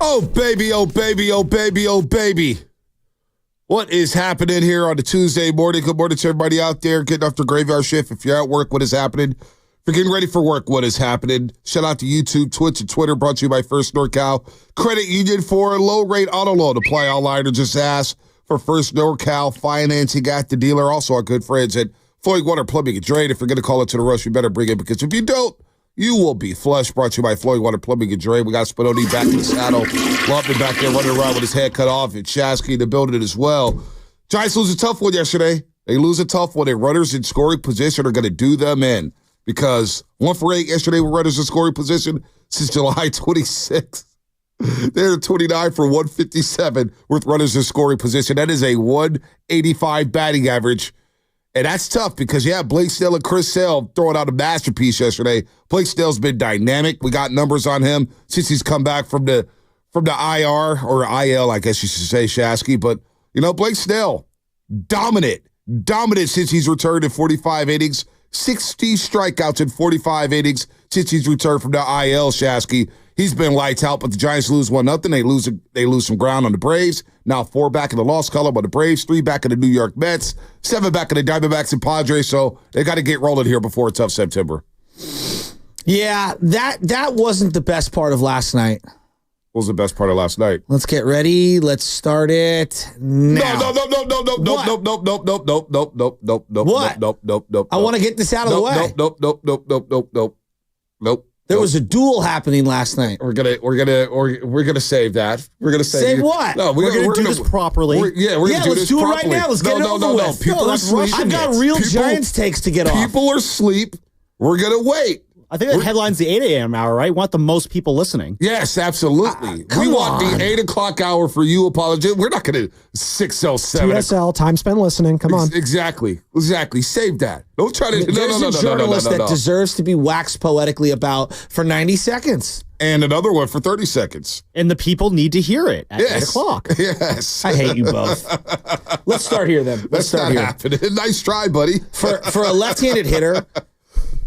Oh, baby, oh, baby, oh, baby, oh, baby. What is happening here on a Tuesday morning? Good morning to everybody out there getting off the graveyard shift. If you're at work, what is happening? If you're getting ready for work, what is happening? Shout out to YouTube, Twitch, and Twitter. Brought to you by First NorCal Credit Union for a low-rate auto loan. Apply online or just ask for First NorCal financing at the dealer. Also, our good friends at Floyd Water Plumbing and Drain. If you're going to call it to the rush, you better bring it, because if you don't, you will be flushed. Brought to you by Floyd Water Plumbing and Drain. We got Spinoni back in the saddle. Lofton back there running around with his head cut off, and Shasky in the building as well. Giants lose a tough one yesterday. They lose a tough one. Their runners in scoring position are going to do them in, because 1 for 8 yesterday with runners in scoring position since July 26th. They're 29 for 157 with runners in scoring position. That is a 185 batting average. And that's tough because, Blake Snell and Chris Sale throwing out a masterpiece yesterday. Blake Snell's been dynamic. We got numbers on him since he's come back from the IR, or IL, I guess you should say, Shasky. But, Blake Snell, dominant since he's returned in 45 innings. 60 strikeouts in 45 innings since he's returned from the IL, Shasky. He's been lights out, but the Giants lose 1-0. They lose some ground on the Braves. Now 4 back in the loss column on the Braves, 3 back in the New York Mets, 7 back in the Diamondbacks and Padres. So they got to get rolling here before a tough September. Yeah, that wasn't the best part of last night. What was the best part of last night? Let's get ready. Let's start it now. No. What? I want to get this out of the way. Nope. There was a duel happening last night. We're gonna save that. We're gonna save what? No, we're gonna do this properly. We're gonna do let's this do it properly. right now. Let's get it over with. People are sleeping. I've got real Giants takes to get off. People are asleep. We're gonna wait. I think that headline's the 8 a.m. hour, right? We want the most people listening. Yes, absolutely. We want the 8 o'clock hour for you, apologists. We're not going to 6:07. TSL, time spent listening. Come on. Exactly. Save that. Don't try to. There's a journalist that deserves to be waxed poetically about for 90 seconds. And another one for 30 seconds. And the people need to hear it at 8 o'clock. Yes. I hate you both. Let's start here then. Let's start here. Happening. Nice try, buddy. For a left-handed hitter.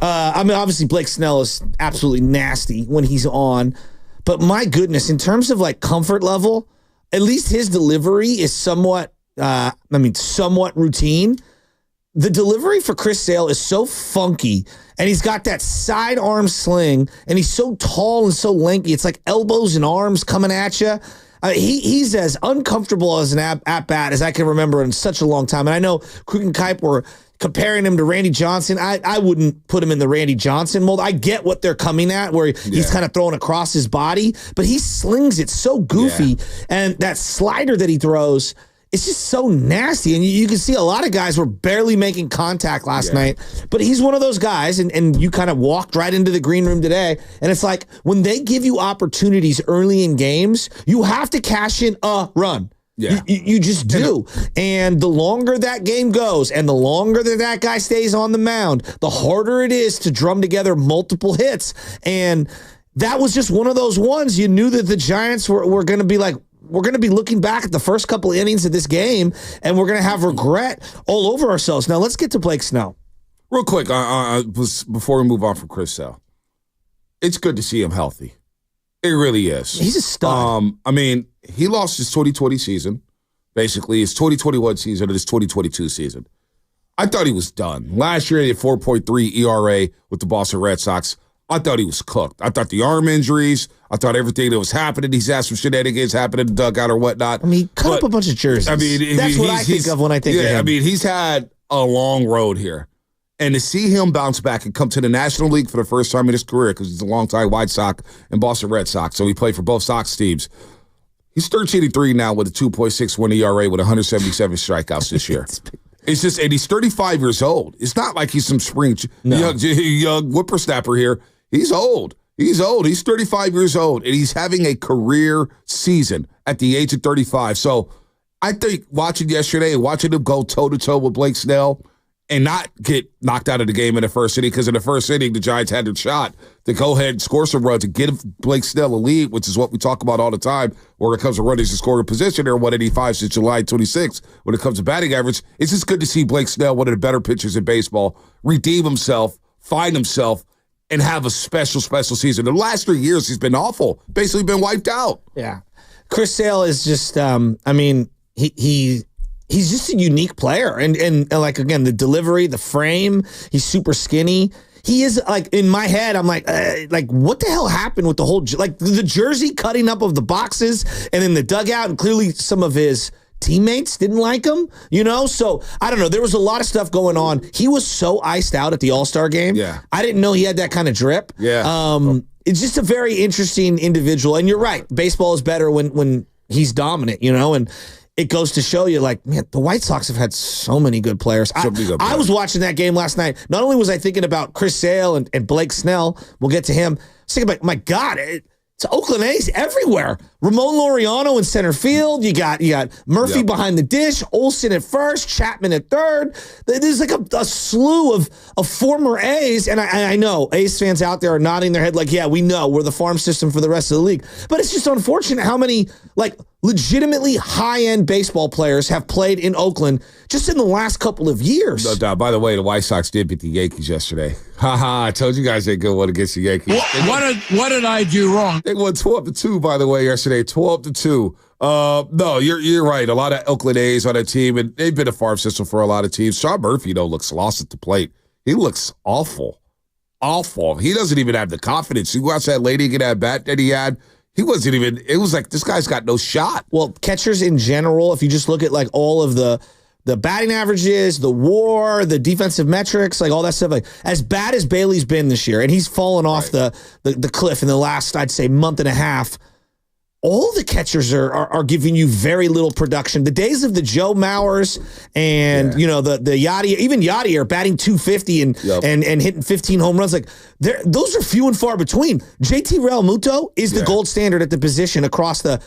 Obviously Blake Snell is absolutely nasty when he's on, but my goodness, in terms of like comfort level, at least his delivery is somewhat routine. The delivery for Chris Sale is so funky, and he's got that sidearm sling, and he's so tall and so lanky. It's like elbows and arms coming at you. He's as uncomfortable as an at-bat as I can remember in such a long time. And I know Krug and Kipe were comparing him to Randy Johnson. I wouldn't put him in the Randy Johnson mold. I get what they're coming at, where he's kind of throwing across his body, but he slings it so goofy. Yeah. And that slider that he throws, it's just so nasty. And you can see a lot of guys were barely making contact last night, but he's one of those guys, and you kind of walked right into the green room today, and it's like when they give you opportunities early in games, you have to cash in a run. Yeah. You just do. And the longer that game goes and the longer that guy stays on the mound, the harder it is to drum together multiple hits. And that was just one of those ones. You knew that the Giants were going to be like, we're going to be looking back at the first couple of innings of this game, and we're going to have regret all over ourselves. Now, let's get to Blake Snell. Real quick, before we move on from Chris Sale, it's good to see him healthy. It really is. He's a stud. He lost his 2020 season, basically his 2021 season and his 2022 season. I thought he was done. Last year, he had 4.3 ERA with the Boston Red Sox. I thought he was cooked. I thought the arm injuries, I thought everything that was happening, he's had some shenanigans happen in the dugout or whatnot. He cut up a bunch of jerseys. That's what I think of when I think of him. He's had a long road here. And to see him bounce back and come to the National League for the first time in his career, because he's a longtime White Sox and Boston Red Sox, so he played for both Sox teams. He's 13-3 now with a 2.61 ERA with 177 strikeouts this year. It's just, and he's 35 years old. It's not like he's some spring young whippersnapper here. He's old. He's 35 years old, and he's having a career season at the age of 35. So I think watching yesterday and watching him go toe-to-toe with Blake Snell and not get knocked out of the game in the first inning, because in the first inning, the Giants had their shot to go ahead and score some runs and give Blake Snell a lead, which is what we talk about all the time when it comes to runners in scoring position. They're 185 since July 26th. When it comes to batting average, it's just good to see Blake Snell, one of the better pitchers in baseball, redeem himself, find himself, and have a special season. The last 3 years, he's been awful. Basically been wiped out. Yeah. Chris Sale is just, he's just a unique player. And like, again, the delivery, the frame, he's super skinny. He is, like, in my head, I'm like, what the hell happened with the whole, like, the jersey cutting up of the boxes and in the dugout, and clearly some of his teammates didn't like him, So, I don't know. There was a lot of stuff going on. He was so iced out at the All-Star game. Yeah. I didn't know he had that kind of drip. Yeah. It's just a very interesting individual. And you're right. Baseball is better when he's dominant, and it goes to show you, like, man, the White Sox have had so many good players. I was watching that game last night. Not only was I thinking about Chris Sale and Blake Snell, we'll get to him. I was thinking about, my God, it's Oakland A's everywhere. Ramon Laureano in center field. You got Murphy behind the dish, Olsen at first, Chapman at third. There's like a slew of former A's, and I know A's fans out there are nodding their head like, yeah, we know we're the farm system for the rest of the league. But it's just unfortunate how many, like, legitimately high-end baseball players have played in Oakland just in the last couple of years. No doubt. By the way, the White Sox did beat the Yankees yesterday. I told you guys they good one against the Yankees. What did I do wrong? They won 12-2, by the way, yesterday. 12-2. No, you're right. A lot of Oakland A's on that team, and they've been a farm system for a lot of teams. Sean Murphy, though, looks lost at the plate. He looks awful. Awful. He doesn't even have the confidence. You watch that lady get that bat that he had. He wasn't even, it was like, this guy's got no shot. Well, catchers in general, if you just look at, like, all of the batting averages, the WAR, the defensive metrics, like all that stuff, like, as bad as Bailey's been this year, and he's fallen off the cliff in the last, I'd say, month and a half, all the catchers are giving you very little production. The days of the Joe Mauers and the Yachty, even Yachty are batting 250 and hitting 15 home runs. Like, those are few and far between. JT Realmuto is the gold standard at the position across the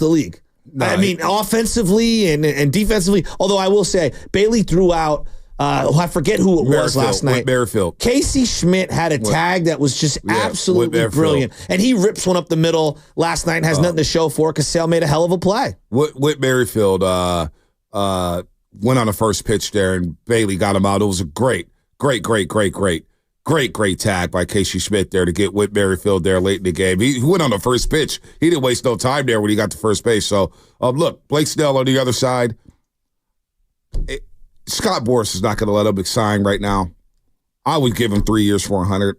league. No, I mean, offensively and defensively. Although I will say, Bailey threw out. I forget who it was last night. Merrifield. Casey Schmidt had a tag that was just absolutely brilliant. And he rips one up the middle last night and has nothing to show for it because Sale made a hell of a play. Whit Merrifield went on the first pitch there, and Bailey got him out. It was a great tag by Casey Schmidt there to get Whit Merrifield there late in the game. He went on the first pitch. He didn't waste no time there when he got to first base. So, look, Blake Snell on the other side. Scott Boras is not going to let him sign right now. I would give him 3 years for $100.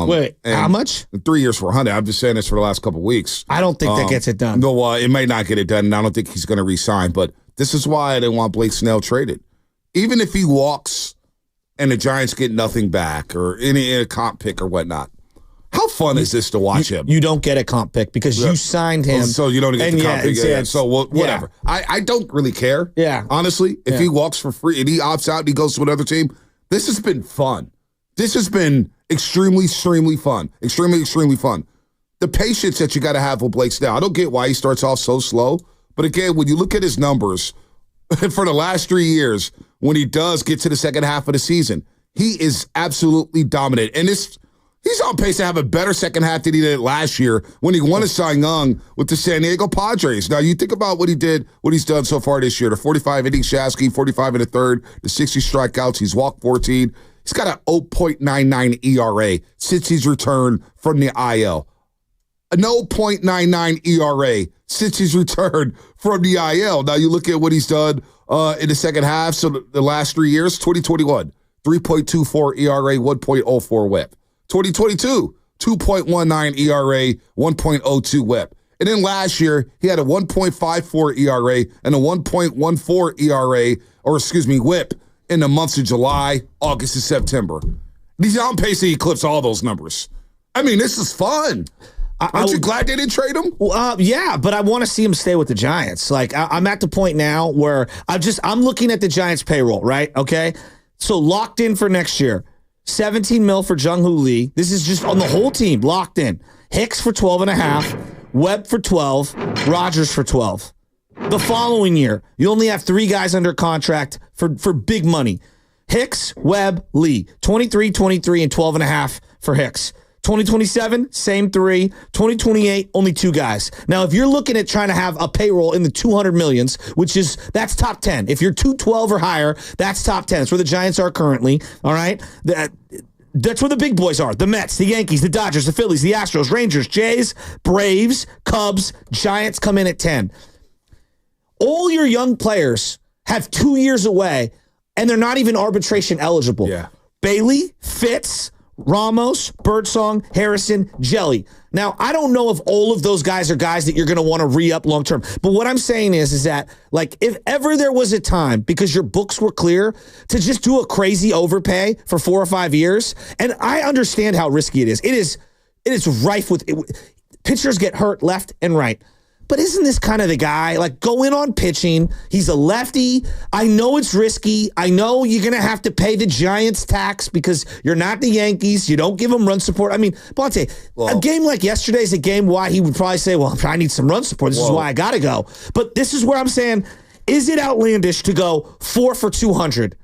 Wait, how much? 3 years for $100. I'm just saying this for the last couple of weeks. I don't think that gets it done. No, it may not get it done, and I don't think he's going to re-sign. But this is why I didn't want Blake Snell traded. Even if he walks and the Giants get nothing back or any comp pick or whatnot, how fun is this to watch him? You don't get a comp pick because you signed him. So you don't get the comp pick. So whatever. I don't really care. Yeah. Honestly, if he walks for free and he opts out and he goes to another team, this has been fun. This has been extremely fun. Extremely fun. The patience that you got to have with Blake Snell. I don't get why he starts off so slow. But again, when you look at his numbers for the last 3 years, when he does get to the second half of the season, he is absolutely dominant. And he's on pace to have a better second half than he did last year when he won a Cy Young with the San Diego Padres. Now, you think about what he's done so far this year. The 45 innings Shasky, 45 in the third, the 60 strikeouts. He's walked 14. He's got an 0.99 ERA since he's returned from the IL. An 0.99 ERA since he's returned from the IL. Now, you look at what he's done in the second half. So the last 3 years, 2021, 3.24 ERA, 1.04 whip. 2022, 2.19 ERA, 1.02 whip. And then last year, he had a 1.54 ERA and a 1.14 ERA, whip in the months of July, August, and September. He's on pace to eclipse all those numbers. I mean, this is fun. Aren't you glad they didn't trade him? Yeah, but I want to see him stay with the Giants. Like, I'm at the point now where I'm looking at the Giants payroll, right? Okay? So locked in for next year. 17 mil for Jung-Hoo Lee. This is just on the whole team, locked in. Hicks for 12.5, Webb for 12, Rogers for 12. The following year, you only have 3 guys under contract for big money. Hicks, Webb, Lee. 23, 23, and 12.5 for Hicks. 2027, same 3. 2028, only 2 guys. Now, if you're looking at trying to have a payroll in the 200 millions, that's top 10. If you're 212 or higher, that's top 10. That's where the Giants are currently. All right. That's where the big boys are. The Mets, the Yankees, the Dodgers, the Phillies, the Astros, Rangers, Jays, Braves, Cubs, Giants come in at 10. All your young players have 2 years away, and they're not even arbitration eligible. Yeah. Bailey, Fitz, Ramos, Birdsong, Harrison, Jelly. Now, I don't know if all of those guys are guys that you're going to want to re-up long-term. But what I'm saying is that, like, if ever there was a time, because your books were clear, to just do a crazy overpay for 4 or 5 years, and I understand how risky it is. It is rife with pitchers get hurt left and right. But isn't this kind of the guy? Like, go in on pitching. He's a lefty. I know it's risky. I know you're going to have to pay the Giants tax because you're not the Yankees. You don't give them run support. I mean, Bonte, a game like yesterday is a game why he would probably say, well, I need some run support. This is why I got to go. But this is where I'm saying, is it outlandish to go 4 for 200?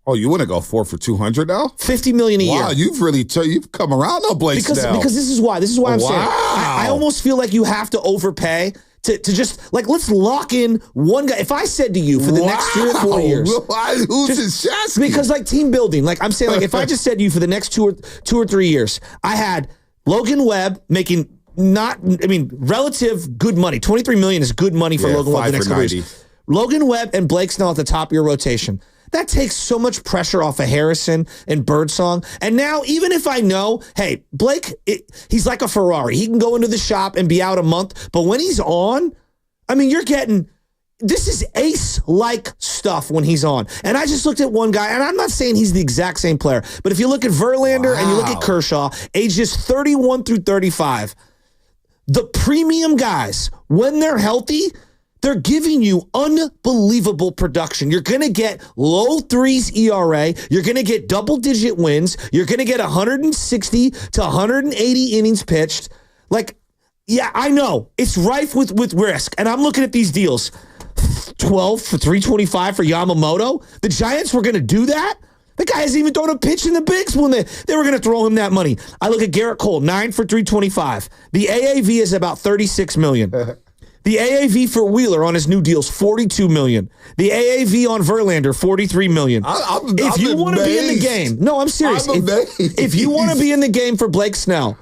Oh, you want to go 4 for 200 now? $50 million a year. Wow, you've come around on Blake Snell. Because this is why. This is why I'm saying. I almost feel like you have to overpay to just, like, let's lock in one guy. If I said to you for the next 3 or 4 years. Who's this Shasky? Because, like, team building. Like, I'm saying, like, if I just said to you for the next 2 or 3 years, I had Logan Webb making relative good money. $23 million is good money for Logan Webb the next couple years. Logan Webb and Blake Snell at the top of your rotation. That takes so much pressure off of Harrison and Birdsong. And now, even if I know, hey, Blake, he's like a Ferrari. He can go into the shop and be out a month. But when he's on, I mean, you're getting, this is ace-like stuff when he's on. And I just looked at one guy, and I'm not saying he's the exact same player. But if you look at Verlander and you look at Kershaw, ages 31 through 35, the premium guys, when they're healthy, they're giving you unbelievable production. You're going to get low 3s ERA. You're going to get double-digit wins. You're going to get 160 to 180 innings pitched. Like, yeah, I know. It's rife with risk. And I'm looking at these deals. 12 for 325 for Yamamoto. The Giants were going to do that? The guy hasn't even thrown a pitch in the bigs when they were going to throw him that money. I look at Garrett Cole, 9 for 325. The AAV is about $36 million. The AAV for Wheeler on his new deal is $42 million. The AAV on Verlander, $43 million. If you want to be in the game, no, I'm serious. If you want to be in the game for Blake Snell,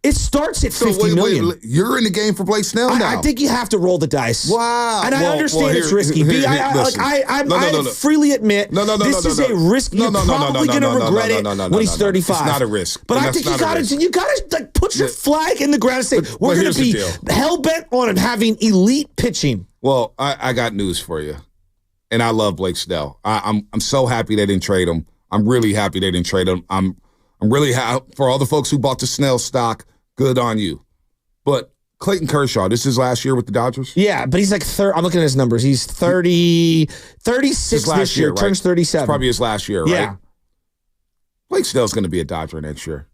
it starts at $50 million. Wait, you're in the game for Blake Snell now? I think you have to roll the dice. Wow. And I understand it's risky. I freely admit this is a risk. You're probably going to regret it when he's 35. It's not a risk. But I think you got to like put your flag in the ground and say, we're going to be hell-bent on having elite pitching. Well, I got news for you. And I love Blake Snell. I'm so happy they didn't trade him. I'm really happy they didn't trade him. I'm really happy for all the folks who bought the Snell stock. Good on you. But Clayton Kershaw, this is last year with the Dodgers? Yeah, but he's like, I'm looking at his numbers. He's 36 this year, right? Turns 37. It's probably his last year, yeah. Right? Blake Snell's going to be a Dodger next year.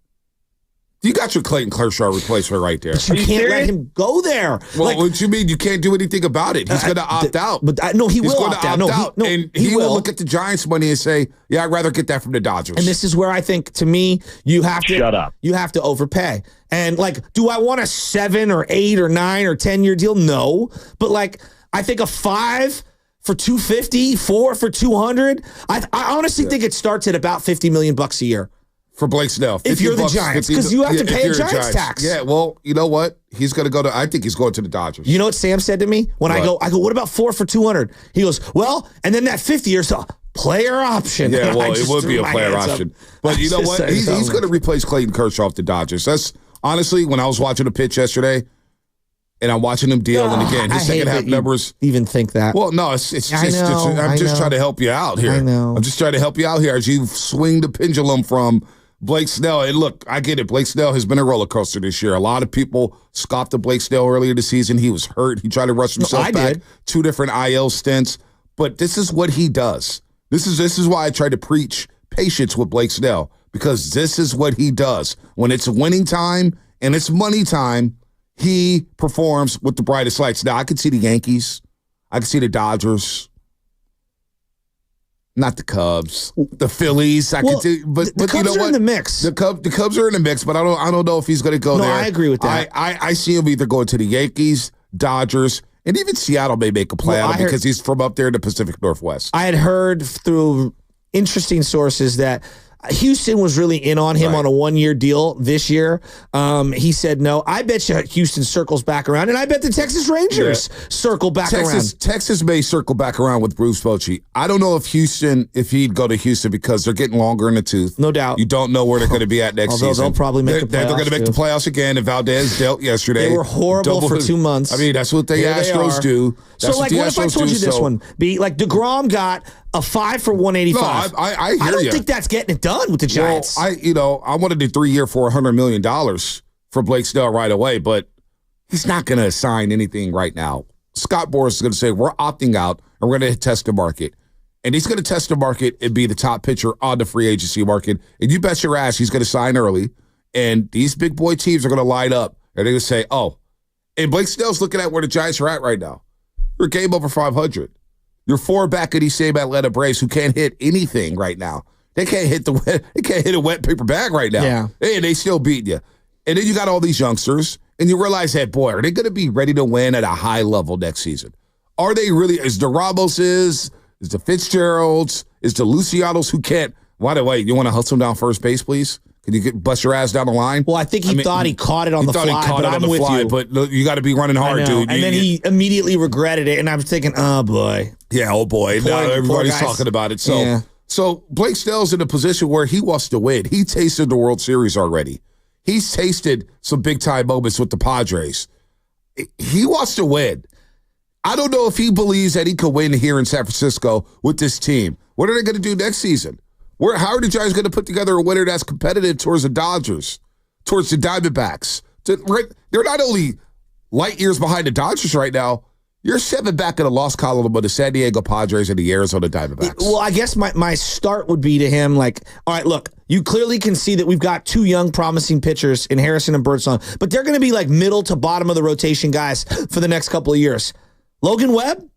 You got your Clayton Kershaw replacement right there. But you can't let him go there. Well, what you mean? You can't do anything about it. He's going to opt out. But no, he will opt out. And he will look at the Giants' money and say, yeah, I'd rather get that from the Dodgers. And this is where I think, to me, you have to shut up. You have to overpay. And, like, do I want a 7 or 8 or 9 or 10-year deal? No. But, like, I think a 5 for 250, 4 for 200. I honestly think it starts at about $50 million a year. For Blake Snell. If you're the Giants, because you have to pay a Giants tax. Yeah, well, you know what? He's going to go to, I think he's going to the Dodgers. You know what Sam said to me? When I go, what about 4 for 200? He goes, well, and then that 50 or so, player option. Yeah, well, it would be a player option. But you know what? He's going to replace Clayton Kershaw with the Dodgers. That's, honestly, when I was watching the pitch yesterday, and I'm watching him deal, and again, his second half numbers. Even think that? Well, no, I'm just trying to help you out here. I know. I'm just trying to help you out here as you swing the pendulum from Blake Snell. And look, I get it. Blake Snell has been a roller coaster this year. A lot of people scoffed at Blake Snell earlier this season. He was hurt. He tried to rush himself back. 2 different IL stints. But this is what he does. This is why I try to preach patience with Blake Snell, because this is what he does. When it's winning time and it's money time, he performs with the brightest lights. Now, I can see the Yankees. I can see the Dodgers. Not the Cubs, the Phillies. But the Cubs you know are what? in the mix. The Cubs are in the mix, but I don't know if he's going to go there. No, I agree with that. I see him either going to the Yankees, Dodgers, and even Seattle may make a play out of it because he's from up there in the Pacific Northwest. I had heard through interesting sources that Houston was really in on him on a 1-year deal this year. He said no. I bet you Houston circles back around, and I bet the Texas Rangers circle back around. Texas may circle back around with Bruce Bochy. I don't know if he'd go to Houston because they're getting longer in the tooth. No doubt. You don't know where they're going to be at next season. They'll probably make the playoffs. They're going to make the playoffs again, and Valdez dealt yesterday. They were horrible for 2 months. I mean, that's what the Astros do. So, what if I told you this one? DeGrom got a 5 for 185. No, I hear you. I don't think that's getting it done with the Giants. Well, I wanted a 3-year for $100 million for Blake Snell right away, but he's not going to sign anything right now. Scott Boras is going to say, we're opting out, and we're going to test the market. And he's going to test the market and be the top pitcher on the free agency market. And you bet your ass he's going to sign early. And these big boy teams are going to line up. And they're going to say, oh. And Blake Snell's looking at where the Giants are at right now. You're game over 500. You're 4 back of these same Atlanta Braves who can't hit anything right now. They can't hit a wet paper bag right now. Yeah. And they still beat you. And then you got all these youngsters, and you realize that, boy, are they going to be ready to win at a high level next season? Are they really? Is the Ramoses, is the Fitzgeralds, is the Lucianos who can't? By the way, you want to hustle down first base, please? Can you bust your ass down the line? Well, I think he thought he caught it on the fly, but I'm with you. But you got to be running hard, dude. And then he immediately regretted it, and I was thinking, oh, boy. Yeah, oh, boy. Now everybody's talking about it. So Blake Snell's in a position where he wants to win. He tasted the World Series already. He's tasted some big-time moments with the Padres. He wants to win. I don't know if he believes that he could win here in San Francisco with this team. What are they going to do next season? How are the Giants going to put together a winner that's competitive towards the Dodgers, towards the Diamondbacks? They're not only light years behind the Dodgers right now, you're 7 back in the loss column of the San Diego Padres and the Arizona Diamondbacks. Well, I guess my start would be to him all right, look, you clearly can see that we've got 2 young, promising pitchers in Harrison and Birdsong, but they're going to be middle to bottom of the rotation guys for the next couple of years. Logan Webb,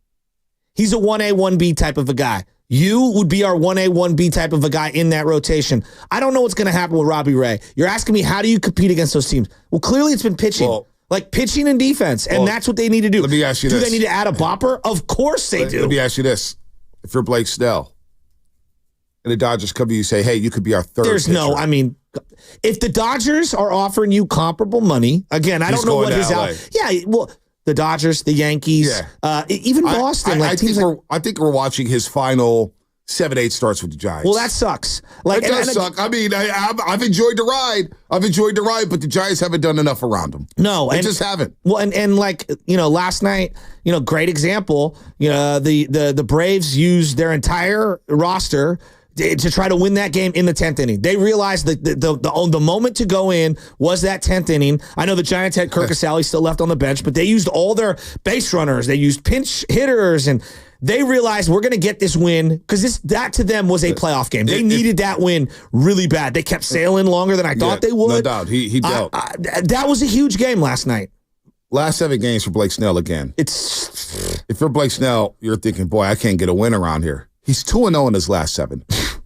he's a 1A, 1B type of a guy. You would be our 1A, 1B type of a guy in that rotation. I don't know what's going to happen with Robbie Ray. You're asking me, how do you compete against those teams? Well, clearly it's been pitching. Pitching and defense, and that's what they need to do. Let me ask you this. Do they need to add a bopper? Of course they do. Let me ask you this. If you're Blake Snell, and the Dodgers come to you and say, hey, you could be our third pitcher. If the Dodgers are offering you comparable money, again, I don't know what his out. Yeah, well, the Dodgers, the Yankees, even Boston. I think we're watching his final 7-8 starts with the Giants. Well, that sucks. It does suck. I mean, I've enjoyed the ride. But the Giants haven't done enough around them. No, they just haven't. Well, last night, great example. The Braves used their entire roster to try to win that game in the 10th inning. They realized that the moment to go in was that 10th inning. I know the Giants had Kirk Casale still left on the bench, but they used all their base runners. They used pinch hitters, and they realized we're going to get this win because that to them was a playoff game. They needed that win really bad. They kept sailing longer than I thought they would. No doubt. He dealt. That was a huge game last night. Last 7 games for Blake Snell again. If you're Blake Snell, you're thinking, boy, I can't get a win around here. He's 2-0 in his last 7.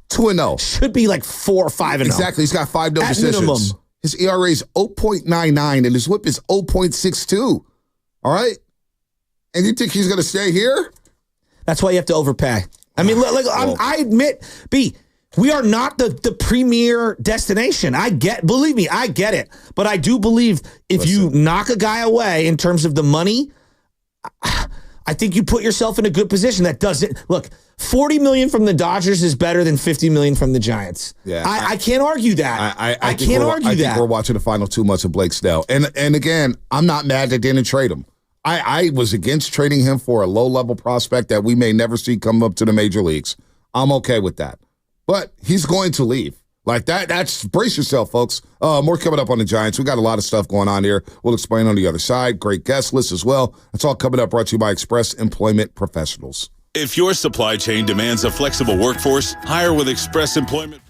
2-0. Should be 4 or 5-0. Exactly. He's got 5 no decisions. Minimum. His ERA is 0.99 and his whip is 0.62. All right? And you think he's going to stay here? That's why you have to overpay. I mean, I admit, we are not the premier destination. Believe me, I get it. But I do believe if you knock a guy away in terms of the money, I think you put yourself in a good position. That doesn't look. $40 million from the Dodgers is better than $50 million from the Giants. Yeah, I can't argue that. I can't argue that. I think we're watching the final 2 months of Blake Snell, and again, I'm not mad they didn't trade him. I was against trading him for a low-level prospect that we may never see come up to the major leagues. I'm okay with that, but he's going to leave. That's brace yourself, folks. More coming up on the Giants. We got a lot of stuff going on here. We'll explain on the other side. Great guest list as well. That's all coming up, brought to you by Express Employment Professionals. If your supply chain demands a flexible workforce, hire with Express Employment.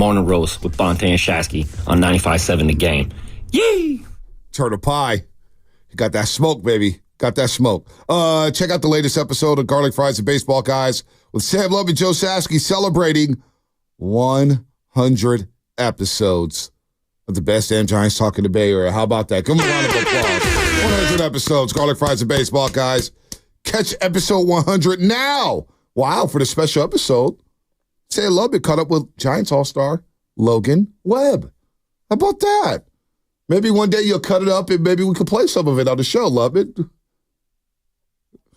Morning Roast with Bonte and Shasky on 95.7 The Game. Yay! Turtle pie. You got that smoke, baby. Got that smoke. Check out the latest episode of Garlic Fries and Baseball Guys with Sam Love and Joe Shasky celebrating 100 episodes of the best damn Giants talk in the Bay Area. How about that? Give them a round of applause. 100 episodes, Garlic Fries and Baseball Guys. Catch episode 100 now. Wow, for the special episode, Sam Love caught up with Giants All-Star Logan Webb. How about that? Maybe one day you'll cut it up and maybe we can play some of it on the show, love it.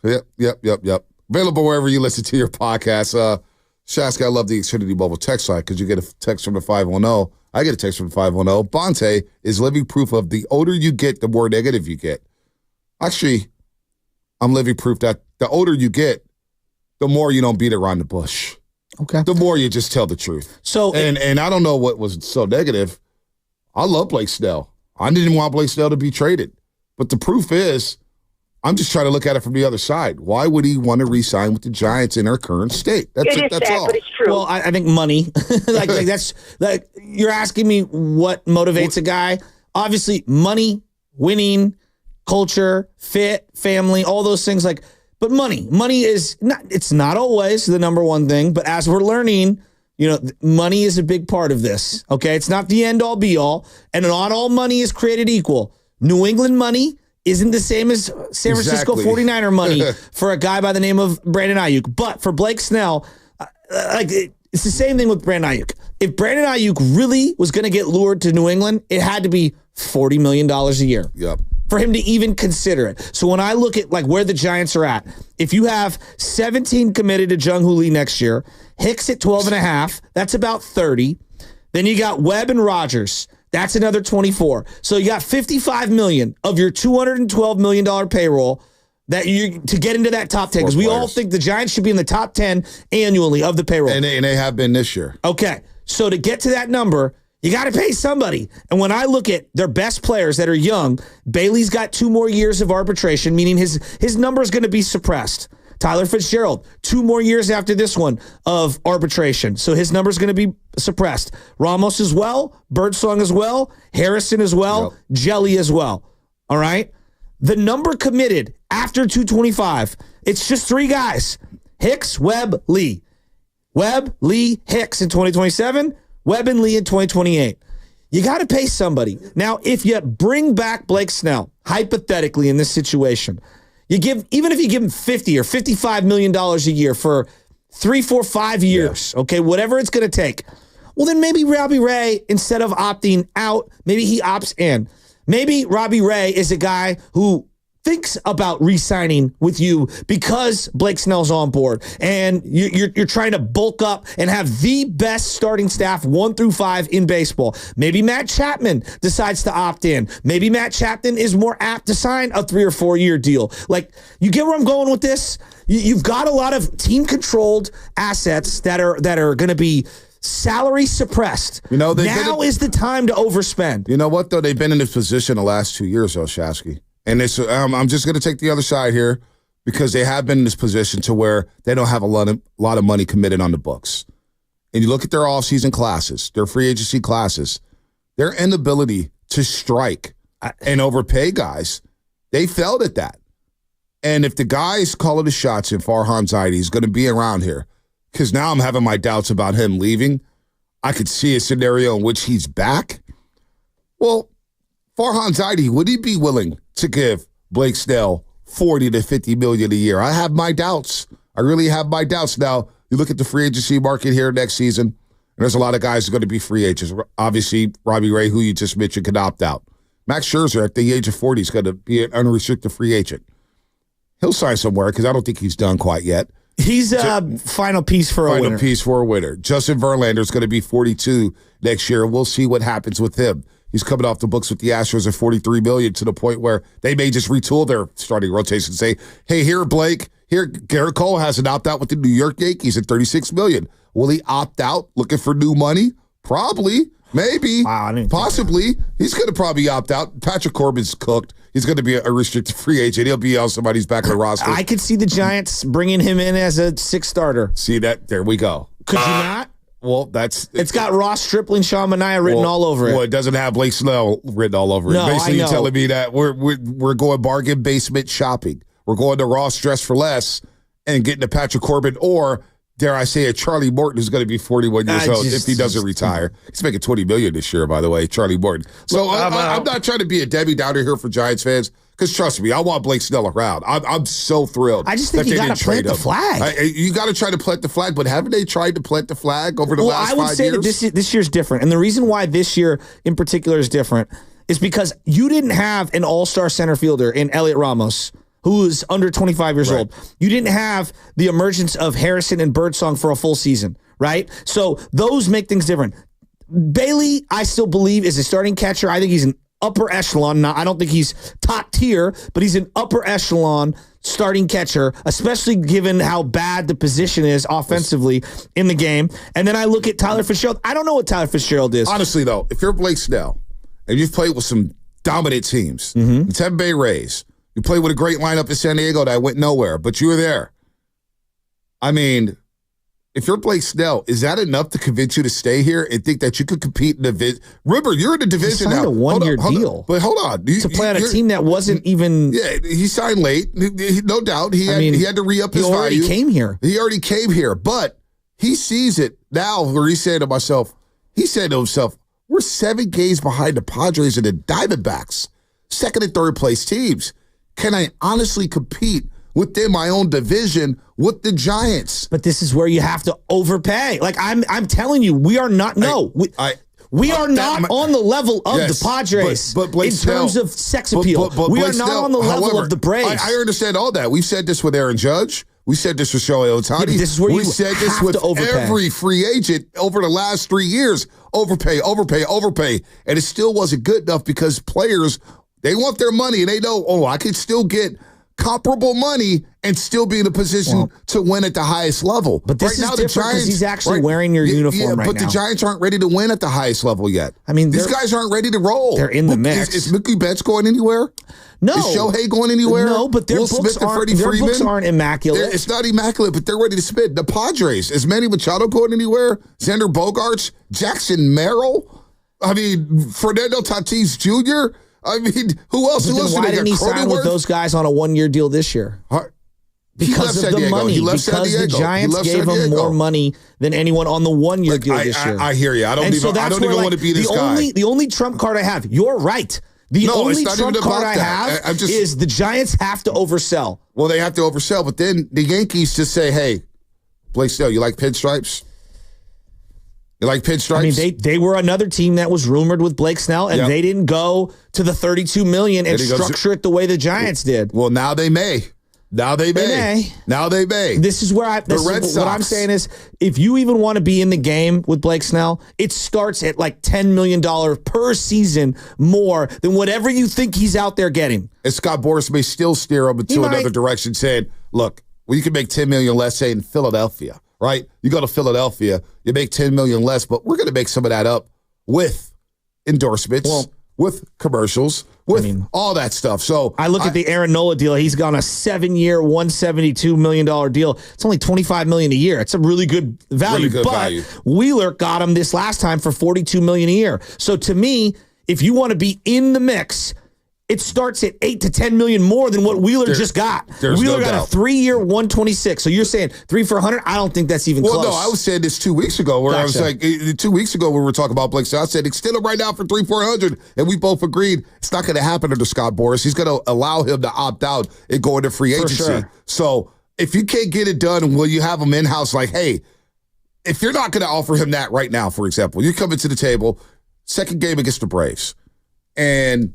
Yep. Available wherever you listen to your podcast. Shasky, I love the Xfinity Mobile text line because you get a text from the 510. I get a text from the 510. Bonte is living proof of the older you get, the more negative you get. Actually, I'm living proof that the older you get, the more you don't beat around the bush. Okay. The more you just tell the truth. So and I don't know what was so negative. I love Blake Snell. I didn't want Blake Snell to be traded. But the proof is, I'm just trying to look at it from the other side. Why would he want to re-sign with the Giants in their current state? That's all. But it's true. Well, I think money. like that's like you're asking me what motivates a guy. Obviously, money, winning, culture, fit, family, all those things. But money is not. It's not always the number one thing. But as we're learning, money is a big part of this. Okay, it's not the end all be all, and not all money is created equal. New England money isn't the same as San Francisco 49er money for a guy by the name of Brandon Aiyuk. But for Blake Snell, it's the same thing with Brandon Aiyuk. If Brandon Aiyuk really was going to get lured to New England, it had to be $40 million a year. Yep. For him to even consider it. So when I look at where the Giants are at, if you have 17 committed to Jung Hoo Lee next year, Hicks at 12.5, that's about 30. Then you got Webb and Rodgers. That's another 24. So you got $55 million of your $212 million payroll that you to get into that top 10. Because we all think the Giants should be in the top 10 annually of the payroll. And they have been this year. Okay. So to get to that number, you got to pay somebody. And when I look at their best players that are young, Bailey's got 2 more years of arbitration, meaning his number is going to be suppressed. Tyler Fitzgerald, 2 more years after this one of arbitration. So his number is going to be suppressed. Ramos as well, Birdsong as well, Harrison as well, Jelly as well. All right? The number committed after 225, it's just 3 guys. Hicks, Webb, Lee. Webb, Lee, Hicks in 2027. Webb and Lee in 2028. You got to pay somebody. Now, if you bring back Blake Snell, hypothetically in this situation, even if you give him $50 or $55 million a year for 3, 4, 5 years, okay, whatever it's going to take, well, then maybe Robbie Ray, instead of opting out, maybe he opts in. Maybe Robbie Ray is a guy who thinks about re-signing with you because Blake Snell's on board and you're trying to bulk up and have the best starting staff 1 through 5 in baseball. Maybe Matt Chapman decides to opt in. Maybe Matt Chapman is more apt to sign a 3 or 4 year deal. You get where I'm going with this? You've got a lot of team-controlled assets that are going to be salary suppressed. Now is the time to overspend. You know what, though? They've been in this position the last 2 years, though, Shasky. And it's, I'm just going to take the other side here because they have been in this position to where they don't have a lot of money committed on the books. And you look at their offseason classes, their free agency classes, their inability to strike and overpay guys, they failed at that. And if the guys calling the shots in Farhan Zaidi is going to be around here, because now I'm having my doubts about him leaving, I could see a scenario in which he's back. Well, Farhan Zaidi, would he be willing to give Blake Snell $40 to $50 million a year? I have my doubts. I really have my doubts. Now, you look at the free agency market here next season, and there's a lot of guys who are going to be free agents. Obviously, Robbie Ray, who you just mentioned, could opt out. Max Scherzer, at the age of 40, is going to be an unrestricted free agent. He'll sign somewhere because I don't think he's done quite yet. He's a final piece for a winner. Final piece for a winner. Justin Verlander is going to be 42 next year. We'll see what happens with him. He's coming off the books with the Astros at $43 million to the point where they may just retool their starting rotation and say, hey, here, Blake, here, Garrett Cole has an opt-out with the New York Yankees at $36 million. Will he opt out looking for new money? Probably. Maybe. Wow, possibly. He's going to probably opt out. Patrick Corbin's cooked. He's going to be a restricted free agent. He'll be on somebody's back of the roster. I could see the Giants bringing him in as a 6th starter. See that? There we go. Could you not? Well, that's It's got Ross Stripling, Sean Mania written all over it. Well, it doesn't have Blake Snell written all over it. No, Basically, I you're know. telling me that we're going bargain basement shopping. We're going to Ross Dress for Less and getting a Patrick Corbin or, dare I say, a Charlie Morton who's going to be 41 years old if he doesn't retire. He's making $20 million this year, by the way, Charlie Morton. So I'm not trying to be a Debbie Downer here for Giants fans. Because trust me, I want Blake Snell around. I'm so thrilled. I just think you got to plant the flag. You got to try to plant the flag, but haven't they tried to plant the flag over the last 5 years? I would say that this year's different. And the reason why this year in particular is different is because you didn't have an all-star center fielder in Elliot Ramos, who is under 25 years old. You didn't have the emergence of Harrison and Birdsong for a full season, right? So those make things different. Bailey, I still believe, is a starting catcher. I think he's an upper echelon. Now, I don't think he's top tier, but he's an upper echelon starting catcher, especially given how bad the position is offensively in the game. And then I look at Tyler Fitzgerald. I don't know what Tyler Fitzgerald is. Honestly, though, if you're Blake Snell and you've played with some dominant teams, the Tampa Bay Rays, you played with a great lineup in San Diego that went nowhere, but you were there. I mean, if you're Blake Snell, is that enough to convince you to stay here and think that you could compete in the division? Remember, you're in the division now. He signed a one-year deal. But hold on. To play on a team that wasn't even... Yeah, he signed late. No doubt. He had to re-up his value. He already came here. He already came here. But he sees it now where he said to himself, we're 7 games behind the Padres and the Diamondbacks, second and third place teams. Can I honestly compete within my own division with the Giants? But this is where you have to overpay. Like I'm telling you, we are not. We are not on the level of the Padres but Blake in Snell, terms of sex appeal. but we Blake are not Snell, on the level however, of the Braves. I understand all that. We've said this with Aaron Judge. We said this with Shohei Ohtani. Yeah, this is where we you said this have with to overpay. every free agent over the last 3 years. Overpay. And it still wasn't good enough because players, they want their money and they know, I could still get comparable money and still be in a position to win at the highest level. But this is different because he's actually wearing your uniform right now. But the Giants aren't ready to win at the highest level yet. I mean, these guys aren't ready to roll. They're in the mix. Is Mookie Betts going anywhere? No. Is Shohei going anywhere? No, but their books aren't immaculate. It's not immaculate, but they're ready to spit. The Padres, is Manny Machado going anywhere? Xander Bogaerts? Jackson Merrill? I mean, Fernando Tatis Jr.? I mean, who else? Why didn't he sign with those guys on a 1-year deal this year? Because of the money. Because the Giants gave him more money than anyone on the 1-year deal this year. I hear you. I don't even want to be this guy. The only trump card I have, you're right. The only trump card I have is the Giants have to oversell. Well, they have to oversell, but then the Yankees just say, hey, Blake Snell, you like pinstripes? You like pinstripes? I mean, they were another team that was rumored with Blake Snell, and they didn't go to the $32 million and structure it the way the Giants did. Well, now they may. Now they may. This is where what I'm saying is, if you even want to be in the game with Blake Snell, it starts at like $10 million per season more than whatever you think he's out there getting. And Scott Boras may still steer him into another direction, saying, look, you can make $10 million less, say, in Philadelphia. Right? You go to Philadelphia, you make $10 million less, but we're going to make some of that up with endorsements, with commercials, with all that stuff. So I look at the Aaron Nola deal. He's got a 7-year, $172 million deal. It's only $25 million a year. It's a really good value. Wheeler got him this last time for $42 million a year. So to me, if you want to be in the mix, it starts at $8 to $10 million more than what Wheeler just got. Wheeler got a 3-year, $126. So you're saying 3 for $100? I don't think that's even close. Well, no, I was saying this 2 weeks ago, where I was like, 2 weeks ago, when we were talking about Blake Snell, I said, extend him right now for 3 for $100, and we both agreed it's not going to happen under Scott Boras. He's going to allow him to opt out and go into free agency. Sure. So if you can't get it done, will you have him in house? Like, hey, if you're not going to offer him that right now, for example, you come into the table, second game against the Braves, and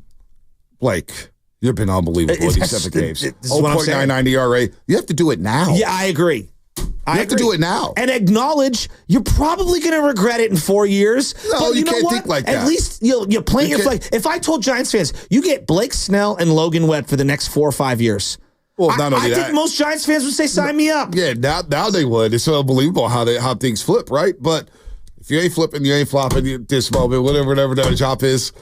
Blake, you've been unbelievable in these 7 games. 0.99 ERA. You have to do it now. Yeah, I agree. You have to do it now. And acknowledge you're probably going to regret it in 4 years. No, but you can't think like that. At least you plant your flag. If I told Giants fans, you get Blake Snell and Logan Webb for the next 4 or 5 years. Well, not only I that, think most Giants fans would say, sign me up. Yeah, now they would. It's unbelievable how things flip, right? But if you ain't flipping, you ain't flopping at this moment, whatever that job is.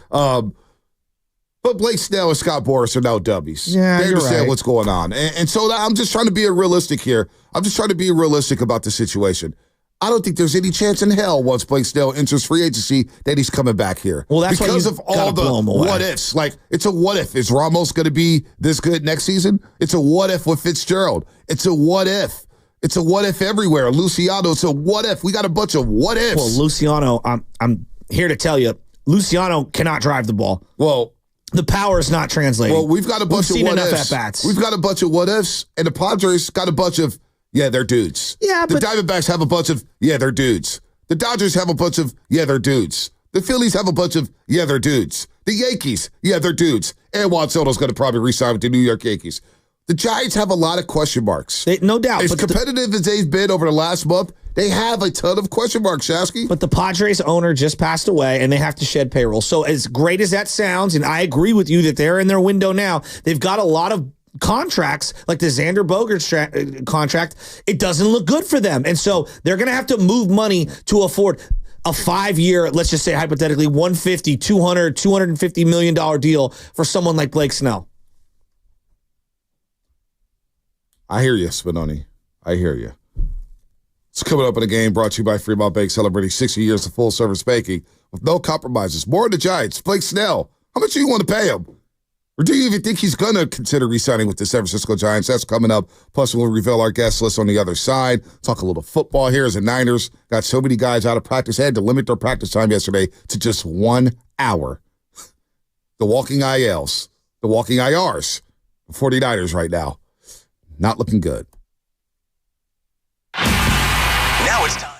But Blake Snell and Scott Boras are now dummies. Yeah, they understand right. what's going on. And so I'm just trying to be realistic here. I'm just trying to be realistic about the situation. I don't think there's any chance in hell once Blake Snell enters free agency that he's coming back here. Well, that's because why of all the what ifs. Like, it's a what if. Is Ramos going to be this good next season? It's a what if with Fitzgerald. It's a what if. It's a what if everywhere. Luciano, it's a what if. We got a bunch of what ifs. Well, Luciano, I'm here to tell you, Luciano cannot drive the ball. Well, the power is not translating. Well, we've got a bunch of what ifs. At-bats. We've got a bunch of what ifs, and the Padres got a bunch of, yeah, they're dudes. Yeah, the Diamondbacks have a bunch of, yeah, they're dudes. The Dodgers have a bunch of, yeah, they're dudes. The Phillies have a bunch of, yeah, they're dudes. The Yankees, yeah, they're dudes. And Juan Soto's going to probably re-sign with the New York Yankees. The Giants have a lot of question marks. No doubt. As competitive as they've been over the last month, they have a ton of question marks, Shasky. But the Padres owner just passed away, and they have to shed payroll. So as great as that sounds, and I agree with you that they're in their window now, they've got a lot of contracts, like the Xander Bogaerts contract. It doesn't look good for them. And so they're going to have to move money to afford a 5-year, let's just say hypothetically, $150, $200, $250 million deal for someone like Blake Snell. I hear you, Spinoni. I hear you. It's coming up in a game brought to you by Fremont Bank, celebrating 60 years of full-service banking with no compromises. More on the Giants. Blake Snell, how much do you want to pay him? Or do you even think he's going to consider re-signing with the San Francisco Giants? That's coming up. Plus, we'll reveal our guest list on the other side. Talk a little football here as the Niners got so many guys out of practice. Had to limit their practice time yesterday to just 1 hour. The walking ILs, the walking IRs, the 49ers right now. Not looking good. Now it's time.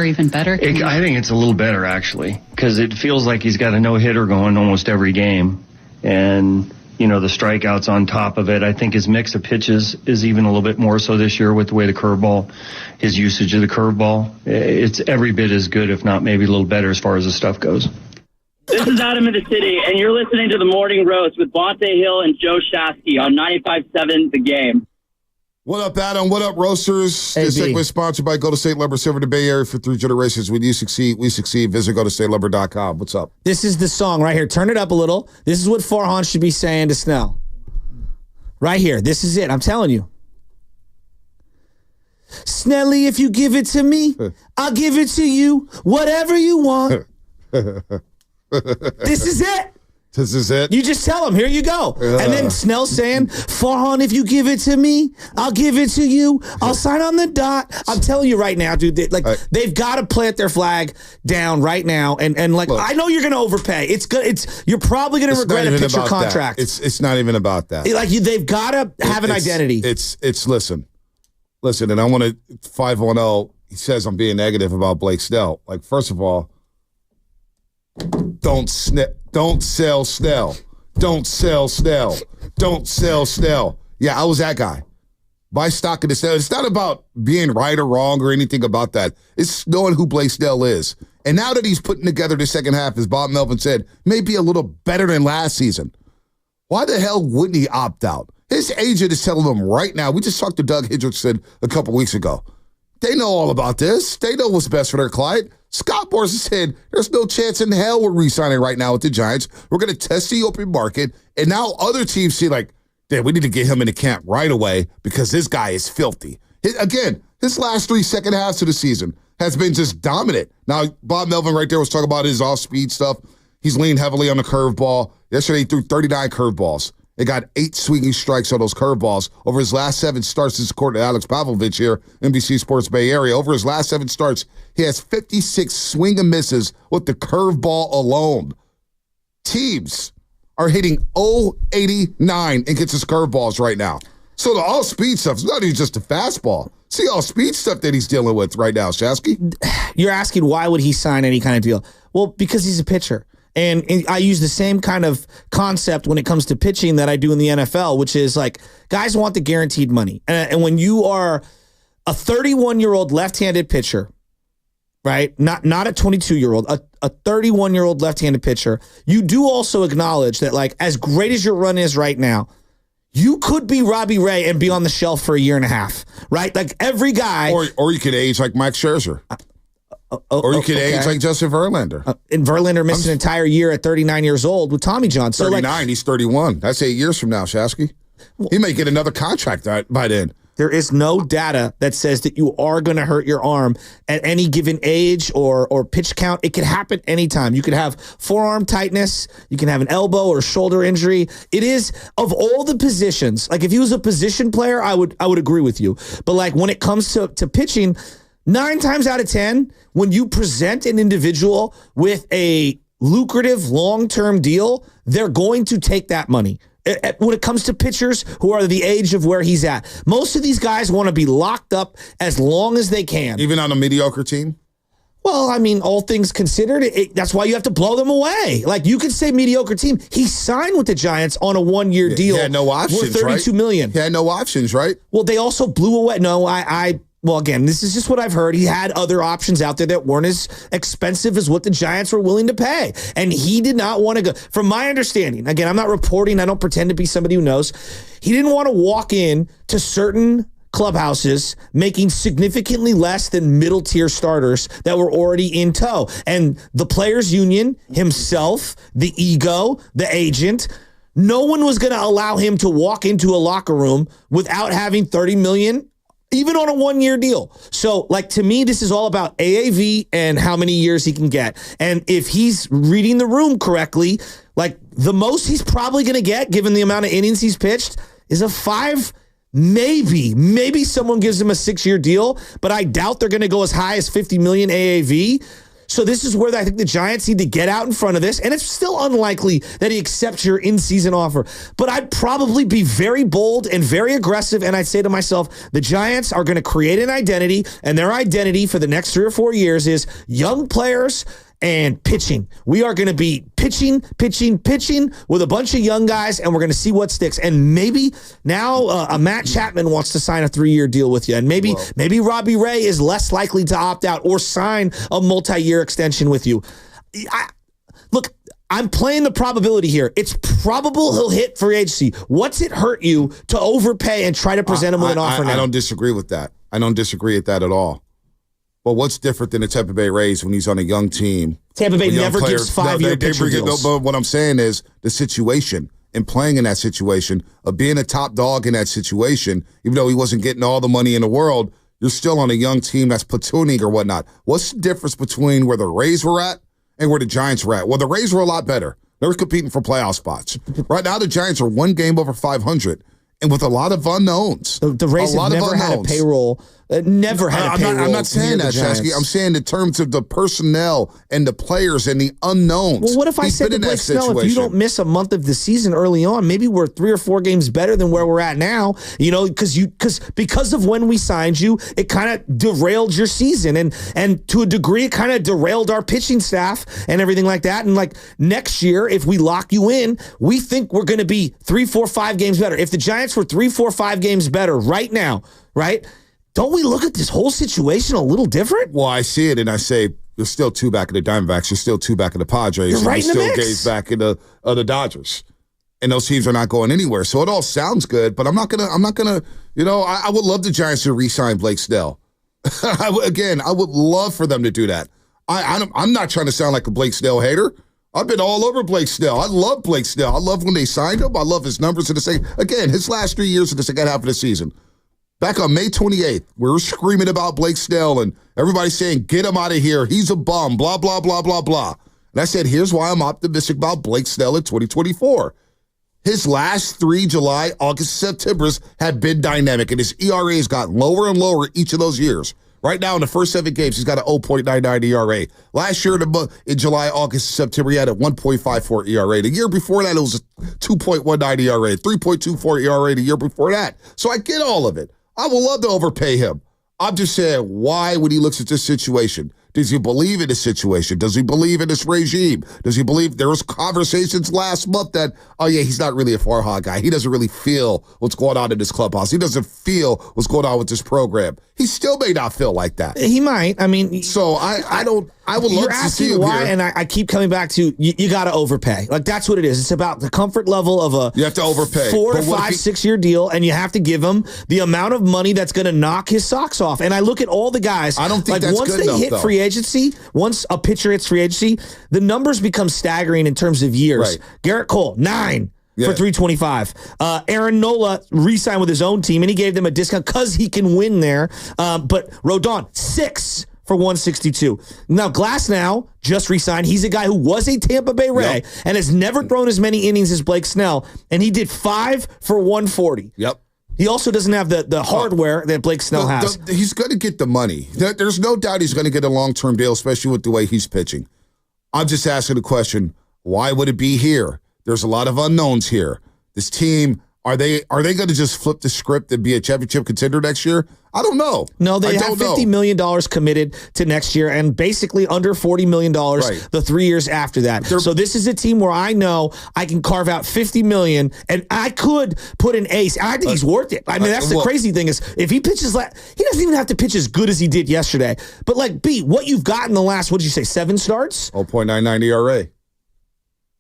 or even better? I think it's a little better, actually, because it feels like he's got a no-hitter going almost every game. And, the strikeouts on top of it. I think his mix of pitches is even a little bit more so this year with the way the curveball, his usage of the curveball. It's every bit as good, if not maybe a little better as far as the stuff goes. This is Adam in the city, and you're listening to The Morning Roast with Bonte Hill and Joe Shasky on 95.7 The Game. What up, Adam? What up, Roasters? This segment is sponsored by Golden State Lumber, serving the Bay Area for 3 generations. When you succeed, we succeed. Visit GoldenStateLumber.com. What's up? This is the song right here. Turn it up a little. This is what Farhan should be saying to Snell. Right here. This is it. I'm telling you. Snelly, if you give it to me, I'll give it to you. Whatever you want. This is it. This is it. You just tell him, here you go. And then Snell saying, Farhan, if you give it to me, I'll give it to you. I'll sign on the dot. I'm telling you right now, dude, they've got to plant their flag down right now. And look, I know you're going to overpay. It's good. You're probably going to regret a pitcher contract. It's not even about that. They've got to have an identity. Listen, and I want to 510. He says I'm being negative about Blake Snell. First of all, don't sell Snell. Don't sell Snell. Don't sell Snell. Yeah, I was that guy. Buy stock in the Snell. It's not about being right or wrong or anything about that. It's knowing who Blake Snell is. And now that he's putting together the second half, as Bob Melvin said, maybe a little better than last season. Why the hell wouldn't he opt out? His agent is telling him right now. We just talked to Doug Hendrickson a couple weeks ago. They know all about this. They know what's best for their client. Scott Boras said, there's no chance in hell we're re-signing right now with the Giants. We're going to test the open market. And now other teams see damn, we need to get him into camp right away because this guy is filthy. His last 3 second halves of the season has been just dominant. Now, Bob Melvin right there was talking about his off-speed stuff. He's leaned heavily on the curveball. Yesterday, he threw 39 curveballs. They got 8 swinging strikes on those curveballs. Over his last 7 starts, this is according to Alex Pavlovich here, NBC Sports Bay Area. Over his last 7 starts, he has 56 swing and misses with the curveball alone. Teams are hitting 089 against his curveballs right now. So the all-speed stuff is not even just the fastball. See all-speed stuff that he's dealing with right now, Shasky. You're asking why would he sign any kind of deal? Well, because he's a pitcher. And I use the same kind of concept when it comes to pitching that I do in the NFL, which is guys want the guaranteed money. And when you are a 31-year-old left-handed pitcher, right? Not a 22-year-old, a 31-year-old left-handed pitcher, you do also acknowledge that as great as your run is right now, you could be Robbie Ray and be on the shelf for a year and a half, right? Every guy. Or you could age like Max Scherzer. Or you could age like Justin Verlander. And Verlander missed an entire year at 39 years old with Tommy John. So 39, he's 31. That's 8 years from now, Shasky. He may get another contract by then. There is no data that says that you are going to hurt your arm at any given age or pitch count. It could happen anytime. You could have forearm tightness. You can have an elbow or shoulder injury. It is, of all the positions, if he was a position player, I would agree with you. But when it comes to pitching, 9 times out of 10, when you present an individual with a lucrative long-term deal, they're going to take that money. When it comes to pitchers who are the age of where he's at, most of these guys want to be locked up as long as they can. Even on a mediocre team? Well, all things considered, that's why you have to blow them away. You could say mediocre team. He signed with the Giants on a 1-year deal. He had no options, worth $32 million. He had no options, right? Well, they also blew away. No, well, again, this is just what I've heard. He had other options out there that weren't as expensive as what the Giants were willing to pay. And he did not want to go. From my understanding, again, I'm not reporting. I don't pretend to be somebody who knows. He didn't want to walk in to certain clubhouses making significantly less than middle tier starters that were already in tow. And the players union, himself, the ego, the agent, no one was going to allow him to walk into a locker room without having $30 million, even on a 1-year deal. So, to me, this is all about AAV and how many years he can get. And if he's reading the room correctly, the most he's probably going to get, given the amount of innings he's pitched, is a 5. Maybe someone gives him a 6-year deal, but I doubt they're going to go as high as $50 million AAV. So this is where I think the Giants need to get out in front of this. And it's still unlikely that he accepts your in-season offer. But I'd probably be very bold and very aggressive. And I'd say to myself, the Giants are going to create an identity. And their identity for the next 3 or 4 years is young players and pitching. We are going to be pitching with a bunch of young guys, and we're going to see what sticks. And maybe now a Matt Chapman wants to sign a 3-year deal with you, and maybe Robbie Ray is less likely to opt out or sign a multi-year extension with you. Look, I'm playing the probability here. It's probable he'll hit free agency. What's it hurt you to overpay and try to present him with an offer now? I don't disagree with that. I don't disagree with that at all. But what's different than the Tampa Bay Rays when he's on a young team? Tampa Bay never gives 5-year pitcher deals. But what I'm saying is the situation and playing in that situation, of being a top dog in that situation, even though he wasn't getting all the money in the world, you're still on a young team that's platooning or whatnot. What's the difference between where the Rays were at and where the Giants were at? Well, the Rays were a lot better. They were competing for playoff spots. Right now, the Giants are 1 game over 500. And with a lot of unknowns. The Rays have never had a payroll. Never had a payroll. I'm not saying that, Shasky. I'm saying in terms of the personnel and the players and the unknowns. Well, what if I said to Blake Snell, if you don't miss a month of the season early on, maybe we're 3 or 4 games better than where we're at now, because of when we signed you, it kind of derailed your season. And to a degree, it kind of derailed our pitching staff and everything like that. And like next year, if we lock you in, we think we're going to be 3, 4, 5 games better. If the Giants were 3, 4, 5 games better right now, right? Don't we look at this whole situation a little different? Well, I see it and I say, you're still 2 back in the Diamondbacks. You're still 2 back in the Padres. You're right in the mix. Still gaze back in the Dodgers. And those teams are not going anywhere. So it all sounds good, but I'm not gonna, I would love the Giants to re-sign Blake Snell. I would love for them to do that. I'm not trying to sound like a Blake Snell hater. I've been all over Blake Snell. I love Blake Snell. I love when they signed him. I love his numbers in the second. Again, his last 3 years in the second half of the season. Back on May 28th, we were screaming about Blake Snell and everybody saying, get him out of here. He's a bum, blah, blah, blah, blah, blah. And I said, here's why I'm optimistic about Blake Snell in 2024. His last 3 July, August, Septembers have been dynamic, and his ERA has gotten lower and lower each of those years. Right now, in the first 7 games, he's got an 0.99 ERA. Last year, in July, August, September, he had a 1.54 ERA. The year before that, it was a 2.19 ERA, 3.24 ERA the year before that. So I get all of it. I would love to overpay him. I'm just saying, why, when he looks at this situation, does he believe in this situation? Does he believe in this regime? Does he believe there was conversations last month that, oh yeah, he's not really a Farha guy. He doesn't really feel what's going on in this clubhouse. He doesn't feel what's going on with this program. He still may not feel like that. He might. I mean, so I would love to see him why, here. and I keep coming back to you got to overpay. Like that's what it is. It's about the comfort level of a you have to overpay 4 to 5, 6 year deal, and you have to give him the amount of money that's going to knock his socks off. And I look at all the guys. I don't think that's once good they enough, hit though. free agency, once a pitcher hits free agency, the numbers become staggering in terms of years. Right. Garrett Cole 9. Yeah. For 325. Aaron Nola re-signed with his own team, and he gave them a discount because he can win there. But Rodon, 6 for 162. Now, Glasnow just re-signed. He's a guy who was a Tampa Bay Ray and has never thrown as many innings as Blake Snell, and he did 5 for 140. Yep. He also doesn't have the hardware that Blake Snell has. He's going to get the money. There's no doubt he's going to get a long-term deal, especially with the way he's pitching. I'm just asking the question, why would it be here? There's a lot of unknowns here. This team, are they going to just flip the script and be a championship contender next year? I don't know. No, they have $50 million committed to next year and basically under $40 million the 3 years after that. So this is a team where I know I can carve out $50 million and I could put an ace. I think he's worth it. I mean, that's the crazy thing is if he pitches, he doesn't even have to pitch as good as he did yesterday. But what you've got in the last, what did you say, 7 starts? 0.99 ERA.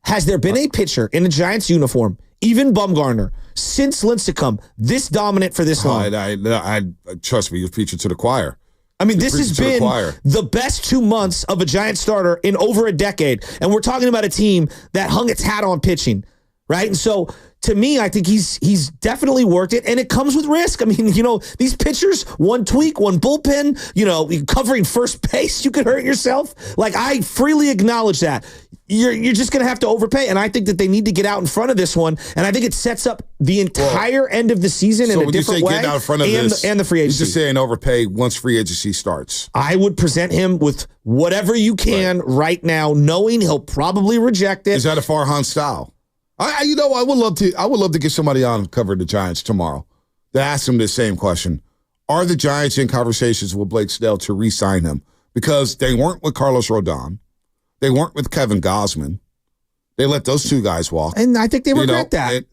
Has there been a pitcher in a Giants uniform, even Bumgarner, since Lincecum, this dominant for this long? I trust me, you're preaching to the choir. I mean, this has been the best 2 months of a Giants starter in over a decade. And we're talking about a team that hung its hat on pitching, right? And so, to me, I think he's definitely worked it, and it comes with risk. I mean, these pitchers, one tweak, one bullpen, covering first base, you could hurt yourself. Like, I freely acknowledge that. you're just going to have to overpay. And I think that they need to get out in front of this one. And I think it sets up the entire end of the season in a different way. Get out in front of this, and the free agency. You're just saying overpay once free agency starts. I would present him with whatever you can right now, knowing he'll probably reject it. Is that a Farhan style? I would love to get somebody on covering the Giants tomorrow to ask them the same question. Are the Giants in conversations with Blake Snell to re-sign him? Because they weren't with Carlos Rodon. They weren't with Kevin Gosman. They let those two guys walk. And I think they regret that.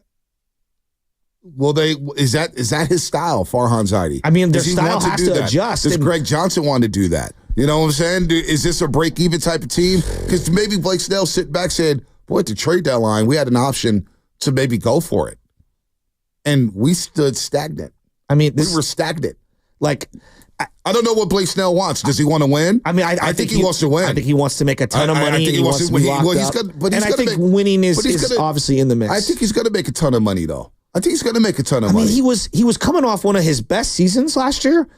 Is that his style, Farhan Zaidi? I mean, their style has to adjust. Does Greg Johnson want to do that? You know what I'm saying? Is this a break-even type of team? Because maybe Blake Snell sitting back said, boy, at the trade deadline, we had an option to maybe go for it. And we stood stagnant. I mean, we were stagnant. Like, I don't know what Blake Snell wants. Does he want to win? I mean, I think he wants to win. I think he wants to make a ton of money. I think he wants to be locked up. And I think winning is obviously in the mix. I think he's going to make a ton of money, though. I think he's going to make a ton of money. I mean, he was coming off one of his best seasons last year,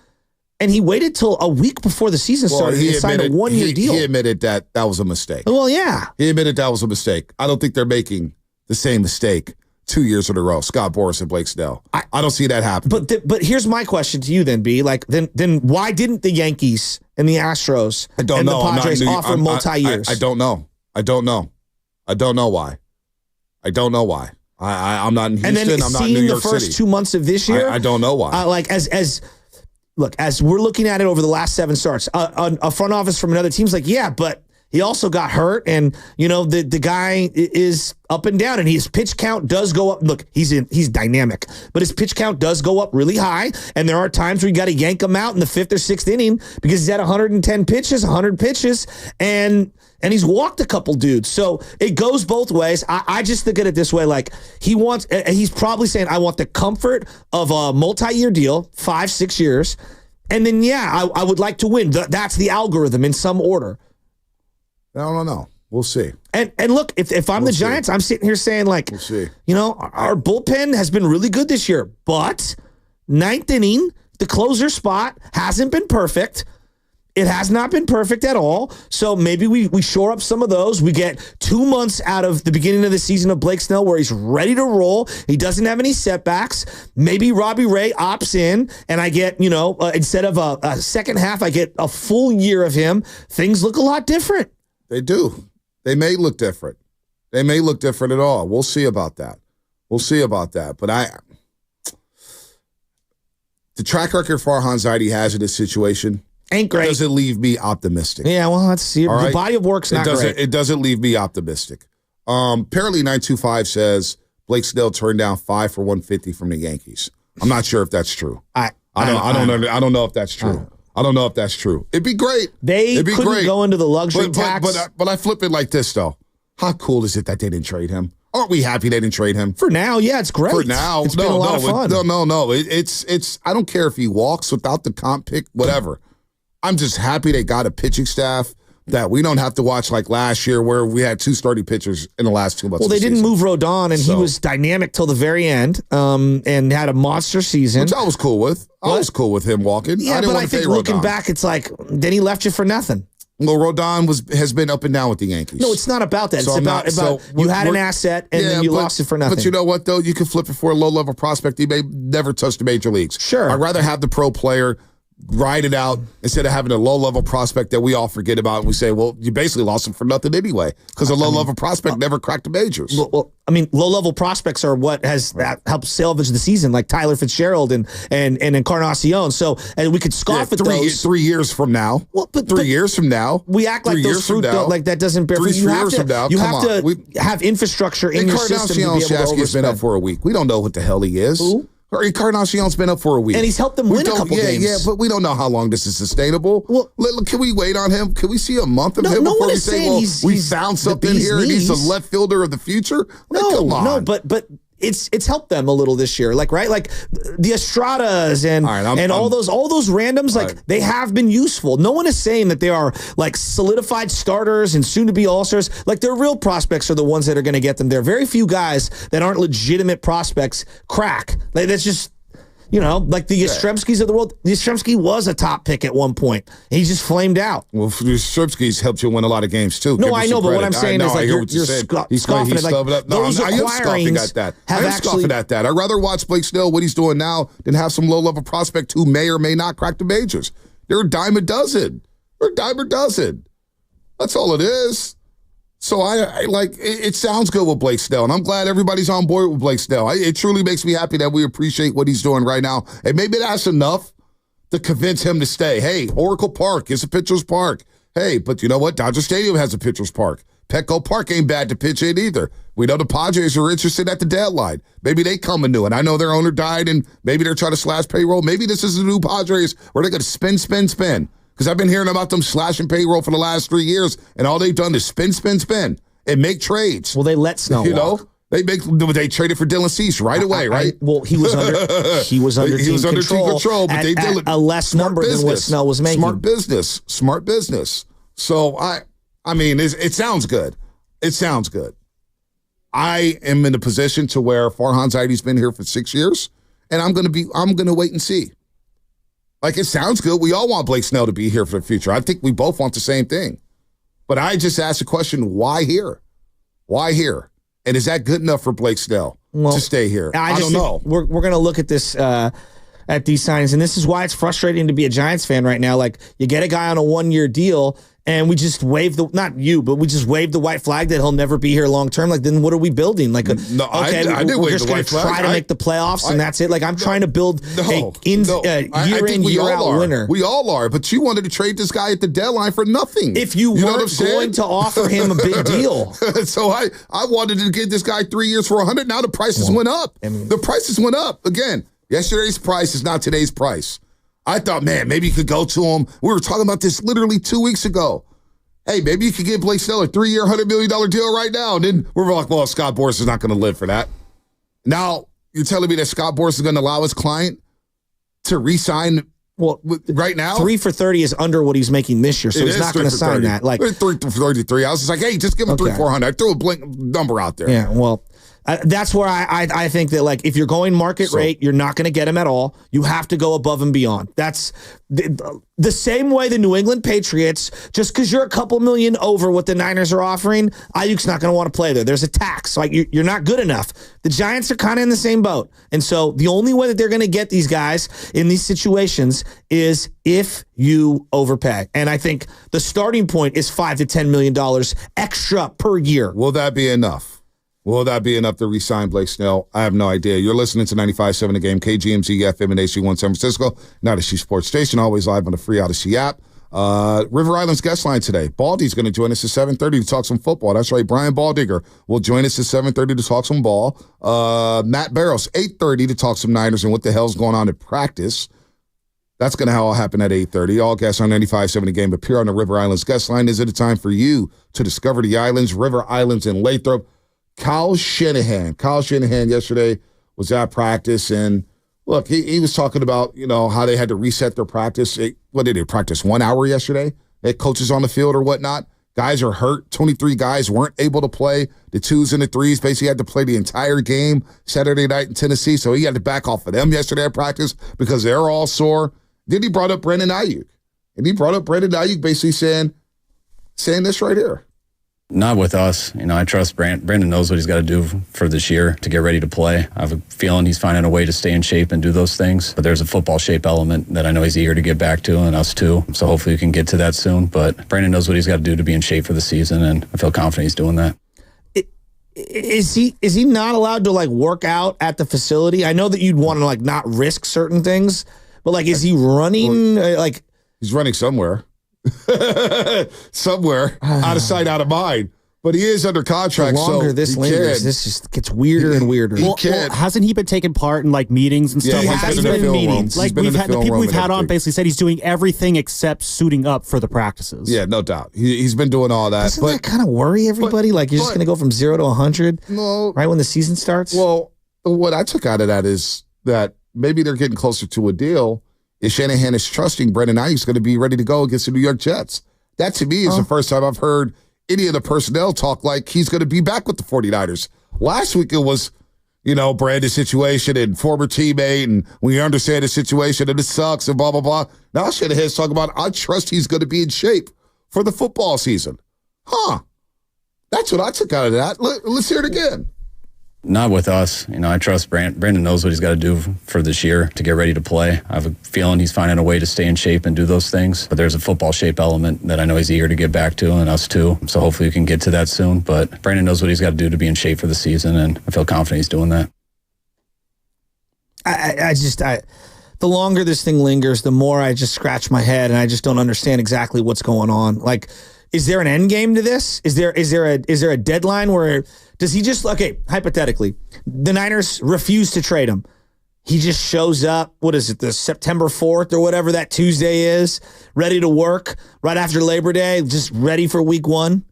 and he waited till a week before the season started and signed a one-year deal. He admitted that was a mistake. Well, yeah. He admitted that was a mistake. I don't think they're making the same mistake 2 years in a row, Scott Boras and Blake Snell. I don't see that happening. But here's my question to you then, B. Like, then why didn't the Yankees and the Astros and the Padres offer multi-years? I don't know. I don't know why. I'm not in Houston. And then I'm not in New York the first City. 2 months of this year, I don't know why. As we're looking at it over the last 7 starts, a front office from another team's like, yeah, but he also got hurt, and the guy is up and down, and his pitch count does go up. Look, he's dynamic, but his pitch count does go up really high, and there are times where you got to yank him out in the 5th or 6th inning because he's at 110 pitches, 100 pitches, and he's walked a couple dudes. So it goes both ways. I just look at it this way: like he's probably saying, I want the comfort of a multi-year deal, 5-6 years, and then I would like to win. That's the algorithm in some order. I don't know. We'll see. And look, if I'm the Giants, I'm sitting here saying, like, we'll see. Our bullpen has been really good this year, but 9th inning, the closer spot hasn't been perfect. It has not been perfect at all. So maybe we shore up some of those. We get 2 months out of the beginning of the season of Blake Snell where he's ready to roll. He doesn't have any setbacks. Maybe Robbie Ray opts in and I get, instead of a second half, I get a full year of him. Things look a lot different. They do. They may look different. They may look different at all. We'll see about that. But the track record Farhan Zaidi has in this situation ain't great. Doesn't leave me optimistic. Yeah, well, let's see. The body of work's not great. It doesn't leave me optimistic. Apparently 925 says Blake Snell turned down 5 for 150 from the Yankees. I'm not sure if that's true. I don't know if that's true. I don't know if that's true. It'd be great. It'd be couldn't great. Go into the luxury tax. But I flip it like this, though. How cool is it that they didn't trade him? Aren't we happy they didn't trade him? For now, yeah, it's great. For now. It's been a lot of fun. No. It's I don't care if he walks without the comp pick, whatever. I'm just happy they got a pitching staff that we don't have to watch like last year where we had 2 starting pitchers in the last 2 months. Well, they didn't move Rodon, and he was dynamic till the very end and had a monster season. Which I was cool with. I was cool with him walking. Yeah, but I think looking back, it's like, then he left you for nothing. Well, Rodon has been up and down with the Yankees. No, it's not about that. So it's about you had an asset and then you lost it for nothing. But you know what, though? You can flip it for a low-level prospect. He may never touch the major leagues. Sure. I'd rather have the pro player ride it out instead of having a low-level prospect that we all forget about. And we say, well, you basically lost him for nothing anyway because a low-level prospect never cracked the majors. Well, I mean, low-level prospects are what has helped salvage the season, like Tyler Fitzgerald and Encarnacion. So and we could scoff at those. 3 years from now. Well, but 3 years from now. We act like those fruit like that doesn't bear fruit. You have to have infrastructure in your system to be able to overspend. Has been up for a week. We don't know what the hell he is. Who? Encarnacion's been up for a week. And he's helped them win a couple games. Yeah, but we don't know how long this is sustainable. Well, can we wait on him? Can we see a month of him before we say, well, we found something here and he's the left fielder of the future? No, but it's helped them a little this year. Like, right? Like the Estradas and all those randoms, like they have been useful. No one is saying that they are like solidified starters and soon to be all-stars. Like their real prospects are the ones that are going to get them there. Very few guys that aren't legitimate prospects crack. Like like the Yastrzemskis of the world. Yastrzemski was a top pick at one point. He just flamed out. Well, Yastrzemski's helped you win a lot of games, too. No, I know, but what I'm saying is, like, you're scoffing at, like, those I am scoffing at that. I am scoffing at that. I'd rather watch Blake Snell, what he's doing now, than have some low-level prospect who may or may not crack the majors. They're a dime a dozen. That's all it is. So I like it sounds good with Blake Snell, and I'm glad everybody's on board with Blake Snell. It truly makes me happy that we appreciate what he's doing right now. And maybe that's enough to convince him to stay. Hey, Oracle Park is a pitcher's park. Hey, but you know what? Dodger Stadium has a pitcher's park. Petco Park ain't bad to pitch in either. We know the Padres are interested at the deadline. Maybe they come and do it. I know their owner died, and maybe they're trying to slash payroll. Maybe this is the new Padres where they're going to spin. Because I've been hearing about them slashing payroll for the last 3 years, and all they've done is spin, and make trades. Well, they let Snell walk. They traded for Dylan Cease right away, right? Well, he was under team control, but they did a less number than what Snell was making. Smart business. So I mean, it sounds good. It sounds good. I am in a position to where Farhan Zaidi's been here for 6 years, and I'm gonna wait and see. Like, it sounds good. We all want Blake Snell to be here for the future. I think we both want the same thing. But I just asked the question, why here? Why here? And is that good enough for Blake Snell to stay here? I don't know. We're going to look at this, at these signings, and this is why it's frustrating to be a Giants fan right now. Like, you get a guy on a 1-year deal, and we just wave we just wave the white flag that he'll never be here long term. Like, then what are we building? Like, we're just going to try to make the playoffs, and that's it. Like, I'm trying to build year in, year out winner. We all are, but you wanted to trade this guy at the deadline for nothing. If you weren't going to offer him a big deal. So I wanted to give this guy 3 years for 100. Now the prices went up. The prices went up. Again, yesterday's price is not today's price. I thought, man, maybe you could go to him. We were talking about this literally 2 weeks ago. Hey, maybe you could give Blake Snell a 3-year, $100 million deal right now. And then we're like, well, Scott Boras is not going to live for that. Now, you're telling me that Scott Boras is going to allow his client to re-sign right now? 3 for 30 is under what he's making this year, so he's not going to sign that. Like 3 for 33. I was just like, hey, just give him 300-400. I threw a blank number out there. Yeah, well, that's where I think that, like, if you're going market rate, you're not going to get him at all. You have to go above and beyond. That's the same way the New England Patriots, just because you're a couple million over what the Niners are offering, Aiyuk's not going to want to play there. There's a tax. Like, you're not good enough. The Giants are kind of in the same boat. And so the only way that they're going to get these guys in these situations is if you overpay. And I think the starting point is $5 to $10 million extra per year. Will that be enough? Will that be enough to re-sign Blake Snell? I have no idea. You're listening to 95.7 The Game, KGMZ FM and AC1 San Francisco, not a Sports Station, always live on the free Odyssey app. River Island's guest line today. Baldy's going to join us at 7:30 to talk some football. That's right, Brian Baldinger will join us at 7:30 to talk some ball. Matt Barrows, 8:30 to talk some Niners and what the hell's going on in practice. That's going to all happen at 8:30. All guests on 95.7 The Game appear on the River Island's guest line. Is it a time for you to discover the islands, River Islands in Lathrop? Kyle Shanahan yesterday was at practice, and look, he was talking about, how they had to reset their practice. What did they practice 1 hour yesterday? They had coaches on the field or whatnot. Guys are hurt. 23 guys weren't able to play. The 2s and the 3s basically had to play the entire game Saturday night in Tennessee, so he had to back off of them yesterday at practice because they're all sore. Then he brought up Brandon Aiyuk, and he brought up Brandon Aiyuk basically saying this right here. Not with us. I trust Brandon knows what he's got to do for this year to get ready to play. I have a feeling he's finding a way to stay in shape and do those things. But there's a football shape element that I know he's eager to get back to, and us too. So hopefully we can get to that soon. But Brandon knows what he's got to do to be in shape for the season, and I feel confident he's doing that. Is he not allowed to, like, work out at the facility? I know that you'd want to, like, not risk certain things, but, like, is he running? He's running somewhere. Somewhere out of sight, out of mind. But he is under contract. The longer this lingers, this just gets weirder and weirder. Well, hasn't he been taking part in, like, meetings and stuff? He's been in meetings. Like, the people we've had on basically said he's doing everything except suiting up for the practices. Yeah, no doubt. He's been doing all that. Doesn't that kind of worry everybody? You're just going to go from 0 to 100 right when the season starts? Well, what I took out of that is that maybe they're getting closer to a deal. If Shanahan is trusting Brandon Aiyuk's going to be ready to go against the New York Jets. That, to me, is the first time I've heard any of the personnel talk like he's going to be back with the 49ers. Last week, it was Brandon's situation and former teammate, and we understand the situation and it sucks and blah, blah, blah. Now Shanahan's talking about, I trust he's going to be in shape for the football season. Huh. That's what I took out of that. Let's hear it again. Not with us. I trust Brandon knows what he's got to do for this year to get ready to play. I have a feeling he's finding a way to stay in shape and do those things. But there's a football shape element that I know he's eager to get back to, and us too. So hopefully we can get to that soon. But Brandon knows what he's got to do to be in shape for the season, and I feel confident he's doing that. The longer this thing lingers, the more I just scratch my head, and I just don't understand exactly what's going on. Like, is there an end game to this? Is there a deadline where does he just, okay, hypothetically, the Niners refuse to trade him. He just shows up, what is it, the September 4th or whatever that Tuesday is, ready to work right after Labor Day, just ready for week 1?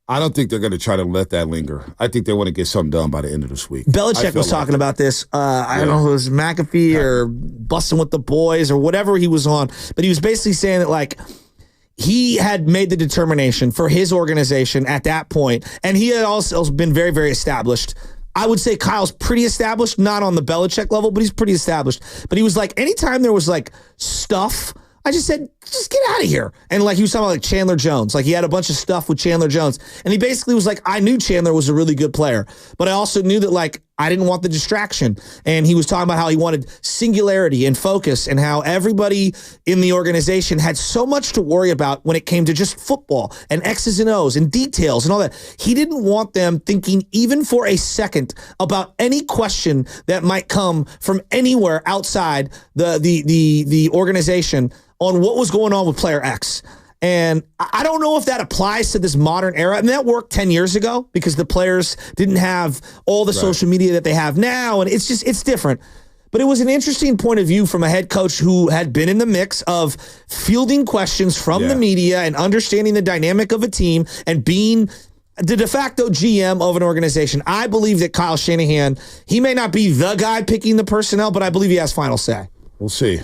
I don't think they're going to try to let that linger. I think they want to get something done by the end of this week. Belichick was talking about this. I don't know if it was McAfee or Busting with the Boys or whatever he was on, but he was basically saying that, like, he had made the determination for his organization at that point, and he had also been very, very established. I would say Kyle's pretty established, not on the Belichick level, but he's pretty established. But he was like, anytime there was like stuff, I just said, just get out of here. And like he was talking about like Chandler Jones. Like he had a bunch of stuff with Chandler Jones. And he basically was like, I knew Chandler was a really good player, but I also knew that like I didn't want the distraction. And he was talking about how he wanted singularity and focus and how everybody in the organization had so much to worry about when it came to just football and X's and O's and details and all that. He didn't want them thinking even for a second about any question that might come from anywhere outside the organization on what was going on with player X. And I don't know if that applies to this modern era. I mean, that worked 10 years ago because the players didn't have all the social media that they have now. And it's different. But it was an interesting point of view from a head coach who had been in the mix of fielding questions from the media and understanding the dynamic of a team and being the de facto GM of an organization. I believe that Kyle Shanahan, he may not be the guy picking the personnel, but I believe he has final say. We'll see.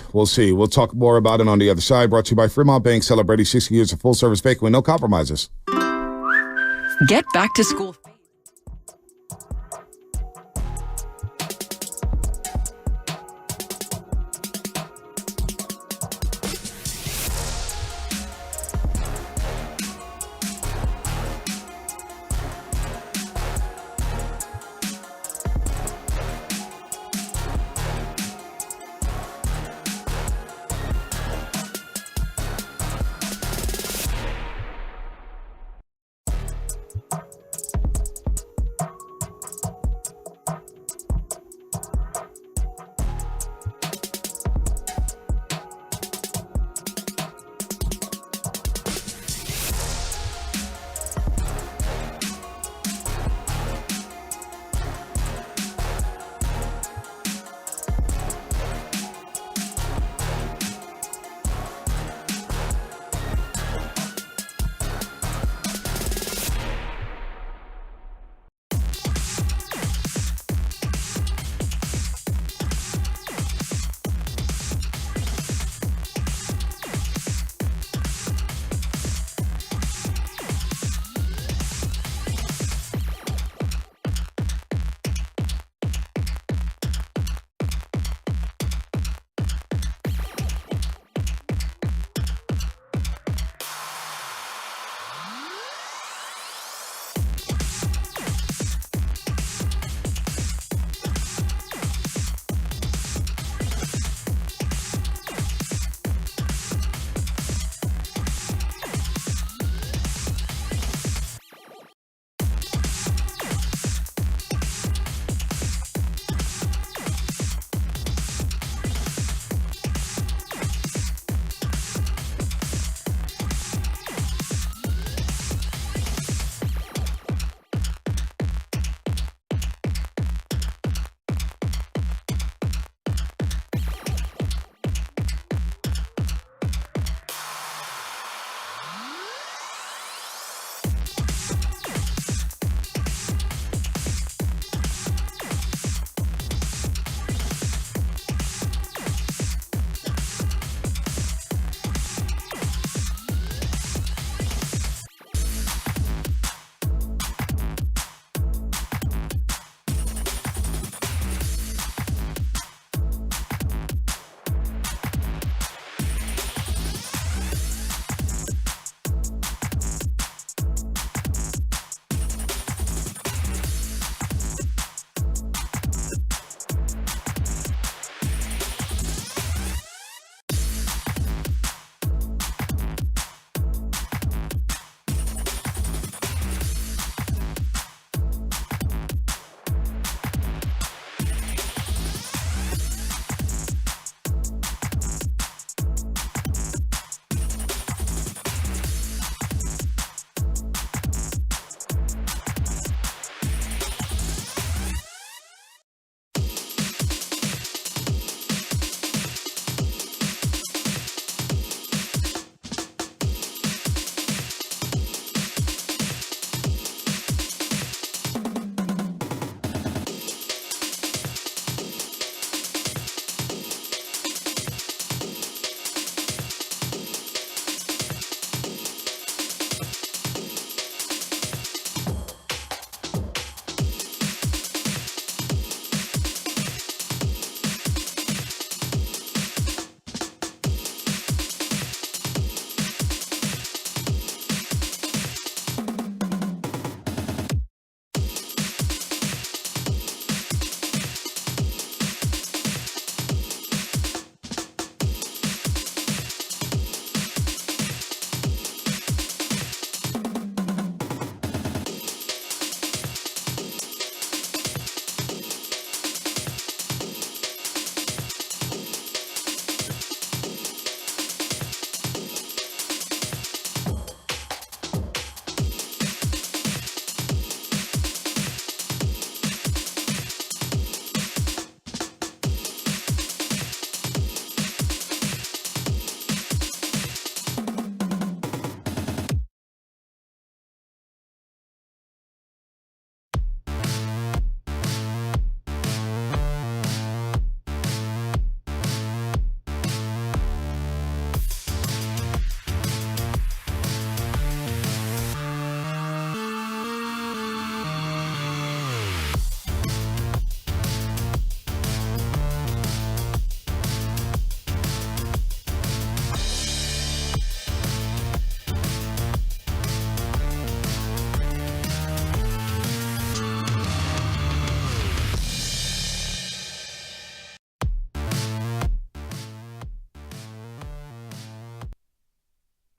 We'll talk more about it on the other side. Brought to you by Fremont Bank, celebrating 60 years of full-service banking with no compromises. Get back to school.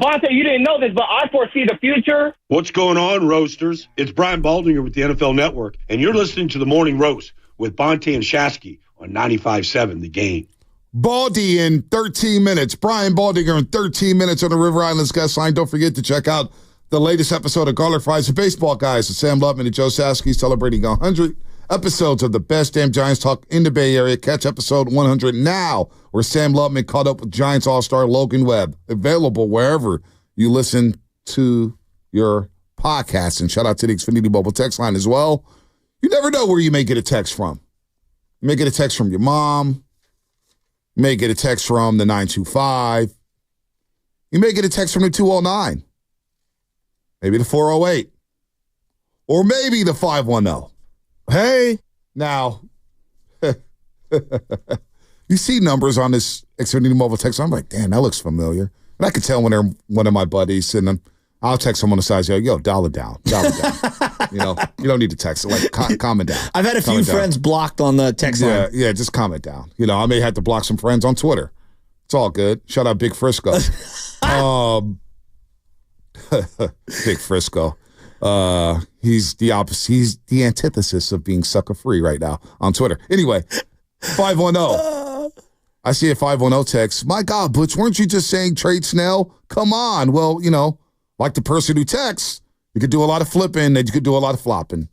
Bonte, you didn't know this, but I foresee the future. What's going on, Roasters? It's Brian Baldinger with the NFL Network, and you're listening to The Morning Roast with Bonte and Shasky on 95.7 The Game. Baldy in 13 minutes. Brian Baldinger in 13 minutes on the River Islands guest line. Don't forget to check out the latest episode of Garlic Fries and Baseball Guys with Sam Lubman and Joe Shasky celebrating 100 episodes of the best damn Giants talk in the Bay Area. Catch episode 100 now, where Sam Lubman caught up with Giants All-Star Logan Webb. Available wherever you listen to your podcasts. And shout out to the Xfinity Mobile text line as well. You never know where you may get a text from. You may get a text from your mom. You may get a text from the 925. You may get a text from the 209. Maybe the 408. Or maybe the 510. Hey, now, you see numbers on this Xfinity Mobile text. I'm like, damn, that looks familiar. And I could tell when they're one of my buddies, and I'll text them on the side, yo, dial it down. You don't need to text it. Like, calm it down. I've had a few friends blocked on the text line. Yeah, just calm it down. I may have to block some friends on Twitter. It's all good. Shout out Big Frisco. Big Frisco. He's the opposite. He's the antithesis of being sucker free right now on Twitter. Anyway, 510. I see a 510 text. My God, Butch, weren't you just saying trade Snell? Come on. Well, like the person who texts, you could do a lot of flipping and you could do a lot of flopping.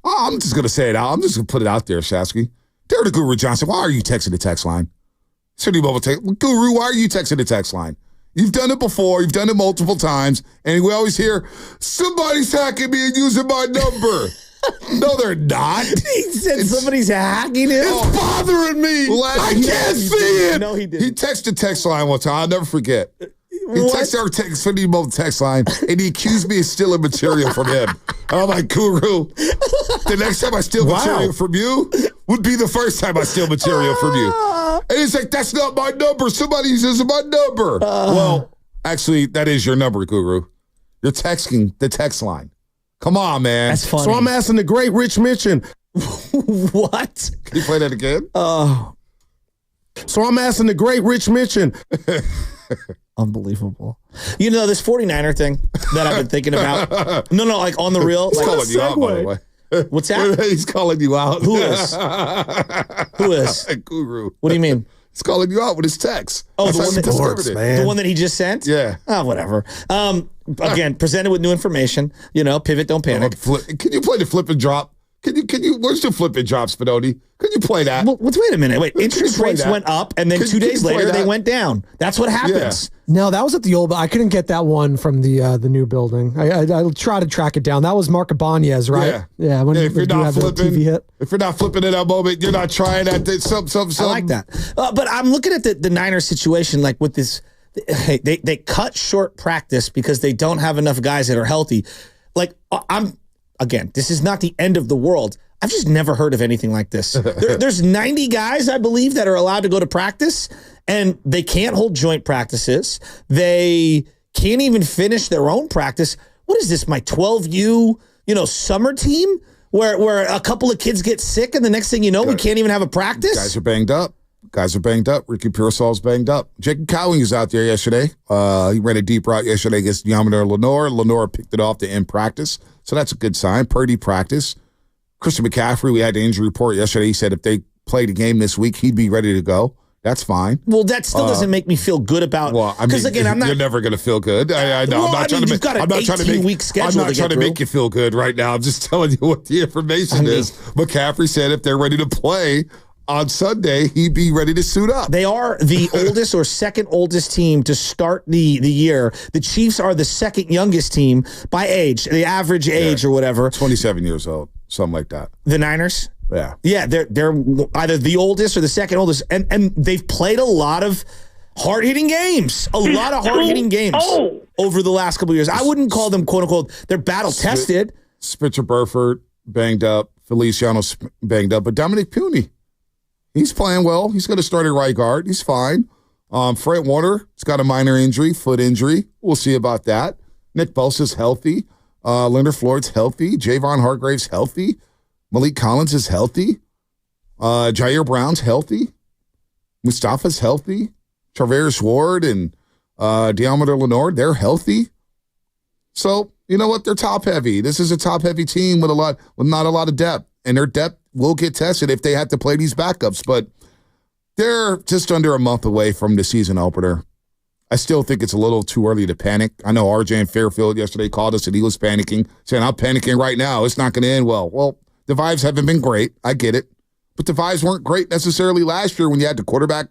I'm just going to say it out. I'm just going to put it out there, Shasky. Dare to Guru Johnson, why are you texting the text line? Guru, why are you texting the text line? You've done it before. You've done it multiple times. And we always hear, somebody's hacking me and using my number. No, they're not. He said somebody's hacking him. It's bothering me. I can't see it. No, he didn't. He texted text line one time. I'll never forget. He texted our Xfinity Mobile text line, and he accused me of stealing material from him. I'm like, Guru, the next time I steal material from you would be the first time I steal material from you. And he's like, that's not my number. Somebody's using my number. Well, actually, that is your number, Guru. You're texting the text line. Come on, man. That's funny. So I'm asking the great Rich Mitchell. What? Can you play that again? So I'm asking the great Rich Mitchell. Unbelievable. This 49er thing that I've been thinking about. No, like on the real. He's like, calling you out, by the way. What's that? He's calling you out. Who is? Who is? Guru. What do you mean? He's calling you out with his text. Oh, the one that he just sent? Yeah. Oh, whatever. Again, presented with new information. Pivot, don't panic. Can you play the flip and drop? Can you? Where's the flip and drop, Spinoni? Can you play that? Well, wait a minute. Wait, interest rates went up, and then 2 days later they went down. That's what happens. Yeah. No, that was at the old. I couldn't get that one from the new building. I try to track it down. That was Mark Ibanez, right? Yeah. If you're not flipping, TV hit. If you're not flipping in that moment, you're not trying that. I like that. But I'm looking at the Niners situation, like with this. Hey, they cut short practice because they don't have enough guys that are healthy. Like Again, this is not the end of the world. I've just never heard of anything like this. There's 90 guys, I believe, that are allowed to go to practice, and they can't hold joint practices. They can't even finish their own practice. What is this, my 12U, summer team, where a couple of kids get sick, and the next thing you know, we can't even have a practice? Guys are banged up. Ricky Pearsall's banged up. Jacob Cowing was out there yesterday. He ran a deep route yesterday against Yamada Lenore. Lenore picked it off to end practice, so that's a good sign. Purdy practice. Christian McCaffrey, we had the injury report yesterday. He said if they played a game this week, he'd be ready to go. That's fine. Well, that still doesn't make me feel good about. Well, I mean, again, you're never going to feel good. I know. Well, I'm not trying to make. You've got an 18-week schedule. I'm not trying to make you feel good right now. I'm just telling you what the information is. McCaffrey said if they're ready to play on Sunday, he'd be ready to suit up. They are the oldest or second oldest team to start the year. The Chiefs are the second youngest team by age, the average age or whatever. 27 years old, something like that. The Niners? Yeah. Yeah, they're either the oldest or the second oldest. And they've played a lot of hard-hitting games. A lot of hard-hitting games over the last couple of years. I wouldn't call them, quote-unquote, they're battle-tested. Spitzer Burford, banged up. Feliciano, banged up. But Dominic Puny, he's playing well. He's going to start at right guard. He's fine. Fred Warner, he's got a minor injury, foot injury. We'll see about that. Nick Bosa's healthy. Leonard Floyd's healthy. Javon Hargrave's healthy. Malik Collins is healthy. Jair Brown's healthy. Mustafa's healthy. Traveris Ward and Deommodore Lenoir, they're healthy. So, you know what? They're top-heavy. This is a top-heavy team with not a lot of depth. And their depth will get tested if they have to play these backups. But they're just under a month away from the season opener. I still think it's a little too early to panic. I know RJ in Fairfield yesterday called us and he was panicking, saying, I'm panicking right now. It's not going to end well. Well, the vibes haven't been great. I get it. But the vibes weren't great necessarily last year when you had the quarterback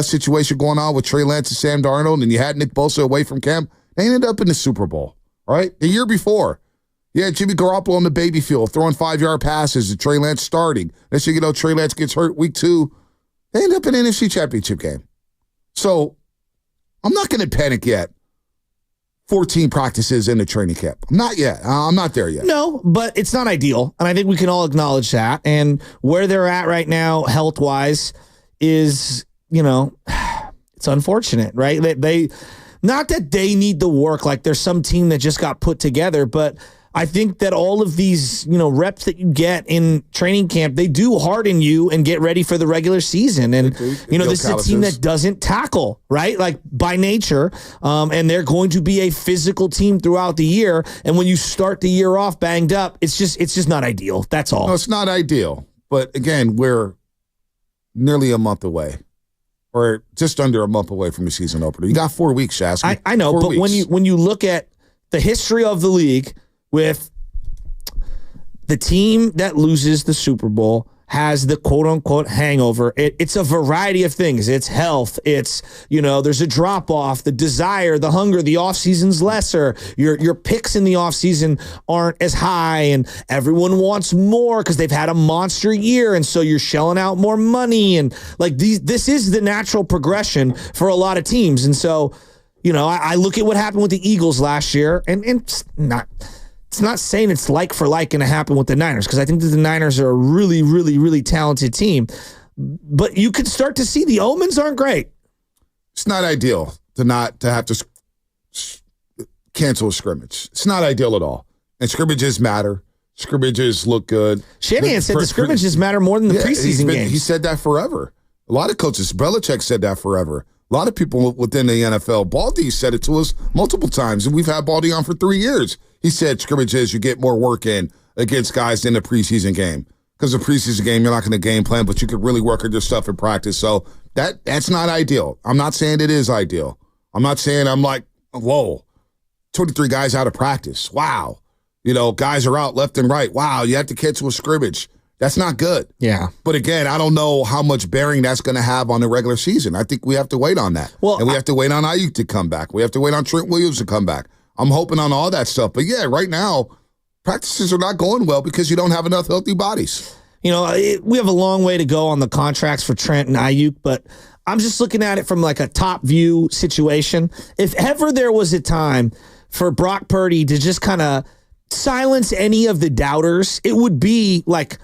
situation going on with Trey Lance and Sam Darnold and you had Nick Bosa away from camp. They ended up in the Super Bowl, right? The year before. Yeah, Jimmy Garoppolo on the baby field, throwing 5-yard passes and Trey Lance starting. Next thing you know, Trey Lance gets hurt week 2. They end up in an NFC Championship game. So I'm not going to panic yet. 14 practices in the training camp. Not yet. I'm not there yet. No, but it's not ideal. And I think we can all acknowledge that. And where they're at right now, health-wise, is, it's unfortunate, right? They not that they need the work, like there's some team that just got put together, but I think that all of these, reps that you get in training camp, they do harden you and get ready for the regular season. And, this is a team that doesn't tackle, right? Like by nature. And they're going to be a physical team throughout the year. And when you start the year off banged up, it's just not ideal. That's all. No, it's not ideal. But again, we're nearly a month away. Or just under a month away from the season opener. You got 4 weeks, Shasky. I know, but when you look at the history of the league, with the team that loses the Super Bowl has the quote-unquote hangover. It's a variety of things. It's health. It's, there's a drop-off, the desire, the hunger, the offseason's lesser. Your picks in the offseason aren't as high, and everyone wants more because they've had a monster year, and so you're shelling out more money. And, this is the natural progression for a lot of teams. And so, I look at what happened with the Eagles last year, and it's not saying it's like for like going to happen with the Niners, because I think that the Niners are a really, really, really talented team. But you could start to see the omens aren't great. It's not ideal to have to cancel a scrimmage. It's not ideal at all. And scrimmages matter. Scrimmages look good. Shanahan said the scrimmages matter more than the preseason games. He said that forever. A lot of coaches, Belichick said that forever. A lot of people within the NFL, Baldy said it to us multiple times, and we've had Baldy on for 3 years. He said scrimmages, you get more work in against guys in the preseason game. Because the preseason game, you're not going to game plan, but you could really work on your stuff in practice. So that's not ideal. I'm not saying it is ideal. I'm not saying I'm like, whoa, 23 guys out of practice. Wow. Guys are out left and right. Wow, you have to cancel a scrimmage. That's not good. Yeah. But again, I don't know how much bearing that's going to have on the regular season. I think we have to wait on that. And we have to wait on Aiyuk to come back. We have to wait on Trent Williams to come back. I'm hoping on all that stuff. But yeah, right now, practices are not going well because you don't have enough healthy bodies. We have a long way to go on the contracts for Trent and Aiyuk, but I'm just looking at it from like a top view situation. If ever there was a time for Brock Purdy to just kind of silence any of the doubters, it would be like,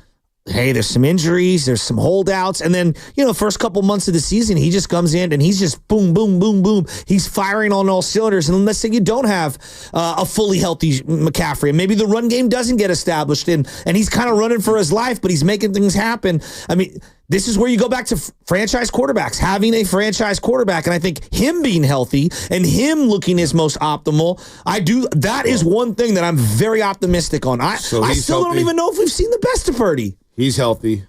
hey, there's some injuries, there's some holdouts, and then, first couple months of the season, he just comes in and he's just boom, boom, boom, boom. He's firing on all cylinders, and let's say you don't have a fully healthy McCaffrey, and maybe the run game doesn't get established, and he's kind of running for his life, but he's making things happen. I mean, this is where you go back to franchise quarterbacks, having a franchise quarterback, and I think him being healthy and him looking his most optimal, that is one thing that I'm very optimistic on. I still don't even know if we've seen the best of Purdy. He's healthy.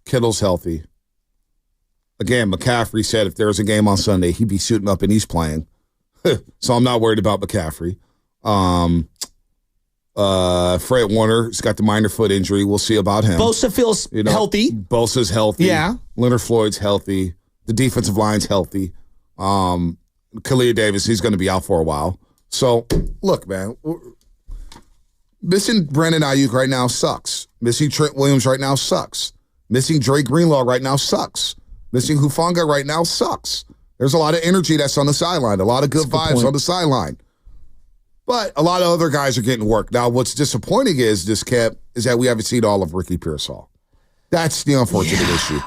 Kittle's healthy. Again, McCaffrey said if there was a game on Sunday, he'd be suiting up and he's playing. So I'm not worried about McCaffrey. Fred Warner's got the minor foot injury. We'll see about him. Bosa feels healthy. Bosa's healthy. Yeah. Leonard Floyd's healthy. The defensive line's healthy. Khalil Davis, he's going to be out for a while. So, look, man, missing Brandon Aiyuk right now sucks. Missing Trent Williams right now sucks. Missing Dre Greenlaw right now sucks. Missing Hufanga right now sucks. There's a lot of energy that's on the sideline, a lot of good vibes on the sideline. But a lot of other guys are getting work. Now, what's disappointing is that we haven't seen all of Ricky Pearsall. That's the unfortunate issue.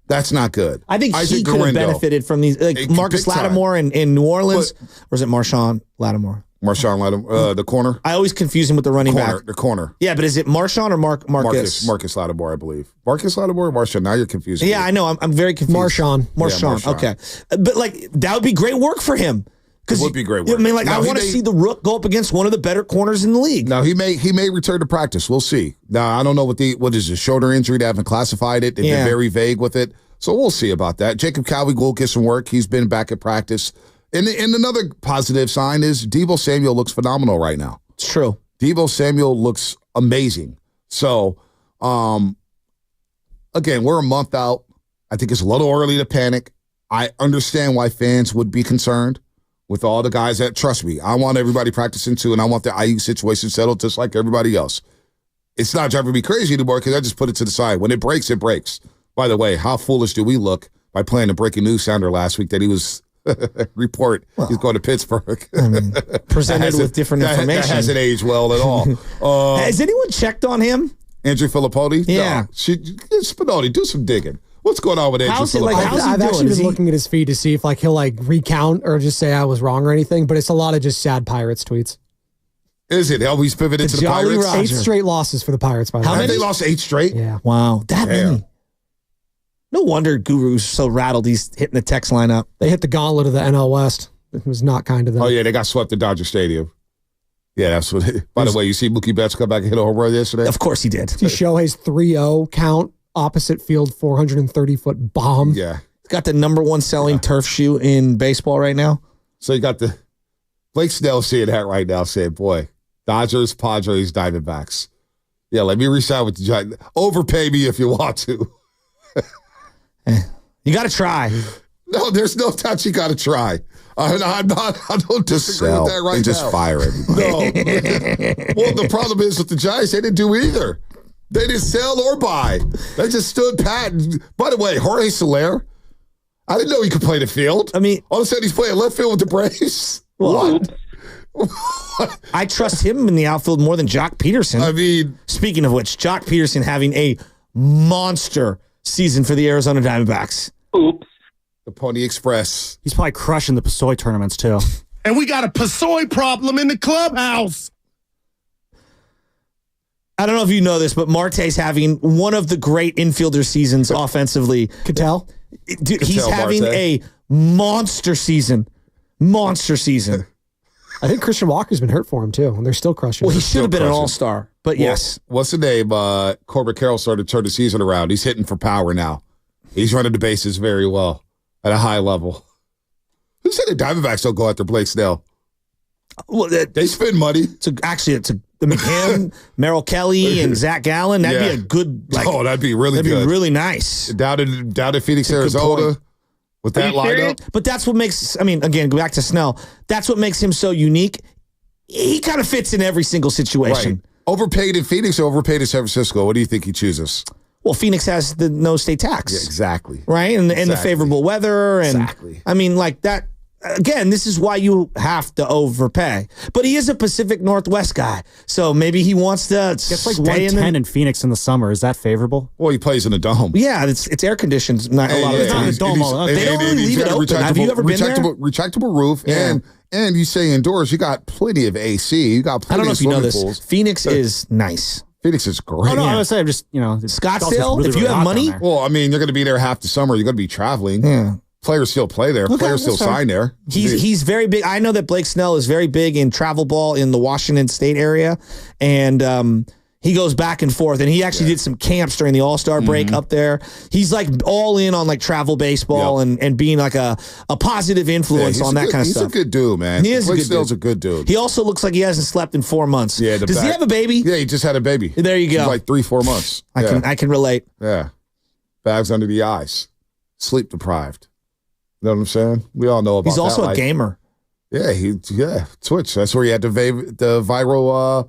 That's not good. I think he could have benefited from these, like Marcus Lattimore in New Orleans. Or is it Marshawn Lattimore? Marshawn Lattimore, the corner. I always confuse him with the running back. The corner. Yeah, but is it Marshawn or Marcus? Marcus Lattimore, I believe. Marcus Lattimore or Marshawn? Now you're confusing me. I know. I'm very confused. Marshawn. Marshawn. Okay. But, like, that would be great work for him. It would be great work. I mean, like, I want to see the Rook go up against one of the better corners in the league. Now, he may return to practice. We'll see. Now, I don't know what is a shoulder injury. They haven't classified it. They've been very vague with it. So we'll see about that. Jacob Cowley will get some work. He's been back at practice. And another positive sign is Deebo Samuel looks phenomenal right now. It's true. Deebo Samuel looks amazing. So, again, we're a month out. I think it's a little early to panic. I understand why fans would be concerned with all the guys that, trust me, I want everybody practicing too, and I want the Aiyuk situation settled just like everybody else. It's not driving me crazy anymore because I just put it to the side. When it breaks, it breaks. By the way, how foolish do we look by playing a breaking news sounder last week that he was he's going to Pittsburgh. I mean, presented with different information. That hasn't aged well at all. Has anyone checked on him? Andrew Filipponi? Yeah. No. Spinoni, do some digging. What's going on with Andrew Filipponi? I've actually been looking at his feed to see if like he'll like recount or just say I was wrong or anything, but it's a lot of just sad Pirates tweets. Is it? How he's pivoted to the Pirates? Roger. 8 straight losses for the Pirates, by the way. Have they lost 8 straight? Yeah. Wow. That many. No wonder Guru's so rattled he's hitting the text lineup. They hit the gauntlet of the NL West. It was not kind of them. Oh, yeah, they got swept at Dodger Stadium. Yeah, that's what. By the way, you see Mookie Betts come back and hit a home run yesterday? Of course he did. See Shohei's 3-0 count, opposite field 430-foot bomb. Yeah. He's got the #1 selling turf shoe in baseball right now. So you got the Blake Snell seeing that right now saying, boy, Dodgers, Padres, Diamondbacks. Yeah, let me resign with the Giants. Overpay me if you want to. You got to try. No, there's no touch. You got to try. I don't disagree with that right now. Just fire everybody. No. Well, the problem is with the Giants, they didn't do either. They didn't sell or buy. They just stood pat. By the way, Jorge Soler, I didn't know he could play the field. I mean, all of a sudden he's playing left field with the Braves. What? I trust him in the outfield more than Jock Peterson. I mean, speaking of which, Jock Peterson having a monster season for the Arizona Diamondbacks. Oops. The Pony Express. He's probably crushing the Passoy tournaments, too. And we got a Passoy problem in the clubhouse. I don't know if you know this, but Marte's having one of the great infielder seasons offensively. Cattell? Dude, he's having a monster season. Monster season. I think Christian Walker's been hurt for him, too, and they're still crushing. Well, he should have been an all-star, but yes. What's the name? Corbett Carroll started to turn the season around. He's hitting for power now. He's running the bases very well at a high level. Who said the Diamondbacks don't go after Blake Snell? Well, they spend money. It's him, Merrill Kelly, and Zach Gallen. That'd be a good. That'd be really good. That'd be really nice. Down in Phoenix, Arizona, with that lineup. But that's what makes. I mean, again, go back to Snell. That's what makes him so unique. He kind of fits in every single situation. Right. Overpaid in Phoenix or overpaid in San Francisco? What do you think he chooses? Well, Phoenix has the no state tax. Yeah, exactly. Right? And the favorable weather. And exactly. I mean, like that. Again, this is why you have to overpay. But he is a Pacific Northwest guy. So maybe he wants to It's like 110 in Phoenix in the summer. Is that favorable? Well, he plays in a dome. Yeah, it's air conditioned a lot of the time. It's not a dome. They don't really leave it open. Have you ever been there? Retractable roof. Yeah. And you say indoors, you got plenty of AC. You got plenty of swimming pools. I don't know if you know this. Phoenix is nice. Phoenix is great. Oh, no, I would say just, Scottsdale, really, if you have money. Well, I mean, you're going to be there half the summer. You're going to be traveling. Yeah. Players still play there. Okay, Players still sign there. He's very big. I know that Blake Snell is very big in travel ball in the Washington State area. And he goes back and forth. And he actually did some camps during the All-Star break up there. He's like all in on like travel baseball and being like a positive influence on that kind of stuff. He's a good dude, man. He is Blake Snell's a good dude. He also looks like he hasn't slept in 4 months. Yeah, Does he have a baby? Yeah, he just had a baby. There you go. He's like 3-4 months. I can relate. Yeah. Bags under the eyes. Sleep deprived. You know what I'm saying? We all know about that. He's also a gamer. Yeah, Twitch. That's where he had the viral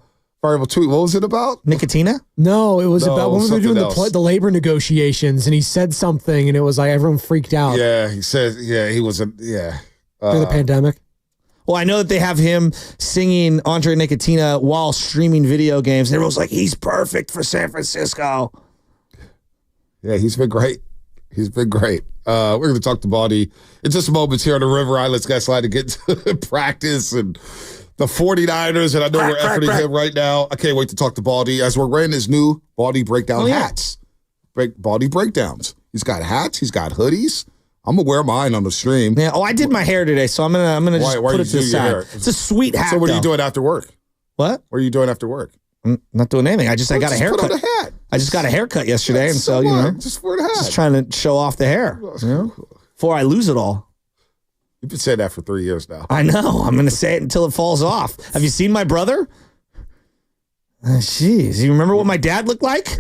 tweet. What was it about? Nicotina? No, it was about when we were doing the labor negotiations, and he said something, and it was like everyone freaked out. Yeah, he said, he was during the pandemic. Well, I know that they have him singing Andre Nicotina while streaming video games. And everyone's like, he's perfect for San Francisco. Yeah, he's been great. He's been great. We're going to talk to Baldy in just moments here on the River Islands guest line to get to practice and The 49ers, and I know we're efforting him right now. I can't wait to talk to Baldy as we're wearing his new Baldy breakdown hats. Baldy breakdowns. He's got hats. He's got hoodies. I'm gonna wear mine on the stream. Yeah. Oh, I did my hair today, so I'm gonna just put it to the side. It's a sweet hat. So what are you doing after work? What? What are you doing after work? I'm not doing anything. I got a haircut. Put on a hat. I just got a haircut yesterday, and so just wear the hat. Just trying to show off the hair, before I lose it all. You've been saying that for 3 years now. I know. I'm going to say it until it falls off. Have you seen my brother? Jeez. You remember what my dad looked like?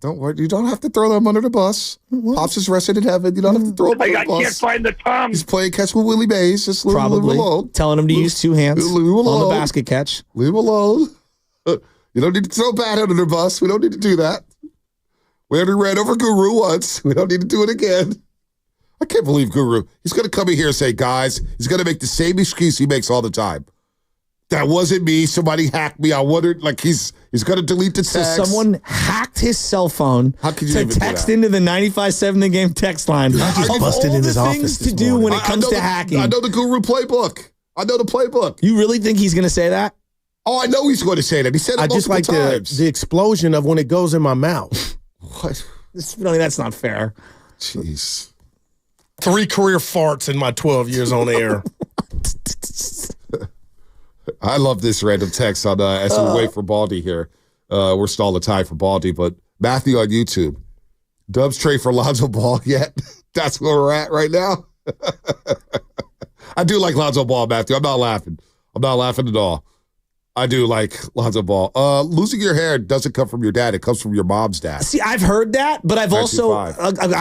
Don't worry. You don't have to throw them under the bus. Pops is rested in heaven. You don't have to throw him under the bus. I can't find the Tom. He's playing catch with Willie Mays. Just leave him alone. Telling him to use two hands leave him alone. on the basket catch. Leave him alone. You don't need to throw Bat under the bus. We don't need to do that. We already ran over Guru once. We don't need to do it again. I can't believe Guru. He's going to come in here and say, guys, he's going to make the same excuse he makes all the time. That wasn't me. Somebody hacked me. I wondered, like, he's going to delete the text. So someone hacked his cell phone to text into the 95.7 The Game text line. I just busted in his office to do when it comes to hacking. I know the Guru playbook. I know the playbook. You really think he's going to say that? Oh, I know he's going to say that. He said it multiple times. The explosion of when it goes in my mouth. What? Really, that's not fair. Jeez. 3 career farts in my 12 years on air. I love this random text on as we wait for Baldy here. We're stalling time for Baldy, but Matthew on YouTube. Dubs trade for Lonzo Ball yet? That's where we're at right now. I do like Lonzo Ball, Matthew. I'm not laughing. I'm not laughing at all. I do like Lonzo Ball. Losing your hair doesn't come from your dad. It comes from your mom's dad. See, I've heard that, but I've also, I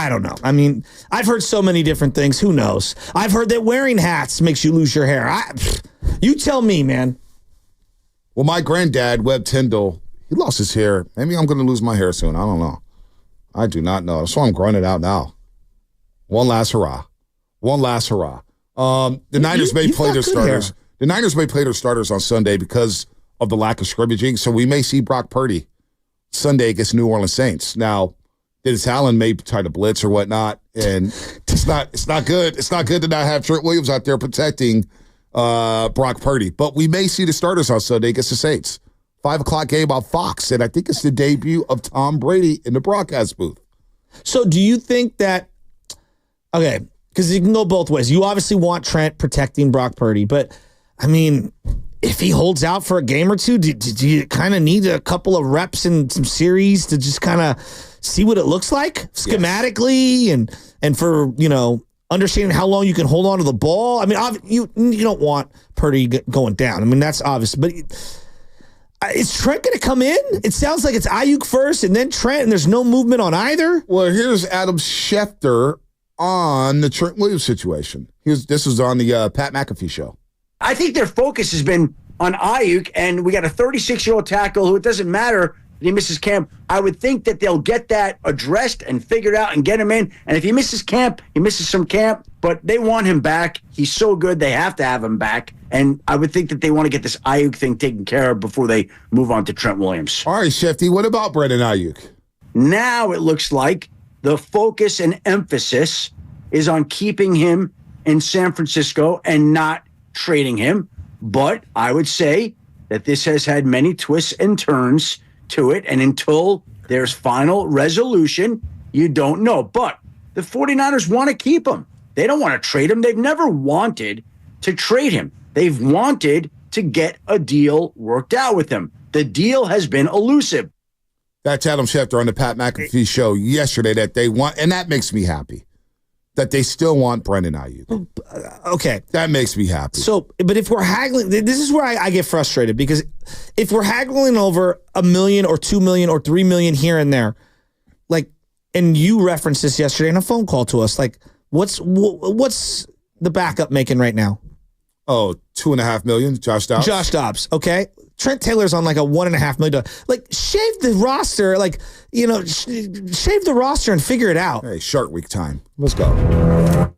don't know. I mean, I've heard so many different things. Who knows? I've heard that wearing hats makes you lose your hair. You tell me, man. Well, my granddad, Webb Tyndall, he lost his hair. Maybe I'm going to lose my hair soon. I don't know. I do not know. That's why I'm growing it out now. One last hurrah. One last hurrah. The Niners may play their starters. The Niners may play their starters on Sunday because of the lack of scrimmaging, so we may see Brock Purdy Sunday against New Orleans Saints. Now, Dennis Allen may try to blitz or whatnot, and it's not good. It's not good to not have Trent Williams out there protecting Brock Purdy. But we may see the starters on Sunday against the Saints. 5 o'clock game on Fox, and I think it's the debut of Tom Brady in the broadcast booth. So do you think that, okay, because you can go both ways. You obviously want Trent protecting Brock Purdy, but I mean, if he holds out for a game or two, do you kind of need a couple of reps in some series to just kind of see what it looks like schematically and for, understanding how long you can hold on to the ball? I mean, you don't want Purdy going down. I mean, that's obvious. But is Trent going to come in? It sounds like it's Aiyuk first and then Trent, and there's no movement on either. Well, here's Adam Schefter on the Trent Williams situation. This was on the Pat McAfee show. I think their focus has been on Aiyuk, and we got a 36-year-old tackle who it doesn't matter that he misses camp. I would think that they'll get that addressed and figured out and get him in. And if he misses camp, he misses some camp, but they want him back. He's so good, they have to have him back. And I would think that they want to get this Aiyuk thing taken care of before they move on to Trent Williams. All right, Shefty, what about Brandon Aiyuk? Now it looks like the focus and emphasis is on keeping him in San Francisco and not trading him. But I would say that this has had many twists and turns to it, and until there's final resolution, you don't know. But the 49ers want to keep him. They don't want to trade him. They've never wanted to trade him. They've wanted to get a deal worked out with him. The deal has been elusive. That's Adam Schefter on the Pat McAfee show yesterday that they want, and that makes me happy. That they still want Brandon Aiyuk. Okay. That makes me happy. So, but if we're haggling, this is where I get frustrated, because if we're haggling over $1 million or $2 million or $3 million here and there, like, and you referenced this yesterday in a phone call to us, like, what's the backup making right now? Oh, $2.5 million, Josh Dobbs. Josh Dobbs, okay. Trent Taylor's on like a $1.5 million. Like, shave the roster, like, shave the roster and figure it out. Hey, Shark Week time. Let's go.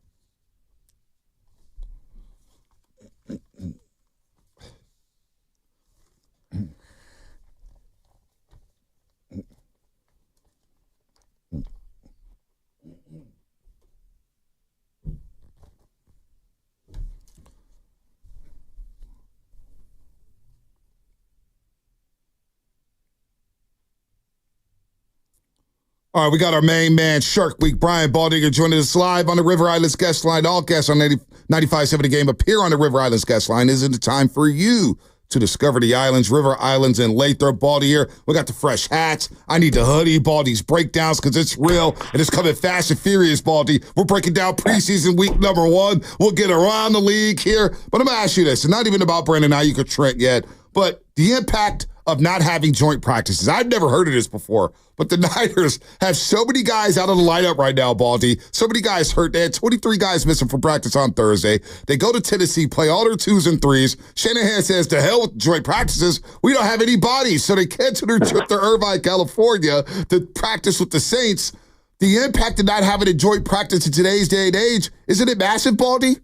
All right, we got our main man, Shark Week, Brian Baldinger, joining us live on the River Islands guest line. All guests on 95.7 The Game appear on the River Islands guest line. Isn't it time for you to discover the islands, River Islands, and Lathrop? Baldy here. We got the fresh hats. I need the hoodie, Baldy's breakdowns, because it's real, and it's coming fast and furious, Baldy. We're breaking down preseason week number 1. We'll get around the league here. But I'm going to ask you this. It's not even about Brandon Aiyuk or Trent yet, but the impact of not having joint practices. I've never heard of this before, but the Niners have so many guys out of the lineup right now, Baldy. So many guys hurt. They had 23 guys missing from practice on Thursday. They go to Tennessee, play all their 2s and 3s. Shanahan says, to hell with joint practices. We don't have any bodies. So they cancel their trip to Irvine, California to practice with the Saints. The impact of not having a joint practice in today's day and age, isn't it massive, Baldy?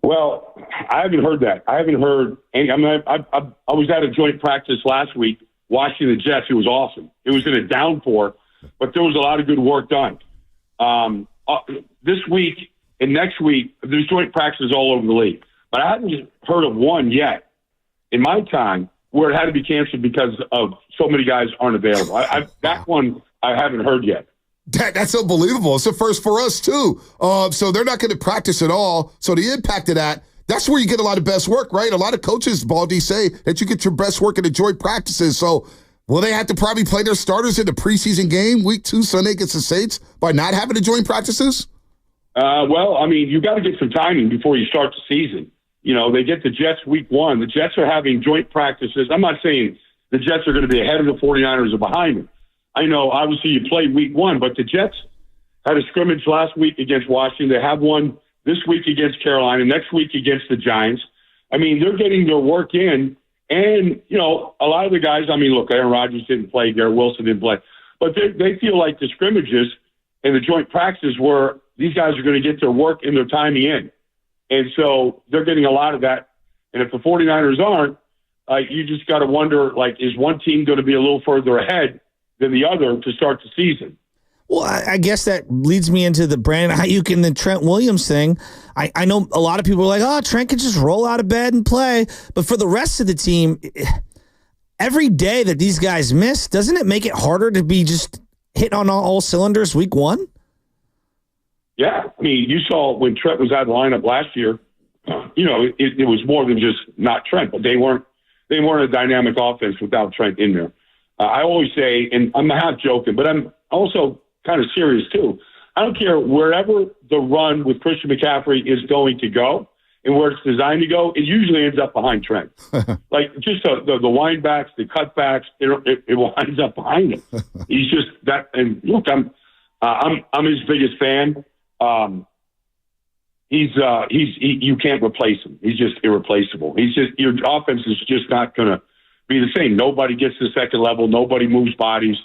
Well, I haven't heard that. I haven't heard any. I mean, I was at a joint practice last week watching the Jets. It was awesome. It was in a downpour, but there was a lot of good work done. This week and next week, there's joint practices all over the league. But I haven't heard of one yet in my time where it had to be canceled because of so many guys aren't available. That one I haven't heard yet. That's unbelievable. It's the first for us, too. So they're not going to practice at all. So the impact of that's where you get a lot of best work, right? A lot of coaches, Baldy, say that you get your best work in the joint practices. So will they have to probably play their starters in the preseason game, week 2, Sunday against the Saints, by not having the joint practices? Well, I mean, you got to get some timing before you start the season. You know, they get the Jets week 1. The Jets are having joint practices. I'm not saying the Jets are going to be ahead of the 49ers or behind them. I know, obviously, you play week 1, but the Jets had a scrimmage last week against Washington. They have one this week against Carolina, next week against the Giants. I mean, they're getting their work in. And, you know, a lot of the guys, I mean, look, Aaron Rodgers didn't play, Garrett Wilson didn't play. But they feel like the scrimmages and the joint practices where these guys are going to get their work and their timing in. And so they're getting a lot of that. And if the 49ers aren't, you just got to wonder, like, is one team going to be a little further ahead than the other to start the season? Well, I guess that leads me into the Brandon Aiyuk and the Trent Williams thing. I know a lot of people are like, oh, Trent can just roll out of bed and play. But for the rest of the team, every day that these guys miss, doesn't it make it harder to be just hitting on all cylinders week 1? Yeah. I mean, you saw when Trent was out of the lineup last year, you know, it was more than just not Trent, but they weren't a dynamic offense without Trent in there. I always say, and I'm half joking, but I'm also kind of serious too. I don't care wherever the run with Christian McCaffrey is going to go and where it's designed to go, it usually ends up behind Trent. Like just the wind backs, the cutbacks, it winds up behind him. He's just that. And look, I'm his biggest fan. You can't replace him. He's just irreplaceable. Your offense is just not going to be the same. Nobody gets to the second level. Nobody moves bodies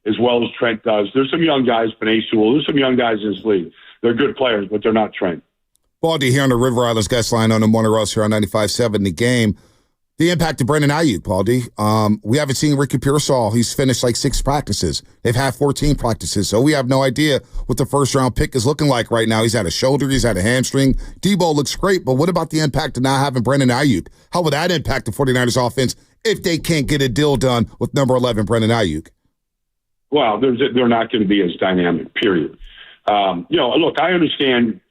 as well as Trent does. There's some young guys, Panay Sewell. There's some young guys in this league. They're good players, but they're not Trent. Baldy here on the River Islands guest line on the Morning Roast here on 95.7 The Game. The impact of Brandon Aiyuk, Baldy. We haven't seen Ricky Pearsall. He's finished like 6 practices. They've had 14 practices, so we have no idea what the first-round pick is looking like right now. He's had a shoulder. He's had a hamstring. Debo looks great, but what about the impact of not having Brandon Aiyuk? How would that impact the 49ers offense if they can't get a deal done with number 11, Brandon Aiyuk? Well, they're not going to be as dynamic, period. Look, I understand,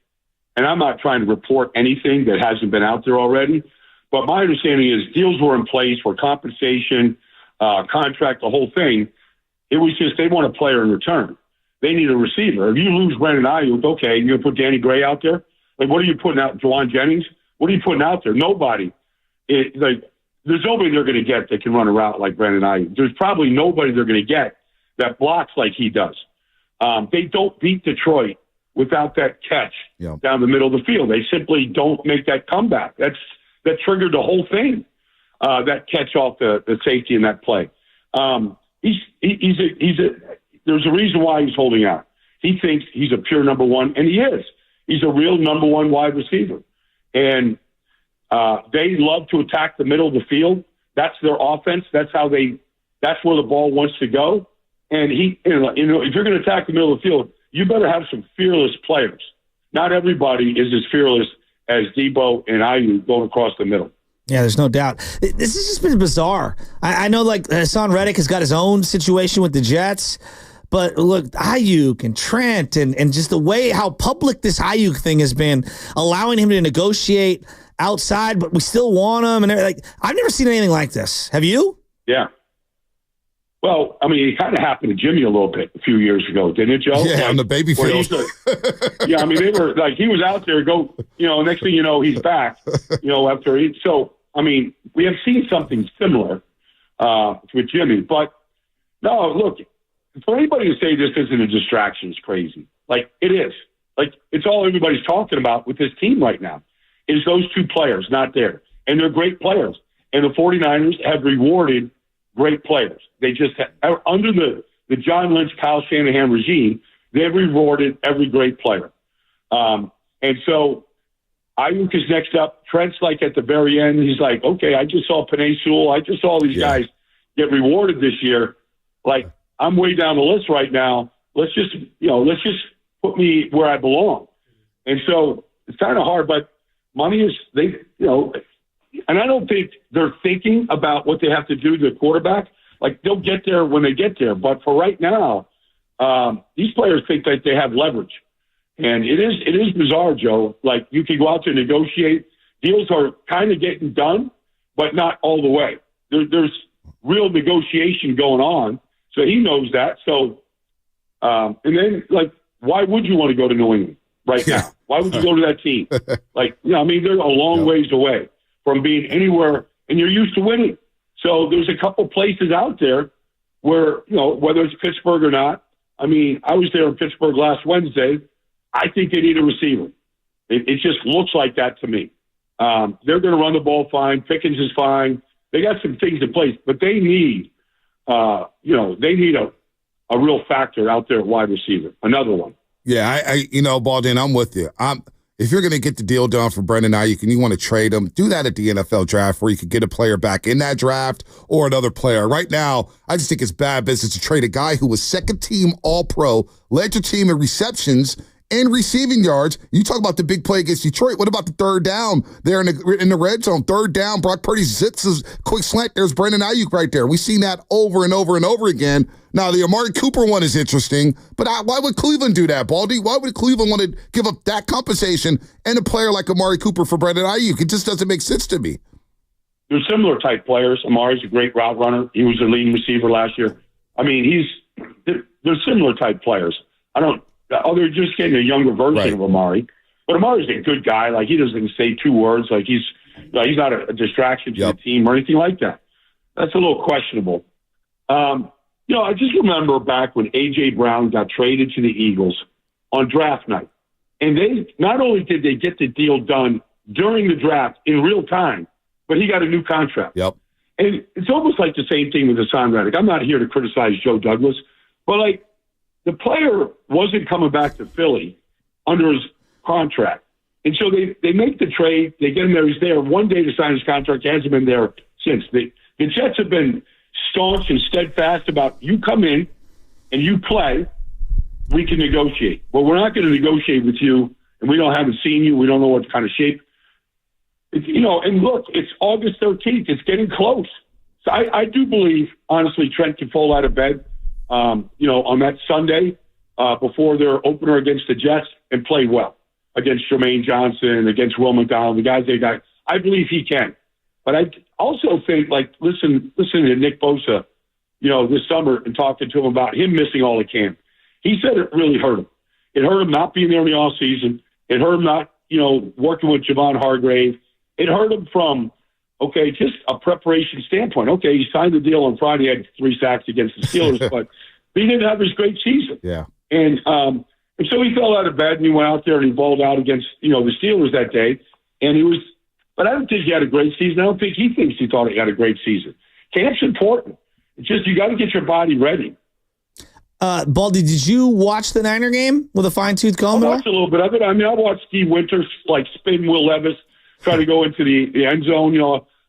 and I'm not trying to report anything that hasn't been out there already, but my understanding is deals were in place for compensation, contract, the whole thing. It was just they want a player in return. They need a receiver. If you lose Brandon Aiyuk, okay, you're going to put Danny Gray out there? Like, what are you putting out? Juwan Jennings? What are you putting out there? Nobody. There's nobody they're going to get that can run a route like Brandon Aiyuk. There's probably nobody they're going to get that blocks like he does. They don't beat Detroit without that catch down the middle of the field. They simply don't make that comeback. That triggered the whole thing, that catch off the safety in that play. There's a reason why he's holding out. He thinks he's a pure number one, and he is. He's a real number one wide receiver. And they love to attack the middle of the field. That's their offense. That's where the ball wants to go. And if you're going to attack the middle of the field, you better have some fearless players. Not everybody is as fearless as Debo and Aiyuk going across the middle. Yeah, there's no doubt. This has just been bizarre. I know, like, Hassan Reddick has got his own situation with the Jets, but look, Aiyuk and Trent and just the way how public this Aiyuk thing has been, allowing him to negotiate outside, but we still want him. And like, I've never seen anything like this. Have you? Yeah. Well, I mean, it kind of happened to Jimmy a little bit a few years ago, didn't it, Joe? Yeah, like, on the baby field. Yeah, I mean, they were like, he was out there, next thing you know, he's back, so, I mean, we have seen something similar with Jimmy. But, no, look, for anybody to say this isn't a distraction is crazy. Like, it is. Like, it's all everybody's talking about with this team right now is those two players not there. And they're great players. And the 49ers have rewarded great players. They just under the John Lynch, Kyle Shanahan regime, they've rewarded every great player. And so Aiyuk is next up. Trent's like at the very end. He's like, okay, I just saw Penei Sewell. I just saw these guys get rewarded this year. Like, I'm way down the list right now. Let's just put me where I belong. And so it's kind of hard, but money is and I don't think they're thinking about what they have to do to the quarterback. Like, they'll get there when they get there. But for right now, these players think that they have leverage. And it is bizarre, Joe. Like, you can go out to negotiate. Deals are kind of getting done, but not all the way. There's real negotiation going on. So he knows that. So, and then, like, why would you want to go to New England right now? Why would you go to that team? Like, I mean, they're a long ways away from being anywhere, and you're used to winning. So there's a couple places out there where, whether it's Pittsburgh or not. I mean, I was there in Pittsburgh last Wednesday. I think they need a receiver. It just looks like that to me. They're going to run the ball fine. Pickens is fine. They got some things in place, but they need, a real factor out there at wide receiver. Another one. Yeah, Baldinger, I'm with you. If you're going to get the deal done for Brandon Aiyuk and you want to trade him, do that at the NFL draft where you could get a player back in that draft or another player. Right now, I just think it's bad business to trade a guy who was second-team All-Pro, led your team in receptions and receiving yards. You talk about the big play against Detroit. What about the third down there in the red zone? Third down, Brock Purdy zits his quick slant. There's Brandon Aiyuk right there. We've seen that over and over and over again. Now, the Amari Cooper one is interesting, but why would Cleveland do that, Baldy? Why would Cleveland want to give up that compensation and a player like Amari Cooper for Brandon Aiyuk? It just doesn't make sense to me. They're similar type players. Amari's a great route runner. He was a leading receiver last year. I mean, they're similar type players. They're just getting a younger version of Amari. But Amari's a good guy. Like, he doesn't say two words. Like, he's not a distraction to the team or anything like that. That's a little questionable. I just remember back when A.J. Brown got traded to the Eagles on draft night. And they not only did they get the deal done during the draft in real time, but he got a new contract. Yep. And it's almost like the same thing with Hassan Reddick. I'm not here to criticize Joe Douglas, but, like, the player wasn't coming back to Philly under his contract. And so they make the trade. They get him there. He's there one day to sign his contract. He hasn't been there since. The Jets have been staunch and steadfast about, you come in and you play, we can negotiate. But we're not going to negotiate with you, and we haven't seen you. We don't know what kind of shape. And look, it's August 13th. It's getting close. So I do believe, honestly, Trent can fall out of bed, on that Sunday before their opener against the Jets and play well against Jermaine Johnson, against Will McDonald, the guys they got. I believe he can. But I also think, like, listen to Nick Bosa, this summer and talking to him about him missing all the camp. He said it really hurt him. It hurt him not being there in the offseason. It hurt him not, working with Javon Hargrave. It hurt him from, just a preparation standpoint. Okay, he signed the deal on Friday, had 3 sacks against the Steelers, but he didn't have his great season. Yeah. And so he fell out of bed and he went out there and he balled out against, the Steelers that day. And but I don't think he had a great season. I don't think he thinks he thought he had a great season. Camp's important. It's just you got to get your body ready. Baldy, did you watch the Niner game with a fine-tooth comb? I watched a little bit of it. I mean, I watched Steve Winters spin Will Levis, try to go into the end zone.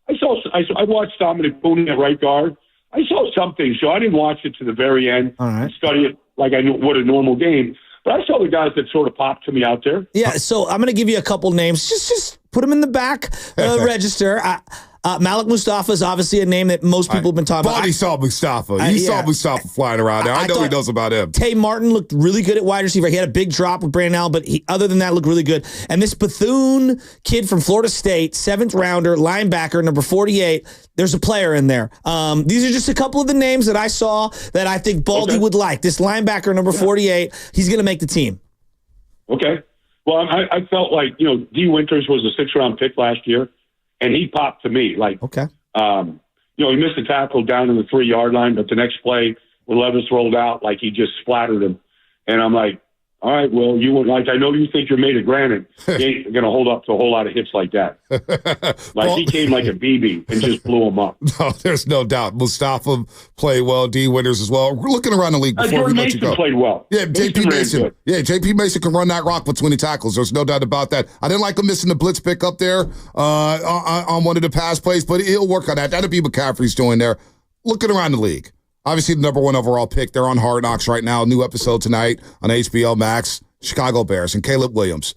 I watched Dominic Boone at right guard. I saw something, so I didn't watch it to the very end. All right. Study it like I would a normal game. But I saw the guys that sort of popped to me out there. Yeah, so I'm going to give you a couple names. Just put them in the back register. Malik Mustafa is obviously a name that most people have been talking about. Baldy saw Mustafa. He saw Mustafa flying around there. I know he knows about him. Tay Martin looked really good at wide receiver. He had a big drop with Brandon Allen, but other than that, looked really good. And this Bethune kid from Florida State, 7th rounder, linebacker, number 48, there's a player in there. These are just a couple of the names that I saw that I think Baldy would like. This linebacker, number 48, he's going to make the team. Okay. Well, I felt like, D. Winters was a 6th-round pick last year, and he popped to me. Like, he missed a tackle down in the 3-yard line, but the next play, when Levis rolled out, like he just splattered him. And I'm like, all right, well, I know you think you're made of granite. You ain't going to hold up to a whole lot of hits like that. He came like a BB and just blew him up. No, there's no doubt. Mustafa played well. D. Winters as well. We're looking around the league before we let you go. Played well. Yeah, J.P. Mason. Yeah, J.P. Mason can run that rock between the tackles. There's no doubt about that. I didn't like him missing the blitz pick up there on one of the pass plays, but he'll work on that. That'll be McCaffrey's doing there. Looking around the league. Obviously, the number 1 overall pick. They're on Hard Knocks right now. New episode tonight on HBO Max. Chicago Bears and Caleb Williams.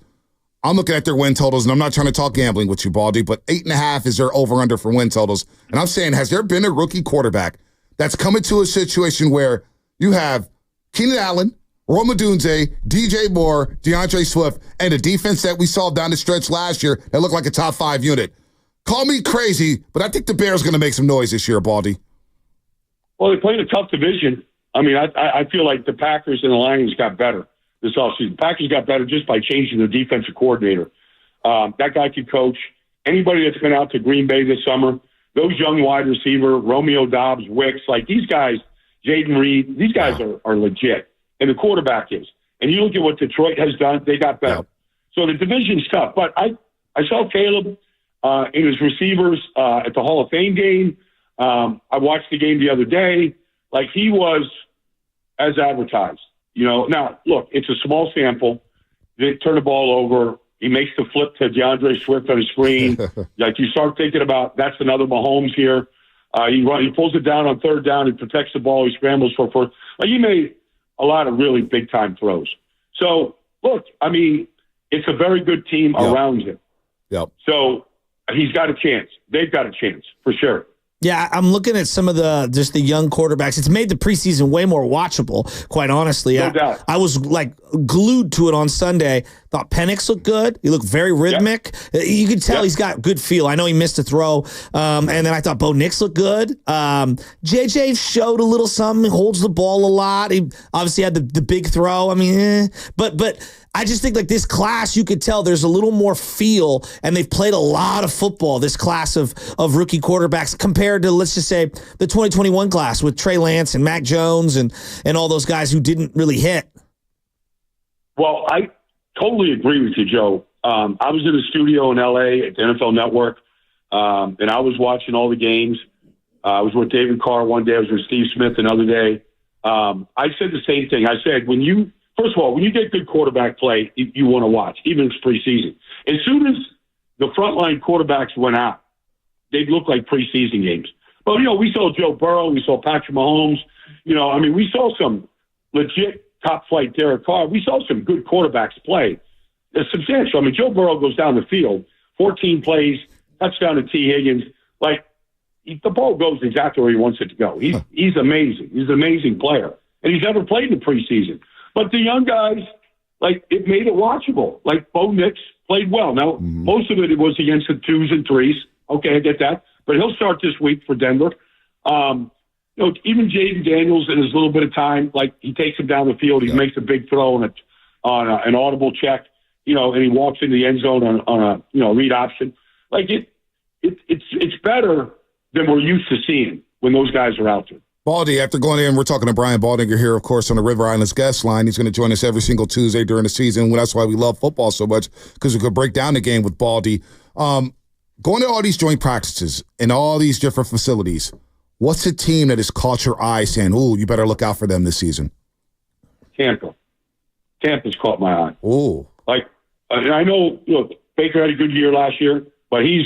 I'm looking at their win totals, and I'm not trying to talk gambling with you, Baldy, but 8.5 is their over-under for win totals. And I'm saying, has there been a rookie quarterback that's come into a situation where you have Keenan Allen, Rome Odunze, DJ Moore, DeAndre Swift, and a defense that we saw down the stretch last year that looked like a top 5 unit? Call me crazy, but I think the Bears are going to make some noise this year, Baldy. Well, they played a tough division. I mean, I feel like the Packers and the Lions got better this offseason. Packers got better just by changing the defensive coordinator. That guy could coach. Anybody that's been out to Green Bay this summer, those young wide receiver, Romeo Dobbs, Wicks, like these guys, Jaden Reed, these guys are legit. And the quarterback is. And you look at what Detroit has done, they got better. So the division's tough. But I saw Caleb in his receivers at the Hall of Fame game. I watched the game the other day. Like, he was as advertised. Now, look, it's a small sample. They turn the ball over. He makes the flip to DeAndre Swift on the screen. Like, you start thinking about, that's another Mahomes here. He pulls it down on 3rd down. He protects the ball. He scrambles for first. Like, he made a lot of really big-time throws. So, look, I mean, it's a very good team around him. So he's got a chance. They've got a chance, for sure. Yeah, I'm looking at some of the young quarterbacks. It's made the preseason way more watchable, quite honestly. No doubt. I was like glued to it on Sunday. Thought Penix looked good. He looked very rhythmic. You could tell he's got good feel. I know he missed a throw. And then I thought Bo Nix looked good. JJ showed a little something. He holds the ball a lot. He obviously had the big throw. I mean, but I just think like this class, you could tell there's a little more feel, and they've played a lot of football, this class of rookie quarterbacks, compared to, let's just say, the 2021 class with Trey Lance and Mac Jones and all those guys who didn't really hit. Well, I totally agree with you, Joe. I was in the studio in L.A. at the NFL Network, and I was watching all the games. I was with David Carr one day. I was with Steve Smith another day. I said the same thing. I said, first of all, when you get good quarterback play, you want to watch, even if it's preseason. As soon as the frontline quarterbacks went out, they'd look like preseason games. But, we saw Joe Burrow, we saw Patrick Mahomes. We saw some legit top-flight Derek Carr. We saw some good quarterbacks play. It's substantial. I mean, Joe Burrow goes down the field, 14 plays, touchdown to T. Higgins. Like, the ball goes exactly where he wants it to go. He's amazing. He's an amazing player. And he's never played in the preseason. But the young guys, like, it made it watchable. Like, Bo Nix played well. Now, most of it was against the 2s and 3s. Okay, I get that. But he'll start this week for Denver. Even Jaden Daniels in his little bit of time, like, he takes him down the field. He makes a big throw on an audible check, and he walks into the end zone on a read option. Like, it's better than we're used to seeing when those guys are out there. Baldy, after going in, we're talking to Brian Baldinger here, of course, on the River Islands guest line. He's going to join us every single Tuesday during the season. That's why we love football so much, because we could break down the game with Baldy. Going to all these joint practices in all these different facilities, what's a team that has caught your eye saying, ooh, you better look out for them this season? Tampa. Tampa's caught my eye. Ooh. Like, I know, look, Baker had a good year last year, but I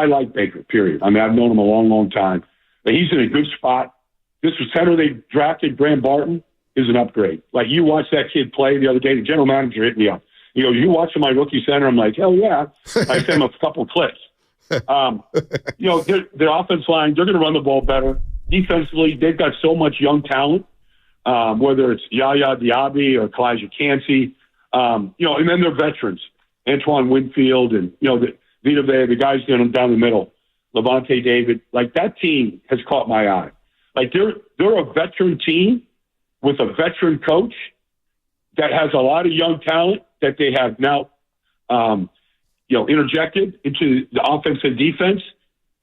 like Baker, period. I mean, I've known him a long, long time. But he's in a good spot. This center they drafted, Graham Barton, is an upgrade. Like, you watch that kid play the other day, the general manager hit me up. He goes, you watching my rookie center? I'm like, hell yeah. I sent him a couple clips. Their offense line, they're going to run the ball better. Defensively, they've got so much young talent, whether it's Yaya Diaby or Kalijah Cansey, and then they're veterans, Antoine Winfield and, the Vita Vea, the guys down the middle, Levante David. Like, that team has caught my eye. Like, they're a veteran team with a veteran coach that has a lot of young talent that they have now, interjected into the offense and defense.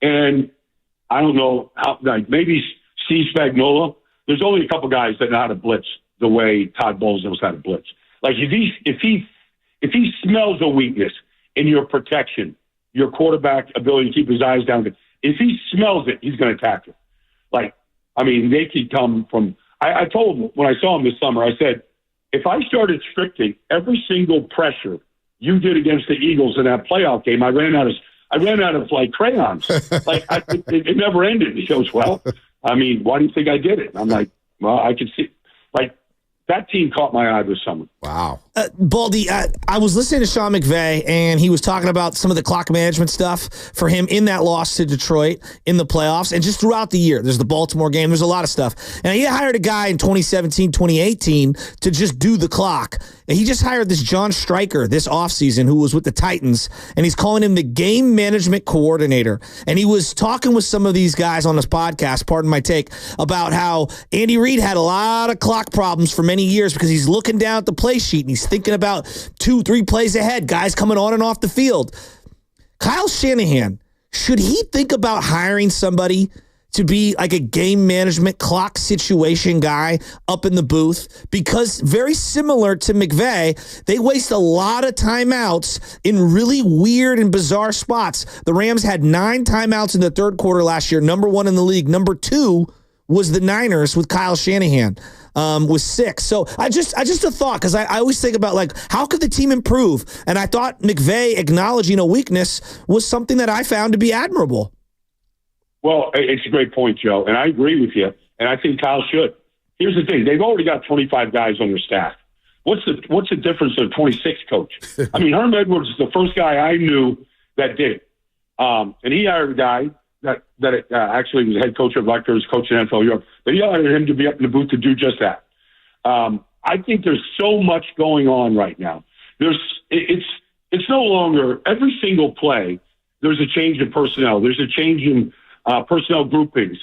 And I don't know how, like, maybe Steve Spagnuolo. There's only a couple guys that know how to blitz the way Todd Bowles knows how to blitz. Like, if he smells a weakness in your protection, your quarterback ability to keep his eyes down, if he smells it, he's going to attack it. Like, I mean, they could come from. I told him when I saw him this summer, I said, if I started scripting every single pressure you did against the Eagles in that playoff game, I ran out of like crayons. Like, it never ended. He goes, well, I mean, why do you think I did it? I'm like, well, I could see, like, that team caught my eye this summer. Wow. Baldy, I was listening to Sean McVay, and he was talking about some of the clock management stuff for him in that loss to Detroit in the playoffs and just throughout the year. There's the Baltimore game. There's a lot of stuff. And he hired a guy in 2017, 2018 to just do the clock. And he just hired this John Stryker this offseason who was with the Titans, and he's calling him the game management coordinator. And he was talking with some of these guys on this podcast, pardon my take, about how Andy Reid had a lot of clock problems for many years because he's looking down at the play sheet and he's thinking about 2-3 plays ahead, guys coming on and off the field. Kyle Shanahan, should he think about hiring somebody to be like a game management clock situation guy up in the booth? Because very similar to McVay, they waste a lot of timeouts in really weird and bizarre spots. The Rams had 9 timeouts in the third quarter last year, number 1 in the league. Number 2 was the Niners with Kyle Shanahan. Was 6. So I just a thought, because I always think about, like, how could the team improve? And I thought McVay acknowledging a weakness was something that I found to be admirable. Well, it's a great point, Joe, and I agree with you, and I think Kyle should. Here's the thing. They've already got 25 guys on their staff. What's the difference of 26 coach? I mean, Herm Edwards is the first guy I knew that did it. And he hired a guy that actually was head coach of Rutgers, coach in NFL Europe, but he hired him to be up in the booth to do just that. I think there's so much going on right now. It's no longer every single play. There's a change in personnel. There's a change in personnel groupings.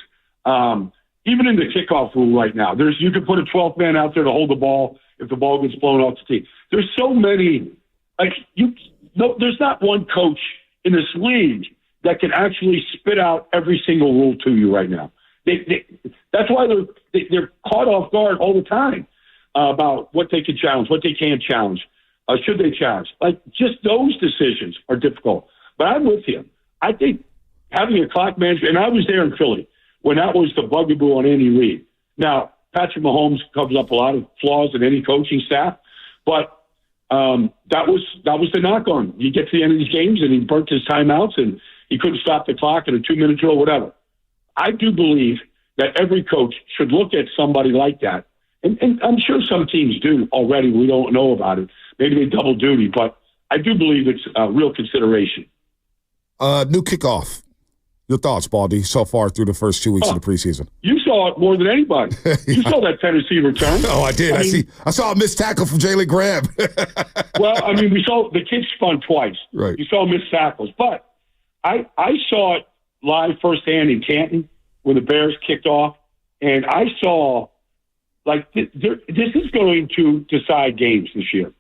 Even in the kickoff rule right now, you can put a 12th man out there to hold the ball if the ball gets blown off the tee. There's so many. There's not one coach in this league that can actually spit out every single rule to you right now. That's why they're caught off guard all the time about what they can challenge, what they can't challenge, should they challenge. Like, just those decisions are difficult. But I'm with you. I think having a clock manager, and I was there in Philly when that was the bugaboo on Andy Reid. Now, Patrick Mahomes covers up a lot of flaws in any coaching staff, but that was the knock on him. You get to the end of these games and he burnt his timeouts and he couldn't stop the clock in a 2-minute drill, whatever. I do believe that every coach should look at somebody like that. And I'm sure some teams do already. We don't know about it. Maybe they double duty, but I do believe it's a real consideration. New kickoff. Your thoughts, Baldy, so far through the first 2 weeks of the preseason? You saw it more than anybody. You saw that Tennessee return. Oh, I did. I saw a missed tackle from Jalen Graham. Well, I mean, we saw the kid spun twice. Right. You saw missed tackles. But I saw it live firsthand in Canton when the Bears kicked off. And I saw, like, this is going to decide games this year.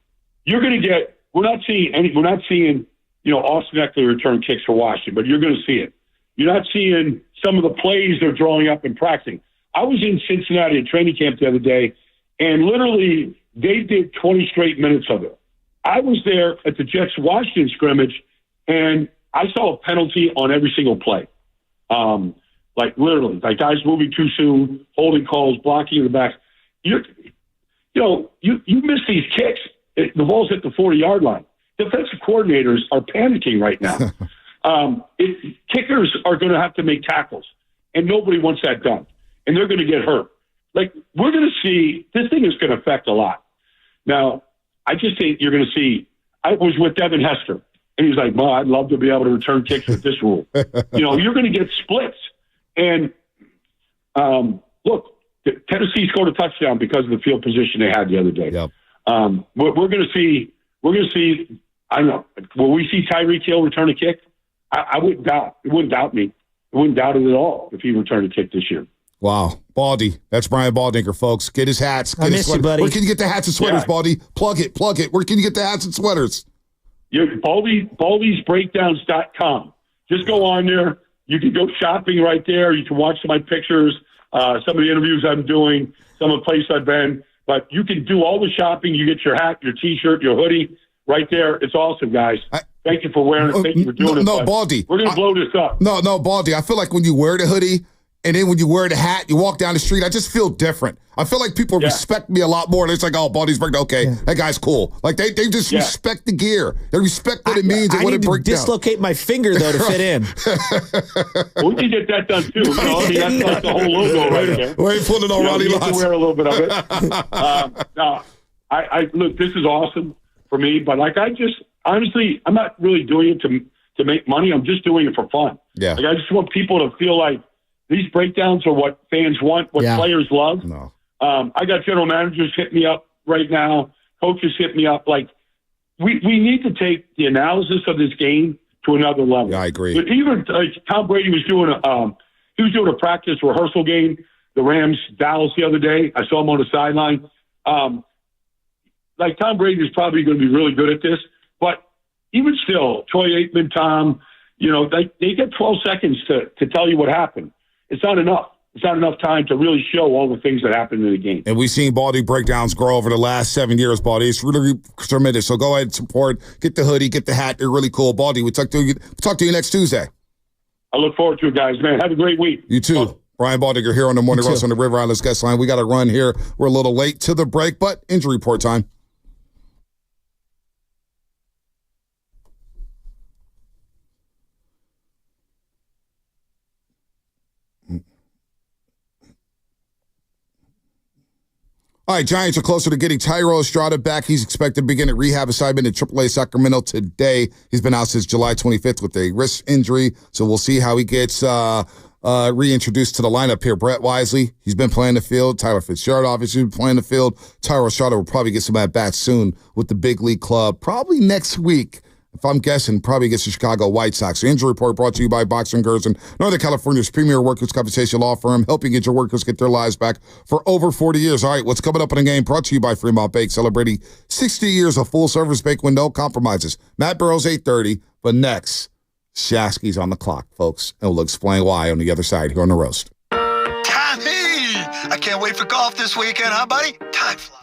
You're going to get, we're not seeing, Austin Eckler return kicks for Washington, but you're going to see it. You're not seeing some of the plays they're drawing up and practicing. I was in Cincinnati at training camp the other day, and literally they did 20 straight minutes of it. I was there at the Jets-Washington scrimmage, and I saw a penalty on every single play. Literally, guys moving too soon, holding calls, blocking in the back. You miss these kicks. The ball's at the 40-yard line. Defensive coordinators are panicking right now. Kickers are going to have to make tackles, and nobody wants that done, and they're going to get hurt. We're going to see, this thing is going to affect a lot. Now, I just think you're going to see, I was with Devin Hester And he's like, well, I'd love to be able to return kicks with this rule. You're going to get splits. And look, Tennessee scored a touchdown because of the field position they had the other day. Yep. We're going to see. I don't know. Will we see Tyreek Hill return a kick? I wouldn't doubt. It wouldn't doubt me. I wouldn't doubt it at all if he returned a kick this year. Wow. Baldy. That's Brian Baldinger, folks. Get his hats. Get I his miss you, buddy. Where can you get the hats and sweaters, Yeah. Baldy? Plug it. Where can you get the hats and sweaters? Baldiesbreakdowns.com. Just go on there. You can go shopping right there. You can watch my pictures, some of the interviews I'm doing, some of the places I've been. But you can do all the shopping. You get your hat, your T-shirt, your hoodie right there. It's awesome, guys. Thank you for wearing it. Thank you for doing it. No, Baldy. We're going to blow this up. No, Baldy. I feel like when you wear the hoodie and then when you wear the hat, you walk down the street, I just feel different. I feel like people respect me a lot more. It's like, oh, Baldy's break. Okay, that guy's cool. Like they just respect the gear. They respect what it means and what it breaks down. I need to dislocate my finger, though, to fit in. Well, we can get that done, too. That's like the whole logo right there. We ain't pulling on Ronnie You can Lotz. wear a little bit of it. Look, this is awesome for me, but honestly, I'm not really doing it to make money. I'm just doing it for fun. Yeah. I just want people to feel like these breakdowns are what fans want, what players love. No. I got general managers hitting me up right now. Coaches hitting me up. Like, we need to take the analysis of this game to another level. Yeah, I agree. But even Tom Brady was doing a practice rehearsal game, the Rams Dallas the other day. I saw him on the sideline. Tom Brady is probably going to be really good at this, but even still, Troy Aikman, Tom, they get 12 seconds to tell you what happened. It's not enough. It's not enough time to really show all the things that happened in the game. And we've seen Baldy breakdowns grow over the last 7 years, Baldy. It's really tremendous. So go ahead and support. Get the hoodie, get the hat. They're really cool. Baldy, we'll talk to you next Tuesday. I look forward to it, guys. Man, have a great week. You too. Brian Baldinger here on the Morning Roast on the River Islands guest line. We got to run here. We're a little late to the break, but injury report time. All right, Giants are closer to getting Tyrell Estrada back. He's expected to begin a rehab assignment in AAA Sacramento today. He's been out since July 25th with a wrist injury, so we'll see how he gets reintroduced to the lineup here. Brett Wisely, he's been playing the field. Tyler Fitzgerald obviously been playing the field. Tyrell Estrada will probably get some at-bats soon with the big league club, probably next week. If I'm guessing, probably against the Chicago White Sox. The injury report brought to you by Boxer & Gerson, Northern California's premier workers' compensation law firm, helping get your workers get their lives back for over 40 years. All right, what's coming up in the game brought to you by Fremont Bake, celebrating 60 years of full-service bake with no compromises. Matt Burrows, 8:30, but next, Shasky's on the clock, folks, and we'll explain why on the other side here on The Roast. Tommy! I can't wait for golf this weekend, huh, buddy? Time flies.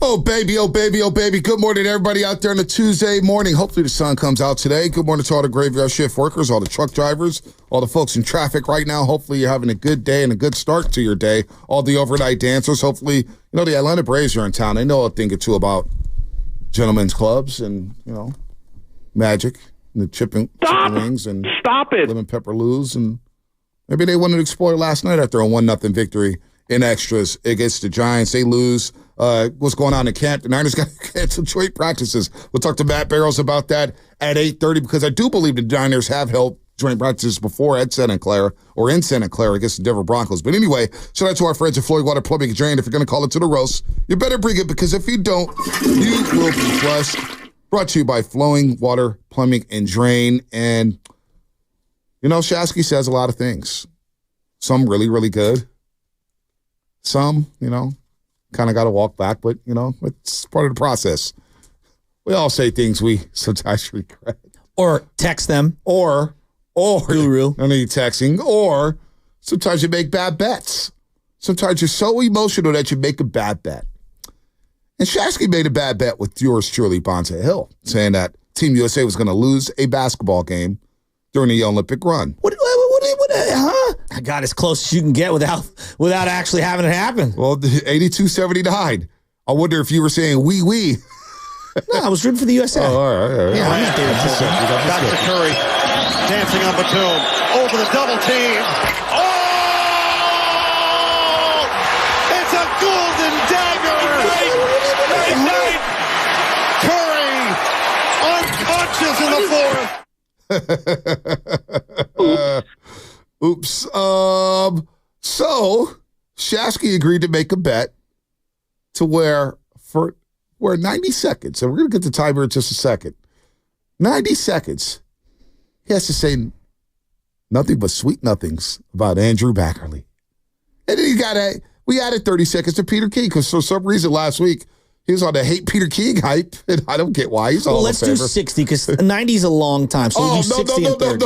Oh, baby, oh, baby, oh, baby. Good morning, everybody out there on a Tuesday morning. Hopefully the sun comes out today. Good morning to all the graveyard shift workers, all the truck drivers, all the folks in traffic right now. Hopefully you're having a good day and a good start to your day. All the overnight dancers. Hopefully, the Atlanta Braves are in town. They know a thing or two about gentlemen's clubs and, magic and the chicken wings and lemon pepper Lou's. And maybe they wanted to explore last night after a 1-0 victory in extras against the Giants. They lose. What's going on in camp? The Niners got to cancel joint practices. We'll talk to Matt Barrows about that at 8:30 because I do believe the Niners have held joint practices before at Santa Clara or in Santa Clara against the Denver Broncos. But anyway, shout out to our friends at Floyd Water Plumbing and Drain. If you're going to call it to the roast, you better bring it because if you don't, you will be flushed. Brought to you by Flowing Water Plumbing and Drain. And, Shasky says a lot of things. Some really, really good. Some, kind of got to walk back, but, it's part of the process. We all say things we sometimes regret. Or text them. Or Guru. I need texting. Or sometimes you make bad bets. Sometimes you're so emotional that you make a bad bet. And Shasky made a bad bet with yours truly, Bonte Hill, saying that Team USA was going to lose a basketball game during the Olympic run. What, I got as close as you can get without actually having it happen. Well, 82-79. I wonder if you were saying wee. No, I was rooting for the USA. Oh, all right. Yeah, I'm not doing Back to Curry. Dancing on Batum. Over the double team. Oh! It's a golden dagger! Night. Curry unconscious in the fourth. Oops. So Shasky agreed to make a bet to where 90 seconds, and we're going to get the timer in just a second. 90 seconds. He has to say nothing but sweet nothings about Andrew Baggerly. And then we added 30 seconds to Peter King because for some reason last week he was on the hate Peter King hype, and I don't get why. He's all let's do 60 because 90 is a long time. So we'll do 60 and 30.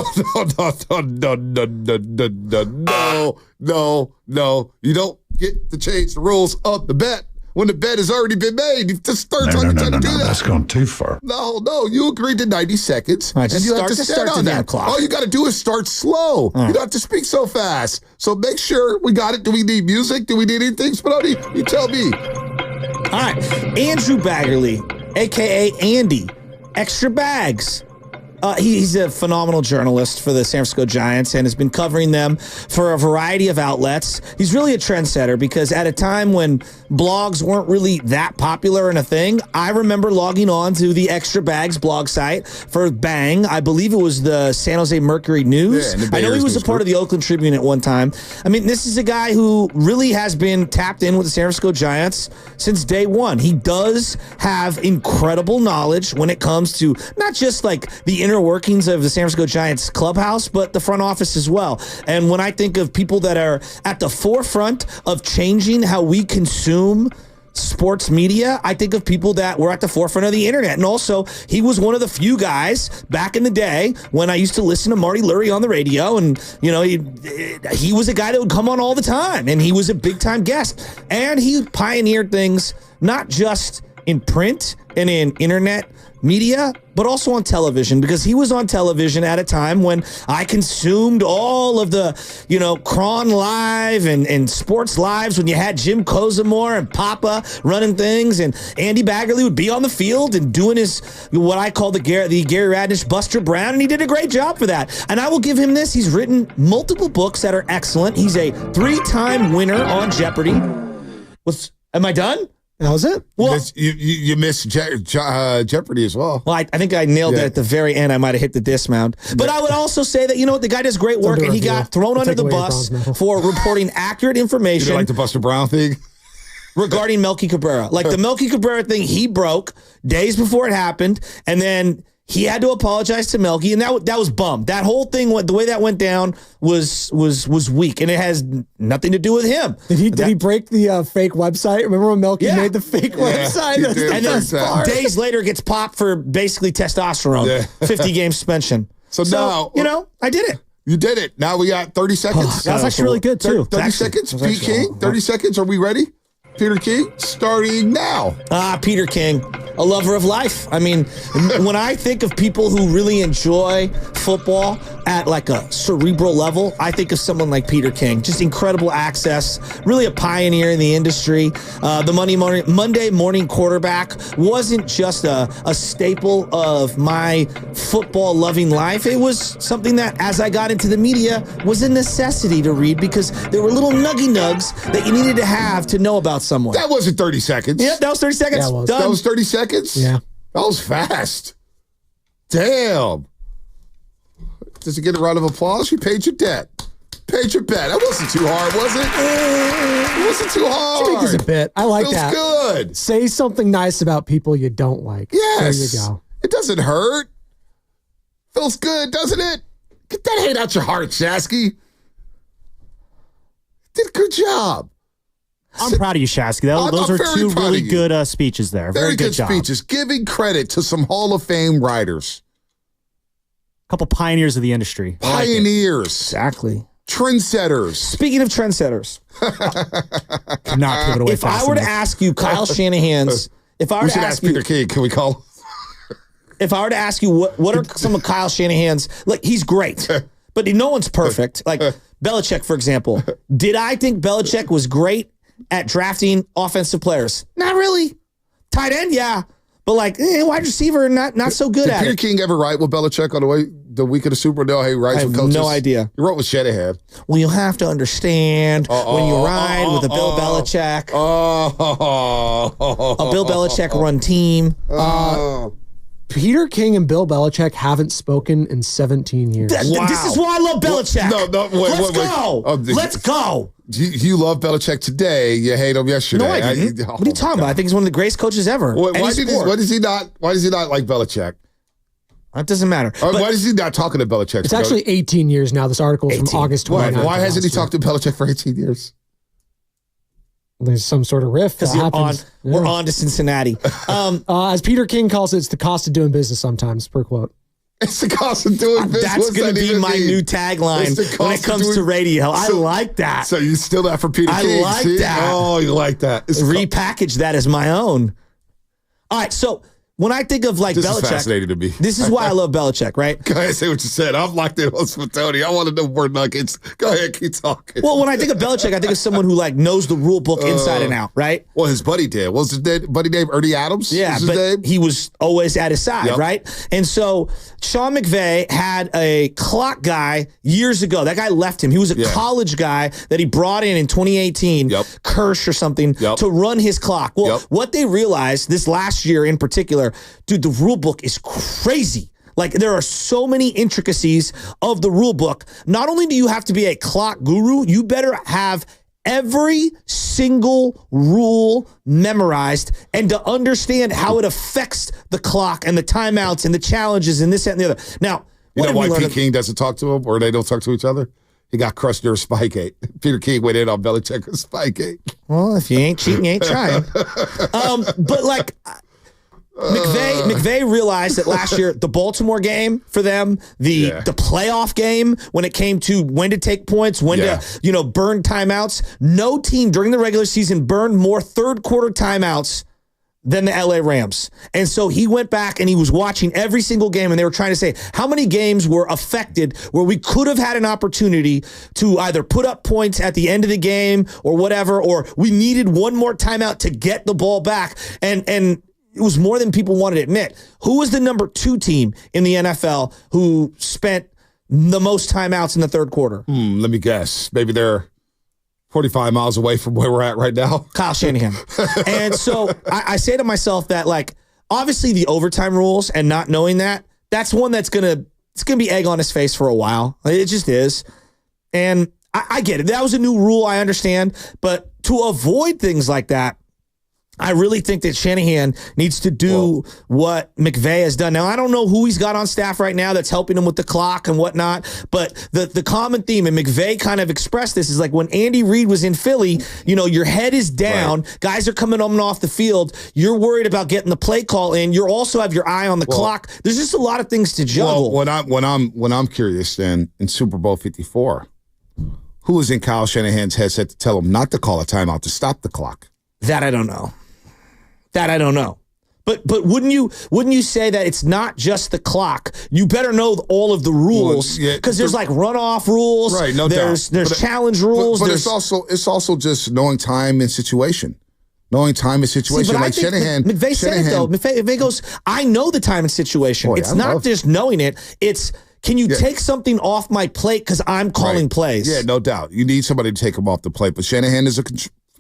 No. You don't get to change the rules of the bet when the bet has already been made. You just start trying to do that. That's gone too far. No. You agreed to 90 seconds. Right, and you have to start on that. Clock. All you got to do is start slow. You don't have to speak so fast. So make sure we got it. Do we need music? Do we need anything, Spinoni? You tell me. All right, Andrew Baggerly, a.k.a. Andy, Extra Bags. He's a phenomenal journalist for the San Francisco Giants and has been covering them for a variety of outlets. He's really a trendsetter because at a time when blogs weren't really that popular and a thing, I remember logging on to the Extra Bags blog site for Bang. I believe it was the San Jose Mercury News. Yeah, I know he was a part of the Oakland Tribune at one time. I mean, this is a guy who really has been tapped in with the San Francisco Giants since day one. He does have incredible knowledge when it comes to not just like the inner workings of the San Francisco Giants clubhouse, but the front office as well. And when I think of people that are at the forefront of changing how we consume sports media, I think of people that were at the forefront of the internet. And also, he was one of the few guys back in the day when I used to listen to Marty Lurie on the radio. And, he was a guy that would come on all the time. And he was a big-time guest. And he pioneered things not just in print and in internet media, but also on television, because he was on television at a time when I consumed all of the, Cron Live and Sports Lives when you had Jim Kozimor and Papa running things, and Andy Baggerly would be on the field and doing his, what I call the Gary Radnish Buster Brown, and he did a great job for that. And I will give him this. He's written multiple books that are excellent. He's a 3-time winner on Jeopardy. Am I done? That was it. Well, you missed Jeopardy as well. Well, I think I nailed it at the very end. I might have hit the dismount. But I would also say that, the guy does great work, and he got thrown under the bus for reporting accurate information. You like the Buster Brown thing? Regarding Melky Cabrera. Like the Melky Cabrera thing, he broke days before it happened, and then he had to apologize to Melky, and that was bummed. That whole thing, the way that went down was weak, and it has nothing to do with him. Did he break the fake website? Remember when Melky made the fake website? And then days later gets popped for basically testosterone. 50-game suspension. So now, I did it. You did it. Now we got 30 seconds. That's actually really good, too. 30 seconds, Pete King. 30 seconds. Are we ready? Peter King starting now. Peter King, a lover of life. I mean, when I think of people who really enjoy football at like a cerebral level, I think of someone like Peter King. Just incredible access, really a pioneer in the industry. The Monday morning quarterback wasn't just a staple of my football-loving life. It was something that, as I got into the media, was a necessity to read because there were little nuggy nugs that you needed to have to know about someone. That wasn't 30 seconds. Yep, that was 30 seconds. Yeah, it was. Done. That was 30 seconds? Yeah. That was fast. Damn. Does it get a round of applause? You paid your debt. Paid your bet. That wasn't too hard, was it? It wasn't too hard. Jake is a bit. I like that. Feels good. Say something nice about people you don't like. Yes. There you go. It doesn't hurt. Feels good, doesn't it? Get that hate out your heart, Shasky. Did a good job. I'm proud of you, Shasky. Those are two really good speeches there. Very good job. speeches. Giving credit to some Hall of Fame writers. A couple pioneers of the industry. Pioneers. Exactly. Trendsetters. Speaking of trendsetters, not give it away. If I were to ask you Kyle Shanahan's, we should ask Peter King. Can we call him? If I were to ask you what are some of Kyle Shanahan's, like he's great, but no one's perfect. Like Belichick, for example. Did I think Belichick was great at drafting offensive players? Not really. Tight end, yeah. But like wide receiver, not so good at Did Peter it. King ever write with Belichick on the week of the Super Bowl? He writes I with have coaches. no idea. He wrote with Shanahan. Well, you have to understand when you ride with a Bill Belichick, a Bill Belichick run team. Peter King and Bill Belichick haven't spoken in 17 years. This is why I love Belichick. Let's go. Let's go. You love Belichick today. You hate him yesterday. No, I didn't. What are you talking about? I think he's one of the greatest coaches ever. Why does he not like Belichick? It doesn't matter. Why is he not talking to Belichick? It's actually 18 years now. This article is from August 29th. Why hasn't he talked to Belichick for 18 years? There's some sort of rift that happens. We're on to Cincinnati. As Peter King calls it, it's the cost of doing business sometimes, per quote. It's the cost of doing business. That's going to be my new tagline when it comes to radio. I like that. So you steal that from Peter King? I like that. Oh, you like that. Repackage that as my own. All right, so when I think of like this Belichick, is fascinating to me. This is why I love Belichick, right? Go ahead, say what you said. I'm locked in on Spitoni. I want to know more nuggets. Go ahead, keep talking. Well, when I think of Belichick, I think of someone who like knows the rule book inside and out, right? Well, his buddy did. What was his buddy name? Ernie Adams? Yeah, but he was always at his side, right? And so Sean McVay had a clock guy years ago. That guy left him. He was a college guy that he brought in 2018, Kirsch or something, to run his clock. Well, what they realized this last year in particular, dude, the rule book is crazy. Like, there are so many intricacies of the rule book. Not only do you have to be a clock guru, you better have every single rule memorized and to understand how it affects the clock and the timeouts and the challenges and this, that, and the other. Now, you know why Pete King doesn't talk to him or they don't talk to each other? He got crushed during Spygate. Peter King went in on Belichick with Spygate. Well, if you ain't cheating, you ain't trying. But like... McVay realized that last year, the Baltimore game for them, the playoff game, when it came to when to take points, when to burn timeouts, no team during the regular season burned more third quarter timeouts than the LA Rams. And so he went back and he was watching every single game and they were trying to say how many games were affected where we could have had an opportunity to either put up points at the end of the game or whatever, or we needed one more timeout to get the ball back. And it was more than people wanted to admit. Who was the number 2 team in the NFL who spent the most timeouts in the third quarter? Let me guess. Maybe they're 45 miles away from where we're at right now. Kyle Shanahan. And so I say to myself that, like, obviously the overtime rules and not knowing that's one that's going to be egg on his face for a while. It just is. And I get it. That was a new rule. I understand. But to avoid things like that, I really think that Shanahan needs to do what McVay has done. Now, I don't know who he's got on staff right now that's helping him with the clock and whatnot, but the common theme, and McVay kind of expressed this, is like when Andy Reid was in Philly, your head is down, guys are coming on and off the field, you're worried about getting the play call in, you also have your eye on the clock. There's just a lot of things to juggle. When I'm curious, then, in Super Bowl 54, who was in Kyle Shanahan's headset to tell him not to call a timeout to stop the clock? That I don't know. But wouldn't you say that it's not just the clock? You better know all of the rules because there's like runoff rules, right? No doubt. There's challenge rules. But it's also just knowing time and situation. Knowing time and situation. See, like Shanahan. McVay said it though. McVay goes, I know the time and situation. It's not just knowing it. It's can you take something off my plate because I'm calling plays? Yeah, no doubt. You need somebody to take him off the plate. But Shanahan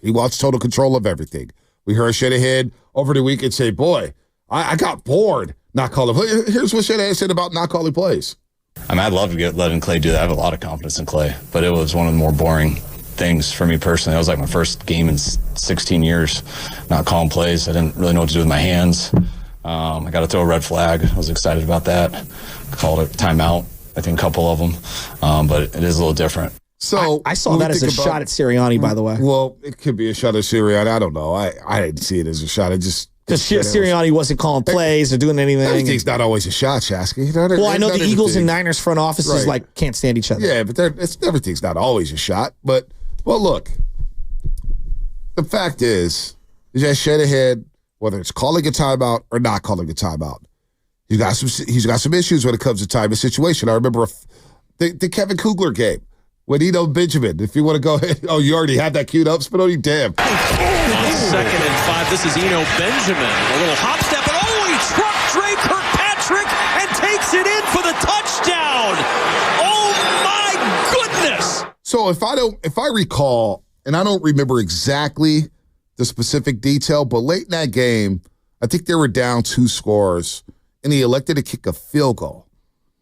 he wants total control of everything. We heard Shanahan over the weekend say, boy, I got bored not calling plays. Here's what Shanahan said about not calling plays. I mean, I'd love to letting Clay do that. I have a lot of confidence in Clay, but it was one of the more boring things for me personally. That was like my first game in 16 years, not calling plays. I didn't really know what to do with my hands. I got to throw a red flag. I was excited about that. Called it timeout, I think a couple of them, but it is a little different. So I saw that as a shot at Sirianni, by the way. Well, it could be a shot at Sirianni. I don't know. I didn't see it as a shot. Because Sirianni wasn't calling plays or doing anything. Everything's not always a shot, Shasky. Well, I know the Eagles and Niners front offices can't stand each other. Yeah, but everything's not always a shot. But look, the fact is that Shanahan, whether it's calling a timeout or not calling a timeout, he's got some issues when it comes to time and situation. I remember the Kevin Kugler game. When Benjamin, if you want to go ahead. Oh, you already had that queued up, Spinoni? Damn. On 2nd and 5, this is Benjamin. A little hop step, and he trucked Drake Kirkpatrick and takes it in for the touchdown. Oh, my goodness. So if I recall, and I don't remember exactly the specific detail, but late in that game, I think they were down 2 scores, and he elected to kick a field goal.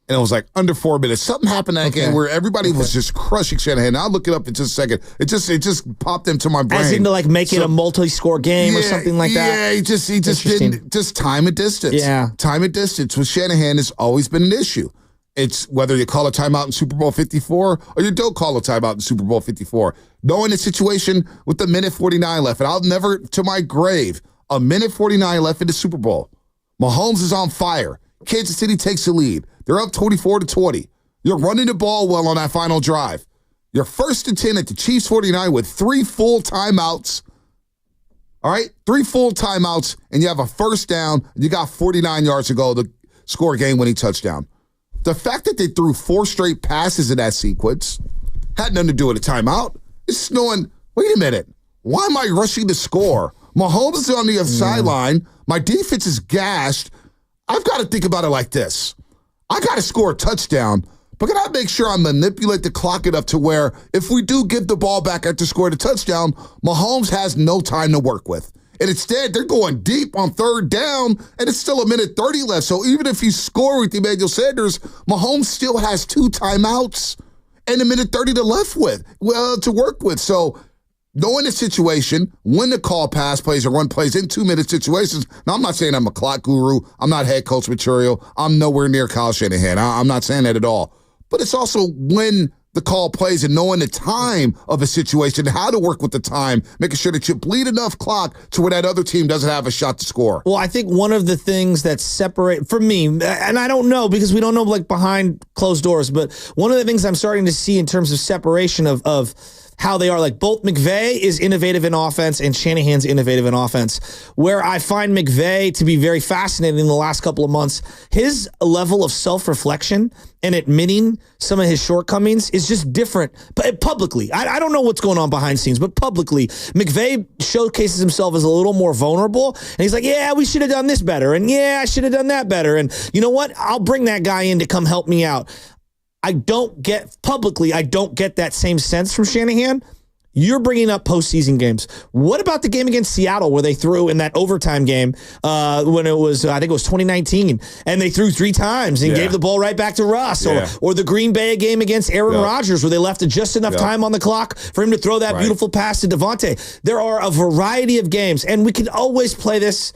And it was like under 4 minutes. Something happened in that game where everybody was just crushing Shanahan. I'll look it up in just a second. It just popped into my brain. As into like making a multi-score game or something like that? Yeah, he just didn't. Just time and distance. Yeah. Time and distance with Shanahan has always been an issue. It's whether you call a timeout in Super Bowl 54 or you don't call a timeout in Super Bowl 54. Knowing the situation with the minute 49 left, and I'll never, to my grave, a minute 49 left in the Super Bowl. Mahomes is on fire. Kansas City takes the lead. They're up 24-20. You're running the ball well on that final drive. You're 1st and 10 at the Chiefs 49 with 3 full timeouts. All right? 3 full timeouts, and you have a first down, and you got 49 yards to go to score a game-winning touchdown. The fact that they threw 4 straight passes in that sequence had nothing to do with a timeout. It's knowing, wait a minute, why am I rushing to score? Mahomes is on the other sideline. My defense is gashed. I've got to think about it like this. I got to score a touchdown, but can I make sure I manipulate the clock enough to where if we do give the ball back after scoring a touchdown, Mahomes has no time to work with. And instead, they're going deep on 3rd down, and it's still a minute 30 left. So even if you score with Emmanuel Sanders, Mahomes still has 2 timeouts and a minute 30 to work with. So knowing the situation, when to call pass plays or run plays in 2-minute situations. Now, I'm not saying I'm a clock guru. I'm not head coach material. I'm nowhere near Kyle Shanahan. I'm not saying that at all. But it's also when the call plays and knowing the time of a situation, how to work with the time, making sure that you bleed enough clock to where that other team doesn't have a shot to score. Well, I think one of the things that separate, for me, and I don't know because we don't know like behind closed doors, but one of the things I'm starting to see in terms of separation of how they are, like both McVay is innovative in offense and Shanahan's innovative in offense. Where I find McVay to be very fascinating in the last couple of months, his level of self-reflection and admitting some of his shortcomings is just different. But publicly, I don't know what's going on behind scenes, but publicly, McVay showcases himself as a little more vulnerable. And he's like, yeah, we should have done this better. And yeah, I should have done that better. And you know what? I'll bring that guy in to come help me out. I don't get that same sense from Shanahan. You're bringing up postseason games. What about the game against Seattle where they threw in that overtime game when it was, I think it was 2019, and they threw 3 times and gave the ball right back to Russ, or the Green Bay game against Aaron Rodgers where they left just enough time on the clock for him to throw that beautiful pass to Devontae. There are a variety of games, and we can always play this,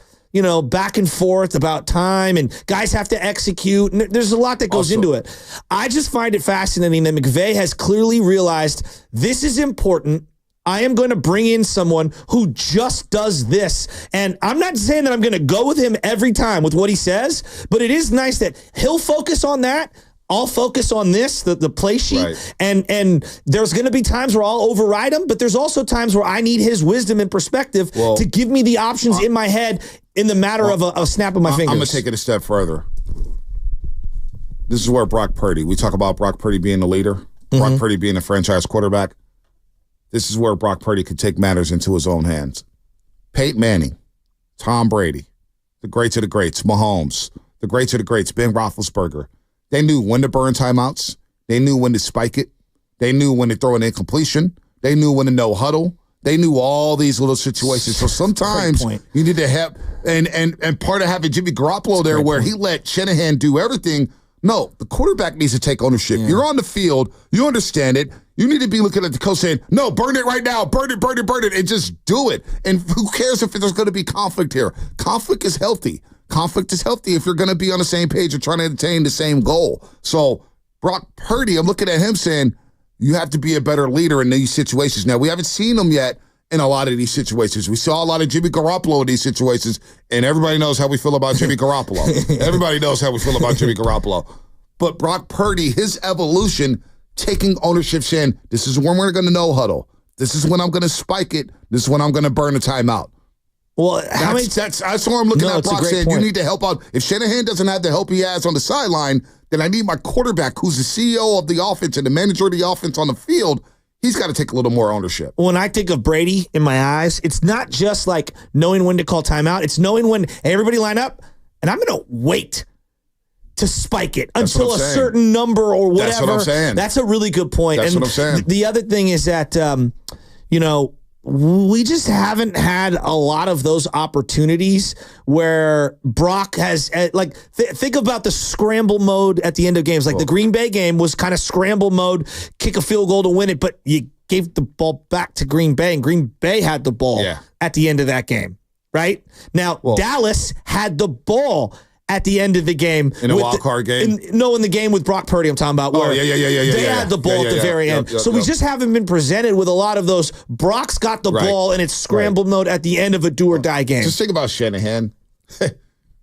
back and forth about time, and guys have to execute. And there's a lot that goes into it. I just find it fascinating that McVay has clearly realized this is important. I am going to bring in someone who just does this. And I'm not saying that I'm going to go with him every time with what he says, but it is nice that he'll focus on that. I'll focus on this, the play sheet, Right. and there's going to be times where I'll override him, but there's also times where I need his wisdom and perspective to give me the options in my head in the matter of a snap of my fingers. I'm going to take it a step further. This is where Brock Purdy, we talk about Brock Purdy being the leader, Brock Purdy being a franchise quarterback. This is where Brock Purdy could take matters into his own hands. Peyton Manning, Tom Brady, the greats of the greats, Mahomes, the greats of the greats, Ben Roethlisberger. They knew when to burn timeouts. They knew when to spike it. They knew when to throw an incompletion. They knew when to no huddle. They knew all these little situations. So sometimes you need to have, and part of having Jimmy Garoppolo there where he let Shanahan do everything. No, the quarterback needs to take ownership. You're on the field. You understand it. You need to be looking at the coach saying, no, burn it right now. Burn it, burn it, burn it, and just do it. And who cares if there's going to be conflict here? Conflict is healthy. Conflict is healthy if you're going to be on the same page and trying to attain the same goal. So Brock Purdy, I'm looking at him saying, you have to be a better leader in these situations. Now, we haven't seen him yet in a lot of these situations. We saw a lot of Jimmy Garoppolo in these situations, and everybody knows how we feel about Jimmy Garoppolo. Everybody knows how we feel about Jimmy Garoppolo. But Brock Purdy, his evolution, taking ownership, saying, this is when we're going to no huddle. This is when I'm going to spike it. This is when I'm going to burn a timeout. Well, that's why I'm looking at Brock saying, you need to help out. If Shanahan doesn't have the help he has on the sideline, then I need my quarterback, who's the CEO of the offense and the manager of the offense on the field. He's got to take a little more ownership. When I think of Brady in my eyes, it's not just like knowing when to call timeout. It's knowing when, hey, everybody line up, and I'm going to wait to spike it until a certain number or whatever. That's what I'm saying. That's a really good point. That's what I'm saying. The other thing is that, we just haven't had a lot of those opportunities where Brock has, think about the scramble mode at the end of games. Like the Green Bay game was kind of scramble mode, kick a field goal to win it, but you gave the ball back to Green Bay, and Green Bay had the ball at the end of that game, right? Now, Dallas had the ball at the end of the game. In a wild card game? In the game with Brock Purdy I'm talking about. Where they had the ball at the very end. So we just haven't been presented with a lot of those. Brock's got the ball and it's scramble mode at the end of a do-or-die game. Just think about Shanahan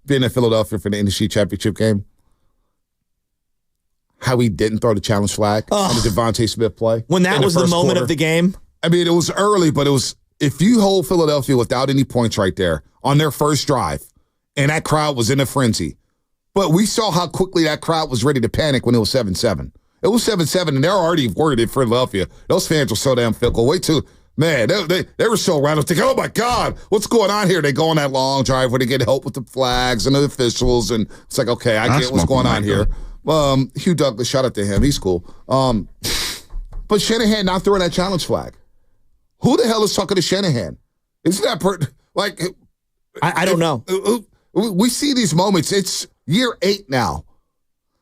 being in Philadelphia for the NFC Championship game. How he didn't throw the challenge flag on the Devontae Smith play. When that was the moment of the game? I mean, it was early, but it was, if you hold Philadelphia without any points right there on their first drive, and that crowd was in a frenzy. But we saw how quickly that crowd was ready to panic when it was 7-7. It was 7-7, and they're already worried in Philadelphia. Those fans were so damn fickle. Wait till, man, they were so rattled. Thinking, oh, my God, what's going on here? They go on that long drive where they get help with the flags and the officials, and it's like, okay, I get what's going on here. Hugh Douglas, shout out to him. He's cool. But Shanahan not throwing that challenge flag. Who the hell is talking to Shanahan? Isn't that I don't know. We see these moments. It's year 8 now,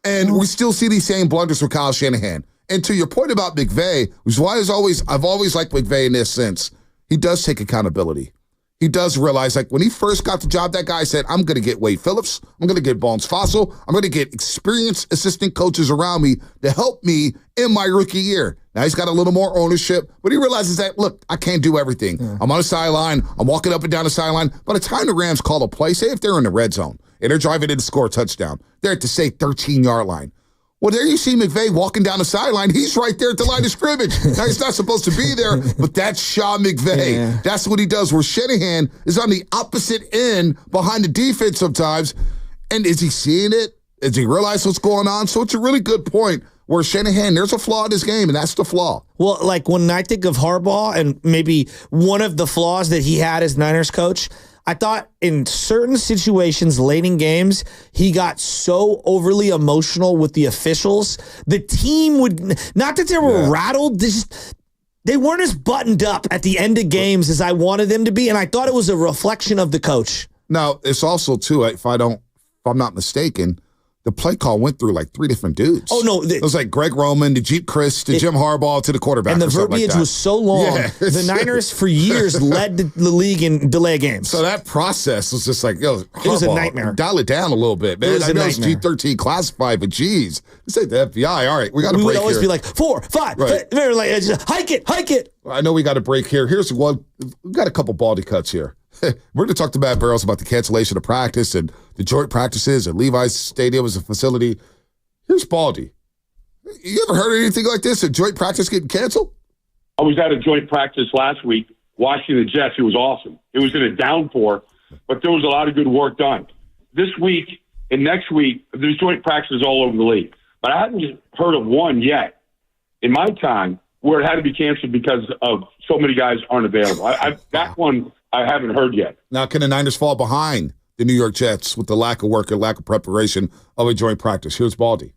and we still see these same blunders with Kyle Shanahan. And to your point about McVay, which is why I've always liked McVay in this sense, he does take accountability. He does realize, like, when he first got the job, that guy said, I'm going to get Wade Phillips. I'm going to get Bones Fossil. I'm going to get experienced assistant coaches around me to help me in my rookie year. Now he's got a little more ownership, but he realizes that, look, I can't do everything. I'm on the sideline. I'm walking up and down the sideline. By the time the Rams call a play, say if they're in the red zone and they're driving in to score a touchdown, they're at the, say, 13-yard line. Well, there you see McVay walking down the sideline. He's right there at the line of scrimmage. Now, he's not supposed to be there, but that's Sean McVay. Yeah. That's what he does, where Shanahan is on the opposite end behind the defense sometimes. And is he seeing it? Does he realize what's going on? So it's a really good point where Shanahan, there's a flaw in this game, and that's the flaw. Well, like when I think of Harbaugh and maybe one of the flaws that he had as Niners coach, I thought in certain situations late in games, he got so overly emotional with the officials. The team would, not that they were rattled, they weren't as buttoned up at the end of games as I wanted them to be, and I thought it was a reflection of the coach. Now, it's also, too, if I'm not mistaken, the play call went through like 3 different dudes. Oh, no. It was like Greg Roman to Jeep Chris to Jim Harbaugh to the quarterback. And the verbiage was so long. Yeah. The Niners, for years, led the league in delay games. So that process was just like, Harbaugh, it was a nightmare. Dial it down a little bit, man. I know it's G13 classified, but geez, this ain't the FBI. All right, we got a break here. We would always be like, 4, 5, right. Just hike it. I know we got a break here. Here's one. We've got a couple baldy cuts here. We're going to talk to Matt Barrows about the cancellation of practice and the joint practices and Levi's stadium as a facility. Here's Baldy. You ever heard of anything like this? A joint practice getting canceled? I was at a joint practice last week watching the Jets. It was awesome. It was in a downpour, but there was a lot of good work done. This week and next week, there's joint practices all over the league. But I haven't heard of one yet in my time where it had to be canceled because of so many guys aren't available. That one I haven't heard yet. Now, can the Niners fall behind the New York Jets with the lack of work and lack of preparation of a joint practice? Here's Baldy.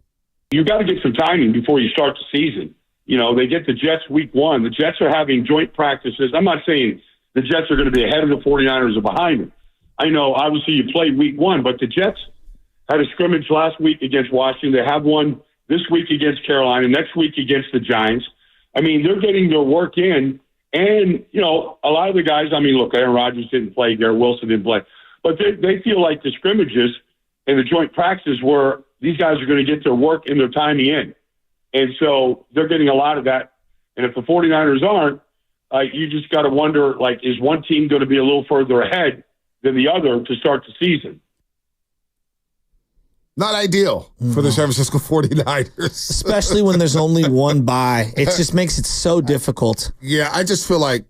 You got to get some timing before you start the season. You know, they get the Jets week 1. The Jets are having joint practices. I'm not saying the Jets are going to be ahead of the 49ers or behind them. I know, obviously, you played week 1, but the Jets had a scrimmage last week against Washington. They have one this week against Carolina, next week against the Giants. I mean, they're getting their work in. And, you know, a lot of the guys, I mean, look, Aaron Rodgers didn't play, Garrett Wilson didn't play. But they feel like the scrimmages and the joint practices where these guys are going to get their work and their timing in. And so they're getting a lot of that. And if the 49ers aren't, you just got to wonder, like, is one team going to be a little further ahead than the other to start the season? Not ideal for the San Francisco 49ers. Especially when there's only one bye. It just makes it so difficult. Yeah, I just feel like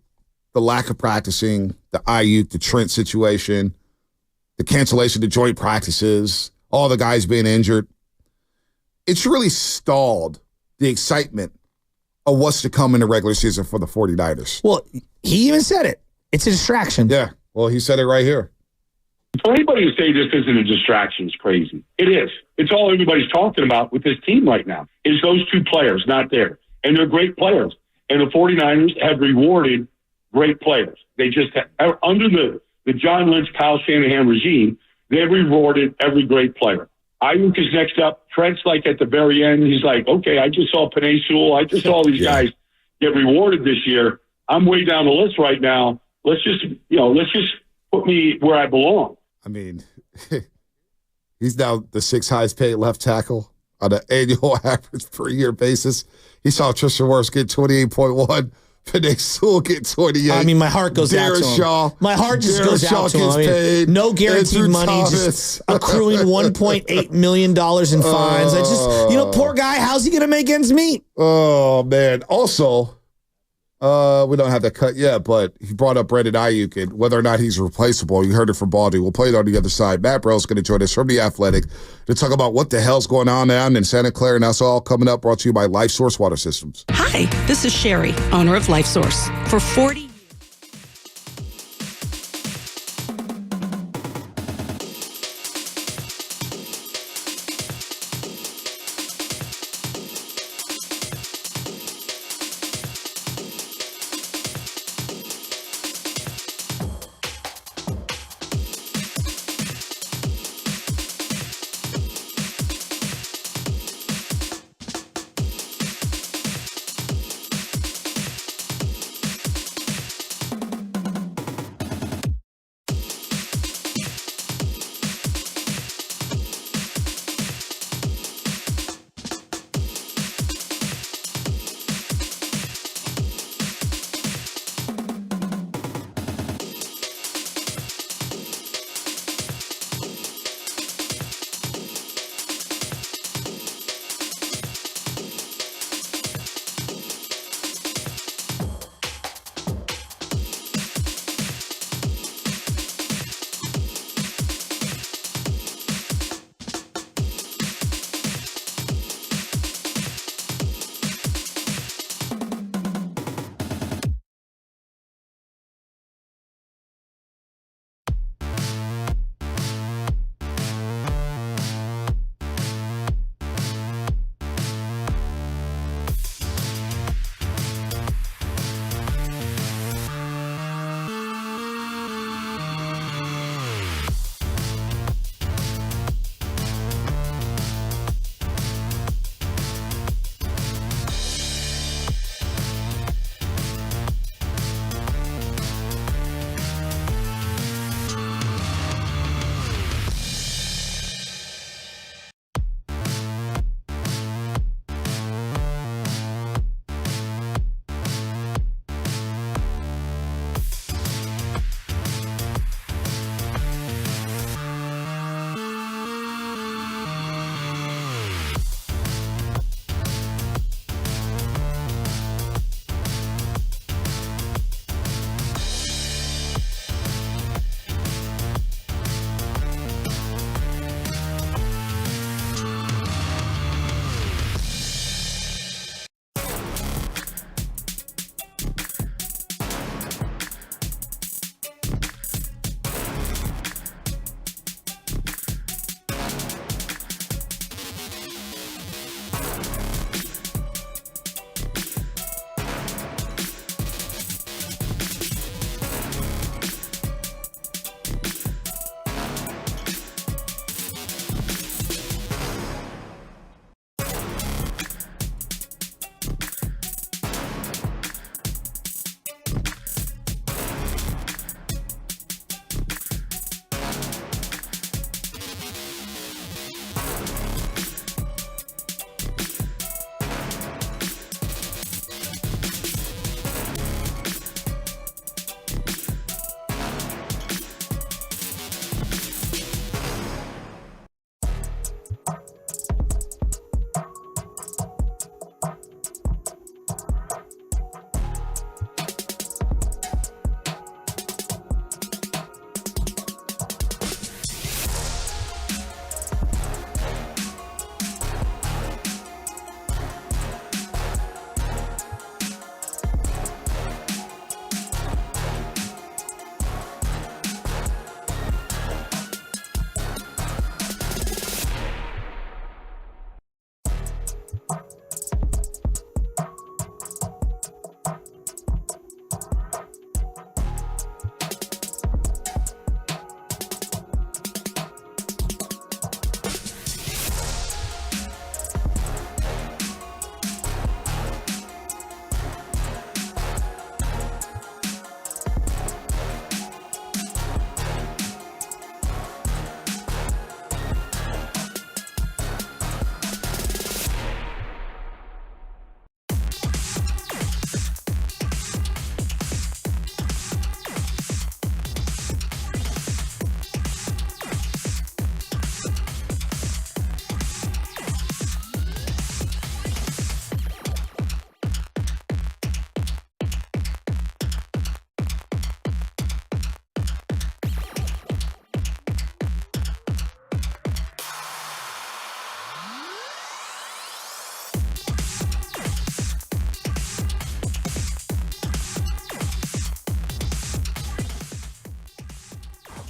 the lack of practicing, the Aiyuk, the Trent situation, the cancellation of joint practices, all the guys being injured, it's really stalled the excitement of what's to come in the regular season for the 49ers. Well, he even said it. It's a distraction. Yeah, well, he said it right here. For anybody to say this isn't a distraction is crazy. It is. It's all everybody's talking about with this team right now is those two players not there. And they're great players. And the 49ers have rewarded great players. They just have, under the John Lynch, Kyle Shanahan regime, they've rewarded every great player. Aiyuk is next up. Trent's like at the very end. He's like, okay, I just saw Penei Sewell. I just saw all these guys get rewarded this year. I'm way down the list right now. Let's just put me where I belong. I mean, he's now the 6th highest paid left tackle on an annual average per year basis. He saw Tristan Wirfs get 28.1. Penei Sewell get 28. I mean, my heart goes out to him. Shaw, my heart just goes out to him. I mean, paid. no guaranteed Andrew money, Thomas. just accruing $1.8 million in fines. I just, poor guy, how's he going to make ends meet? Oh, man. Also, we don't have that cut yet, but he brought up Brandon Aiyuk and whether or not he's replaceable. You heard it from Baldy. We'll play it on the other side. Matt Burrell's going to join us from The Athletic to talk about what the hell's going on down in Santa Clara. And that's all coming up, brought to you by Life Source Water Systems. Hi, this is Sherry, owner of Life Source. For 40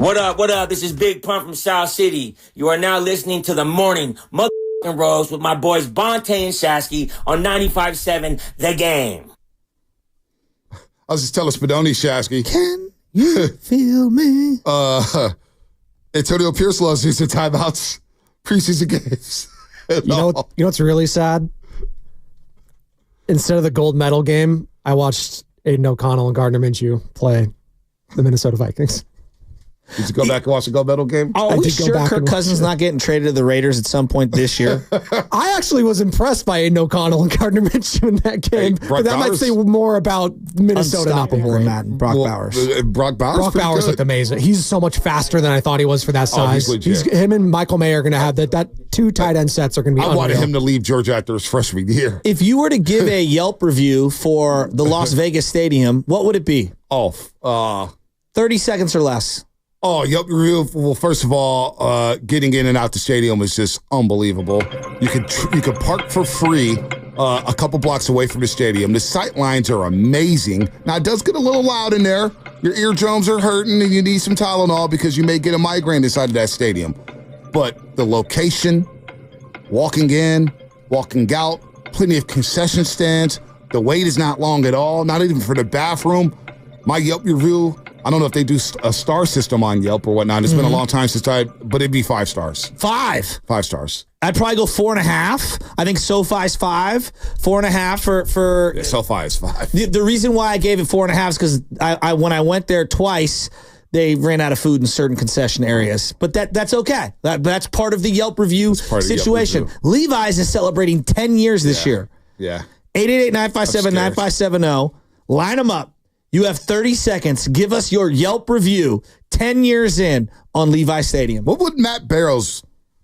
What up? What up? This is Big Pun from South City. You are now listening to the morning motherfucking roast with my boys Bonte and Shasky on 95.7 The Game. I was just telling Spadoni, Shasky. Can you feel me? Antonio Pierce loves using timeouts preseason games. You know what's really sad? Instead of the gold medal game, I watched Aiden O'Connell and Gardner Minshew play the Minnesota Vikings. Did you go back and watch the gold medal game? Are we sure Kirk Cousins not getting traded to the Raiders at some point this year? I actually was impressed by Aiden O'Connell and Gardner Minshew in that game. But that might say more about Minnesota not being great. Brock Bowers. Brock Bowers looked amazing. He's so much faster than I thought he was for that size. Him and Michael May are going to have that two tight end sets are going to be I wanted him to leave Georgia after his freshman year. If you were to give a Yelp review for the Las Vegas Stadium, what would it be? 30 seconds or less. Oh, Yelp review. Well, first of all, getting in and out the stadium is just unbelievable. You could park for free a couple blocks away from the stadium. The sight lines are amazing. Now, it does get a little loud in there. Your eardrums are hurting and you need some Tylenol because you may get a migraine inside of that stadium. But the location, walking in, walking out, plenty of concession stands. The wait is not long at all, not even for the bathroom. My Yelp review, I don't know if they do a star system on Yelp or whatnot. It's been a long time since but it'd be 5 stars. 5? 5 stars. I'd probably go 4.5. I think SoFi's 5. 4.5 for yeah, SoFi is 5. The reason why I gave it 4.5 is because I when I went there twice, they ran out of food in certain concession areas. But that's okay. That's part of the Yelp review situation. Yelp review. Levi's is celebrating 10 years this year. Yeah. 888-957-9570. Line them up. You have 30 seconds. Give us your Yelp review 10 years in on Levi Stadium. What would Matt Barrow's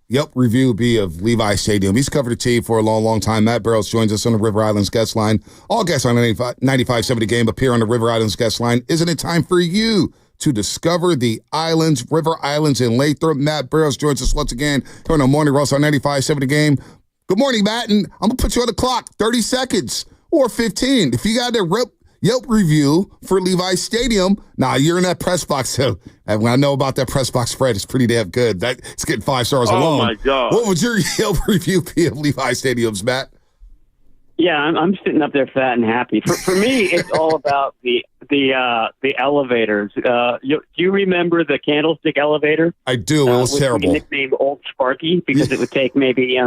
Yelp review be of Levi Stadium? He's covered the team for a long, long time. Matt Barrows joins us on the River Islands guest line. All guests on 95.7 The Game appear on the River Islands guest line. Isn't it time for you to discover the islands, River Islands in Lathrop? Matt Barrows joins us once again here on the Morning Roast on 95.7 The Game. Good morning, Matt, and I'm going to put you on the clock. 30 seconds or 15. If you got a Yelp review for Levi Stadium. Nah, you're in that press box. So, and when I know about that press box spread, it's pretty damn good. It's getting 5 stars alone. Oh, my God. What would your Yelp review be of Levi Stadiums, Matt? Yeah, I'm sitting up there fat and happy. For me, it's all about the elevators. Do you remember the candlestick elevator? I do. It was terrible. Nicknamed Old Sparky because it would take maybe,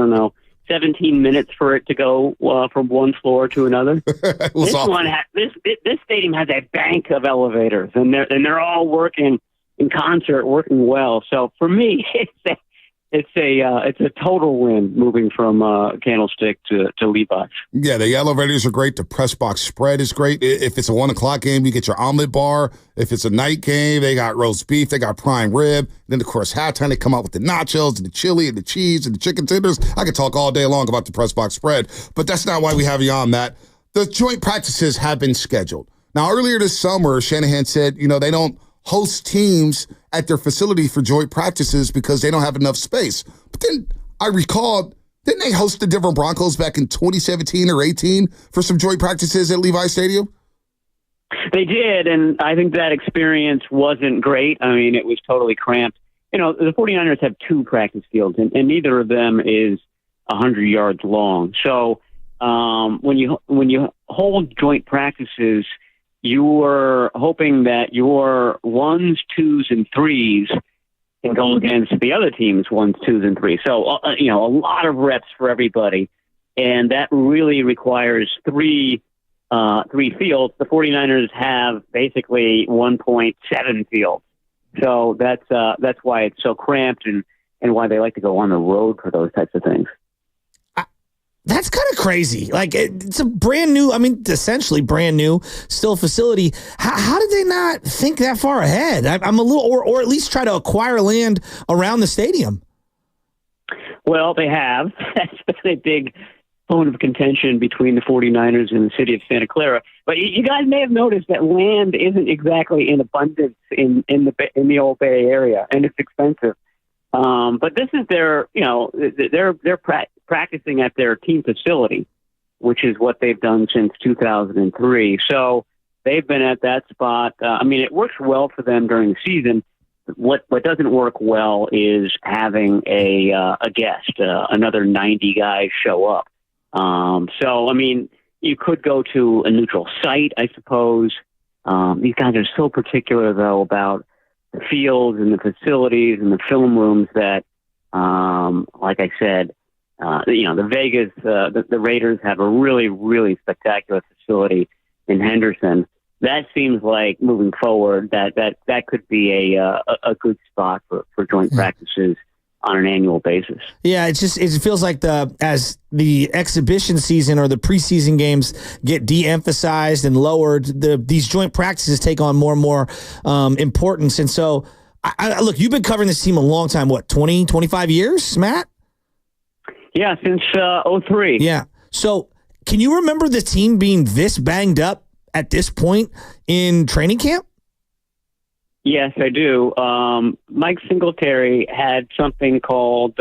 17 minutes for it to go from one floor to another. This stadium has a bank of elevators, and they're all working in concert, working well. So for me, it's a total win moving from Candlestick to Levi. Yeah, the elevators are great. The press box spread is great. If it's a 1 o'clock game, you get your omelet bar. If it's a night game, they got roast beef, they got prime rib. Then, of course, halftime, they come out with the nachos and the chili and the cheese and the chicken tenders. I could talk all day long about the press box spread, but that's not why we have you on, Matt. The joint practices have been scheduled. Now, earlier this summer, Shanahan said, they don't host teams at their facility for joint practices because they don't have enough space. But then I recalled, didn't they host the Denver Broncos back in 2017 or 18 for some joint practices at Levi Stadium? They did, and I think that experience wasn't great. I mean, it was totally cramped. The 49ers have 2 practice fields, and neither of them is 100 yards long. So when you hold joint practices, you're hoping that your 1s, 2s, and 3s can go against the other team's 1s, 2s, and 3s. So, a lot of reps for everybody. And that really requires three fields. The 49ers have basically 1.7 fields. So that's why it's so cramped and why they like to go on the road for those types of things. That's kind of crazy. Like, it's a brand new, essentially brand new still facility. How did they not think that far ahead? I'm a little, or at least try to acquire land around the stadium. Well, they have. That's been a big bone of contention between the 49ers and the city of Santa Clara. But you guys may have noticed that land isn't exactly in abundance in the old Bay Area, and it's expensive. But this is their, they're practicing at their team facility, which is what they've done since 2003. So they've been at that spot. It works well for them during the season. what doesn't work well is having a guest, another 90 guys show up. So, I mean, you could go to a neutral site, I suppose. These guys are so particular, though, about the fields and the facilities and the film rooms that, like I said, the Vegas, the Raiders have a really, really spectacular facility in Henderson. That seems like moving forward that could be a good spot for joint practices on an annual basis. Yeah, it feels like as the exhibition season or the preseason games get de-emphasized and lowered, these joint practices take on more and more importance. And so, look, you've been covering this team a long time. What, 20, 25 years, Matt? Yeah, since 2003. Yeah. So, can you remember the team being this banged up at this point in training camp? Yes, I do. Mike Singletary had something called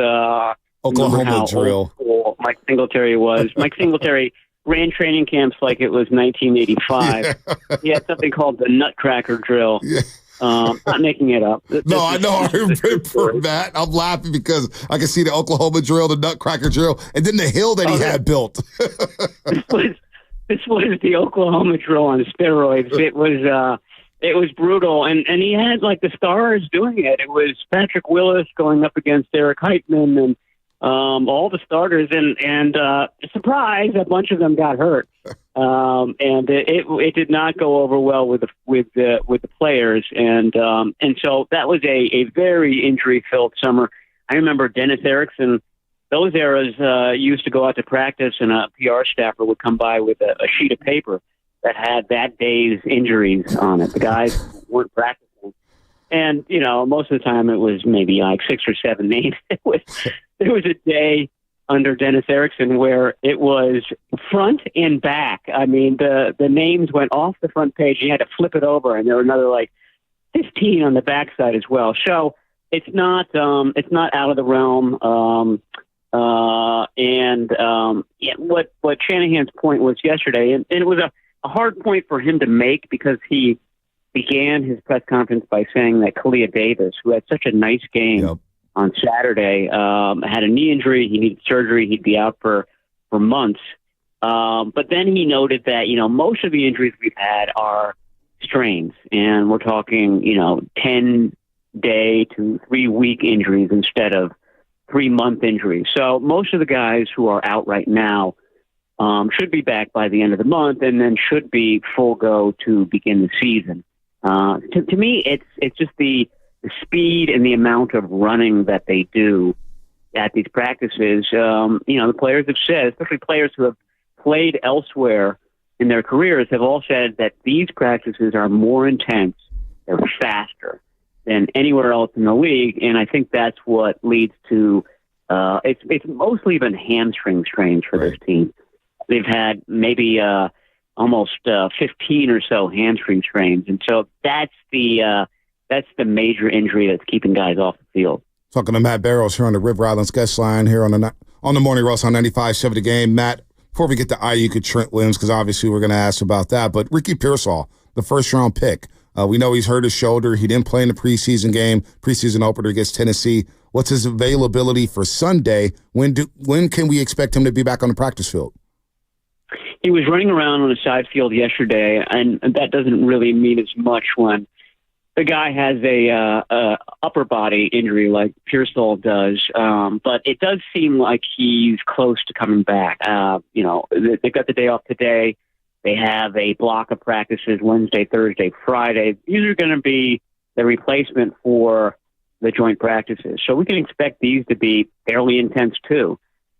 Oklahoma drill. Mike Singletary was. Mike Singletary ran training camps like it was 1985. Yeah. He had something called the Nutcracker drill. Yeah. Not making it up. No, I know. I remember that. I'm laughing because I can see the Oklahoma drill, the Nutcracker drill, and then the hill that he had built. This was the Oklahoma drill on steroids. It was brutal, and he had like the stars doing it. It was Patrick Willis going up against Eric Heitman and all the starters, and surprise, a bunch of them got hurt, and it did not go over well with the players, and so that was a very injury filled summer. I remember Dennis Erickson. Those eras used to go out to practice, and a PR staffer would come by with a sheet of paper that had that day's injuries on it. The guys weren't practicing. And, most of the time it was maybe like 6 or 7 names. There was a day under Dennis Erickson where it was front and back. I mean, the names went off the front page. You had to flip it over, and there were another like 15 on the backside as well. So it's not out of the realm. What Shanahan's point was yesterday, and it was a hard point for him to make because he began his press conference by saying that Kalia Davis, who had such a nice game on Saturday, had a knee injury. He needed surgery. He'd be out for months. But then he noted that, most of the injuries we've had are strains, and we're talking, 10-day to 3-week injuries instead of 3-month injuries. So most of the guys who are out right now should be back by the end of the month, and then should be full go to begin the season. To me, it's just the speed and the amount of running that they do at these practices. The players have said, especially players who have played elsewhere in their careers, have all said that these practices are more intense, they're faster than anywhere else in the league, and I think that's what leads to it's mostly been hamstring strains for this team. They've had maybe almost 15 or so hamstring strains, and so that's the major injury that's keeping guys off the field. Talking to Matt Barrows here on the River Islands guest line here on the Morning Roast on 95.7 The Game. Matt, before we get to Aiyuk and Trent Williams, because obviously we're going to ask about that, but Ricky Pearsall, the first-round pick, we know he's hurt his shoulder. He didn't play in the preseason opener against Tennessee. What's his availability for Sunday? When can we expect him to be back on the practice field? He was running around on the side field yesterday, and that doesn't really mean as much when the guy has a upper body injury like Pearsall does. But it does seem like he's close to coming back. They've got the day off today. They have a block of practices Wednesday, Thursday, Friday. These are going to be the replacement for the joint practices. So we can expect these to be fairly intense too.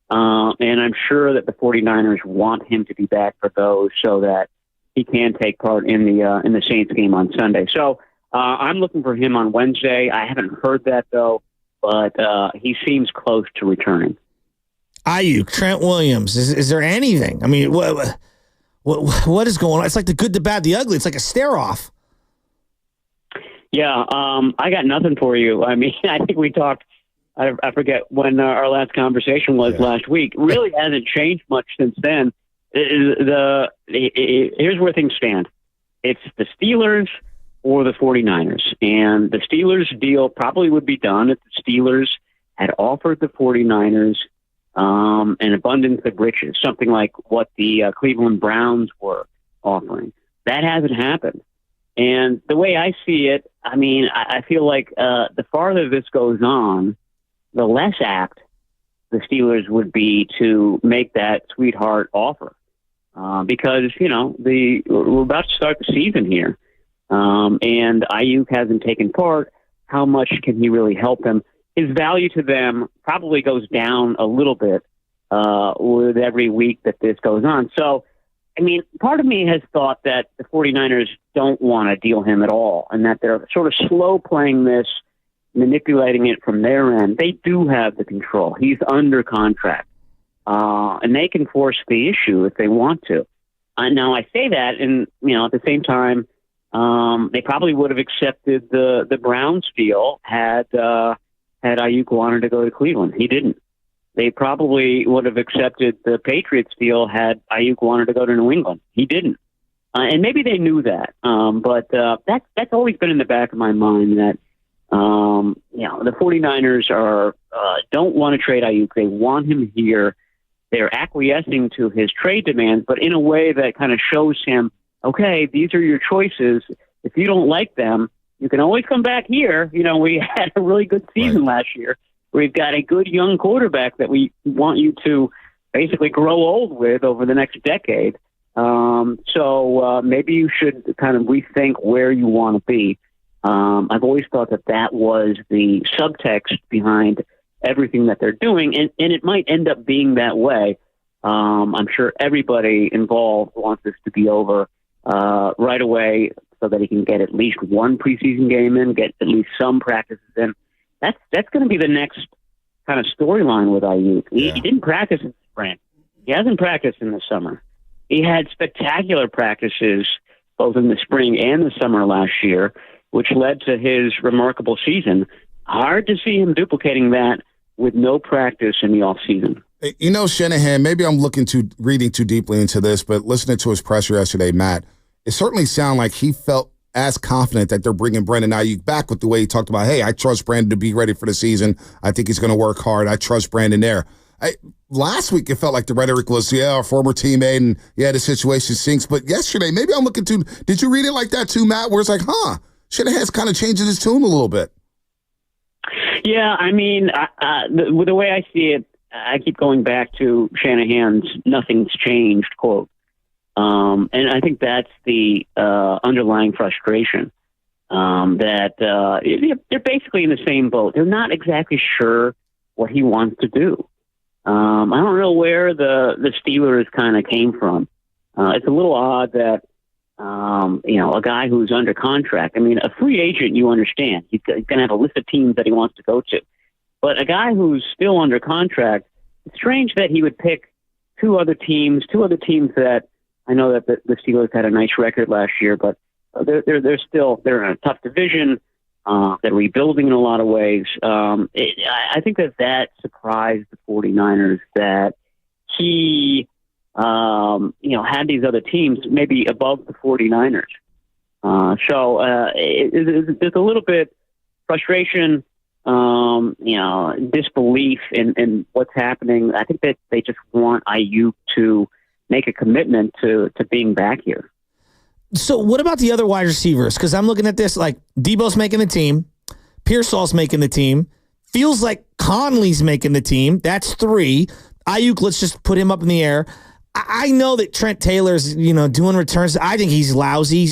And I'm sure that the 49ers want him to be back for those so that he can take part in the Saints game on Sunday. So I'm looking for him on Wednesday. I haven't heard that though, but he seems close to returning. Aiyuk, Trent Williams, is there anything? I mean, what is going on? It's like the good, the bad, the ugly. It's like a stare-off. Yeah, I got nothing for you. I mean, I think we talked, I forget when our last conversation was last week. Really hasn't changed much since then. Here's where things stand. It's the Steelers, or the 49ers. And the Steelers deal probably would be done if the Steelers had offered the 49ers an abundance of riches, something like what the Cleveland Browns were offering. That hasn't happened. And the way I see it, I mean, I feel like the farther this goes on, the less apt the Steelers would be to make that sweetheart offer. Because, you know, we're about to start the season here. And Aiyuk hasn't taken part. How much can he really help them? His value to them probably goes down a little bit with every week that this goes on. So, I mean, part of me has thought that the 49ers don't want to deal him at all and that they're sort of slow playing this, manipulating it from their end. They do have the control. He's under contract. And they can force the issue if they want to. Now, I say that, and, you know, at the same time, they probably would have accepted the Browns deal had Aiyuk wanted to go to Cleveland. He didn't. They probably would have accepted the Patriots deal had Aiyuk wanted to go to New England. He didn't. And maybe they knew that. But that's always been in the back of my mind that, you know, the 49ers don't want to trade Aiyuk. They want him here. They're acquiescing to his trade demands, but in a way that kind of shows him, okay, these are your choices. If you don't like them, you can always come back here. You know, we had a really good season last year. We've got a good young quarterback that we want you to basically grow old with over the next decade. So maybe you should kind of rethink where you want to be. I've always thought that was the subtext behind everything that they're doing, and it might end up being that way. I'm sure everybody involved wants this to be over right away so that he can get at least one preseason game in, get at least some practices in. That's going to be the next kind of storyline with Aiyuk. He didn't practice in the spring. He hasn't practiced in the summer. He had spectacular practices both in the spring and the summer last year, which led to his remarkable season. Hard to see him duplicating that with no practice in the offseason. You know, Shanahan, maybe I'm reading too deeply into this, but listening to his presser yesterday, Matt, it certainly sounded like he felt as confident that they're bringing Brandon Aiyuk back with the way he talked about, hey, I trust Brandon to be ready for the season. I think he's going to work hard. I trust Brandon there. Last week, it felt like the rhetoric was, our former teammate, and the situation sinks. But yesterday, maybe I'm looking too. Did you read it like that too, Matt, where it's like, Shanahan's kind of changing his tune a little bit? Yeah, I mean, the way I see it, I keep going back to Shanahan's "nothing's changed" quote. And I think that's the underlying frustration that they're basically in the same boat. They're not exactly sure what he wants to do. I don't know where the Steelers kind of came from. It's a little odd that, a guy who's under contract, I mean, a free agent, you understand. He's going to have a list of teams that he wants to go to. But a guy who's still under contract, it's strange that he would pick two other teams that I know that the Steelers had a nice record last year, but they're in a tough division. They're rebuilding in a lot of ways. I think that surprised the 49ers that he, had these other teams maybe above the 49ers. So there's a little bit frustration, disbelief in what's happening. I think that they just want Aiyuk to make a commitment to being back here. So what about the other wide receivers? Because I'm looking at this like Debo's making the team, Pearsall's making the team, feels like Conley's making the team. That's 3. Aiyuk, let's just put him up in the air. I know that Trent Taylor's, doing returns. I think he's lousy.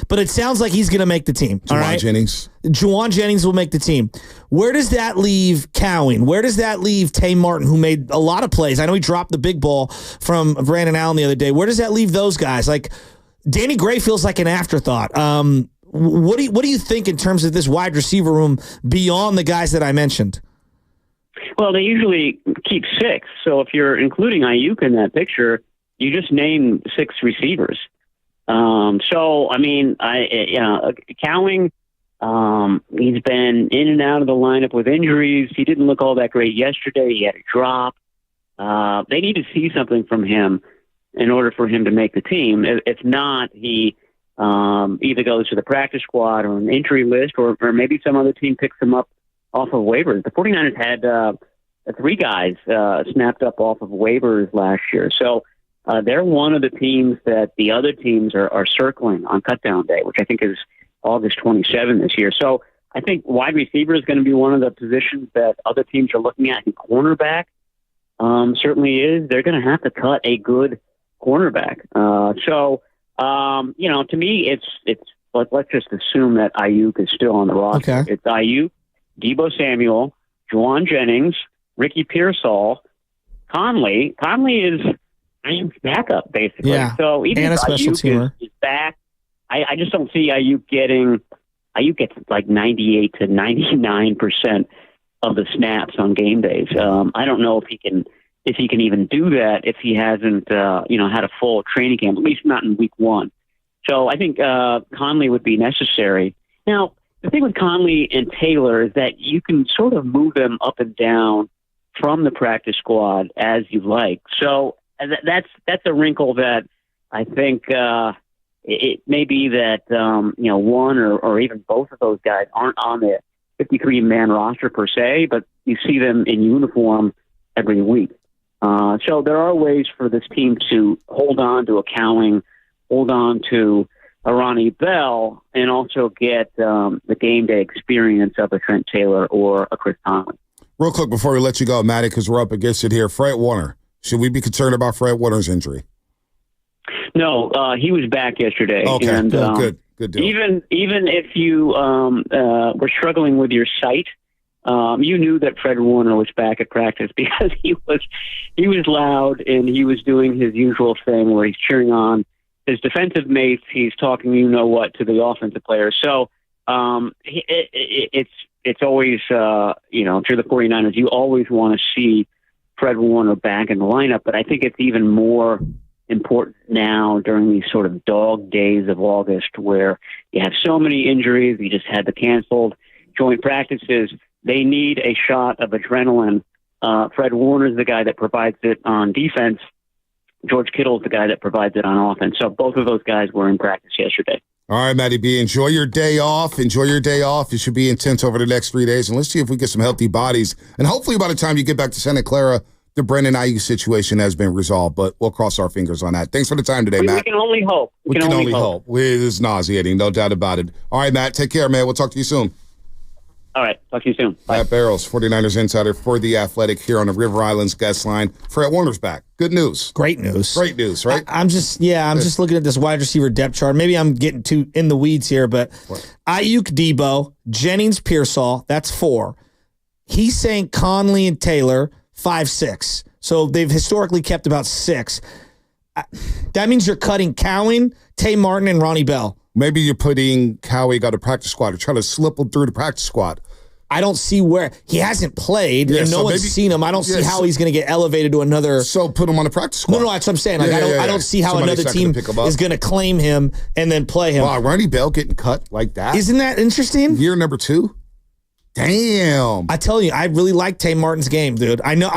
But it sounds like he's going to make the team. Juwan Jennings will make the team. Where does that leave Cowing? Where does that leave Tay Martin, who made a lot of plays? I know he dropped the big ball from Brandon Allen the other day. Where does that leave those guys? Like Danny Gray feels like an afterthought. What do you think in terms of this wide receiver room beyond the guys that I mentioned? Well, they usually keep 6. So if you're including Aiyuk in that picture, you just name 6 receivers. Cowing, he's been in and out of the lineup with injuries. He didn't look all that great yesterday. He had a drop. They need to see something from him in order for him to make the team. If not, he either goes to the practice squad or an injury list, or maybe some other team picks him up off of waivers. The 49ers had 3 guys snapped up off of waivers last year. So they're one of the teams that the other teams are circling on cutdown day, which I think is August 27 this year. So I think wide receiver is going to be one of the positions that other teams are looking at. And cornerback certainly is. They're going to have to cut a good cornerback. To me, it's let's just assume that Aiyuk is still on the roster. Okay. It's Aiyuk, Deebo Samuel, Juwan Jennings, Ricky Pearsall, Conley. Conley is Aiyuk's backup, basically. Yeah. So even and a if special Aiyuk teamer. is back, I just don't see Aiyuk getting. Aiyuk gets like 98 to 99% of the snaps on game days. I don't know if he can even do that if he hasn't had a full training camp, at least not in week 1. So I think Conley would be necessary. Now, the thing with Conley and Taylor is that you can sort of move them up and down from the practice squad as you like. So that's a wrinkle that I think it may be that one or even both of those guys aren't on the 53-man roster per se, but you see them in uniform every week. So there are ways for this team to hold on to a Cowing, hold on to a Ronnie Bell, and also get the game day experience of a Trent Taylor or a Chris Conley. Real quick before we let you go, Matty, because we're up against it here. Fred Warner. Should we be concerned about Fred Warner's injury? No, he was back yesterday. Okay, and, good deal. Even if you were struggling with your sight, you knew that Fred Warner was back at practice because he was loud and he was doing his usual thing where he's cheering on his defensive mates. He's talking, to the offensive players. So it's always, if you're the 49ers, you always want to see Fred Warner back in the lineup. But I think it's even more important now during these sort of dog days of August where you have so many injuries. You just had the canceled joint practices. They need a shot of adrenaline. Fred Warner is the guy that provides it on defense. George Kittle is the guy that provides it on offense. So both of those guys were in practice yesterday. All right, Matty B, enjoy your day off. Enjoy your day off. It should be intense over the next 3 days. And let's see if we get some healthy bodies. And hopefully by the time you get back to Santa Clara, the Brandon Aiyuk situation has been resolved. But we'll cross our fingers on that. Thanks for the time today, Matt. We can only hope. We can only hope. It's nauseating, no doubt about it. All right, Matt, take care, man. We'll talk to you soon. All right. Talk to you soon. Bye. Matt Barrows, 49ers insider for The Athletic here on the River Islands guest line. Fred Warner's back. Good news. Great news. Great news, right? I'm just looking at this wide receiver depth chart. Maybe I'm getting too in the weeds here, but Aiyuk, Deebo, Jennings, Pearsall, that's 4. He's saying Conley and Taylor, 5, 6. So they've historically kept about 6. That means you're cutting Cowing, Tay Martin, and Ronnie Bell. Maybe you're putting Cowing on the practice squad or trying to slip him through the practice squad. I don't see where he hasn't played and no one's seen him. I don't see how he's going to get elevated to another. So put him on the practice squad. No, that's what I'm saying. Like, I don't see how another team is going to claim him and then play him. Wow, Ronnie Bell getting cut like that. Isn't that interesting? Year number 2. Damn. I tell you, I really like Tay Martin's game, dude. I know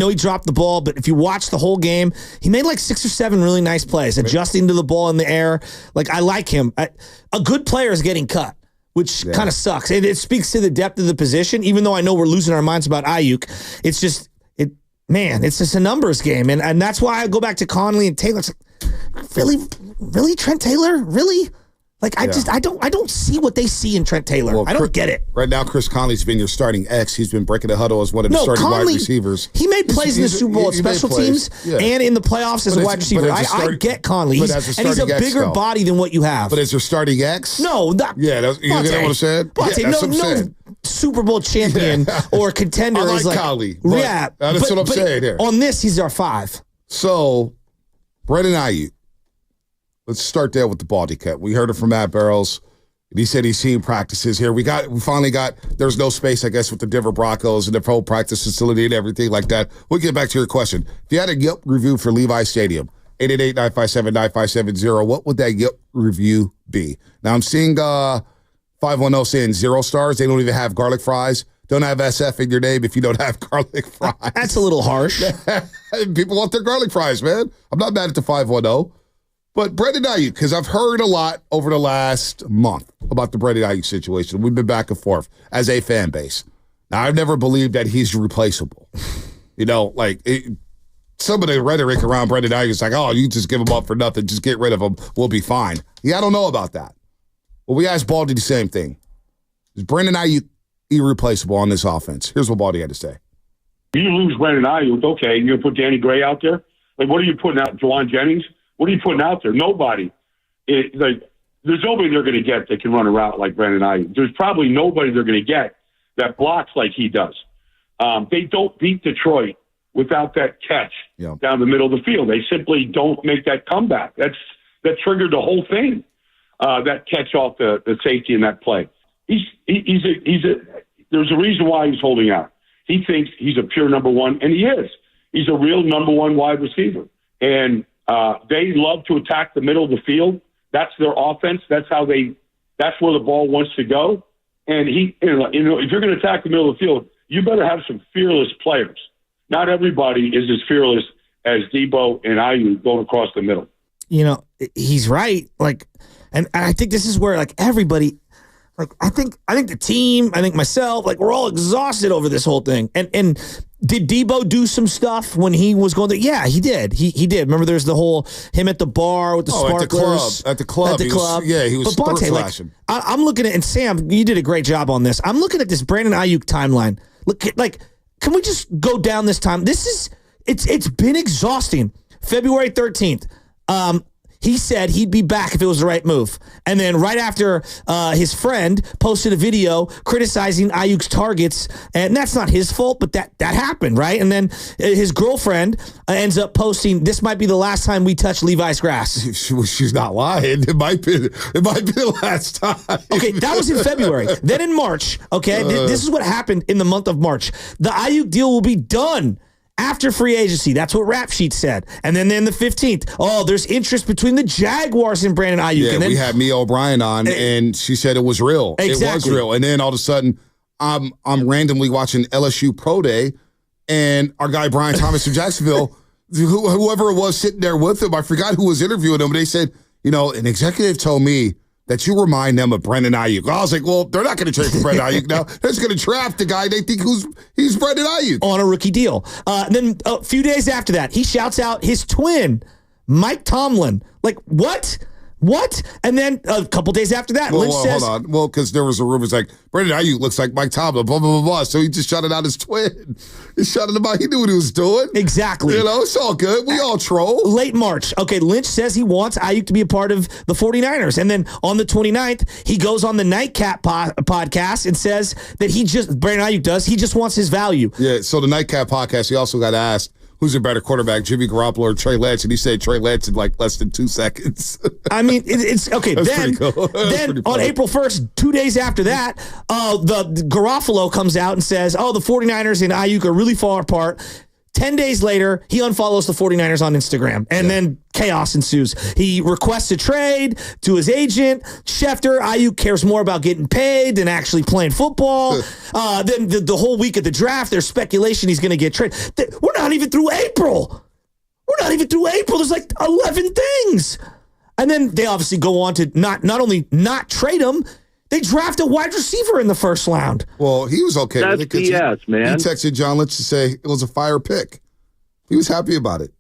he dropped the ball, but if you watch the whole game, he made like 6 or 7 really nice plays, adjusting to the ball in the air. Like, I like him. A good player is getting cut, which kind of sucks. It speaks to the depth of the position, even though I know we're losing our minds about Aiyuk. It's just, it's just a numbers game. And that's why I go back to Conley and Taylor. It's like, really, Trent Taylor? Really? Like, I don't see what they see in Trent Taylor. Well, I don't get it. Right now, Chris Conley's been your starting X. He's been breaking the huddle as one of the starting wide receivers. He made plays in the Super Bowl at special teams and in the playoffs as a wide receiver. I get Conley. And he's a bigger body than what you have. But as your starting X? No. You get what I'm saying? No Super Bowl champion or contender I like is like Conley. Yeah. That's what I'm saying here. On this, he's our 5. So, Brandon Aiyuk. Let's start there with the Baldy cut. We heard it from Matt Barrows. He said he's seen practices here. We finally got, there's no space, I guess, with the Denver Broncos and the pro practice facility and everything like that. We'll get back to your question. If you had a Yelp review for Levi Stadium, 888-957-9570, what would that Yelp review be? Now, I'm seeing 510 saying 0 stars. They don't even have garlic fries. Don't have SF in your name if you don't have garlic fries. That's a little harsh. People want their garlic fries, man. I'm not mad at the 510. But Brandon Aiyuk, because I've heard a lot over the last month about the Brandon Aiyuk situation. We've been back and forth as a fan base. Now, I've never believed that he's replaceable. Some of the rhetoric around Brandon Aiyuk is like, oh, you just give him up for nothing. Just get rid of him. We'll be fine. Yeah, I don't know about that. Well, we asked Baldy the same thing. Is Brandon Aiyuk irreplaceable on this offense? Here's what Baldy had to say. You lose Brandon Aiyuk, okay, you're going to put Danny Gray out there? Like, what are you putting out? Juwan Jennings? What are you putting out there? Nobody. There's nobody they're going to get that can run a route like Brandon Aiyuk. There's probably nobody they're going to get that blocks like he does. They don't beat Detroit without that catch down the middle of the field. They simply don't make that comeback. That triggered the whole thing. That catch off the safety in that play. There's a reason why he's holding out. He thinks he's a pure number one, and he is. He's a real number one wide receiver. And they love to attack the middle of the field. That's their offense. That's where the ball wants to go. And if you're going to attack the middle of the field, you better have some fearless players. Not everybody is as fearless as Debo and Aiyuk going across the middle. He's right. And I think this is where everybody, I think the team, I think myself, we're all exhausted over this whole thing. And did Debo do some stuff when he was going there? Yeah, he did. He did. Remember, there's the whole him at the bar with the sparklers. At the club. He was flashing. I'm looking at, and Sam, you did a great job on this. I'm looking at this Brandon Aiyuk timeline. Look, can we just go down this time? It's been exhausting. February 13th. He said he'd be back if it was the right move. And then right after his friend posted a video criticizing Aiyuk's targets, and that's not his fault, but that happened, right? And then his girlfriend ends up posting, this might be the last time we touch Levi's grass. She's not lying. It might be the last time. Okay, that was in February. Then in March, this is what happened in the month of March. The Aiyuk deal will be done after free agency. That's what Rap Sheet said. And then the 15th, there's interest between the Jaguars and Brandon Aiyuk. Yeah, and then, we had Mia O'Brien on, and she said it was real. Exactly. It was real. And then all of a sudden, I'm randomly watching LSU Pro Day, and our guy Brian Thomas from Jacksonville, whoever it was sitting there with him, I forgot who was interviewing him, but they said, an executive told me that you remind them of Brandon Aiyuk. I was like, well, they're not going to trade for Brandon Aiyuk now. They're just going to draft the guy they think he's Brandon Aiyuk. On a rookie deal. Then a few days after that, he shouts out his twin, Mike Tomlin. What? What? And then a couple days after that, Lynch says... Hold on. Well, because there was a rumor like, Brandon Aiyuk looks like Mike Tomlin, blah, blah, blah, blah. So he just shouted out his twin. He shouted him out. He knew what he was doing. Exactly. It's all good. We all troll. Late March. Okay, Lynch says he wants Aiyuk to be a part of the 49ers. And then on the 29th, he goes on the Nightcap podcast and says that Brandon Aiyuk does, he just wants his value. Yeah, so the Nightcap podcast, he also got asked, who's a better quarterback, Jimmy Garoppolo or Trey Lance? And he said Trey Lance in less than 2 seconds. I mean, it's okay. Then on April 1st, 2 days after that, the Garafolo comes out and says, the 49ers and Aiyuk are really far apart. 10 days later, he unfollows the 49ers on Instagram, and then chaos ensues. He requests a trade to his agent. Schefter, Aiyuk cares more about getting paid than actually playing football. Then the whole week of the draft, there's speculation he's going to get traded. We're not even through April. There's 11 things. And then they obviously go on to not only not trade him, they draft a wide receiver in the first round. Well, he was okay with it. That's BS, man. He texted John Lynch to say it was a fire pick. He was happy about it.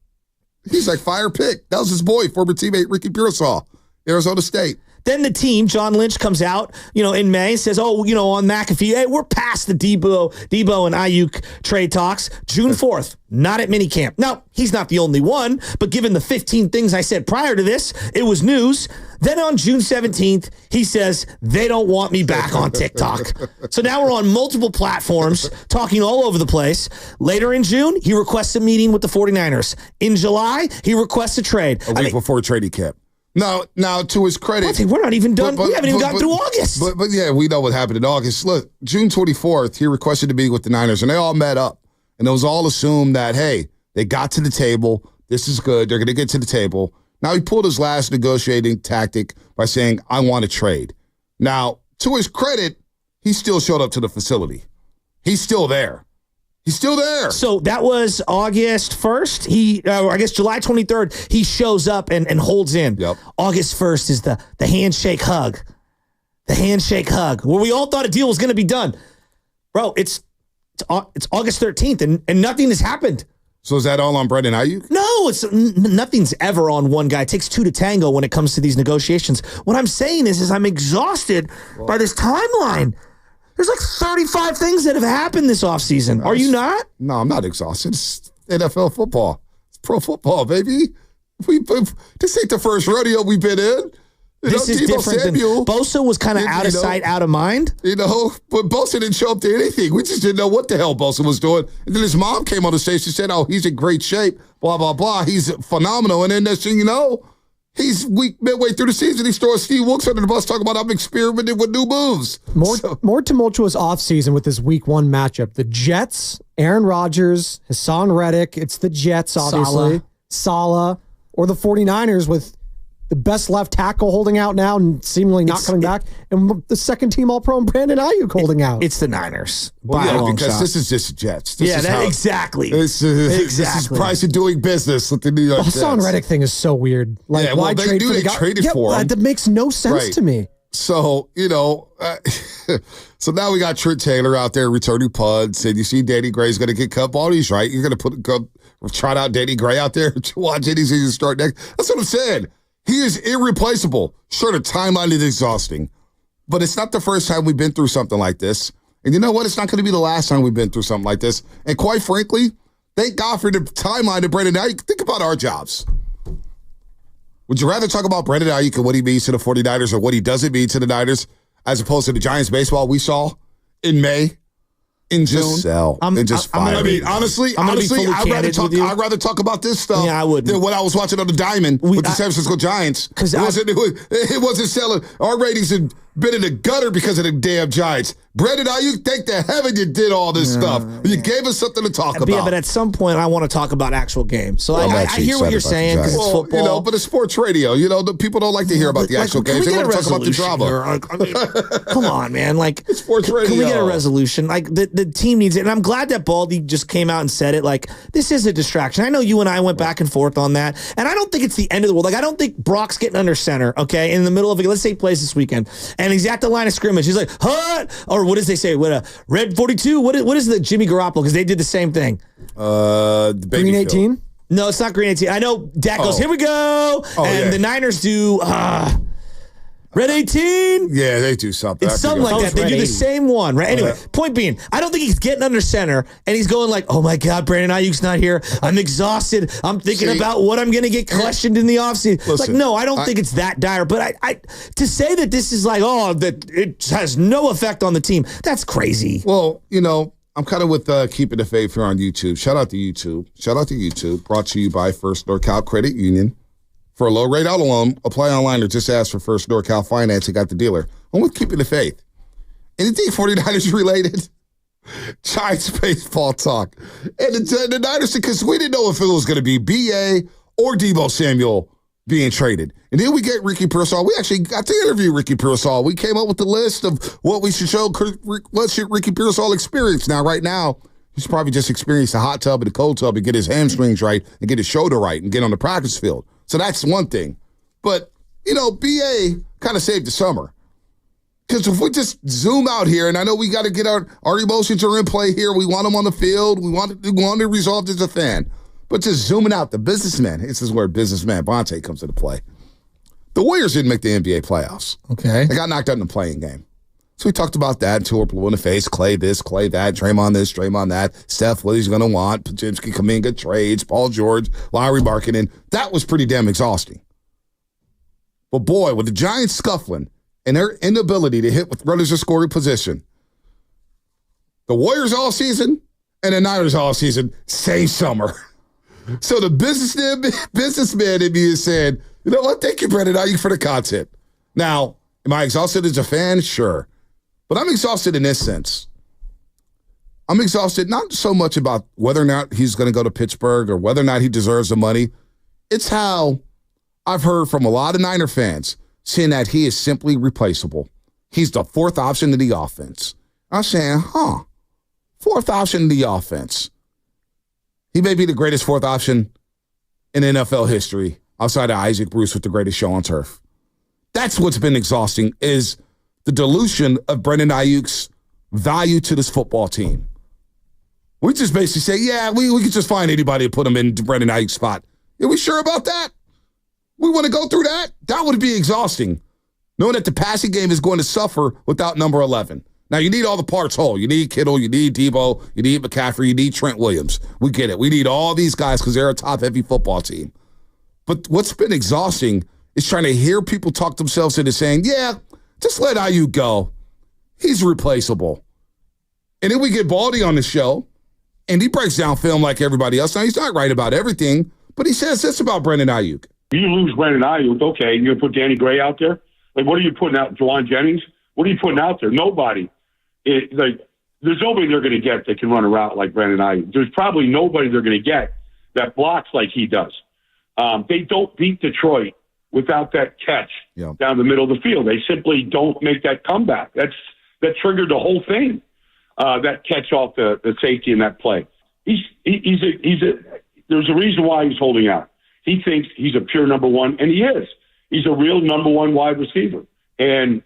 He's like, fire pick. That was his boy, former teammate Ricky Pearsall, Arizona State. Then the team, John Lynch, comes out, in May and says, on McAfee, hey, we're past the Debo and Aiyuk trade talks. June 4th, not at minicamp. Now, he's not the only one, but given the 15 things I said prior to this, it was news. Then on June 17th, he says, they don't want me back on TikTok. So now we're on multiple platforms, talking all over the place. Later in June, he requests a meeting with the 49ers. In July, he requests a trade. A week before training camp. Now, to his credit, we're not even done. We haven't even gotten through August. But yeah, we know what happened in August. Look, June 24th, he requested to meet with the Niners, and they all met up. And it was all assumed that, hey, they got to the table. This is good. They're going to get to the table. Now, he pulled his last negotiating tactic by saying, I want to trade. Now, to his credit, he still showed up to the facility. He's still there. He's still there. So that was August 1st. I guess July 23rd, he shows up and holds in. Yep. August 1st is the handshake hug. The handshake hug, where we all thought a deal was going to be done. Bro, it's August 13th, and nothing has happened. So is that all on Brandon Aiyuk? No, nothing's ever on one guy. It takes two to tango when it comes to these negotiations. What I'm saying is I'm exhausted by this timeline. There's like 35 things that have happened this offseason. Are you not? No, I'm not exhausted. It's NFL football. It's pro football, baby. This ain't the first rodeo we've been in. This is different than Bosa was kind of out of sight, out of mind. But Bosa didn't show up to anything. We just didn't know what the hell Bosa was doing. And then his mom came on the stage and said, oh, he's in great shape, blah, blah, blah. He's phenomenal. And then next thing you know, he's midway through the season, he's throwing Steve Wilkes under the bus talking about I'm experimenting with new moves. More tumultuous offseason with this week 1 matchup. The Jets, Aaron Rodgers, Hassan Reddick. It's the Jets, obviously. Salah. Or the 49ers with the best left tackle holding out now and seemingly not coming back. And the second team All-Pro and Brandon Aiyuk holding out. It's the Niners. Because this is just Jets. Exactly. This is price of doing business with the New York Jets. The Hassan Reddick thing is so weird. Like, why they traded for him. That makes no sense to me. So, so now we got Trent Taylor out there returning punts, and you see Danny Gray's going to get cut bodies, right? You're going to trot out Danny Gray out there to watch Eddie's going to start next. That's what I'm saying. He is irreplaceable. Sure, the timeline is exhausting, but it's not the first time we've been through something like this. And you know what? It's not going to be the last time we've been through something like this. And quite frankly, thank God for the timeline to Brandon Aiyuk. Think about our jobs. Would you rather talk about Brandon Aiyuk and what he means to the 49ers or what he doesn't mean to the Niners as opposed to the Giants baseball we saw in May? In June, honestly, I'd rather talk about this stuff than what I was watching on the Diamond with the San Francisco Giants. Because it wasn't selling. Our ratings had been in the gutter because of the damn Giants. Brandon Aiyuk, thank the heaven you did all this stuff. You gave us something to talk about. Yeah, but at some point, I want to talk about actual games. So I hear what you're saying because it's football. But it's sports radio. The people don't like to hear about the actual games. They want to talk about the drama. Come on, man. It's sports radio. Can we get a resolution? The team needs it. And I'm glad that Baldy just came out and said it. This is a distraction. I know you and I went back and forth on that. And I don't think it's the end of the world. I don't think Brock's getting under center, okay, in the middle of let's say he plays this weekend. And he's at the line of scrimmage. He's like, huh? Or what does they say? What a red 42? What is the Jimmy Garoppolo? Because they did the same thing. Green 18? No, it's not Green 18. I know Dak goes, here we go. The Niners do red 18? Yeah, they do something. It's something like that. They do the same one, right? Anyway, point being, I don't think he's getting under center and he's going like, oh my God, Brandon Aiyuk's not here. I'm exhausted. I'm thinking about what I'm going to get questioned in the offseason. No, I don't think it's that dire. But I to say that this is that it has no effect on the team, that's crazy. Well, I'm kind of with Keeping the Faith here on YouTube. Shout out to YouTube. Brought to you by First NorCal Credit Union. For a low rate auto loan, apply online or just ask for First NorCal Financing at the dealer. I'm with Keeping the Faith. Anything 49ers related? Giants baseball talk. And the Niners, because we didn't know if it was going to be B.A. or Deebo Samuel being traded. And then we get Ricky Pearsall. We actually got to interview Ricky Pearsall. We came up with the list of what we should show. What should Ricky Pearsall experience? Right now, he's probably just experienced the hot tub and the cold tub and get his hamstrings right and get his shoulder right and get on the practice field. So that's one thing. But, B.A. kind of saved the summer. Because if we just zoom out here, and I know we got to get our emotions are in play here. We want them on the field. We want it resolved as a fan. But just zooming out, the businessman, this is where businessman Bonte comes into play. The Warriors didn't make the NBA playoffs. Okay. They got knocked out in the playing game. So we talked about that until we're blue in the face. Clay this, Clay that, Draymond this, Draymond that. Steph, what he's going to want. Pajimski come in, get trades. Paul George, Lowry Markkanen. That was pretty damn exhausting. But boy, with the Giants scuffling and their inability to hit with runners in scoring position, the Warriors all season and the Niners all season, same summer. So the businessman in me is saying, you know what? Thank you, Brandon Aiyuk, for the content. Now, am I exhausted as a fan? Sure. But I'm exhausted in this sense. I'm exhausted not so much about whether or not he's going to go to Pittsburgh or whether or not he deserves the money. It's how I've heard from a lot of Niner fans saying that he is simply replaceable. He's the fourth option in the offense. I'm saying, fourth option in the offense. He may be the greatest fourth option in NFL history outside of Isaac Bruce with the greatest show on turf. That's what's been exhausting is the dilution of Brandon Aiyuk's value to this football team. We just basically say, yeah, we could just find anybody to put him in Brandon Aiyuk's spot. Are we sure about that? We want to go through that? That would be exhausting, knowing that the passing game is going to suffer without number 11. Now, you need all the parts whole. You need Kittle, you need Debo, you need McCaffrey, you need Trent Williams. We get it. We need all these guys because they're a top-heavy football team. But what's been exhausting is trying to hear people talk themselves into saying, yeah, just let Aiyuk go. He's replaceable. And then we get Baldy on the show, and he breaks down film like everybody else. Now, he's not right about everything, but he says this about Brandon Aiyuk. You lose Brandon Aiyuk, okay, you're going to put Danny Gray out there? Like, what are you putting out? Juwan Jennings? What are you putting out there? Nobody. There's nobody they're going to get that can run a route like Brandon Aiyuk. There's probably nobody they're going to get that blocks like he does. They don't beat Detroit without that catch down the middle of the field. They simply don't make that comeback. That triggered the whole thing. That catch off the safety in that play. There's a reason why he's holding out. He thinks he's a pure number one, and he is. He's a real number one wide receiver. And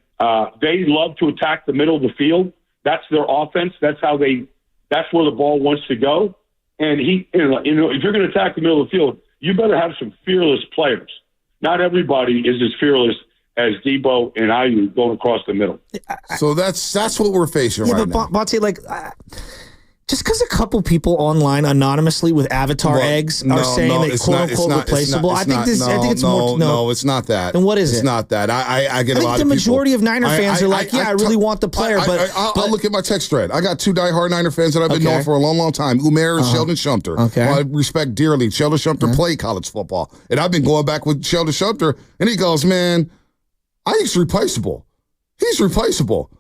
they love to attack the middle of the field. That's their offense. That's where the ball wants to go. And if you're going to attack the middle of the field, you better have some fearless players. Not everybody is as fearless as Debo and Aiyuk going across the middle. So that's what we're facing right now. But just because a couple people online anonymously with avatar eggs are saying they quote-unquote replaceable, I think it's more. No, it's not that. Then what is it? It's not that. I get a lot of people. I think the majority of Niner fans are like, I really want the player, but I'll look at my text thread. I got two diehard Niner fans that I've been knowing for a long, long time, Umair and Sheldon Shumter. Okay. Who I respect dearly. Sheldon Shumter played college football, and I've been going back with Sheldon Shumter, and he goes, man, Aiyuk's replaceable. He's replaceable.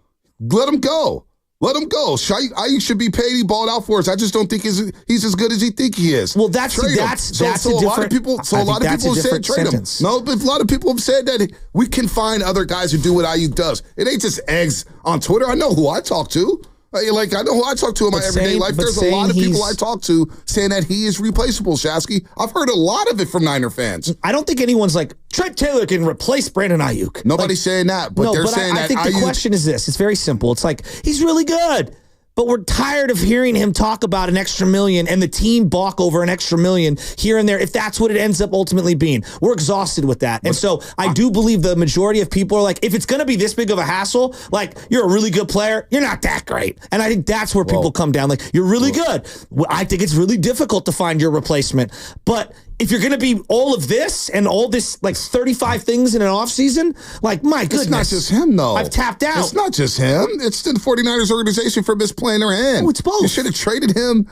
Let him go. Let him go. Aiyuk should be paid. He balled out for us. I just don't think he's as good as he think he is. Well, that's a lot of people have said trade him. No, but a lot of people have said that we can find other guys who do what Aiyuk does. It ain't just eggs on Twitter. I know who I talk to. I know who I talk to in my everyday life. There's a lot of people I talk to saying that he is replaceable, Shasky. I've heard a lot of it from Niner fans. I don't think anyone's like, Trent Taylor can replace Brandon Aiyuk. Nobody's saying that, but they're saying that. I think the question is this. It's very simple. It's like, he's really good, but we're tired of hearing him talk about an extra million and the team balk over an extra million here and there, if that's what it ends up ultimately being. We're exhausted with that. And so I do believe the majority of people are like, if it's going to be this big of a hassle, like, you're a really good player, you're not that great. And I think that's where people come down. Like, you're really good. I think it's really difficult to find your replacement. But if you're going to be all of this and all this, like 35 things in an offseason, like, my goodness. It's not just him, though. I've tapped out. It's not just him. It's the 49ers organization for misplaying their hand. Oh, it's both. You should have traded him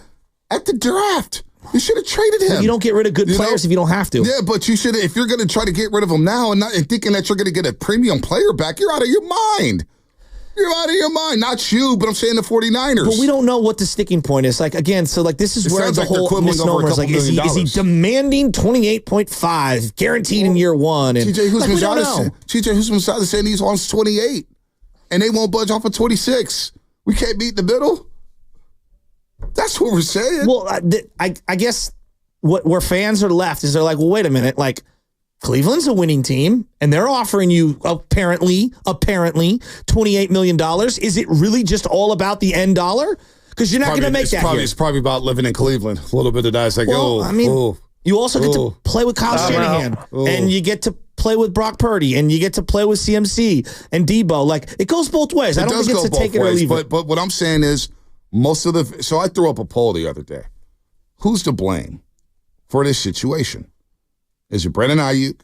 at the draft. You should have traded him. You don't get rid of good players if you don't have to. Yeah, but you should have. If you're going to try to get rid of them now and thinking that you're going to get a premium player back, you're out of your mind. You're out of your mind. Not you, but I'm saying the 49ers. But we don't know what the sticking point is. Like, again, so like this is where the whole misnomer is. Like, is he demanding 28.5 guaranteed in year one? And TJ Husmanzada is saying he's on 28, and they won't budge off of 26. We can't meet in the middle. That's what we're saying. Well, I guess where fans are left is they're like, well, wait a minute, like, Cleveland's a winning team, and they're offering you apparently $28 million. Is it really just all about the end dollar? Because you're not going to make that here. It's probably about living in Cleveland. A little bit of that. It's like, you also get to play with Kyle Shanahan, and you get to play with Brock Purdy, and you get to play with CMC and Debo. Like, it goes both ways. I don't think it's a take it or leave it. But what I'm saying is, so I threw up a poll the other day. Who's to blame for this situation? Is it Brandon Aiyuk?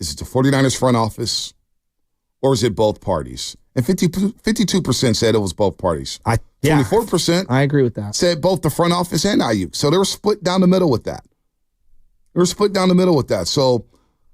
Is it the 49ers front office? Or is it both parties? And 52% said it was both parties. 24% I agree with that. Said both the front office and Aiyuk. So they were split down the middle with that. So,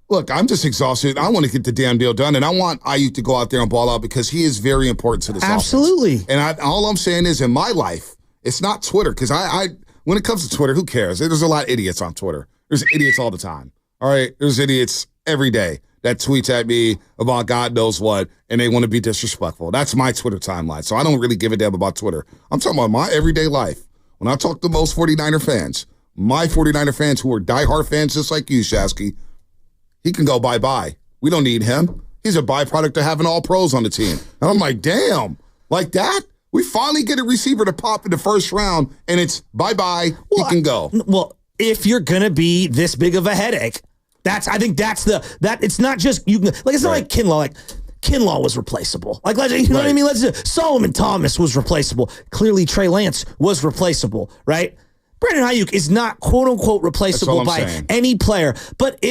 look, I'm just exhausted. I want to get the damn deal done, and I want Aiyuk to go out there and ball out because he is very important to this offense. Absolutely. And all I'm saying is, in my life, it's not Twitter, because I when it comes to Twitter, who cares? There's a lot of idiots on Twitter. There's idiots all the time. All right? There's idiots every day that tweets at me about God knows what, and they want to be disrespectful. That's my Twitter timeline. So I don't really give a damn about Twitter. I'm talking about my everyday life. When I talk to most 49er fans, my 49er fans who are diehard fans just like you, Shasky, he can go bye-bye. We don't need him. He's a byproduct of having all pros on the team. And I'm like, damn, like that? We finally get a receiver to pop in the first round, and it's bye-bye, he can go. Well, if you're going to be this big of a headache, I think that's it's not just, it's not like Kinlaw. Like, Kinlaw was replaceable. Like, you know what I mean? Solomon Thomas was replaceable. Clearly, Trey Lance was replaceable, right? Brandon Aiyuk is not quote-unquote replaceable by any player, but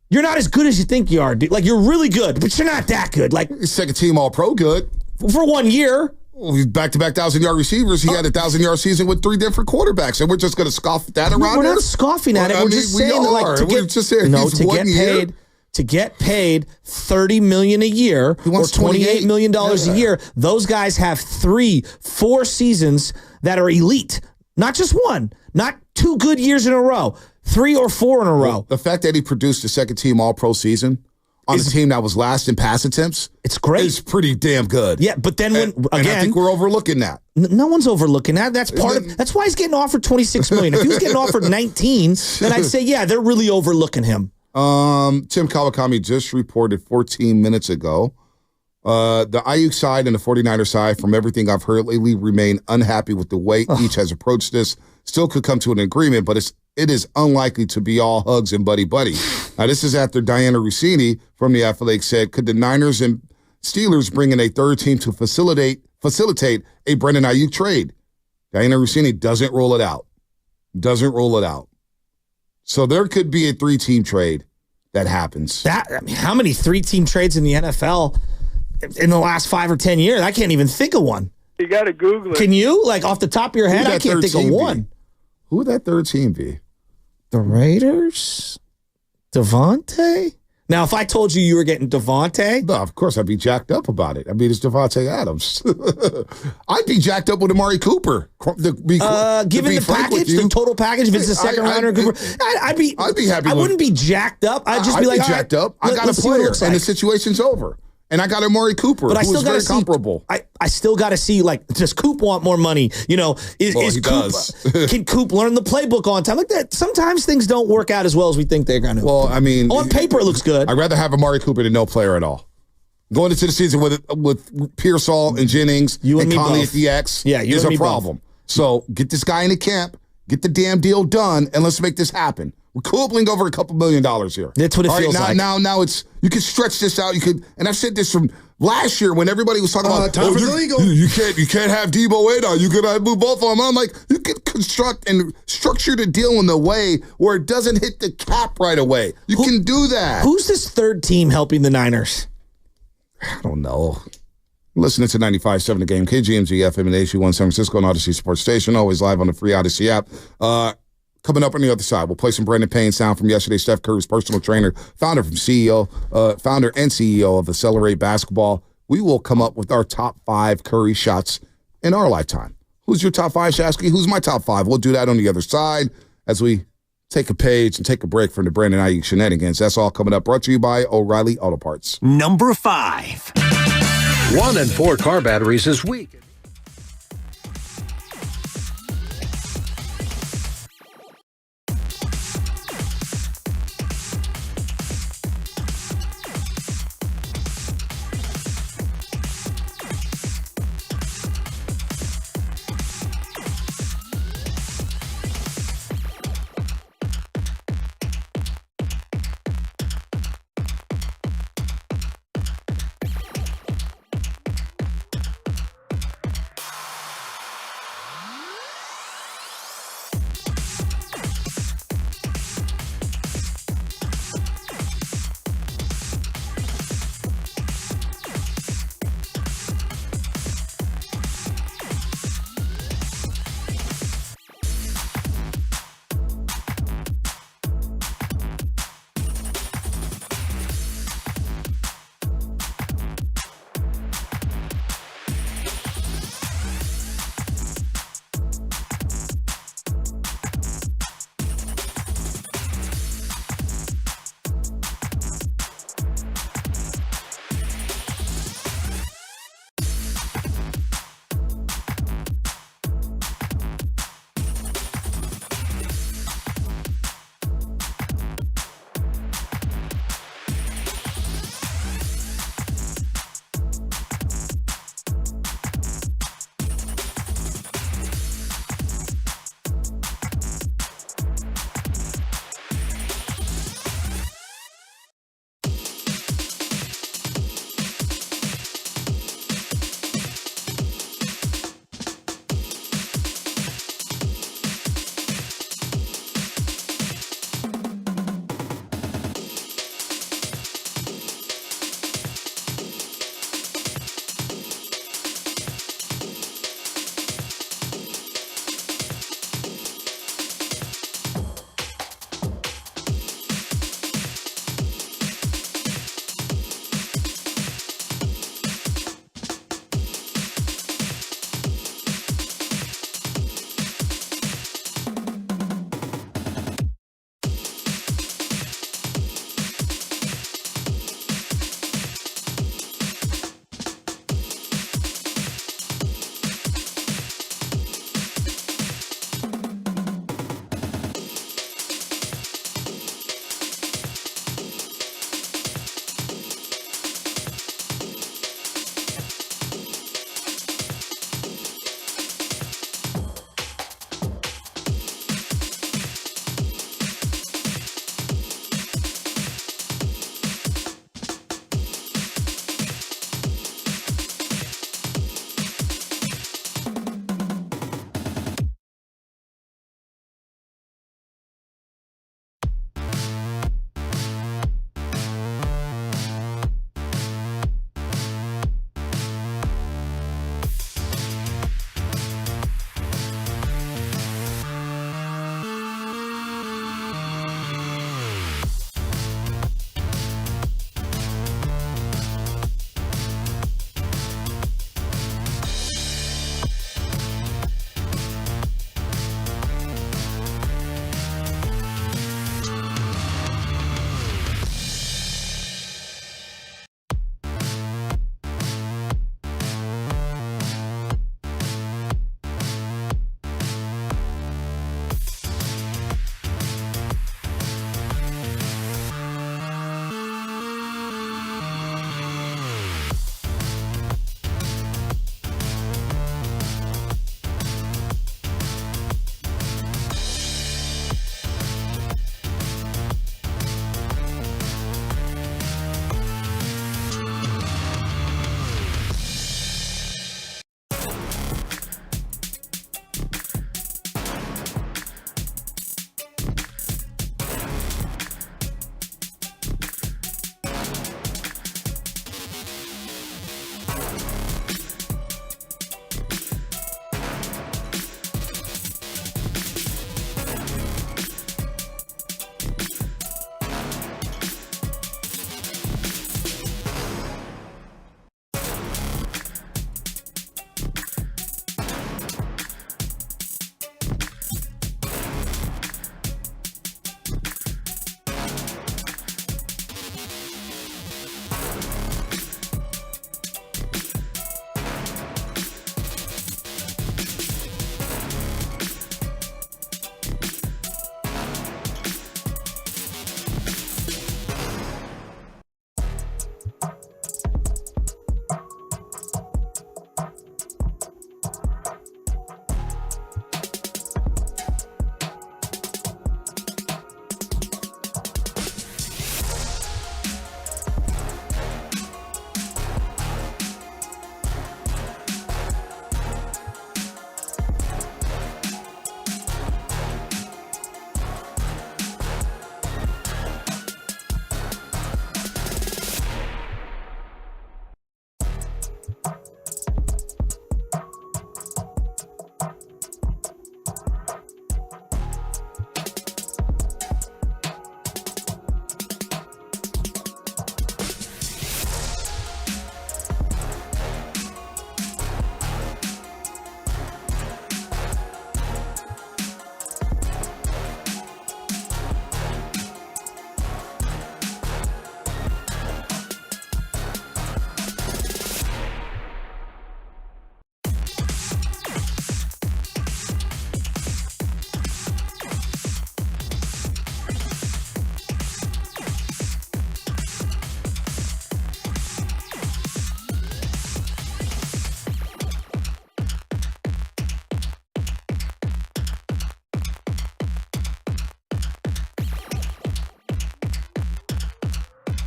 you're not as good as you think you are, dude. Like, you're really good, but you're not that good. Like, second team All-Pro good. For 1 year. Well, he's back-to-back 1,000-yard receivers. He had a 1,000-yard season with 3 different quarterbacks, and we're just going to scoff at that around We're here? not scoffing at it. We're just saying that, like, to get paid $30 million a year or $28 million a year, those guys have 3-4 seasons that are elite. Not just one. Not 2 good years in a row. 3 or 4 in a row. The fact that he produced a second-team All-Pro season on a team that was last in pass attempts, it's great. It's pretty damn good. Yeah, but then and I think we're overlooking that. No one's overlooking that. That's part of. That's why he's getting offered $26 million. If he was getting offered 19, then I'd say, yeah, they're really overlooking him. Tim Kawakami just reported 14 minutes ago. The Aiyuk side and the 49er side, from everything I've heard lately, remain unhappy with the way each has approached this. Still could come to an agreement, but it is unlikely to be all hugs and buddy-buddy. Now, this is after Diana Rossini from The Athletic said, could the Niners and Steelers bring in a third team to facilitate a Brandon Aiyuk trade? Diana Rossini doesn't roll it out. So there could be a 3-team trade that happens. How many 3-team trades in the NFL in the last 5 or 10 years? I can't even think of one. You got to Google it. Can you? Like, off the top of your head, I can't think of one. Who would that third team be? The Raiders? Devontae? Now, if I told you were getting Devontae... No, of course, I'd be jacked up about it. I mean, it's Devontae Adams. I'd be jacked up with Amari Cooper. Given the package, the total package, if it's a second rounder, I'd be happy. I wouldn't be jacked up. I'd just be like, jacked up. I got a player, and the situation's over. And I got Amari Cooper, who is very comparable. I still got to see, like, does Coop want more money? You know, can Coop learn the playbook on time? Like that. Sometimes things don't work out as well as we think they're going to. Well, I mean, on paper it looks good. I'd rather have Amari Cooper than no player at all. Going into the season with Pearsall and Jennings and Conley at the X is a problem. So get this guy in the camp, get the damn deal done, and let's make this happen. We're quibbling over a couple $1 million here. That's what it feels like. Now it's, you can stretch this out. You could, and I've said this from last year when everybody was talking about you can't have Debo Wade on. You could move both of them. I'm like, you can construct and structure the deal in the way where it doesn't hit the cap right away. You can do that. Who's this third team helping the Niners? I don't know. Listening to 95.7 The Game, KGMZ FM and HU1 San Francisco and Odyssey Sports Station, always live on the free Odyssey app. Coming up on the other side, we'll play some Brandon Payne sound from yesterday. Steph Curry's personal trainer, founder and CEO of Accelerate Basketball. We will come up with our top 5 Curry shots in our lifetime. Who's your top 5, Shasky? Who's my top 5? We'll do that on the other side as we take a page and take a break from the Brandon Aiyuk shenanigans. That's all coming up. Brought to you by O'Reilly Auto Parts. Number 5. 1 and 4 car batteries this week.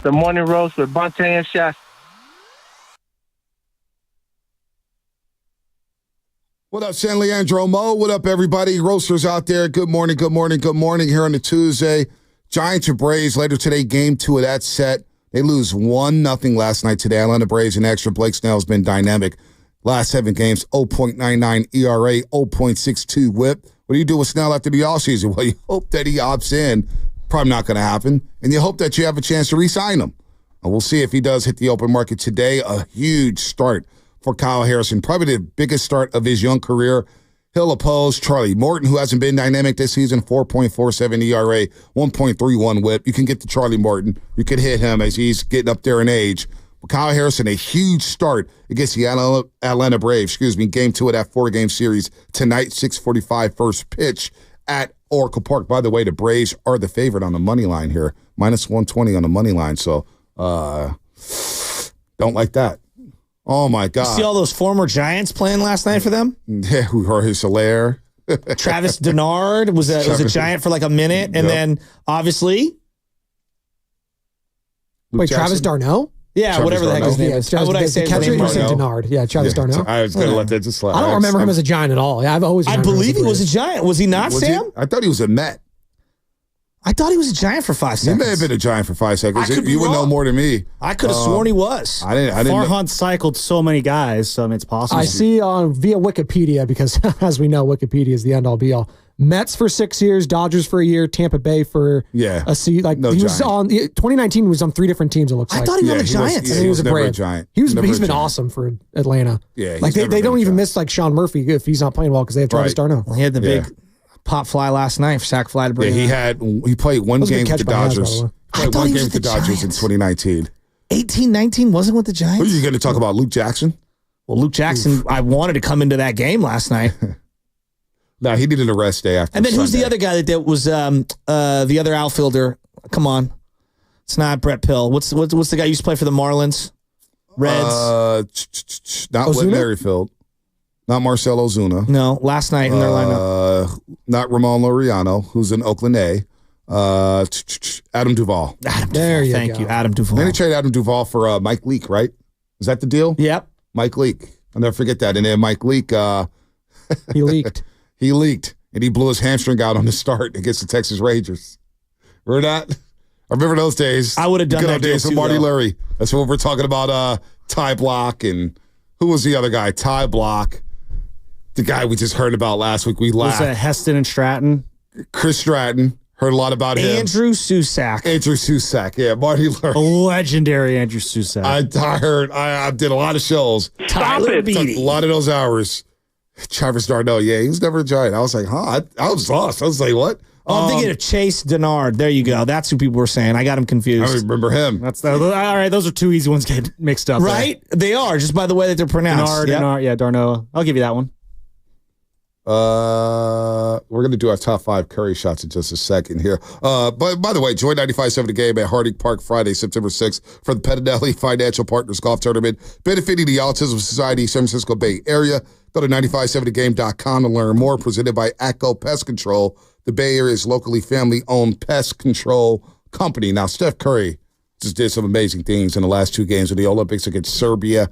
the morning roast with Bonte and Shasky. What up, San Leandro Mo? What up, everybody? Roasters out there. Good morning, good morning, good morning here on the Tuesday. Giants and Braves later today, game 2 of that set. They lose 1-0 last night today. Atlanta Braves in extra. Blake Snell's been dynamic. Last 7 games, 0.99 ERA, 0.62 whip. What do you do with Snell after the offseason? Well, you hope that he opts in. Probably not going to happen. And you hope that you have a chance to re-sign him. And we'll see if he does hit the open market today. A huge start for Kyle Harrison. Probably the biggest start of his young career. He'll oppose Charlie Morton, who hasn't been dynamic this season, 4.47 ERA, 1.31 whip. You can get to Charlie Morton. You can hit him as he's getting up there in age. But Kyle Harrison, a huge start against the Atlanta Braves, game 2 of that 4-game series tonight, 6:45 first pitch at Oracle Park. By the way, the Braves are the favorite on the money line here, -120 on the money line. So don't like that. Oh, my God. You see all those former Giants playing last night for them? Yeah, Jorge Soler. Travis Denard was a Giant for like a minute, and then obviously... Wait, Travis d'Arnaud? Yeah, Travis whatever the heck his d'Arnaud. name is. How would I say his catcher? name? You said Denard. Yeah, Travis d'Arnaud. I was going to let that just slide. I don't remember him as a Giant at all. Yeah, I've always. I believe he was a Giant. Was he not, Sam? I thought he was a Met. I thought he was a Giant for 5 He seconds. may have been a Giant for 5 seconds. I could be You would know wrong. more than me. I could have sworn he was. I didn't know. Farhunt cycled so many guys, so it's possible. I see on via Wikipedia, because as we know, Wikipedia is the end all be all. Mets for 6 years, Dodgers for a year, Tampa Bay for a season. Like No he was Giant. on 2019 he was on 3 different teams. It looks like. I thought he was on the Giants. And he was a never Brave. a Giant. He's Never been a Giant. awesome for Atlanta. Yeah, he's like never they been don't a even Giant. miss like Sean Murphy if he's not playing well because they have Travis d'Arnaud. He had the big pop fly last night for sack fly to bring. Yeah, he played one That was a good game with catch the by Haz, by the Dodgers. way. I Played thought one he game was with the the Dodgers in Giants. 2019. 18-19 wasn't with the Giants. Who are you going to talk about? Luke Jackson? Well, Luke Jackson, I wanted to come into that game last night. No, he needed a rest day after. And then who's Sunday. the other guy that was the other outfielder? Come on, it's not Brett Pill. What's the guy who used to play for the Marlins? Reds. Not Whit Merrifield. Not Marcell Ozuna. No, last night in their lineup. Not Ramon Laureano, who's in Oakland A. Adam Duvall. There you Thank go. you, Adam Duvall. Then they traded Adam Duvall for Mike Leake, right? Is that the deal? Yep. Mike Leake. I'll never forget that. And then Mike Leake, He leaked. he leaked, and he blew his hamstring out on the start against the Texas Rangers. Remember that? I remember those days. I would have done Good that old days deal with too, Marty though. Lurie. That's what we're talking about. Ty Block and who was the other guy? Ty Block, the guy we just heard about last week. We Was laughed. that Heston and Stratton? Chris Stratton. Heard a lot about him. Andrew Susac. Andrew Susac. Yeah, Marty Lurie. Legendary Andrew Susac. I heard. I did a lot of shows. Tyler Took Beatty. a lot of those hours. Travis d'Arnaud. Yeah, he was never a Giant. I was like, huh? I was lost. I was like, what? Oh, I'm thinking of Chase Denard. There you go. That's who people were saying. I got him I confused. remember him. All right, those are two easy ones to get mixed up. Right? They are, just by the way that they're pronounced. Denard, Yep. Denard, yeah, Darno. I'll give you that one. We're going to do our top 5 Curry shots in just a second here. But by the way, join 95.7 The Game at Harding Park Friday, September 6th for the Pettinelli Financial Partners Golf Tournament, benefiting the Autism Society, San Francisco Bay Area. Go to 957thegame.com to learn more. Presented by ACCO Pest Control, the Bay Area's locally family-owned pest control company. Now, Steph Curry just did some amazing things in the last 2 games of the Olympics against Serbia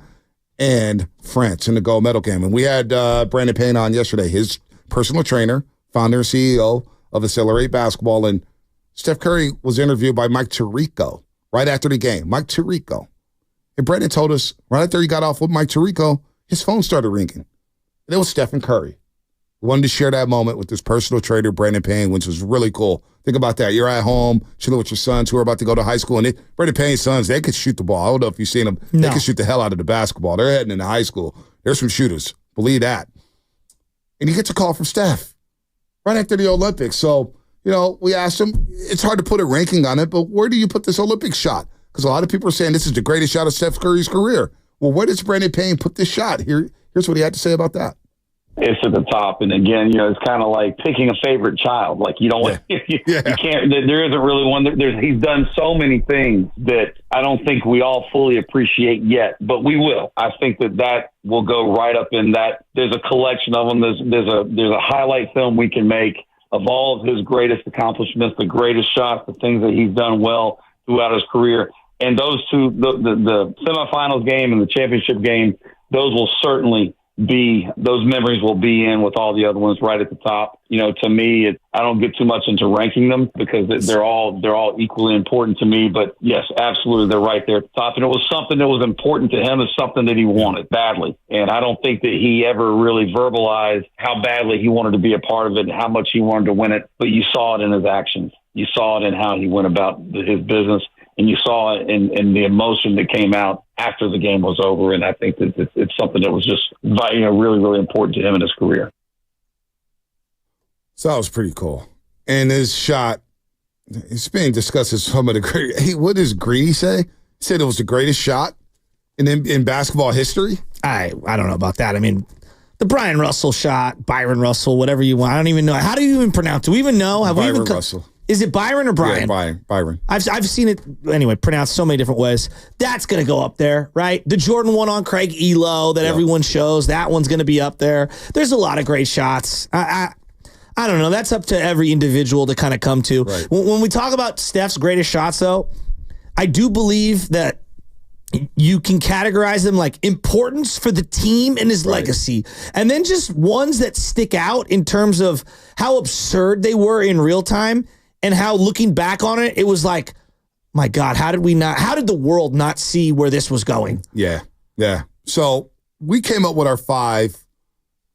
and France in the gold medal game. And we had Brandon Payne on yesterday, his personal trainer, founder and CEO of Accelerate Basketball. And Steph Curry was interviewed by Mike Tirico right after the game. Mike Tirico. And Brandon told us right after he got off with Mike Tirico, his phone started ringing. And it was Stephen Curry. He wanted to share that moment with his personal trainer, Brandon Payne, which was really cool. Think about that. You're at home, chilling with your sons who are about to go to high school. And Brandon Payne's sons, they could shoot the ball. I don't know if you've seen them. No. They could shoot the hell out of the basketball. They're heading into high school. There's some shooters. Believe that. And he gets a call from Steph right after the Olympics. So, we asked him, it's hard to put a ranking on it, but where do you put this Olympic shot? Because a lot of people are saying this is the greatest shot of Steph Curry's career. Well, where does Brandon Payne put this shot? Here's what he had to say about that. It's at the top. And again, it's kind of like picking a favorite child. Like you don't, you can't, there isn't really one. He's done so many things that I don't think we all fully appreciate yet, but we will. I think that will go right up in that. There's a collection of them. There's a highlight film we can make of all of his greatest accomplishments, the greatest shots, the things that he's done well throughout his career. And those two, the semifinals game and the championship game, those memories will be in with all the other ones right at the top. To me, I don't get too much into ranking them because they're all equally important to me. But yes, absolutely, they're right there at the top. And it was something that was important to him. It's something that he wanted badly. And I don't think that he ever really verbalized how badly he wanted to be a part of it and how much he wanted to win it. But you saw it in his actions. You saw it in how he went about his business. And you saw it in the emotion that came out after the game was over. And I think that it's something that was just really, really important to him in his career. So that was pretty cool. And his shot, it's being discussed as some of the great. What does Greedy say? He said it was the greatest shot in basketball history. I don't know about that. I mean, the Brian Russell shot, Byron Russell, whatever you want. I don't even know. How do you even pronounce it? Do we even know? Byron Russell. Is it Byron or Brian? Yeah, Byron. I've seen it anyway pronounced so many different ways. That's going to go up there, right? The Jordan one on Craig Elo that everyone shows, that one's going to be up there. There's a lot of great shots. I don't know. That's up to every individual to kind of come to. Right. When we talk about Steph's greatest shots, though, I do believe that you can categorize them like importance for the team and his legacy, and then just ones that stick out in terms of how absurd they were in real time. And how, looking back on it, it was like, my God, how did the world not see where this was going? Yeah. So we came up with our 5,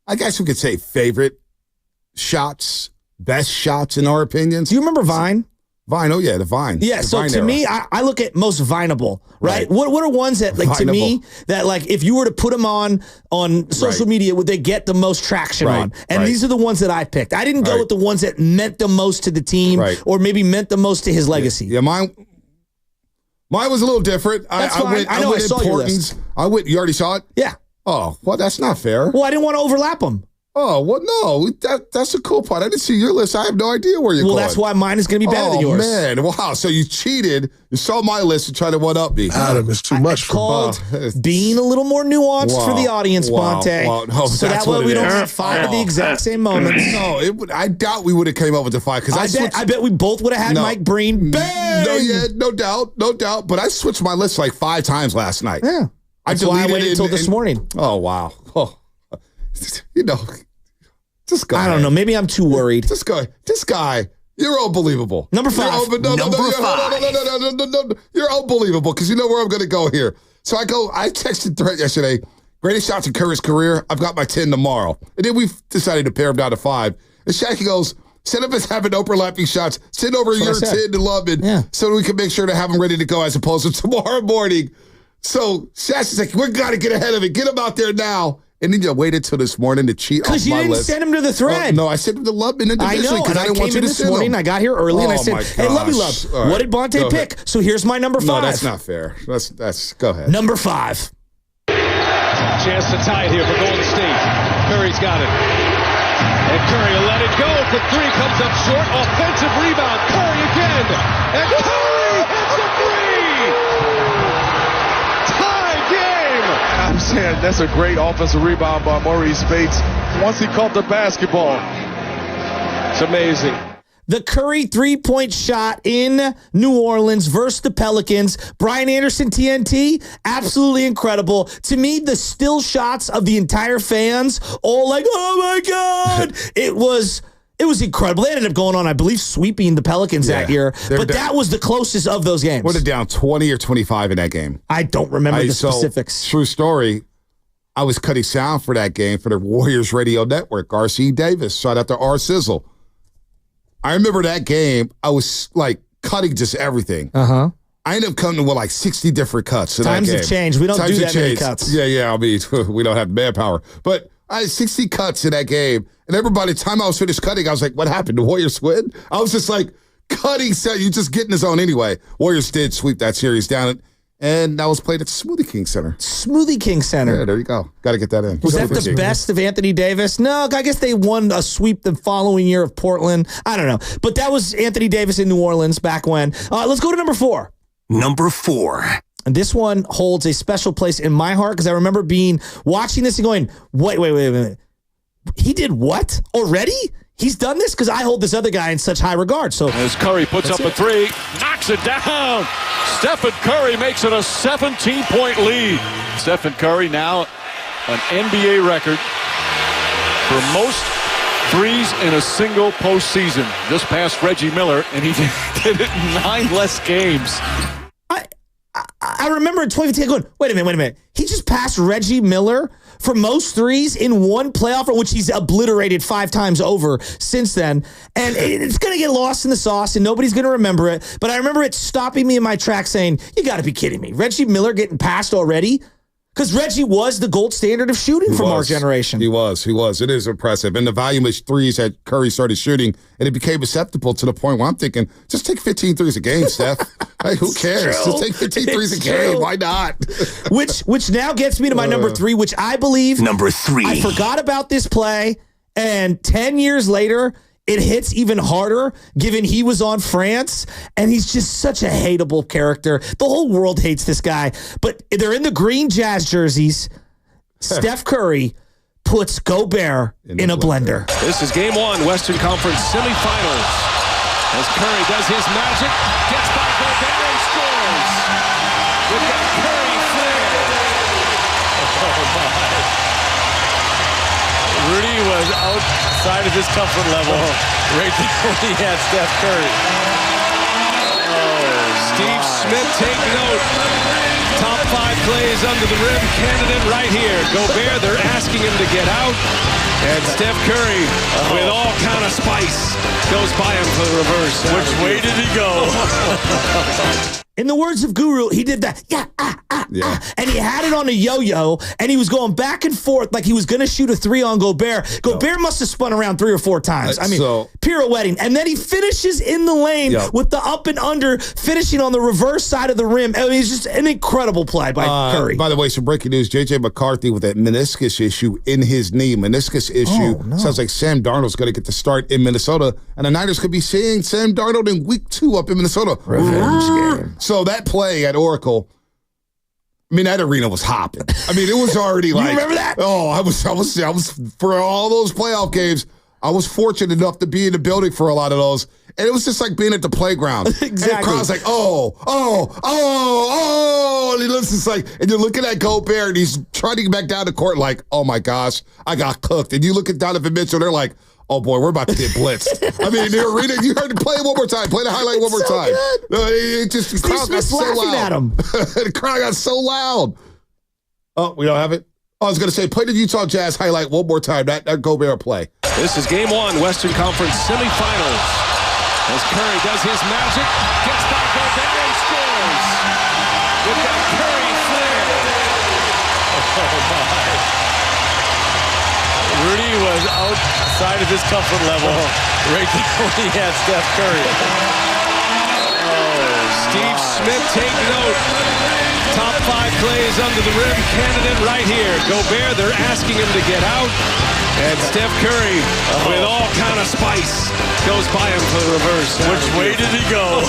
I guess we could say, favorite shots, best shots in our opinions. Do you remember Vine? Vine, oh yeah, the Vine. Yeah, the so Vine to era. me, I look at most vineable, right? What are ones that, like, to me, that, like, if you were to put them on social media, would they get the most traction on? And these are the ones that I picked. I didn't go with the ones that meant the most to the team or maybe meant the most to his legacy. Yeah, mine was a little different. That's fine. I know, I saw your list. You already saw it? Yeah. Oh, well, that's not fair. Well, I didn't want to overlap them. Oh, well, no, that's the cool part. I didn't see your list. I have no idea where you're going. Well, that's why mine is going to be better than yours. Oh, man. Wow. So you cheated. You saw my list and tried to one-up me. Adam, it's too much for called being a little more nuanced for the audience, Bonte. No, so that way we don't have 5 at the exact same moments. No, I doubt we would have came up with the 5. I bet we both would have had Mike Breen. Bang! No doubt. But I switched my list like 5 times last night. Yeah. That's why I waited until this morning. Oh, wow. Oh. Just go I don't know. Maybe I'm too worried. This guy, you're unbelievable. Number 5. Number 5. You're unbelievable because you know where I'm going to go here. So I texted Threat yesterday, greatest shots in Curry's career. I've got my 10 tomorrow. And then we've decided to pare him down to 5. And Shasky goes, instead of us having overlapping shots, send over your 10 to Lubman so we can make sure to have them ready to go as opposed to tomorrow morning. So Shasky's like, we got to get ahead of it. Get him out there now. And then you waited till this morning to cheat off my list. Because you didn't send him to the thread. No, I sent him to Lubman individually because I didn't want you to this morning. I got here early and I said, hey, Lovey Love, what did Bonte pick? So here's my number 5. No, that's not fair. That's go ahead. Number 5. Chance to tie it here for Golden State. Curry's got it. And Curry will let it go for 3. Comes up short. Offensive rebound. Curry again. And Curry hits a 3. I'm saying that's a great offensive rebound by Maurice Bates. Once he caught the basketball, it's amazing. The Curry 3-point shot in New Orleans versus the Pelicans. Brian Anderson TNT, absolutely incredible. To me, the still shots of the entire fans, all like, oh my God. It was incredible. They ended up going on, I believe, sweeping the Pelicans that year. But that was the closest of those games. We're down 20 or 25 in that game. I don't remember the specifics. True story. I was cutting sound for that game for the Warriors Radio Network. RC Davis. Shout out to R Sizzle. I remember that game. I was like cutting just everything. I ended up coming with like 60 different cuts in that game. Times have changed. We don't do that many cuts. Yeah. I mean, we don't have manpower. But I had 60 cuts in that game. And everybody, time I was finished cutting, I was like, what happened? The Warriors win? I was just like, cutting set. You just get in the zone anyway. Warriors did sweep that series down. And that was played at the Smoothie King Center. Smoothie King Center. Yeah, there you go. Got to get that in. Was that the best of Anthony Davis? No, I guess they won a sweep the following year of Portland. I don't know. But that was Anthony Davis in New Orleans back when. Let's go to number 4. Number 4. And this one holds a special place in my heart because I remember watching this and going, wait. He did what? Already? He's done this? Because I hold this other guy in such high regard. So as Curry puts up a 3, knocks it down. Stephen Curry makes it a 17-point lead. Stephen Curry now an NBA record for most threes in a single postseason. Just past Reggie Miller, and he did it in 9 less games. I remember in 2015 going, wait a minute. He just passed Reggie Miller for most threes in one playoff, which he's obliterated 5 times over since then. And it's going to get lost in the sauce, and nobody's going to remember it. But I remember it stopping me in my tracks saying, you got to be kidding me. Reggie Miller getting passed already? Because Reggie was the gold standard of shooting from our generation. He was. It is impressive. And the volume of threes that Curry started shooting, and it became acceptable to the point where I'm thinking, just take 15 threes a game, Steph. Hey, who cares? True. Just take 15 threes a game. Why not? which now gets me to my number 3, which I believe. Number 3. I forgot about this play, and 10 years later, it hits even harder, given he was on France, and he's just such a hateable character. The whole world hates this guy, but they're in the green Jazz jerseys. Steph Curry puts Gobert in a blender. This is game 1, Western Conference semifinals. As Curry does his magic, gets by Gobert and scores. We've got Curry flair. Rudy was outside of his comfort level right there when he had Steph Curry. Steve Smith, take note. Top 5 plays under the rim candidate right here. Gobert, they're asking him to get out. And Steph Curry, with all kind of spice, goes by him for the reverse. Which way did he go? In the words of Guru, he did that, and he had it on a yo-yo, and he was going back and forth like he was going to shoot a 3 on Gobert. Gobert must have spun around 3 or 4 times. Pirouetting. And then he finishes in the lane with the up and under, finishing on the reverse side of the rim. I mean, it's just an incredible play by Curry. By the way, some breaking news. J.J. McCarthy with that meniscus issue in his knee. Meniscus issue. Sounds like Sam Darnold's going to get the start in Minnesota, and the Niners could be seeing Sam Darnold in week 2 up in Minnesota. Revenge game. So that play at Oracle, I mean, that arena was hopping. I mean, it was already like. You remember that? Oh, I was for all those playoff games. I was fortunate enough to be in the building for a lot of those, and it was just like being at the playground. Exactly. And the crowd's like, oh, and he looks just like, and you're looking at Gobert, and he's trying to get back down the court, like, oh my gosh, I got cooked. And you look at Donovan Mitchell, they're like, oh boy, we're about to get blitzed. I mean, the arena, you heard him play it one more time. Play the highlight one more time. The crowd got so loud. At him. The crowd got so loud. Oh, we don't have it? I was going to say, play the Utah Jazz highlight one more time. That Gobert play. This is game 1, Western Conference semifinals. As Curry does his magic, gets by Gobert and scores. We've got Curry flair. Rudy was outside of his comfort level right there when he had Steph Curry. Steve Smith, take note. Top 5 plays under the rim candidate right here. Gobert, they're asking him to get out. And Steph Curry, with all kind of spice, goes by him for the reverse. Which way did he go?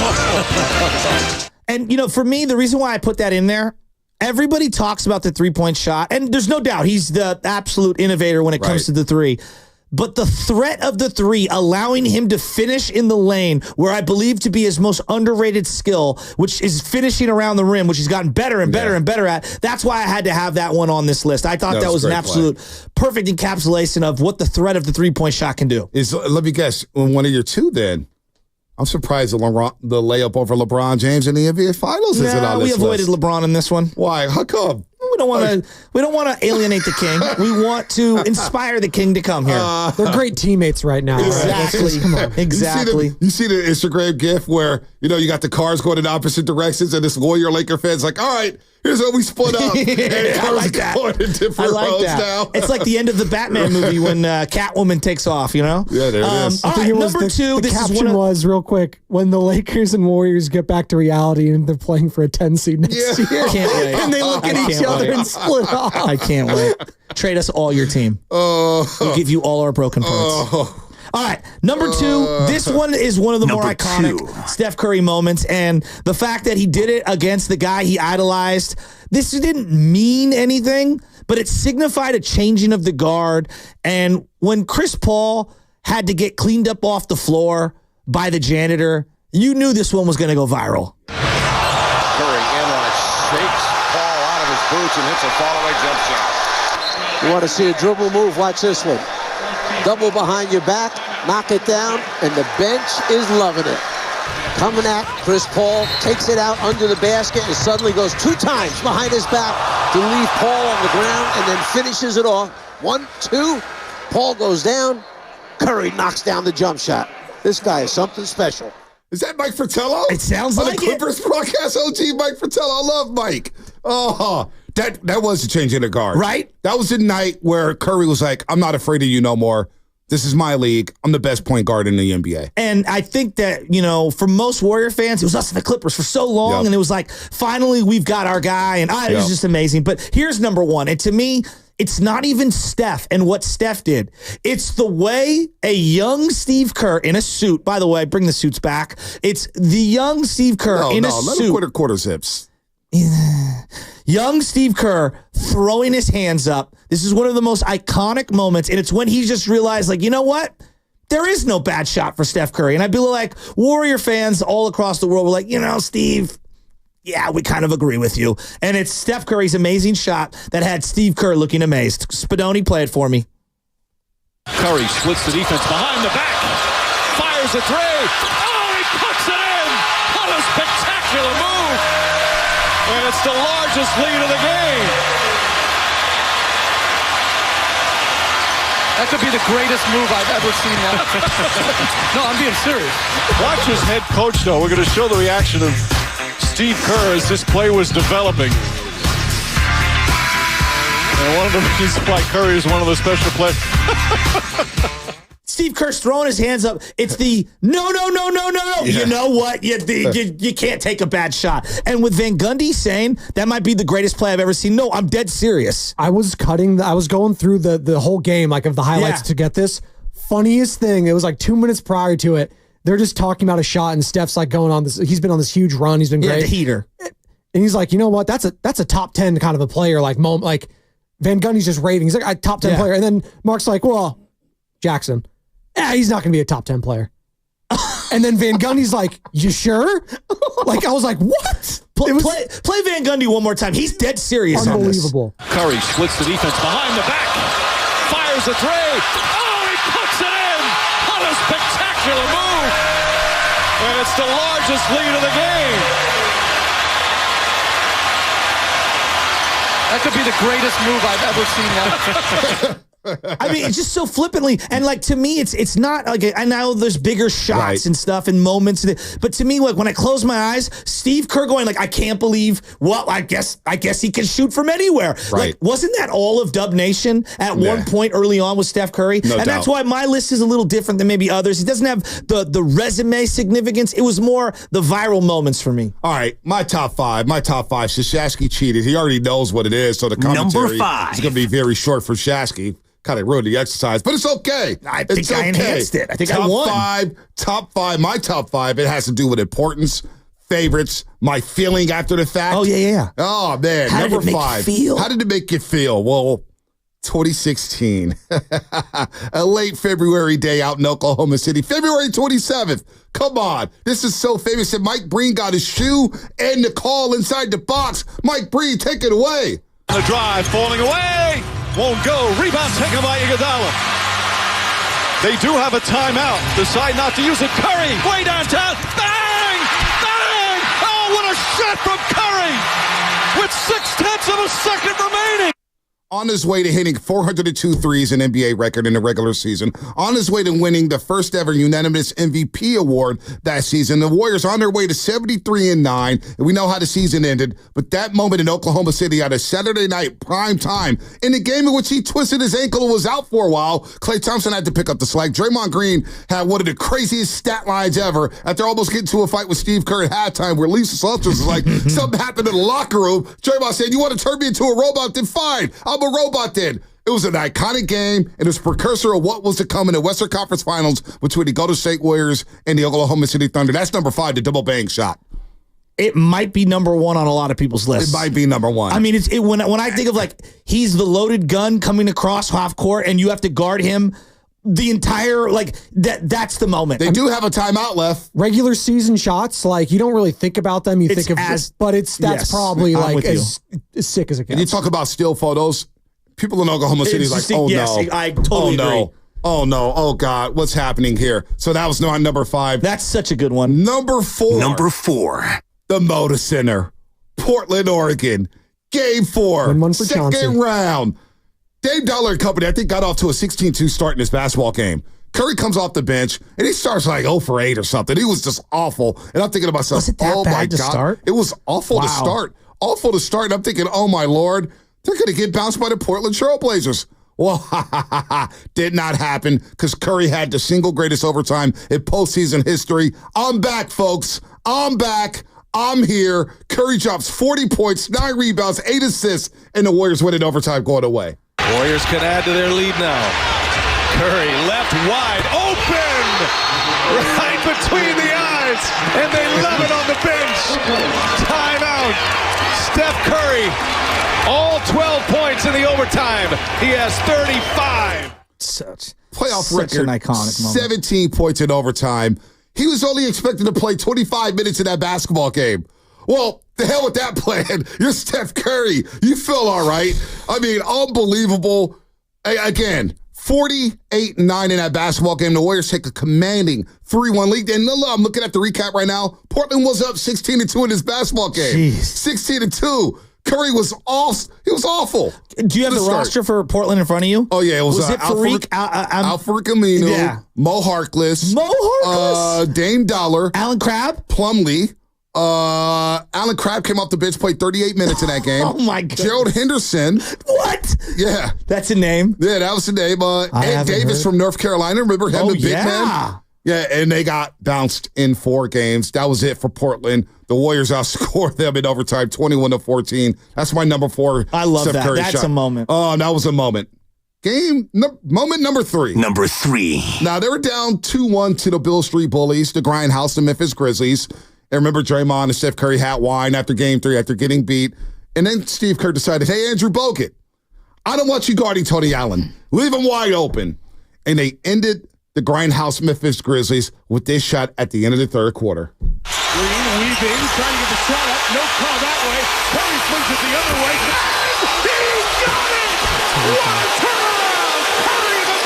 And, for me, the reason why I put that in there, everybody talks about the 3-point shot, and there's no doubt he's the absolute innovator when it comes to the 3. But the threat of the 3, allowing him to finish in the lane, where I believe to be his most underrated skill, which is finishing around the rim, which he's gotten better and better and better at. That's why I had to have that one on this list. I thought that was an absolute perfect encapsulation of what the threat of the 3-point shot can do. Let me guess, one of your 2 then. I'm surprised the layup over LeBron James in the NBA Finals isn't on this list. We avoided LeBron in this one. Why? How come? We don't want to alienate the king. We want to inspire the king to come here. They're great teammates right now. Exactly. Right? Exactly. You see the Instagram gif where you got the cars going in opposite directions, and this Warrior Laker fan's like, all right, here's how we split up. And I like that. Going in different roads now. It's like the end of the Batman movie when Catwoman takes off. Yeah, there it is. All right, number 2. The caption was real quick when the Lakers and Warriors get back to reality and they're playing for a 10 seed next year. Can't wait. And they look at each other and split off. I can't wait. Trade us all your team. We'll give you all our broken parts. All right, number 2. This one is one of the more iconic Steph Curry moments, and the fact that he did it against the guy he idolized. This didn't mean anything, but it signified a changing of the guard. And when Chris Paul had to get cleaned up off the floor by the janitor, you knew this one was going to go viral. boots and hits a fallaway jump shot. You want to see a dribble move? Watch this one. Double behind your back, knock it down, and the bench is loving it. Coming at Chris Paul, takes it out under the basket, and suddenly goes 2 times behind his back to leave Paul on the ground, and then finishes it off. 1, 2, Paul goes down, Curry knocks down the jump shot. This guy is something special. Is that Mike Fratello? It sounds on like the Clippers broadcast. OG Mike Fratello. I love Mike. Oh, that was a change in the guard. Right? That was the night where Curry was like, I'm not afraid of you no more. This is my league. I'm the best point guard in the NBA. And I think that, for most Warrior fans, it was us and the Clippers for so long. And it was like, finally, we've got our guy. And it was just amazing. But here's number one. And to me, it's not even Steph and what Steph did. It's the way a young Steve Kerr in a suit, by the way, bring the suits back. It's the young Steve Kerr in a suit. Let him quit quarter zips. Young Steve Kerr throwing his hands up. This is one of the most iconic moments, and it's when he just realized, like, you know what? There is no bad shot for Steph Curry. And I feel like Warrior fans all across the world were like, Steve, yeah, we kind of agree with you. And it's Steph Curry's amazing shot that had Steve Kerr looking amazed. Spadoni, play it for me. Curry splits the defense behind the back. Fires a three. Oh, he puts it in. What a spectacular move. And it's the largest lead of the game. That could be the greatest move I've ever seen. No, I'm being serious. Watch his head coach, though. We're going to show the reaction of Steve Kerr as this play was developing. And one of the reasons why Curry is one of the special players. Steve Kerr's throwing his hands up. It's the no. Yeah. You know what? You can't take a bad shot. And with Van Gundy saying that might be the greatest play I've ever seen. No, I'm dead serious. I was going through the whole game, like of the highlights to get this. Funniest thing, it was like 2 minutes prior to it. They're just talking about a shot, and Steph's like going on this. He's been on this huge run. He's been great. The heater. And he's like, you know what? That's a top 10 kind of a player. Like Van Gundy's just raving. He's like, top 10 player. And then Mark's like, well, Jackson. He's not going to be a top 10 player. And then Van Gundy's like, you sure? Like, I was like, what? Play Van Gundy one more time. He's dead serious on this. Unbelievable. Curry splits the defense behind the back. Fires a three. Oh, he puts it in. What a spectacular move. And it's the largest lead of the game. That could be the greatest move I've ever seen. I mean, it's just so flippantly, and like to me, it's not like I know there's bigger shots and stuff and moments, but to me, like when I close my eyes, Steve Kerr going like, I can't believe. Well, I guess he can shoot from anywhere. Like, wasn't that all of Dub Nation at one point early on with Steph Curry? No doubt. That's why my list is a little different than maybe others. It doesn't have the resume significance. It was more the viral moments for me. All right, my top five. Shasky cheated. He already knows what it is, so the commentary Number 5 is going to be very short for Shasky. Kind of ruined the exercise, but it's okay. I think I enhanced it. I think I won. Top five. My top 5. It has to do with importance, favorites, my feeling after the fact. Oh, yeah. Oh, man. How Number did it make 5. you feel? How did it make you feel? Well, 2016. A late February day out in Oklahoma City. February 27th. Come on. This is so famous that Mike Breen got his shoe and the call inside the box. Mike Breen, take it away. The drive falling away. Won't go. Rebound taken by Iguodala. They do have a timeout. Decide not to use it. Curry way downtown. Bang! Bang! Oh, what a shot from Curry with 0.6 of a second remaining. On his way to hitting 402 threes, an NBA record in the regular season. On his way to winning the first ever unanimous MVP award that season. The Warriors on their way to 73-9. And we know how the season ended. But that moment in Oklahoma City on a Saturday night prime time, in a game in which he twisted his ankle and was out for a while, Klay Thompson had to pick up the slack. Draymond Green had one of the craziest stat lines ever after almost getting into a fight with Steve Kerr at halftime where Lisa Salters was like, something happened in the locker room. Draymond said, you want to turn me into a robot? Then fine. I'm a robot then. It was an iconic game, and it was a precursor of what was to come in the Western Conference Finals between the Golden State Warriors and the Oklahoma City Thunder. That's number 5, the double bang shot. It might be number 1 on a lot of people's lists. It might be number 1. I mean, when I think of like he's the loaded gun coming across half court, and you have to guard him the entire, like, that's the moment. They do have a timeout left. Regular season shots, like, you don't really think about them. You think of but that's probably like as sick as it gets. And you talk about still photos. People in Oklahoma City like, oh no. I totally agree. Oh no. Oh God. What's happening here? So that was on number 5. That's such a good one. Number 4. The Moda Center. Portland, Oregon. Game 4. 1-1 for second Chauncey. round. Dave Dollar and company, I think, got off to a 16-2 start in this basketball game. Curry comes off the bench, and he starts like 0 for 8 or something. He was just awful. And I'm thinking to myself, Was it that oh bad my to God. start? It was awful to start. Awful to start. And I'm thinking, oh my Lord, they're going to get bounced by the Portland Trailblazers. Well, did not happen because Curry had the single greatest overtime in postseason history. I'm back, folks. I'm back. I'm here. Curry drops 40 points, 9 rebounds, 8 assists, and the Warriors win in overtime going away. Warriors can add to their lead now. Curry left wide open, right between the eyes, and they love it on the bench. Timeout. Steph Curry, all 12 points in the overtime. He has 35. Such record, an iconic moment. 17 points in overtime. He was only expected to play 25 minutes in that basketball game. Well, the hell with that plan. You're Steph Curry. You feel all right. I mean, unbelievable. Again, 48-9 in that basketball game. The Warriors take a commanding 3-1 lead. And look, I'm looking at the recap right now. Portland was up 16-2 in this basketball game. 16-2. Curry was he was awful. Do you have the roster for Portland in front of you? Oh, yeah. It was it Farik? Alfred Camino, Mo Harkless, Dame Dollar, Alan Crabb, Plumlee. Alan Crabb came off the bench, played 38 minutes in that game. Oh, my God. Gerald Henderson. What? Yeah. That's a name? Yeah, that was the name. Ed Davis from North Carolina. Remember him, the big man? Yeah, and they got bounced in 4 games. That was it for Portland. The Warriors outscored them in overtime, 21-14. That's my number 4. I love Steph that. Curry That's shot. a moment. Oh, that was a moment. Moment number 3. Number 3. Now, they were down 2-1 to the Beale Street Bullies, the Grindhouse, the Memphis Grizzlies. And remember, Draymond and Steph Curry had wine after game 3 after getting beat. And then Steve Kerr decided, hey, Andrew Bogut, I don't want you guarding Tony Allen. Leave him wide open. And they ended the Grindhouse Memphis Grizzlies with this shot at the end of the third quarter. Green weaving, trying to get the shot up. No call that way. Curry swings it the other way. And he got it! What a turnaround! Curry the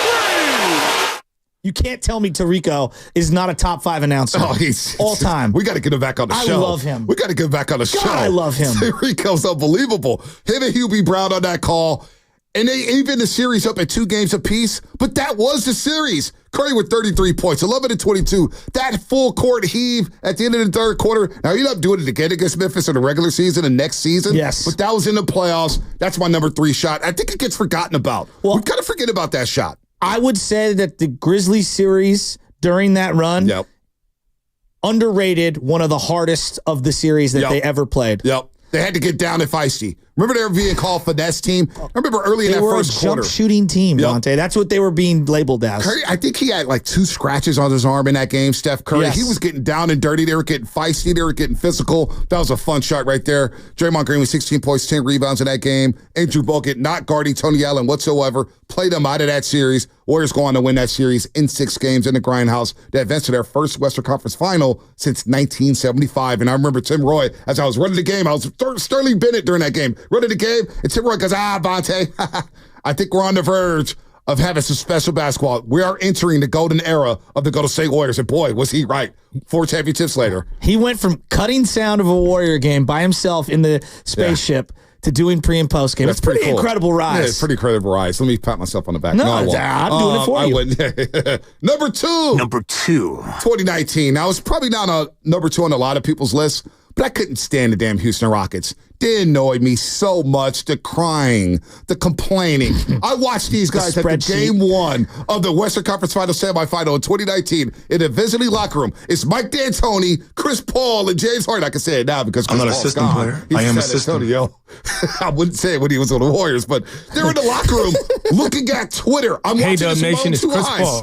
3! You can't tell me Tirico is not a top 5 announcer. Oh, he's all time. We got to get him back on the show. I love him. We got to get him back on the show. I love him. Tirico's unbelievable. Him and Hubie Brown on that call. And they even the series up at 2 games apiece. But that was the series. Curry with 33 points, 11-22. That full court heave at the end of the third quarter. Now, you're not doing it again against Memphis in the regular season and next season. Yes. But that was in the playoffs. That's my number 3 shot. I think it gets forgotten about. Well, we kind of forget about that shot. I would say that the Grizzlies series during that run, underrated, one of the hardest of the series that they ever played. Yep. They had to get down and feisty. Remember they were being called finesse team? I remember early in that first quarter. They were a jump shooting team, Dante. That's what they were being labeled as. Curry, I think he had like 2 scratches on his arm in that game, Steph Curry. Yes. He was getting down and dirty. They were getting feisty. They were getting physical. That was a fun shot right there. Draymond Green with 16 points, 10 rebounds in that game. Andrew Bogut not guarding Tony Allen whatsoever. Played them out of that series. Warriors go on to win that series in 6 games in the Grindhouse. They advanced to their first Western Conference final since 1975. And I remember Tim Roy, as I was running the game, I was Sterling Bennett during that game. Running the game, and Tim Roy goes, Bonte, I think we're on the verge of having some special basketball. We are entering the golden era of the Golden State Warriors. And boy, was he right. 4 championships later. He went from cutting sound of a Warrior game by himself in the spaceship to doing pre and post game. It's pretty cool. Incredible rise. Yeah, it's pretty incredible rise. Let me pat myself on the back. No, I won't. I'm doing it for you. I wouldn't. Number 2. 2019. Now, it's probably not a number 2 on a lot of people's lists, but I couldn't stand the damn Houston Rockets. They annoyed me so much. The crying, the complaining. I watched these guys at the game 1 of the Western Conference Finals semifinal in 2019 in the visiting locker room. It's Mike D'Antoni, Chris Paul, and James Harden. I can say it now because Chris I'm not Paul's a system gone. player. He's I am a San system. Antonio. I wouldn't say it when he was on the Warriors, but they're in the locker room looking at Twitter. I'm watching this with my own 2 eyes.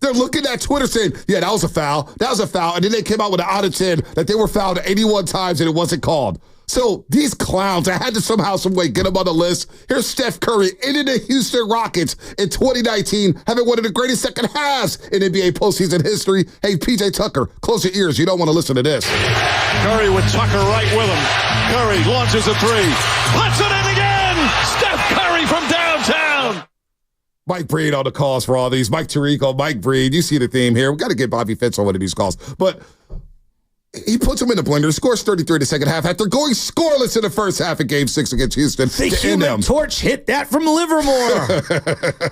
They're looking at Twitter saying, yeah, that was a foul. That was a foul. And then they came out with an out of 10 that they were fouled 81 times and it wasn't called. So these clowns, I had to somehow, some way get them on the list. Here's Steph Curry into the Houston Rockets in 2019, having one of the greatest second halves in NBA postseason history. Hey, PJ Tucker, close your ears. You don't want to listen to this. Curry with Tucker right with him. Curry launches a three. Puts it in again. Steph Curry from downtown. Mike Breed on the calls for all these. Mike Tirico, Mike Breed. You see the theme here. We got to get Bobby Fitz on one of these calls. But he puts him in the blender, scores 33 in the second half after going scoreless in the first half of Game 6 against Houston. The Human Torch hit that from Livermore.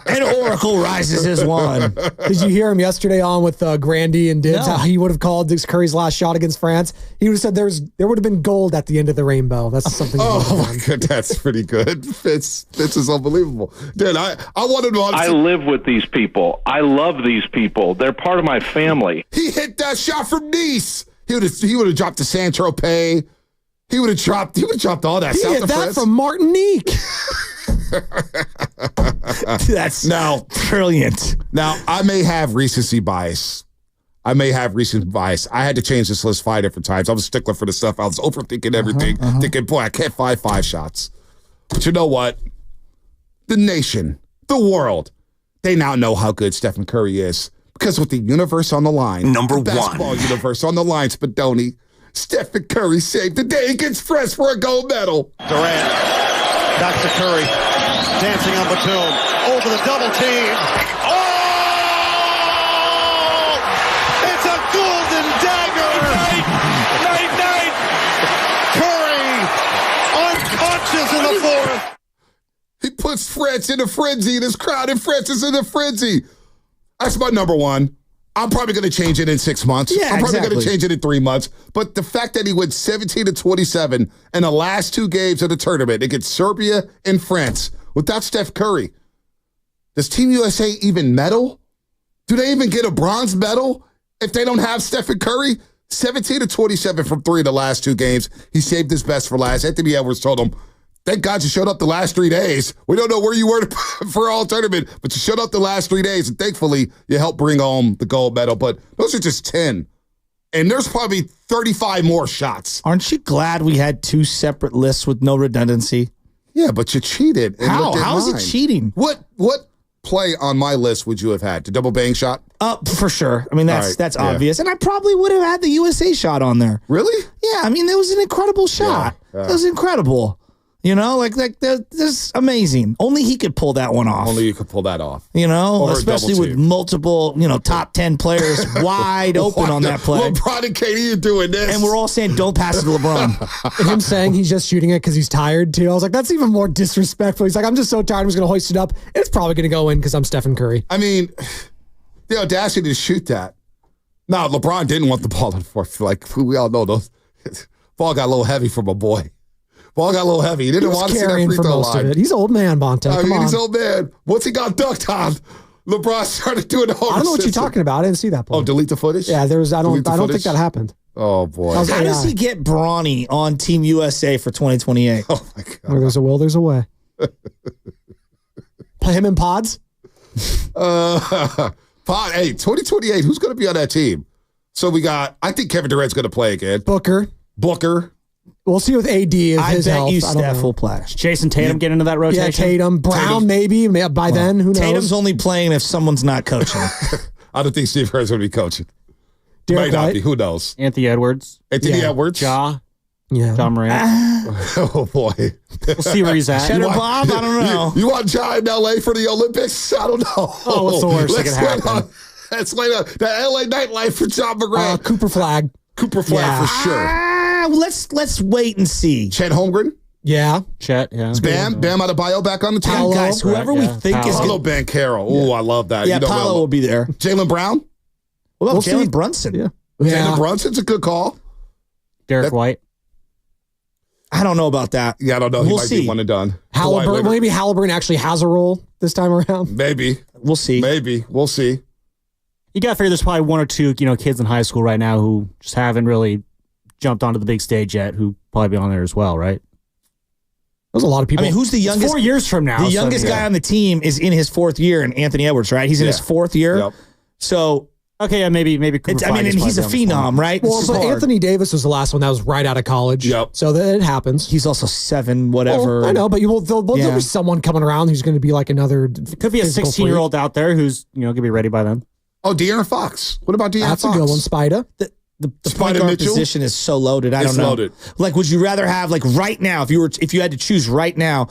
And Oracle rises as one. Did you hear him yesterday on with Grandy and Dibbs, how he would have called Curry's last shot against France? He would have said there would have been gold at the end of the rainbow. That's something. Oh, my God, that's pretty good. Fitz is unbelievable. Dude, I wanted to... I live with these people. I love these people. They're part of my family. He hit that shot from Nice. He would have dropped the Saint-Tropez. He would have dropped all that. He hit that from Martinique. That's brilliant. Now, I may have recency bias. I had to change this list 5 different times. I was a stickler for the stuff. I was overthinking everything, thinking, boy, I can't find 5 shots. But you know what? The nation, the world, they now know how good Stephen Curry is. Because with the universe on the line, the basketball universe on the line, Spadoni, Stephen Curry saved the day against France for a gold medal. Durant, back to Curry, dancing on Batum, over the double team. Oh! It's a golden dagger! Night! Curry, unconscious in the fourth. He puts France in a frenzy, and his crowd in France is in a frenzy. That's my number one. I'm probably going to change it in 6 months. Yeah, I'm probably exactly. going to change it in 3 months. But the fact that he went 17-27 in the last 2 games of the tournament against Serbia and France without Steph Curry, does Team USA even medal? Do they even get a bronze medal if they don't have Stephen Curry? 17-27 from 3 in the last 2 games. He saved his best for last. Anthony Edwards told him, thank God you showed up the last 3 days. We don't know where you were for all tournament, but you showed up the last 3 days, and thankfully you helped bring home the gold medal. But those are just 10. And there's probably 35 more shots. Aren't you glad we had 2 separate lists with no redundancy? Yeah, but you cheated. How? How is it cheating? What play on my list would you have had? The double bang shot? For sure. I mean, that's obvious. And I probably would have had the USA shot on there. Really? Yeah, I mean, that was an incredible shot. Yeah. That was incredible. You know, like that's amazing. Only he could pull that one off. Only you could pull that off. You know, Over especially with multiple, top 10 players wide open on that play. LeBron and KD are doing this. And we're all saying, don't pass it to LeBron. And him saying he's just shooting it because he's tired, too. I was like, that's even more disrespectful. He's like, I'm just so tired, I'm just going to hoist it up. It's probably going to go in because I'm Stephen Curry. I mean, the audacity to shoot that. No, LeBron didn't want the ball in fourth. Like, we all know those. Ball got a little heavy for my boy. Ball got a little heavy. He didn't want to see that free throw line. He's old man, Bonte. I mean, he's old man. Once he got dunked on, LeBron started doing the whole I don't know what you're talking about. I didn't see that play. Oh, delete the footage? Yeah, I don't think that happened. Oh, boy. How does he get brawny on Team USA for 2028? Oh, my God. Where there's a will, there's a way. Play him in pods? Hey, 2028, who's going to be on that team? So we got, I think Kevin Durant's going to play again. Booker. We'll see with AD. I bet you Steph will play. Jason Tatum get into that rotation? Yeah, Tatum. Brown, maybe. By then, who knows? Tatum's only playing if someone's not coaching. I don't think Steve Kerr's going to be coaching. Derek Might not White. be. Who knows? Anthony Edwards. Edwards? Ja Morant. Oh, boy. We'll see where he's at. Cheddar Bob? I don't know. You want Ja in L.A. for the Olympics? I don't know. Oh, what's the worst that can happen? Let's lay down the L.A. nightlife for Ja Morant. Cooper Flag. For sure. Let's wait and see. Chet Holmgren? Yeah. Chet, yeah. Bam Adebayo back on the team? Paolo, guys, whoever we think is Paolo Banchero. Oh, I love that. Yeah, Paolo will be there. Jalen Brown? What about Jalen Brunson? Yeah. Jalen Brunson's a good call. Derek White. I don't know about that. Yeah, I don't know. He might be one and done. Maybe Halliburton actually has a role this time around. Maybe. We'll see. We'll see. You got to figure there's probably 1 or 2, kids in high school right now who just haven't really jumped onto the big stage yet, who probably be on there as well, right? There's a lot of people. I mean, who's the youngest? 4 years from now. The youngest guy on the team is in his 4th year, and Anthony Edwards, right? He's in his 4th year. Yep. So, Okay, yeah, maybe. Cooper I mean, and he's a phenom, right? Well, but Anthony Davis was the last one that was right out of college. Yep. So that it happens. He's also 7, whatever. Well, I know, but there'll be someone coming around who's going to be like another. It could be a 16-year-old out there who's going to be ready by then. Oh, De'Aaron Fox. What about De'Aaron Fox? That's a good one, Spida. The point guard position is so loaded. I don't know. Loaded. Like, would you rather have right now? If you had to choose right now,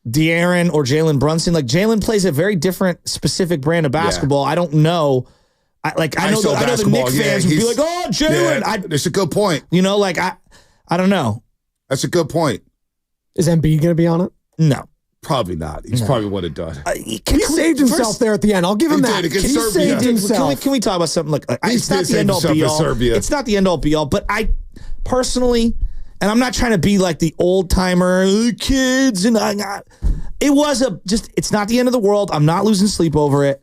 De'Aaron or Jalen Brunson? Like Jalen plays a very different, specific brand of basketball. I don't know. I know the Knicks fans would be like, "Oh, Jalen." Yeah, that's a good point. You know, like I don't know. That's a good point. Is Embiid going to be on it? No. Probably not. He's probably would have done. He saved himself there at the end. I'll give him that. He saved himself. Can we talk about something like it's not the end all be all? It's not the end all be all. But I personally, and I'm not trying to be like the old timer kids, and it was it's not the end of the world. I'm not losing sleep over it.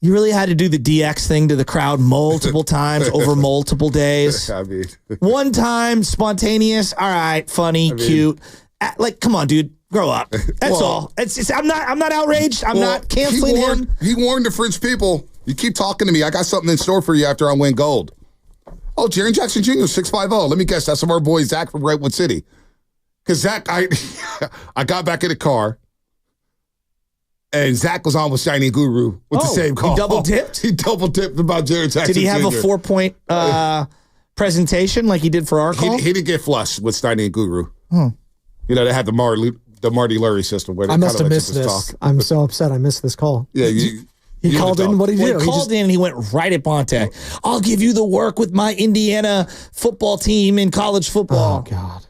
You really had to do the DX thing to the crowd multiple times over multiple days. I mean, one time, spontaneous. All right, funny, cute. Like, come on, dude. Grow up. That's all. I'm not outraged. I'm not canceling him. He warned the French people. You keep talking to me. I got something in store for you after I win gold. Oh, Jaren Jackson Jr. 650. Let me guess. That's from our boy Zach from Redwood City. Because Zach, I got back in the car, and Zach was on with Shiny Guru with the same call. He double dipped? He double dipped about Jaren Jackson Jr. Did he have a 4-point presentation like he did for our call? He didn't get flushed with Shiny and Guru. Hmm. You know, they had the Marty Lurie system where they I must have missed this. Talk. I'm so upset I missed this call. Yeah, he called in. What did he do? He called in and he went right at Bonte. I'll give you the work with my Indiana football team in college football. Oh, God.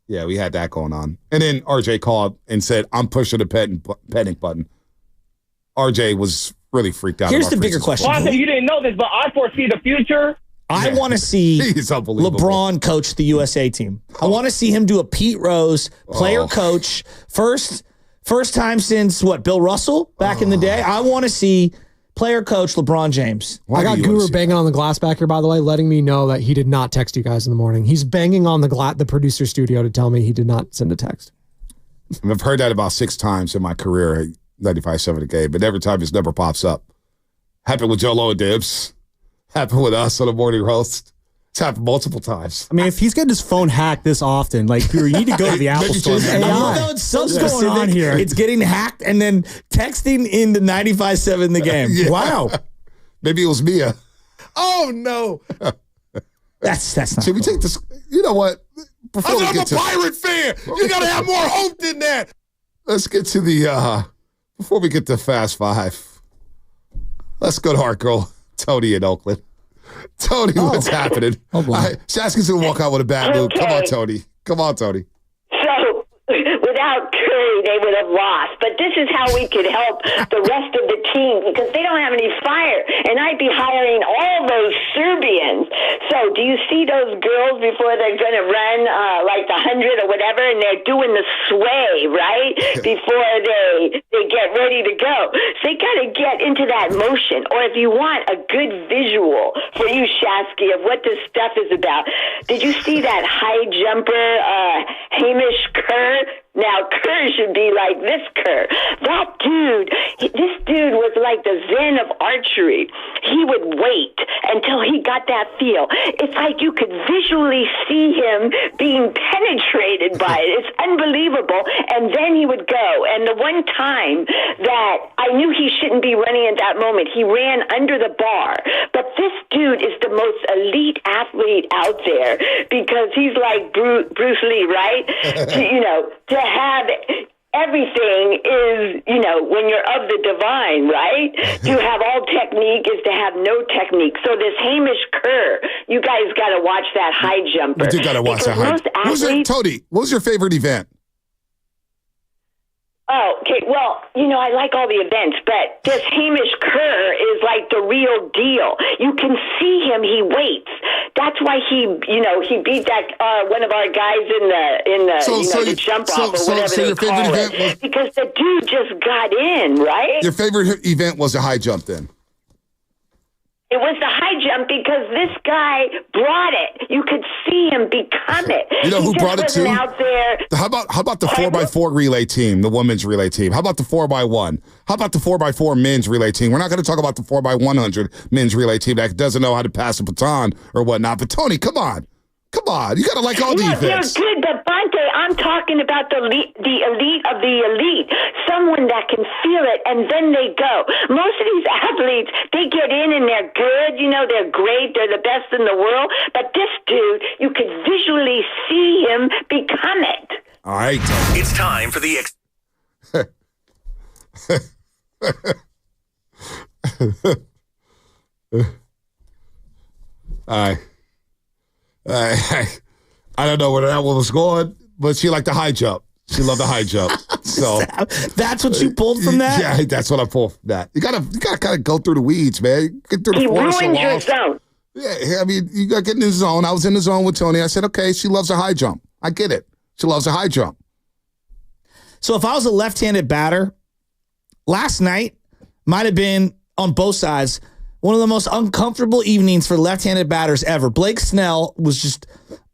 Yeah, we had that going on. And then RJ called and said, I'm pushing the panic button. RJ was really freaked out. Here's the bigger question. Bonte, you didn't know this, but I foresee the future. I want to see LeBron coach the USA team. I want to see him do a Pete Rose player coach. First time since, Bill Russell back in the day? I want to see player coach LeBron James. I got Guru banging on the glass back here, by the way, letting me know that he did not text you guys in the morning. He's banging on the producer studio to tell me he did not send a text. I've heard that about 6 times in my career at 95.7 The Game, but every time his number pops up. Happened with Jolo and Dibs. Happened with us on the morning roast. It's happened multiple times. I mean, if he's getting his phone hacked this often, like, you need to go to the Apple Store. Something's going on here. It's getting hacked and then texting into 95.7 The Game. Yeah. Wow. Maybe it was Mia. Oh, no. That's not Should we take this? You know what? I'm a Pirate fan. You got to have more hope than that. Let's get to the, before we get to Fast Five, let's go to our girl, Tony in Oakland. Tony, what's happening? Shasky's going to walk out with a bad move. Come on, Tony. Come on, Tony. So, without Curry, they would have lost. But this is how we could help the rest of the team because they don't have any fire. And I'd be hiring all those Serbians. So, do you see those girls before they're going to run like the 100 or whatever? And they're doing the sway, right? Before they get ready to go. So, they got to get into that motion. Or if you want a good visual for you, Shasky, of what this stuff is about, did you see that high jumper, Hamish Kerr? Now, Kerr should be like this Kerr. This dude was like the Zen of archery. He would wait until he got that feel. It's like you could visually see him being penetrated by it. It's unbelievable. And then he would go. And the one time that I knew he shouldn't be running at that moment, he ran under the bar. But this dude is the most elite athlete out there because he's like Bruce Lee, right? To have everything is, when you're of the divine, right? To have all technique is to have no technique. So this Hamish Kerr, you guys got to watch that high jumper. You do got to watch that high. Tony, what was your favorite event? Oh, okay. Well, I like all the events, but this Hamish Kerr is like the real deal. You can see him. He waits. That's why he beat that one of our guys in the jump off or whatever they call it. Because the dude just got in, right? Your favorite event was a high jump then? It was the high jump because this guy brought it. You could see him become it. You know who brought it too? Out there. How about the 4x4 relay team, the women's relay team? How about the 4x1? How about the 4x4 men's relay team? We're not going to talk about the 4x100 men's relay team that doesn't know how to pass a baton or whatnot. But Tony, come on. Come on. You got to like all the events. They're good, but Bonte, I'm talking about the elite of the elite. Someone that can feel it, and then they go. Most of these athletes, they get in and they're good. You know, they're great. They're the best in the world. But this dude, you could visually see him become it. All right. It's time for the... I don't know where that one was going, but she liked the high jump. She loved the high jump. So that's what you pulled from that? Yeah, that's what I pulled from that. You gotta kind of go through the weeds, man. Get through the forest. He ruined your zone. Yeah, I mean, you got to get in the zone. I was in the zone with Tony. I said, okay, she loves a high jump. I get it. She loves a high jump. So if I was a left-handed batter, last night might have been, on both sides, one of the most uncomfortable evenings for left-handed batters ever. Blake Snell was just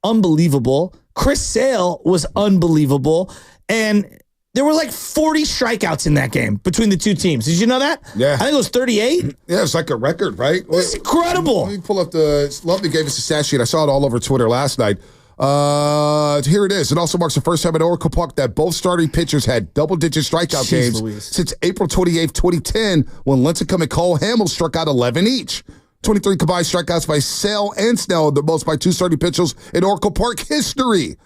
unbelievable. Chris Sale was unbelievable. And there were like 40 strikeouts in that game between the two teams. Did you know that? Yeah. I think it was 38. Yeah, it's like a record, right? It's incredible. Let me pull up the... Lovely gave us a stat sheet. I saw it all over Twitter last night. Here it is. It also marks the first time at Oracle Park that both starting pitchers had double-digit strikeout games since April 28th, 2010, when Lincecum and Cole Hamels struck out 11 each. 23 combined strikeouts by Sale and Snell, the most by two starting pitchers in Oracle Park history.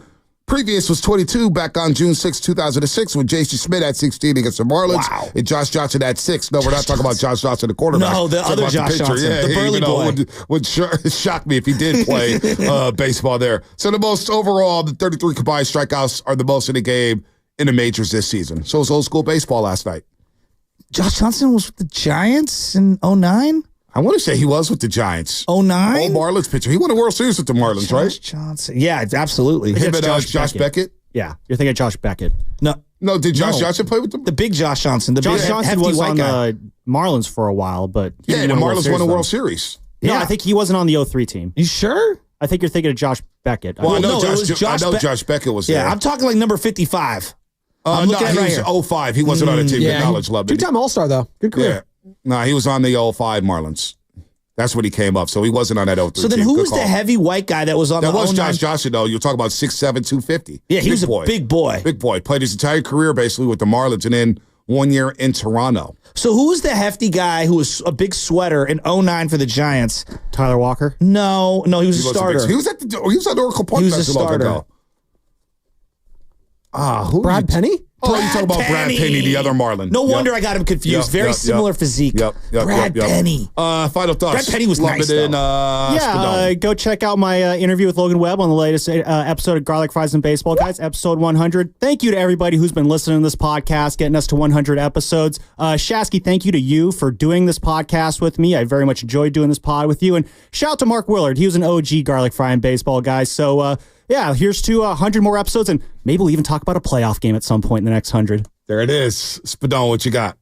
Previous was 22 back on June 6, 2006, when J.C. Smith had 16 against the Marlins. Wow. And Josh Johnson had 6. No, we're not talking about Josh Johnson, the quarterback. No, the other Josh Johnson, the burly boy. Would shock me if he did play baseball there. So the most overall, the 33 combined strikeouts are the most in the game in the majors this season. So it was old school baseball last night. Josh Johnson was with the Giants in 09? I want to say he was with the Giants. 09? Old Marlins pitcher. He won a World Series with the Marlins, right? Johnson. Yeah, absolutely. Him and Josh Beckett? Yeah, you're thinking of Josh Beckett. No, did Josh Johnson play with them? The big Josh Johnson. Josh Johnson was on the Marlins for a while, but... Yeah, the Marlins won a World Series. No, I think he wasn't on the 03 team. You sure? I think you're thinking of Josh Beckett. Well, I know Josh Beckett was there. Yeah, I'm talking like number 55. I'm looking at he was 05. He wasn't on the team. Yeah, knowledge love. Two-time All-Star, though. Good career. Yeah. No, he was on the 05 Marlins. That's when he came up, so he wasn't on that 03 So then team. who was the heavy white guy that was on the 09? That was Josh Johnson, though. You're talking about 6'7", 250. Yeah, he was a big boy. Big boy. Played his entire career, basically, with the Marlins, and then 1 year in Toronto. So who was the hefty guy who was a big sweater in 09 for the Giants? Tyler Walker? No, he was a starter. He was at Oracle Park. He was a starter. Who? Brad Penny? Oh, you talking about Brad Penny, the other Marlin. No wonder I got him confused. Very similar physique. Brad Penny. Final thoughts. Brad Penny was nice, though. Go check out my interview with Logan Webb on the latest episode of Garlic Fries and Baseball, guys, episode 100. Thank you to everybody who's been listening to this podcast, getting us to 100 episodes. Shasky, thank you to you for doing this podcast with me. I very much enjoyed doing this pod with you. And shout out to Mark Willard. He was an OG Garlic Fry and Baseball guy. So, yeah, here's to 100 more episodes, and maybe we'll even talk about a playoff game at some point in the next 100. There it is. Spadone, what you got?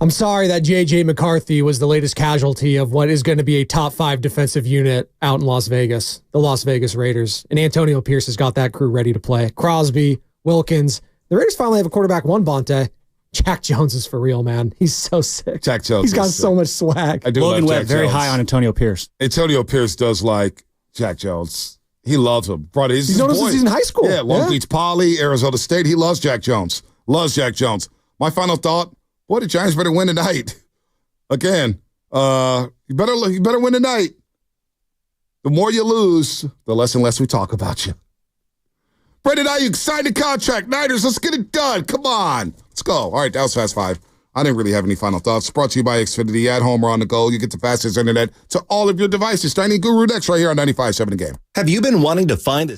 I'm sorry that J.J. McCarthy was the latest casualty of what is going to be a top 5 defensive unit out in Las Vegas, the Las Vegas Raiders. And Antonio Pierce has got that crew ready to play. Crosby, Wilkins. The Raiders finally have a quarterback, one Bonte. Jack Jones is for real, man. He's so sick. Jack Jones. He's got so much swag. I do Logan love Webb, Jack very Jones. high on Antonio Pierce. Antonio Pierce does like Jack Jones. He loves him. Brother, he's noticed since he's in high school. Yeah, Long Beach Poly, Arizona State. He loves Jack Jones. Loves Jack Jones. My final thought, boy, the Giants better win tonight. Again, you better win tonight. The more you lose, the less and less we talk about you. Brandon Aiyuk signed the contract. Niners, let's get it done. Come on. Let's go. All right, that was Fast Five. I didn't really have any final thoughts. Brought to you by Xfinity. At home or on the go, you get the fastest internet to all of your devices. Dining Guru next right here on 95.7 The Game. Have you been wanting to find a...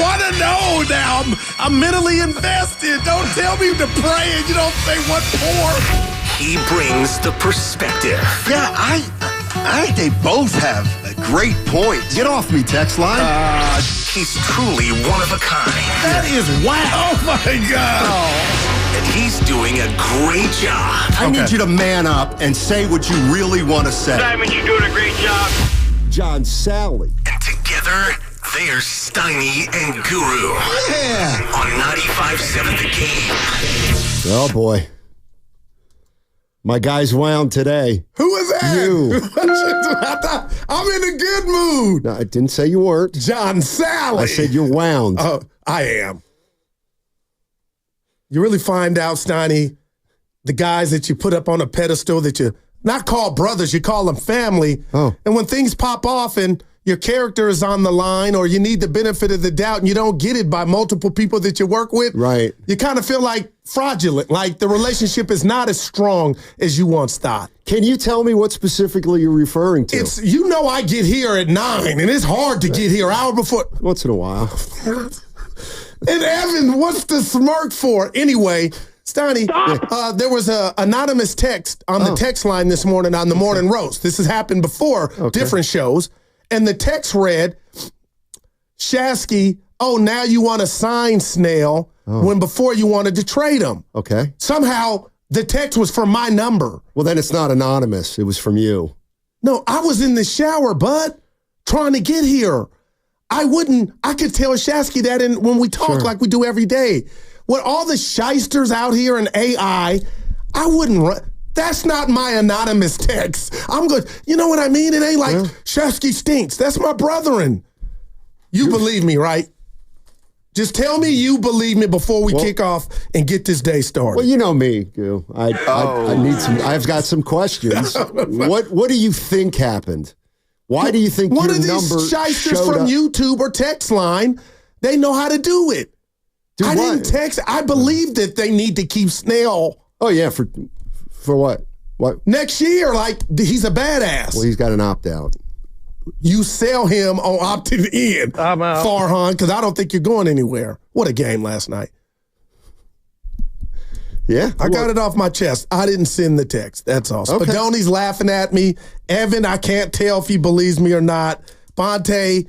want to know now. I'm mentally invested. Don't tell me to pray and you don't say what for. He brings the perspective. Yeah, I think they both have a great point. Get off me, text line. He's truly one of a kind. That is wow. Oh, my God. And he's doing a great job. I need you to man up and say what you really want to say. Simon, you're doing a great job. John Sally. And together, they're Steiny and Guru. Yeah. On 95.7 The Game. Oh, boy. My guy's wound today. Who is that? You. I'm in a good mood. No, I didn't say you weren't. John Sally. I said you're wound. I am. You really find out, Steiny, the guys that you put up on a pedestal that you not call brothers, you call them family. Oh. And when things pop off and your character is on the line or you need the benefit of the doubt and you don't get it by multiple people that you work with, right? You kind of feel like fraudulent, like the relationship is not as strong as you once thought. Can you tell me what specifically you're referring to? It's, you know, I get here at 9 and it's hard to get here an hour before. Once in a while. And Evan, what's the smirk for? Anyway, Steiny, there was an anonymous text on the text line this morning on the Morning Roast. This has happened before, different shows. And the text read, Shasky, now you want to sign Snell when before you wanted to trade him. Okay. Somehow the text was from my number. Well, then it's not anonymous. It was from you. No, I was in the shower, bud, trying to get here. I could tell Shasky that when we talk like we do every day. With all the shysters out here in AI, I wouldn't run. That's not my anonymous text. I'm good. You know what I mean? It ain't like Shasky stinks. That's my brethren. You believe me, right? Just tell me you believe me before we kick off and get this day started. Well, you know me, Goo. I need some. I've got some questions. What do you think happened? Why do you think one your of number these shysters showed from up? YouTube or text line? They know how to do it. I didn't text. I believe that they need to keep Snell. Oh yeah, for what? What next year? Like he's a badass. Well, he's got an opt out. You sell him on opting in, I'm out. Farhan, because I don't think you're going anywhere. What a game last night. Yeah. I got it off my chest. I didn't send the text. That's all. Okay. Spadoni's laughing at me. Evan, I can't tell if he believes me or not. Bonte,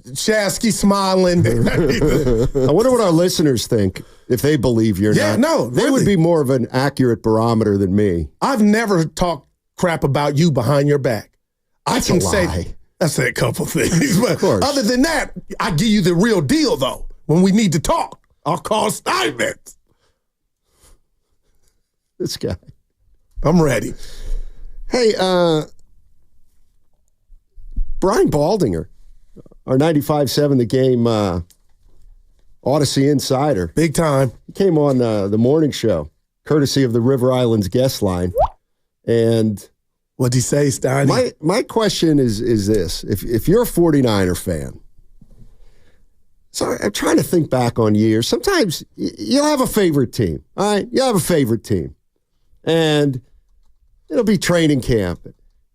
Shasky smiling. I wonder what our listeners think, if they believe you're not. Yeah, no. They would be more of an accurate barometer than me. I've never talked crap about you behind your back. That's I can a lie. say I say a couple things. But of course. Other than that, I give you the real deal, though. When we need to talk, I'll call Steinmetz. This guy. I'm ready. Hey, Brian Baldinger, our 95.7 The Game Odyssey Insider. Big time. He came on the morning show, courtesy of the River Islands guest line. And what'd he say, Stein? My question is this. If you're a 49er fan, so I'm trying to think back on years. Sometimes you'll have a favorite team, all right? You'll have a favorite team. And it'll be training camp.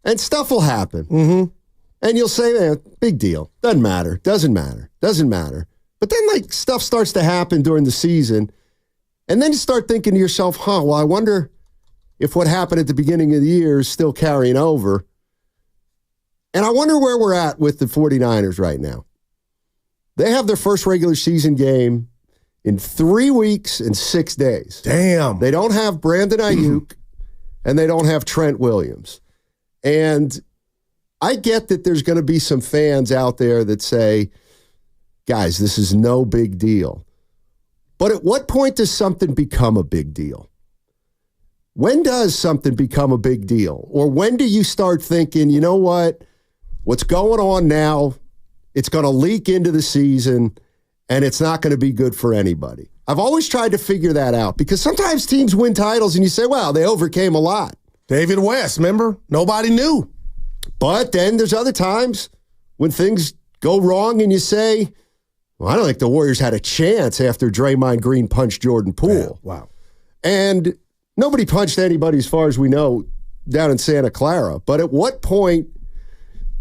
And stuff will happen. Mm-hmm. And you'll say, big deal. Doesn't matter. Doesn't matter. But then, like, stuff starts to happen during the season. And then you start thinking to yourself, well, I wonder if what happened at the beginning of the year is still carrying over. And I wonder where we're at with the 49ers right now. They have their first regular season game in 3 weeks and 6 days. Damn. They don't have Brandon Aiyuk, and they don't have Trent Williams. And I get that there's going to be some fans out there that say, guys, this is no big deal. But at what point does something become a big deal? When does something become a big deal? Or when do you start thinking, you know what? What's going on now, it's going to leak into the season, and it's not going to be good for anybody. I've always tried to figure that out because sometimes teams win titles and you say, well, they overcame a lot. David West, remember? Nobody knew. But then there's other times when things go wrong and you say, well, I don't think the Warriors had a chance after Draymond Green punched Jordan Poole. Yeah, wow. And nobody punched anybody as far as we know down in Santa Clara. But at what point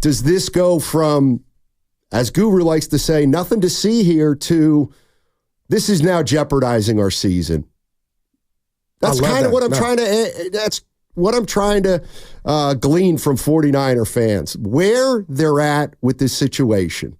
does this go from as Guru likes to say, nothing to see here to this is now jeopardizing our season. That's kind of what I'm trying to. That's what I'm trying to glean from 49er fans, where they're at with this situation.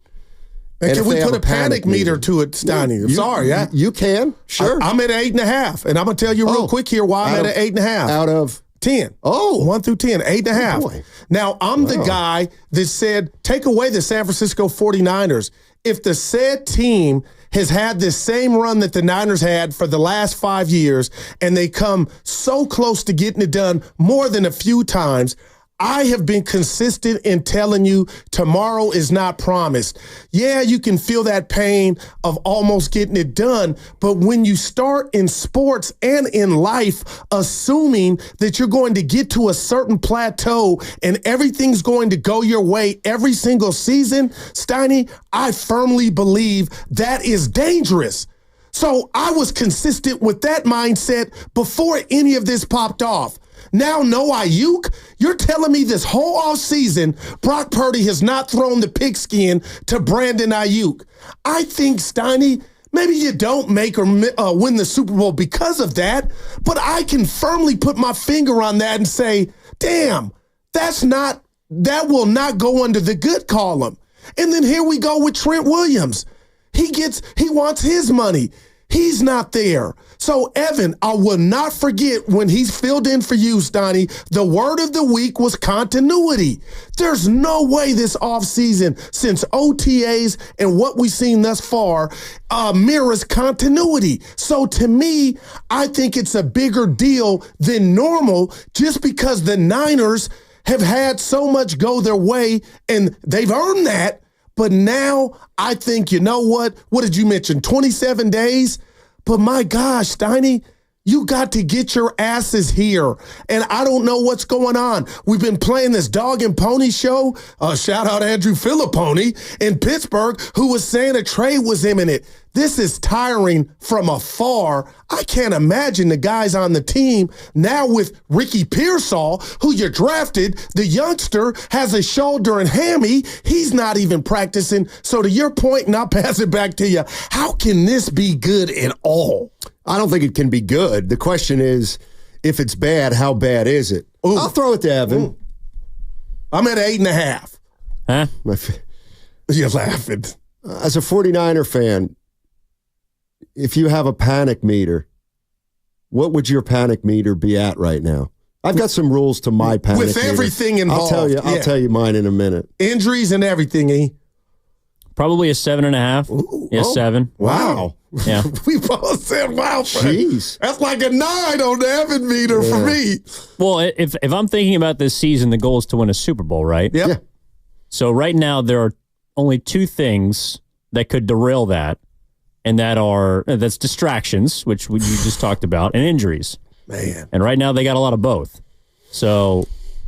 And can we put a panic meter to it, Steiny? Yeah, you can. Sure. I'm at 8.5, and I'm going to tell you real quick here why I'm at 8.5. Out of 10. 1 through 10, 8.5. Now, I'm the guy that said, take away the San Francisco 49ers. If the said team has had this same run that the Niners had for the last 5 years, and they come so close to getting it done more than a few times, I have been consistent in telling you tomorrow is not promised. Yeah, you can feel that pain of almost getting it done, but when you start in sports and in life assuming that you're going to get to a certain plateau and everything's going to go your way every single season, Steiny, I firmly believe that is dangerous. So I was consistent with that mindset before any of this popped off. Now, no Aiyuk, you're telling me this whole offseason, Brock Purdy has not thrown the pigskin to Brandon Aiyuk. I think, Steiny, maybe you don't make or win the Super Bowl because of that, but I can firmly put my finger on that and say, damn, that will not go under the good column. And then here we go with Trent Williams. He wants his money. He's not there. So, Evan, I will not forget when he's filled in for you, Steiny, the word of the week was continuity. There's no way this offseason, since OTAs and what we've seen thus far, mirrors continuity. So, to me, I think it's a bigger deal than normal just because the Niners have had so much go their way, and they've earned that. But now I think, you know what? What did you mention? 27 days? But my gosh, Steiny, you got to get your asses here. And I don't know what's going on. We've been playing this dog and pony show. Shout out Andrew Filipponi in Pittsburgh, who was saying a trade was imminent. This is tiring from afar. I can't imagine the guys on the team now with Ricky Pearsall, who you drafted. The youngster has a shoulder and hammy. He's not even practicing. So to your point, and I'll pass it back to you, how can this be good at all? I don't think it can be good. The question is, if it's bad, how bad is it? Ooh. I'll throw it to Evan. Ooh. I'm at 8.5. Huh? You're laughing. As a 49er fan, if you have a panic meter, what would your panic meter be at right now? I've got some rules to my panic meter. With everything involved. I'll tell you mine in a minute. Injuries and everything, Probably a 7.5. Yeah, 7. Wow. Yeah. We both said wow. Jeez. That's like a 9 on the Evan meter for me. Well, if I'm thinking about this season, the goal is to win a Super Bowl, right? Yep. Yeah. So right now there are only 2 things that could derail that, and that's distractions, which you just talked about, and injuries. Man. And right now they got a lot of both. So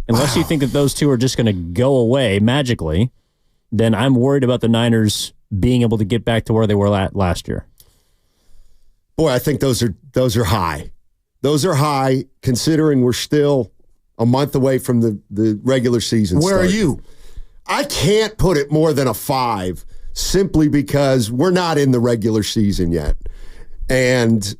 unless you think that those 2 are just going to go away magically, then I'm worried about the Niners being able to get back to where they were at last year. Boy, I think those are high. Those are high considering we're still a month away from the regular season. Where start. are you? I can't put it more than a 5 simply because we're not in the regular season yet. And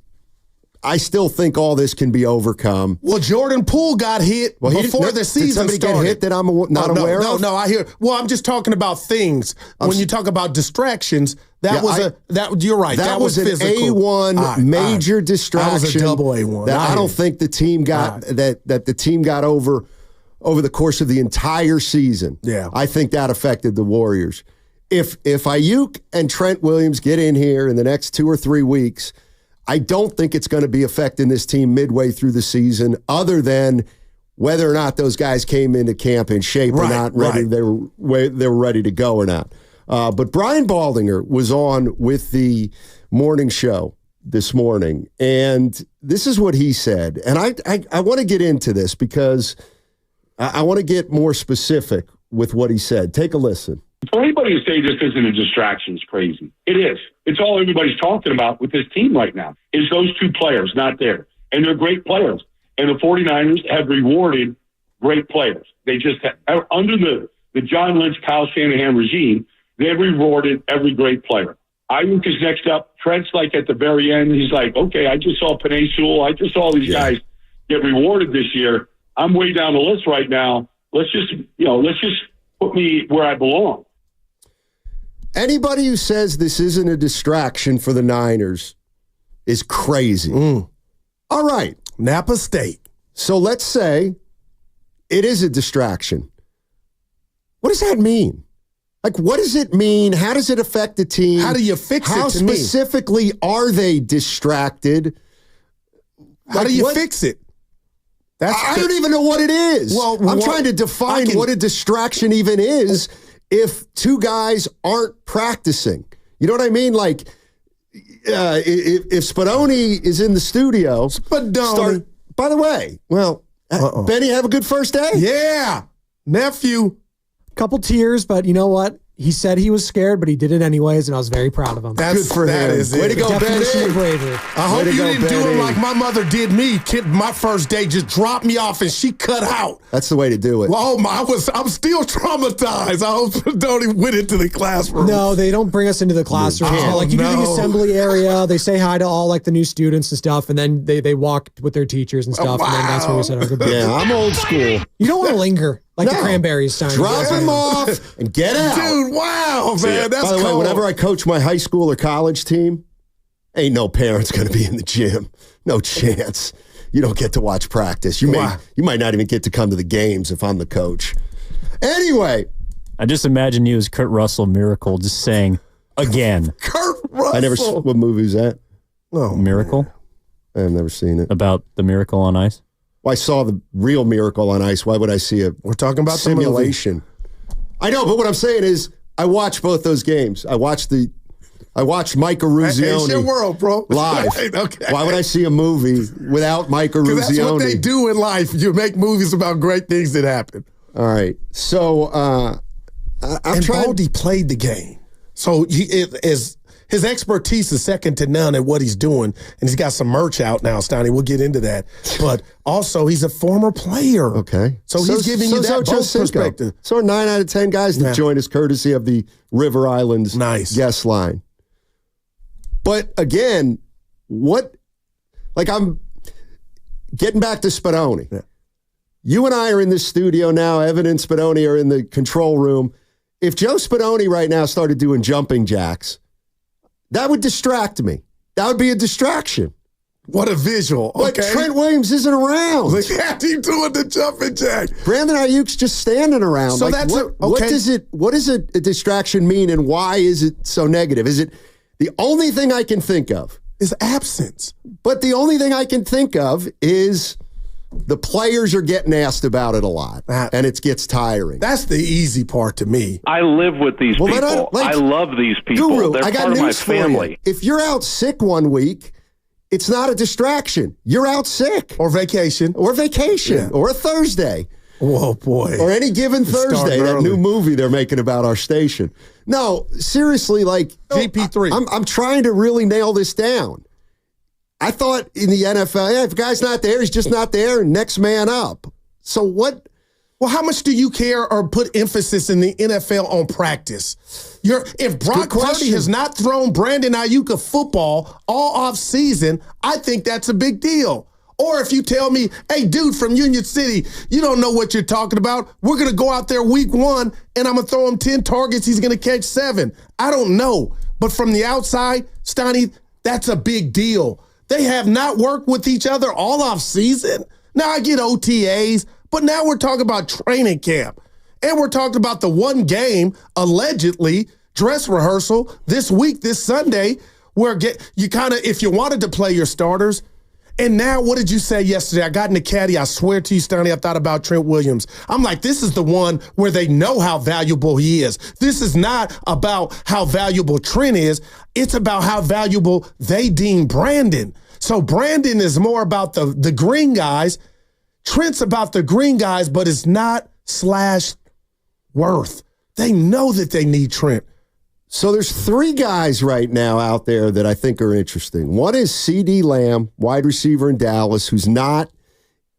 I still think all this can be overcome. Well, Jordan Poole got hit before the season did somebody started. get hit that I'm not aware of? No, I hear. Well, I'm just talking about things. When you talk about distractions, you're right. That was an physical. A1 major distraction. That was a double A1. That I don't think the team got that the team got over the course of the entire season. Yeah. I think that affected the Warriors. If Aiyuk and Trent Williams get in here in the next 2 or 3 weeks, I don't think it's going to be affecting this team midway through the season, other than whether or not those guys came into camp in shape or not, ready. They were ready to go or not. But Brian Baldinger was on with the morning show this morning, and this is what he said. And I want to get into this because I want to get more specific with what he said. Take a listen. For anybody to say this isn't a distraction is crazy. It is. It's all everybody's talking about with this team right now is those 2 players not there. And they're great players. And the 49ers have rewarded great players. They just have, under the John Lynch, Kyle Shanahan regime, they rewarded every great player. Aiyuk is next up. Trent's like at the very end. He's like, okay, I just saw Penei Sewell. I just saw these guys get rewarded this year. I'm way down the list right now. Let's just put me where I belong. Anybody who says this isn't a distraction for the Niners is crazy. All right. Napa State. So let's say it is a distraction. What does that mean? Like, what does it mean? How does it affect the team? How do you fix it? How specifically are they distracted? How do you fix it? I don't even know what it is. Well, I'm trying to define what a distraction even is if two guys aren't practicing. You know what I mean? Like, if Spadoni is in the studio. By the way, Benny, have a good first day? Yeah. Nephew. Couple tears, but you know what? He said he was scared, but he did it anyways, and I was very proud of him. Good for him. Way to go, Definition of bravery. I hope you didn't do it like my mother did me. My first day just dropped me off and she cut out. That's the way to do it. Well, I'm still traumatized. I hope don't even went into the classroom. No, they don't bring us into the classroom. You do the assembly area. They say hi to all like the new students and stuff, and then they walk with their teachers and stuff, and then that's where we said our goodbyes. Yeah, I'm old school. You don't want to linger like the Cranberries. Drop him off and get out. Dude, wow, man. That's By the way, cool. whenever I coach my high school or college team, ain't no parents going to be in the gym. No chance. You don't get to watch practice. You might not even get to come to the games if I'm the coach. Anyway. I just imagine you as Kurt Russell Miracle just saying, again. Kurt Russell. What movie is that? Oh, Miracle? I've never seen it. About the Miracle on Ice? Well, I saw the real Miracle on Ice. Why would I see We're talking about simulation? I know, but what I'm saying is I watched both those games. I watched Mike Eruzione. It's your world, bro. Live. Okay. Why would I see a movie without Mike Eruzione? That's what they do in life. You make movies about great things that happen. All right. So Baldy played the game. So his expertise is second to none at what he's doing. And he's got some merch out now, Steiny. We'll get into that. But also, he's a former player. Okay. So he's giving you that both perspective. So 9 out of 10 guys that join us courtesy of the River Islands guest line. But again, I'm getting back to Spadoni. Yeah. You and I are in this studio now. Evan and Spadoni are in the control room. If Joe Spadoni right now started doing jumping jacks, that would distract me. That would be a distraction. What a visual. But Trent Williams isn't around. Look at him doing the jumping jack. Brandon Aiyuk's just standing around. So what does a distraction mean, and why is it so negative? Is it the only thing I can think of? Is absence. But the only thing I can think of is the players are getting asked about it a lot, and it gets tiring. That's the easy part to me. I live with these people. I love these people. Guru, They're I got part of my news for family. you. If you're out sick one week, it's not a distraction. You're out sick. Or vacation. Or a Thursday. Oh, boy. Or any given Thursday, that new movie they're making about our station. No, seriously, GP3. I'm trying to really nail this down. I thought in the NFL, if a guy's not there, he's just not there, next man up. So what? Well, how much do you care or put emphasis in the NFL on practice? If Brock Purdy has not thrown Brandon Aiyuk a football all off season, I think that's a big deal. Or if you tell me, hey, dude from Union City, you don't know what you're talking about. We're going to go out there week 1, and I'm going to throw him 10 targets. He's going to catch 7. I don't know. But from the outside, Steiny, that's a big deal. They have not worked with each other all off season. Now I get OTAs, but now we're talking about training camp. And we're talking about the one game, allegedly, dress rehearsal this week, this Sunday, where if you wanted to play your starters. And now, what did you say yesterday? I got in the caddy. I swear to you, Stoney, I thought about Trent Williams. I'm like, this is the one where they know how valuable he is. This is not about how valuable Trent is. It's about how valuable they deem Brandon. So Brandon is more about the green guys. Trent's about the green guys, but it's not /worth. They know that they need Trent. So there's 3 guys right now out there that I think are interesting. One is CeeDee Lamb, wide receiver in Dallas, who's not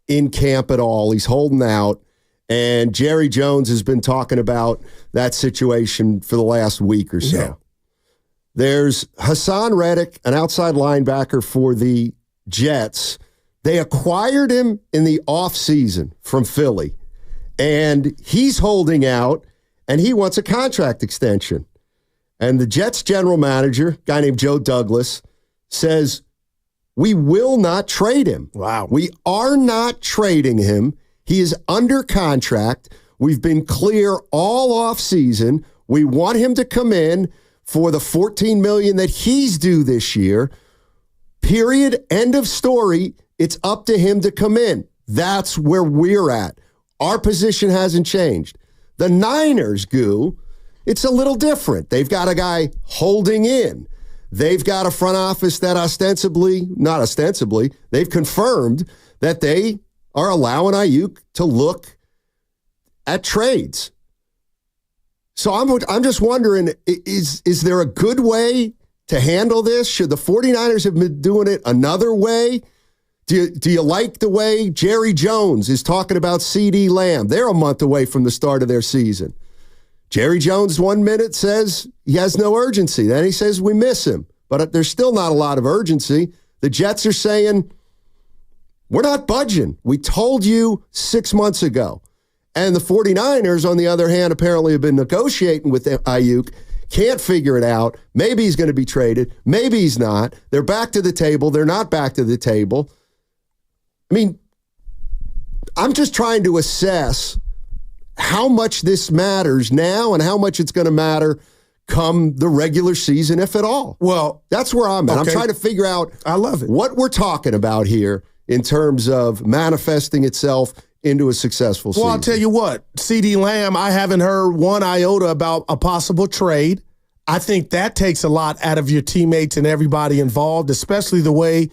in camp at all. He's holding out. And Jerry Jones has been talking about that situation for the last week or so. Yeah. There's Hassan Reddick, an outside linebacker for the Jets. They acquired him in the offseason from Philly, and he's holding out, and he wants a contract extension. And the Jets general manager, a guy named Joe Douglas, says, we will not trade him. Wow. We are not trading him. He is under contract. We've been clear all offseason. We want him to come in for the $14 million that he's due this year. Period. End of story. It's up to him to come in. That's where we're at. Our position hasn't changed. The Niners, Goo, it's a little different. They've got a guy holding in. They've got a front office that not ostensibly, they've confirmed that they are allowing Aiyuk to look at trades. So I'm just wondering, is there a good way to handle this? Should the 49ers have been doing it another way? Do you like the way Jerry Jones is talking about CeeDee Lamb? They're a month away from the start of their season. Jerry Jones 1 minute says he has no urgency. Then he says we miss him. But there's still not a lot of urgency. The Jets are saying, we're not budging. We told you 6 months ago. And the 49ers, on the other hand, apparently have been negotiating with Aiyuk. Can't figure it out. Maybe he's going to be traded. Maybe he's not. They're back to the table. They're not back to the table. I mean, I'm just trying to assess how much this matters now and how much it's going to matter come the regular season, if at all. Well, that's where I'm at. Okay. I'm trying to figure out I love it. What we're talking about here in terms of manifesting itself into a successful season. Well, I'll tell you what, CeeDee Lamb, I haven't heard one iota about a possible trade. I think that takes a lot out of your teammates and everybody involved, especially the way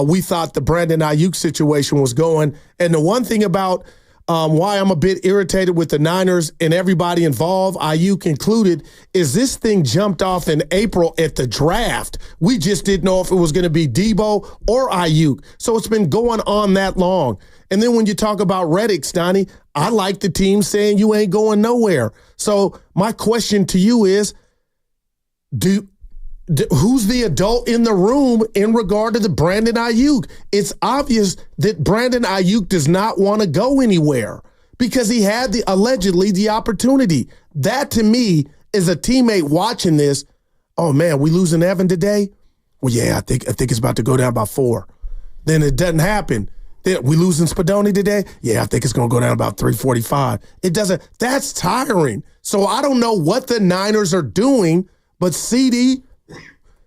we thought the Brandon Aiyuk situation was going. And the one thing about why I'm a bit irritated with the Niners and everybody involved, Aiyuk included, is this thing jumped off in April at the draft. We just didn't know if it was going to be Debo or Aiyuk. So it's been going on that long. And then when you talk about Reddick, Stoney, I like the team saying you ain't going nowhere. So my question to you is, who's the adult in the room in regard to the Brandon Aiyuk? It's obvious that Brandon Aiyuk does not want to go anywhere because he had allegedly the opportunity. That to me is a teammate watching this. Oh man, we losing Evan today? Well, yeah, I think it's about to go down by 4. Then it doesn't happen. Then we losing Spadoni today? Yeah, I think it's going to go down about 3:45. It doesn't. That's tiring. So I don't know what the Niners are doing, but CD,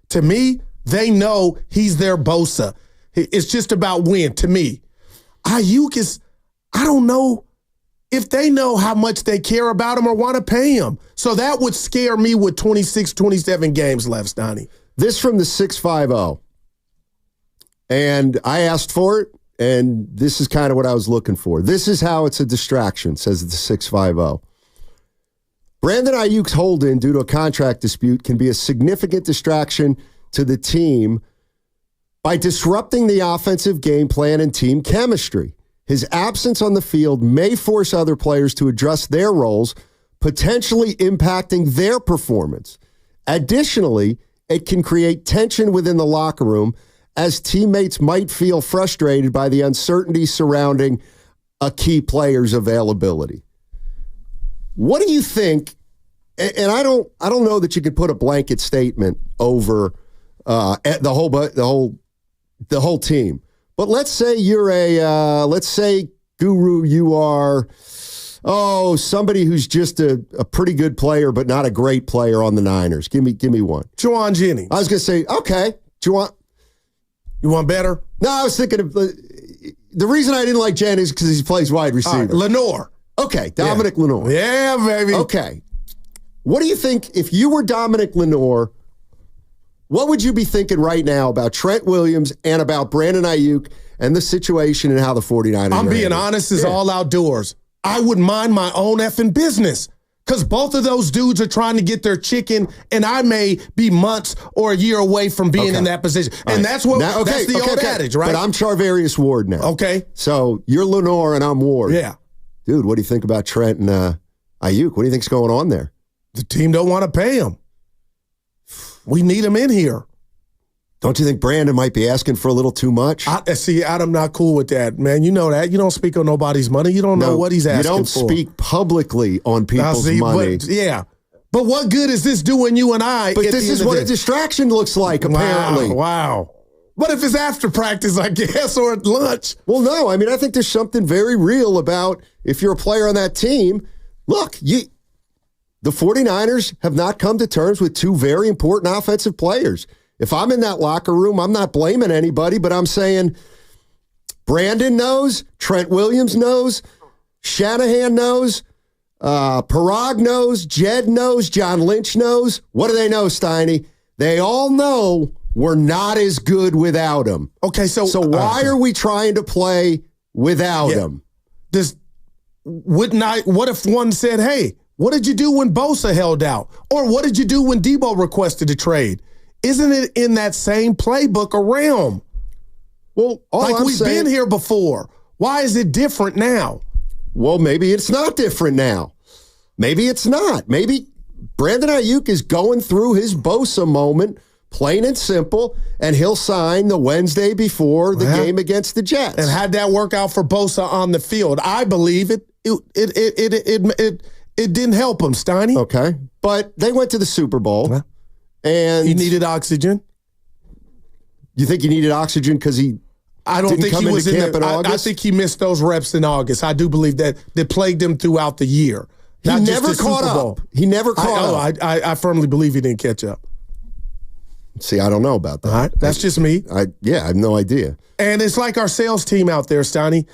to me, they know he's their Bosa. It's just about win, to me. Aiyuk is, I don't know if they know how much they care about him or want to pay him. So that would scare me with 26, 27 games left, Stoney. This from the 650. And I asked for it, and this is kind of what I was looking for. This is how it's a distraction, says the 650. Brandon Aiyuk's hold-in due to a contract dispute can be a significant distraction to the team by disrupting the offensive game plan and team chemistry. His absence on the field may force other players to adjust their roles, potentially impacting their performance. Additionally, it can create tension within the locker room as teammates might feel frustrated by the uncertainty surrounding a key player's availability. What do you think? And I don't know that you could put a blanket statement over the whole team. But let's say you're let's say, Guru, you are somebody who's just a pretty good player but not a great player on the Niners. Give me one. Juwan Jennings. I was going to say, okay, Juwan. You want better? No, I was thinking of the reason I didn't like Jennings because he plays wide receiver. Right, Lenore. Okay, Dominic Lenore. Yeah, baby. Okay. What do you think, if you were Dominic Lenore, what would you be thinking right now about Trent Williams and about Brandon Aiyuk and the situation and how the 49ers I'm being honest as all outdoors. I wouldn't mind my own effing business because both of those dudes are trying to get their chicken, and I may be months or a year away from being in that position. And that's what that's the old adage, right? But I'm Charvarius Ward now. Okay. So you're Lenore and I'm Ward. Yeah. dude, what do you think about Trent and Aiyuk? What do you think's going on there? The team don't want to pay him. We need him in here. Don't you think Brandon might be asking for a little too much? See, I'm not cool with that, man. You know that. You don't speak on nobody's money. You don't know what he's asking for. You don't speak publicly on people's money. But what good is this doing you and I? But this is what a distraction looks like, apparently. Wow. What if it's after practice, I guess, or at lunch? Well, no. I mean, I think there's something very real about if you're a player on that team. Look, the 49ers have not come to terms with two very important offensive players. If I'm in that locker room, I'm not blaming anybody, but I'm saying Brandon knows, Trent Williams knows, Shanahan knows, Parag knows, Jed knows, John Lynch knows. What do they know, Steiny? They all know we're not as good without him. Okay, so why are we trying to play without him? What if one said, hey, what did you do when Bosa held out? Or what did you do when Debo requested a trade? Isn't it in that same playbook or realm? Well, we've been here before. Why is it different now? Well, maybe it's not different now. Maybe it's not. Maybe Brandon Aiyuk is going through his Bosa moment, plain and simple, and he'll sign the Wednesday before the game against the Jets. And how'd that work out for Bosa on the field? I believe it didn't help him, Steiny. Okay, but they went to the Super Bowl. And he needed oxygen. You think he needed oxygen because I don't think he was in August? I think he missed those reps in August. I do believe that plagued him throughout the year. He never caught up. He never caught up. I firmly believe he didn't catch up. See, I don't know about that. All right, that's just me. I have no idea. And it's like our sales team out there, Steiny.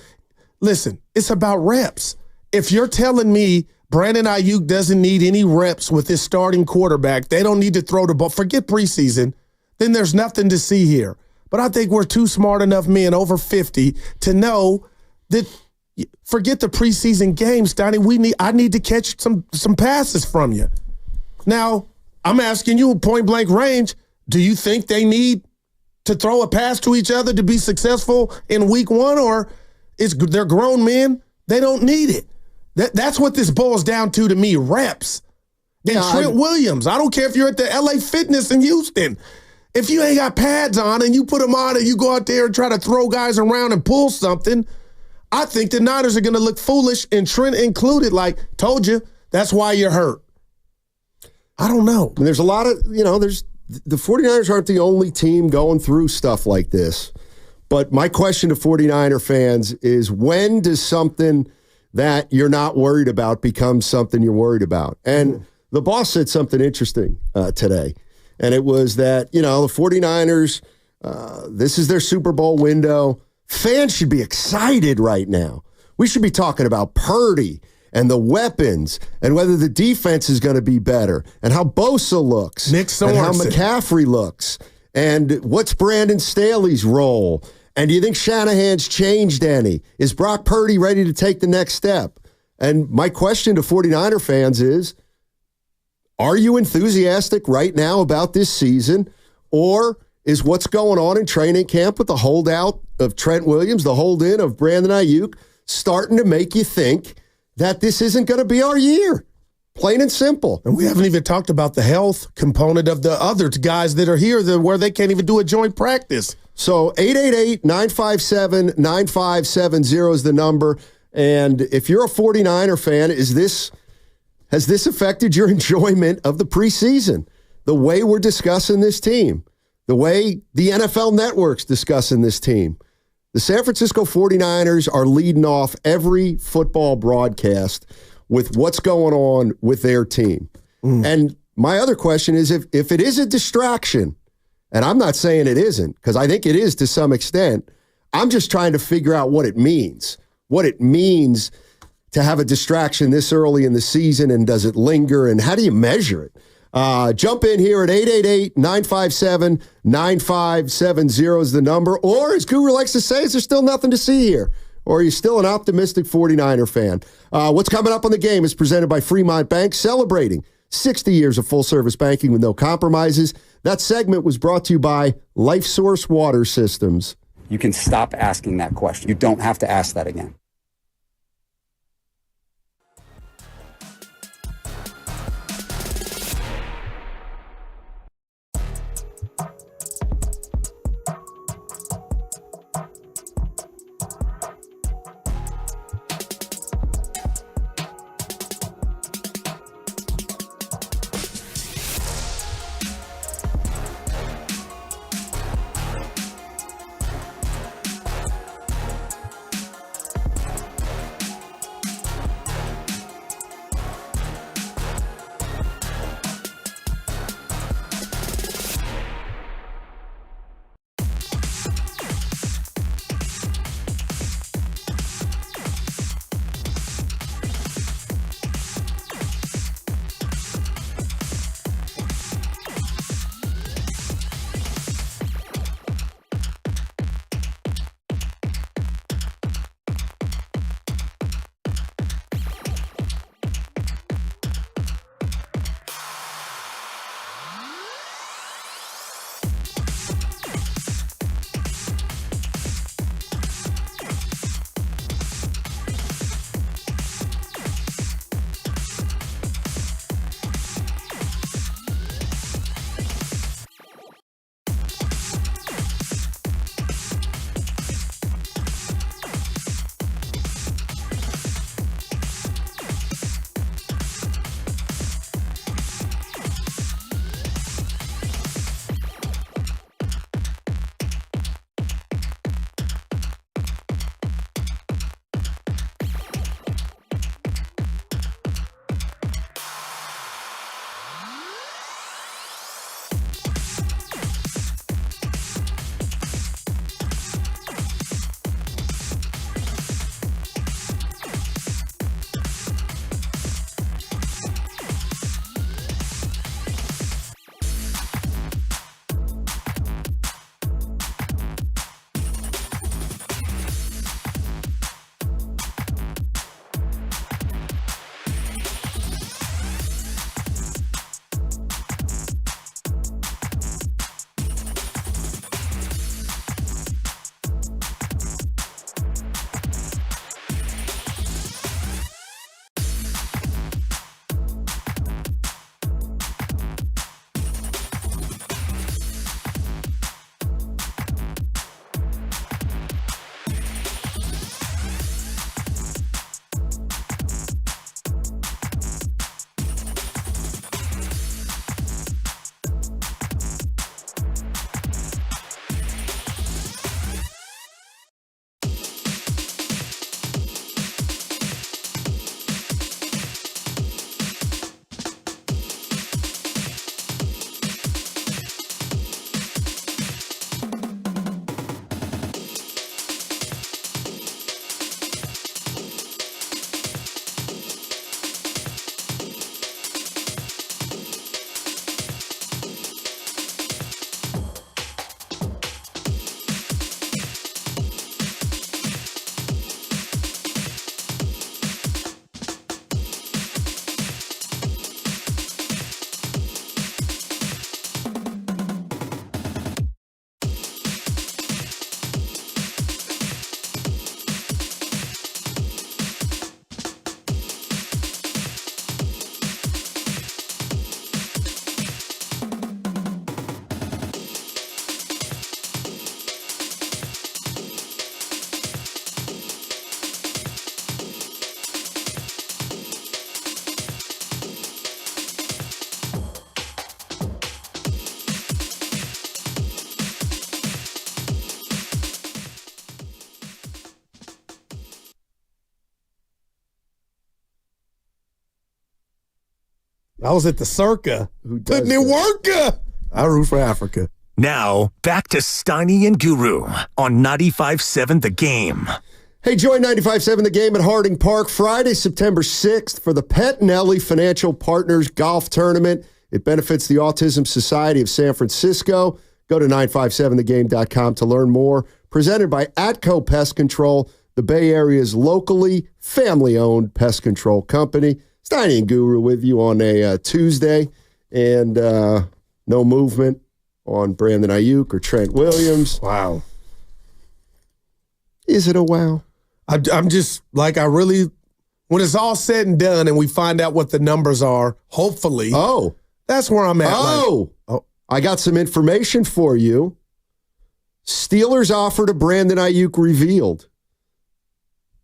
Listen, it's about reps. If you're telling me Brandon Aiyuk doesn't need any reps with his starting quarterback, they don't need to throw the ball, forget preseason, then there's nothing to see here. But I think we're two smart enough men over 50 to know that forget the preseason games, Donnie. I need to catch some passes from you. Now, I'm asking you point blank range, do you think they need to throw a pass to each other to be successful in week one, or they're grown men? They don't need it. That's what this boils down to me, reps. And Trent Williams, I don't care if you're at the LA Fitness in Houston. If you ain't got pads on and you put them on and you go out there and try to throw guys around and pull something, I think the Niners are going to look foolish, and Trent included, like, told you, that's why you're hurt. I don't know. And there's a lot of, the 49ers aren't the only team going through stuff like this. But my question to 49er fans is, when does something that you're not worried about becomes something you're worried about? And the boss said something interesting today. And it was that, the 49ers, this is their Super Bowl window. Fans should be excited right now. We should be talking about Purdy and the weapons and whether the defense is going to be better and how Bosa looks Nick Sorensen. And how McCaffrey looks and what's Brandon Staley's role. And do you think Shanahan's changed any? Is Brock Purdy ready to take the next step? And my question to 49er fans is, are you enthusiastic right now about this season? Or is what's going on in training camp with the holdout of Trent Williams, the hold-in of Brandon Aiyuk, starting to make you think that this isn't going to be our year? Plain and simple. And we haven't even talked about the health component of the other guys that are here where they can't even do a joint practice. So 888-957-9570 is the number. And if you're a 49er fan, has this affected your enjoyment of the preseason? The way we're discussing this team, the way the NFL Network's discussing this team. The San Francisco 49ers are leading off every football broadcast with what's going on with their team. And my other question is, if it is a distraction, and I'm not saying it isn't, because I think it is to some extent, I'm just trying to figure out what it means to have a distraction this early in the season, and does it linger, and how do you measure it? Jump in here at 888-957-9570 is the number. Or, as Guru likes to say, is there still nothing to see here? Or are you still an optimistic 49er fan? What's coming up on the game is presented by Fremont Bank, celebrating 60 years of full-service banking with no compromises. That segment was brought to you by LifeSource Water Systems. You can stop asking that question. You don't have to ask that again. I was at the Circa. Putting in work. I root for Africa. Now, back to Steiny and Guru on 95.7 The Game. Hey, join 95.7 The Game at Harding Park Friday, September 6th for the Pettinelli Financial Partners Golf Tournament. It benefits the Autism Society of San Francisco. Go to 957thegame.com to learn more. Presented by Atco Pest Control, the Bay Area's locally family-owned pest control company. Steiny and Guru with you on a Tuesday, and no movement on Brandon Aiyuk or Trent Williams. Wow. Is it a wow? I'm just like, when it's all said and done and we find out what the numbers are, hopefully. Oh. That's where I'm at. I got some information for you. Steelers offer to Brandon Aiyuk revealed.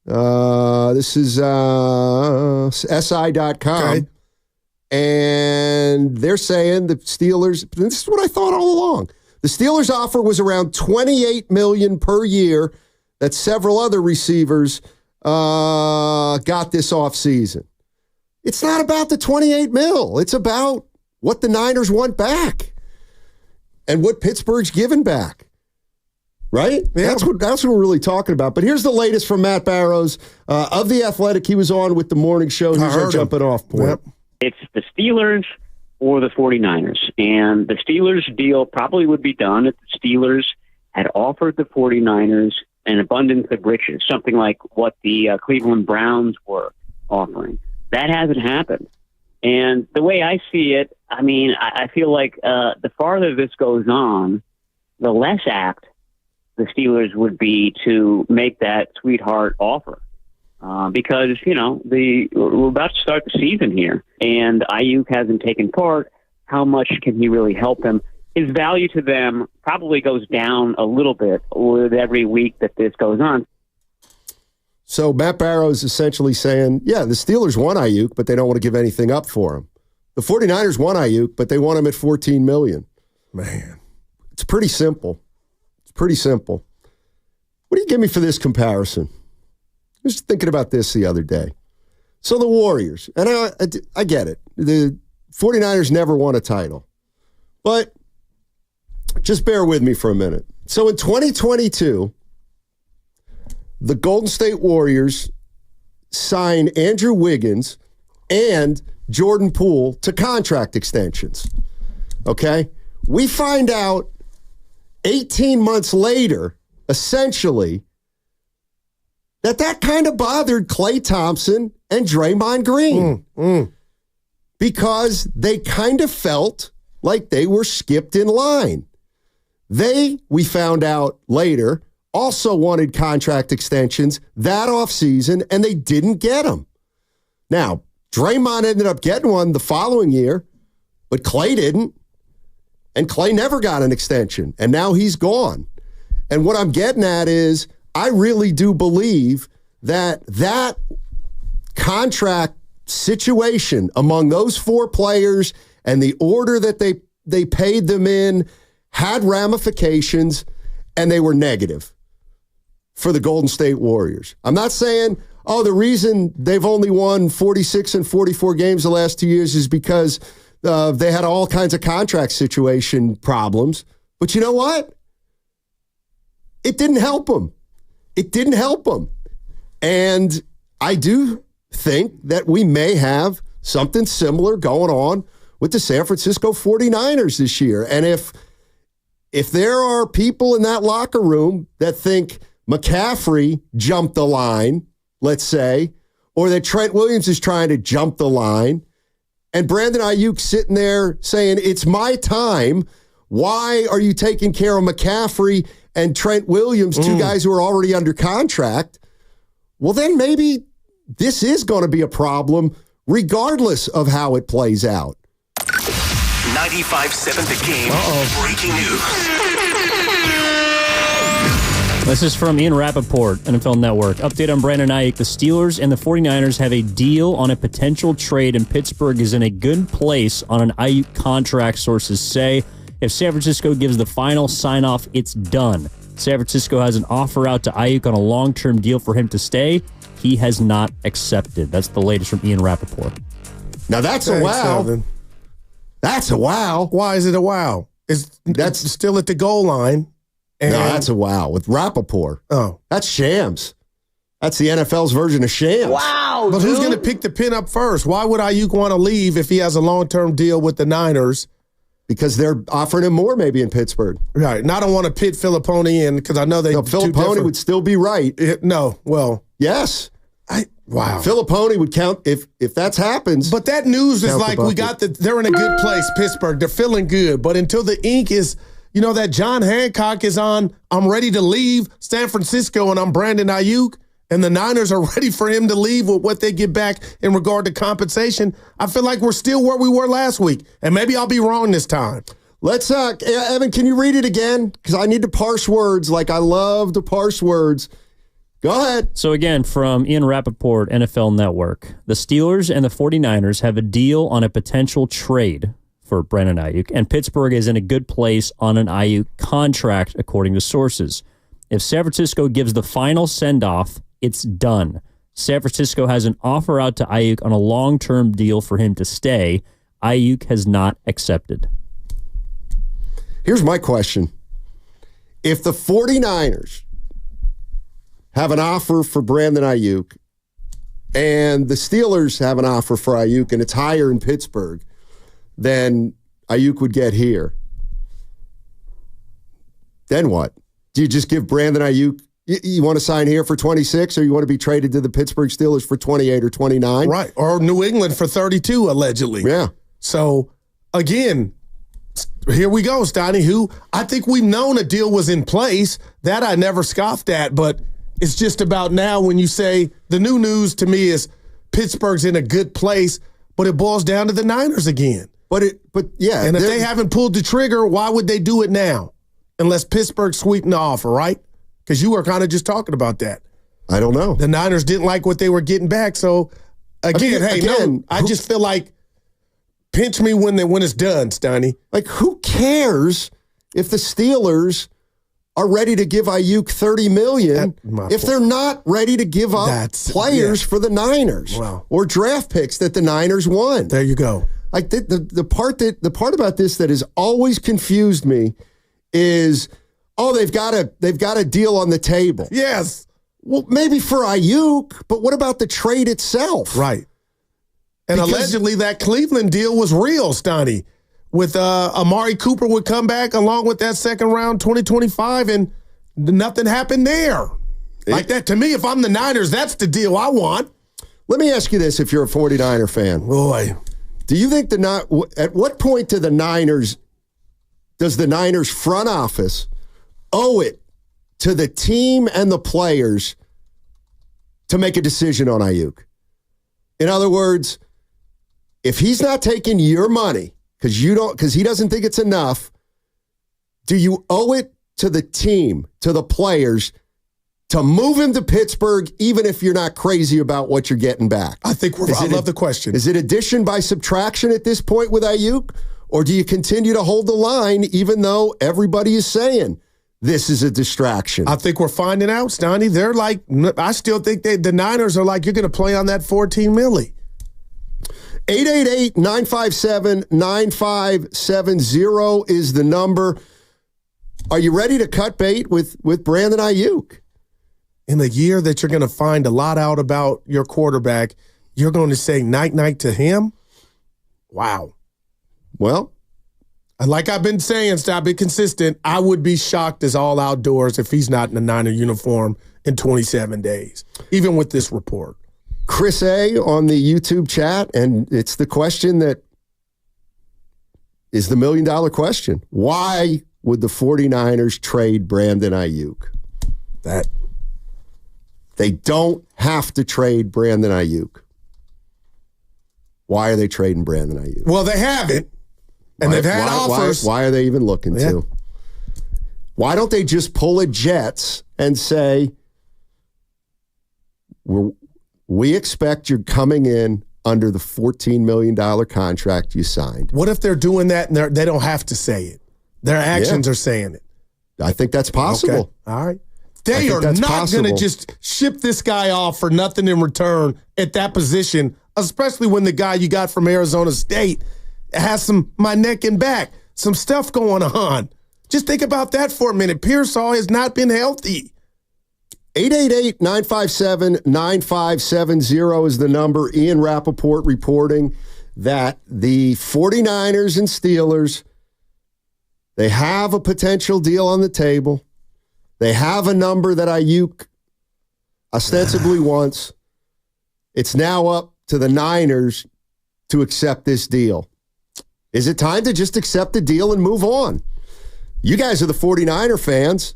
This is SI.com. Okay. And they're saying the Steelers, this is what I thought all along. The Steelers' offer was around $28 million per year that several other receivers got this offseason. It's not about the $28 million. It's about what the Niners want back and what Pittsburgh's given back. Right? Yeah. That's what we're really talking about. But here's the latest from Matt Barrows of The Athletic. He was on with the morning show. Here's our jumping off point. Yep. It's the Steelers or the 49ers. And the Steelers deal probably would be done if the Steelers had offered the 49ers an abundance of riches, something like what the Cleveland Browns were offering. That hasn't happened. And the way I see it, I mean, I feel like the farther this goes on, the less apt the Steelers would be to make that sweetheart offer. Because, we're about to start the season here, and Aiyuk hasn't taken part. How much can he really help them? His value to them probably goes down a little bit with every week that this goes on. So Matt Barrows essentially saying, yeah, the Steelers want Aiyuk, but they don't want to give anything up for him. The 49ers want Aiyuk, but they want him at $14 million. Man. It's pretty simple. What do you give me for this comparison? I was thinking about this the other day. So the Warriors, and I get it. The 49ers never won a title. But just bear with me for a minute. So in 2022, the Golden State Warriors signed Andrew Wiggins and Jordan Poole to contract extensions. Okay? We find out 18 months later, essentially, that kind of bothered Klay Thompson and Draymond Green because they kind of felt like they were skipped in line. They, we found out later, also wanted contract extensions that offseason, and they didn't get them. Now, Draymond ended up getting one the following year, but Klay didn't. And Klay never got an extension, and now he's gone. And what I'm getting at is I really do believe that contract situation among those four players and the order that they paid them in had ramifications, and they were negative for the Golden State Warriors. I'm not saying, the reason they've only won 46 and 44 games the last 2 years is because they had all kinds of contract situation problems. But you know what? It didn't help them. And I do think that we may have something similar going on with the San Francisco 49ers this year. And if there are people in that locker room that think McCaffrey jumped the line, let's say, or that Trent Williams is trying to jump the line, and Brandon Aiyuk sitting there saying, it's my time, why are you taking care of McCaffrey and Trent Williams, two guys who are already under contract? Well, then maybe this is going to be a problem regardless of how it plays out. 95.7 The Game. Breaking news. This is from Ian Rappaport, NFL Network. Update on Brandon Aiyuk. The Steelers and the 49ers have a deal on a potential trade, and Pittsburgh is in a good place on an Aiyuk contract, sources say. If San Francisco gives the final sign-off, it's done. San Francisco has an offer out to Aiyuk on a long-term deal for him to stay. He has not accepted. That's the latest from Ian Rappaport. Now that's a wow. Evan. That's a wow. Why is it a wow? That's still at the goal line. No, that's a wow with Rappaport. Oh. That's shams. That's the NFL's version of shams. Wow, But who's going to pick the pin up first? Why would Aiyuk want to leave if he has a long-term deal with the Niners? Because they're offering him more maybe in Pittsburgh. Right. And I don't want to pit Filipponi in because I know they Filipponi would still be right. Yes. Wow. Filipponi would count if that happens. But that news is like they're in a good place, Pittsburgh. They're feeling good. But until the ink is, that John Hancock is on, I'm ready to leave San Francisco and I'm Brandon Aiyuk, and the Niners are ready for him to leave with what they get back in regard to compensation, I feel like we're still where we were last week. And maybe I'll be wrong this time. Let's, Evan, can you read it again? Because I need to parse words like I love to parse words. Go ahead. So again, from Ian Rappaport, NFL Network, the Steelers and the 49ers have a deal on a potential trade for Brandon Aiyuk, and Pittsburgh is in a good place on an Aiyuk contract, according to sources. If San Francisco gives the final send-off, it's done. San Francisco has an offer out to Aiyuk on a long-term deal for him to stay. Aiyuk has not accepted. Here's my question. If the 49ers have an offer for Brandon Aiyuk, and the Steelers have an offer for Aiyuk, and it's higher in Pittsburgh than Aiyuk would get here, then what? Do you just give Brandon Aiyuk, you want to sign here for 26, or you want to be traded to the Pittsburgh Steelers for 28 or 29? Right, or New England for 32, allegedly. Yeah. So, again, here we go, Steiny, who I think we've known a deal was in place. That I never scoffed at, but it's just about now when you say the new news to me is Pittsburgh's in a good place, but it boils down to the Niners again. But yeah. And if they haven't pulled the trigger, why would they do it now? Unless Pittsburgh's sweetened the offer, right? Because you were kind of just talking about that. I don't know. The Niners didn't like what they were getting back. So, I just feel like pinch me when it's done, Steiny. Like, who cares if the Steelers are ready to give Aiyuk $30 million if they're not ready to give up players for the Niners or draft picks that the Niners won? There you go. Like the part about this that has always confused me is, they've got a deal on the table. Yes. Well, maybe for Aiyuk, but what about the trade itself? Right. And allegedly that Cleveland deal was real, Steiny. With Amari Cooper would come back along with that second round 2025, and nothing happened there. Like that, to me, if I'm the Niners, that's the deal I want. Let me ask you this, if you're a 49er fan. Boy. Do you think at what point does the Niners front office owe it to the team and the players to make a decision on Aiyuk? In other words, if he's not taking your money because he doesn't think it's enough, do you owe it to the team, to the players, to move him to Pittsburgh, even if you're not crazy about what you're getting back? I love the question. Is it addition by subtraction at this point with Aiyuk? Or do you continue to hold the line even though everybody is saying this is a distraction? I think we're finding out, Steiny. They're like, I still think the Niners are like, you're going to play on that $14 million. 888-957-9570 is the number. Are you ready to cut bait with Brandon Aiyuk? In the year that you're going to find a lot out about your quarterback, you're going to say night-night to him? Wow. Well, like I've been saying, stop it consistent. I would be shocked as all outdoors if he's not in a Niner uniform in 27 days, even with this report. Chris A. on the YouTube chat, and it's the question that is the $1 million question. Why would the 49ers trade Brandon Aiyuk? That they don't have to trade Brandon Aiyuk. Why are they trading Brandon Aiyuk? Well, they haven't. And they've had offers. Why are they even looking to? Why don't they just pull a Jets and say, we expect you're coming in under the $14 million contract you signed? What if they're doing that and they don't have to say it? Their actions are saying it. I think that's possible. Okay. All right. They are not going to just ship this guy off for nothing in return at that position especially when the guy you got from Arizona State has my neck and back, some stuff going on. Just think about that for a minute. Pearsall has not been healthy. 888-957-9570 is the number. Ian Rappaport reporting that the 49ers and Steelers, they have a potential deal on the table. They have a number that Aiyuk ostensibly wants. It's now up to the Niners to accept this deal. Is it time to just accept the deal and move on? You guys are the 49er fans.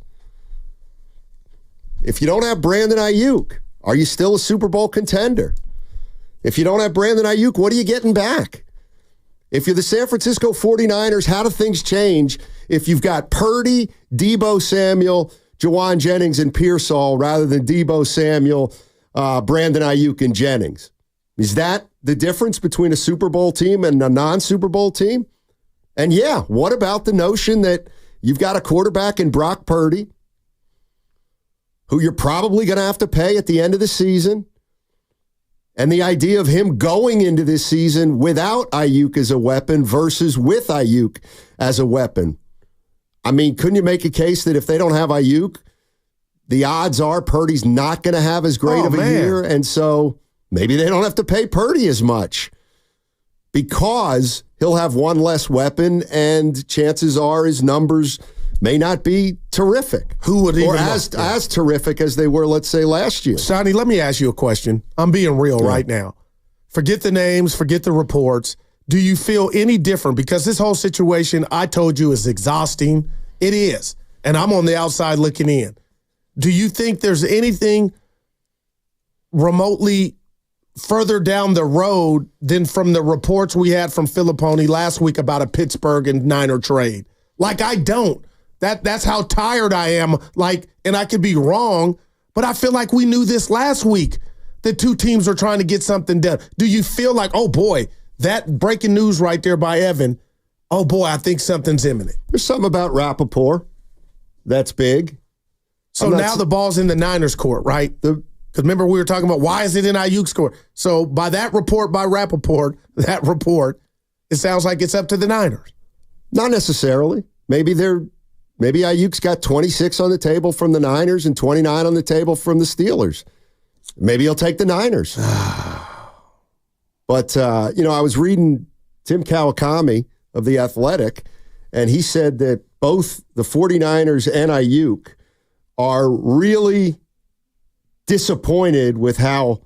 If you don't have Brandon Aiyuk, are you still a Super Bowl contender? If you don't have Brandon Aiyuk, what are you getting back? If you're the San Francisco 49ers, how do things change if you've got Purdy, Deebo Samuel, Jawan Jennings, and Pearsall rather than Deebo Samuel, Brandon Aiyuk, and Jennings? Is that the difference between a Super Bowl team and a non-Super Bowl team? And yeah, what about the notion that you've got a quarterback in Brock Purdy who you're probably going to have to pay at the end of the season, and the idea of him going into this season without Aiyuk as a weapon versus with Aiyuk as a weapon? I mean, couldn't you make a case that if they don't have Aiyuk, the odds are Purdy's not going to have as great of a year, and so maybe they don't have to pay Purdy as much because he'll have one less weapon, and chances are his numbers may not be terrific. Who would even as terrific as they were, let's say, last year. Sonny, let me ask you a question. I'm being real right now. Forget the names, forget the reports. Do you feel any different? Because this whole situation, I told you, is exhausting. It is. And I'm on the outside looking in. Do you think there's anything remotely further down the road than from the reports we had from Filipponi last week about a Pittsburgh and Niner trade? Like, I don't. That's how tired I am. Like, and I could be wrong, but I feel like we knew this last week that two teams are trying to get something done. Do you feel like, oh boy, that breaking news right there by Evan, oh boy, I think something's imminent? There's something about Rappaport that's big. So now the ball's in the Niners' court, right? Because remember we were talking about why is it in Aiyuk's court? So by that report by Rappaport, it sounds like it's up to the Niners. Not necessarily. Maybe Aiyuk's got 26 on the table from the Niners and 29 on the table from the Steelers. Maybe he'll take the Niners. But, I was reading Tim Kawakami of The Athletic, and he said that both the 49ers and Aiyuk are really disappointed with how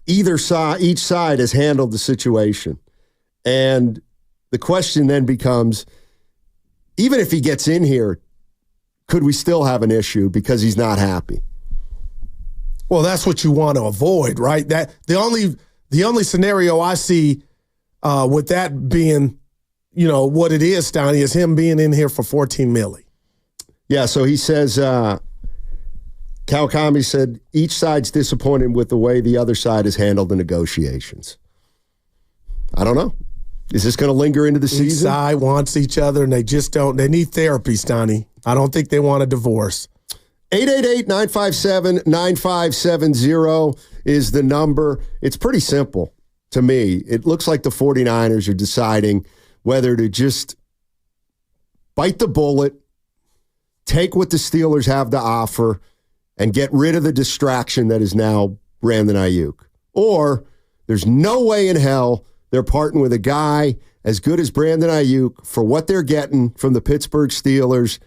each side has handled the situation. And the question then becomes, even if he gets in here, could we still have an issue because he's not happy? Well, that's what you want to avoid, right? That the only scenario I see with that being, what it is, Stoney, is him being in here for $14 million. Yeah, so he says, Kawakami said, each side's disappointed with the way the other side has handled the negotiations. I don't know. Is this going to linger into the season? Each side wants each other, and they just don't. They need therapy, Stoney. I don't think they want a divorce. 888-957-9570 is the number. It's pretty simple to me. It looks like the 49ers are deciding whether to just bite the bullet, take what the Steelers have to offer, and get rid of the distraction that is now Brandon Aiyuk. Or there's no way in hell they're parting with a guy as good as Brandon Aiyuk for what they're getting from the Pittsburgh Steelers,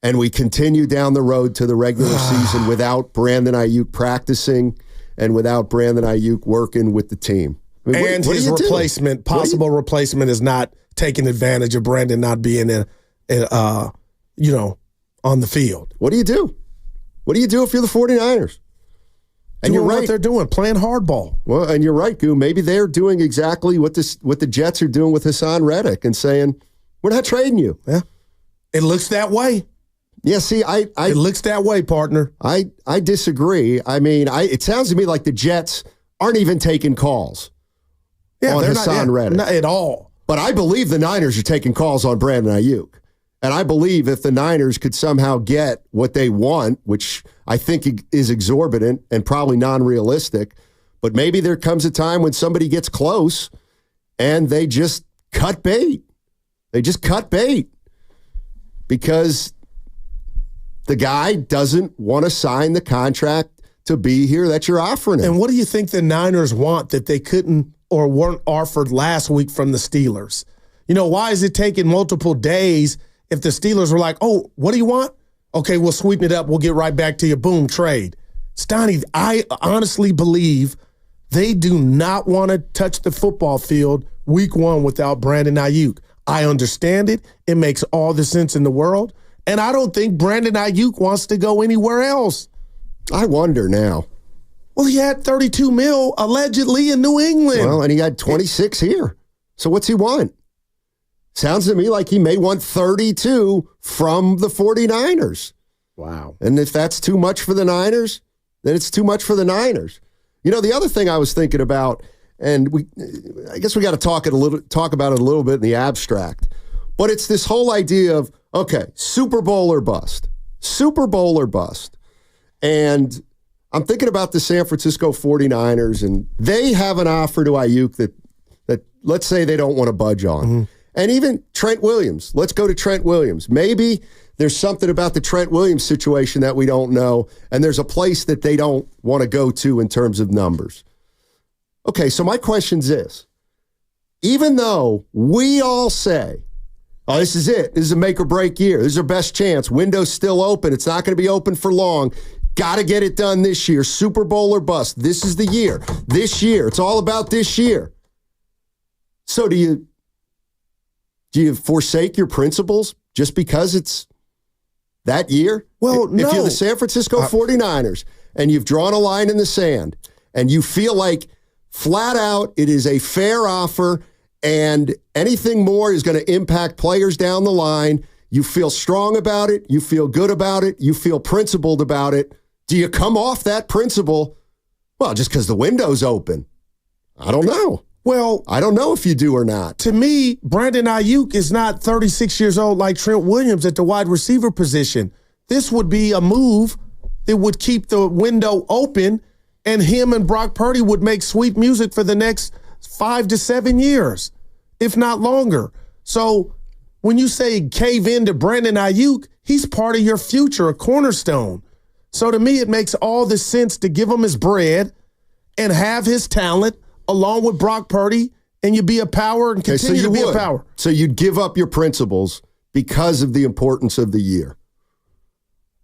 and we continue down the road to the regular season without Brandon Aiyuk practicing and without Brandon Aiyuk working with the team. I mean, and his replacement, possible replacement, is not taking advantage of Brandon not being on the field. What do you do? What do you do if you're the 49ers? And you're right. What they're doing, playing hardball. Well, and you're right, Goo. Maybe they're doing exactly what the Jets are doing with Hassan Reddick and saying, we're not trading you. Yeah. It looks that way. Yeah, see, it looks that way, partner. I disagree. I mean, it sounds to me like the Jets aren't even taking calls on Hassan Reddick. Not at all. But I believe the Niners are taking calls on Brandon Aiyuk. And I believe if the Niners could somehow get what they want, which I think is exorbitant and probably non-realistic, But maybe there comes a time when somebody gets close and they just cut bait. They just cut bait because the guy doesn't want to sign the contract to be here that you're offering him. And what do you think the Niners want that they couldn't or weren't offered last week from the Steelers? You know, why is it taking multiple days if the Steelers were like, oh, what do you want? Okay, we'll sweeten it up. We'll get right back to you. Boom, trade. Stoney, I honestly believe they do not want to touch the football field week 1 without Brandon Aiyuk. I understand it. It makes all the sense in the world. And I don't think Brandon Aiyuk wants to go anywhere else. I wonder now. Well, he had $32 million allegedly in New England. Well, and he had 26 here. So what's he want? Sounds to me like he may want 32 from the 49ers. Wow. And if that's too much for the Niners, then it's too much for the Niners. You know, the other thing I was thinking about, and I guess we got to talk about it a little bit in the abstract, but it's this whole idea of, okay, Super Bowl or bust. Super Bowl or bust. And I'm thinking about the San Francisco 49ers, and they have an offer to Aiyuk that let's say they don't want to budge on. Mm-hmm. And even Trent Williams. Let's go to Trent Williams. Maybe there's something about the Trent Williams situation that we don't know, and there's a place that they don't want to go to in terms of numbers. Okay, so my question's this. Even though we all say, oh, this is it. This is a make or break year. This is our best chance. Window's still open. It's not going to be open for long. Got to get it done this year. Super Bowl or bust. This is the year. This year. It's all about this year. So do you forsake your principles just because it's that year? Well, no. If you're the San Francisco 49ers and you've drawn a line in the sand and you feel like flat out it is a fair offer and anything more is going to impact players down the line, you feel strong about it, you feel good about it, you feel principled about it, do you come off that principle, well, just because the window's open? I don't know. Well, I don't know if you do or not. To me, Brandon Aiyuk is not 36 years old like Trent Williams at the wide receiver position. This would be a move that would keep the window open, and him and Brock Purdy would make sweet music for the next 5 to 7 years, if not longer. So when you say cave in to Brandon Aiyuk, he's part of your future, a cornerstone. So to me, it makes all the sense to give him his bread and have his talent along with Brock Purdy, and you be a power and continue to be a power. So you'd give up your principles because of the importance of the year.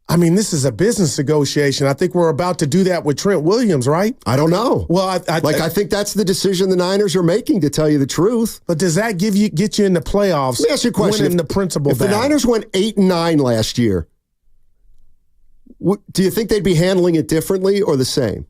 I mean, this is a business negotiation. I think we're about to do that with Trent Williams, right? I don't know. Well, I think that's the decision the Niners are making, to tell you the truth. But does that get you in the playoffs? Let me ask you a question. Winning the principle if the Niners went 8-9 last year, do you think they'd be handling it differently or the same?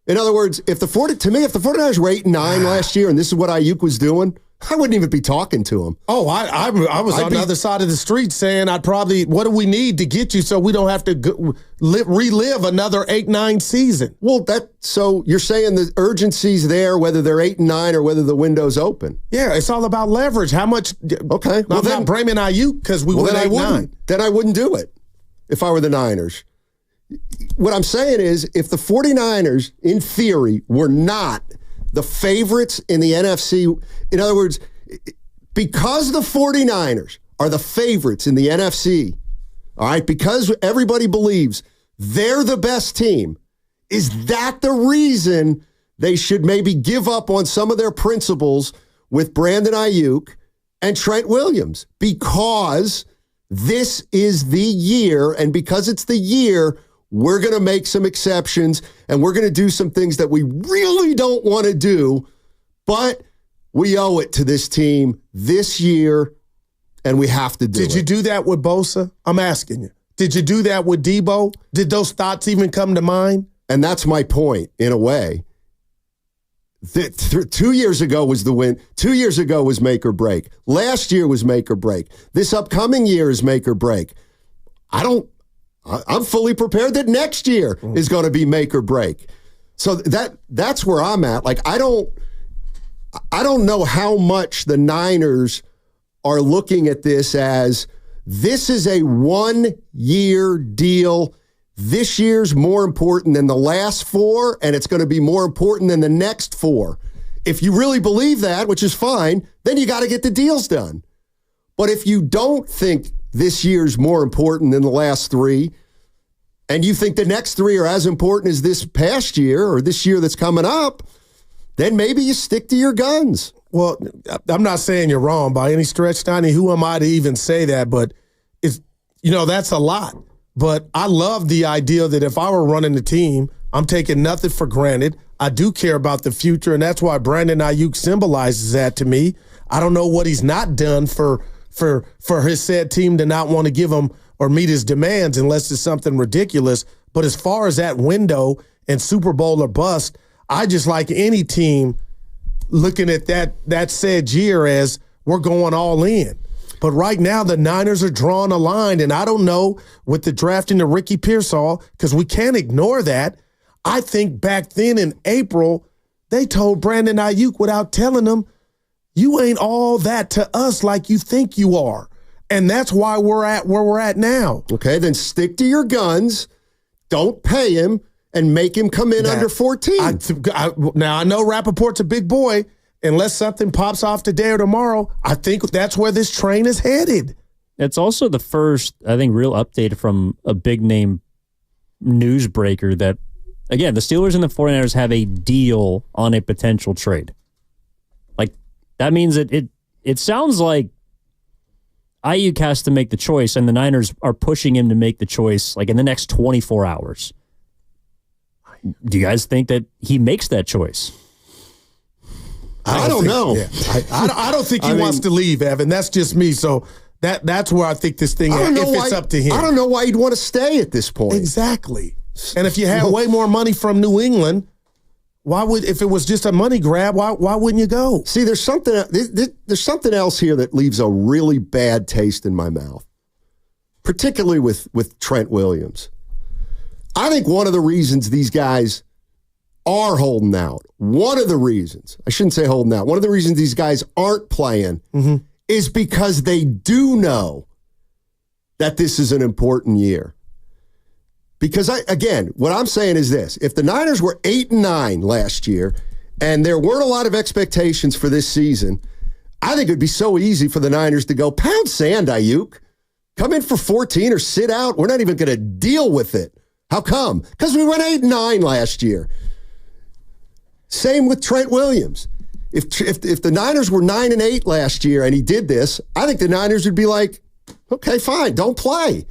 In other words, if the 49ers were 8-9 last year and this is what Aiyuk was doing, I wouldn't even be talking to him. Oh, I was on the other side of the street saying what do we need to get you so we don't have to relive another 8-9 season? Well, so you're saying the urgency's there whether they're 8-9 or whether the window's open. Yeah, it's all about leverage. How much? Okay. Well, I'm not blaming Aiyuk because we went 8-9. Then I wouldn't do it if I were the Niners. What I'm saying is, if the 49ers, in theory, were not the favorites in the NFC, in other words, because the 49ers are the favorites in the NFC, all right, because everybody believes they're the best team, is that the reason they should maybe give up on some of their principles with Brandon Aiyuk and Trent Williams? Because this is the year, and because it's the year, we're going to make some exceptions, and we're going to do some things that we really don't want to do, but we owe it to this team this year, and we have to do it. Did you do that with Bosa? I'm asking you. Did you do that with Debo? Did those thoughts even come to mind? And that's my point, in a way. 2 years ago was the win. 2 years ago was make or break. Last year was make or break. This upcoming year is make or break. I'm fully prepared that next year is going to be make or break. So that's where I'm at. Like, I don't know how much the Niners are looking at this as, this is a 1-year deal. this year's more important than the last 4, and it's going to be more important than the next 4. If you really believe that, which is fine, then you got to get the deals done. But if you don't think this year's more important than the last 3, and you think the next 3 are as important as this past year or this year that's coming up, then maybe you stick to your guns. Well, I'm not saying you're wrong by any stretch, Steiny. Who am I to even say that? But it's, that's a lot. But I love the idea that if I were running the team, I'm taking nothing for granted. I do care about the future, and that's why Brandon Aiyuk symbolizes that to me. I don't know what he's not done for his said team to not want to give him or meet his demands unless it's something ridiculous. But as far as that window and Super Bowl or bust, I just like any team looking at that said year as we're going all in. But right now, the Niners are drawing a line, and I don't know with the drafting of Ricky Pearsall, because we can't ignore that. I think back then in April, they told Brandon Aiyuk without telling him, you ain't all that to us like you think you are. And that's why we're at where we're at now. Okay, then stick to your guns. Don't pay him and make him come in under 14. Now, I know Rappaport's a big boy. Unless something pops off today or tomorrow, I think that's where this train is headed. It's also the first, I think, real update from a big-name newsbreaker that, again, the Steelers and the 49ers have a deal on a potential trade. Like, that means that it sounds like Aiyuk has to make the choice, and the Niners are pushing him to make the choice, like, in the next 24 hours. Do you guys think that he makes that choice? I don't know. Yeah. I don't think he wants to leave, Evan. That's just me. So that's where I think this thing is, if it's up to him. I don't know why he'd want to stay at this point. Exactly. And if you had way more money from New England, if it was just a money grab, why wouldn't you go? See, there's something else here that leaves a really bad taste in my mouth, particularly with Trent Williams. I think one of the reasons these guys are holding out, one of the reasons these guys aren't playing is because they do know that this is an important year. Because, what I'm saying is this. If the Niners were 8-9 last year and there weren't a lot of expectations for this season, I think it would be so easy for the Niners to go, pound sand, Aiyuk. Come in for 14 or sit out. We're not even going to deal with it. How come? Because we went 8-9 last year. Same with Trent Williams. If the Niners were 9-8 last year and he did this, I think the Niners would be like, okay, fine, don't play.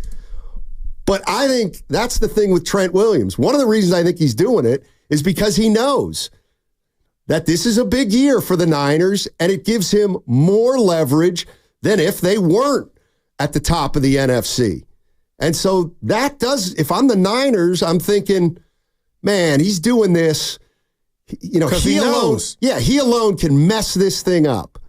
But I think that's the thing with Trent Williams. One of the reasons I think he's doing it is because he knows that this is a big year for the Niners, and it gives him more leverage than if they weren't at the top of the NFC. And so that does, if I'm the Niners, I'm thinking, man, he's doing this. He knows. Yeah, he alone can mess this thing up.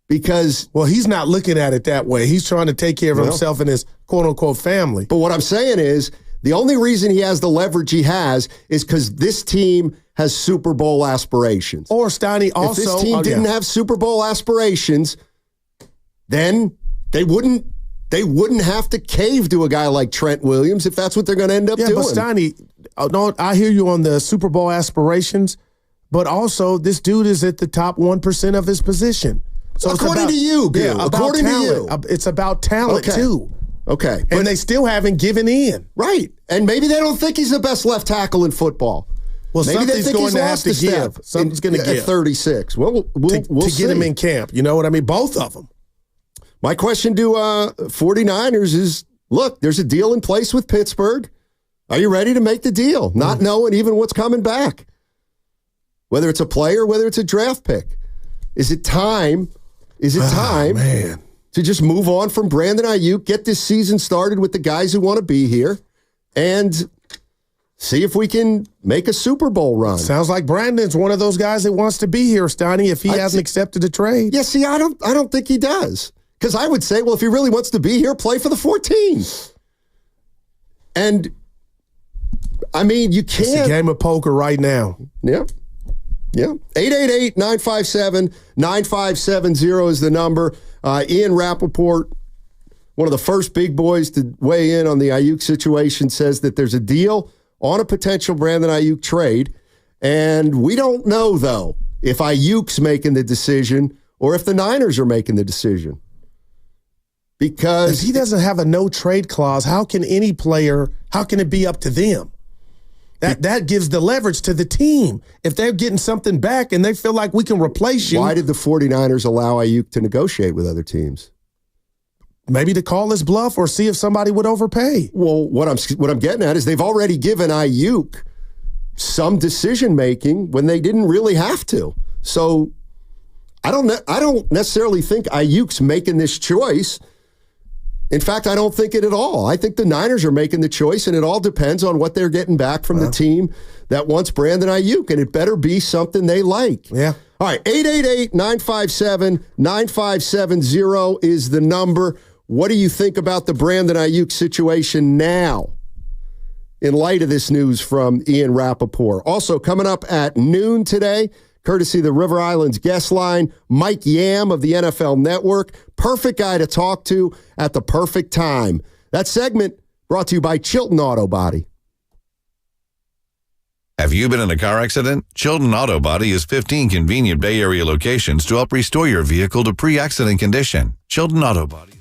Because, he's not looking at it that way. He's trying to take care of himself and his quote-unquote family. But what I'm saying is, the only reason he has the leverage he has is because this team has Super Bowl aspirations. Or, Steiny, also... If this team didn't have Super Bowl aspirations, then they wouldn't have to cave to a guy like Trent Williams if that's what they're going to end up doing. Yeah, but Steiny, I hear you on the Super Bowl aspirations, but also this dude is at the top 1% of his position. So according to you, Gil. Yeah, according talent. to you. It's about talent, too. Okay. And they still haven't given in. Right. And maybe they don't think he's the best left tackle in football. Well, maybe something's going to have to give. Something's going to give. At 36. Well, we'll see. Get him in camp. You know what I mean? Both of them. My question to 49ers is, look, there's a deal in place with Pittsburgh. Are you ready to make the deal? Not knowing even what's coming back. Whether it's a player, whether it's a draft pick. Is it time to just move on from Brandon Aiyuk, get this season started with the guys who want to be here, and see if we can make a Super Bowl run? Sounds like Brandon's one of those guys that wants to be here, Steiny, if he hasn't accepted the trade. Yeah, see, I don't think he does. Because I would say, well, if he really wants to be here, play for the 14. And, I mean, you can't. It's a game of poker right now. Yeah. Yeah. 888-957-9570 is the number. Ian Rappaport one of the first big boys to weigh in on the Aiyuk situation, says that there's a deal on a potential Brandon Aiyuk trade. And we don't know, though, if Aiyuk's making the decision or if the Niners are making the decision. Because if he doesn't have a no trade clause, how can it be up to them? That gives the leverage to the team. If they're getting something back and they feel like we can replace you. Why did the 49ers allow Aiyuk to negotiate with other teams? Maybe to call his bluff or see if somebody would overpay. Well, what I'm getting at is they've already given Aiyuk some decision making when they didn't really have to. So I don't necessarily think Aiyuk's making this choice. In fact, I don't think it at all. I think the Niners are making the choice, and it all depends on what they're getting back from the team that wants Brandon Aiyuk, and it better be something they like. Yeah. All right, 888-957-9570 is the number. What do you think about the Brandon Aiyuk situation now in light of this news from Ian Rappaport? Also, coming up at noon today, courtesy of the River Islands guest line, Mike Yam of the NFL Network. Perfect guy to talk to at the perfect time. That segment brought to you by Chilton Auto Body. Have you been in a car accident? Chilton Auto Body has 15 convenient Bay Area locations to help restore your vehicle to pre-accident condition. Chilton Auto Body.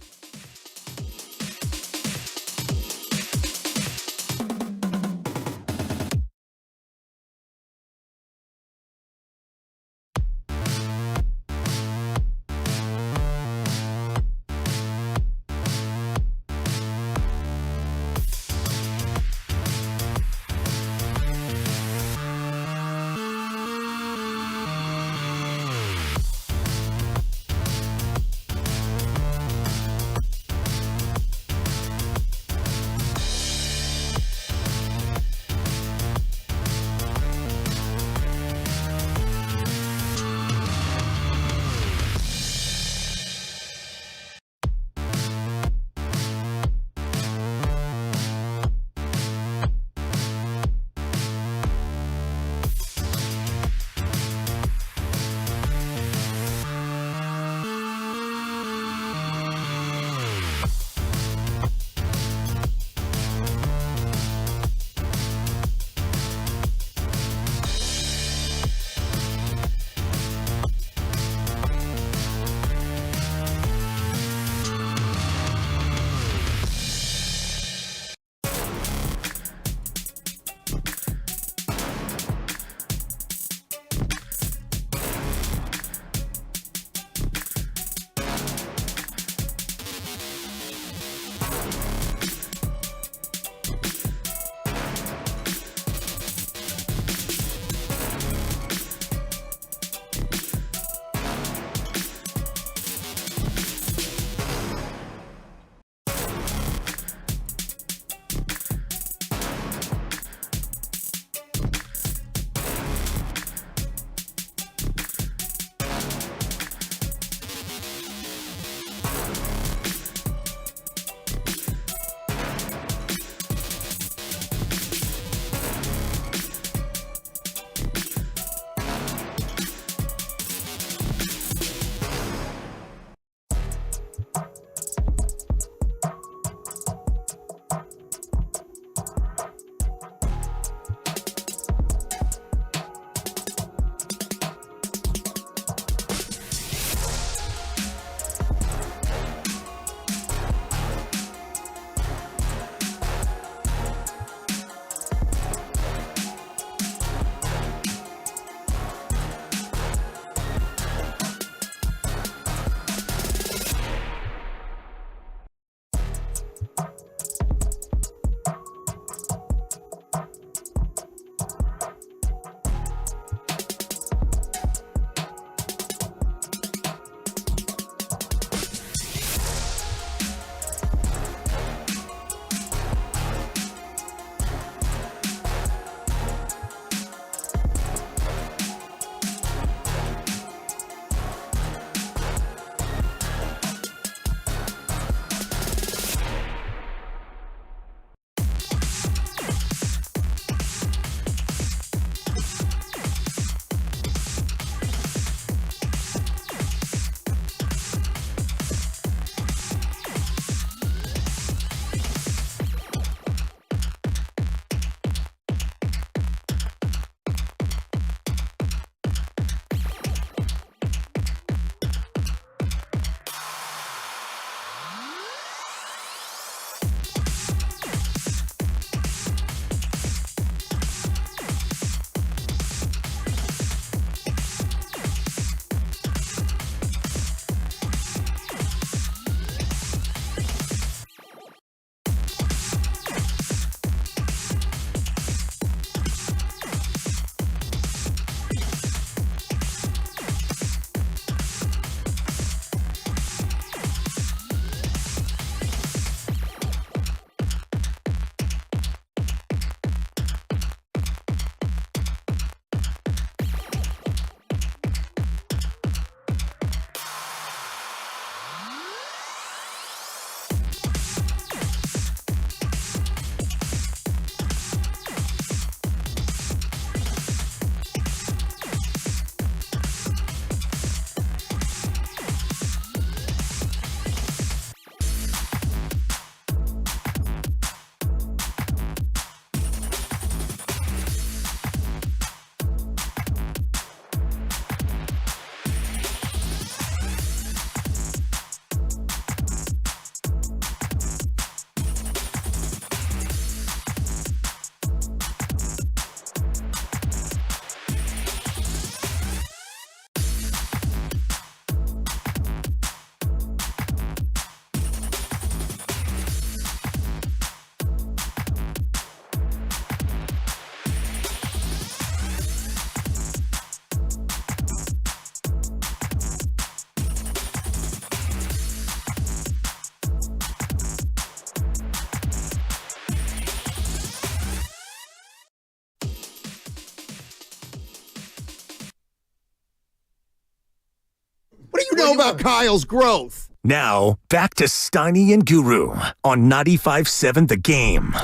know about Kyle's growth. Now, back to Steiny and Guru on 95.7 The Game.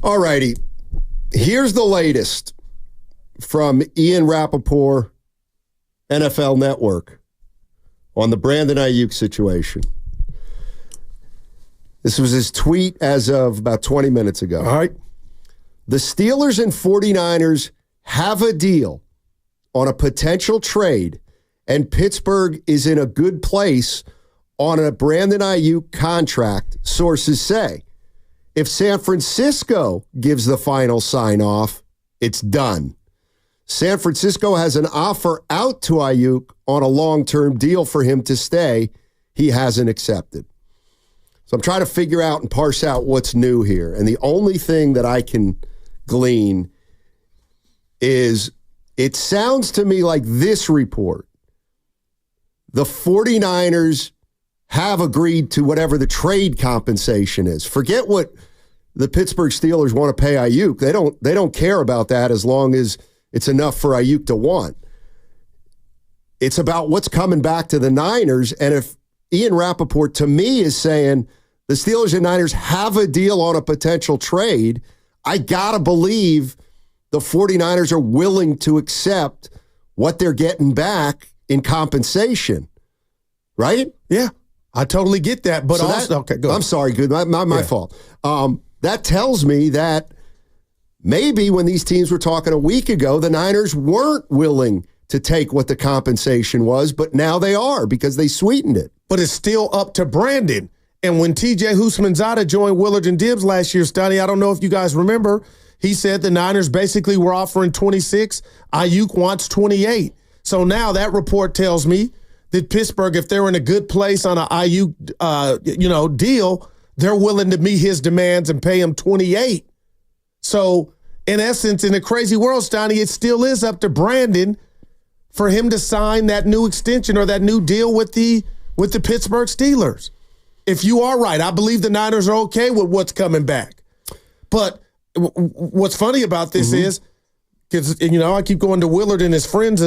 All righty. Here's the latest from Ian Rappaport, NFL Network, on the Brandon Aiyuk situation. This was his tweet as of about 20 minutes ago. All right. The Steelers and 49ers have a deal on a potential trade, and Pittsburgh is in a good place on a Brandon Aiyuk contract, sources say. If San Francisco gives the final sign-off, it's done. San Francisco has an offer out to Aiyuk on a long-term deal for him to stay. He hasn't accepted. So I'm trying to figure out and parse out what's new here. And the only thing that I can glean is it sounds to me like this report. The 49ers have agreed to whatever the trade compensation is. Forget what the Pittsburgh Steelers want to pay Aiyuk. They don't care about that as long as it's enough for Aiyuk to want. It's about what's coming back to the Niners. And if Ian Rappaport, to me, is saying the Steelers and Niners have a deal on a potential trade, I got to believe the 49ers are willing to accept what they're getting back in compensation. Right? Yeah. I totally get that, but so also, okay, go ahead. I'm sorry, good, my fault. That tells me that maybe when these teams were talking a week ago, the Niners weren't willing to take what the compensation was, but now they are because they sweetened it. But it's still up to Brandon. And when TJ Houshmandzadeh joined Willard and Dibbs last year, Stoney, I don't know if you guys remember, he said the Niners basically were offering 26. Aiyuk wants 28. So now that report tells me that Pittsburgh, if they're in a good place on an Aiyuk, deal, they're willing to meet his demands and pay him 28. So, in essence, in a crazy world, Stoney, it still is up to Brandon for him to sign that new extension or that new deal with the Pittsburgh Steelers. If you are right, I believe the Niners are okay with what's coming back. But what's funny about this is, because I keep going to Willard and his friends'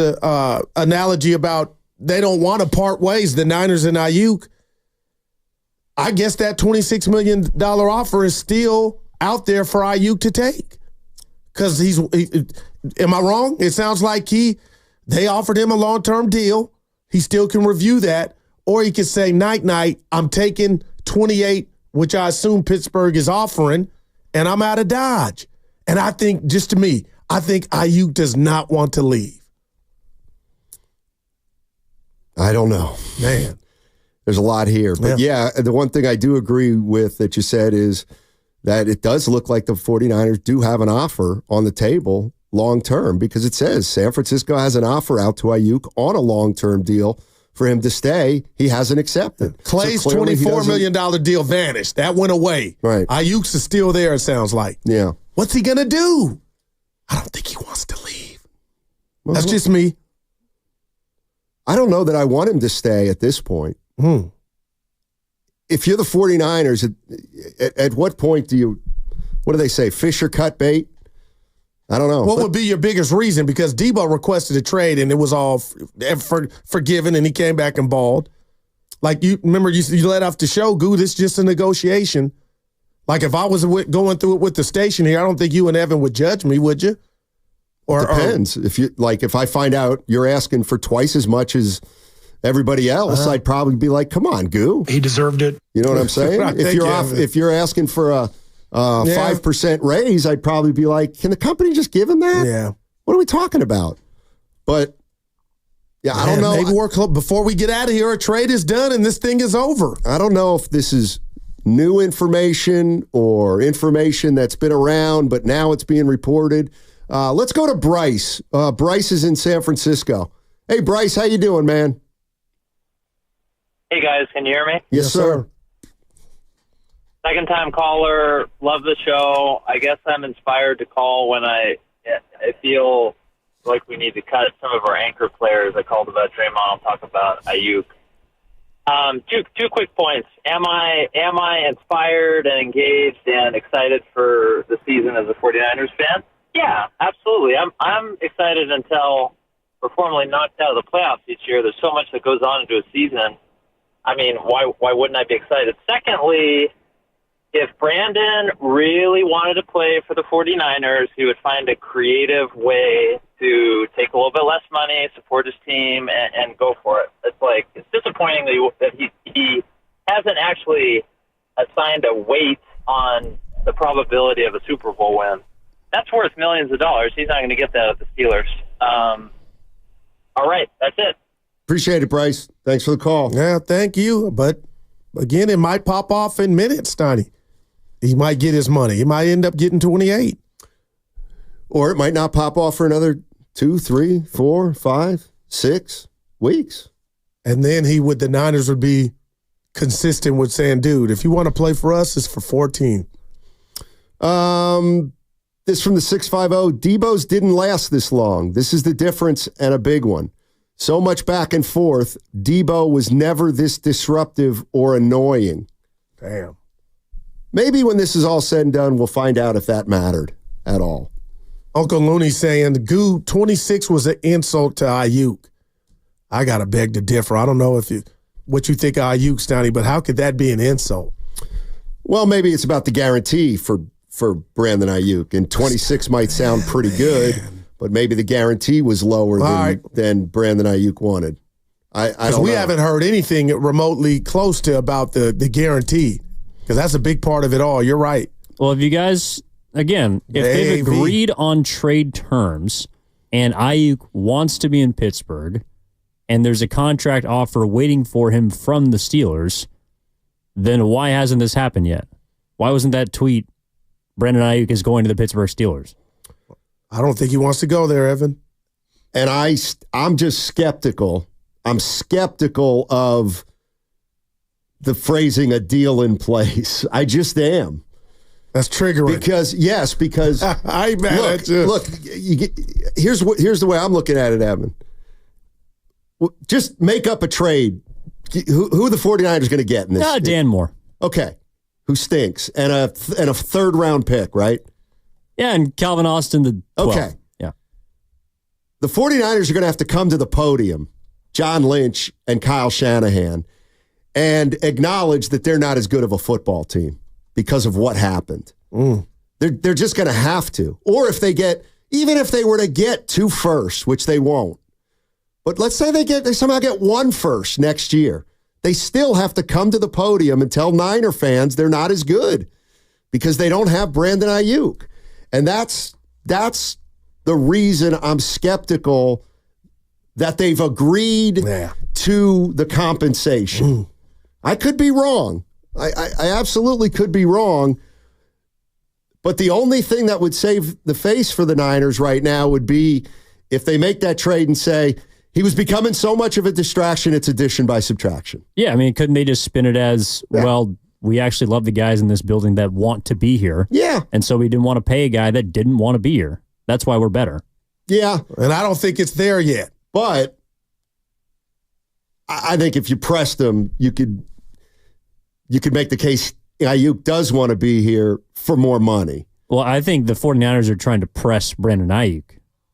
analogy about they don't want to part ways, the Niners and Aiyuk. I guess that $26 million offer is still out there for Aiyuk to take. Because am I wrong? It sounds like they offered him a long-term deal. He still can review that. Or he could say, night, I'm taking 28, which I assume Pittsburgh is offering, and I'm out of Dodge. And I think, just to me, I think Aiyuk does not want to leave. I don't know. Man, there's a lot here. But yeah, the one thing I do agree with that you said is that it does look like the 49ers do have an offer on the table long-term, because it says San Francisco has an offer out to Aiyuk on a long-term deal for him to stay. He hasn't accepted. Clay's $24 million deal vanished. That went away. Right. Aiyuk's is still there, it sounds like. Yeah. What's he going to do? I don't think he wants to leave. That's just me. I don't know that I want him to stay at this point. If you're the 49ers, at what point what do they say, fish or cut bait? I don't know. What would be your biggest reason? Because Debo requested a trade and it was all forgiven and he came back and balled. Like, you remember you let off the show, Goo, this is just a negotiation. Like, if I was going through it with the station here, I don't think you and Evan would judge me, would you? Or depends. If I find out you're asking for twice as much as everybody else, I'd probably be like, come on, Goo. He deserved it. You know what I'm saying? If you're asking for a 5% raise, I'd probably be like, can the company just give him that? Yeah. What are we talking about? But I don't know. Maybe before we get out of here, a trade is done and this thing is over. I don't know if this is new information or information that's been around, but now it's being reported. Let's go to Bryce. Bryce is in San Francisco. Hey, Bryce, how you doing, man? Hey, guys, can you hear me? Yes, sir. Second-time caller, love the show. I guess I'm inspired to call when I feel like we need to cut some of our anchor players. I called about Draymond. I'll talk about Aiyuk. Two quick points. Am I inspired and engaged and excited for the season as a 49ers fan? Yeah, absolutely. I'm excited until we're formally knocked out of the playoffs each year. There's so much that goes on into a season. I mean, why wouldn't I be excited? Secondly, if Brandon really wanted to play for the 49ers, he would find a creative way to take a little bit less money, support his team, and go for it. It's disappointing that he hasn't actually assigned a weight on the probability of a Super Bowl win. That's worth millions of dollars. He's not going to get that at the Steelers. All right, that's it. Appreciate it, Bryce. Thanks for the call. Yeah, thank you. But again, it might pop off in minutes, Stoney. He might get his money. He might end up getting 28. Or it might not pop off for another 2, 3, 4, 5, 6 weeks. And then the Niners would be consistent with saying, dude, if you want to play for us, it's for 14. This from the 650, Debo's didn't last this long. This is the difference and a big one. So much back and forth. Debo was never this disruptive or annoying. Damn. Maybe when this is all said and done, we'll find out if that mattered at all. Uncle Looney saying, Goo, 26 was an insult to Aiyuk. I got to beg to differ. I don't know what you think of Aiyuk, Stoney, but how could that be an insult? Well, maybe it's about the guarantee for Brandon Aiyuk, and 26 might sound pretty good, but maybe the guarantee was lower than Brandon Aiyuk wanted. I don't know. We haven't heard anything remotely close to about the guarantee, because that's a big part of it all. You're right. Well, if you guys, again, if they've agreed on trade terms and Aiyuk wants to be in Pittsburgh and there's a contract offer waiting for him from the Steelers, then why hasn't this happened yet? Why wasn't that tweet, Brandon Aiyuk is going to the Pittsburgh Steelers? I don't think he wants to go there, Evan. And I'm just skeptical. I'm skeptical of the phrasing "a deal in place." I just am. That's triggering. Because I ain't mad at you. Look, here's the way I'm looking at it, Evan. Just make up a trade. Who are the 49ers going to get in this? Dan Moore. Okay. Who stinks? And a third round pick, right? Yeah, and Calvin Austin, the 12th. Okay. Yeah. The 49ers are going to have to come to the podium, John Lynch and Kyle Shanahan, and acknowledge that they're not as good of a football team because of what happened. They're just going to have to. Or even if they were to get 2 firsts, which they won't, but let's say they somehow get 1 first next year, they still have to come to the podium and tell Niner fans they're not as good because they don't have Brandon Aiyuk. And that's the reason I'm skeptical that they've agreed to the compensation. I could be wrong. I absolutely could be wrong. But the only thing that would save the face for the Niners right now would be if they make that trade and say, he was becoming so much of a distraction, it's addition by subtraction. Yeah, I mean, couldn't they just spin it as, well, we actually love the guys in this building that want to be here. Yeah. And so we didn't want to pay a guy that didn't want to be here. That's why we're better. Yeah. And I don't think it's there yet. But I think if you pressed them, you could make the case Aiyuk does want to be here for more money. Well, I think the 49ers are trying to press Brandon Aiyuk.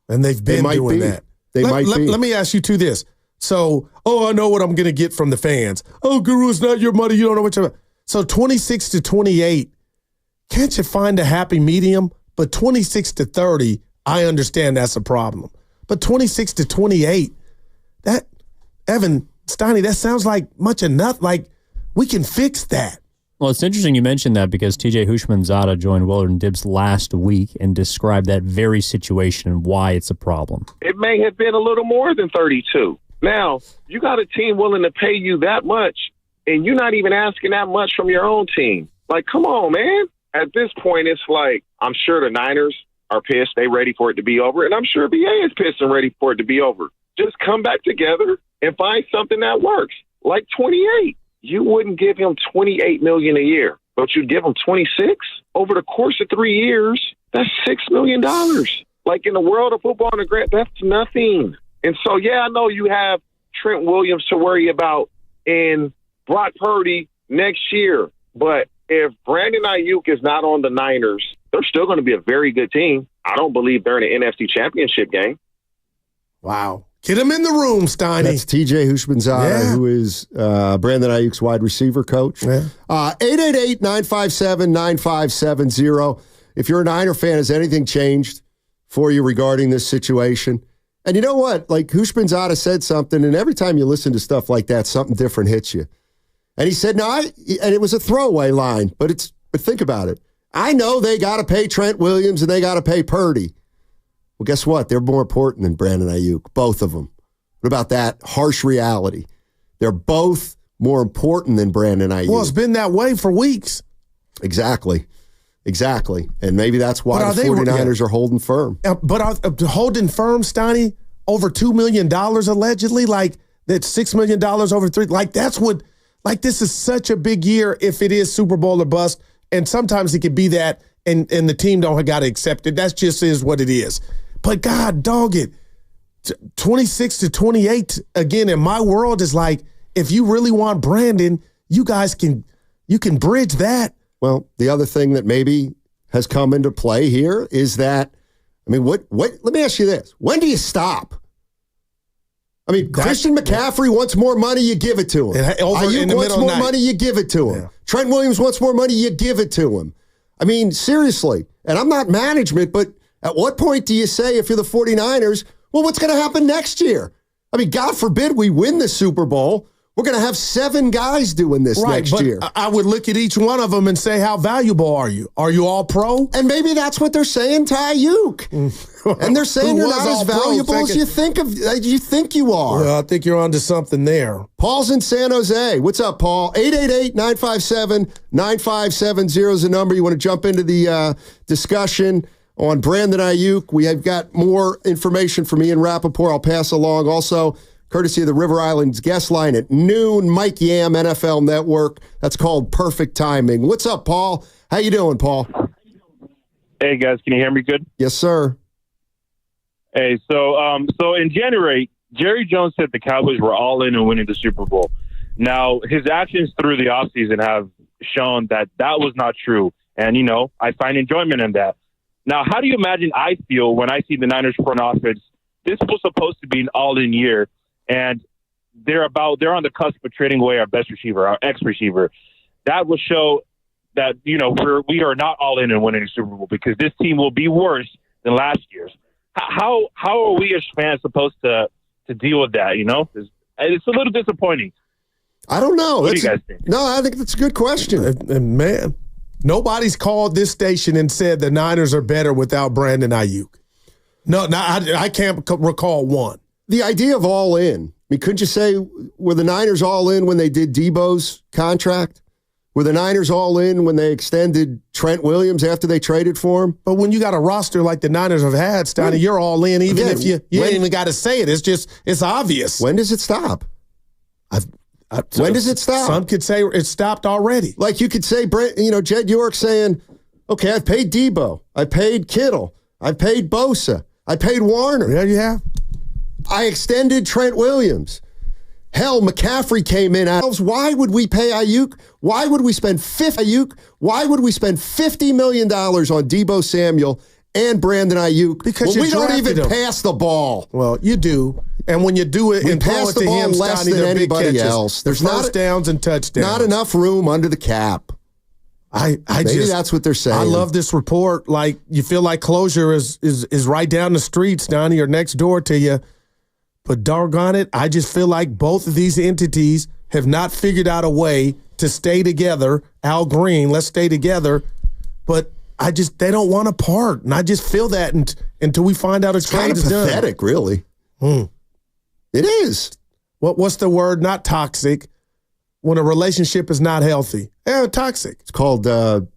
And they've been doing that. Let me ask you two this. So, I know what I'm going to get from the fans. Oh, Guru, it's not your money. You don't know what you're about. So 26 to 28, can't you find a happy medium? But 26 to 30, I understand that's a problem. But 26 to 28, that, Evan, Steiny, that sounds like much enough. Like, we can fix that. Well, it's interesting you mentioned that because TJ Hushmanzada joined Willard and Dibbs last week and described that very situation and why it's a problem. It may have been a little more than 32. Now, you got a team willing to pay you that much, and you're not even asking that much from your own team. Like, come on, man. At this point, it's like, I'm sure the Niners are pissed. They ready for it to be over, and I'm sure BA is pissed and ready for it to be over. Just come back together and find something that works, like 28. You wouldn't give him $28 million a year, but you'd give him 26 over the course of 3 years. That's $6 million. Like in the world of football and the grant, that's nothing. And so, I know you have Trent Williams to worry about and Brock Purdy next year. But if Brandon Aiyuk is not on the Niners, they're still going to be a very good team. I don't believe they're in an NFC championship game. Wow. Get him in the room, Steiny. That's TJ Hushmanzada, who is Brandon Aiyuk's wide receiver coach. 888-957-9570. If you're a Niner fan, has anything changed for you regarding this situation? And you know what? Like, Hushmanzada said something, and every time you listen to stuff like that, something different hits you. And he said, and it was a throwaway line, but think about it. I know they got to pay Trent Williams and they got to pay Purdy. Well, guess what? They're more important than Brandon Aiyuk, both of them. What about that harsh reality? They're both more important than Brandon Aiyuk. Well, it's been that way for weeks. Exactly. And maybe that's why the 49ers are holding firm. But holding firm, Steiny, over $2 million allegedly, like that's $6 million over 3. Like that's what, like this is such a big year if it is Super Bowl or bust. And sometimes it could be that and the team don't got to accept it. That just is what it is. But God, dog it. 26-28 again in my world is like, if you really want Brandon, you can bridge that. Well, the other thing that maybe has come into play here is that, I mean, what let me ask you this. When do you stop? I mean, Christian McCaffrey wants more money, you give it to him. Aiyuk wants more money, you give it to him. Yeah. Trent Williams wants more money, you give it to him. I mean, seriously, and I'm not management, but at what point do you say, if you're the 49ers, well, what's going to happen next year? I mean, God forbid we win the Super Bowl. We're going to have 7 guys doing this next year. I would look at each one of them and say, how valuable are you? Are you all pro? And maybe that's what they're saying to Aiyuk. And they're saying you're not as valuable as you think you are. Well, I think you're onto something there. Paul's in San Jose. What's up, Paul? 888-957-9570 is the number. You want to jump into the discussion on Brandon Aiyuk. We have got more information from Ian Rappaport. I'll pass along. Also, courtesy of the River Islands guest line at noon, Mike Yam, NFL Network. That's called Perfect Timing. What's up, Paul? How you doing, Paul? Hey, guys. Can you hear me good? Yes, sir. Hey, so in January, Jerry Jones said the Cowboys were all in and winning the Super Bowl. Now, his actions through the offseason have shown that was not true. And, I find enjoyment in that. Now, how do you imagine I feel when I see the Niners front office? This was supposed to be an all-in year. And they're on the cusp of trading away our best receiver, our ex-receiver. That will show that, we are not all in and winning the Super Bowl because this team will be worse than last year's. How are we as fans supposed to deal with that, It's a little disappointing. I don't know. What do you guys think? No, I think that's a good question. And man, nobody's called this station and said the Niners are better without Brandon Aiyuk. No, I can't recall one. The idea of all in. I mean, couldn't you say, were the Niners all in when they did Debo's contract? Were the Niners all in when they extended Trent Williams after they traded for him? But when you got a roster like the Niners have had, Steiny, you're all in even if you ain't even got to say it. It's obvious. When does it stop? When does it stop? Some could say it stopped already. Like you could say, Jed York saying, okay, I paid Debo. I paid Kittle. I paid Bosa. I paid Warner. Yeah, you have. I extended Trent Williams. Hell, McCaffrey came in. Why would we pay Aiyuk? Why would we spend $50 million on Debo Samuel and Brandon Aiyuk? Because we don't even pass the ball. Well, you do. And when you do it and pass the ball less than anybody else. There's first downs and touchdowns. Not enough room under the cap. Maybe that's what they're saying. I love this report. Like, you feel like closure is right down the streets, Donnie, or next door to you. But doggone it, I just feel like both of these entities have not figured out a way to stay together. Al Green, let's stay together. But they don't want to part. And I just feel that until we find out a trade is done. It's pathetic, really. It is. What's the word? Not toxic. When a relationship is not healthy. Yeah, toxic. It's called, when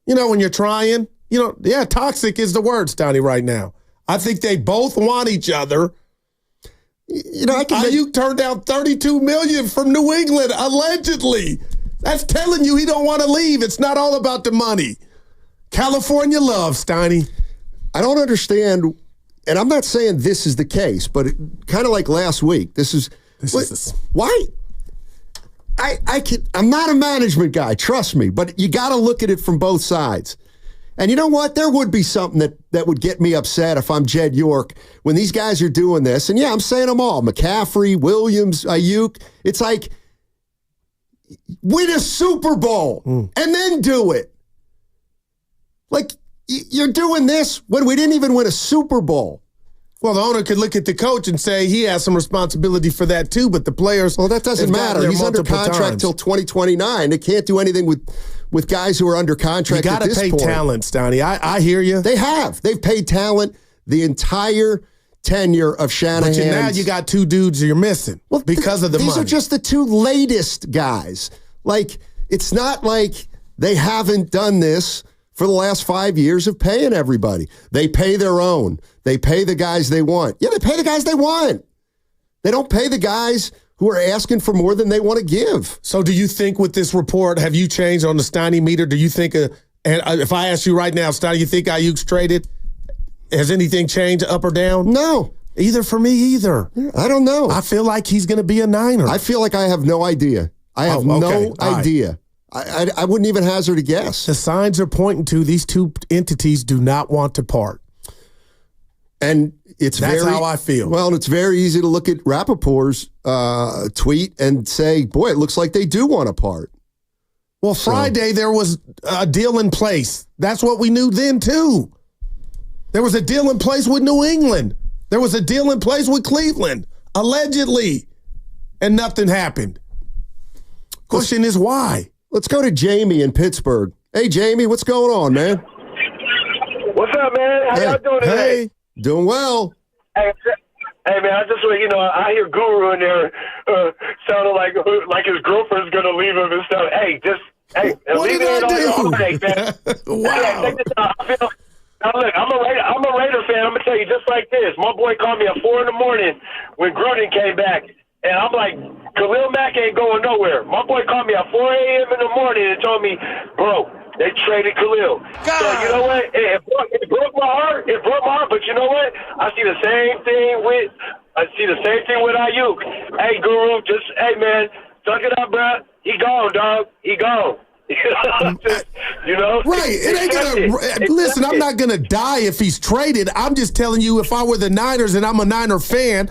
you're trying, toxic is the word, Stoney, right now. I think they both want each other. Aiyuk turned down $32 million from New England, allegedly. That's telling you he don't want to leave. It's not all about the money. California love, Steiny. I don't understand, and I'm not saying this is the case, but kind of like last week. Why? I'm not a management guy, trust me, but you got to look at it from both sides. And you know what? There would be something that would get me upset if I'm Jed York when these guys are doing this. And yeah, I'm saying them all. McCaffrey, Williams, Aiyuk. It's like, win a Super Bowl and then do it. Like, you're doing this when we didn't even win a Super Bowl. Well, the owner could look at the coach and say he has some responsibility for that too, but the players... Well, that doesn't matter. He's under contract till 2029. They can't do anything with guys who are under contract at this point. You got to pay talent, Stoney. I hear you. They have. They've paid talent the entire tenure of Shanahan. But now you got two dudes you're missing because of the money. These are just the two latest guys. Like, it's not like they haven't done this for the last 5 years of paying everybody. They pay their own. They pay the guys they want. Yeah, they pay the guys they want. They don't pay the guys who are asking for more than they want to give. So do you think with this report, have you changed on the Steiny meter? Do you think, and if I ask you right now, Steiny, you think Aiyuk's traded? Has anything changed up or down? No. Either for me either. I don't know. I feel like he's going to be a Niner. I feel like I have no idea. I have no idea. Right. I wouldn't even hazard a guess. The signs are pointing to these two entities do not want to part. And that's how I feel. Well, it's very easy to look at Rappaport's tweet and say, boy, it looks like they do want to part. Well, Friday there was a deal in place. That's what we knew then, too. There was a deal in place with New England. There was a deal in place with Cleveland, allegedly, and nothing happened. Question is why? Let's go to Jamie in Pittsburgh. Hey, Jamie, what's going on, man? What's up, man? How y'all doing today? Doing well. Hey, man, I just want I hear Guru in there sounding like his girlfriend's going to leave him and stuff. Hey, leave it on your heartache, man. Wow. Hey, now, look, I'm a Raider fan. I'm going to tell you just like this. My boy called me at 4 in the morning when Gruden came back. And I'm like, Khalil Mack ain't going nowhere. My boy called me at 4 a.m. in the morning and told me, bro, they traded Khalil. God. So you know what? It broke my heart. It broke my heart. But you know what? I see the same thing with Aiyuk. Hey, Guru, hey, man, suck it up, bro. He gone, dog. He gone. You know? Right. It ain't gonna listen, I'm not gonna die if he's traded. I'm just telling you, if I were the Niners and I'm a Niner fan,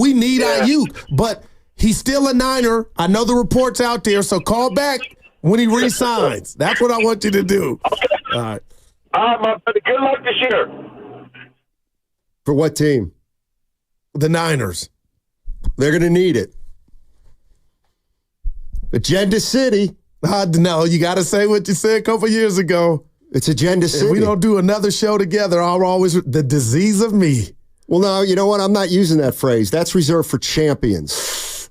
we need Aiyuk. But he's still a Niner. I know the report's out there, so call back when he resigns. That's what I want you to do. Okay. All right. My brother, good luck this year. For what team? The Niners. They're gonna need it. Agenda City. No, you got to say what you said a couple years ago. It's Agenda City. If we don't do another show together, I'll always the disease of me. Well, no, you know what? I'm not using that phrase. That's reserved for champions.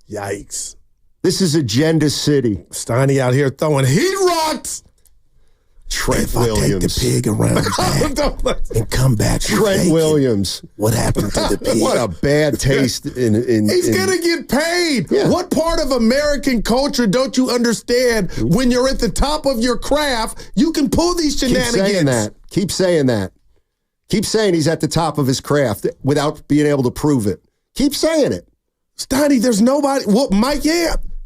Yikes. This is Agenda City. Steiny out here throwing heat rocks. Trent Williams. I take the pig around back and come back. Trent Williams. What happened to the pig? What a bad taste. He's going to get paid. Yeah. What part of American culture don't you understand when you're at the top of your craft, you can pull these shenanigans? Keep saying that. Keep saying he's at the top of his craft without being able to prove it. Keep saying it. Steiny, there's nobody. Well, Mike,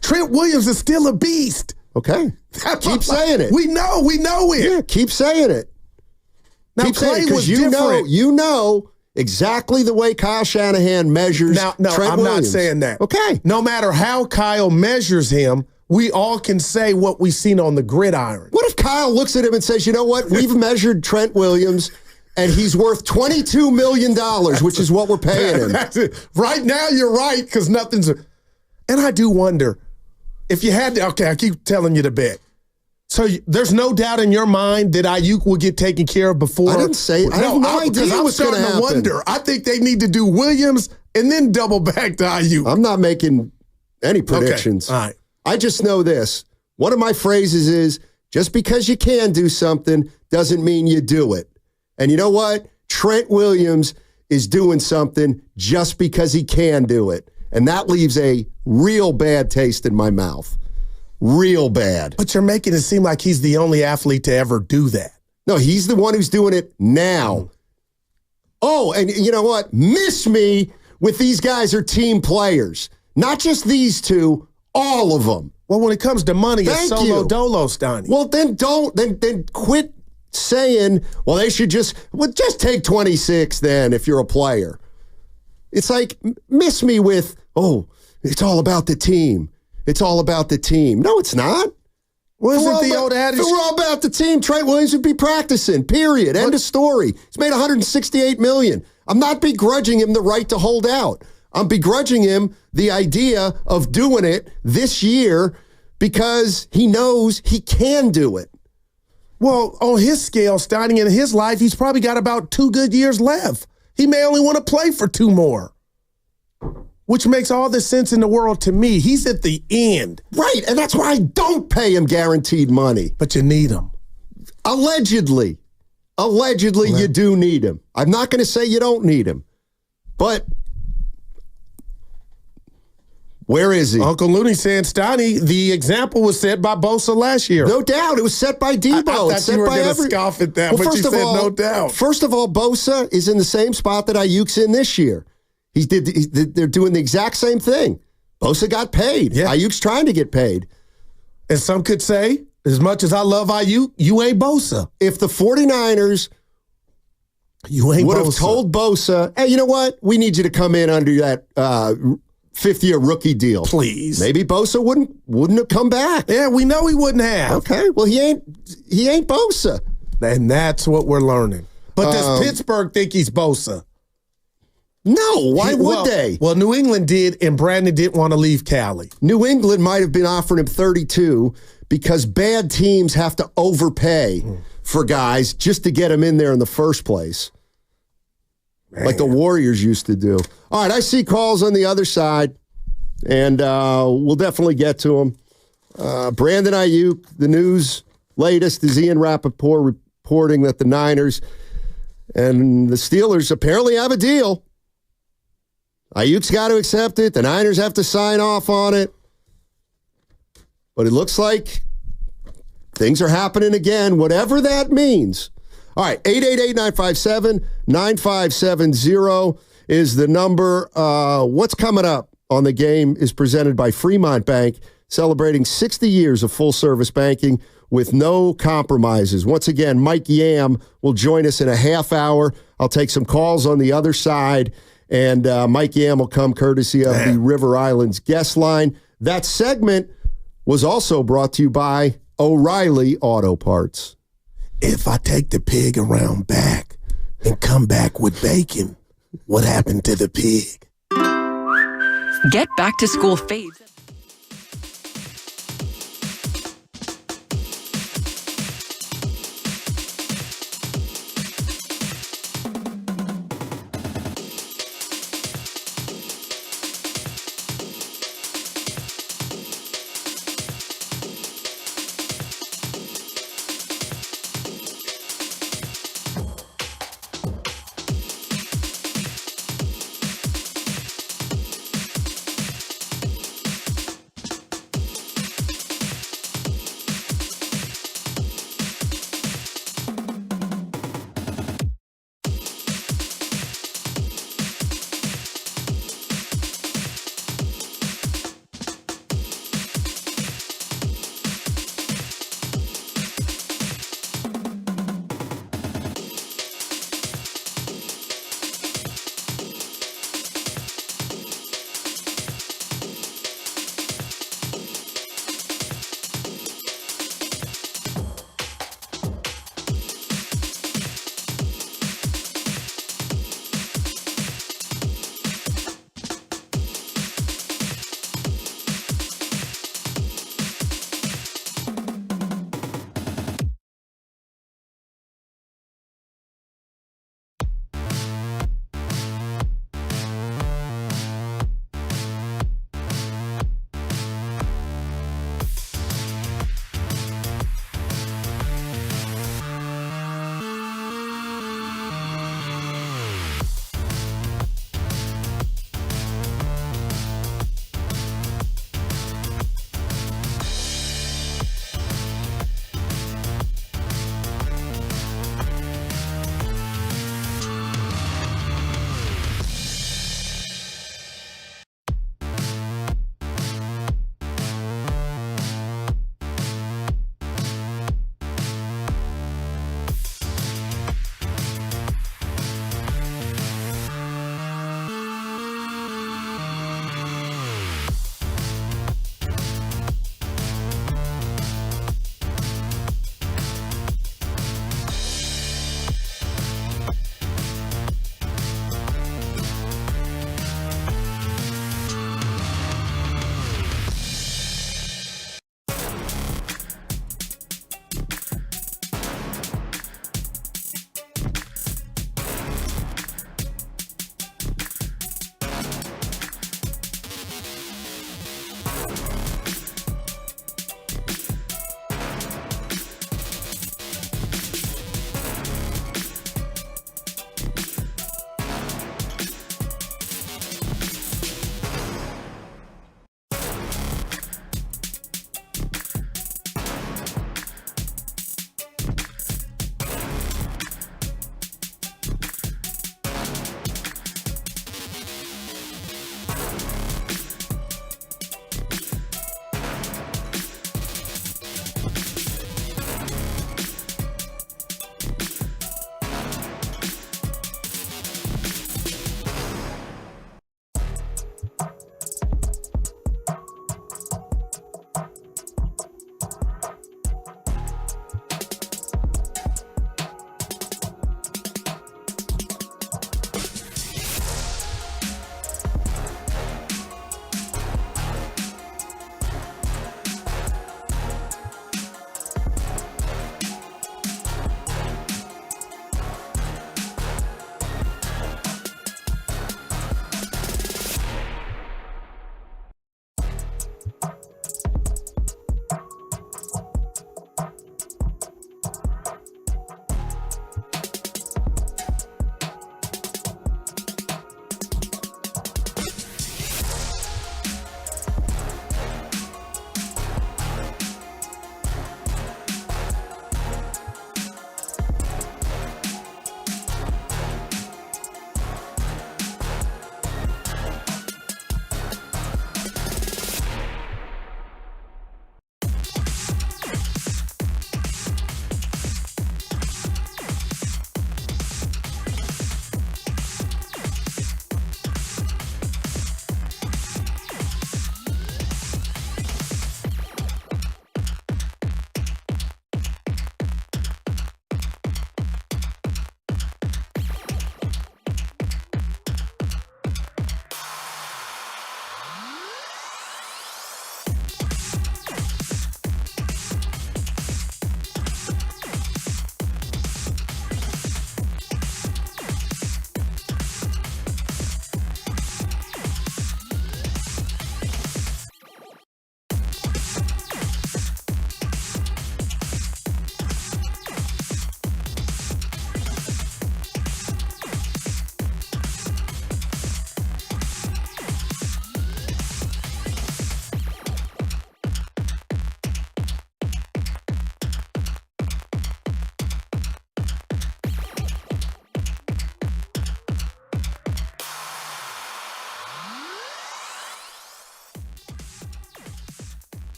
Trent Williams is still a beast. Okay. Keep saying it. We know it. Yeah, keep saying it. Now, keep saying it because you know exactly the way Kyle Shanahan measures Trent Williams. I'm not saying that. Okay. No matter how Kyle measures him, we all can say what we've seen on the gridiron. What if Kyle looks at him and says, you know what? We've measured Trent Williams and he's worth $22 million, which is what we're paying him. That's it. Right now, you're right, because nothing's... And I do wonder, if you had to... Okay, I keep telling you to bet. So there's no doubt in your mind that Aiyuk will get taken care of before... I didn't say... I have no idea what's going to happen. I'm starting to wonder. I think they need to do Williams and then double back to Aiyuk. I'm not making any predictions. Okay. All right. I just know this. One of my phrases is, just because you can do something doesn't mean you do it. And you know what? Trent Williams is doing something just because he can do it. And that leaves a real bad taste in my mouth. Real bad. But you're making it seem like he's the only athlete to ever do that. No, he's the one who's doing it now. Oh, and you know what? Miss me with these guys are team players. Not just these two, all of them. Well, when it comes to money, it's solo dolo, Stoney. Well, then quit saying, well, they should just take 26 then if you're a player. It's like, miss me with, it's all about the team. It's all about the team. No, it's not. Wasn't the old adage? If it were all about the team, Trent Williams would be practicing, period. End of story. He's made $168 million. I'm not begrudging him the right to hold out. I'm begrudging him the idea of doing it this year because he knows he can do it. Well, on his scale, starting in his life, he's probably got about 2 good years left. He may only want to play for 2 more, which makes all the sense in the world to me. He's at the end. Right, and that's why I don't pay him guaranteed money. But you need him. Allegedly, you do need him. I'm not going to say you don't need him, but where is he? Uncle Looney saying, Stoney, the example was set by Bosa last year. No doubt. It was set by Debo. I thought you were going to scoff at that, but you said no doubt. First of all, Bosa is in the same spot that Aiyuk's in this year. They're doing the exact same thing. Bosa got paid. Yeah. Aiyuk's trying to get paid. And some could say, as much as I love Aiyuk, you ain't Bosa. If the 49ers would have told Bosa, hey, you know what? We need you to come in under that fifth-year rookie deal. Please. Maybe Bosa wouldn't have come back. Yeah, we know he wouldn't have. Okay, well, he ain't Bosa. And that's what we're learning. But does Pittsburgh think he's Bosa? No, why would they? Well, New England did, and Brandon didn't want to leave Cali. New England might have been offering him 32 because bad teams have to overpay for guys just to get him in there in the first place. Man. Like the Warriors used to do. All right, I see calls on the other side, and we'll definitely get to them. Brandon Aiyuk, the news latest is Ian Rappaport reporting that the Niners and the Steelers apparently have a deal. Aiyuk's got to accept it. The Niners have to sign off on it. But it looks like things are happening again, whatever that means. All right, 888-957-9570 is the number. What's coming up on the game is presented by Fremont Bank, celebrating 60 years of full-service banking with no compromises. Once again, Mike Yam will join us in a half hour. I'll take some calls on the other side, and Mike Yam will come courtesy of the River Islands guest line. That segment was also brought to you by O'Reilly Auto Parts. If I take the pig around back and come back with bacon, what happened to the pig? Get back to school fades.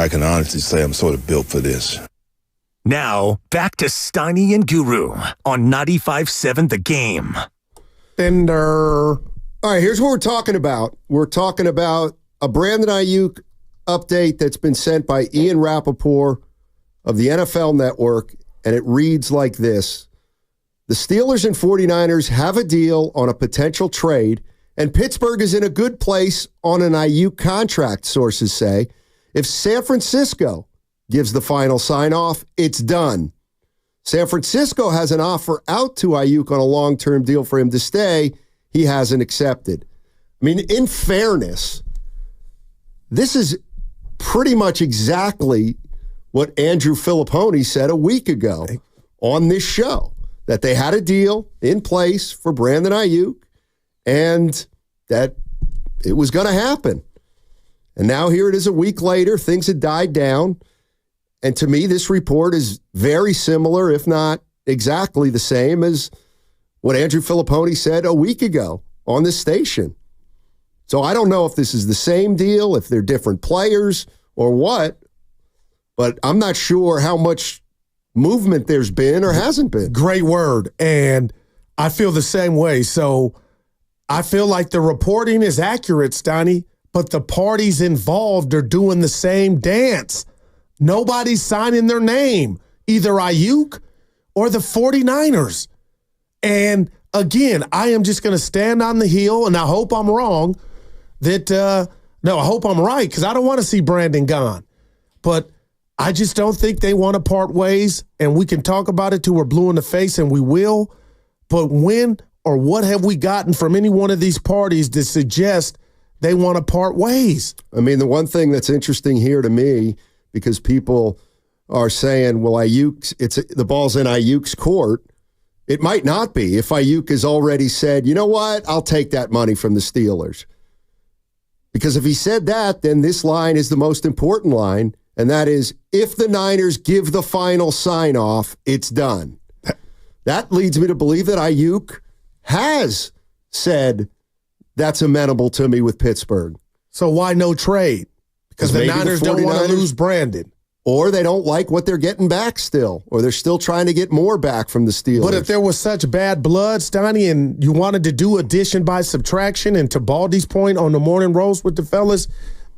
I can honestly say I'm sort of built for this. Now, back to Steiny and Guru on 95.7 The Game. Fender. All right, here's what we're talking about. We're talking about a Brandon Aiyuk update that's been sent by Ian Rappaport of the NFL Network, and it reads like this. The Steelers and 49ers have a deal on a potential trade, and Pittsburgh is in a good place on an Aiyuk contract, sources say. If San Francisco gives the final sign-off, it's done. San Francisco has an offer out to Aiyuk on a long-term deal for him to stay. He hasn't accepted. I mean, in fairness, this is pretty much exactly what Andrew Filipponi said a week ago on this show, that they had a deal in place for Brandon Aiyuk and that it was going to happen. And now here it is a week later. Things had died down. And to me, this report is very similar, if not exactly the same as what Andrew Filipponi said a week ago on this station. So I don't know if this is the same deal, if they're different players or what, but I'm not sure how much movement there's been or hasn't been. Great word. And I feel the same way. So I feel like the reporting is accurate, Steiny, but the parties involved are doing the same dance. Nobody's signing their name, either Aiyuk or the 49ers. And again, I am just going to stand on the hill, and I hope I'm wrong, I hope I'm right, because I don't want to see Brandon gone. But I just don't think they want to part ways, and we can talk about it till we're blue in the face, and we will. But when or what have we gotten from any one of these parties to suggest they want to part ways? I mean, the one thing that's interesting here to me, because people are saying, well, the ball's in Aiyuk's court. It might not be if Aiyuk has already said, you know what, I'll take that money from the Steelers. Because if he said that, then this line is the most important line, and that is, if the Niners give the final sign-off, it's done. That leads me to believe that Aiyuk has said that's amenable to me with Pittsburgh. So why no trade? Because the Niners don't want to lose Brandon. Or they don't like what they're getting back still. Or they're still trying to get more back from the Steelers. But if there was such bad blood, Steiny, and you wanted to do addition by subtraction, and to Baldy's point on the morning roast with the fellas,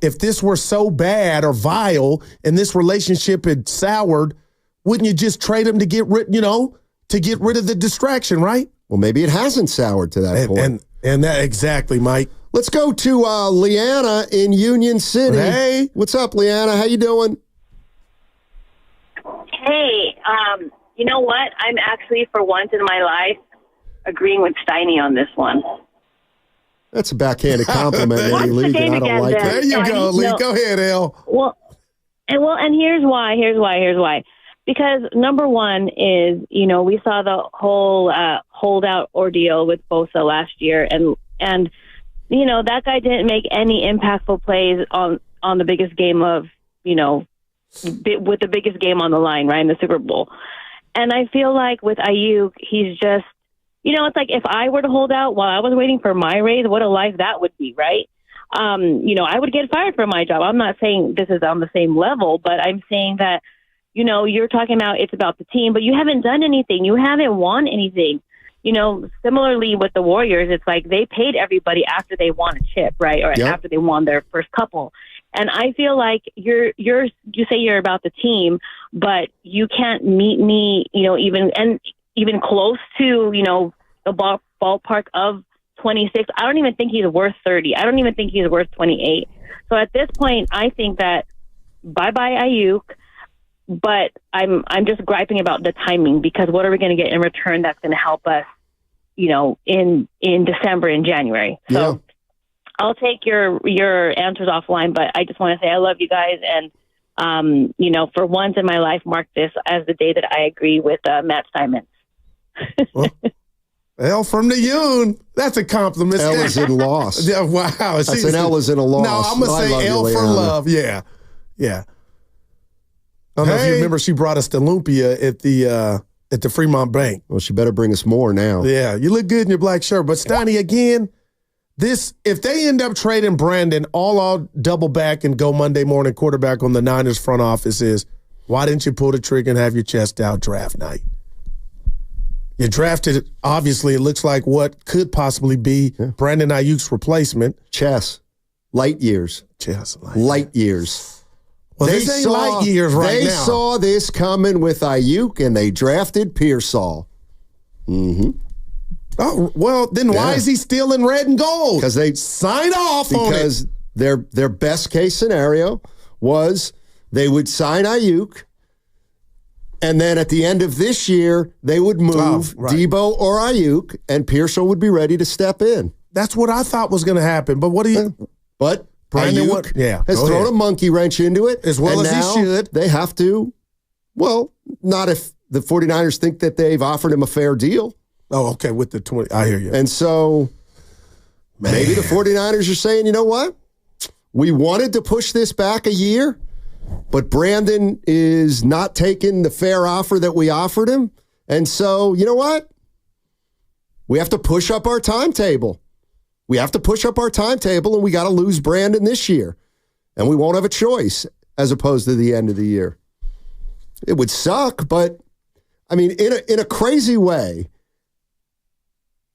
if this were so bad or vile and this relationship had soured, wouldn't you just trade him to get rid of the distraction, right? Well, maybe it hasn't soured to that point. And that exactly, Mike. Let's go to Leanna in Union City. Hey. What's up, Leanna? How you doing? Hey, you know what? I'm actually, for once in my life, agreeing with Steiny on this one. That's a backhanded compliment, Eddie Lee, and I don't like it. There you go, Lee. No. Go ahead, El. Well, and here's why. Because number one is, we saw the whole holdout ordeal with Bosa last year, and that guy didn't make any impactful plays on the biggest game of, with the biggest game on the line, right, in the Super Bowl. And I feel like with Aiyuk, he's just, it's like if I were to hold out while I was waiting for my raise, what a life that would be, right? I would get fired from my job. I'm not saying this is on the same level, but I'm saying that, you're talking about it's about the team, but you haven't done anything. You haven't won anything. Similarly with the Warriors, it's like they paid everybody after they won a chip, right? Or after they won their first couple. And I feel like you say you're about the team, but you can't meet me, even close to, the ballpark of 26. I don't even think he's worth 30. I don't even think he's worth 28. So at this point, I think that bye-bye Aiyuk, but I'm just griping about the timing, because what are we going to get in return that's going to help us, in December and January? So I'll take your answers offline, but I just want to say I love you guys. And, for once in my life, mark this as the day that I agree with Matt Simon. L from the Yoon. That's a compliment. L is in loss. Yeah, wow. That's an L is in a loss. No, I'm going to say L for love. Yeah. I don't know if you remember, she brought us to Lumpia at the Fremont Bank. Well, she better bring us more now. Yeah, you look good in your black shirt. But Steiny, again, if they end up trading Brandon, all I'll double back and go Monday morning quarterback on the Niners front office is, why didn't you pull the trigger and have your chest out draft night? You drafted, obviously, it looks like what could possibly be Brandon Aiyuk's replacement. Chess. Light years. Chess. Light years. Well, this ain't light years right now. They saw this coming with Aiyuk, and they drafted Pearsall. Mm-hmm. Oh, well, then why is he still in red and gold? Because they sign off on it. Because their best case scenario was they would sign Aiyuk, and then at the end of this year, they would move Debo or Aiyuk, and Pearsall would be ready to step in. That's what I thought was going to happen. But what do you... But Brandon Aiyuk has thrown a monkey wrench into it. As well as he should. They have to, well, not if the 49ers think that they've offered him a fair deal. Oh, okay, with the 20. I hear you. And so maybe the 49ers are saying, you know what? We wanted to push this back a year, but Brandon is not taking the fair offer that we offered him. And so, you know what? We have to push up our timetable. We have to push up our timetable, and we got to lose Brandon this year. And we won't have a choice as opposed to the end of the year. It would suck, but, I mean, in a crazy way,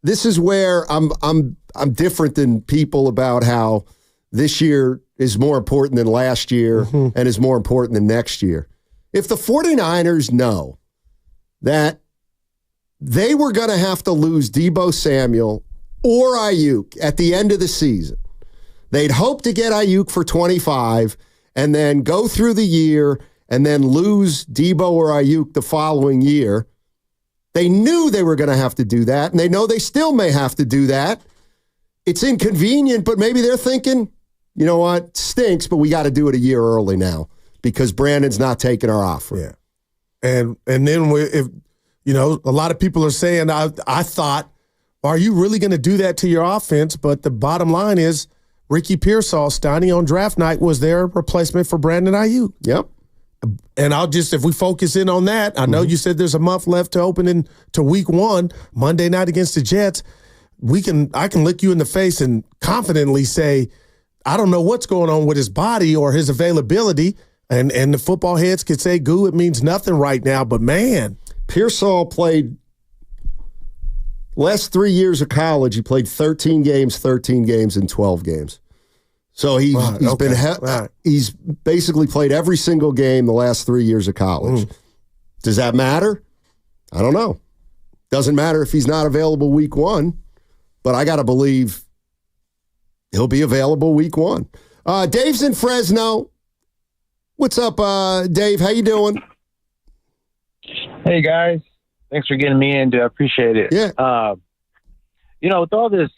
this is where I'm different than people about how this year is more important than last year and is more important than next year. If the 49ers know that they were going to have to lose Debo Samuel or Aiyuk at the end of the season, they'd hope to get Aiyuk for 25 and then go through the year and then lose Debo or Aiyuk the following year. They knew they were going to have to do that, and they know they still may have to do that. It's inconvenient, but maybe they're thinking, you know what, stinks, but we got to do it a year early now because Brandon's not taking our offer. Yeah. And then if you know, a lot of people are saying, I thought, are you really going to do that to your offense? But the bottom line is Ricky Pearsall, Steiny on draft night, was their replacement for Brandon Aiyuk. Yep. And if we focus in on that, I know you said there's a month left to open into week 1, Monday night against the Jets. I can look you in the face and confidently say, I don't know what's going on with his body or his availability. And the football heads could say, goo, it means nothing right now. But man, Pearsall played last 3 years of college. He played 13 games, and 12 games. So he's basically played every single game the last 3 years of college. Does that matter? I don't know. Doesn't matter if he's not available week 1, but I got to believe he'll be available week 1. Dave's in Fresno. What's up, Dave? How you doing? Hey, guys. Thanks for getting me in. I appreciate it. Yeah. With all this,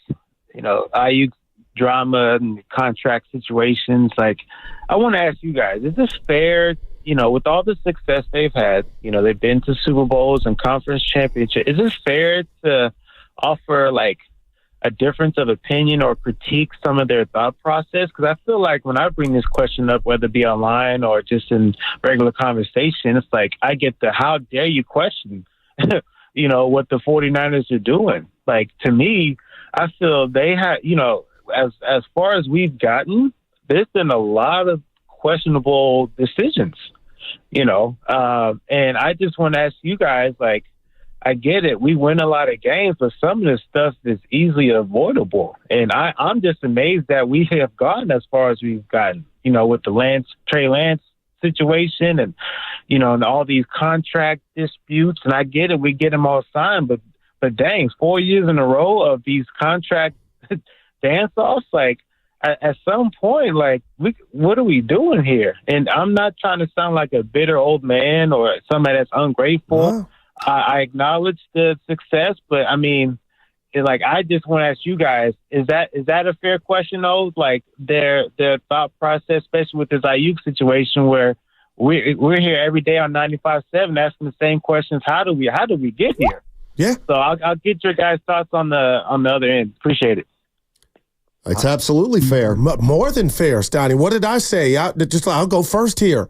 Aiyuk drama and contract situations, I want to ask you guys, is this fair, with all the success they've had, they've been to Super Bowls and conference championships, is it fair to offer a difference of opinion or critique some of their thought process? Because I feel like when I bring this question up, whether it be online or just in regular conversation, it's like I get the how dare you question, what the 49ers are doing. To me, I feel they have, as far as we've gotten, there's been a lot of questionable decisions, and I just want to ask you guys, I get it. We win a lot of games, but some of this stuff is easily avoidable. And I'm just amazed that we have gotten as far as we've gotten, with the Trey Lance situation and, and all these contract disputes. And I get it. We get them all signed, but dang, 4 years in a row of these contract dance-offs, at some point, what are we doing here? And I'm not trying to sound like a bitter old man or somebody that's ungrateful. Wow. I acknowledge the success, but I mean, I just want to ask you guys: is that a fair question, though? Their thought process, especially with this Aiyuk situation, where we're here every day on 95.7 asking the same questions. How do we get here? Yeah. So I'll get your guys' thoughts on the other end. Appreciate it. It's absolutely fair. More than fair, Steiny. What did I say? I'll go first here.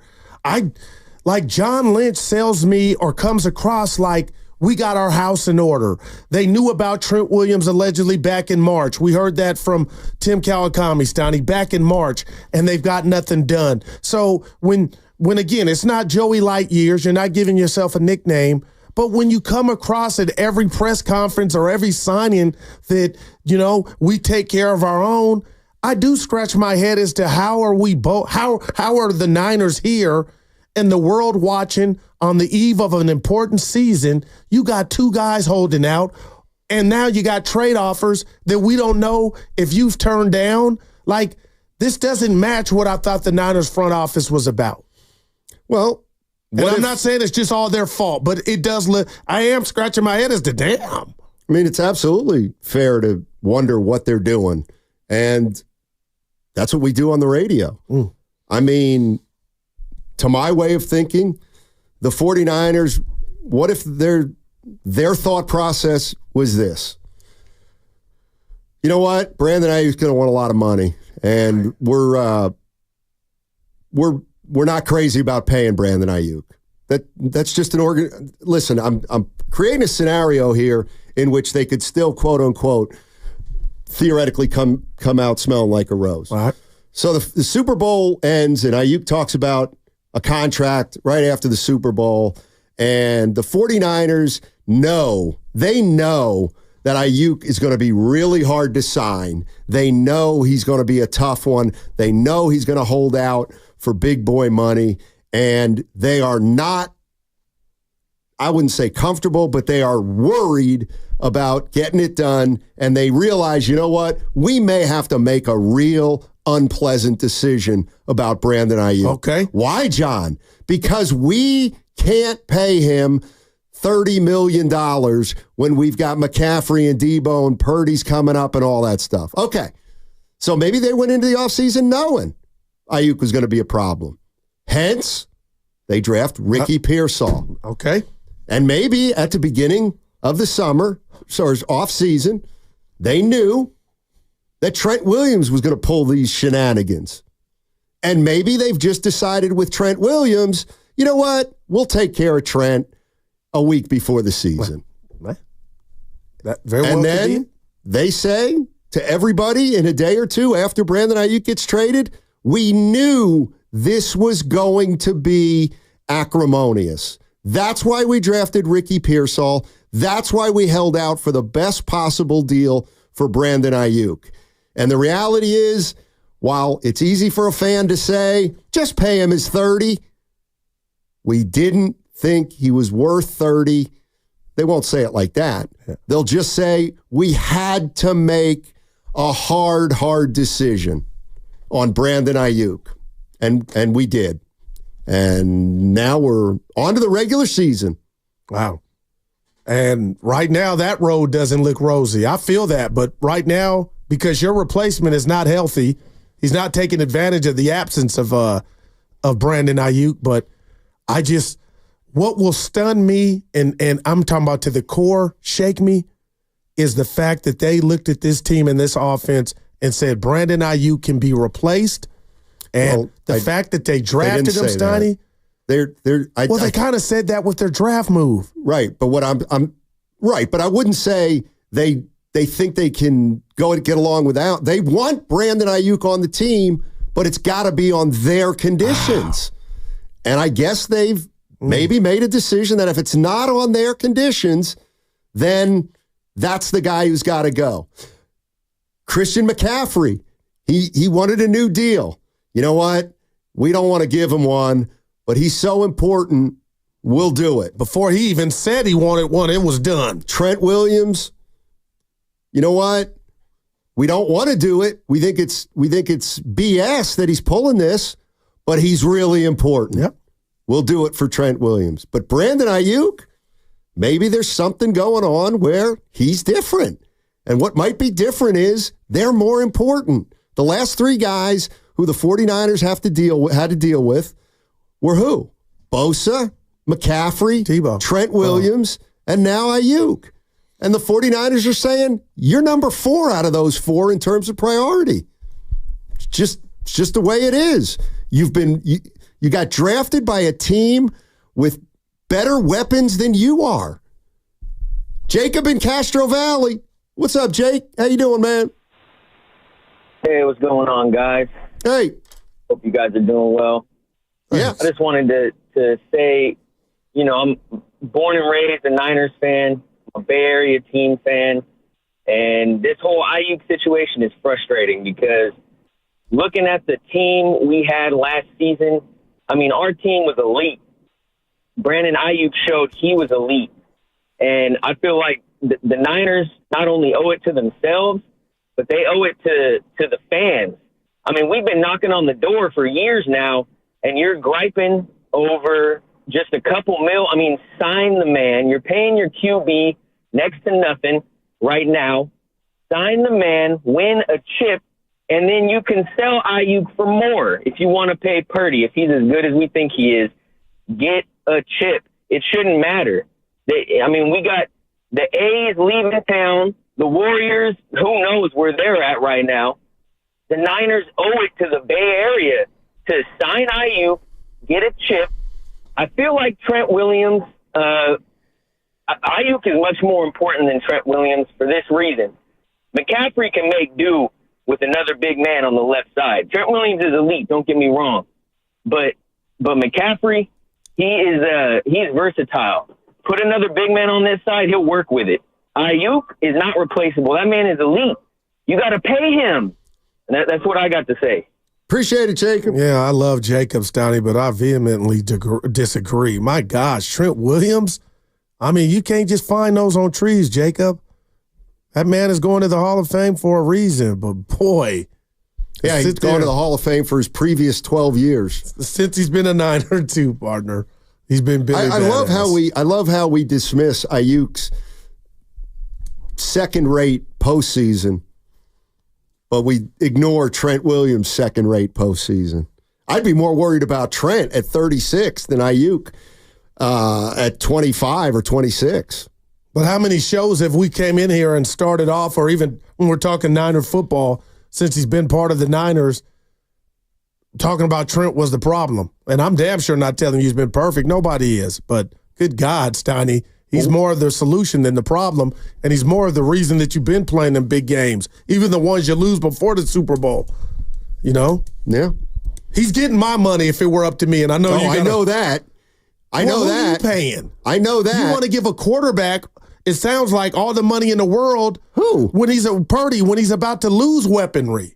John Lynch sells me or comes across like we got our house in order. They knew about Trent Williams allegedly back in March. We heard that from Tim Kawakami, Stoney, back in March, and they've got nothing done. So when again, it's not Joey Light years, you're not giving yourself a nickname, but when you come across at every press conference or every signing that, we take care of our own, I do scratch my head as to how are the Niners here and the world watching on the eve of an important season? You got two guys holding out, and now you got trade offers that we don't know if you've turned down. Like, this doesn't match what I thought the Niners front office was about. Well, I'm not saying it's just all their fault, but it does look, I am scratching my head as to damn. I mean, it's absolutely fair to wonder what they're doing. And that's what we do on the radio. I mean, to my way of thinking, the 49ers, what if their thought process was this? You know what? Brandon Aiyuk's going to want a lot of money, and we're not crazy about paying Brandon Aiyuk. That's just an Listen, I'm creating a scenario here in which they could still, quote unquote, theoretically come out smelling like a rose. Right. So the Super Bowl ends, and Aiyuk talks about a contract right after the Super Bowl, and the 49ers know that Aiyuk is going to be really hard to sign. They know he's going to be a tough one. They know he's going to hold out for big boy money, and they are not, I wouldn't say comfortable, but they are worried about getting it done, and they realize, you know what? We may have to make a real unpleasant decision about Brandon Aiyuk. Okay. Why, John? Because we can't pay him $30 million when we've got McCaffrey and Debo and Purdy's coming up and all that stuff. Okay. So maybe they went into the offseason knowing Aiyuk was going to be a problem. Hence, they draft Ricky Pearsall. Okay. And maybe at the beginning of the summer, so it's off-season, they knew that Trent Williams was going to pull these shenanigans. And maybe they've just decided with Trent Williams, you know what? We'll take care of Trent a week before the season. That very well and could then be. They say to everybody in a day or two after Brandon Aiyuk gets traded, we knew this was going to be acrimonious. That's why we drafted Ricky Pearsall. That's why we held out for the best possible deal for Brandon Aiyuk. And the reality is, while it's easy for a fan to say, just pay him his 30, we didn't think he was worth 30. They won't say it like that. They'll just say, we had to make a hard decision on Brandon Aiyuk. And we did. And now we're on to the regular season. Wow. And right now, that road doesn't look rosy. I feel that. But right now, because your replacement is not healthy, he's not taking advantage of the absence of Brandon Aiyuk. But what will stun me, and I'm talking about to the core, shake me, is the fact that they looked at this team and this offense and said Brandon Aiyuk can be replaced. And the fact that they drafted him, Stoney, they kind of said that with their draft move. Right, but I'm right, but I wouldn't say they think they can go and get along without. They want Brandon Aiyuk on the team, but it's got to be on their conditions. And I guess they've maybe made a decision that if it's not on their conditions, then that's the guy who's got to go. Christian McCaffrey, he wanted a new deal. You know what? We don't want to give him one, but he's so important, we'll do it. Before he even said he wanted one, it was done. Trent Williams, you know what? We don't want to do it. We think it's BS that he's pulling this, but he's really important. Yep. We'll do it for Trent Williams. But Brandon Aiyuk, maybe there's something going on where he's different. And what might be different is they're more important. The last three guys who the 49ers had to deal with were who? Bosa, McCaffrey, Tebow, Trent Williams, and now Aiyuk. And the 49ers are saying, you're number 4 out of those 4 in terms of priority. It's just the way it is. You got drafted by a team with better weapons than you are. Jacob in Castro Valley. What's up, Jake? How you doing, man? Hey, what's going on, guys? Hey. Hope you guys are doing well. Yeah. I just wanted to say, I'm born and raised a Niners fan, a Bay Area team fan, and this whole Aiyuk situation is frustrating because looking at the team we had last season, our team was elite. Brandon Aiyuk showed he was elite. And I feel like the Niners not only owe it to themselves, but they owe it to the fans. We've been knocking on the door for years now, and you're griping over just a couple mil. Sign the man. You're paying your QB next to nothing right now. Sign the man, win a chip, and then you can sell Aiyuk for more if you want to pay Purdy. If he's as good as we think he is, get a chip. It shouldn't matter. We got the A's leaving town, the Warriors, who knows where they're at right now. The Niners owe it to the Bay Area to sign Aiyuk, get a chip. I feel like Trent Williams, Aiyuk is much more important than Trent Williams for this reason. McCaffrey can make do with another big man on the left side. Trent Williams is elite, don't get me wrong. But McCaffrey, he's versatile. Put another big man on this side, he'll work with it. Aiyuk is not replaceable. That man is elite. You got to pay him. And that's what I got to say. Appreciate it, Jacob. Yeah, I love Jacob, Stoney, but I vehemently disagree. My gosh, Trent Williams? You can't just find those on trees, Jacob. That man is going to the Hall of Fame for a reason, but boy. Yeah, he's gone to the Hall of Fame for his previous 12 years. Since he's been a Niner too, partner. He's been Billy I love how we dismiss Aiyuk's second-rate postseason, but we ignore Trent Williams' second-rate postseason. I'd be more worried about Trent at 36 than Aiyuk at 25 or 26. But how many shows have we came in here and started off, or even when we're talking Niner football, since he's been part of the Niners, talking about Trent was the problem. And I'm damn sure not telling you he's been perfect. Nobody is. But good God, Steiny, he's more of the solution than the problem, and he's more of the reason that you've been playing in big games, even the ones you lose before the Super Bowl. Yeah. He's getting my money if it were up to me, and I know I know that. I know that. Who are you paying? I know that. You want to give a quarterback, it sounds like, all the money in the world. Who? When he's Purdy, when he's about to lose weaponry.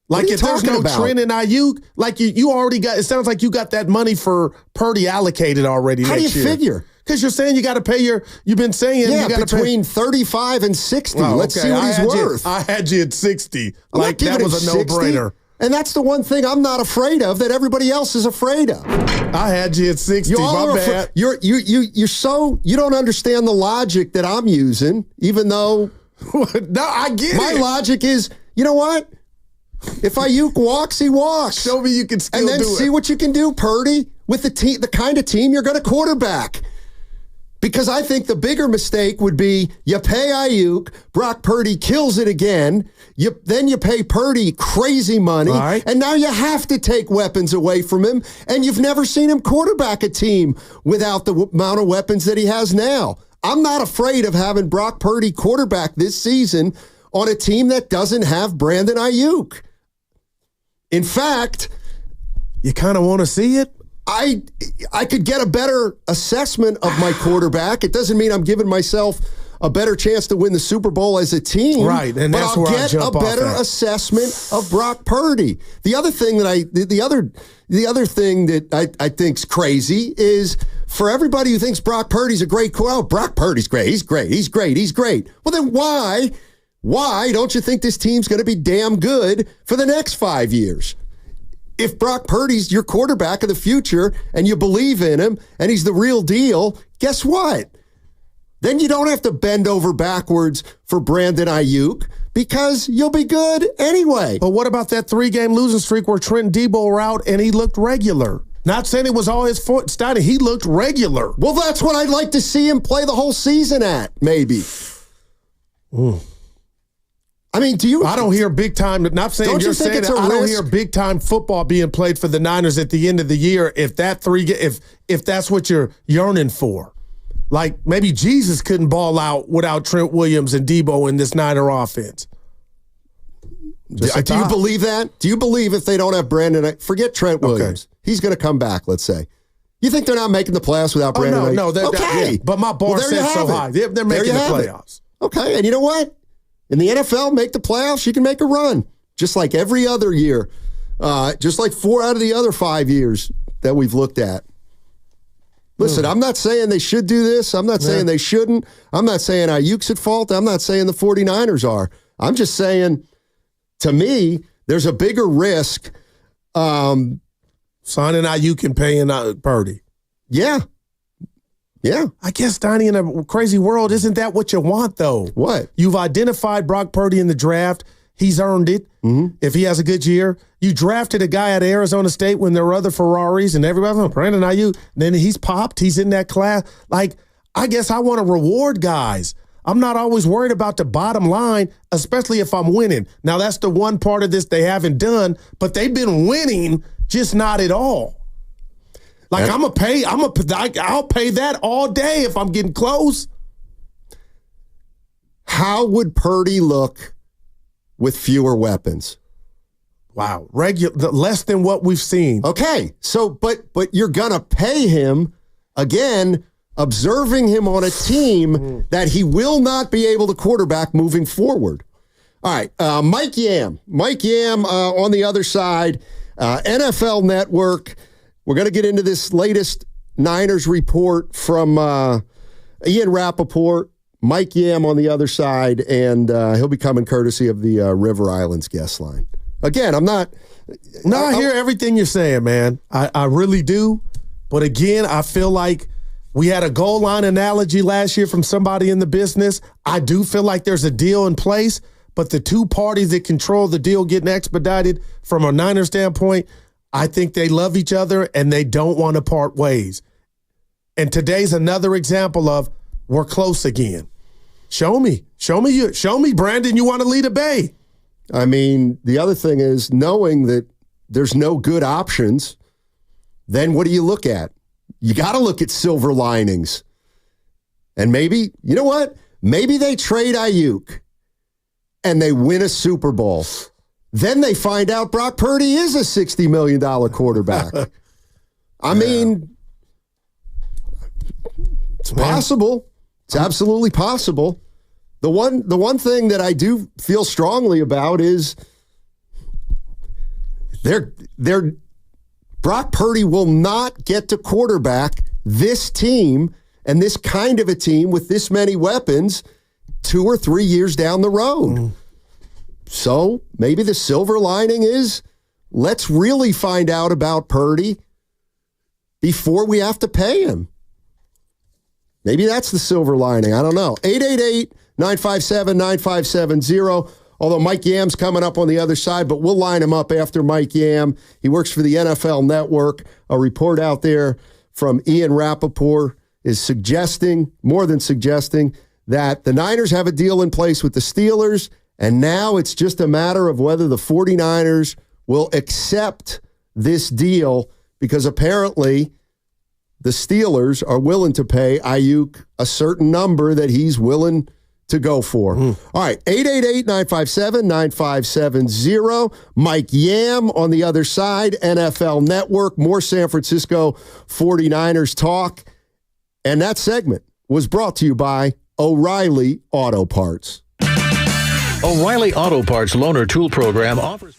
Like, if there's no Trent and Aiyuk, like you already got, it sounds like you got that money for Purdy allocated already How next year. do you figure? Because you're saying you got to pay you've been saying you got to pay. Between 35 and 60. Let's see what he's worth. I had you at 60. Like, that was a no-brainer. And that's the one thing I'm not afraid of that everybody else is afraid of. I had you at 60. My bad. You don't understand the logic that I'm using, even though no, I get my logic is, you know what? If Aiyuk walks, he walks. Show me you can still do it. And then see what you can do, Purdy, with the kind of team you're going to quarterback. Because I think the bigger mistake would be you pay Aiyuk, Brock Purdy kills it again, then you pay Purdy crazy money, and now you have to take weapons away from him, and you've never seen him quarterback a team without the amount of weapons that he has now. I'm not afraid of having Brock Purdy quarterback this season on a team that doesn't have Brandon Aiyuk. In fact, you kind of want to see it? I could get a better assessment of my quarterback. It doesn't mean I'm giving myself a better chance to win the Super Bowl as a team. Right, and that's where I'll get a better assessment of Brock Purdy. The other thing that I think's crazy is for everybody who thinks Brock Purdy's a great quarterback. Oh, Brock Purdy's great. He's great. He's great. He's great. Well, then why don't you think this team's going to be damn good for the next 5 years? If Brock Purdy's your quarterback of the future and you believe in him and he's the real deal, guess what? Then you don't have to bend over backwards for Brandon Aiyuk because you'll be good anyway. But what about that 3-game losing streak where Trent and Debo were out and he looked regular? Not saying it was all his fault, Steiny. He looked regular. Well, that's what I'd like to see him play the whole season at, maybe. I mean, I don't hear big time. Not saying you're saying it. I don't hear big time football being played for the Niners at the end of the year. If that's what you're yearning for, Like maybe Jesus couldn't ball out without Trent Williams and Debo in this Niner offense. Do you believe that? Do you believe if they don't have Brandon, forget Trent Williams, he's going to come back, let's say. You think they're not making the playoffs without Brandon? No, okay. But my bar set so high. They're making the playoffs. Okay, and you know what? In the NFL, make the playoffs, you can make a run. Just like every other year. Just like 4 out of the other 5 years that we've looked at. Listen, I'm not saying they should do this. I'm not saying they shouldn't. I'm not saying Aiyuk's at fault. I'm not saying the 49ers are. I'm just saying, to me, there's a bigger risk. Signing Aiyuk and paying Purdy. Yeah. I guess, Donnie, in a crazy world, isn't that what you want, though? What? You've identified Brock Purdy in the draft. He's earned it. Mm-hmm. If he has a good year. You drafted a guy at Arizona State when there were other Ferraris and everybody was Brandon Aiyuk. Then he's popped. He's in that class. Like, I guess I want to reward guys. I'm not always worried about the bottom line, especially if I'm winning. Now, that's the one part of this they haven't done, but they've been winning, just not at all. Like, I'll pay that all day if I'm getting close. How would Purdy look with fewer weapons? Wow, less than what we've seen. Okay, so but you're gonna pay him again, observing him on a team that he will not be able to quarterback moving forward. All right, Mike Yam on the other side, NFL Network. We're gonna get into this latest Niners report from Ian Rappaport. Mike Yam on the other side, and he'll be coming courtesy of the River Islands guest line. Again, I'm not... No, I hear everything you're saying, man. I really do. But again, I feel like we had a goal line analogy last year from somebody in the business. I do feel like there's a deal in place, but the two parties that control the deal getting expedited from a Niner standpoint, I think they love each other and they don't want to part ways. And today's another example of we're close again. Show me, Brandon, you want to lead a bay. I mean, the other thing is knowing that there's no good options, then what do you look at? You got to look at silver linings. And maybe, you know what? Maybe they trade Aiyuk and they win a Super Bowl. Then they find out Brock Purdy is a $60 million quarterback. I mean, it's possible. It's absolutely possible. The one thing that I do feel strongly about is Brock Purdy will not get to quarterback this team and this kind of a team with this many weapons 2 or 3 years down the road. So maybe the silver lining is let's really find out about Purdy before we have to pay him. Maybe that's the silver lining. I don't know. 888-957-9570. Although Mike Yam's coming up on the other side, but we'll line him up after Mike Yam. He works for the NFL Network. A report out there from Ian Rappaport is suggesting, more than suggesting, that the Niners have a deal in place with the Steelers, and now it's just a matter of whether the 49ers will accept this deal, because apparently the Steelers are willing to pay Aiyuk a certain number that he's willing to go for. All right, 888-957-9570. Mike Yam on the other side, NFL Network, more San Francisco 49ers talk. And that segment was brought to you by O'Reilly Auto Parts. O'Reilly Auto Parts Loaner Tool Program offers...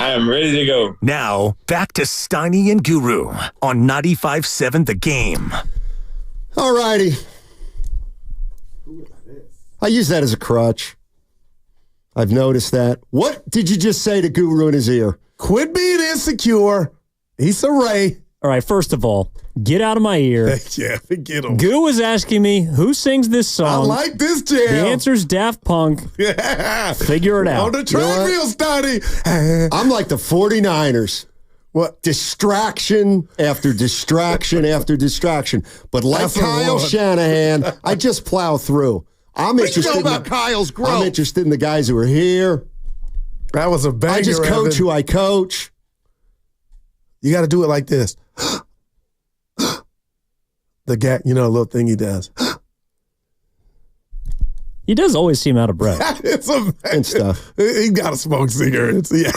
I am ready to go. Now, back to Steiny and Guru on 95.7 The Game. All righty. I use that as a crutch. I've noticed that. What did you just say to Guru in his ear? Quit being insecure. Issa Rae. All right, first of all, get out of my ear. Yeah, get him. Goo was asking me, who sings this song? I like this jam. The answer's Daft Punk. Yeah. Figure it out. On the treadmill, Steiny. I'm like the 49ers. What? Distraction after distraction after distraction. But like That's a Kyle lot. Shanahan, I just plow through. I'm interested about Kyle's growth. I'm interested in the guys who are here. That was a banger. I just coach Evan. who I coach. You got to do it like this. The guy, you know, the little thing he does. He does always seem out of breath. It's a And stuff. He got to smoke cigarettes. Yeah.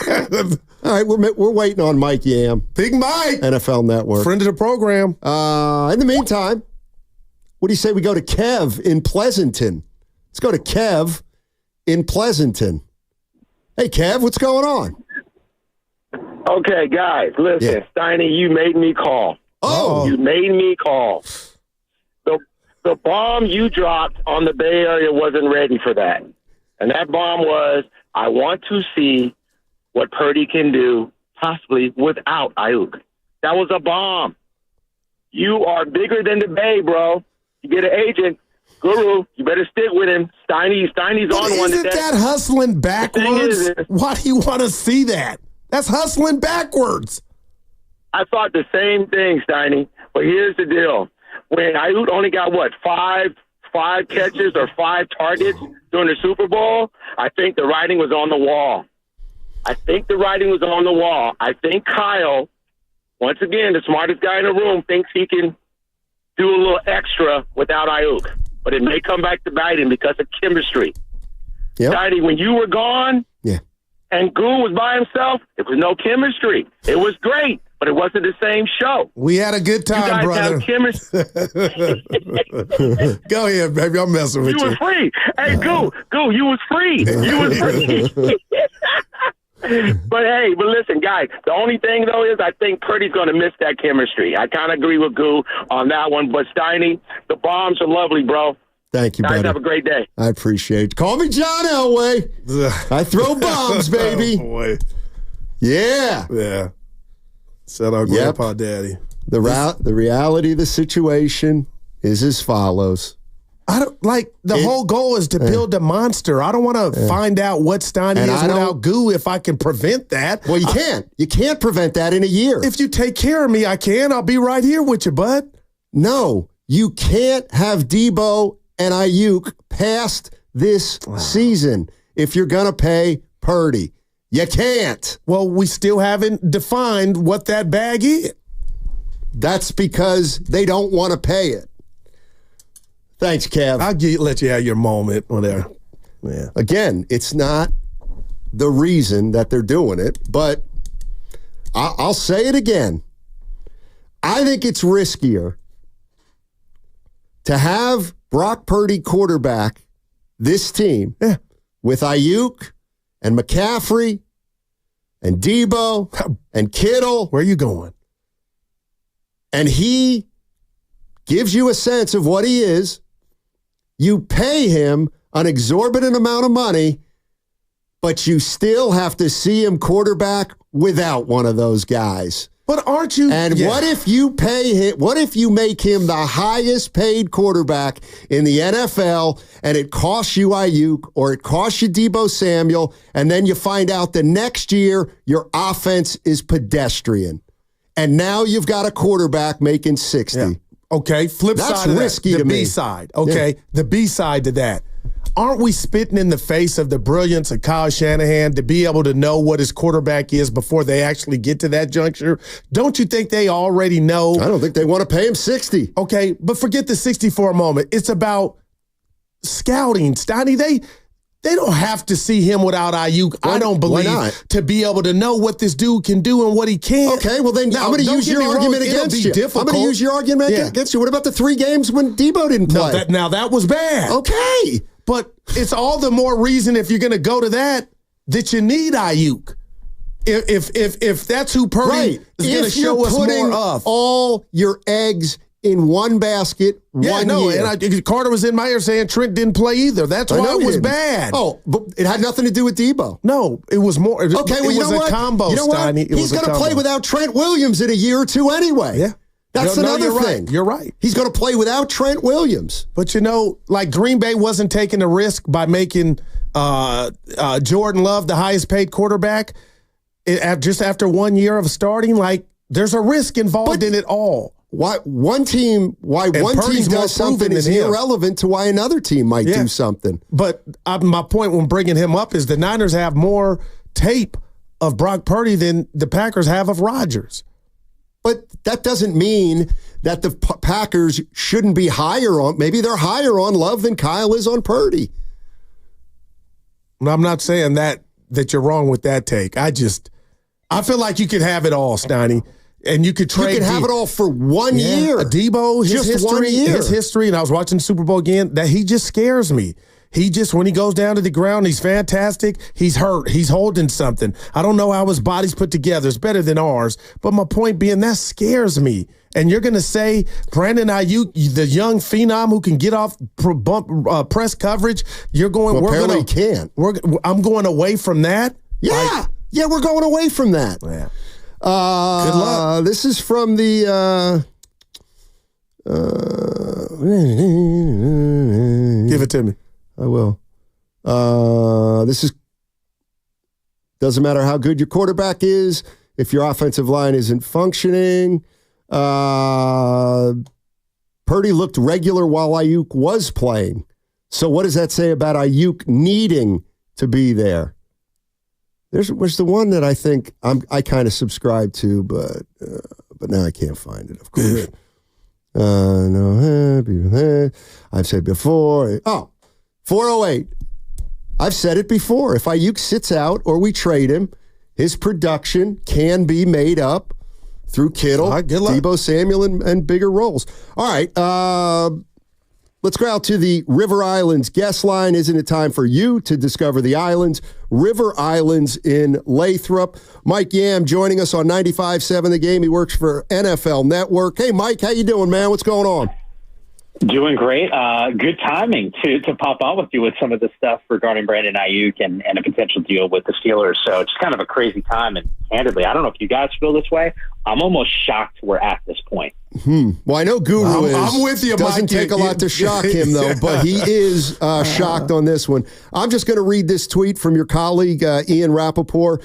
All right, we're waiting on Mike Yam. Big Mike. NFL Network. Friend of the program. In the meantime, what do you say we go to Kev in Pleasanton? Let's go to Kev in Pleasanton. Hey, Kev, what's going on? Okay, guys, listen. Steiny, you made me call. Oh. You made me call. The bomb you dropped on the Bay Area wasn't ready for that. And that bomb was, I want to see what Purdy can do, possibly without Aiyuk. That was a bomb. You are bigger than the Bay, bro. You get an agent. Guru, you better stick with him. Steiny's on one Isn't today. that hustling backwards? is- Why do you want to see that? That's hustling backwards. I thought the same thing, Steiny. But here's the deal. When Aiyuk only got, five catches or 5 targets during the Super Bowl, I think the writing was on the wall. I think Kyle, once again, the smartest guy in the room, thinks he can do a little extra without Aiyuk. But it may come back to bite him because of chemistry. Yep. Steiny, when you were gone and Goo was by himself, it was no chemistry. It was great, but it wasn't the same show. We had a good time, you guys brother. have chemistry. Go ahead, baby. I'm messing with You you. was free. Hey, Goo, you was free. You was free. But listen, guys, the only thing, though, is I think Purdy's going to miss that chemistry. I kind of agree with Goo on that one. But, Steiny, the bombs are lovely, bro. Thank you, Guys, buddy. have a great day. I appreciate it. Call me John Elway. I throw bombs, baby. Oh, boy. Yeah. Yeah. Said our grandpa daddy. The reality of the situation is as follows. I don't like the whole goal is to build a monster. I don't want to find out what Steiny is without Goo if I can prevent that. Well, you can't. You can't prevent that in a year. If you take care of me, I can. I'll be right here with you, bud. No, you can't have Debo and Aiyuk past this season if you're going to pay Purdy. You can't. Well, we still haven't defined what that bag is. That's because they don't want to pay it. Thanks, Kev. I'll let you have your moment whatever. Yeah. Again, it's not the reason that they're doing it, but I'll say it again. I think it's riskier to have Brock Purdy quarterback this team with Aiyuk and McCaffrey and Debo and Kittle. Where are you going? And he gives you a sense of what he is. You pay him an exorbitant amount of money, but you still have to see him quarterback without one of those guys. But aren't you? And what if you pay him? What if you make him the highest paid quarterback in the NFL and it costs you Aiyuk or it costs you Debo Samuel, and then you find out the next year your offense is pedestrian, and now you've got a quarterback making 60. Yeah. Okay, flip That's side of risky that. to The me. B side. Okay, the B side to that. Aren't we spitting in the face of the brilliance of Kyle Shanahan to be able to know what his quarterback is before they actually get to that juncture? Don't you think they already know? I don't think they want to pay him 60. Okay, but forget the 60 for a moment. It's about scouting, Steiny. They don't have to see him without Aiyuk, I don't believe, to be able to know what this dude can do and what he can't. Okay, well then Now, I'm going to don't use get your me wrong, argument it'll against be you. difficult. I'm going to use your argument against you. What about the 3 games when Debo didn't play? That was bad. Okay. But it's all the more reason if you're going to go to that you need Aiyuk. If that's who Purdy is going to show us more of. All your eggs in one basket, year. And Carter was in my ear saying Trent didn't play either. That's why it was bad. Oh, but it had nothing to do with Debo. No, it was more. Okay, well, it was a combo, you know what? Steiny. He's going to play without Trent Williams in a year or two anyway. Yeah. That's another thing. Right. You're right. He's going to play without Trent Williams. But, like Green Bay wasn't taking a risk by making Jordan Love the highest paid quarterback just after 1 year of starting. Like, there's a risk involved in it all. Why one team does something is irrelevant to why another team might do something. But my point when bringing him up is the Niners have more tape of Brock Purdy than the Packers have of Rodgers. But that doesn't mean that the Packers shouldn't be higher on. Maybe they're higher on Love than Kyle is on Purdy. I'm not saying that you're wrong with that take. I feel like you could have it all, Steiny. And you could trade. You could have it all for 1 year. Debo, his history, and I was watching the Super Bowl again, that he just scares me. When he goes down to the ground, he's fantastic. He's hurt. He's holding something. I don't know how his body's put together. It's better than ours. But my point being, that scares me. And you're going to say Brandon Aiyuk, the young phenom who can get off press coverage, you're going, I'm going away from that? Yeah. We're going away from that. Yeah. Good luck. This is from the give it to me. I will. This is doesn't matter how good your quarterback is if your offensive line isn't functioning. Purdy looked regular while Aiyuk was playing. So what does that say about Aiyuk needing to be there? There's the one that I think I kind of subscribe to, but now I can't find it, of course. No, I've said before. 408. I've said it before. If Aiyuk sits out or we trade him, his production can be made up through Kittle, Deebo Samuel, and bigger roles. All right. Let's go out to the River Islands guest line. Isn't it time for you to discover the islands? River Islands in Lathrop. Mike Yam joining us on 95.7 The Game. He works for NFL Network. Hey, Mike, how you doing, man? What's going on? Doing great. Good timing to pop on with you with some of the stuff regarding Brandon Aiyuk and a potential deal with the Steelers. So it's kind of a crazy time. And candidly, I don't know if you guys feel this way. I'm almost shocked we're at this point. Well, I know Guru is. I'm with you, Doesn't Mike. take a lot to shock him, though, but he is shocked on this one. I'm just going to read this tweet from your colleague, Ian Rappaport,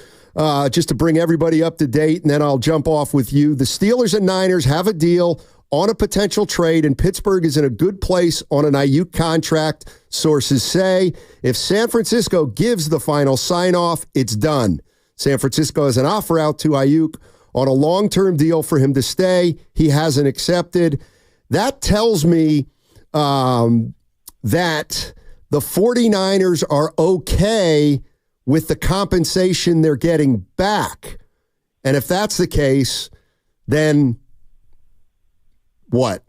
just to bring everybody up to date, and then I'll jump off with you. The Steelers and Niners have a deal on a potential trade, and Pittsburgh is in a good place on an Aiyuk contract. Sources say if San Francisco gives the final sign-off, it's done. San Francisco has an offer out to Aiyuk on a long-term deal for him to stay. He hasn't accepted. That tells me that the 49ers are okay with the compensation they're getting back. And if that's the case, then what?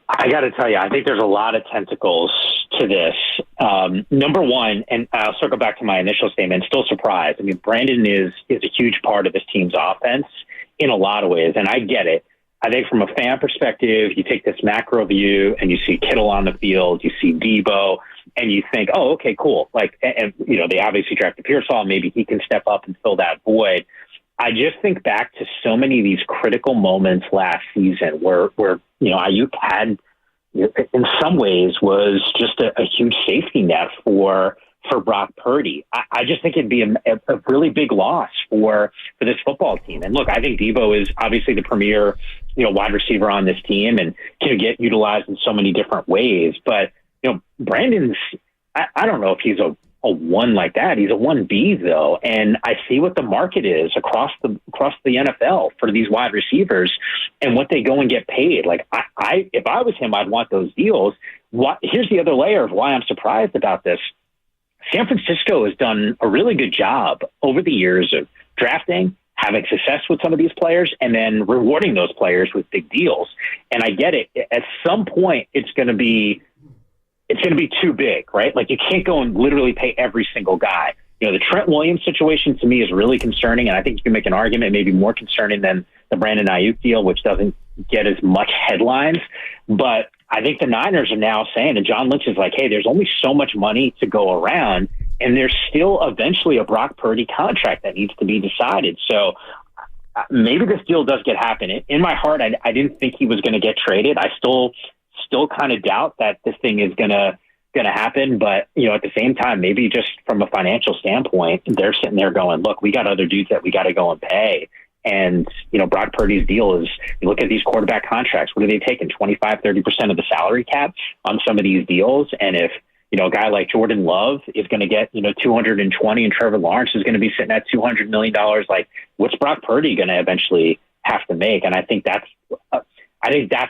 I got to tell you, I think there's a lot of tentacles to this. Number one, and I'll circle back to my initial statement, still surprised. I mean, Brandon is a huge part of this team's offense in a lot of ways, and I get it. I think from a fan perspective, you take this macro view and you see Kittle on the field, you see Debo, and you think, oh, okay, cool. Like, and they obviously drafted Pearsall, maybe he can step up and fill that void. I just think back to so many of these critical moments last season where Aiyuk had, in some ways, was just a huge safety net for Brock Purdy. I just think it'd be a really big loss for this football team. And look, I think Debo is obviously the premier wide receiver on this team and can get utilized in so many different ways. But Brandon's, I don't know if he's a 1 like that. He's a 1B though. And I see what the market is across the NFL for these wide receivers and what they go and get paid. Like if I was him, I'd want those deals. Here's the other layer of why I'm surprised about this. San Francisco has done a really good job over the years of drafting, having success with some of these players, and then rewarding those players with big deals. And I get it. At some point, it's going to be too big, right? Like you can't go and literally pay every single guy The Trent Williams situation to me is really concerning, and I think you can make an argument maybe more concerning than the Brandon Aiyuk deal, which doesn't get as much headlines. But I think the Niners are now saying, and John Lynch is like, hey, there's only so much money to go around, and there's still eventually a Brock Purdy contract that needs to be decided. So maybe this deal does happen. In my heart, I didn't think he was going to get traded. I still kind of doubt that this thing is going to happen. But, at the same time, maybe just from a financial standpoint, they're sitting there going, look, we got other dudes that we got to go and pay. And, Brock Purdy's deal is, you look at these quarterback contracts, what are they taking? 25-30% of the salary cap on some of these deals. And if, a guy like Jordan Love is going to get, 220 and Trevor Lawrence is going to be sitting at $200 million, like what's Brock Purdy going to eventually have to make? And I think that's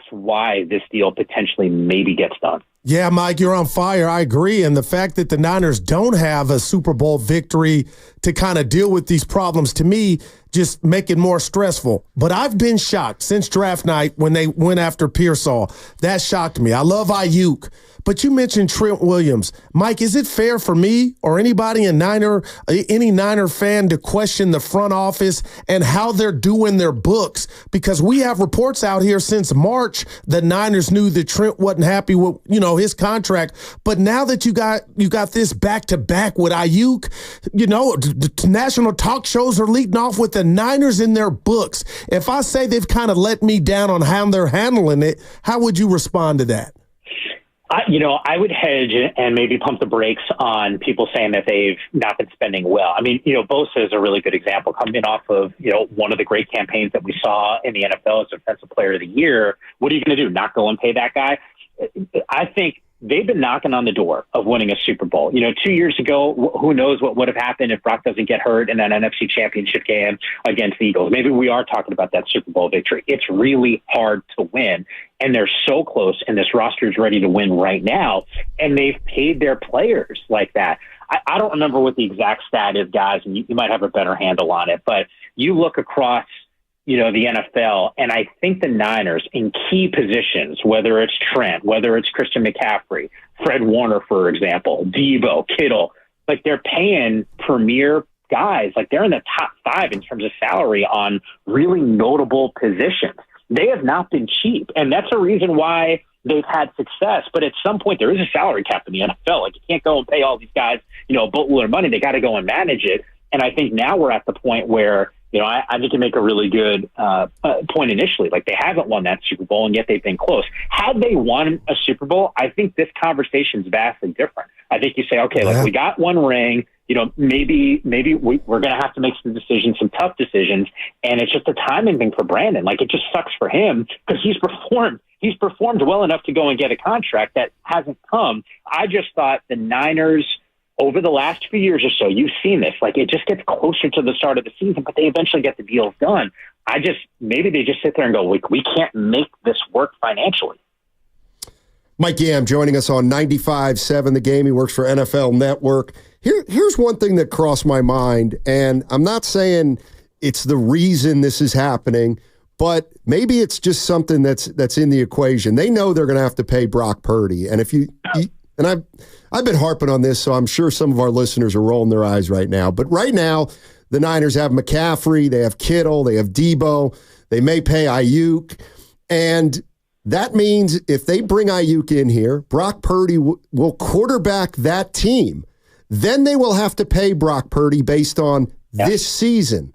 why this deal potentially maybe gets done. Yeah, Mike, you're on fire. I agree. And the fact that the Niners don't have a Super Bowl victory to kind of deal with these problems, to me, just make it more stressful. But I've been shocked since draft night when they went after Pearsall. That shocked me. I love Aiyuk. But you mentioned Trent Williams. Mike, is it fair for me or anybody any Niner fan to question the front office and how they're doing their books? Because we have reports out here since March that Niners knew that Trent wasn't happy with, his contract. But now that you got this back-to-back with Aiyuk, the national talk shows are leading off with the Niners in their books. If I say they've kind of let me down on how they're handling it, how would you respond to that? I would hedge and maybe pump the brakes on people saying that they've not been spending well. I mean, Bosa is a really good example coming off of, one of the great campaigns that we saw in the NFL as Defensive Player of the Year. What are you going to do? Not go and pay that guy? I think they've been knocking on the door of winning a Super Bowl. 2 years ago, who knows what would have happened if Brock doesn't get hurt in that NFC Championship game against the Eagles. Maybe we are talking about that Super Bowl victory. It's really hard to win, and they're so close, and this roster is ready to win right now, and they've paid their players like that. I don't remember what the exact stat is, guys, and you might have a better handle on it, but you look across the NFL, and I think the Niners in key positions, whether it's Trent, whether it's Christian McCaffrey, Fred Warner, for example, Debo, Kittle, like they're paying premier guys. Like they're in the top 5 in terms of salary on really notable positions. They have not been cheap, and that's a reason why they've had success. But at some point, there is a salary cap in the NFL. Like you can't go and pay all these guys, a boatload of money. They got to go and manage it. And I think now we're at the point where, I think you make a really good point initially. Like they haven't won that Super Bowl, and yet they've been close. Had they won a Super Bowl, I think this conversation is vastly different. I think you say, okay, like we got one ring. Maybe we're going to have to make some decisions, some tough decisions, and it's just a timing thing for Brandon. Like it just sucks for him because he's performed well enough to go and get a contract that hasn't come. I just thought the Niners, over the last few years or so, you've seen this. Like it just gets closer to the start of the season, but they eventually get the deals done. Maybe they just sit there and go, we can't make this work financially. Mike Yam joining us on 95.7 The Game. He works for NFL Network. Here's one thing that crossed my mind, and I'm not saying it's the reason this is happening, but maybe it's just something that's in the equation. They know they're going to have to pay Brock Purdy, and I've been harping on this, so I'm sure some of our listeners are rolling their eyes right now. But right now, the Niners have McCaffrey, they have Kittle, they have Debo, they may pay Aiyuk, and that means if they bring Aiyuk in here, Brock Purdy will quarterback that team. Then they will have to pay Brock Purdy based on this season.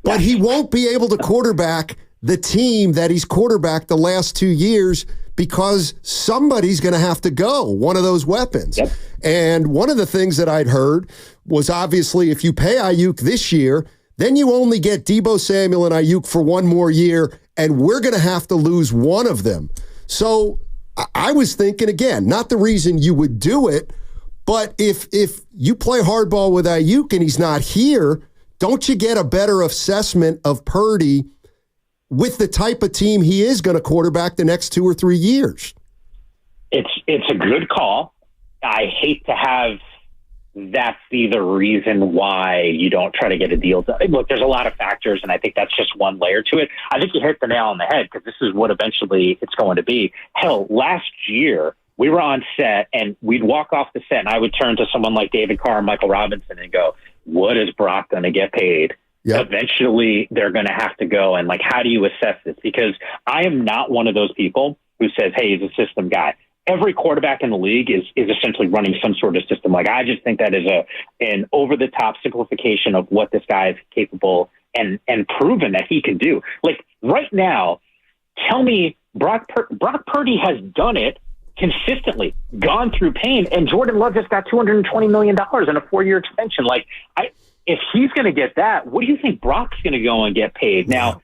But he won't be able to quarterback the team that he's quarterbacked the last 2 years because somebody's going to have to go, one of those weapons. Yep. And one of the things that I'd heard was obviously if you pay Aiyuk this year, then you only get Debo Samuel and Aiyuk for one more year, and we're going to have to lose one of them. So I was thinking, again, not the reason you would do it, but if you play hardball with Aiyuk and he's not here, don't you get a better assessment of Purdy with the type of team he is going to quarterback the next 2 or 3 years? It's a good call. I hate to have that be the reason why you don't try to get a deal done. Look, there's a lot of factors, and I think that's just one layer to it. I think you hit the nail on the head because this is what eventually it's going to be. Hell, last year, we were on set and we'd walk off the set and I would turn to someone like David Carr or Michael Robinson and go, what is Brock going to get paid? Yep. Eventually they're going to have to go. And like, how do you assess this? Because I am not one of those people who says, hey, he's a system guy. Every quarterback in the league is essentially running some sort of system. Like, I just think that is an over the top simplification of what this guy is capable and proven that he can do. Like right now, tell me Brock Purdy has done it consistently, gone through pain, and Jordan Love just got $220 million in a 4-year extension. Like, if he's going to get that, what do you think Brock's going to go and get paid? Now,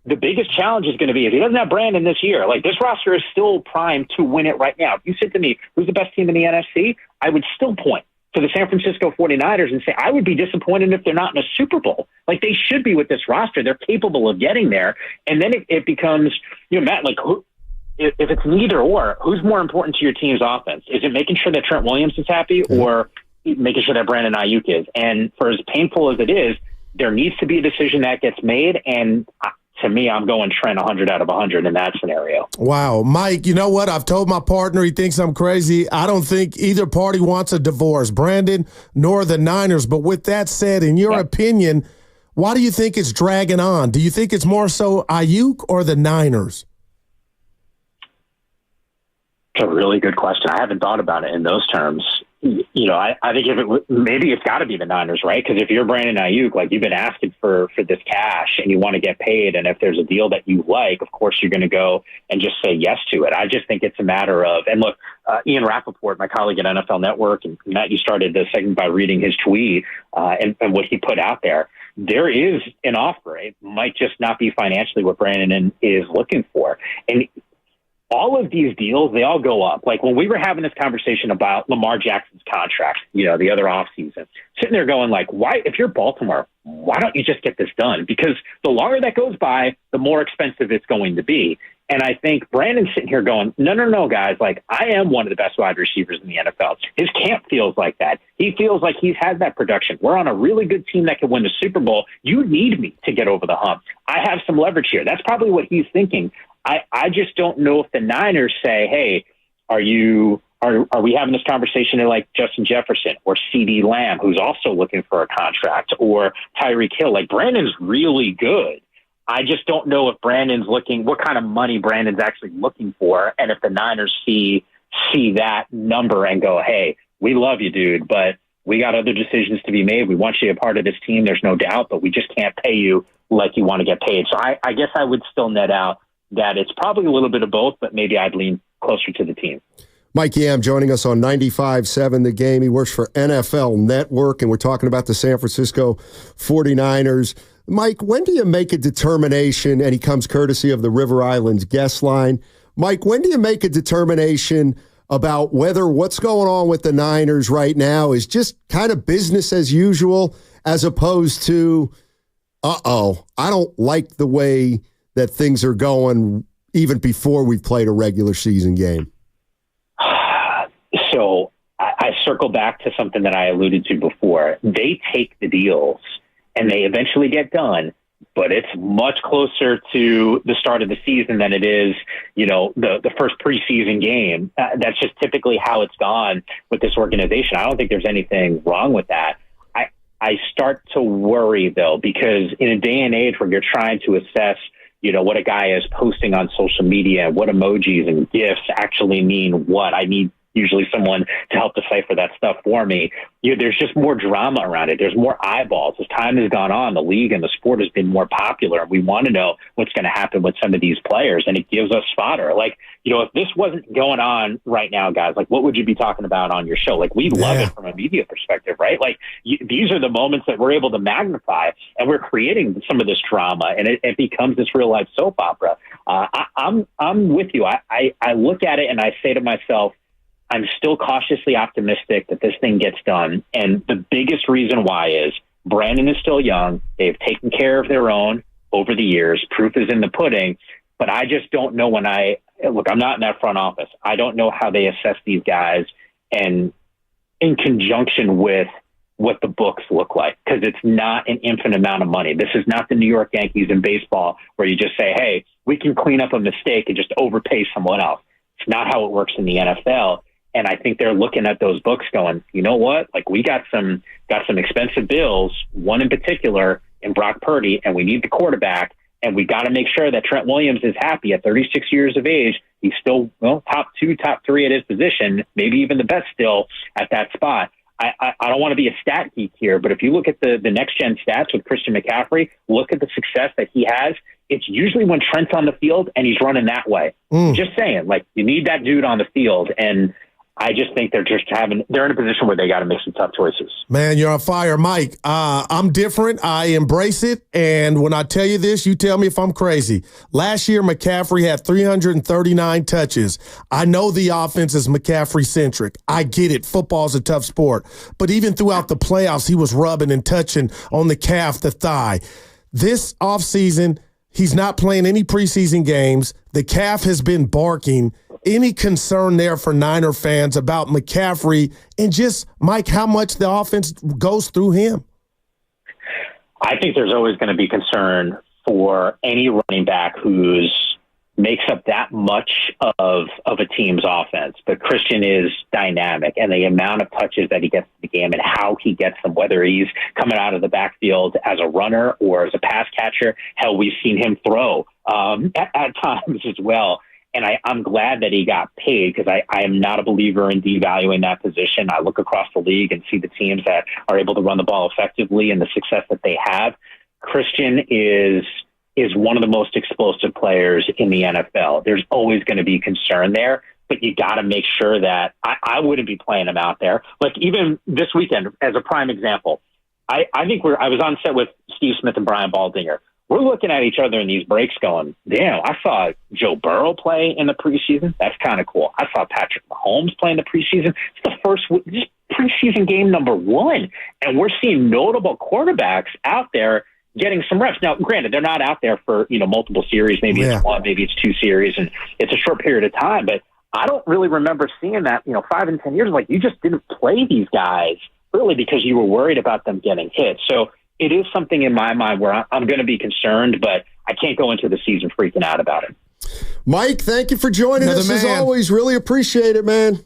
the biggest challenge is going to be if he doesn't have Brandon this year. Like, this roster is still primed to win it right now. If you said to me, who's the best team in the NFC, I would still point to the San Francisco 49ers and say I would be disappointed if they're not in a Super Bowl. Like, they should be with this roster. They're capable of getting there. And then it becomes, Matt, like, if it's neither or, who's more important to your team's offense? Is it making sure that Trent Williams is happy or making sure that Brandon Aiyuk is? And for as painful as it is, there needs to be a decision that gets made. And to me, I'm going Trent 100 out of 100 in that scenario. Wow. Mike, you know what? I've told my partner he thinks I'm crazy. I don't think either party wants a divorce, Brandon nor the Niners. But with that said, in your opinion, why do you think it's dragging on? Do you think it's more so Aiyuk or the Niners? It's a really good question. I haven't thought about it in those terms. I think maybe it's got to be the Niners, right? Because if you're Brandon Aiyuk, like, you've been asking for this cash and you want to get paid, and if there's a deal that you like, of course you're going to go and just say yes to it. I just think it's a matter of, and look, Ian Rappaport, my colleague at NFL Network, and Matt, you started the segment by reading his tweet and what he put out there. There is an offer. It might just not be financially what Brandon is looking for. And all of these deals, they all go up. Like when we were having this conversation about Lamar Jackson's contract, the other offseason, sitting there going like, why, if you're Baltimore, why don't you just get this done? Because the longer that goes by, the more expensive it's going to be. And I think Brandon's sitting here going, no, guys, like, I am one of the best wide receivers in the NFL. His camp feels like that. He feels like he's had that production. We're on a really good team that can win the Super Bowl. You need me to get over the hump. I have some leverage here. That's probably what he's thinking. I just don't know if the Niners say, hey, are we having this conversation to like Justin Jefferson or CeeDee Lamb, who's also looking for a contract, or Tyreek Hill? Like, Brandon's really good. I just don't know if Brandon's looking, what kind of money Brandon's actually looking for, and if the Niners see that number and go, hey, we love you, dude, but we got other decisions to be made. We want you a part of this team, there's no doubt, but we just can't pay you like you want to get paid. So I guess I would still net out that it's probably a little bit of both, but maybe I'd lean closer to the team. Mike Yam joining us on 95.7 The Game. He works for NFL Network, and we're talking about the San Francisco 49ers. Mike, when do you make a determination, and he comes courtesy of the River Islands guest line, Mike, when do you make a determination about whether what's going on with the Niners right now is just kind of business as usual, as opposed to, I don't like the way that things are going even before we've played a regular season game? So I circle back to something that I alluded to before. They take the deals and they eventually get done, but it's much closer to the start of the season than it is, the first preseason game. That's just typically how it's gone with this organization. I don't think there's anything wrong with that. I start to worry, though, because in a day and age where you're trying to assess what a guy is posting on social media, what emojis and GIFs actually mean what. I need usually someone to help decipher that stuff for me. There's just more drama around it. There's more eyeballs. As time has gone on, the league and the sport has been more popular, and we want to know what's going to happen with some of these players, and it gives us fodder. Like, if this wasn't going on right now, guys, like, what would you be talking about on your show? Like, we love it from a media perspective, right? Like, these are the moments that we're able to magnify, and we're creating some of this drama, and it becomes this real life soap opera. I'm with you. I look at it and I say to myself, I'm still cautiously optimistic that this thing gets done. And the biggest reason why is Brandon is still young. They've taken care of their own over the years. Proof is in the pudding. But I just don't know I'm not in that front office. I don't know how they assess these guys and in conjunction with what the books look like, because it's not an infinite amount of money. This is not the New York Yankees in baseball where you just say, hey, we can clean up a mistake and just overpay someone else. It's not how it works in the NFL. And I think they're looking at those books going, you know what? Like, we got some expensive bills, one in particular in Brock Purdy, and we need the quarterback. And we got to make sure that Trent Williams is happy at 36 years of age. He's still top 2, top 3 at his position, maybe even the best still at that spot. I don't want to be a stat geek here, but if you look at the next-gen stats with Christian McCaffrey, look at the success that he has. It's usually when Trent's on the field and he's running that way. Just saying, like, you need that dude on the field. And I just think they're in a position where they got to make some tough choices. Man, you're on fire, Mike. I'm different. I embrace it. And when I tell you this, you tell me if I'm crazy. Last year, McCaffrey had 339 touches. I know the offense is McCaffrey-centric. I get it. Football's a tough sport. But even throughout the playoffs, he was rubbing and touching on the calf, the thigh. This offseason, he's not playing any preseason games. The calf has been barking. Any concern there for Niner fans about McCaffrey and just, Mike, how much the offense goes through him? I think there's always going to be concern for any running back who's makes up that much of a team's offense. But Christian is dynamic, and the amount of touches that he gets in the game and how he gets them, whether he's coming out of the backfield as a runner or as a pass catcher, hell, we've seen him throw at times as well. And I'm glad that he got paid, because I am not a believer in devaluing that position. I look across the league and see the teams that are able to run the ball effectively and the success that they have. Christian is one of the most explosive players in the NFL. There's always going to be concern there, but you got to make sure that I wouldn't be playing him out there. Like, even this weekend, as a prime example, I think I was on set with Steve Smith and Brian Baldinger. We're looking at each other in these breaks going, damn, I saw Joe Burrow play in the preseason. That's kind of cool. I saw Patrick Mahomes play in the preseason. It's the first preseason game number 1. And we're seeing notable quarterbacks out there getting some reps. Now, granted, they're not out there for, multiple series. Maybe it's 1, maybe it's 2 series, and it's a short period of time. But I don't really remember seeing that, 5 and 10 years. Like, you just didn't play these guys really because you were worried about them getting hit. So it is something in my mind where I'm going to be concerned, but I can't go into the season freaking out about it. Mike, thank you for joining us as always. Really appreciate it, man.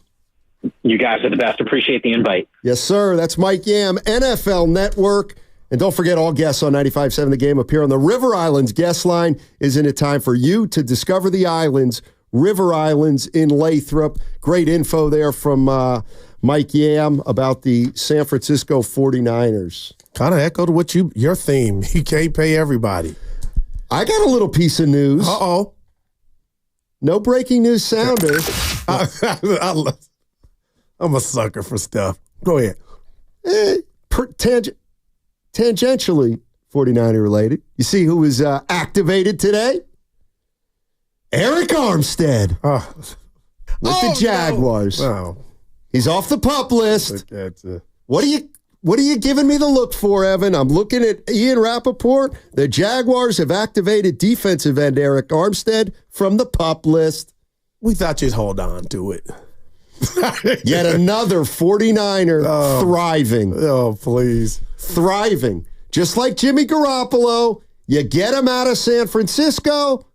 You guys are the best. Appreciate the invite. Yes, sir. That's Mike Yam, NFL Network. And don't forget, all guests on 95.7 The Game appear on the River Islands guest line. Isn't it time for you to discover the islands? River Islands in Lathrop. Great info there from Mike Yam about the San Francisco 49ers. Kind of echoed what your theme. You can't pay everybody. I got a little piece of news. Uh-oh. No breaking news sounder. I'm a sucker for stuff. Go ahead. Tangentially 49er related. You see who was activated today? Eric Armstead with the Jaguars. No. He's off the PUP list. What are you giving me the look for, Evan? I'm looking at Ian Rappaport. The Jaguars have activated defensive end Eric Armstead from the PUP list. We thought you'd hold on to it. Yet another 49er thriving. Oh, please. Thriving. Just like Jimmy Garafolo, you get him out of San Francisco,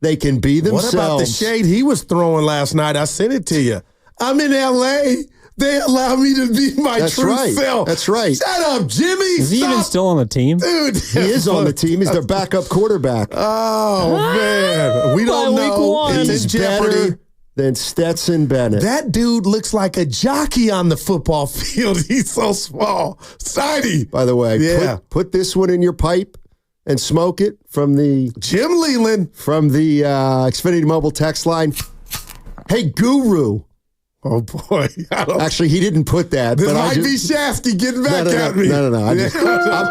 they can be themselves. What about the shade he was throwing last night? I sent it to you. I'm in L.A. They allow me to be my true self. That's right. Shut up, Jimmy. Is he even still on the team? Dude, he is on the team. He's their backup quarterback. Oh, man. We don't know. He's better than Stetson Bennett. That dude looks like a jockey on the football field. He's so small. Tiny. By the way, put this one in your pipe and smoke it from the Jim Leland from the Xfinity Mobile text line. Hey, Guru. Oh, boy. Actually, he didn't put that. This might be Shasky getting back at me. No.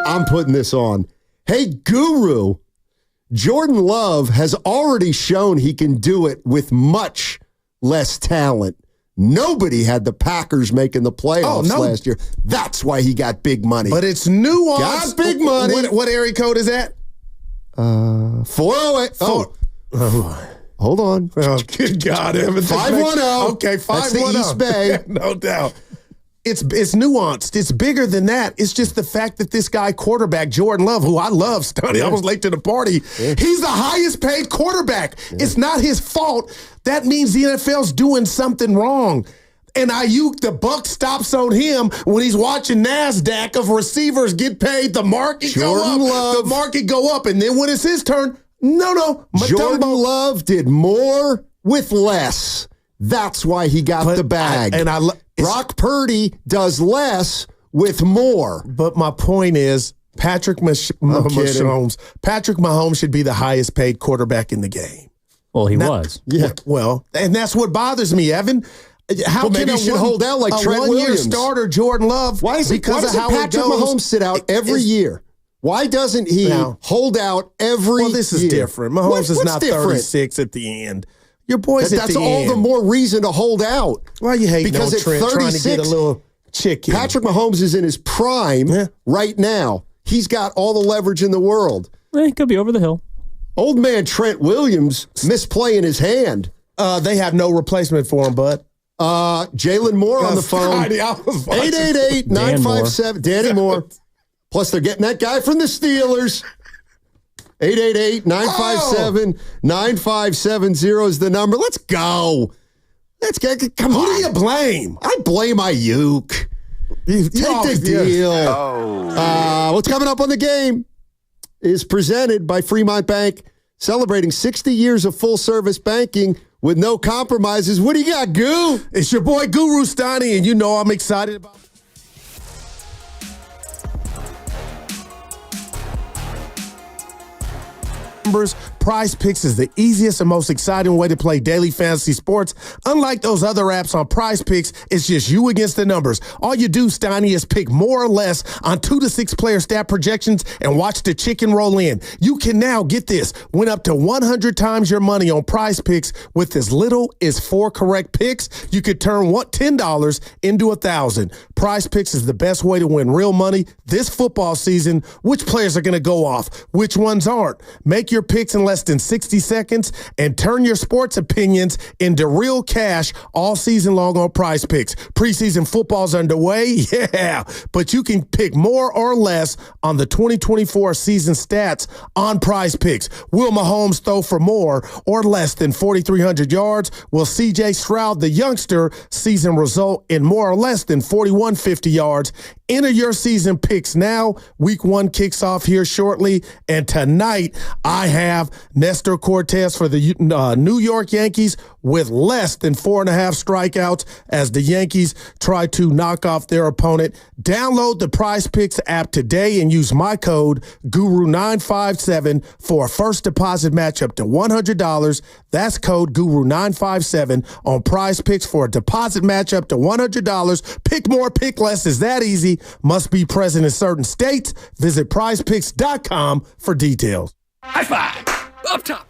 I'm putting this on. Hey, Guru. Jordan Love has already shown he can do it with much less talent. Nobody had the Packers making the playoffs last year. That's why he got big money. But it's nuanced. Got big money. What area code is that? 408. Hold on. Oh, good God, Evan. 510. Okay, 510. That's the East Bay. No doubt. it's nuanced. It's bigger than that. It's just the fact that this guy quarterback, Jordan Love, who I love, Stoney, I was late to the party. Yeah. He's the highest paid quarterback. Yeah. It's not his fault. That means the NFL's doing something wrong. And Aiyuk, the buck stops on him when he's watching NASDAQ of receivers get paid. The market go up. The market go up. And then when it's his turn, no. Jordan Love did more with less. That's why he got the bag. Brock Purdy does less with more. But my point is, Patrick Mahomes should be the highest paid quarterback in the game. Well, he was. Yeah. Well, and that's what bothers me, Evan. How maybe he should hold out like Trent Williams. One-year starter Jordan Love. Why doesn't Patrick Mahomes sit out every year? Why doesn't he hold out every year? Well, this is different. Mahomes is not different? 36 at the end. Your boy's at the end. That's all the more reason to hold out. Why you hate because at Trent 36, trying to get a little chicken? Patrick Mahomes is in his prime right now. He's got all the leverage in the world. He could be over the hill. Old man Trent Williams misplaying his hand. They have no replacement for him, bud. Jalen Moore on the phone. 888-957. Danny Moore. Plus, they're getting that guy from the Steelers. 888-957-9570 is the number. Let's go. Come on. Who do you blame? I blame Aiyuk. Take the deal. What's coming up on the game is presented by Fremont Bank, celebrating 60 years of full-service banking with no compromises. What do you got, Goo? It's your boy Guru Stani, and you know I'm excited about numbers. Prize Picks is the easiest and most exciting way to play daily fantasy sports. Unlike those other apps on Prize Picks, it's just you against the numbers. All you do, Steiny, is pick more or less on 2 to 6 player stat projections and watch the chicken roll in. You can now, get this, win up to 100 times your money on Prize Picks with as little as 4 correct picks. You could turn $10 into $1,000. Prize Picks is the best way to win real money this football season. Which players are going to go off? Which ones aren't? Make your picks in less than 60 seconds and turn your sports opinions into real cash all season long on Prize Picks. Preseason football's underway, but you can pick more or less on the 2024 season stats on Prize Picks. Will Mahomes throw for more or less than 4,300 yards? Will C.J. Stroud, the youngster, season result in more or less than 4,150 yards? Enter your season picks now. Week 1 kicks off here shortly. And tonight, I have Nestor Cortez for the New York Yankees with less than 4.5 strikeouts as the Yankees try to knock off their opponent. Download the Prize Picks app today and use my code GURU957 for a first deposit match up to $100. That's code GURU957 on Prize Picks for a deposit match up to $100. Pick more, pick less. Is that easy? Must be present in certain states. Visit prizepicks.com for details. High five! Up top!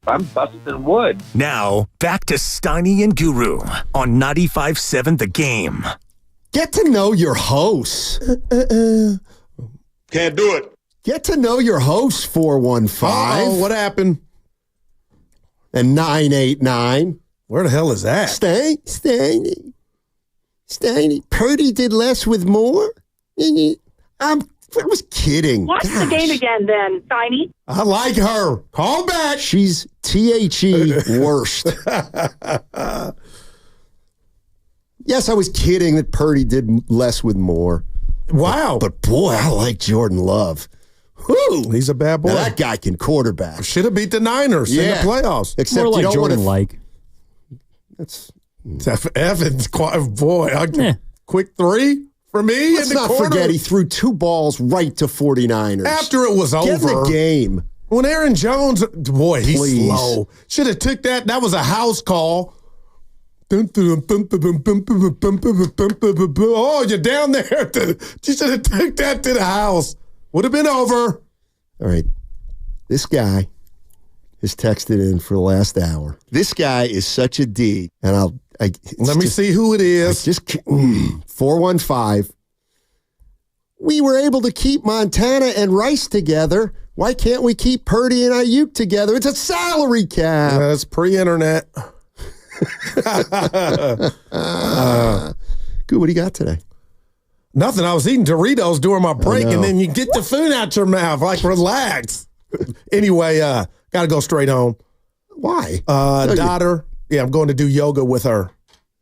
I'm busting wood. Now, back to Steiny and Guru on 95.7 The Game. Get to know your hosts. Can't do it. Get to know your hosts, 415. Oh, what happened? And 989. Where the hell is that? Steiny. Purdy did less with more? I was kidding. Watch the game again then, Steiny. I like her. Call back. She's THE worst. Yes, I was kidding that Purdy did less with more. Wow. But boy, I like Jordan Love. Whew. He's a bad boy. Now that guy can quarterback. Should have beat the Niners in the playoffs. Except more like you don't Jordan wanna, like. That's Evans, boy. Quick three for me. Let's in the not corner. forget he threw 2 balls right to 49ers. After it was Get in over. the game. When Aaron Jones, boy, he's Please. slow. Should have took that. That was a house call. Oh, you're down there. You should have took that to the house. Would have been over. All right. This guy has texted in for the last hour. This guy is such a D. And let me see who it is. 415. We were able to keep Montana and Rice together. Why can't we keep Purdy and Aiyuk together? It's a salary cap. That's pre-internet. Good, what do you got today? Nothing. I was eating Doritos during my break, and then you get the food out your mouth. Like, relax. Anyway, got to go straight home. Why? Daughter. Yeah, I'm going to do yoga with her.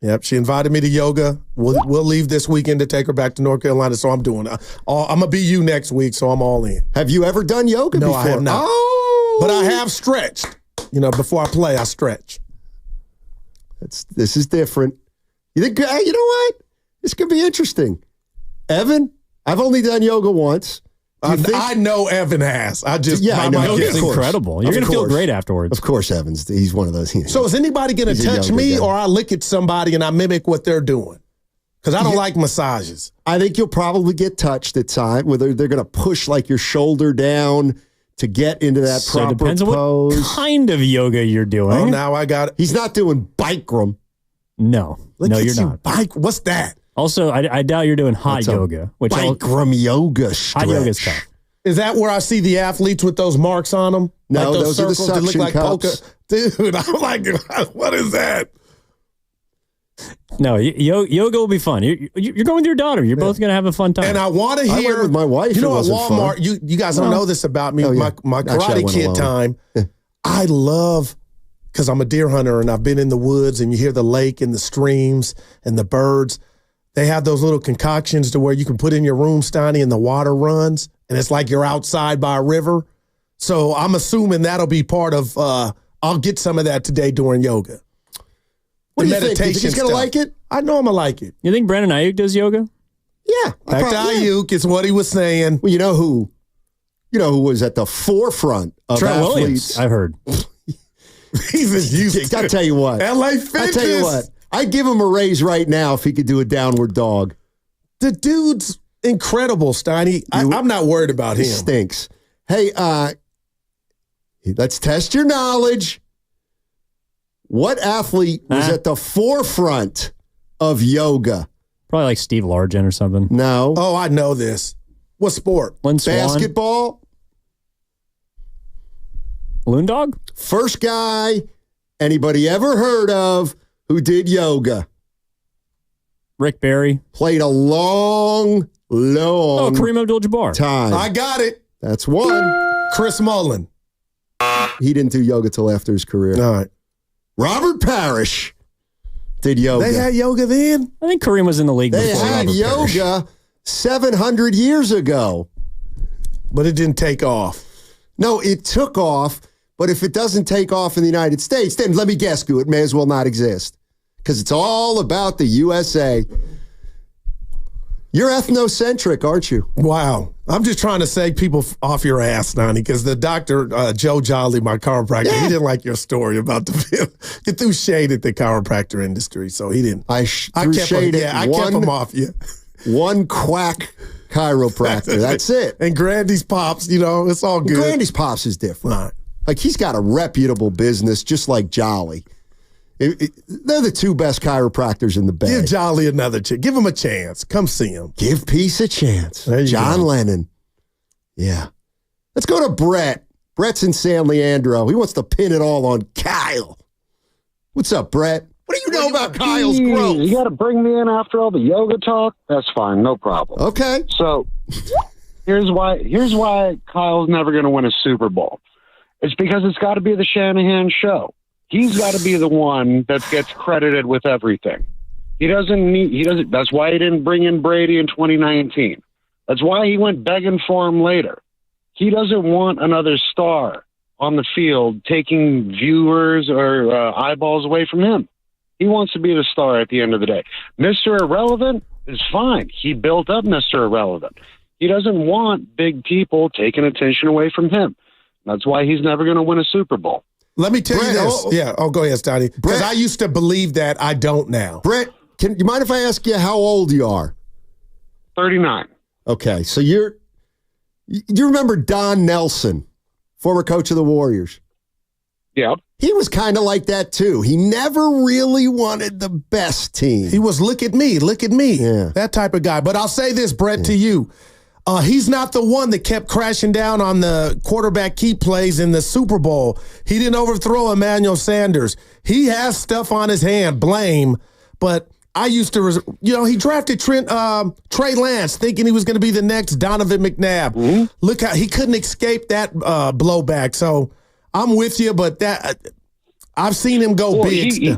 Yep, she invited me to yoga. We'll leave this weekend to take her back to North Carolina, so I'm doing it. I'm going to be you next week, so I'm all in. Have you ever done yoga before? No, I have not. Oh! But I have stretched. Before I play, I stretch. This is different. You think, hey, you know what? This could be interesting. Evan, I've only done yoga once. I know Evan has. I know. Yoga's incredible. You're going to feel great afterwards. Of course, Evans. He's one of those. So is anybody going to touch me, or I look at somebody and I mimic what they're doing? Because I don't like massages. I think you'll probably get touched at time, whether they're going to push like your shoulder down to get into that proper it depends pose. on what kind of yoga you're doing. Oh, now I got it. He's not doing Bikram. No. No, you're not. What's that? Also, I doubt you're doing hot yoga. Bikram yoga stretch. Hot yoga is tough. Is that where I see the athletes with those marks on them? No, like those are the circles that look suction like cups. Dude, I'm like, what is that? No, yoga will be fun. You're going with your daughter. You're both going to have a fun time. And I want to hear. I went with my wife. You know, at Walmart, you guys don't know this about me. My Karate Kid time. I love, because I'm a deer hunter and I've been in the woods and you hear the lake and the streams and the birds. They have those little concoctions to where you can put in your room, Steiny, and the water runs. And it's like you're outside by a river. So I'm assuming that'll be part of, I'll get some of that today during yoga. What do you think? You think he's going to like it? I know I'm going to like it. You think Brandon Aiyuk does yoga? Yeah. Back to Aiyuk is what he was saying. Well, you know who was at the forefront of Trent athletes? Williams, I've heard. I'll tell you what. LA Fitness. I'll tell you what. I'd give him a raise right now if he could do a downward dog. The dude's incredible, Steiny. I'm not worried about him. He stinks. Hey, let's test your knowledge. What athlete was at the forefront of yoga? Probably like Steve Largent or something. No. Oh, I know this. What sport? Lynn Swann? Basketball. Loondog? First guy anybody ever heard of who did yoga. Rick Barry. Played a long Kareem Abdul-Jabbar. time. I got it. That's one. Chris Mullin. He didn't do yoga till after his career. All right. Robert Parrish did yoga. They had yoga then? I think Kareem was in the league They before. had Robert Parrish. yoga 700 years ago. But it didn't take off. No, it took off. But if it doesn't take off in the United States, then let me guess, it may as well not exist. Because it's all about the USA. You're ethnocentric, aren't you? Wow. I'm just trying to say people off your ass, Nani, because the doctor, Joe Jolly, my chiropractor, he didn't like your story about you threw shade at the chiropractor industry, so he didn't. I kept him off you. One quack chiropractor. That's it. And Grandy's Pops, it's all good. Grandy's Pops is different. Right. Like, he's got a reputable business, just like Jolly. They're the two best chiropractors in the Bay. Give Jolly another chance. Give him a chance. Come see him. Give Peace a chance. John Lennon. Yeah. Let's go to Brett. Brett's in San Leandro. He wants to pin it all on Kyle. What's up, Brett? What do you know about Kyle's growth? You got to bring me in after all the yoga talk? That's fine. No problem. Okay. So here's why Kyle's never going to win a Super Bowl. It's because it's got to be the Shanahan show. He's got to be the one that gets credited with everything. He doesn't. That's why he didn't bring in Brady in 2019. That's why he went begging for him later. He doesn't want another star on the field taking viewers or eyeballs away from him. He wants to be the star at the end of the day. Mr. Irrelevant is fine. He built up Mr. Irrelevant. He doesn't want big people taking attention away from him. That's why he's never going to win a Super Bowl. Let me tell you this. Go ahead, Stoney. Because I used to believe that. I don't now. Brett, do you mind if I ask you how old you are? 39. Okay, so you remember Don Nelson, former coach of the Warriors? Yeah. He was kind of like that, too. He never really wanted the best team. He was, look at me, Yeah. that type of guy. But I'll say this, Brett, to you. He's not the one that kept crashing down on the quarterback keep plays in the Super Bowl. He didn't overthrow Emmanuel Sanders. He has stuff on his hand, blame. But I used to, he drafted Trey Lance thinking he was going to be the next Donovan McNabb. Mm-hmm. Look how he couldn't escape that blowback. So I'm with you, but I've seen him go big.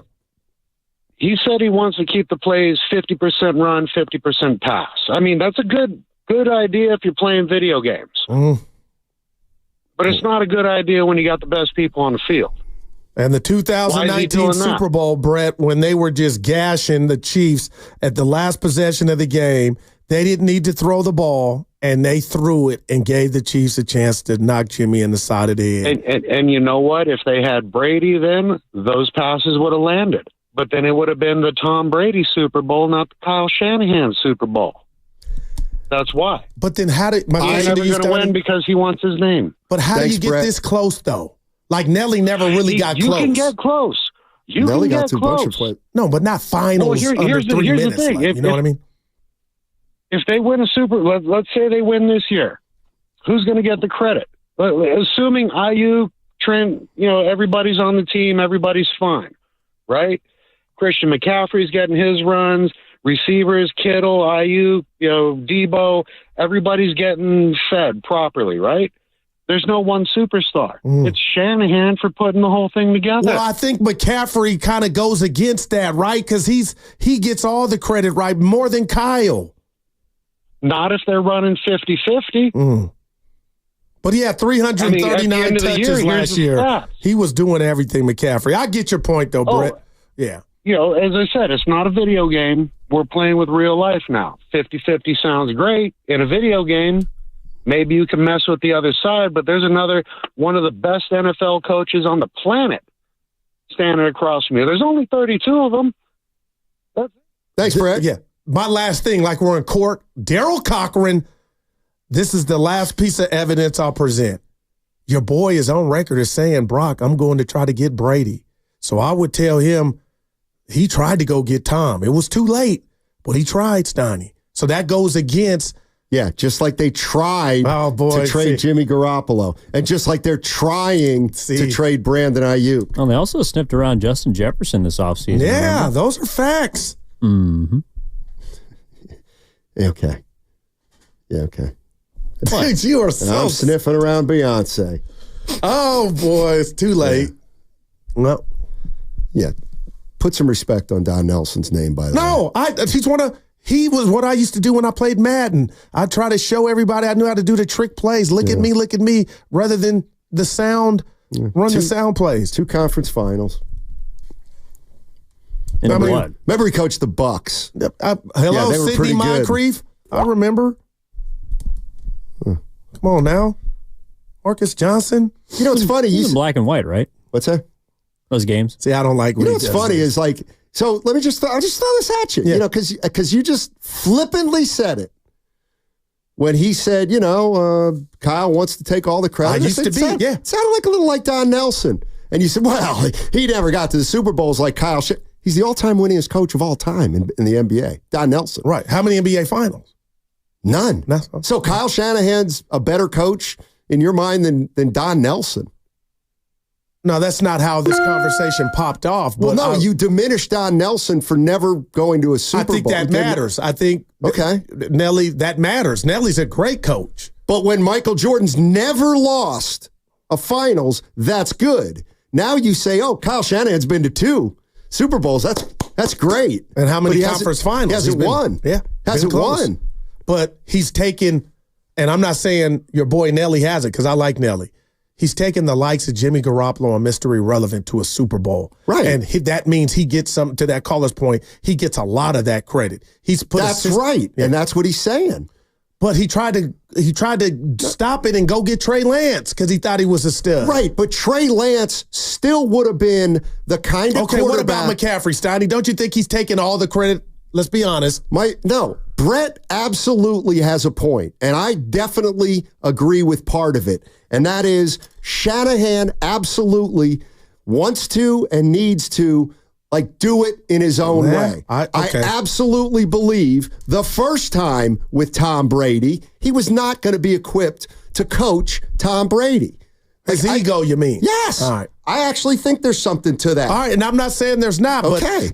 He said he wants to keep the plays 50% run, 50% pass. I mean, that's a good idea if you're playing video games. But it's not a good idea when you got the best people on the field. And the 2019 Super Bowl, Brett, when they were just gashing the Chiefs at the last possession of the game, they didn't need to throw the ball, and they threw it and gave the Chiefs a chance to knock Jimmy in the side of the head. And you know what? If they had Brady then, those passes would have landed. But then it would have been the Tom Brady Super Bowl, not the Kyle Shanahan Super Bowl. That's why. But then how did he's never going to win because he wants his name. But how do you get this close though? Like Nelly never really got close. You can get close. Nelly got to a bunch of plays. No, but not finals under 3 minutes. The thing. You know what I mean? If they win a Super, let's say they win this year, who's going to get the credit? Assuming Aiyuk, Trent, everybody's on the team, everybody's fine, right? Christian McCaffrey's getting his runs. Receivers, Kittle, Aiyuk, Debo, everybody's getting fed properly, right? There's no one superstar. It's Shanahan for putting the whole thing together. Well, I think McCaffrey kind of goes against that, right? Because he gets all the credit, right? More than Kyle. Not if they're running 50-50. But he had 339 touches last year. He was doing everything, McCaffrey. I get your point, though, Brett. Yeah. As I said, it's not a video game. We're playing with real life now. 50-50 sounds great. In a video game, maybe you can mess with the other side, but there's one of the best NFL coaches on the planet standing across from you. There's only 32 of them. Thanks, Brett. Yeah. My last thing, like we're in court, Daryl Cochran, this is the last piece of evidence I'll present. Your boy is on record as saying, Brock, I'm going to try to get Brady. So I would tell him, he tried to go get Tom. It was too late, but he tried, Stoney. So that goes against. Yeah, just like they tried to trade Jimmy Garafolo. And just like they're trying to trade Brandon Aiyuk. Well, they also sniffed around Justin Jefferson this offseason. Yeah, remember? Those are facts. Mm-hmm. Okay. Yeah, okay. Dude, you are so. I'm sniffing around Beyonce. Oh, boy, it's too late. Yeah. Well, yeah. Put some respect on Don Nelson's name, by the way. No, he was what I used to do when I played Madden. I try to show everybody I knew how to do the trick plays. Look at me, rather than the sound, run the sound plays. 2 conference finals. What? Remember he coached the Bucks. Hello, Sidney Moncrief. I remember. Come on now. Marcus Johnson. You know, it's funny. He's in black and white, right? What's that? Those games. See, I don't like. You know what's funny is like. So let me I'll just throw this at you. You know, because you just flippantly said it. when he said, Kyle wants to take all the credit. It sounded like a little like Don Nelson. And you said, well, he never got to the Super Bowls like Kyle. He's the all-time winningest coach of all time in the NBA, Don Nelson. Right. How many NBA finals? None. No. So Kyle Shanahan's a better coach in your mind than Don Nelson. No, that's not how this conversation popped off. Well, no, you diminished Don Nelson for never going to a Super Bowl. I think that matters. I think, Nelly, that matters. Nelly's a great coach. But when Michael Jordan's never lost a finals, that's good. Now you say, Kyle Shanahan's been to 2 Super Bowls. That's great. And how many conference finals? He hasn't won. Yeah. Hasn't won. But he's taken, and I'm not saying your boy Nelly has it because I like Nelly. He's taken the likes of Jimmy Garoppolo and Mr. Irrelevant to a Super Bowl. Right. And that means he gets some, to that caller's point, he gets a lot of that credit. That's right. Yeah. And that's what he's saying. But he tried to stop it and go get Trey Lance because he thought he was a stud. Right, but Trey Lance still would have been the kind of quarterback. What about McCaffrey, Steiny? Don't you think he's taking all the credit? Let's be honest. No, Brett absolutely has a point, and I definitely agree with part of it, and that is Shanahan absolutely wants to and needs to do it in his own way. I absolutely believe the first time with Tom Brady, he was not going to be equipped to coach Tom Brady. His ego, you mean? Yes. All right. I actually think there's something to that. All right, and I'm not saying there's not,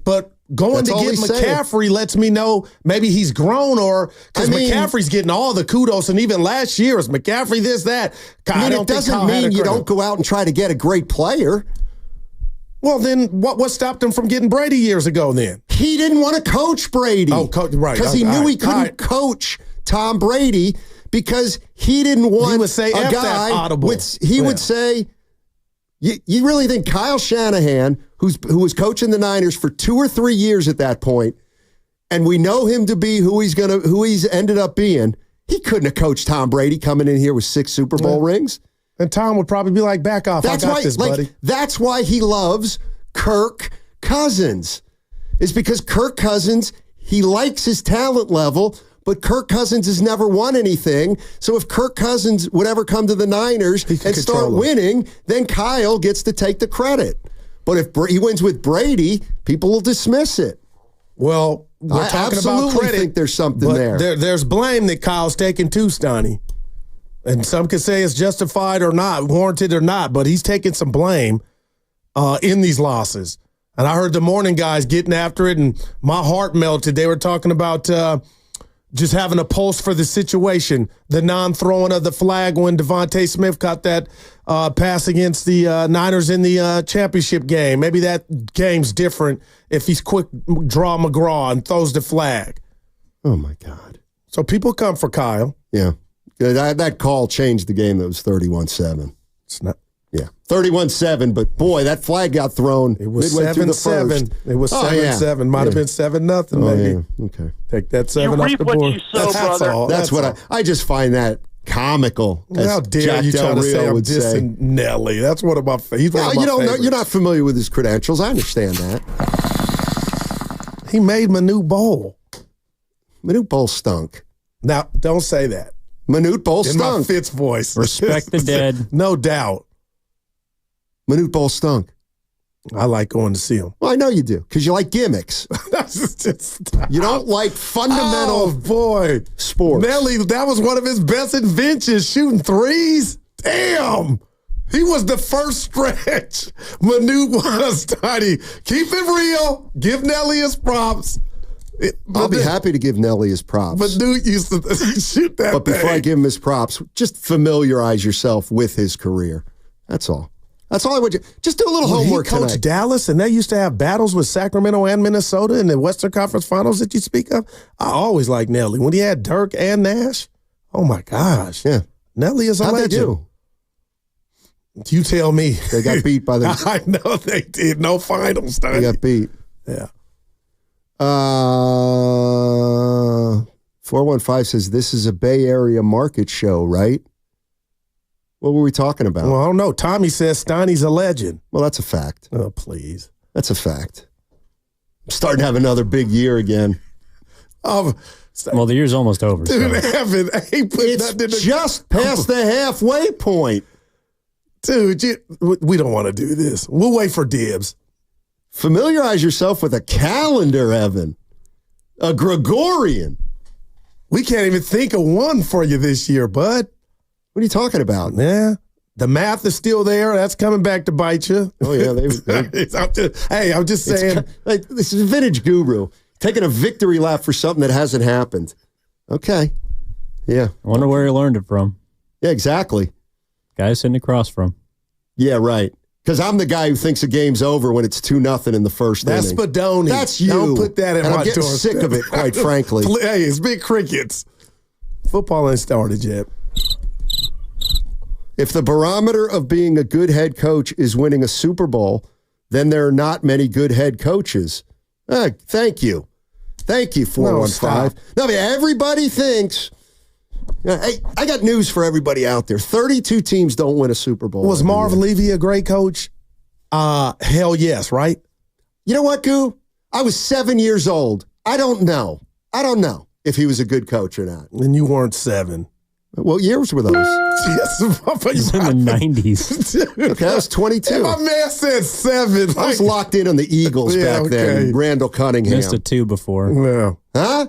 but going to get McCaffrey lets me know maybe he's grown, or because McCaffrey's getting all the kudos, and even last year was McCaffrey this, that. It doesn't mean you don't go out and try to get a great player. Well, then what stopped him from getting Brady years ago then? He didn't want to coach Brady. Oh, right. Because he knew he couldn't coach Tom Brady because he didn't want would say, a guy would say, you really think Kyle Shanahan, who was coaching the Niners for 2 or 3 years at that point, and we know him to be who he's ended up being, he couldn't have coached Tom Brady coming in here with 6 Super Bowl rings. And Tom would probably be like, back off, buddy. That's why he loves Kirk Cousins. Is because Kirk Cousins, he likes his talent level, but Kirk Cousins has never won anything. So if Kirk Cousins would ever come to the Niners and start winning, then Kyle gets to take the credit. But if he wins with Brady, people will dismiss it. Well, we're talking about credit. I think there's something there. There's blame that Kyle's taking too, Stoney. And some could say it's justified or not, warranted or not, but he's taking some blame in these losses. And I heard the morning guys getting after it, and my heart melted. They were talking about just having a pulse for the situation, the non-throwing of the flag when Devontae Smith caught that pass against the Niners in the championship game. Maybe that game's different if he's quick draw McGraw and throws the flag. Oh, my God. So people come for Kyle. Yeah. That call changed the game. That was 31-7. It's not. Yeah, 31-7. But boy, that flag got thrown. It was midway through the first. It was 7-7. Might have been 7-0. Maybe. Yeah. Okay. Take that 7 off the board. That's what I just find that comical. How dare you try to say I'm dissing Nelly? That's one of my favorites. You're not familiar with his credentials. I understand that. He made Manute Bowl. Manute Bowl stunk. Now, don't say that. Manute Bowl stunk. In my Fitz voice. Respect the dead. No doubt. Manute Bowl stunk. I like going to see him. Well, I know you do, because you like gimmicks. You don't like fundamental sports. Nelly, that was one of his best inventions, shooting threes. Damn. He was the first stretch. Manute was tiny. Keep it real. Give Nelly his props. I'll be happy to give Nelly his props. But Duke used to shoot that. But before I give him his props, just familiarize yourself with his career. That's all. That's all I would do. Just do a little homework tonight. He coached Dallas, and they used to have battles with Sacramento and Minnesota in the Western Conference Finals that you speak of. I always liked Nelly. When he had Dirk and Nash, oh, my gosh. Yeah. Nelly is a legend. How'd they do? You tell me. They got beat by the... I know they did. No finals. They got beat. Yeah. 415 says this is a Bay Area market show, right? What were we talking about? Well, I don't know. Tommy says Steiny's a legend. Well, that's a fact. Oh, please. That's a fact. I'm starting to have another big year again. Well, the year's almost over. Dude, Evan, it's just past the halfway point. Dude, we don't want to do this. We'll wait for dibs. Familiarize yourself with a calendar, Evan. A Gregorian. We can't even think of one for you this year, bud. What are you talking about? Yeah. The math is still there. That's coming back to bite you. Oh, yeah. I'm just saying. This is vintage guru. Taking a victory lap for something that hasn't happened. Okay. Yeah. I wonder where he learned it from. Yeah, exactly. Guy sitting across from. Yeah, right. Because I'm the guy who thinks a game's over when it's 2-0 in the first inning. That's Spadoni. That's you. Don't put that in and my I'm getting doorstep. sick of it, quite frankly. Hey, it's big crickets. Football ain't started yet. If the barometer of being a good head coach is winning a Super Bowl, then there are not many good head coaches. Thank you. Thank you, 415. No, I mean, everybody thinks... Hey, I got news for everybody out there. 32 teams don't win a Super Bowl. Was Marv Levy a great coach? Hell yes, right? You know what, Goo? I was 7 years old. I don't know if he was a good coach or not. And you weren't 7. What years were those? Yes, in the 90s. Okay, I was 22. Hey, my man said 7. I was locked in on the Eagles back then. Randall Cunningham. Missed a 2 before. Yeah. Huh?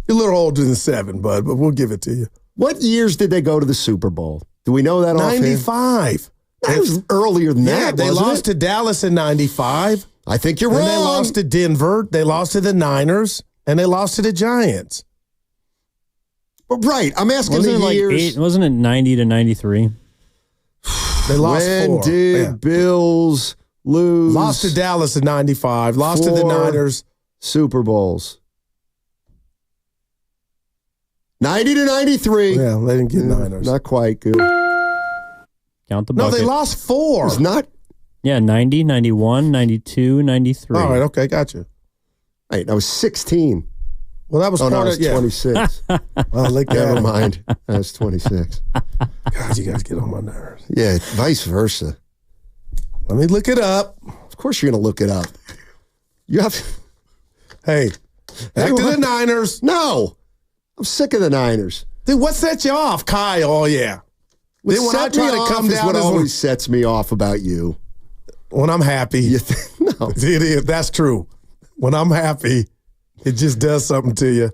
You're a little older than 7, bud, but we'll give it to you. What years did they go to the Super Bowl? Do we know that offhand? 95. That was earlier than that, they wasn't lost to Dallas in 95. I think you're wrong. They lost to Denver. They lost to the Niners. And they lost to the Giants. Right. I'm asking wasn't the years. Wasn't it 90 to 93? They lost when 4. Did Bills lose? Lost to Dallas in 95. Lost to the Niners. Super Bowls. 90 to 93. Yeah, they didn't get Niners. Not quite good. Count the bucket. No, they lost 4. It's not. Yeah, 90, 91, 92, 93. All right, okay, gotcha. Right, I was 16. Well, that was I part was of 26. Well, Never mind. I was 26. God, you guys get on my nerves. Yeah, vice versa. Let me look it up. Of course you're going to look it up. You have. Hey, back to the Niners. No. I'm sick of the Niners. Dude, what set you off, Kyle? Oh, yeah. Then when I try to come down, what always sets me off about you. When I'm happy. No. It is. That's true. When I'm happy, it just does something to you.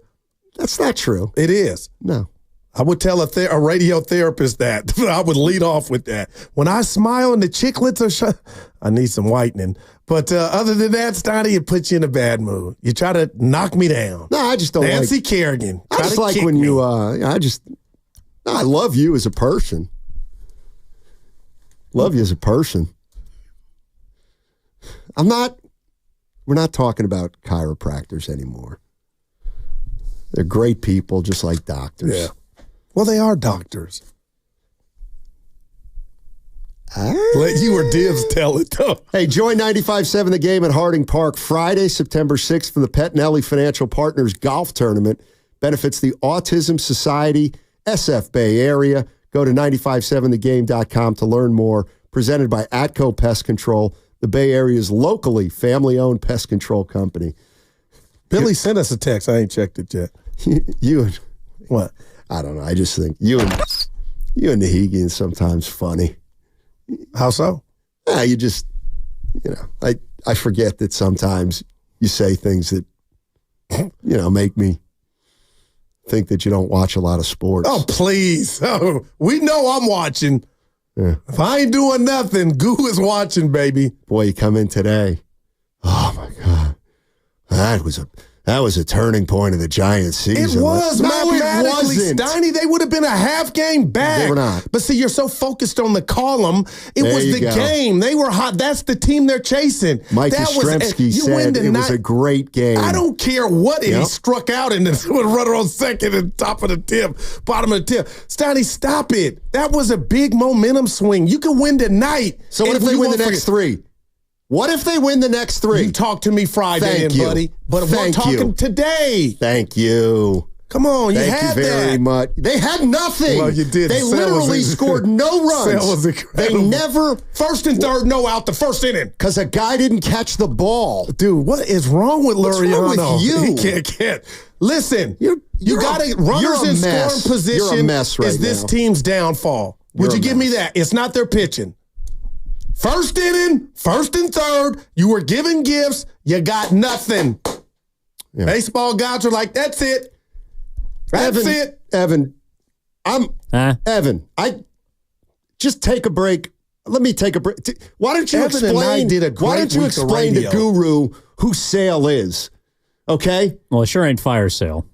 That's not true. It is. No. I would tell a radio therapist that. I would lead off with that. When I smile and the chiclets are I need some whitening. But other than that, Steiny, it puts you in a bad mood. You try to knock me down. No, I just don't Nancy Kerrigan. I just like when you, I love you as a person. Love you as a person. We're not talking about chiropractors anymore. They're great people, just like doctors. Yeah. Well, they are doctors. Let you or Dibs tell it, though. Hey, join 95.7 The Game at Harding Park Friday, September 6th for the Pettinelli Financial Partners Golf Tournament. Benefits the Autism Society, SF Bay Area. Go to 957thegame.com to learn more. Presented by Atco Pest Control, the Bay Area's locally family-owned pest control company. Billy sent us a text. I ain't checked it yet. You and what? I don't know. I just think you and Nahigian sometimes funny. How so? Yeah, you just, I forget that sometimes you say things that, make me think that you don't watch a lot of sports. Oh, please. Oh, we know I'm watching. Yeah. If I ain't doing nothing, Goo is watching, baby. Boy, you come in today. Oh, my God. That was a turning point of the Giants season. It was. Mathematically, it wasn't. Steiny, they would have been a half game back. They were not. But see, you're so focused on the column. It was the game. They were hot. That's the team they're chasing. Mike Yastrzemski said it was a great game. I don't care what he struck out and then would runner on second and top of the tip, bottom of the tip. Steiny, stop it. That was a big momentum swing. You could win tonight. So what if they win the next 3? What if they win the next 3? You talk to me Friday, buddy. But we're talking today. Thank you. Come on, Thank you very much. They had nothing. Well, you did. They literally scored no runs. Snell was incredible. They never. First and third, no out the first inning. Because a guy didn't catch the ball. Dude, what is wrong with Luriano? What's wrong with you? He can't. Listen, you got to you're runners a in mess. scoring position. You're a mess right is this now. team's downfall? Would You're you a give me mess. that? It's not their pitching. First inning, first and third, you were giving gifts. You got nothing. Yeah. Baseball gods are like, that's it. That's it. Evan, Evan, I just take a break. Let me take a break. Why don't you Evan and I explain? did a great Why don't you week of explain to radio. Guru who Sale is? Okay. Well, it sure ain't Fire Sale.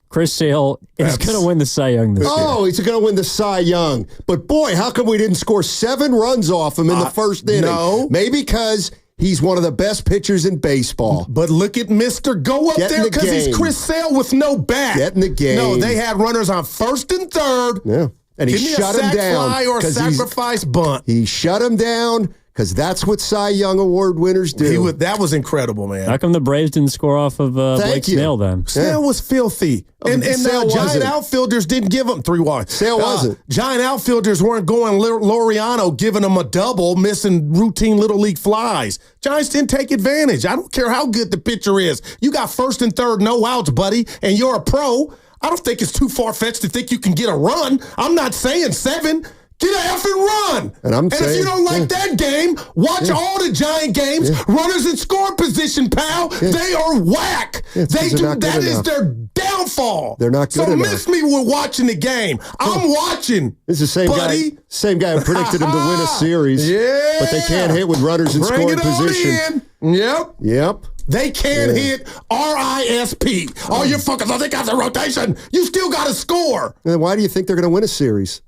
Chris Sale is going to win the Cy Young this year. Oh, he's going to win the Cy Young. But boy, how come we didn't score 7 runs off him in the first inning? No. Maybe because he's one of the best pitchers in baseball. But look at Mr. Go up Get in there the because he's game. Chris Sale with no bat. Get in the game. No, they had runners on first and third. Yeah. And he Give me shut a him sac down. fly or a 'cause he's- sacrifice bunt. He shut him down because that's what Cy Young Award winners do. That was incredible, man. How come the Braves didn't score off of Blake you. Snell then? Snell was filthy. And Sale giant wasn't. outfielders didn't give him 3 walks. Sale wasn't. Giant outfielders weren't going Laureano, giving him a double, missing routine little league flies. Giants didn't take advantage. I don't care how good the pitcher is. You got first and third, no outs, buddy, and you're a pro. I don't think it's too far-fetched to think you can get a run. I'm not saying 7. Get an effing run. And if you don't like that game, watch all the Giant games. Runners in scoring position, pal. They are whack. It's 'cause they're not good That is enough. their downfall. They're not good so enough. miss me with watching the game. I'm watching. This is the same buddy. guy. Same guy who predicted him to win a series. Yeah. But they can't hit with runners in Bring scoring it on position. in. Yep. Yep. They can't hit RISP. Oh, you fuckers, I think that's a rotation. You still got to score. Then why do you think they're going to win a series?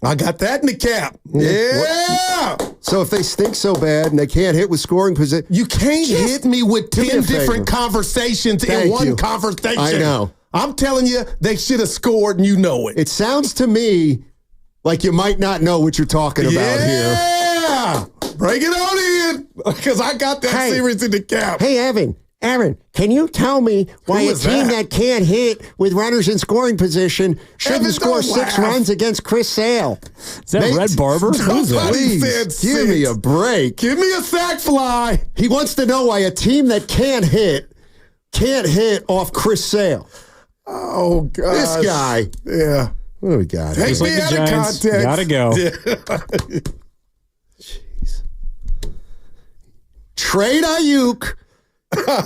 I got that in the cap. Yeah. So if they stink so bad and they can't hit with scoring position, You can't hit me with do me 10 a favor. different conversations in Thank one you. conversation. I know. I'm telling you, they should have scored and you know it. It sounds to me like you might not know what you're talking about here. Yeah. Bring it on in because I got that series in the cap. Hey, Aaron, can you tell me why Who a is team that? that can't hit with runners in scoring position shouldn't Evan, score don't 6 laugh. runs against Chris Sale? Is that Red Barber? Who's that? Nobody Please, said give me 6. a break. Give me a sack fly. He wants to know why a team that can't hit off Chris Sale. Oh, God. This guy. Yeah. What do we got? Take Just me like the out of Giants, context. gotta go. Yeah. Trade Aiyuk,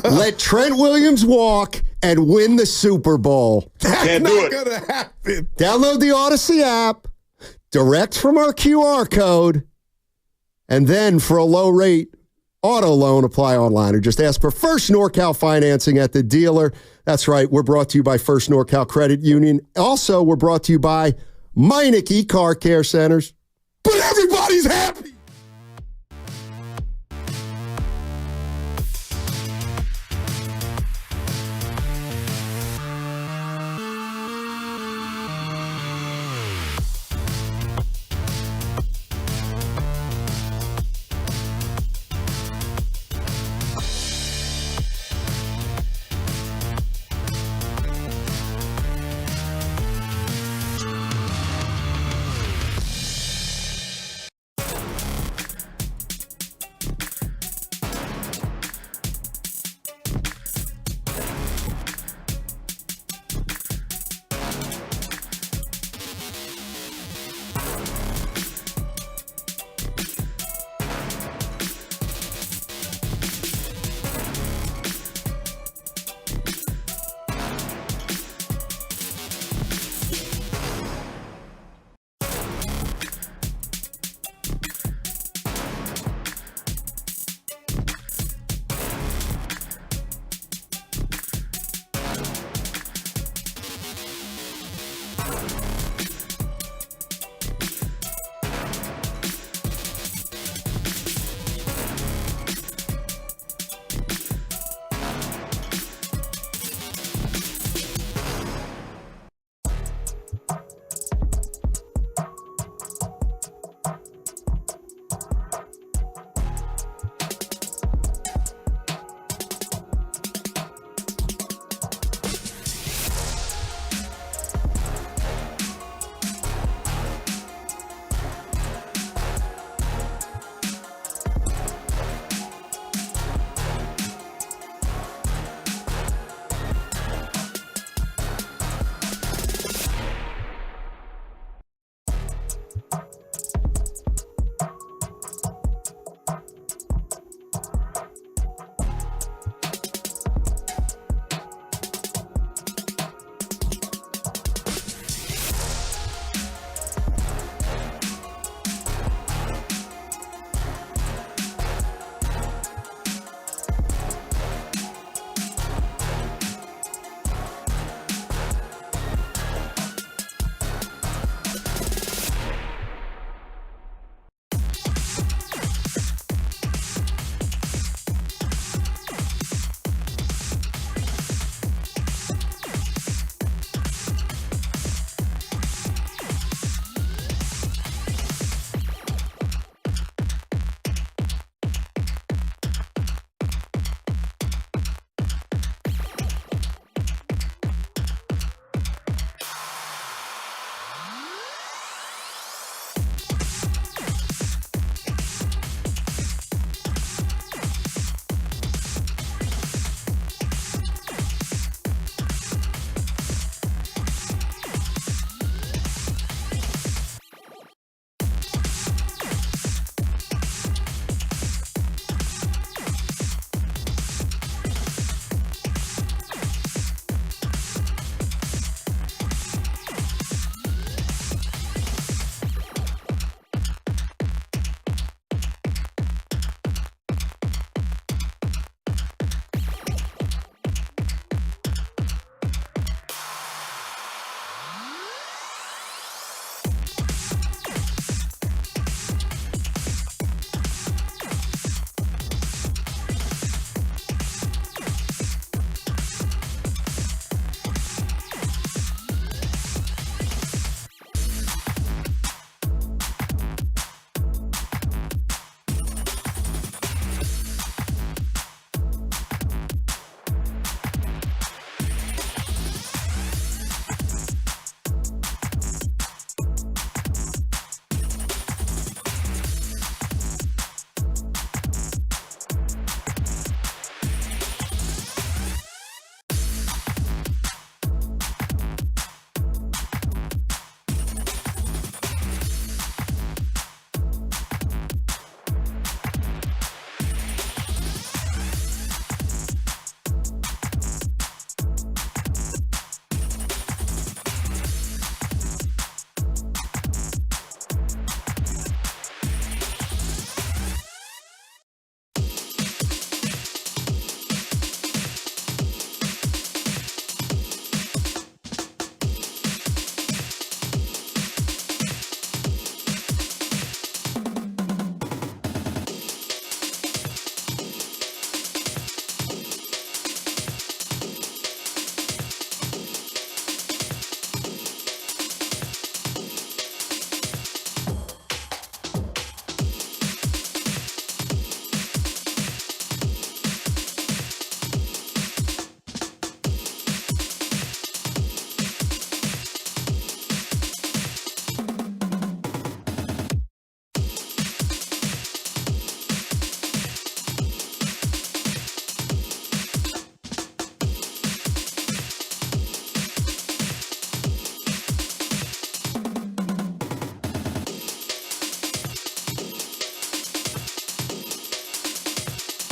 let Trent Williams walk, and win the Super Bowl. That's not going to happen. Download the Odyssey app, direct from our QR code, and then for a low rate auto loan, apply online or just ask for First NorCal financing at the dealer. That's right. We're brought to you by First NorCal Credit Union. Also, we're brought to you by Meineke Car Care Centers. But everybody's happy.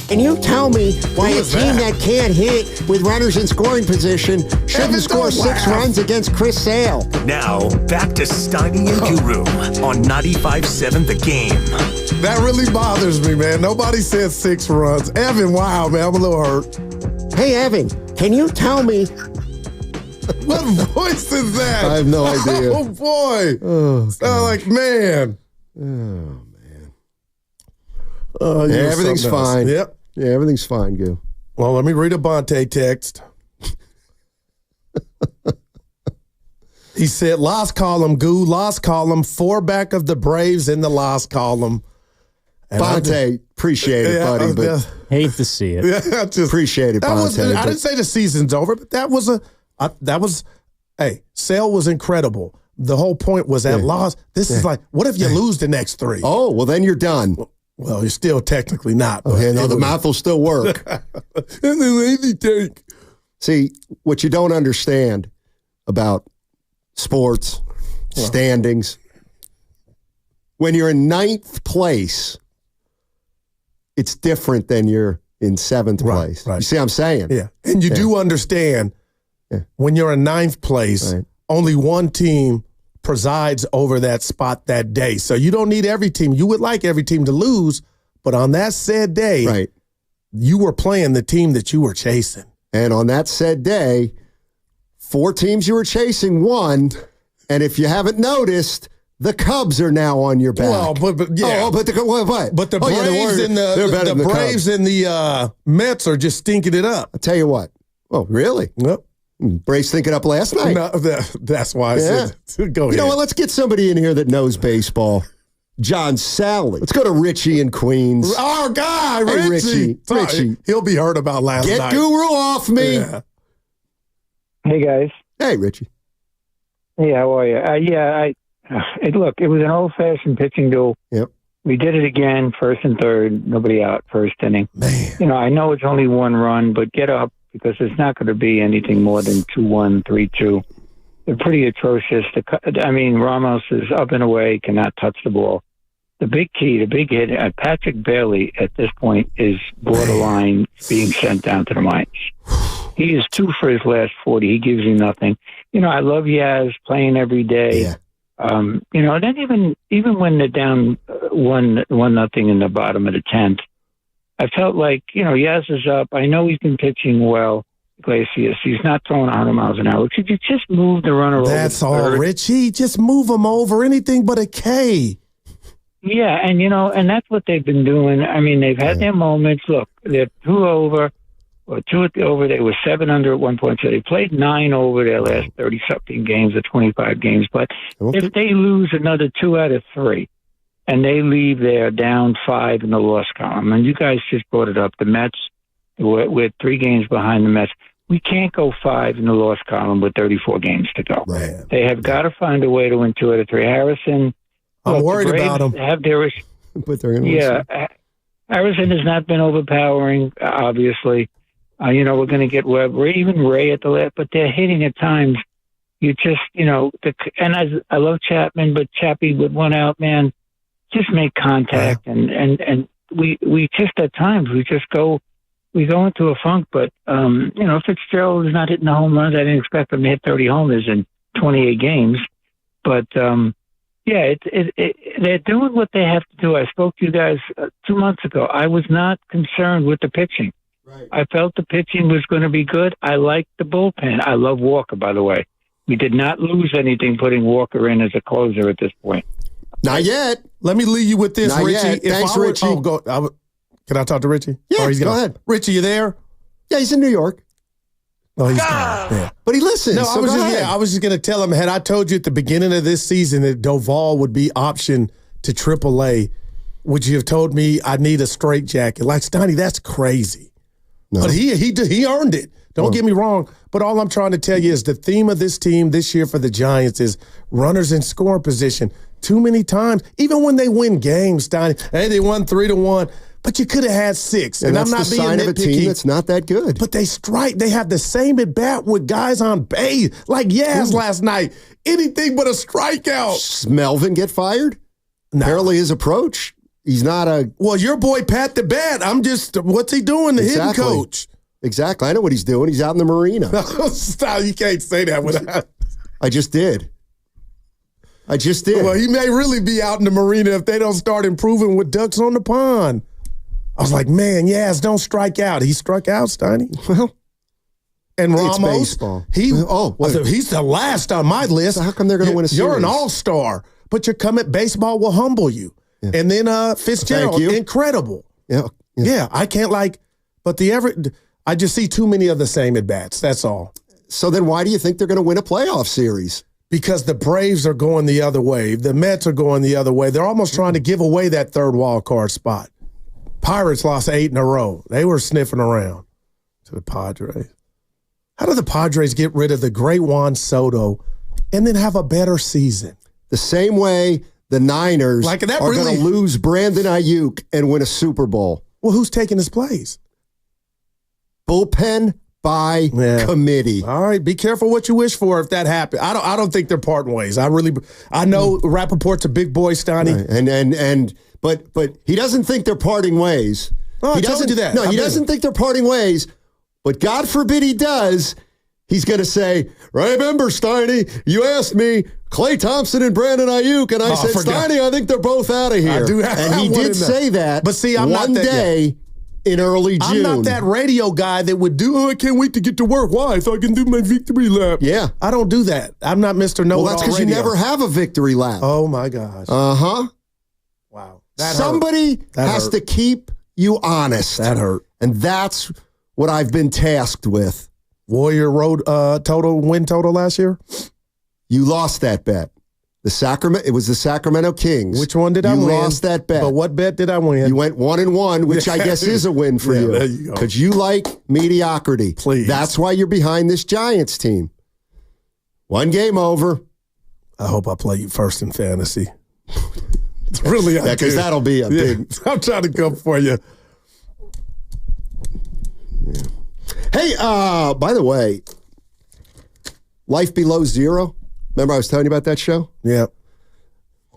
Can you tell me why a is team that? that can't hit with runners in scoring position shouldn't Evan, score don't 6 laugh. runs against Chris Sale? Now, back to Steiny and Guru on 95.7 The Game. That really bothers me, man. Nobody said 6 runs. Evan, wow, man, I'm a little hurt. Hey, Evan, can you tell me? What voice is that? I have no idea. Oh, boy. Oh, Sound like, man. Yeah, everything's something else. fine. Yep. Yeah, everything's fine, Goo. Well, let me read a Bonte text. He said, lost column, Goo, lost column, 4 back of the Braves in the lost column. And Bonte, appreciate it, buddy, but hate to see it. Yeah, I just appreciate it, that was. Bonte. I didn't say the season's over, but that was hey, Sale was incredible. The whole point was that loss. This is like, what if you lose the next 3? Oh, well, then you're done. Well, you're still technically not. But Okay, no, the math will still work. And the lazy tank. See, what you don't understand about sports, standings, when you're in 9th place, it's different than you're in 7th place. Right. You see what I'm saying? Yeah. And you do understand when you're in 9th place, only one team presides over that spot that day. So you don't need every team. You would like every team to lose, but on that said day, you were playing the team that you were chasing. And on that said day, 4 teams you were chasing won. And if you haven't noticed, the Cubs are now on your back. Well, but yeah. Oh, but the what? But the Oh, yeah, Braves and the Braves and the Mets are just stinking it up. I'll tell you what. Oh, really? Yep. Braves think it up last night. No, that's why I said go ahead. You know what? Let's get somebody in here that knows baseball. John Sally. Let's go to Richie in Queens. Our guy, Hey, Richie. Richie. He'll be hurt about last night. Get Guru off me. Yeah. Hey, guys. Hey, Richie. Hey, how are you? Look, it was an old-fashioned pitching duel. Yep. We did it again, 1st and 3rd, nobody out, 1st inning. Man. You know, I know it's only 1 run, but get up because it's not going to be anything more than 2-1, 3-2. They're pretty atrocious. Ramos is up and away, cannot touch the ball. The big key, the big hit, Patrick Bailey at this point is borderline being sent down to the minors. He is 2 for his last 40. He gives you nothing. You know, I love Yaz playing every day. Yeah. And then even when they're down 1-0 in the bottom of the 10th, I felt like, Yaz is up. I know he's been pitching well, Iglesias. He's not throwing 100 miles an hour. Could you just move the runner over? That's all, Richie. Just move him over. Anything but a K. Yeah, and that's what they've been doing. I mean, they've had their moments. Look, they're 2 over. Or 2 at the over. They were 7 under at one point. So they played 9 over their last 30-something games or 25 games. But if they lose another 2 out of 3 and they leave there down 5 in the loss column, and you guys just brought it up, the Mets, we're 3 games behind the Mets. We can't go 5 in the loss column with 34 games to go. Man. They have got to find a way to win 2 out of 3. Harrison, I'm worried about him. Have their, But they're gonna Harrison has not been overpowering, obviously. We're going to get Webb, or even Ray at the left, but they're hitting at times. You just, I love Chapman, but Chappie with 1 out, man, just make contact. And we just at times, we go into a funk, but, Fitzgerald is not hitting the home runs. I didn't expect him to hit 30 homers in 28 games, but, they're doing what they have to do. I spoke to you guys 2 months ago. I was not concerned with the pitching. Right. I felt the pitching was going to be good. I liked the bullpen. I love Walker, by the way. We did not lose anything putting Walker in as a closer at this point. Not yet. Let me leave you with this, Not Richie. yet. Thanks, Richie. Can I talk to Richie? Yeah, go ahead. Richie, you there? Yeah, he's in New York. Oh, he's gone. Yeah. But he listens. No, so I was just going to tell him, had I told you at the beginning of this season that Doval would be optioned to AAA, would you have told me I need a straitjacket? Like, Steiny, that's crazy. No. But he earned it. Don't get me wrong. But all I'm trying to tell you is the theme of this team this year for the Giants is runners in scoring position. Too many times, even when they win games, Steiny, hey, they won 3-1, but you could have had 6. And I'm that's not the being sign of a team nitpicky. that's not that good. But they strike. They have the same at bat with guys on base, like Yaz last night. Anything but a strikeout. Does Melvin get fired? No. Apparently his approach He's not a. Well, your boy Pat the Bat. I'm just. What's he doing? The hitting coach. Exactly. I know what he's doing. He's out in the marina. Stop. You can't say that without. I just did. Well, he may really be out in the marina if they don't start improving with ducks on the pond. I was like, man, Yaz, don't strike out. He struck out, Steiny. Well, and it's Ramos, baseball. He's the last on my list. So how come they're going to win a series? You're an all-star, but you're coming. Baseball will humble you. Yeah. And then Fitzgerald, incredible. Yeah. I can't but I just see too many of the same at bats. That's all. So then, why do you think they're going to win a playoff series? Because the Braves are going the other way. The Mets are going the other way. They're almost trying to give away that third wild card spot. Pirates lost 8 in a row. They were sniffing around to the Padres. How do the Padres get rid of the great Juan Soto and then have a better season? The same way the Niners are going to lose Brandon Aiyuk and win a Super Bowl. Well, who's taking his place? Bullpen by committee. All right, be careful what you wish for if that happens. I don't think they're parting ways. I know Rappaport's a big boy, Steiny. Right. But he doesn't think they're parting ways. Oh, he doesn't do that. No, he doesn't think they're parting ways. But God forbid he does. He's going to say, remember, Steiny, you asked me, Klay Thompson and Brandon Aiyuk, and I said, Steiny, I think they're both out of here. And he did say that. But see, I'm one not that day in early June. I'm not that radio guy that would do, I can't wait to get to work. Why? So I can do my victory lap. Yeah. I don't do that. I'm not Mr. Know-It-All. Well, that's because you never have a victory lap. Oh, my gosh. Uh-huh. Wow. Somebody has to keep you honest. That hurt. And that's what I've been tasked with. Warrior Road win total last year? You lost that bet. It was the Sacramento Kings. Which one did I win? You lost that bet. But what bet did I win? You went 1-1, which I guess is a win for you. There you go. Because you like mediocrity. Please. That's why you're behind this Giants team. One game over. I hope I play you first in fantasy. It's really because that'll be a big. I'm trying to come for you. Yeah. Hey, by the way, Life Below Zero. Remember I was telling you about that show? Yeah.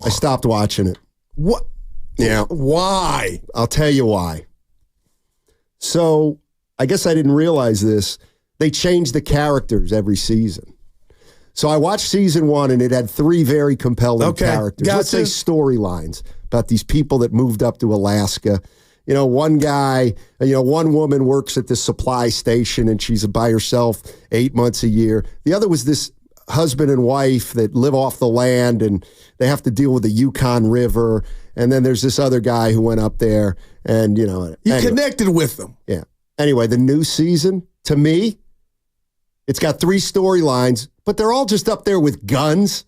I stopped watching it. What? Yeah. Why? I'll tell you why. So I guess I didn't realize this. They change the characters every season. So I watched season 1, and it had 3 very compelling characters. Gotcha. Let's say storylines about these people that moved up to Alaska. You know, one guy, one woman works at this supply station, and she's by herself 8 months a year. The other was this husband and wife that live off the land, and they have to deal with the Yukon River. And then there's this other guy who went up there, and, You connected with them. Yeah. Anyway, the new season, to me, it's got 3 storylines, but they're all just up there with guns.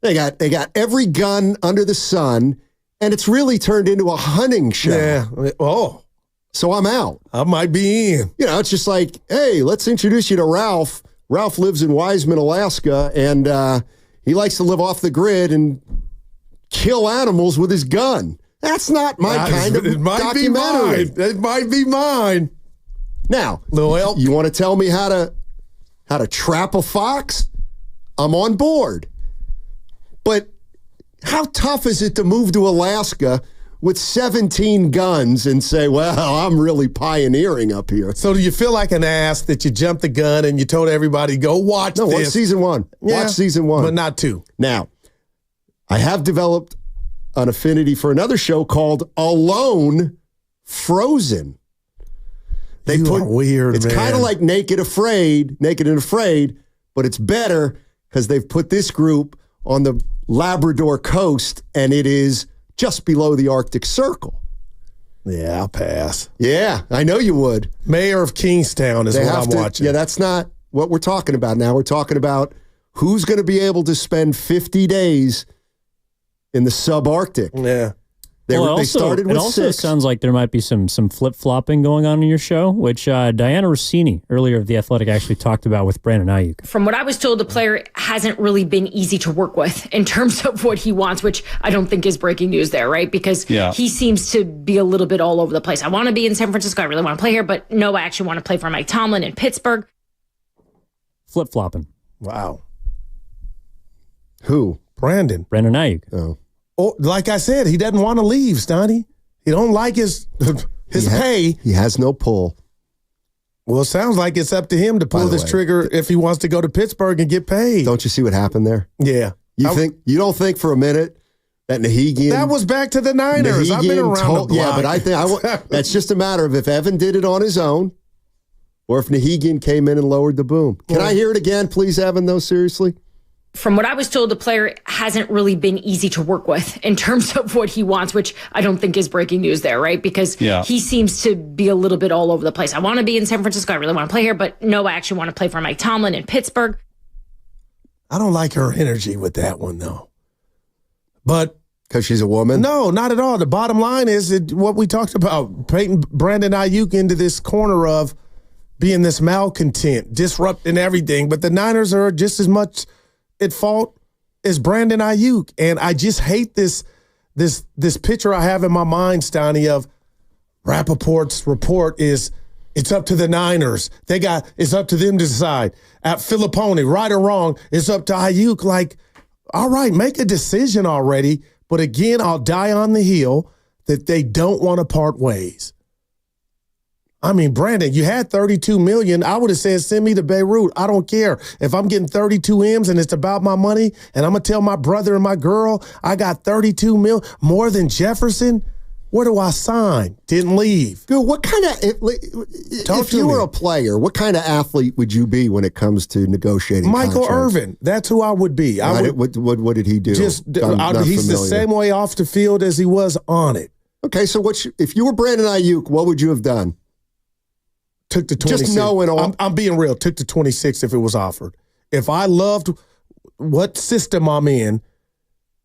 They got every gun under the sun, and it's really turned into a hunting show. Yeah. Oh. So I'm out. I might be in. It's just like, hey, let's introduce you to Ralph. Ralph lives in Wiseman, Alaska, and he likes to live off the grid and kill animals with his gun. That's not my kind of documentary. It might be mine. Now, little elk. You want to tell me how to trap a fox? I'm on board. But how tough is it to move to Alaska with 17 guns and say, well, I'm really pioneering up here? So do you feel like an ass that you jumped the gun and you told everybody, go watch this? No, watch season 1. Yeah, watch season 1. But not 2. Now, I have developed an affinity for another show called Alone Frozen. You are weird, It's kind of like Naked and Afraid, but it's better because they've put this group on the Labrador coast, and it is just below the Arctic Circle. Yeah, I'll pass. Yeah, I know you would. Mayor of Kingstown is what I'm watching. Yeah, that's not what we're talking about now. We're talking about who's going to be able to spend 50 days in the subarctic. Yeah. They started with 6. It also sounds like there might be some flip-flopping going on in your show, which Diana Rossini earlier of The Athletic actually talked about with Brandon Aiyuk. From what I was told, the player hasn't really been easy to work with in terms of what he wants, which I don't think is breaking news there, right? Because he seems to be a little bit all over the place. I want to be in San Francisco. I really want to play here, but no, I actually want to play for Mike Tomlin in Pittsburgh. Flip-flopping. Wow. Who? Brandon Aiyuk. Oh. Oh, like I said, he doesn't want to leave, Stoney. He don't like his pay. He has no pull. Well, it sounds like it's up to him to pull this trigger if he wants to go to Pittsburgh and get paid. Don't you see what happened there? Yeah. You don't think for a minute that Nahigian... That was back to the Niners. I've been around the block. Yeah, but I think that's just a matter of if Evan did it on his own or if Nahigian came in and lowered the boom. Can I hear it again, please, Evan, though, seriously? From what I was told, the player hasn't really been easy to work with in terms of what he wants, which I don't think is breaking news there, right? Because he seems to be a little bit all over the place. I want to be in San Francisco. I really want to play here, but no, I actually want to play for Mike Tomlin in Pittsburgh. I don't like her energy with that one, though. But because she's a woman? No, not at all. The bottom line is what we talked about, painting Brandon Aiyuk into this corner of being this malcontent, disrupting everything. But the Niners are just as much at fault as Brandon Aiyuk. And I just hate this picture I have in my mind, Steiny, of Rappaport's report is it's up to the Niners. It's up to them to decide. At Filippone, right or wrong, it's up to Aiyuk. Like, all right, make a decision already. But again, I'll die on the hill that they don't want to part ways. I mean, Brandon, you had $32 million. I would have said, send me to Beirut. I don't care. If I'm getting 32 M's and it's about my money and I'm going to tell my brother and my girl I got 32 mil, more than Jefferson, where do I sign? Didn't leave. Dude, what kind of, if you were a player, what kind of athlete would you be when it comes to negotiating Michael contracts? Irvin. That's who I would be. What did he do? He's the same way off the field as he was on it. Okay, so if you were Brandon Aiyuk, what would you have done? Took the 26. Just knowing all. I'm being real. Took the 26 if it was offered. If I loved what system I'm in,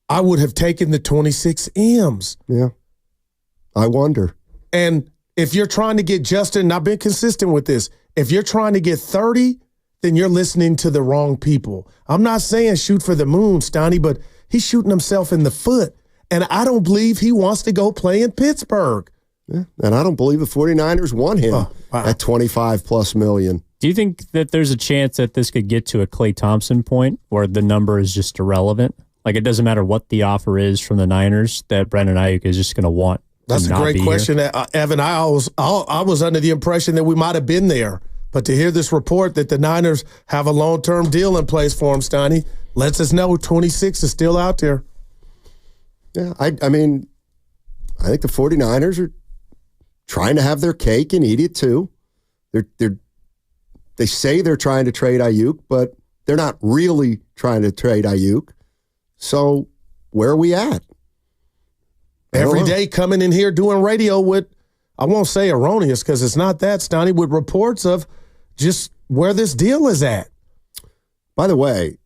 I would have taken the 26 M's. Yeah. I wonder. And if you're trying to get Justin, and I've been consistent with this, if you're trying to get 30, then you're listening to the wrong people. I'm not saying shoot for the moon, Steiny, but he's shooting himself in the foot. And I don't believe he wants to go play in Pittsburgh. Yeah, and I don't believe the 49ers want him at 25 plus million. Do you think that there's a chance that this could get to a Klay Thompson point where the number is just irrelevant? Like it doesn't matter what the offer is from the Niners, that Brandon Aiyuk is just going to want. That's a great question, Evan. I was under the impression that we might have been there. But to hear this report that the Niners have a long-term deal in place for him, Steiny, lets us know 26 is still out there. Yeah, I mean, I think the 49ers are trying to have their cake and eat it too. They say they're trying to trade Aiyuk, but they're not really trying to trade Aiyuk. So where are we at? Every day coming in here doing radio with, I won't say erroneous because it's not that, Steiny, with reports of just where this deal is at. By the way,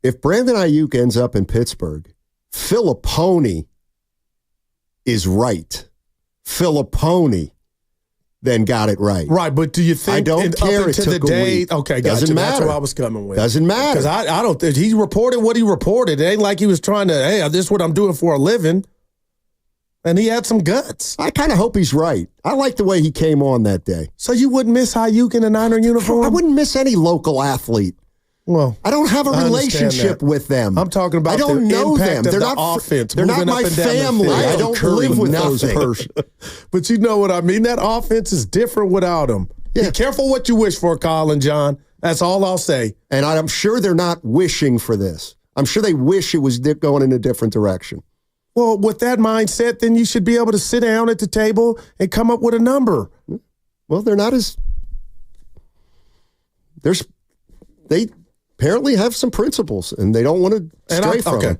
if Brandon Aiyuk ends up in Pittsburgh, Filippone is right. Filippone then got it right. Right, but do you think I don't care? It took a week. Okay, doesn't matter. That's what I was coming with. Doesn't matter because I don't think he reported what he reported. It ain't like he was trying to. Hey, this is what I'm doing for a living. And he had some guts. I kind of hope he's right. I like the way he came on that day. So you wouldn't miss Aiyuk in a Niner uniform? I wouldn't miss any local athlete. Well, I don't have a relationship with them. I'm talking about I don't know them. They're not offense. They're not my family. I don't live with those persons. But you know what I mean? That offense is different without them. Yeah. Be careful what you wish for, Kyle and John. That's all I'll say. And I'm sure they're not wishing for this. I'm sure they wish it was going in a different direction. Well, with that mindset, then you should be able to sit down at the table and come up with a number. Well, they're not as... They apparently have some principles, and they don't want to stray from them.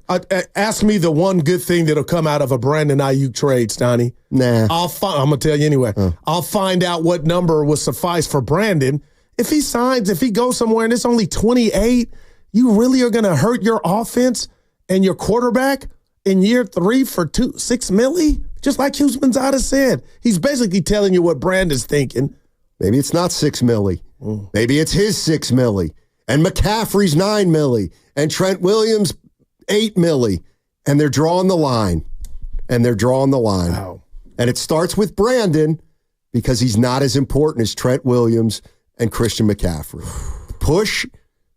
Ask me the one good thing that'll come out of a Brandon Aiyuk trade, Steiny. Nah. I'm going to tell you anyway. I'll find out what number will suffice for Brandon. If he goes somewhere and it's only 28, you really are going to hurt your offense and your quarterback in year 3 for $6 million? Just like Husmanzada said. He's basically telling you what Brandon's thinking. Maybe it's not $6 million. Maybe it's his $6 million. And McCaffrey's $9 million. And Trent Williams, $8 million. And they're drawing the line. Wow. And it starts with Brandon because he's not as important as Trent Williams and Christian McCaffrey. Push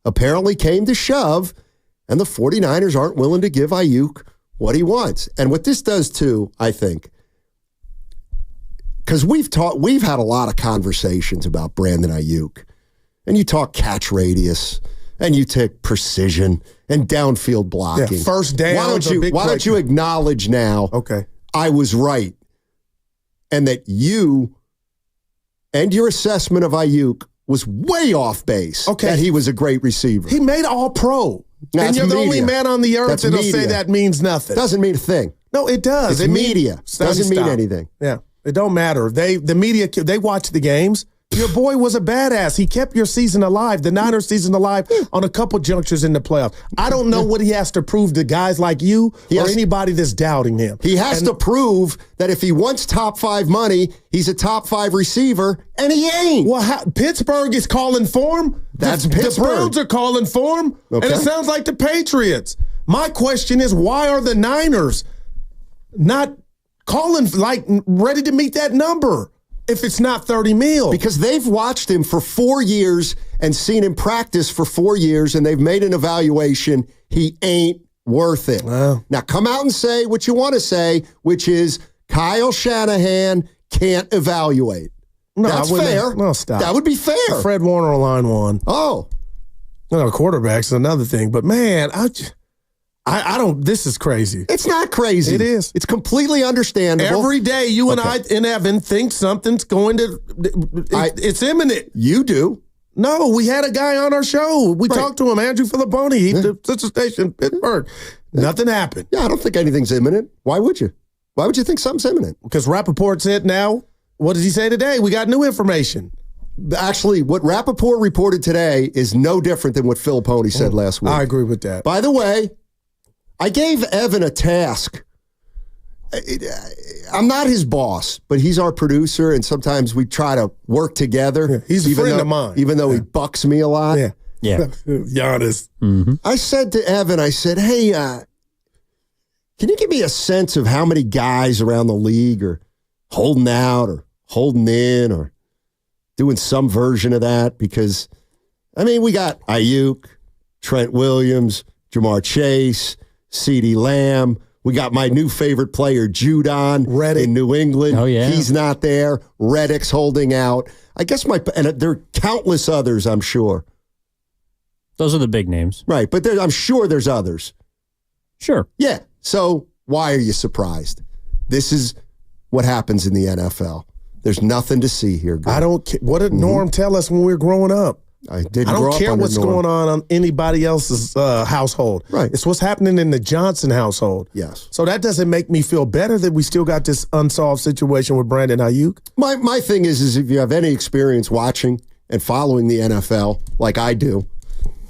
apparently came to shove, and the 49ers aren't willing to give Aiyuk what he wants. And what this does, too, I think, because we've had a lot of conversations about Brandon Aiyuk, and you talk catch radius, and you take precision and down-field blocking. Yeah, first down. Why don't you acknowledge now? Okay, I was right, and that you and your assessment of Aiyuk was way off base. Okay, that he was a great receiver. He made All-Pro, and you're the only man on the earth that'll say that means nothing. Doesn't mean a thing. No, it does. It's media. Doesn't mean anything. Yeah, it don't matter. The media, they watch the games. Your boy was a badass. He kept your season alive, the Niners season alive, on a couple junctures in the playoffs. I don't know what he has to prove to guys like you or anybody that's doubting him. He has to prove that if he wants top 5 money, he's a top 5 receiver, and he ain't. Well, Pittsburgh is calling for him. That's Pittsburgh. The Browns are calling for him, and it sounds like the Patriots. My question is, why are the Niners not calling, like, ready to meet that number? If it's not 30 mil. Because they've watched him for 4 years and seen him practice for 4 years, and they've made an evaluation. He ain't worth it. Wow. Now, come out and say what you want to say, which is Kyle Shanahan can't evaluate. No, that's fair. No, stop. That would be fair. Fred Warner on line 1. Oh. No, quarterbacks is another thing. But, man, I don't, this is crazy. It's not crazy. It is. It's completely understandable. Every day you and I and Evan think something's going to, it's imminent. You do. No, we had a guy on our show. We talked to him, Andrew Filipponi. He's the sister station in Pittsburgh. Nothing happened. Yeah, I don't think anything's imminent. Why would you? Why would you think something's imminent? Because Rappaport said now, what did he say today? We got new information. Actually, what Rappaport reported today is no different than what Filipponi said last week. I agree with that. By the way, I gave Evan a task. I'm not his boss, but he's our producer, and sometimes we try to work together. Yeah, he's a friend of mine. Even though he bucks me a lot. Yeah. Giannis. Mm-hmm. I said to Evan, hey, can you give me a sense of how many guys around the league are holding out or holding in or doing some version of that? Because, I mean, we got Aiyuk, Trent Williams, Jamar Chase, CeeDee Lamb. We got my new favorite player, Judon, in New England. Oh, yeah. He's not there. Reddick's holding out. I guess and there are countless others, I'm sure. Those are the big names. Right, but I'm sure there's others. Sure. Yeah, so why are you surprised? This is what happens in the NFL. There's nothing to see here, guys. I don't care. What did Norm tell us when we were growing up? I don't care what's going on anybody else's household. Right. It's what's happening in the Johnson household. Yes. So that doesn't make me feel better that we still got this unsolved situation with Brandon Aiyuk. My thing is if you have any experience watching and following the NFL like I do,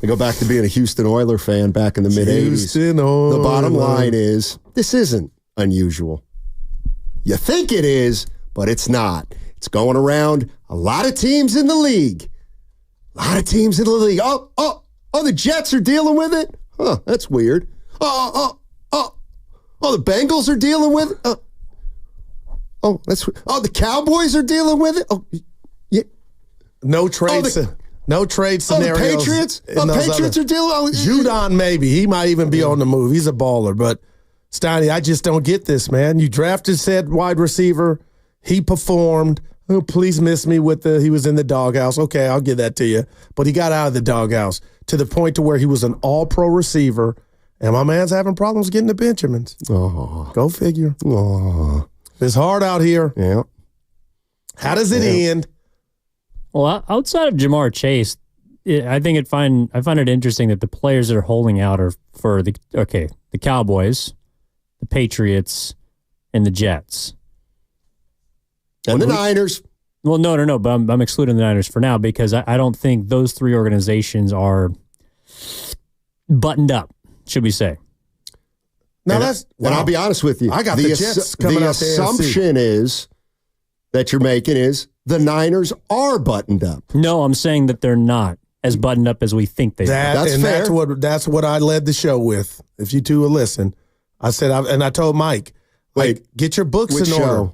I go back to being a Houston Oiler fan back in the mid-'80s. The bottom line is this isn't unusual. You think it is, but it's not. It's going around a lot of teams in the league. Oh, the Jets are dealing with it? Huh, that's weird. Oh, the Bengals are dealing with it? The Cowboys are dealing with it? Oh, yeah. No trade scenarios. The Patriots? Patriots are dealing with it? Judon, maybe. He might even be on the move. He's a baller. But, Steiny, I just don't get this, man. You drafted said wide receiver. He performed. Oh, please miss me with he was in the doghouse. Okay, I'll give that to you. But he got out of the doghouse to the point to where he was an all-pro receiver, and my man's having problems getting the Benjamins. Oh. Go figure. Oh. It's hard out here. Yeah. How does it end? Well, outside of Jamar Chase, I find it interesting that the players that are holding out are for the Cowboys, the Patriots, and the Jets. And the Niners. Well, no, but I'm excluding the Niners for now because I don't think those three organizations are buttoned up, should we say. Now and I'll be honest with you. I got the Jets coming out the assumption is that you're making is the Niners are buttoned up. No, I'm saying that they're not as buttoned up as we think they are. That's fair. That's what I led the show with. If you two will listen, I said, I told Mike, get your books in order.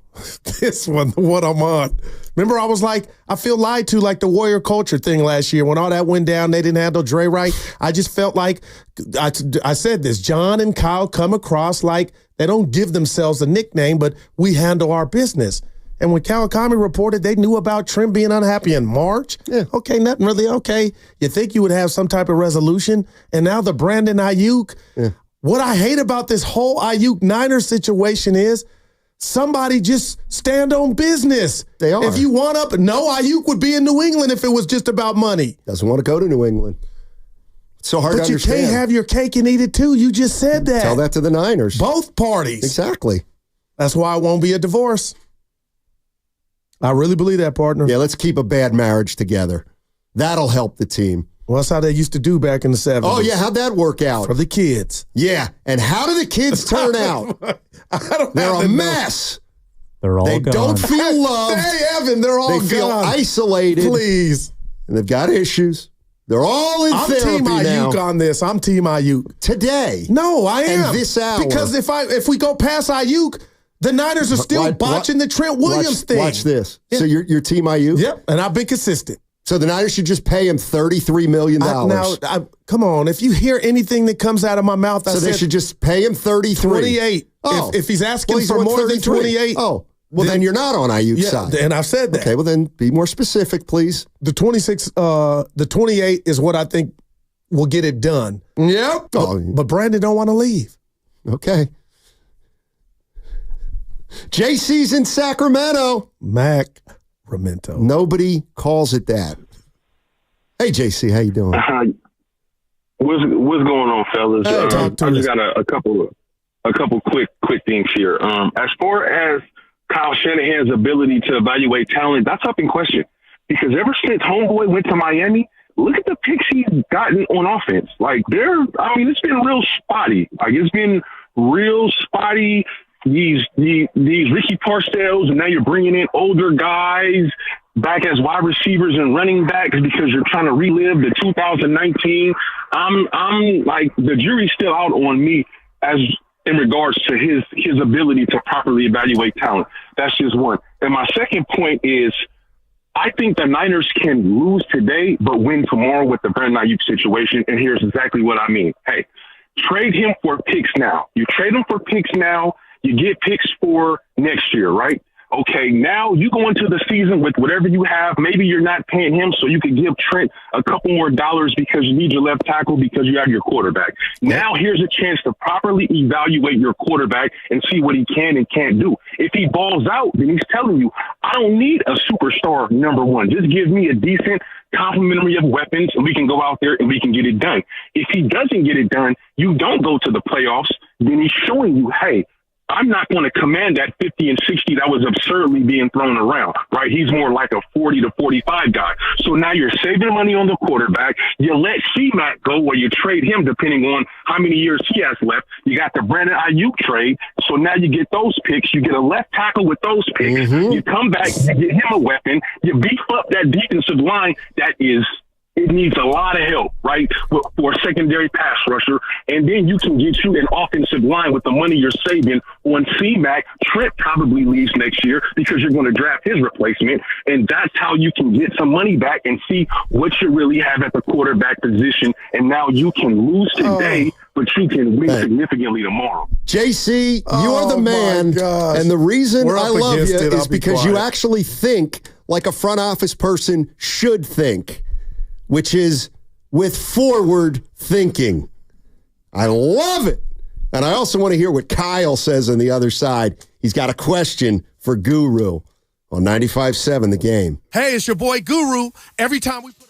This one, the one I'm on. Remember, I was like, I feel lied to like the warrior culture thing last year when all that went down. They didn't handle Dre right. I just felt like, I said this, John and Kyle come across like they don't give themselves a nickname, but we handle our business. And when Kawakami reported they knew about Trent being unhappy in March, okay, nothing really, okay. You think you would have some type of resolution. And now the Brandon Aiyuk. What I hate about this whole Aiyuk Niners situation is somebody just stand on business. They are. If you want up, no, Aiyuk would be in New England if it was just about money. Doesn't want to go to New England. It's so hard to understand. But you can't have your cake and eat it too. You just said that. Tell that to the Niners. Both parties. Exactly. That's why it won't be a divorce. I really believe that, partner. Yeah, let's keep a bad marriage together. That'll help the team. Well, that's how they used to do back in the 70s. Oh, yeah. How'd that work out? For the kids. Yeah. And how do the kids turn out? They're a mess. They're all They gone. don't feel loved. Hey, Evan, they're all gone. They feel isolated. Please. And they've got issues. They're all in therapy I'm Team now. Aiyuk on this. I'm Team Aiyuk. Today. No, I am. And this hour. Because if we go past Aiyuk, the Niners are still botching the Trent Williams thing. Watch this. Yeah. So you're Team Aiyuk? Yep, and I've been consistent. So the Niners should just pay him $33 million. Come on. If you hear anything that comes out of my mouth, they should just pay him 33. 28. Oh. If he's asking he's for on more 33. than 28. Oh. Well, then you're not on Aiyuk's side. And I've said that. Okay, well then be more specific, please. The 28 is what I think will get it done. Yep. But Brandon don't want to leave. Okay. JC's in Sacramento. Sacramento. Nobody calls it that. Hey, JC, how you doing? What's going on, fellas? I just got a couple quick things here. As far as Kyle Shanahan's ability to evaluate talent, that's up in question. Because ever since Homeboy went to Miami, look at the picks he's gotten on offense. Like, it's been real spotty. Like, it's been real spotty. These Ricky Parcells, and now you're bringing in older guys back as wide receivers and running backs because you're trying to relive the 2019. I'm like, the jury's still out on me as in regards to his ability to properly evaluate talent. That's just one. And my second point is, I think the Niners can lose today but win tomorrow with the Brandon Aiyuk situation, and here's exactly what I mean. Hey, trade him for picks now. You trade him for picks now, you get picks for next year, right? Okay, now you go into the season with whatever you have. Maybe you're not paying him, so you can give Trent a couple more dollars because you need your left tackle because you have your quarterback. Now here's a chance to properly evaluate your quarterback and see what he can and can't do. If he balls out, then he's telling you, I don't need a superstar number one. Just give me a decent complementary of weapons, and we can go out there and we can get it done. If he doesn't get it done, you don't go to the playoffs, then he's showing you, hey, I'm not going to command that 50 and 60 that was absurdly being thrown around, right? He's more like a 40 to 45 guy. So now you're saving money on the quarterback. You let C-Mac go or you trade him depending on how many years he has left. You got the Brandon Aiyuk trade. So now you get those picks. You get a left tackle with those picks. You come back, you get him a weapon. You beef up that defensive line it needs a lot of help, right, for a secondary pass rusher. And then you can get you an offensive line with the money you're saving on C-Mac. Trent probably leaves next year because you're going to draft his replacement. And that's how you can get some money back and see what you really have at the quarterback position. And now you can lose today, but you can win significantly tomorrow. JC, you are the man. And the reason I love you is because you actually think like a front office person should think, which is with forward thinking. I love it. And I also want to hear what Kyle says on the other side. He's got a question for Guru on 95.7 The Game. Hey, it's your boy Guru. Every time we put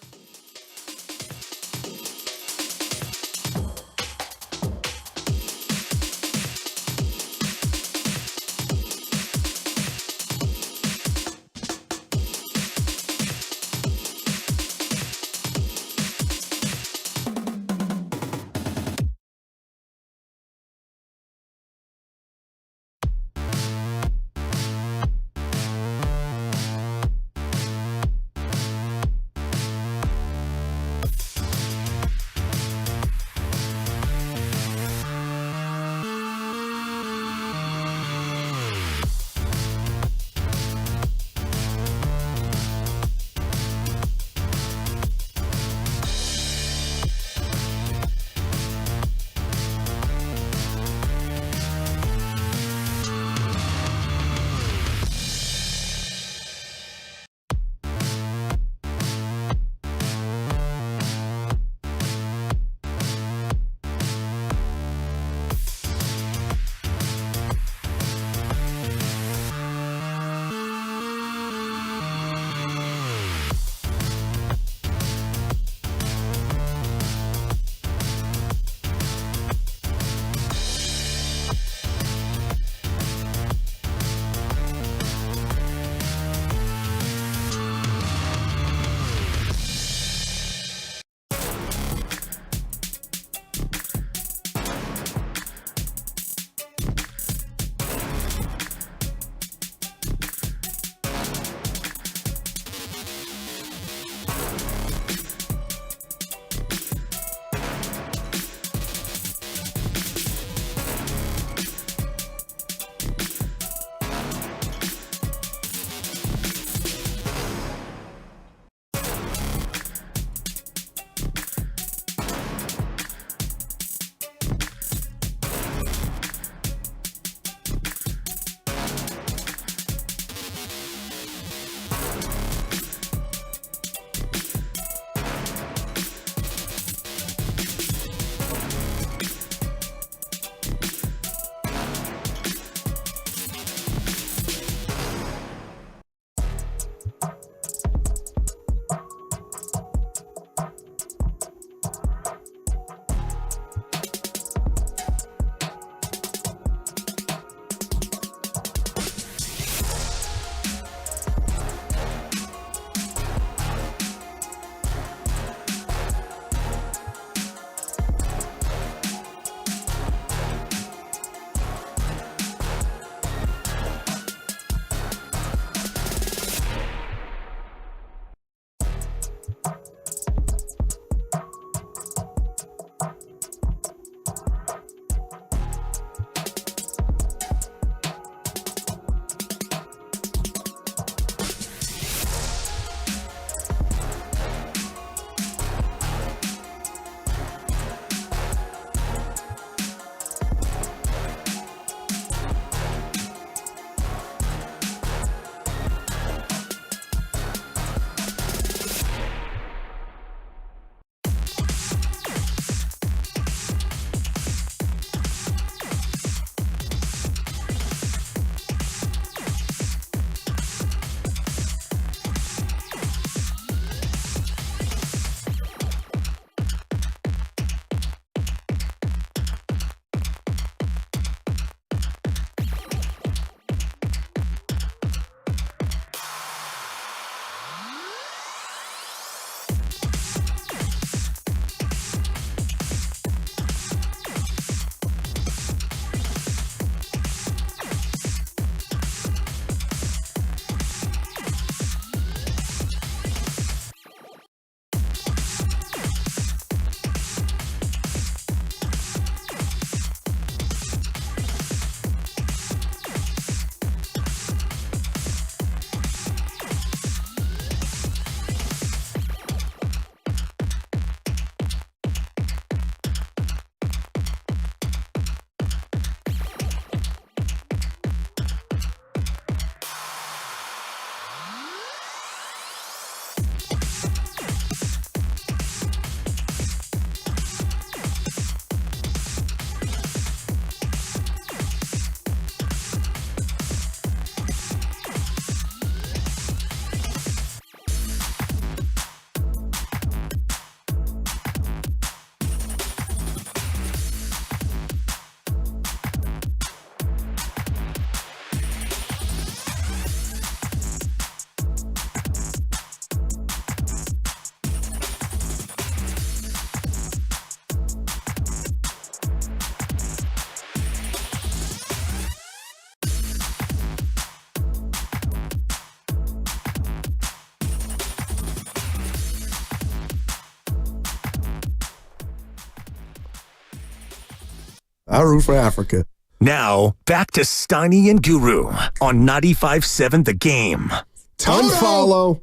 I root for Africa. Now, back to Steiny and Guru on 95.7 The Game. Unfollow,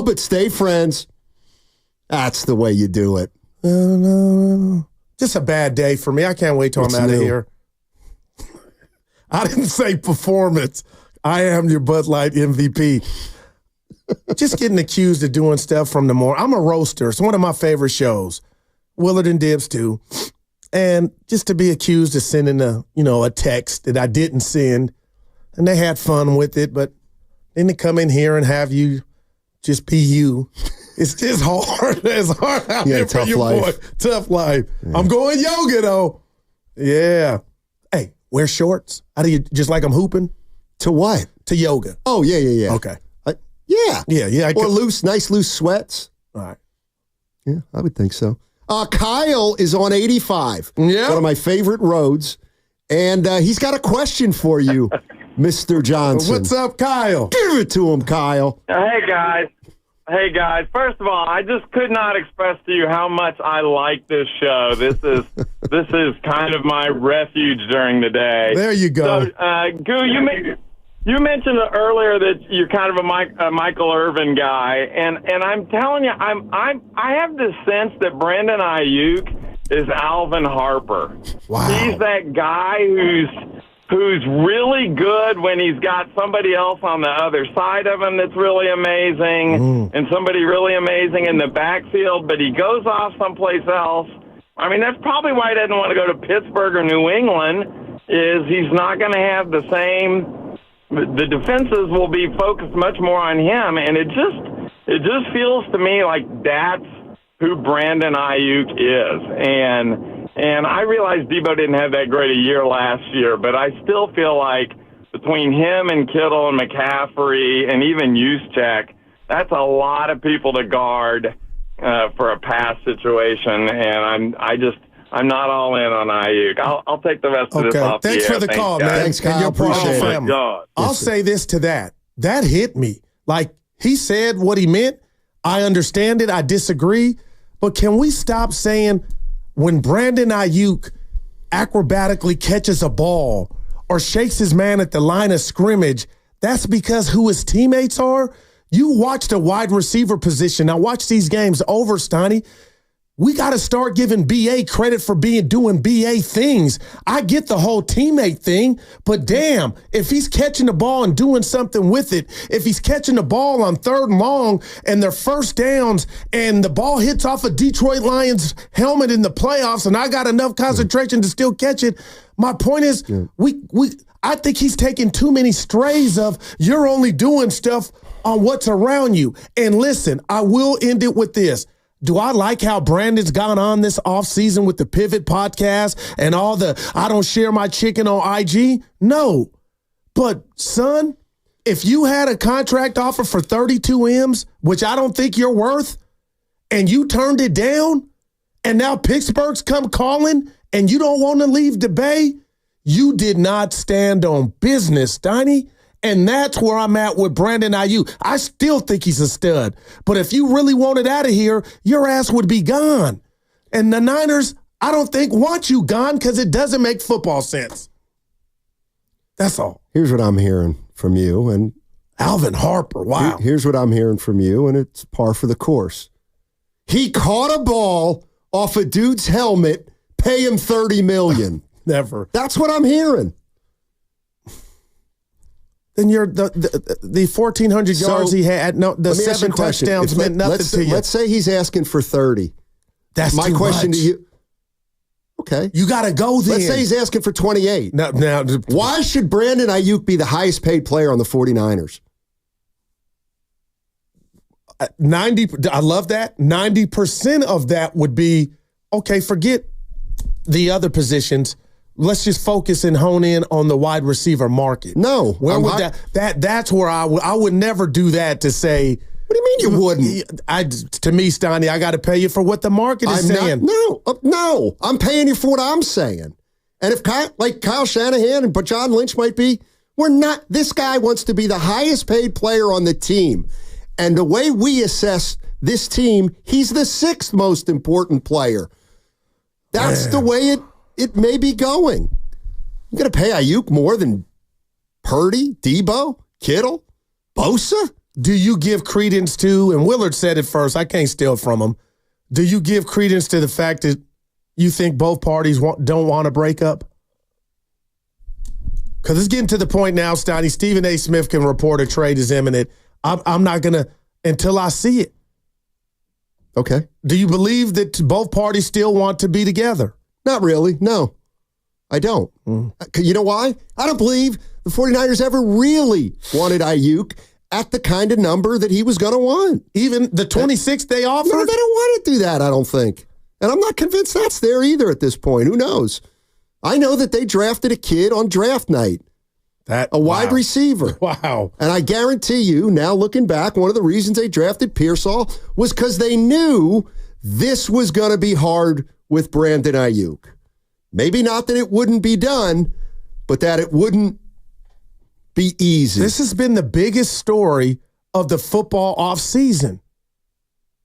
but stay friends. That's the way you do it. Just a bad day for me. I can't wait till I'm out of here. I didn't say performance. I am your Bud Light MVP. Just getting accused of doing stuff from the morning. I'm a roaster. It's one of my favorite shows. Willard and Dibs too. And just to be accused of sending a text that I didn't send, and they had fun with it, but then to come in here and have you just be you. It's just hard. It's hard out here for your boy. Tough life. Yeah. I'm going yoga though. Yeah. Hey, wear shorts. How do you just like I'm hooping? To what? To yoga. Oh, yeah. Okay. Yeah. Or nice loose sweats. All right. Yeah, I would think so. Kyle is on 85. Yeah. One of my favorite roads. And he's got a question for you, Mr. Johnson. What's up, Kyle? Give it to him, Kyle. Hey, guys. First of all, I just could not express to you how much I like this show. This is kind of my refuge during the day. There you go. So, Goo, you mentioned earlier that you're kind of a Michael Irvin guy, and I'm telling you, I have this sense that Brandon Aiyuk is Alvin Harper. Wow. He's that guy who's really good when he's got somebody else on the other side of him that's really amazing, and somebody really amazing in the backfield, but he goes off someplace else. I mean, that's probably why he doesn't want to go to Pittsburgh or New England, is he's not going to have the same... The defenses will be focused much more on him, and it just feels to me like that's who Brandon Aiyuk is. And I realize Debo didn't have that great a year last year, but I still feel like between him and Kittle and McCaffrey and even Juszczyk, that's a lot of people to guard for a pass situation, and I'm not all in on Aiyuk. I'll take the rest of this off the air. Thanks for the call, man. Thanks, Kyle. And your Appreciate family. I'll say this to that. That hit me. Like, he said what he meant. I understand it. I disagree. But can we stop saying when Brandon Aiyuk acrobatically catches a ball or shakes his man at the line of scrimmage, that's because who his teammates are? You watch the wide receiver position. Now watch these games over, Steiny. We got to start giving BA credit for doing BA things. I get the whole teammate thing, but damn, if he's catching the ball and doing something with it, if he's catching the ball on 3rd and long and they're first downs and the ball hits off a Detroit Lions helmet in the playoffs and I got enough concentration to still catch it, my point is I think he's taking too many strays of you're only doing stuff on what's around you. And listen, I will end it with this. Do I like how Brandon's gone on this offseason with the Pivot podcast and all the I don't share my chicken on IG? No. But, son, if you had a contract offer for 32 M's, which I don't think you're worth, and you turned it down, and now Pittsburgh's come calling and you don't want to leave the Bay, you did not stand on business, Steiny. And that's where I'm at with Brandon Aiyuk. I still think he's a stud. But if you really wanted out of here, your ass would be gone. And the Niners, I don't think, want you gone because it doesn't make football sense. That's all. Here's what I'm hearing from you. And Alvin Harper, wow. Here's what I'm hearing from you, and it's par for the course. He caught a ball off a dude's helmet, pay him $30 million. Never. That's what I'm hearing. Then you're the 1,400 yards he had, the 7 touchdowns meant nothing to you. Let's say he's asking for 30. That's my question to you. Okay. You got to go then. Let's say he's asking for 28. Now, why should Brandon Aiyuk be the highest paid player on the 49ers? 90. I love that. 90% of that would be, okay, forget the other positions. Let's just focus and hone in on the wide receiver market. No. Where would that's where I would never do that to say. What do you mean you wouldn't? To me, Steiny, I got to pay you for what the market is saying. No. I'm paying you for what I'm saying. And if Kyle Shanahan but John Lynch might be, we're not. This guy wants to be the highest paid player on the team. And the way we assess this team, he's the 6th most important player. That's the way it it may be going. You going to pay Aiyuk more than Purdy, Debo, Kittle, Bosa? Do you give credence to, and Willard said it first, I can't steal from him, do you give credence to the fact that you think both parties don't want to break up? Because it's getting to the point now, Steiny, Stephen A. Smith can report a trade is imminent. I'm not going to, until I see it. Okay. Do you believe that both parties still want to be together? Not really, no. I don't. You know why? I don't believe the 49ers ever really wanted Aiyuk at the kind of number that he was going to want. Even the 26 they offered? No, they don't want to do that, I don't think. And I'm not convinced that's there either at this point. Who knows? I know that they drafted a kid on draft night. A wide receiver. Wow. And I guarantee you, now looking back, one of the reasons they drafted Pearsall was because they knew this was going to be hard with Brandon Aiyuk. Maybe not that it wouldn't be done, but that it wouldn't be easy. This has been the biggest story of the football offseason.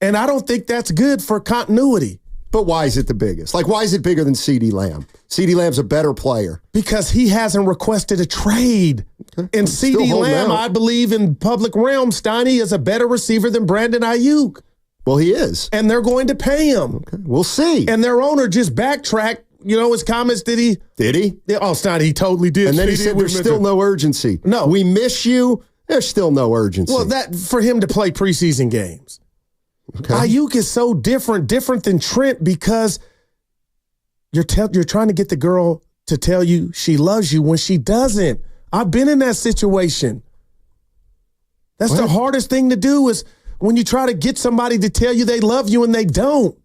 And I don't think that's good for continuity. But why is it the biggest? Like, why is it bigger than CeeDee Lamb? CeeDee Lamb's a better player. Because he hasn't requested a trade. Okay. And CeeDee Lamb, I believe in public realm, Steiny is a better receiver than Brandon Aiyuk. Well, he is. And they're going to pay him. Okay. We'll see. And their owner just backtracked, his comments. Did he? Did he? Oh, Steiny, he totally did. And then he said there's still no urgency. No. We miss you. There's still no urgency. Well, that for him to play preseason games. Okay. Aiyuk is so different than Trent because you're trying to get the girl to tell you she loves you when she doesn't. I've been in that situation. That's the hardest thing to do is when you try to get somebody to tell you they love you and they don't.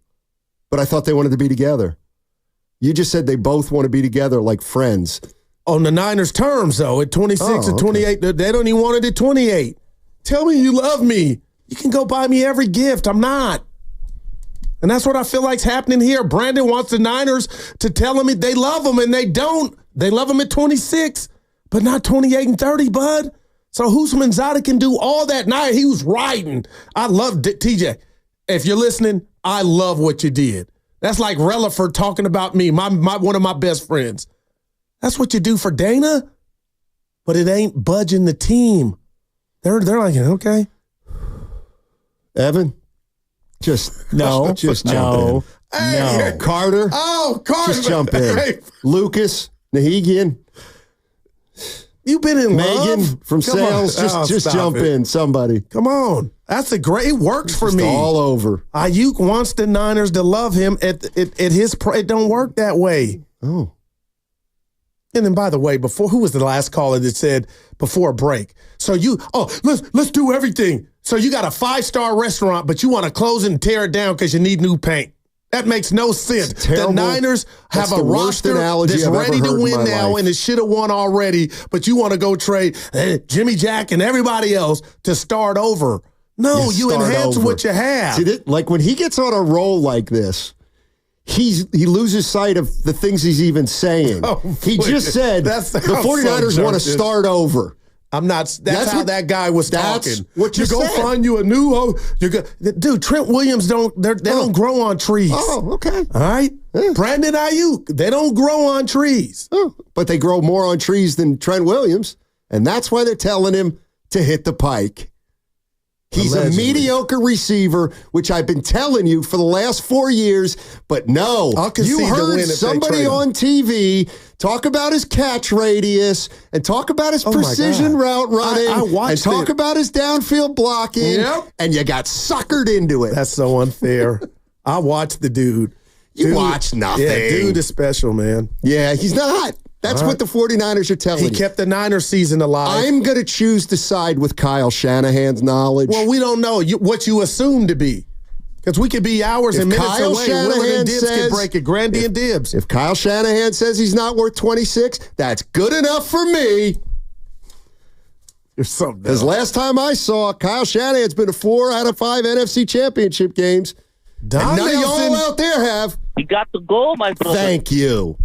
But I thought they wanted to be together. You just said they both want to be together like friends. On the Niners' terms, though, at 26 or 28, they don't even want it at 28. Tell me you love me. You can go buy me every gift. I'm not. And that's what I feel like's happening here. Brandon wants the Niners to tell him they love him, and they don't. They love him at 26, but not 28 and 30, bud. So Husmanzada can do all that. Now he was riding. I love TJ. If you're listening, I love what you did. That's like Relaford talking about me, my one of my best friends. That's what you do for Dana, but it ain't budging the team. They're like, okay. Evan, just jump in. Hey, Carter. Oh, Carter. Just jump in. Hey. Lucas, Nahegian. You've been in Megan love? from Sales. Just jump in, somebody. Come on. That's a great, it works for me. All over. Aiyuk wants the Niners to love him at his, it don't work that way. Oh. And then, by the way, who was the last caller that said before a break? So let's do everything. So you got a 5-star restaurant, but you want to close it and tear it down because you need new paint. That makes no sense. The Niners have a roster that's ready to win now, and it should have won already, but you want to go trade Jimmy Jack and everybody else to start over. No, you enhance what you have. See, like when he gets on a roll like this, he loses sight of the things he's even saying. He just said the 49ers want to start over. I'm not. That's how that guy was talking. What you go said. find you a new. Dude, Trent Williams don't grow on trees. Oh, okay. All right. Yeah. Brandon Aiyuk, they don't grow on trees. Oh, but they grow more on trees than Trent Williams, and that's why they're telling him to hit the pike. He's allegedly a mediocre receiver, which I've been telling you for the last 4 years, but no. You heard somebody on TV talk about his catch radius and talk about his precision route running and talk about his downfield blocking, and you got suckered into it. That's so unfair. I watched the dude. You watched nothing. Yeah, dude is special, man. Yeah, he's not. That's what the 49ers are telling you. He kept the Niners season alive. I'm going to choose to side with Kyle Shanahan's knowledge. Well, we don't know what you assume to be. Because we could be hours and minutes Kyle away. Shanahan and Dibs says, could break it. Grandy and Dibs. If Kyle Shanahan says he's not worth 26, that's good enough for me. Because last time I saw, Kyle Shanahan's been to 4 out of 5 NFC championship games. None of y'all out there have. You got the goal, my brother. Thank you.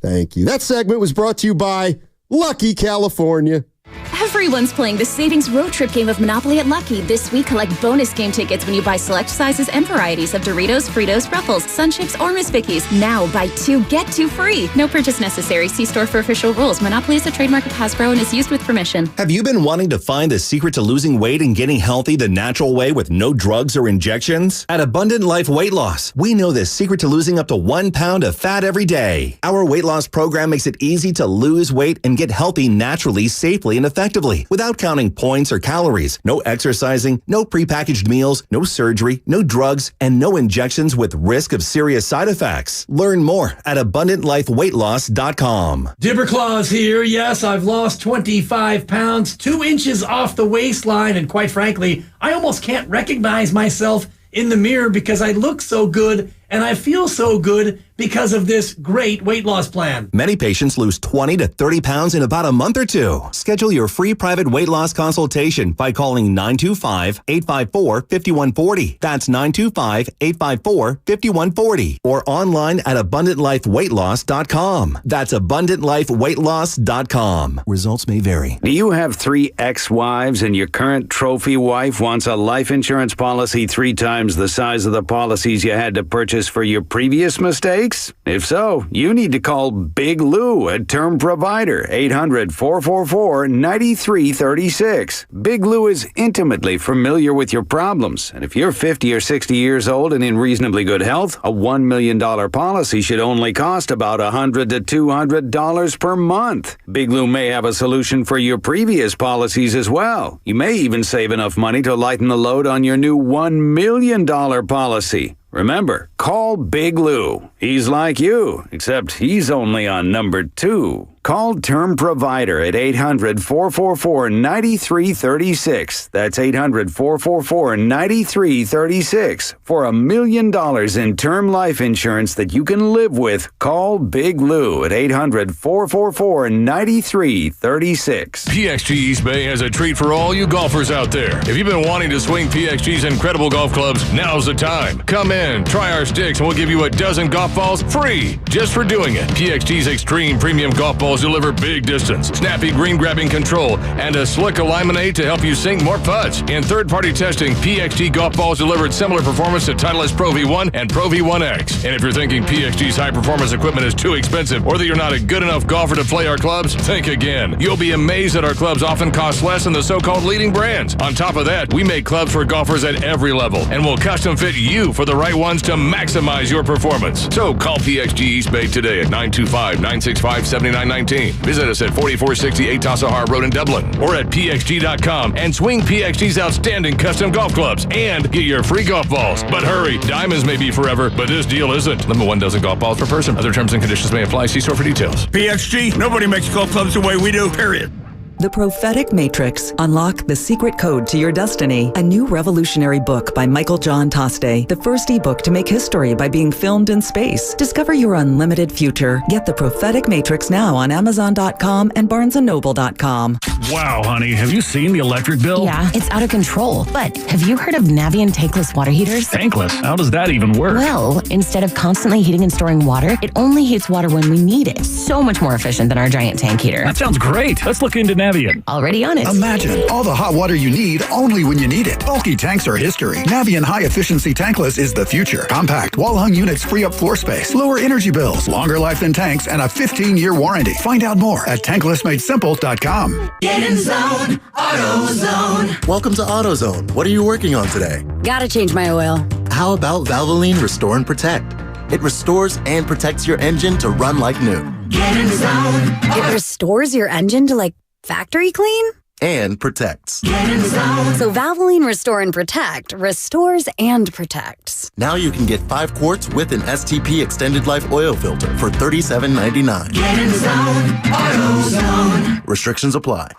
Thank you. That segment was brought to you by Lucky California. As Everyone's playing the Savings Road Trip game of Monopoly at Lucky. This week, collect bonus game tickets when you buy select sizes and varieties of Doritos, Fritos, Ruffles, Sun Chips, or Miss Vicky's. Now, buy 2, get 2 free. No purchase necessary. See store for official rules. Monopoly is a trademark of Hasbro and is used with permission. Have you been wanting to find the secret to losing weight and getting healthy the natural way with no drugs or injections? At Abundant Life Weight Loss, we know the secret to losing up to 1 pound of fat every day. Our weight loss program makes it easy to lose weight and get healthy naturally, safely, and effectively without counting points or calories. No exercising, no prepackaged meals, no surgery, no drugs, and no injections with risk of serious side effects. Learn more at AbundantLifeWeightLoss.com. Dibber Claus here. Yes, I've lost 25 pounds, 2 inches off the waistline, and quite frankly, I almost can't recognize myself in the mirror because I look so good and I feel so good because of this great weight loss plan. Many patients lose 20 to 30 pounds in about a month or 2. Schedule your free private weight loss consultation by calling 925-854-5140. That's 925-854-5140. Or online at AbundantLifeWeightLoss.com. That's AbundantLifeWeightLoss.com. Results may vary. Do you have 3 ex-wives and your current trophy wife wants a life insurance policy 3 times the size of the policies you had to purchase for your previous mistakes? If so, you need to call Big Lou at Term Provider, 800-444-9336. Big Lou is intimately familiar with your problems, and if you're 50 or 60 years old and in reasonably good health, a $1 million policy should only cost about $100 to $200 per month. Big Lou may have a solution for your previous policies as well. You may even save enough money to lighten the load on your new $1 million policy. Remember, call Big Lou. He's like you, except he's only on number 2. Call Term Provider at 800-444-9336. That's 800-444-9336. For $1 million in term life insurance that you can live with, call Big Lou at 800-444-9336. PXG East Bay has a treat for all you golfers out there. If you've been wanting to swing PXG's incredible golf clubs, now's the time. Come in, try our sticks, and we'll give you a dozen golf balls free just for doing it. PXG's extreme premium golf balls deliver big distance, snappy green grabbing control, and a slick alignment aid to help you sink more putts. In third-party testing, PXG golf balls delivered similar performance to Titleist Pro V1 and Pro V1X. And if you're thinking PXG's high-performance equipment is too expensive or that you're not a good enough golfer to play our clubs, think again. You'll be amazed that our clubs often cost less than the so-called leading brands. On top of that, we make clubs for golfers at every level, and we'll custom fit you for the right ones to maximize your performance. So call PXG East Bay today at 925-965-7919. Visit us at 4468 Tassahar Road in Dublin or at pxg.com and swing PXG's outstanding custom golf clubs and get your free golf balls. But hurry, diamonds may be forever, but this deal isn't. Limit 1 dozen golf balls per person. Other terms and conditions may apply. See store for details. PXG, nobody makes golf clubs the way we do, period. The Prophetic Matrix. Unlock the secret code to your destiny. A new revolutionary book by Michael John Toste. The first ebook to make history by being filmed in space. Discover your unlimited future. Get The Prophetic Matrix now on Amazon.com and BarnesandNoble.com. Wow, honey, have you seen the electric bill? Yeah, it's out of control. But have you heard of Navien tankless water heaters? Tankless? How does that even work? Well, instead of constantly heating and storing water, it only heats water when we need it. So much more efficient than our giant tank heater. That sounds great. Let's look into Navien. Already on it. Imagine all the hot water you need only when you need it. Bulky tanks are history. Navien High Efficiency Tankless is the future. Compact, wall-hung units free up floor space, lower energy bills, longer life than tanks, and a 15-year warranty. Find out more at tanklessmadesimple.com. Get in zone, AutoZone. Welcome to AutoZone. What are you working on today? Gotta change my oil. How about Valvoline Restore and Protect? It restores and protects your engine to run like new. Get in zone. It restores your engine to factory clean? And protects. Get in zone. So Valvoline Restore and Protect restores and protects. Now you can get 5 quarts with an STP extended life oil filter for $37.99. Get in zone, AutoZone. Restrictions apply.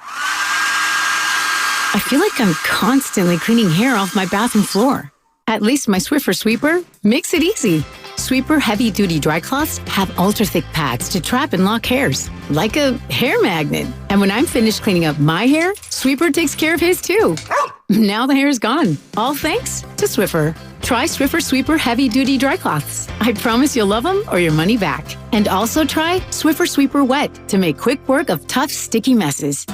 I feel like I'm constantly cleaning hair off my bathroom floor. At least my Swiffer Sweeper makes it easy. Sweeper heavy-duty dry cloths have ultra-thick pads to trap and lock hairs, like a hair magnet. And when I'm finished cleaning up my hair, Sweeper takes care of his too. Now the hair is gone, all thanks to Swiffer. Try Swiffer Sweeper heavy-duty dry cloths. I promise you'll love them or your money back. And also try Swiffer Sweeper Wet to make quick work of tough, sticky messes.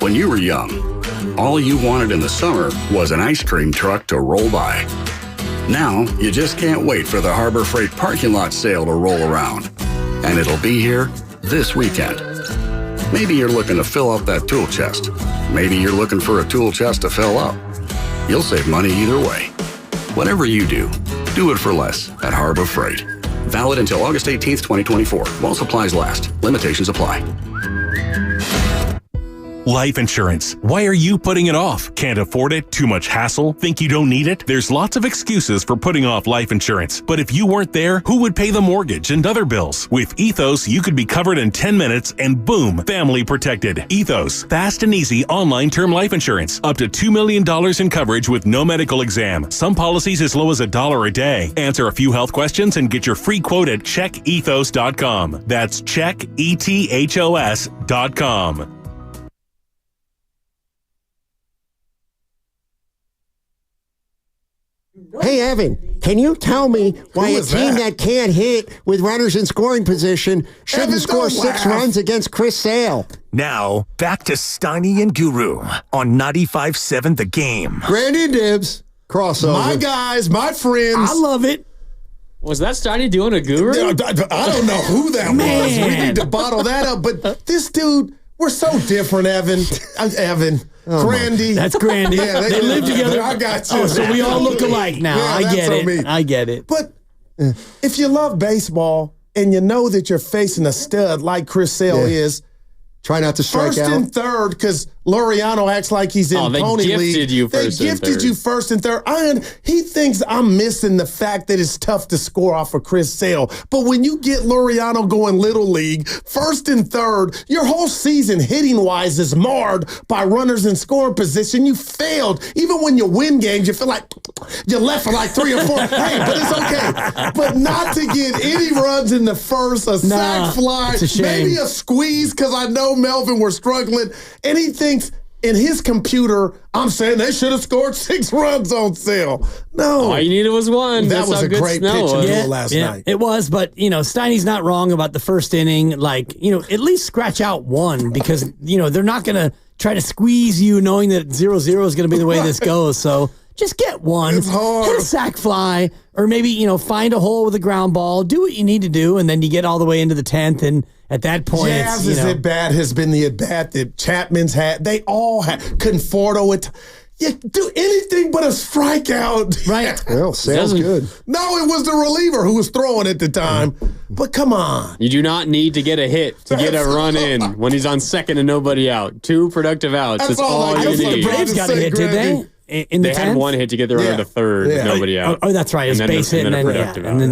When you were young, all you wanted in the summer was an ice cream truck to roll by. Now, you just can't wait for the Harbor Freight parking lot sale to roll around. And it'll be here this weekend. Maybe you're looking to fill up that tool chest. Maybe you're looking for a tool chest to fill up. You'll save money either way. Whatever you do it for less at Harbor Freight. Valid until August 18th, 2024. While supplies last. Limitations apply. Life insurance. Why are you putting it off? Can't afford it? Too much hassle? Think you don't need it? There's lots of excuses for putting off life insurance. But if you weren't there, who would pay the mortgage and other bills? With Ethos, you could be covered in 10 minutes and boom, family protected. Ethos, fast and easy online term life insurance. Up to $2 million in coverage with no medical exam. Some policies as low as $1 a day. Answer a few health questions and get your free quote at checkethos.com. That's checkethos.com. Hey, Evan, can you tell me why a team that can't hit with runners in scoring position shouldn't score 6 runs against Chris Sale? Now, back to Steiny and Guru on 95.7 The Game. Grandy and Dibs, crossover. My guys, my friends. I love it. Was that Steiny doing a Guru? I don't know who that was. We need to bottle that up. But this dude, we're so different, Evan. Evan. Grandy. That's Grandy. Yeah, they live together. I got you. Oh, so we all look alike now. Yeah, I get it. me. I get it. But if you love baseball and you know that you're facing a stud like Chris Sale is, try not to strike first out. and third, because Laureano acts like he's in they Pony gifted League. you first they and gifted third. you first and third. He thinks I'm missing the fact that it's tough to score off of Chris Sale. But when you get Laureano going Little League, first and third, your whole season hitting-wise is marred by runners in scoring position. You failed. Even when you win games, you feel like you left for like 3 or 4. Hey, but it's okay. But not to get any runs in the first, sack fly, it's a shame. maybe a squeeze, because I know Melvin were struggling. And he thinks in his computer, I'm saying they should have scored 6 runs on Sale. No. All you needed was one. That That's was how a good great Snell pitch and was. duel last night. It was, but, Steiny's not wrong about the first inning. Like, at least scratch out one because, they're not going to try to squeeze you knowing that 0-0 is going to be the way this goes. So just get one. It's hard. Hit a sack fly or maybe, find a hole with a ground ball. Do what you need to do, and then you get all the way into the 10th, and at that point, Jazz's at-bat has been the at-bat that Chapman's had. They all had. Conforto, you do anything but a strikeout. Right. Well, sounds good. No, it was the reliever who was throwing at the time. But come on. You do not need to get a hit to get a run in when he's on second and nobody out. 2 productive outs. That's all I you don't think need. the Braves got a hit, did they? In the They had 10th? one hit to get the runner to third with nobody out. Oh, that's right. It was base hit and then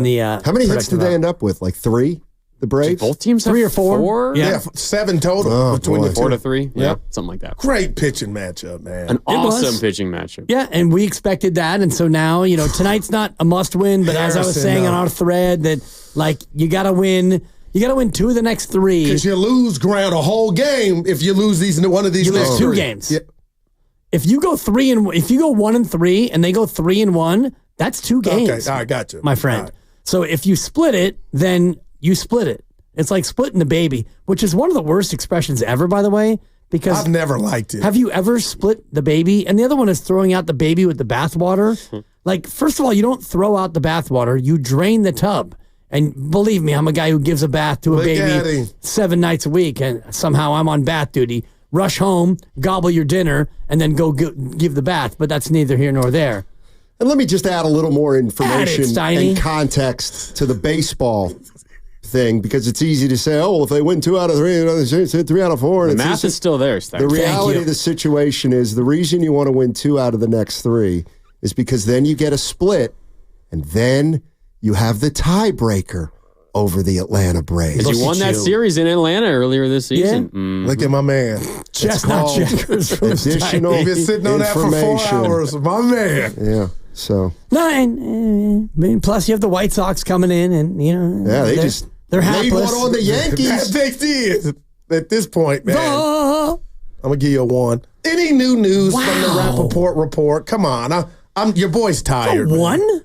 the How many hits did they end up with? Like 3? The Braves? Both teams have 3 or 4? Yeah, 7 total between the 4 two. to 3. Yeah, something like that. Great pitching matchup, man. An awesome pitching matchup. Yeah, and we expected that, and so now tonight's not a must-win, but as I was saying on our thread, that you got to win. You got to win 2 of the next 3. Because you lose ground a whole game if you lose one of these. You next lose 2 3 games. Yeah. If you go 1-3 and they go 3-1, that's 2 games. Okay, all right, gotcha, my friend. Right. So if you split it, then you split it. It's like splitting the baby, which is one of the worst expressions ever, by the way. Because I've never liked it. Have you ever split the baby? And the other one is throwing out the baby with the bathwater. First of all, you don't throw out the bathwater; you drain the tub. And believe me, I'm a guy who gives a bath to a baby 7 nights a week, and somehow I'm on bath duty. Rush home, gobble your dinner, and then go give the bath. But that's neither here nor there. And let me just add a little more information Steiny. and context to the baseball thing, because it's easy to say, if they win 2 out of 3, 3 out of 4. The math is still there, Steiny. The reality of the situation is the reason you want to win 2 out of the next 3 is because then you get a split, and then you have the tiebreaker over the Atlanta Braves. Because you won that series in Atlanta earlier this season. Yeah. Mm-hmm. Look at my man. Chestnut checkers from additional He's been sitting on that for 4 hours. My man. Yeah. So no, and plus you have the White Sox coming in, and they're hapless. Laid one on the Yankees. That is at this point, man. I'm gonna give you a 1. Any new news from the Rappaport report? Come on, I'm your boy's tired. 1?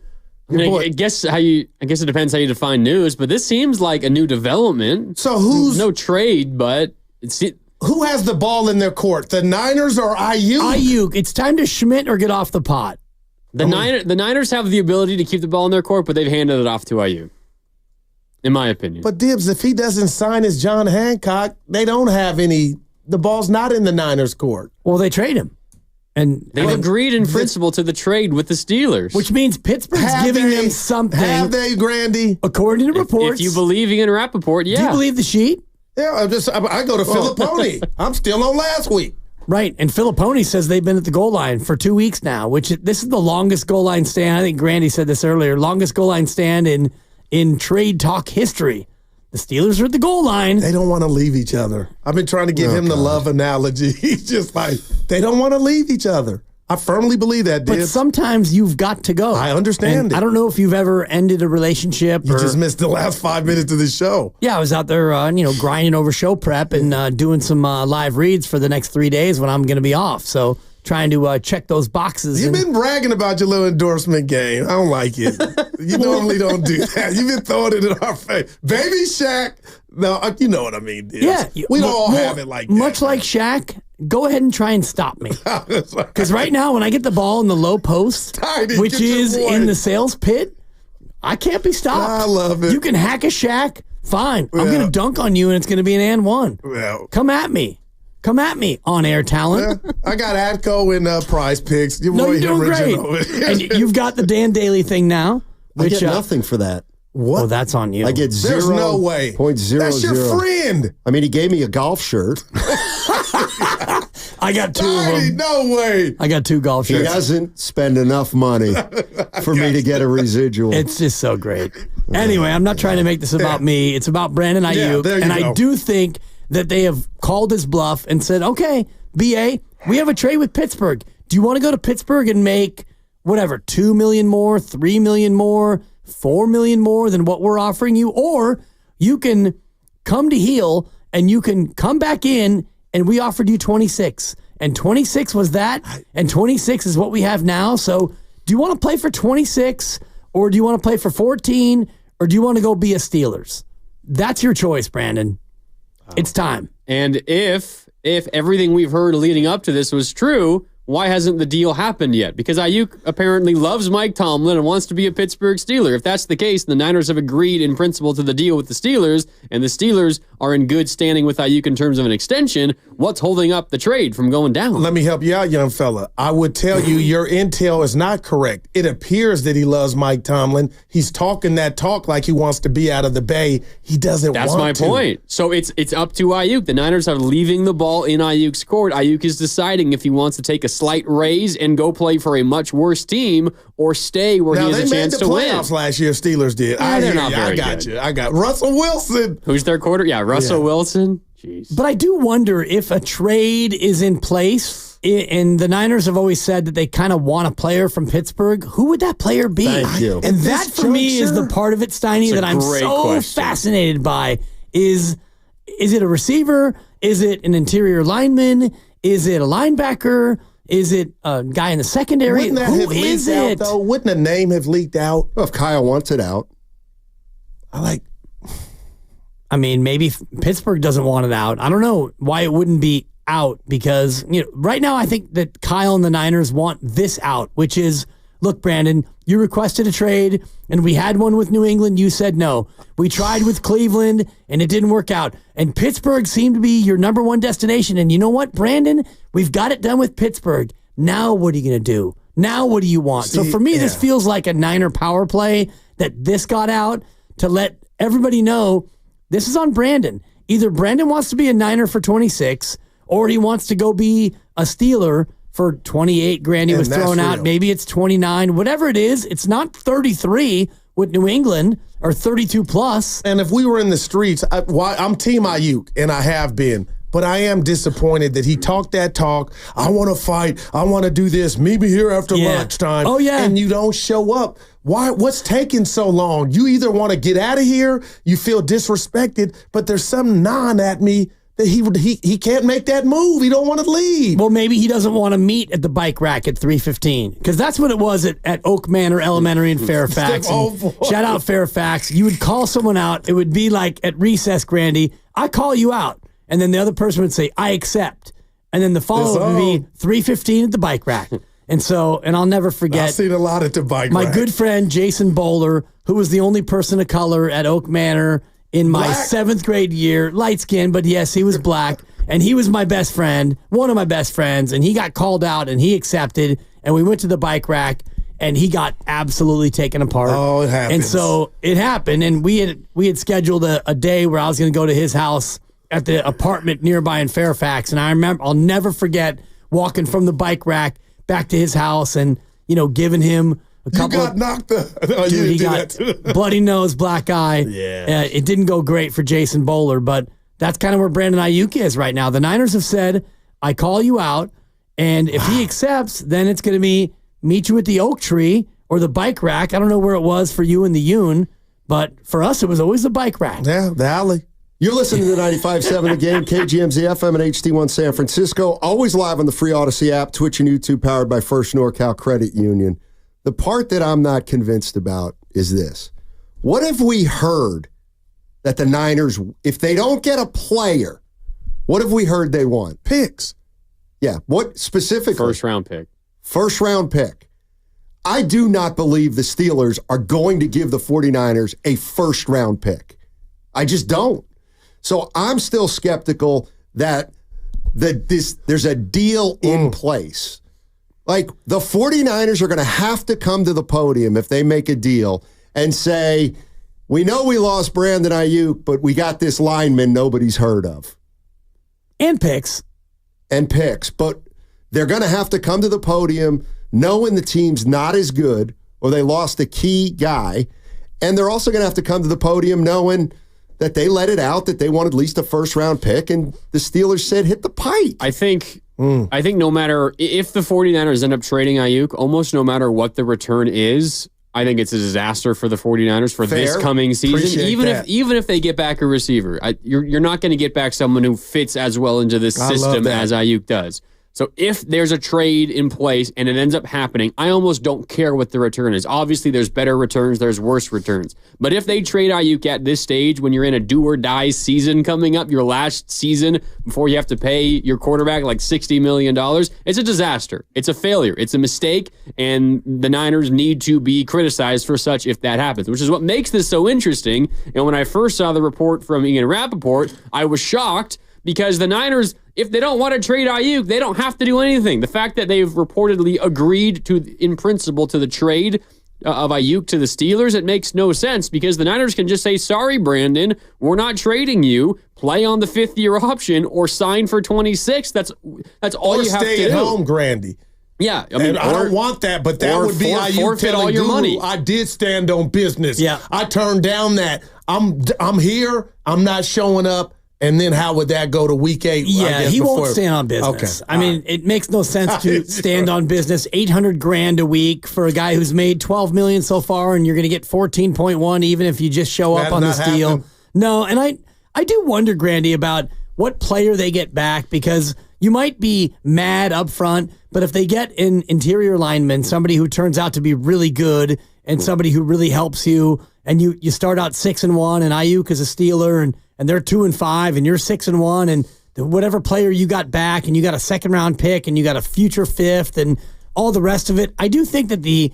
I guess it depends how you define news, but this seems like a new development. So who's no trade, but it's Who has the ball in their court? The Niners or Aiyuk? Aiyuk. It's time to Schmidt or get off the pot. The Niners have the ability to keep the ball in their court, but they've handed it off to Aiyuk, in my opinion. But Dibs, if he doesn't sign as John Hancock, they don't have any. The ball's not in the Niners' court. Well, they trade him. And they've agreed in principle to the trade with the Steelers. Which means Pittsburgh's giving them something. Have they, Grandy? According to reports. If you believe Ian Rappaport, yeah. Do you believe the sheet? Yeah, I go to Filipponi. I'm still on last week. Right, and Filipponi says they've been at the goal line for 2 weeks now, which this is the longest goal line stand. I think Grandy said this earlier. Longest goal line stand in trade talk history. The Steelers are at the goal line. They don't want to leave each other. I've been trying to give him the love analogy. He's just like, they don't want to leave each other. I firmly believe that, But sometimes you've got to go. I understand it. I don't know if you've ever ended a relationship. You just missed the last 5 minutes of the show. Yeah, I was out there, grinding over show prep and doing some live reads for the next 3 days when I'm going to be off. So trying to check those boxes. You've been bragging about your little endorsement game. I don't like it. You normally don't do that. You've been throwing it in our face. Baby Shaq. No, you know what I mean, Dibs. Yeah. We don't all have it like that. Much like Shaq, go ahead and try and stop me. Because right now, when I get the ball in the low post, which is in the sales pit, I can't be stopped. I love it. You can hack a Shaq, fine. I'm going to dunk on you, and it's going to be an and one. Well, come at me. Come at me, on-air talent. Yeah, I got Atco and Prize Picks. You're doing great. And you've got the Dan Daly thing now. Which, I get nothing for that. What? Oh, that's on you. I get There's no way. 0.00. That's your friend. I mean, he gave me a golf shirt. I got two of them. No way. I got 2 golf shirts. He doesn't spend enough money for me to get a residual. It's just so great. Anyway, I'm not trying to make this about me. It's about Brandon Aiyuk. And I do think that they have called his bluff and said, okay, BA, we have a trade with Pittsburgh. Do you want to go to Pittsburgh and make whatever, $2 million more, $3 million more, $4 million more than what we're offering you? Or you can come to heel and you can come back in and we offered you 26. And 26 was that, and 26 is what we have now. So do you want to play for 26 or do you want to play for 14 or do you want to go be a Steelers? That's your choice, Brandon. It's time. And if everything we've heard leading up to this was true, why hasn't the deal happened yet? Because Aiyuk apparently loves Mike Tomlin and wants to be a Pittsburgh Steeler. If that's the case, the Niners have agreed in principle to the deal with the Steelers, and the Steelers are in good standing with Aiyuk in terms of an extension. What's holding up the trade from going down? Let me help you out, young fella. I would tell you your intel is not correct. It appears that he loves Mike Tomlin. He's talking that talk like he wants to be out of the Bay. He doesn't want to. That's my point. So it's up to Aiyuk. The Niners are leaving the ball in Aiyuk's court. Aiyuk is deciding if he wants to take a slight raise and go play for a much worse team or stay where he has a chance to win. They made the playoffs last year, Steelers did. I got Russell Wilson. Who's their quarter? Yeah, Russell Wilson. Jeez. But I do wonder if a trade is in place, and the Niners have always said that they kind of want a player from Pittsburgh. Who would that player be? Thank you. And that, for me, is the part of it, Steiny, that I'm so fascinated by. Is it a receiver? Is it an interior lineman? Is it a linebacker? Is it a guy in the secondary? Wouldn't that have leaked out, though? Wouldn't the name have leaked out? Well, if Kyle wants it out. I mean, maybe Pittsburgh doesn't want it out. I don't know why it wouldn't be out because, right now I think that Kyle and the Niners want this out, which is, look, Brandon, you requested a trade and we had one with New England. You said no. We tried with Cleveland and it didn't work out. And Pittsburgh seemed to be your number one destination. And you know what, Brandon? We've got it done with Pittsburgh. Now what are you going to do? Now what do you want? So for me, this feels like a Niner power play that this got out to let everybody know this is on Brandon. Either Brandon wants to be a Niner for 26 or he wants to go be a Steeler for 28 grand he was throwing out. Maybe it's 29, whatever it is. It's not 33 with New England or 32 plus. And if we were in the streets, I'm Team Aiyuk, and I have been. But I am disappointed that he talked that talk. I want to fight. I want to do this. Meet me here after lunchtime. Oh, yeah. And you don't show up. Why? What's taking so long? You either want to get out of here, you feel disrespected, but there's some gnawing at me that he can't make that move. He don't want to leave. Well, maybe he doesn't want to meet at the bike rack at 3:15 because that's what it was at Oak Manor Elementary in Fairfax. Shout out Fairfax. You would call someone out. It would be like at recess, Grandy. I call you out. and then the other person would say, I accept. And then the follow-up would be $3.15 at the bike rack. And I'll never forget. I've seen a lot at the bike my rack. good friend Jason Bowler, who was the only person of color at Oak Manor in my 7th grade year, light skin, but yes, he was black. And he was my best friend, one of my best friends, and he got called out and he accepted. And we went to the bike rack and he got absolutely taken apart. Oh, it happened. And so it happened. And we had scheduled a day where I was going to go to his house at the apartment nearby in Fairfax. And I remember, I'll never forget walking from the bike rack back to his house and, giving him a couple. You got knocked up. No, dude, he got bloody nose, black eye. Yeah. It didn't go great for Jason Bowler, but that's kind of where Brandon Aiyuk is right now. The Niners have said, I call you out, and if he accepts, then it's going to be meet you at the oak tree or the bike rack. I don't know where it was for you in the Yoon, but for us, it was always the bike rack. Yeah, the alley. You're listening to 95.7 The Game, KGMZ FM and HD1 San Francisco. Always live on the free Odyssey app, Twitch and YouTube, powered by First NorCal Credit Union. The part that I'm not convinced about is this. What if we heard that the Niners, if they don't get a player, what have we heard they want? Picks. Yeah, what specifically? First round pick. First round pick. I do not believe the Steelers are going to give the 49ers a first round pick. I just don't. So I'm still skeptical that there's a deal in place. Like, the 49ers are going to have to come to the podium if they make a deal and say, we know we lost Brandon Aiyuk, but we got this lineman nobody's heard of. And picks. But they're going to have to come to the podium knowing the team's not as good or they lost a key guy. And they're also going to have to come to the podium knowing that they let it out, that they wanted at least a first-round pick, and the Steelers said, hit the pipe. I think no matter, if the 49ers end up trading Aiyuk, almost no matter what the return is, I think it's a disaster for the 49ers for this coming season. Even if they get back a receiver, you're not going to get back someone who fits as well into this system as Aiyuk does. So if there's a trade in place and it ends up happening, I almost don't care what the return is. Obviously, there's better returns, there's worse returns. But if they trade Aiyuk at this stage, when you're in a do-or-die season coming up, your last season before you have to pay your quarterback like $60 million, it's a disaster. It's a failure. It's a mistake, and the Niners need to be criticized for such if that happens, which is what makes this so interesting. And when I first saw the report from Ian Rappaport, I was shocked because the Niners, if they don't want to trade Aiyuk, they don't have to do anything. The fact that they've reportedly agreed to, in principle, to the trade of Aiyuk to the Steelers, it makes no sense because the Niners can just say, sorry, Brandon, we're not trading you. Play on the 5th-year option or sign for 26. That's all you have to do. Or stay at home, Grandy. Yeah, I don't want that, but that would be Aiyuk forfeit all your money. I did stand on business. Yeah, I turned down that. I'm here. I'm not showing up. And then how would that go to week 8? Yeah, he won't stand on business. Okay. I mean, it makes no sense to stand on business. $800,000 a week for a guy who's made $12 million so far, and you're going to get 14.1 even if you just show up on this deal. No, and I do wonder, Grandy, about what player they get back because you might be mad up front, but if they get an interior lineman, somebody who turns out to be really good and somebody who really helps you, and you start out 6-1, and Aiyuk is a Steeler, and they're 2-5, and you're 6-1, and whatever player you got back, and you got a second-round pick, and you got a future 5th, and all the rest of it, I do think that the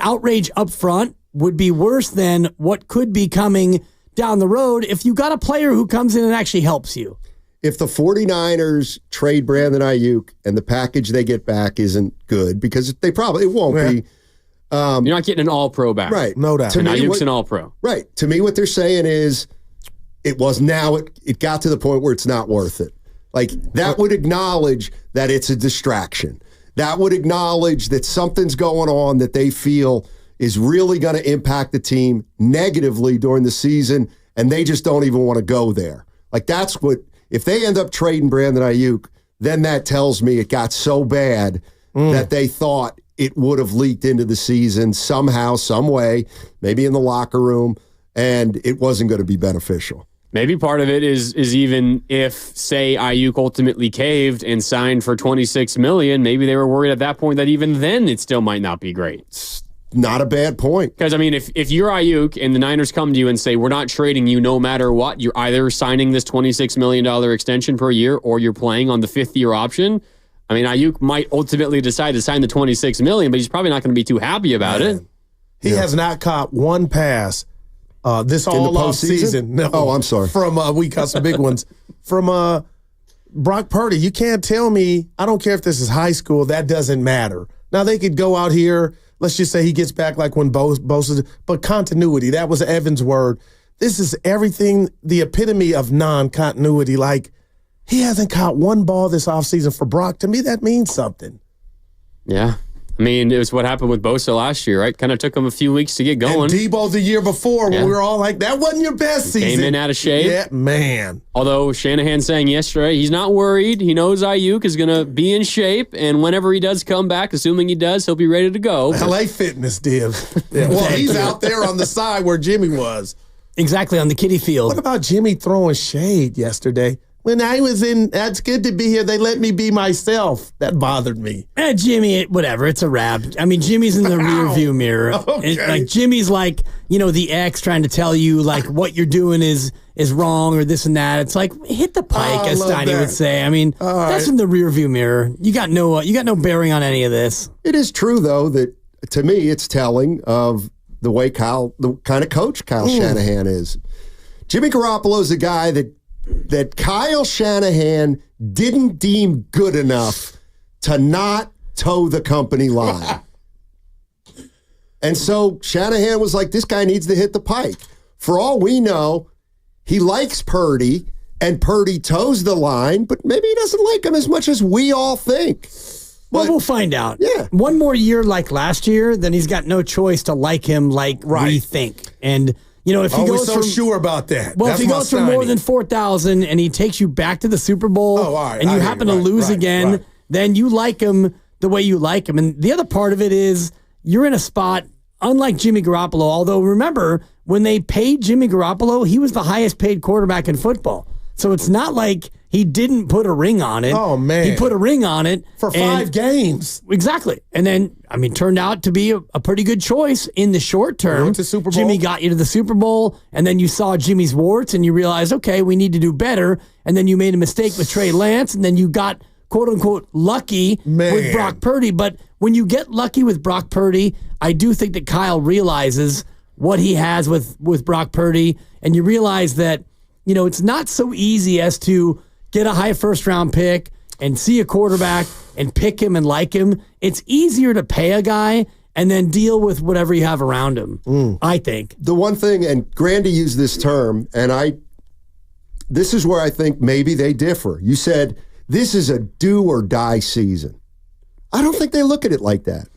outrage up front would be worse than what could be coming down the road if you got a player who comes in and actually helps you. If the 49ers trade Brandon Aiyuk and the package they get back isn't good, because it won't be. You're not getting an all-pro back. Right. No doubt. And Aiyuk's an all-pro. Right. To me, what they're saying is it got to the point where it's not worth it. Like, that would acknowledge that it's a distraction. That would acknowledge that something's going on that they feel is really going to impact the team negatively during the season, and they just don't even want to go there. Like, that's what, if they end up trading Brandon Aiyuk, then that tells me it got so bad that they thought it would have leaked into the season somehow, some way, maybe in the locker room, and it wasn't going to be beneficial. Maybe part of it is even if, say, Aiyuk ultimately caved and signed for $26 million, maybe they were worried at that point that even then it still might not be great. not a bad point. Because, I mean, if you're Aiyuk and the Niners come to you and say, we're not trading you no matter what, you're either signing this $26 million extension per year or you're playing on the fifth-year option. I mean, Aiyuk might ultimately decide to sign the $26 million, but he's probably not going to be too happy about it. He has not caught one pass this all off season. No. Oh, I'm sorry. From we got some big ones. From Brock Purdy. You can't tell me, I don't care if this is high school, that doesn't matter. Now, they could go out here, let's just say he gets back like when Bosa, but continuity, that was Evan's word. This is everything, the epitome of non-continuity. Like, he hasn't caught one ball this offseason for Brock. To me, that means something. Yeah. I mean, it was what happened with Bosa last year, right? Kind of took him a few weeks to get going. And Debo the year before when we were all like, that wasn't your best season. Came in out of shape. Yeah, man. Although Shanahan saying yesterday, he's not worried. He knows Aiyuk is going to be in shape, and whenever he does come back, assuming he does, he'll be ready to go. LA Fitness, Div. Well, he's out there on the side where Jimmy was. Exactly, on the kiddie field. What about Jimmy throwing shade yesterday? When I was in, that's good to be here. They let me be myself. That bothered me. Jimmy, whatever. It's a wrap. I mean, Jimmy's in the rear view mirror. Okay. Jimmy's like, the ex trying to tell you like what you're doing is wrong or this and that. It's like hit the pike, as Steiny would say. I mean, that's in the rear view mirror. You got no bearing on any of this. It is true though that to me it's telling of the way the kind of coach Kyle Shanahan is. Jimmy Garoppolo is a guy that Kyle Shanahan didn't deem good enough to not toe the company line. And so Shanahan was like, this guy needs to hit the pike. For all we know, he likes Purdy, and Purdy toes the line, but maybe he doesn't like him as much as we all think. Well, we'll find out. Yeah. One more year like last year, then he's got no choice to like him like we think. And if he goes so sure about that. Well, if he goes for more than 4,000 and he takes you back to the Super Bowl and you happen to lose again, then you like him the way you like him. And the other part of it is you're in a spot, unlike Jimmy Garoppolo, although remember, when they paid Jimmy Garoppolo, he was the highest paid quarterback in football. So it's not like he didn't put a ring on it. Oh, man. He put a ring on it. For 5 games. Exactly. And then, turned out to be a pretty good choice in the short term. Went to Super Bowl. Jimmy got you to the Super Bowl, and then you saw Jimmy's warts, and you realized, okay, we need to do better. And then you made a mistake with Trey Lance, and then you got, quote-unquote, lucky with Brock Purdy. But when you get lucky with Brock Purdy, I do think that Kyle realizes what he has with Brock Purdy, and you realize that, it's not so easy as to get a high first-round pick and see a quarterback and pick him and like him. It's easier to pay a guy and then deal with whatever you have around him, I think. The one thing, and Grandy used this term, and this is where I think maybe they differ. You said, this is a do-or-die season. I don't think they look at it like that.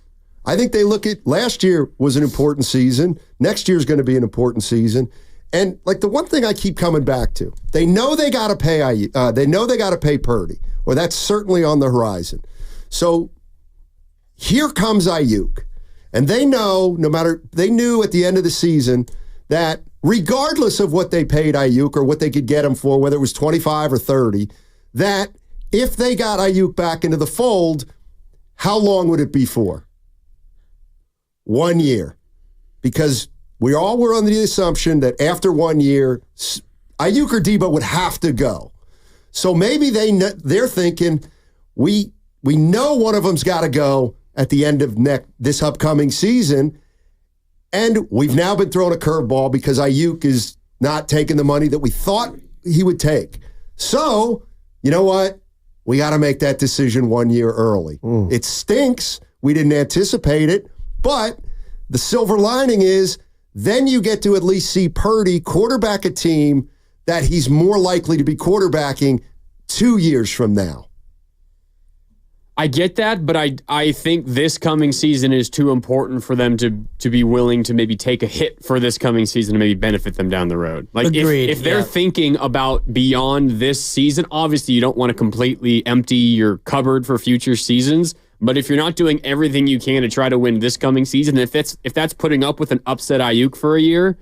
I think they look at last year was an important season. Next year is going to be an important season. And like the one thing I keep coming back to, they know they got to pay. They know they got to pay Purdy, or that's certainly on the horizon. So here comes Aiyuk, and they know they knew at the end of the season that regardless of what they paid Aiyuk or what they could get him for, whether it was 25 or 30, that if they got Aiyuk back into the fold, how long would it be for? 1 year, because we all were under the assumption that after 1 year, Aiyuk or Debo would have to go. So maybe they're thinking, we know one of them's got to go at the end of this upcoming season, and we've now been thrown a curveball because Aiyuk is not taking the money that we thought he would take. So, you know what? We got to make that decision 1 year early. It stinks. We didn't anticipate it, but the silver lining is then you get to at least see Purdy quarterback a team that he's more likely to be quarterbacking 2 years from now. I get that, but I think this coming season is too important for them to be willing to maybe take a hit for this coming season to maybe benefit them down the road. Like if they're thinking about beyond this season, obviously you don't want to completely empty your cupboard for future seasons. But if you're not doing everything you can to try to win this coming season, if that's putting up with an upset Aiyuk for a year,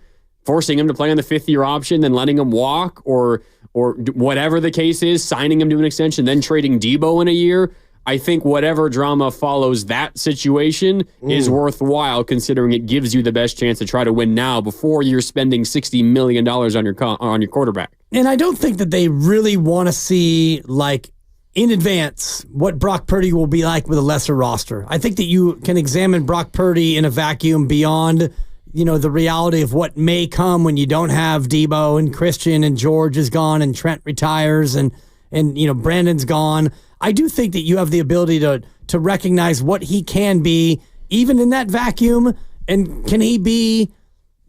forcing him to play on the 5th-year option, then letting him walk, or whatever the case is, signing him to an extension, then trading Debo in a year, I think whatever drama follows that situation is worthwhile, considering it gives you the best chance to try to win now before you're spending $60 million on your quarterback. And I don't think that they really want to see, like, in advance what Brock Purdy will be like with a lesser roster. I think that you can examine Brock Purdy in a vacuum beyond, the reality of what may come when you don't have Debo and Christian and George is gone and Trent retires and Brandon's gone. I do think that you have the ability to recognize what he can be even in that vacuum. And can he be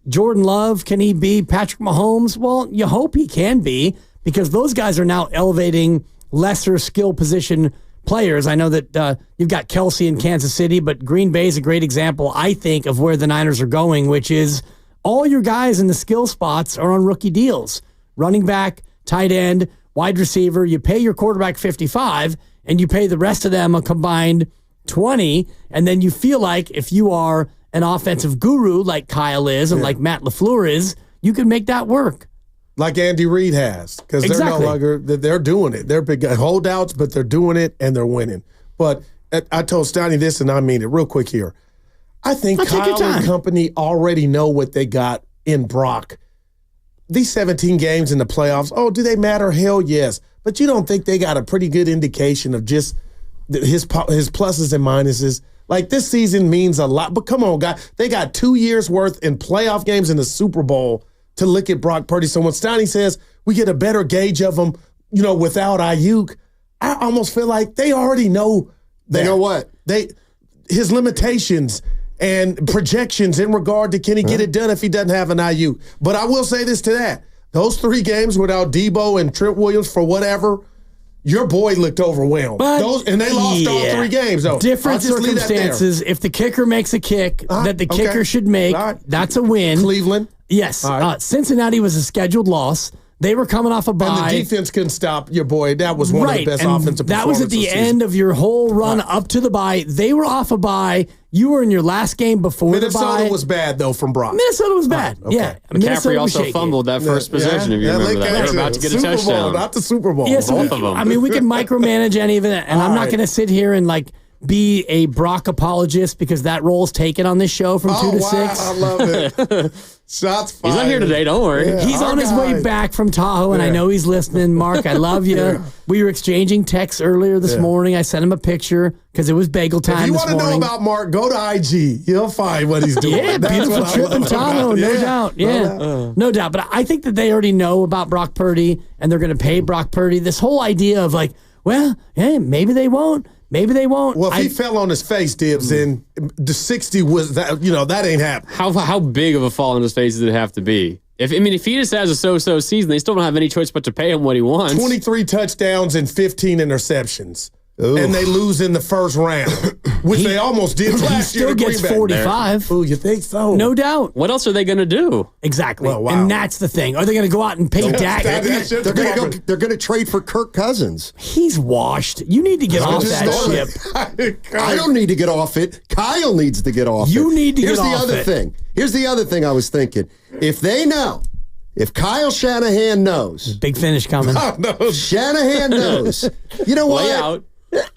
Jordan Love? Can he be Patrick Mahomes? Well, you hope he can be, because those guys are now elevating lesser skill position players. I know that you've got Kelsey in Kansas City, but Green Bay is a great example, I think, of where the Niners are going, which is all your guys in the skill spots are on rookie deals. Running back, tight end, wide receiver. You pay your quarterback $55, and you pay the rest of them a combined $20, and then you feel like if you are an offensive guru like Kyle is and like Matt LaFleur is, you can make that work. Like Andy Reid has, because they're no longer, they're doing it. They're big holdouts, but they're doing it and they're winning. But I told Stoney this, and I mean it real quick here. I think Kyle and company already know what they got in Brock. These 17 games in the playoffs, do they matter? Hell yes. But you don't think they got a pretty good indication of just his pluses and minuses? Like, this season means a lot. But come on, guys. They got 2 years worth in playoff games in the Super Bowl to look at Brock Purdy. So when Stoney says we get a better gauge of him, without Aiyuk, I almost feel like they already know that. They know what? His limitations and projections in regard to can he get it done if he doesn't have an Aiyuk. But I will say this to that. Those 3 games without Debo and Trent Williams for whatever, your boy looked overwhelmed. And they lost all 3 games. So different circumstances. If the kicker makes a kick that the kicker should make, that's a win. Cleveland. Yes. Cincinnati was a scheduled loss. They were coming off a bye. And the defense couldn't stop your boy. That was one of the best offensive performances. That was at the end of your whole run up to the bye. They were off a bye. You were in your last game before the bye. Minnesota was bad, though, from Brock. Minnesota was bad. Yeah. McCaffrey also fumbled that first possession, if you remember that. They were about to get a touchdown. Not the Super Bowl. Yeah, so both of them. I mean, we can micromanage any of it, and I'm not going to sit here and, be a Brock apologist, because that role's taken on this show from 2 to 6. I love it. Shots fired. He's not here today, don't worry. Yeah, he's on his way back from Tahoe, and I know he's listening. Mark, I love you. We were exchanging texts earlier this morning. I sent him a picture because it was bagel time this morning. If you want to know about Mark, go to IG. You'll find what he's doing. Yeah, beautiful trip in Tahoe, no doubt. Yeah, no doubt. But I think that they already know about Brock Purdy, and they're going to pay Brock Purdy. This whole idea of maybe they won't. Maybe they won't. Well, if he fell on his face, Dibs, then the 60 was that. That ain't happening. How big of a fall on his face does it have to be? If he just has a so-so season, they still don't have any choice but to pay him what he wants. 23 touchdowns and 15 interceptions. Ooh. And they lose in the first round, which they almost did last year. He still gets 45. Oh, you think so? No doubt. What else are they going to do? Exactly. Well, wow. And that's the thing. Are they going to go out and pay Dak? They're going to trade for Kirk Cousins. He's washed. You need to get off that ship. I don't need to get off it. Kyle needs to get off it. You need to get off it. Here's the other thing I was thinking. If they know, if Kyle Shanahan knows. Big finish coming. Shanahan knows. You know what? Way out.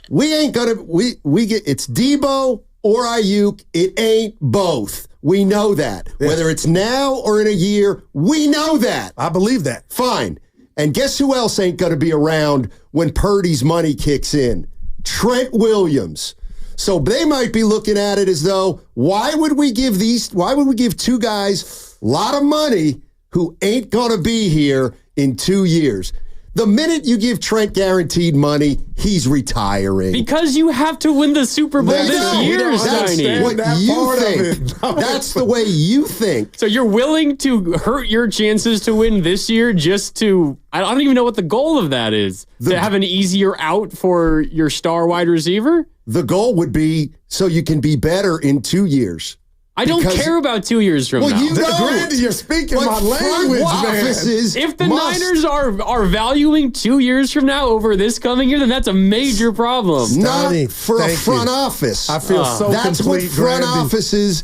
We ain't gonna we get it's Debo or Aiyuk. It ain't both. We know that. Yeah. Whether it's now or in a year, we know that. I believe that. Fine. And guess who else ain't gonna be around when Purdy's money kicks in? Trent Williams. So they might be looking at it as though, why would we give 2 guys a lot of money who ain't gonna be here in 2 years? The minute you give Trent guaranteed money, he's retiring. Because you have to win the Super Bowl this year, Steiny. What you think. That's the way you think. So you're willing to hurt your chances to win this year just to... I don't even know what the goal of that is. To have an easier out for your star wide receiver? The goal would be so you can be better in 2 years. I don't care about 2 years from now. You know, Grandy, you're speaking my language, man. If the Niners are valuing 2 years from now over this coming year, then that's a major problem. Not for a front office. I feel so that's complete, what front offices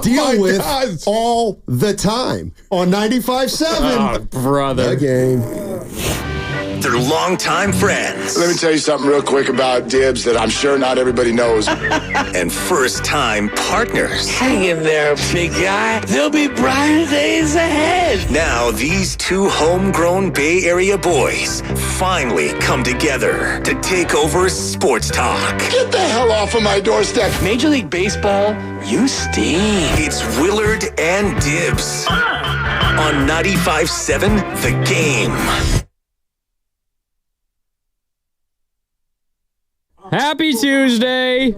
deal with all the time on 95.7. Oh, brother. The game. They're longtime friends. Let me tell you something real quick about Dibs that I'm sure not everybody knows. And first-time partners. Hang in there, big guy. There'll be brighter days ahead. Now, these two homegrown Bay Area boys finally come together to take over sports talk. Get the hell off of my doorstep. Major League Baseball, you stink. It's Willard and Dibs on 95.7 The Game. Happy Tuesday.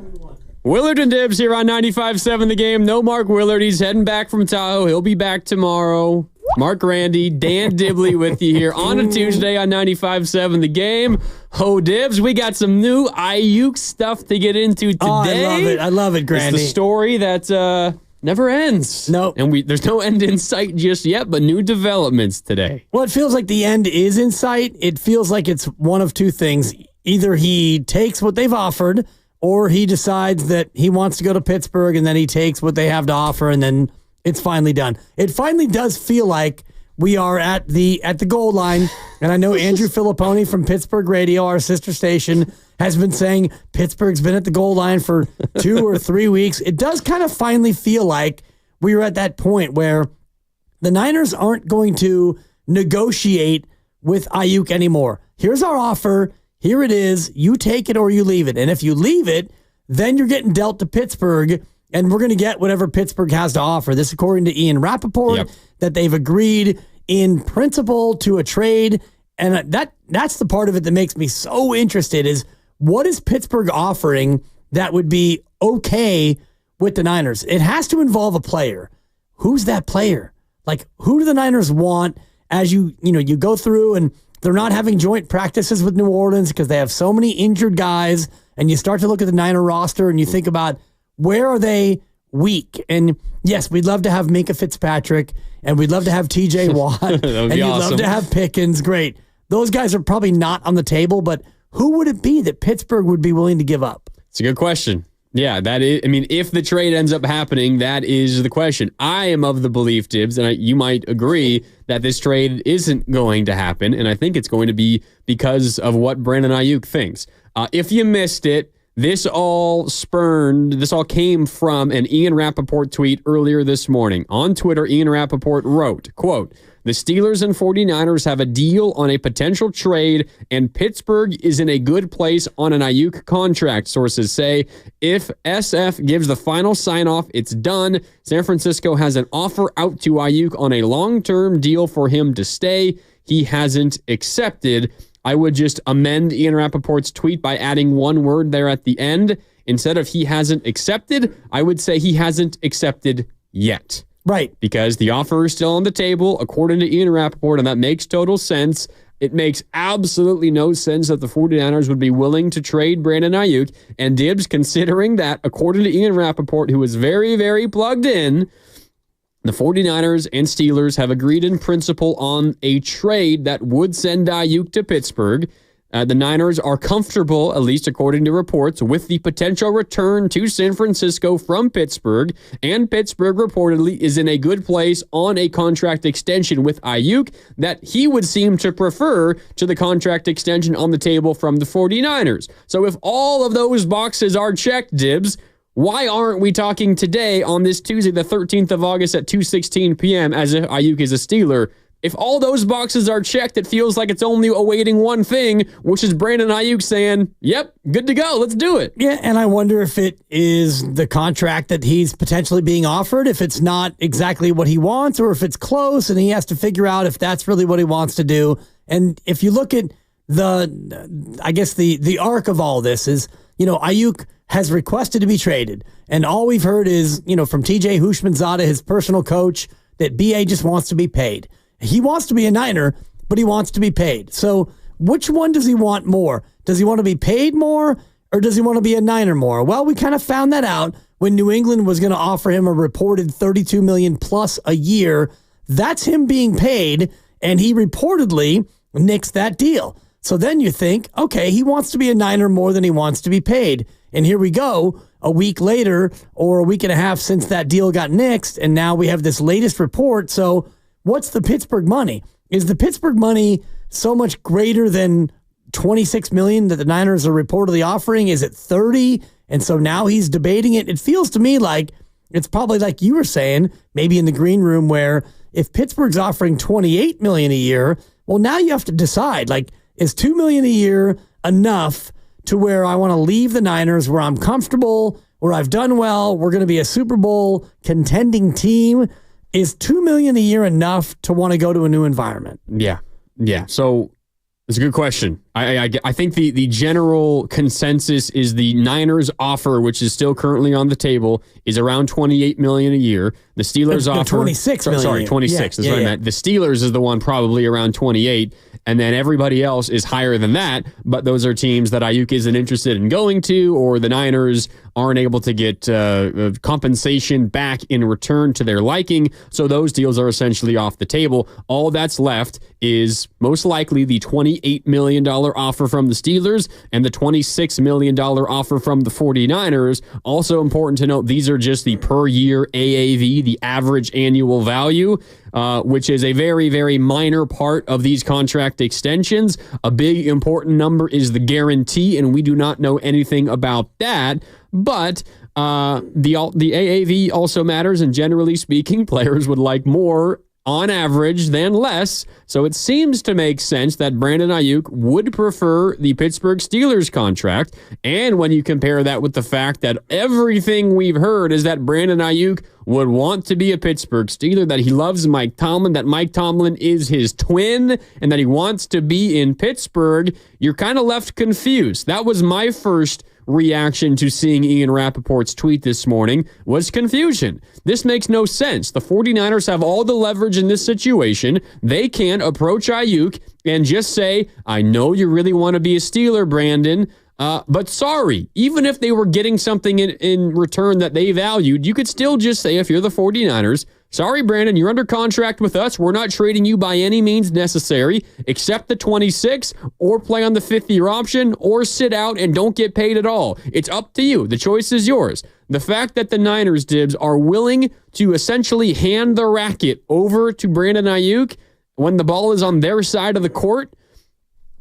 Willard and Dibs here on 95.7 The Game. No Mark Willard. He's heading back from Tahoe. He'll be back tomorrow. Mark Randy, Dan Dibley with you here on a Tuesday on 95.7 The Game. Ho Dibs, we got some new Aiyuk stuff to get into today. Oh, I love it. I love it, Grandy. It's the story that never ends. No. And there's no end in sight just yet, but new developments today. Well, it feels like the end is in sight. It feels like it's one of two things. Either he takes what they've offered, or he decides that he wants to go to Pittsburgh, and then he takes what they have to offer, and then it's finally done. It finally does feel like we are at the goal line, and I know Andrew Filipponi from Pittsburgh Radio, our sister station, has been saying Pittsburgh's been at the goal line for 2 or 3 weeks. It does kind of finally feel like we are at that point where the Niners aren't going to negotiate with Aiyuk anymore. Here's our offer. Here it is. You take it or you leave it. And if you leave it, then you're getting dealt to Pittsburgh, and we're going to get whatever Pittsburgh has to offer. This, according to Ian Rappaport, that they've agreed in principle to a trade. And that's the part of it that makes me so interested is what is Pittsburgh offering that would be okay with the Niners? It has to involve a player. Who's that player? Like, who do the Niners want as you go through and they're not having joint practices with New Orleans because they have so many injured guys, and you start to look at the Niner roster and you think about where are they weak? And yes, we'd love to have Minka Fitzpatrick, and we'd love to have TJ Watt, and you'd love to have Pickens. Great. Those guys are probably not on the table, but who would it be that Pittsburgh would be willing to give up? It's a good question. Yeah, that is. I mean, if the trade ends up happening, that is the question. I am of the belief, Dibs, and you might agree that this trade isn't going to happen, and I think it's going to be because of what Brandon Aiyuk thinks. If you missed it, this all came from an Ian Rappaport tweet earlier this morning. On Twitter, Ian Rappaport wrote, quote, "The Steelers and 49ers have a deal on a potential trade, and Pittsburgh is in a good place on an Aiyuk contract. Sources say if SF gives the final sign-off, it's done. San Francisco has an offer out to Aiyuk on a long-term deal for him to stay. He hasn't accepted." I would just amend Ian Rappaport's tweet by adding one word there at the end. Instead of he hasn't accepted, I would say he hasn't accepted yet. Right. Because the offer is still on the table, according to Ian Rappaport, and that makes total sense. It makes absolutely no sense that the 49ers would be willing to trade Brandon Aiyuk. And Dibs, considering that, according to Ian Rappaport, who is very, very plugged in, the 49ers and Steelers have agreed in principle on a trade that would send Aiyuk to Pittsburgh. The Niners are comfortable, at least according to reports, with the potential return to San Francisco from Pittsburgh, and Pittsburgh reportedly is in a good place on a contract extension with Aiyuk that he would seem to prefer to the contract extension on the table from the 49ers. So if all of those boxes are checked, Dibs, why aren't we talking today on this Tuesday, the 13th of August at 2:16 p.m. as if Aiyuk is a Steeler? If all those boxes are checked, it feels like it's only awaiting one thing, which is Brandon Aiyuk saying, yep, good to go, let's do it. Yeah, and I wonder if it is the contract that he's potentially being offered, if it's not exactly what he wants, or if it's close and he has to figure out if that's really what he wants to do. And if you look at the arc of all this is, Aiyuk has requested to be traded. And all we've heard is, from TJ Hushmanzada, his personal coach, that BA just wants to be paid. He wants to be a Niner, but he wants to be paid. So which one does he want more? Does he want to be paid more, or does he want to be a Niner more? Well, we kind of found that out when New England was going to offer him a reported $32 million plus a year. That's him being paid, and he reportedly nixed that deal. So then you think, okay, he wants to be a Niner more than he wants to be paid. And here we go, a week later or a week and a half since that deal got nixed, and now we have this latest report. So what's the Pittsburgh money? Is the Pittsburgh money so much greater than $26 million that the Niners are reportedly offering? Is it 30? And so now he's debating it. It feels to me like it's probably like you were saying, maybe in the green room, where if Pittsburgh's offering $28 million a year, well, now you have to decide, like, is $2 million a year enough to where I want to leave the Niners, where I'm comfortable, where I've done well, we're going to be a Super Bowl contending team? Is $2 million a year enough to want to go to a new environment? Yeah. So it's a good question. I think the general consensus is the Niners offer, which is still currently on the table, is around $28 million a year. The Steelers offer $26 million. Sorry, 26 is what I meant. The Steelers is the one probably around 28, and then everybody else is higher than that. But those are teams that Aiyuk isn't interested in going to, or the Niners aren't able to get compensation back in return to their liking. So those deals are essentially off the table. All that's left is most likely the $28 million offer from the Steelers and the $26 million offer from the 49ers. Also important to note, these are just the per year AAV, the average annual value, which is a very, very minor part of these contract extensions. A big important number is the guarantee, and we do not know anything about that. But the AAV also matters, and generally speaking, players would like more on average than less. So it seems to make sense that Brandon Aiyuk would prefer the Pittsburgh Steelers contract. And when you compare that with the fact that everything we've heard is that Brandon Aiyuk would want to be a Pittsburgh Steeler, that he loves Mike Tomlin, that Mike Tomlin is his twin, and that he wants to be in Pittsburgh, you're kind of left confused. That was my first reaction to seeing Ian Rappaport's tweet this morning, was confusion. This makes no sense. The 49ers have all the leverage in this situation. They can approach Aiyuk and just say, I know you really want to be a Steeler, Brandon, but sorry, even if they were getting something in return that they valued, you could still just say, if you're the 49ers, sorry, Brandon, you're under contract with us. We're not trading you by any means necessary, except the 26, or play on the 5th-year option, or sit out and don't get paid at all. It's up to you. The choice is yours. The fact that the Niners, Dibs, are willing to essentially hand the racket over to Brandon Aiyuk when the ball is on their side of the court,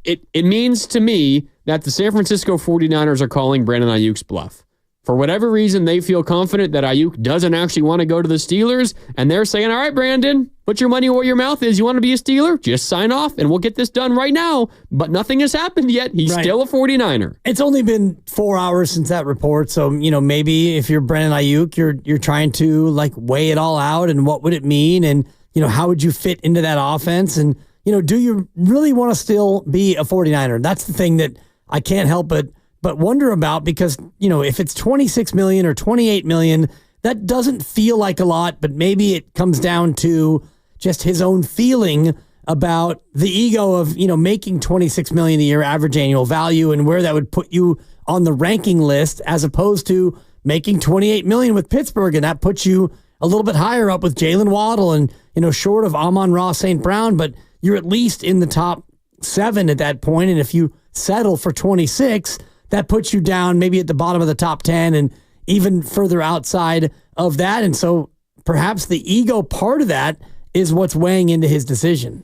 it means to me that the San Francisco 49ers are calling Brandon Aiyuk's bluff. For whatever reason, they feel confident that Aiyuk doesn't actually want to go to the Steelers, and they're saying, all right, Brandon, put your money where your mouth is. You want to be a Steeler? Just sign off, and we'll get this done right now. But nothing has happened yet. He's still a 49er. It's only been 4 hours since that report, so, maybe if you're Brandon Aiyuk, you're trying to, weigh it all out, and what would it mean, and, how would you fit into that offense, and, do you really want to still be a 49er? That's the thing that I can't help but wonder about, because, if it's $26 million or $28 million, that doesn't feel like a lot, but maybe it comes down to just his own feeling about the ego of, making $26 million a year average annual value, and where that would put you on the ranking list, as opposed to making $28 million with Pittsburgh, and that puts you a little bit higher up with Jalen Waddle and, short of Amon-Ra St. Brown, but you're at least in the top 7 at that point. And if you settle for 26, that puts you down maybe at the bottom of the top 10 and even further outside of that. And so perhaps the ego part of that is what's weighing into his decision.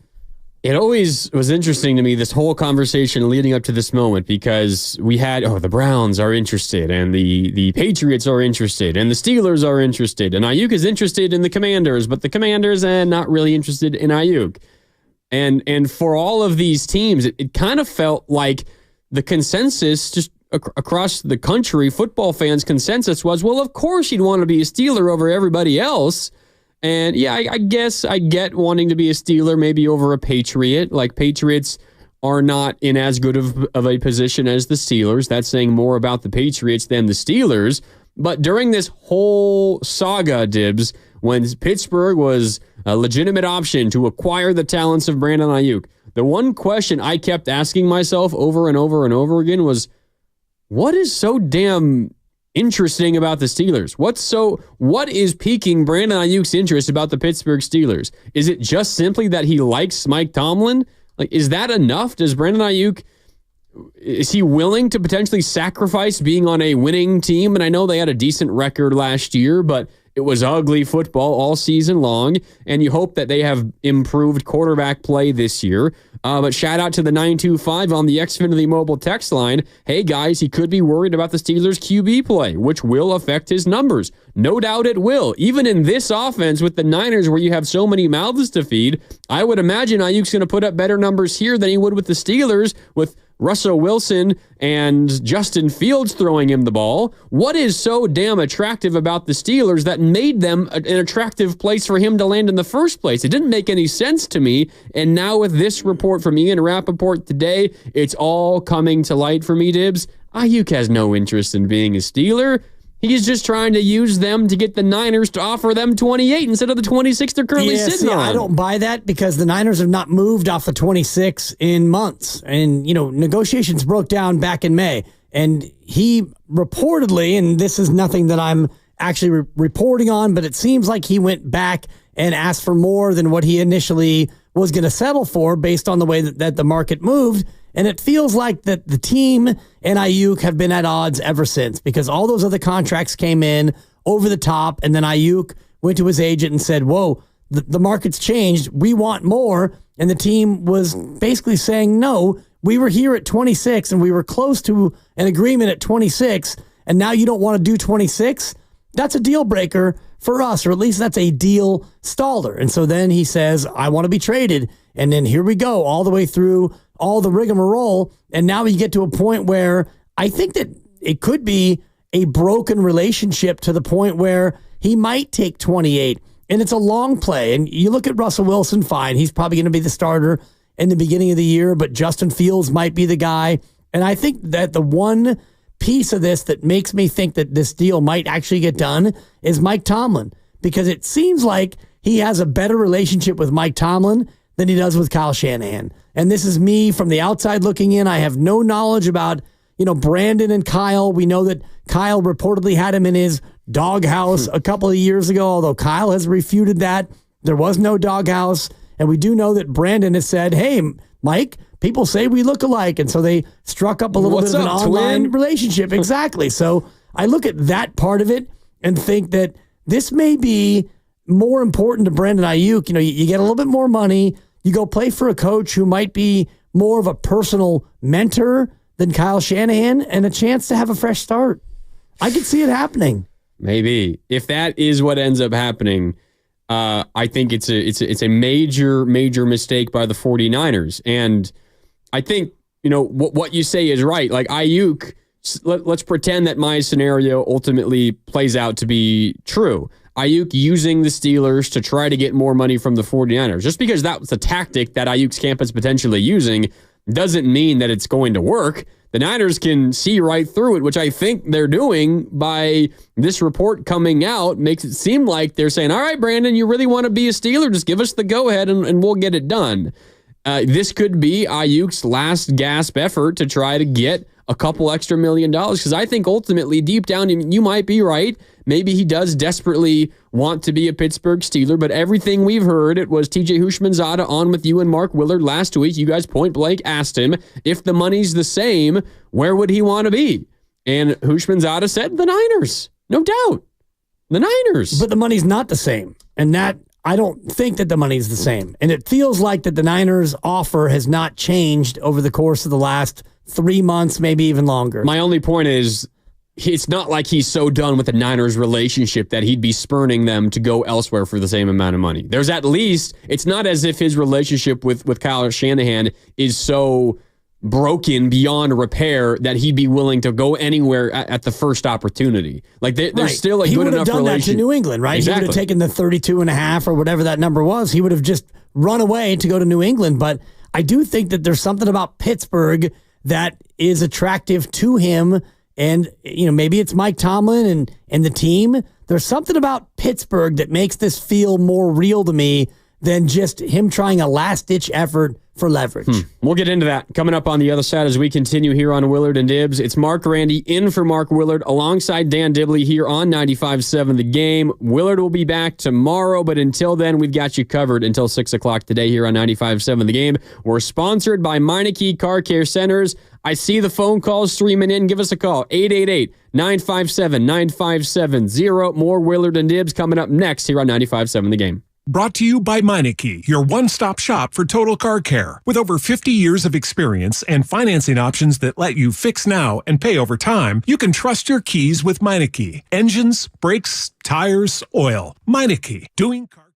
It always was interesting to me, this whole conversation leading up to this moment, because we had, the Browns are interested, and the Patriots are interested, and the Steelers are interested, and Aiyuk is interested in the Commanders, but the Commanders not really interested in Aiyuk. And for all of these teams, it kind of felt like the consensus just across the country, football fans' consensus was, well, of course you'd want to be a Steeler over everybody else. And yeah, I guess I get wanting to be a Steeler maybe over a Patriot. Patriots are not in as good of a position as the Steelers. That's saying more about the Patriots than the Steelers. But during this whole saga, Dibs, when Pittsburgh was a legitimate option to acquire the talents of Brandon Aiyuk, the one question I kept asking myself over and over and over again was, what is so damn interesting about the Steelers? What is piquing Brandon Aiyuk's interest about the Pittsburgh Steelers? Is it just simply that he likes Mike Tomlin? Is that enough? Does Brandon Aiyuk, is he willing to potentially sacrifice being on a winning team? And I know they had a decent record last year, but It was ugly football all season long, and you hope that they have improved quarterback play this year. But shout out to the 925 on the Xfinity mobile text line. Hey, guys, he could be worried about the Steelers' QB play, which will affect his numbers. No doubt it will. Even in this offense with the Niners where you have so many mouths to feed, I would imagine Aiyuk's going to put up better numbers here than he would with the Steelers with Russell Wilson and Justin Fields throwing him the ball. What is so damn attractive about the Steelers that made them an attractive place for him to land in the first place? It didn't make any sense to me. And now with this report from Ian Rappaport today, it's all coming to light for me, Dibs. Aiyuk has no interest in being a Steeler. He's just trying to use them to get the Niners to offer them 28 instead of the 26 they're currently sitting on. I don't buy that because the Niners have not moved off the 26 in months. And, negotiations broke down back in May. And he reportedly, and this is nothing that I'm actually reporting on, but it seems like he went back and asked for more than what he initially was going to settle for based on the way that the market moved. And it feels like that the team and Aiyuk have been at odds ever since because all those other contracts came in over the top, and then Aiyuk went to his agent and said, whoa, the market's changed. We want more. And the team was basically saying, no, we were here at 26 and we were close to an agreement at 26, and now you don't want to do 26? That's a deal breaker for us, or at least that's a deal staller. And so then he says, I want to be traded. And then here we go all the way through all the rigmarole. And now we get to a point where I think that it could be a broken relationship to the point where he might take 28. And it's a long play. And you look at Russell Wilson, fine. He's probably going to be the starter in the beginning of the year, but Justin Fields might be the guy. And I think that the one piece of this that makes me think that this deal might actually get done is Mike Tomlin, because it seems like he has a better relationship with Mike Tomlin than he does with Kyle Shanahan. And this is me from the outside looking in. I have no knowledge about, Brandon and Kyle. We know that Kyle reportedly had him in his doghouse a couple of years ago, although Kyle has refuted that. There was no doghouse. And we do know that Brandon has said, hey, Mike, people say we look alike. And so they struck up a little bit of an online relationship. Exactly. So I look at that part of it and think that this may be more important to Brandon Aiyuk. You get a little bit more money. You go play for a coach who might be more of a personal mentor than Kyle Shanahan, and a chance to have a fresh start. I could see it happening. Maybe. If that is what ends up happening, I think it's a major mistake by the 49ers. And I think, what you say is right. Like Aiyuk, let's pretend that my scenario ultimately plays out to be true. Aiyuk using the Steelers to try to get more money from the 49ers. Just because that was a tactic that Aiyuk's camp is potentially using doesn't mean that it's going to work. The Niners can see right through it, which I think they're doing by this report coming out. Makes it seem like they're saying, all right, Brandon, you really want to be a Steeler? Just give us the go-ahead and we'll get it done. This could be Aiyuk's last gasp effort to try to get a couple extra $1 million, because I think ultimately, deep down, you might be right. Maybe he does desperately want to be a Pittsburgh Steeler, but everything we've heard, it was TJ Houshmandzadeh on with you and Mark Willard last week. You guys point blank asked him, if the money's the same, where would he want to be? And Houshmandzadeh said, the Niners. No doubt. The Niners. But the money's not the same. And that, I don't think that the money's the same. And it feels like that the Niners offer has not changed over the course of the last 3 months, maybe even longer. My only point is, it's not like he's so done with the Niners relationship that he'd be spurning them to go elsewhere for the same amount of money. There's at least, it's not as if his relationship with Kyle Shanahan is so broken beyond repair that he'd be willing to go anywhere at the first opportunity. Like there's still a good enough relationship. He would have done that to New England, right? Exactly. He would have taken the 32.5 or whatever that number was. He would have just run away to go to New England. But I do think that there's something about Pittsburgh that is attractive to him. And, maybe it's Mike Tomlin and the team. There's something about Pittsburgh that makes this feel more real to me than just him trying a last-ditch effort for leverage. We'll get into that coming up on the other side as we continue here on Willard and Dibs. It's Mark Randy in for Mark Willard alongside Dan Dibley here on 95.7 The Game. Willard will be back tomorrow, but until then, we've got you covered until 6 o'clock today here on 95.7 The Game. We're sponsored by Meineke Car Care Centers. I see the phone calls streaming in. Give us a call, 888-957-9570. More Willard and Dibs coming up next here on 95.7 The Game. Brought to you by Meineke, your one-stop shop for total car care. With over 50 years of experience and financing options that let you fix now and pay over time, you can trust your keys with Meineke. Engines, brakes, tires, oil. Meineke, doing car.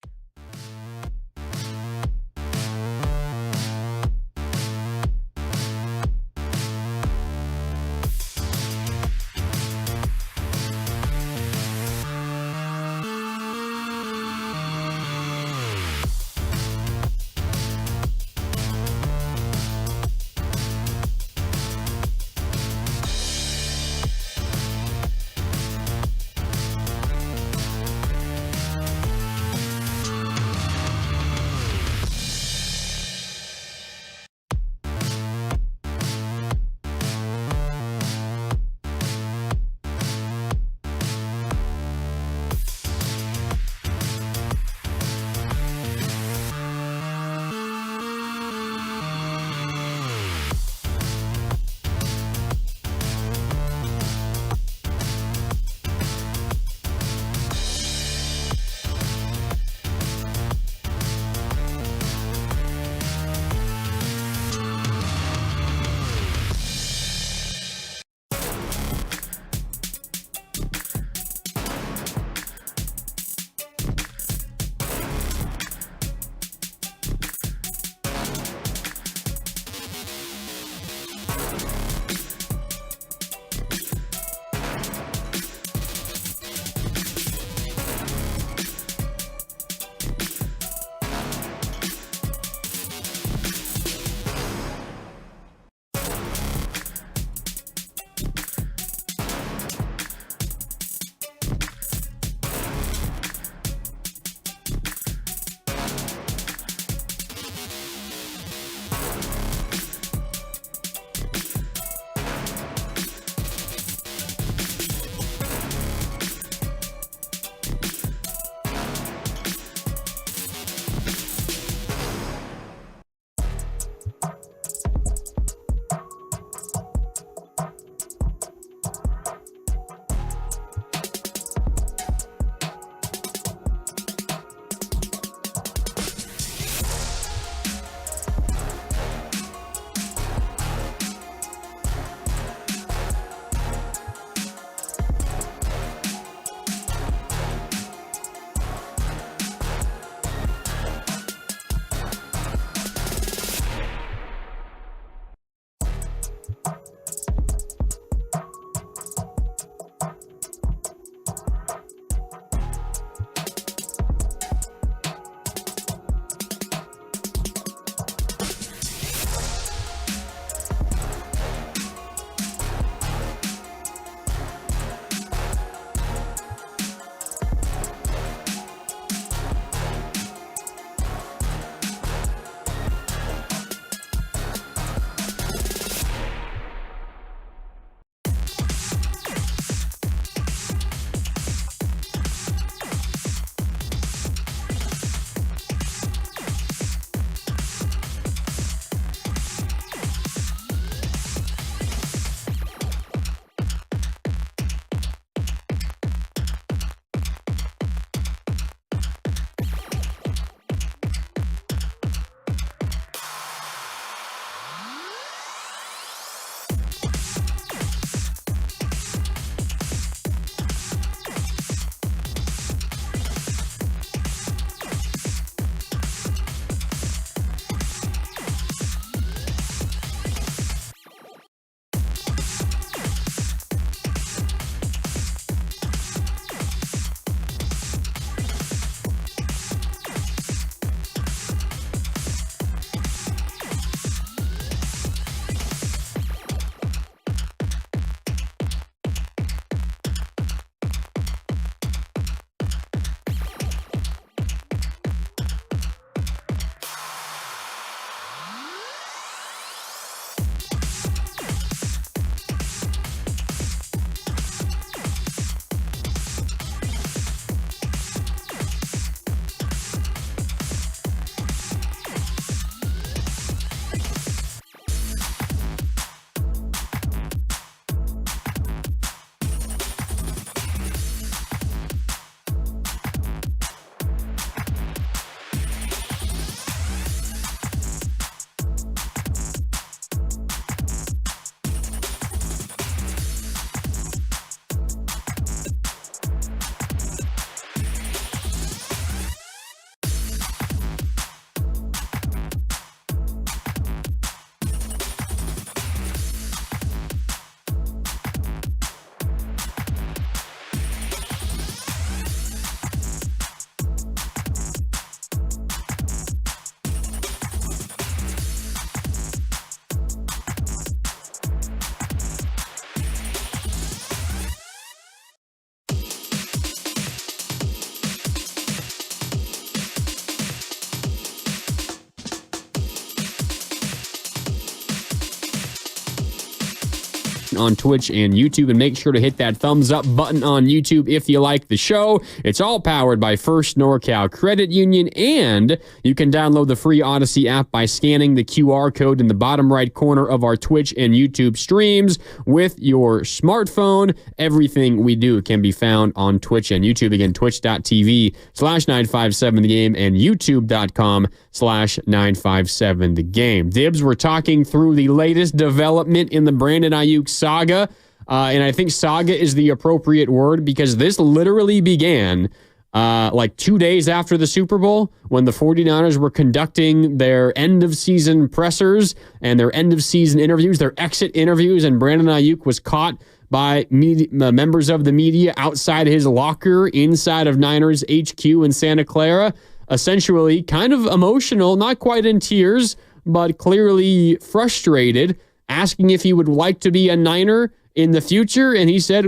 action on Twitch and YouTube. And make sure to hit that thumbs up button on YouTube if you like the show. It's all powered by First NorCal Credit Union, and you can download the free Odyssey app by scanning the QR code in the bottom right corner of our Twitch and YouTube streams with your smartphone. Everything we do can be found on Twitch and YouTube. Again, twitch.tv/957thegame and youtube.com/957thegame. Dibs, we're talking through the latest development in the Brandon Aiyuk saga. And I think saga is the appropriate word because this literally began like 2 days after the Super Bowl when the 49ers were conducting their end-of-season pressers and their end-of-season interviews, their exit interviews, and Brandon Aiyuk was caught by members of the media outside his locker inside of Niners HQ in Santa Clara, essentially kind of emotional, not quite in tears, but clearly frustrated, asking if he would like to be a Niner in the future. And he said,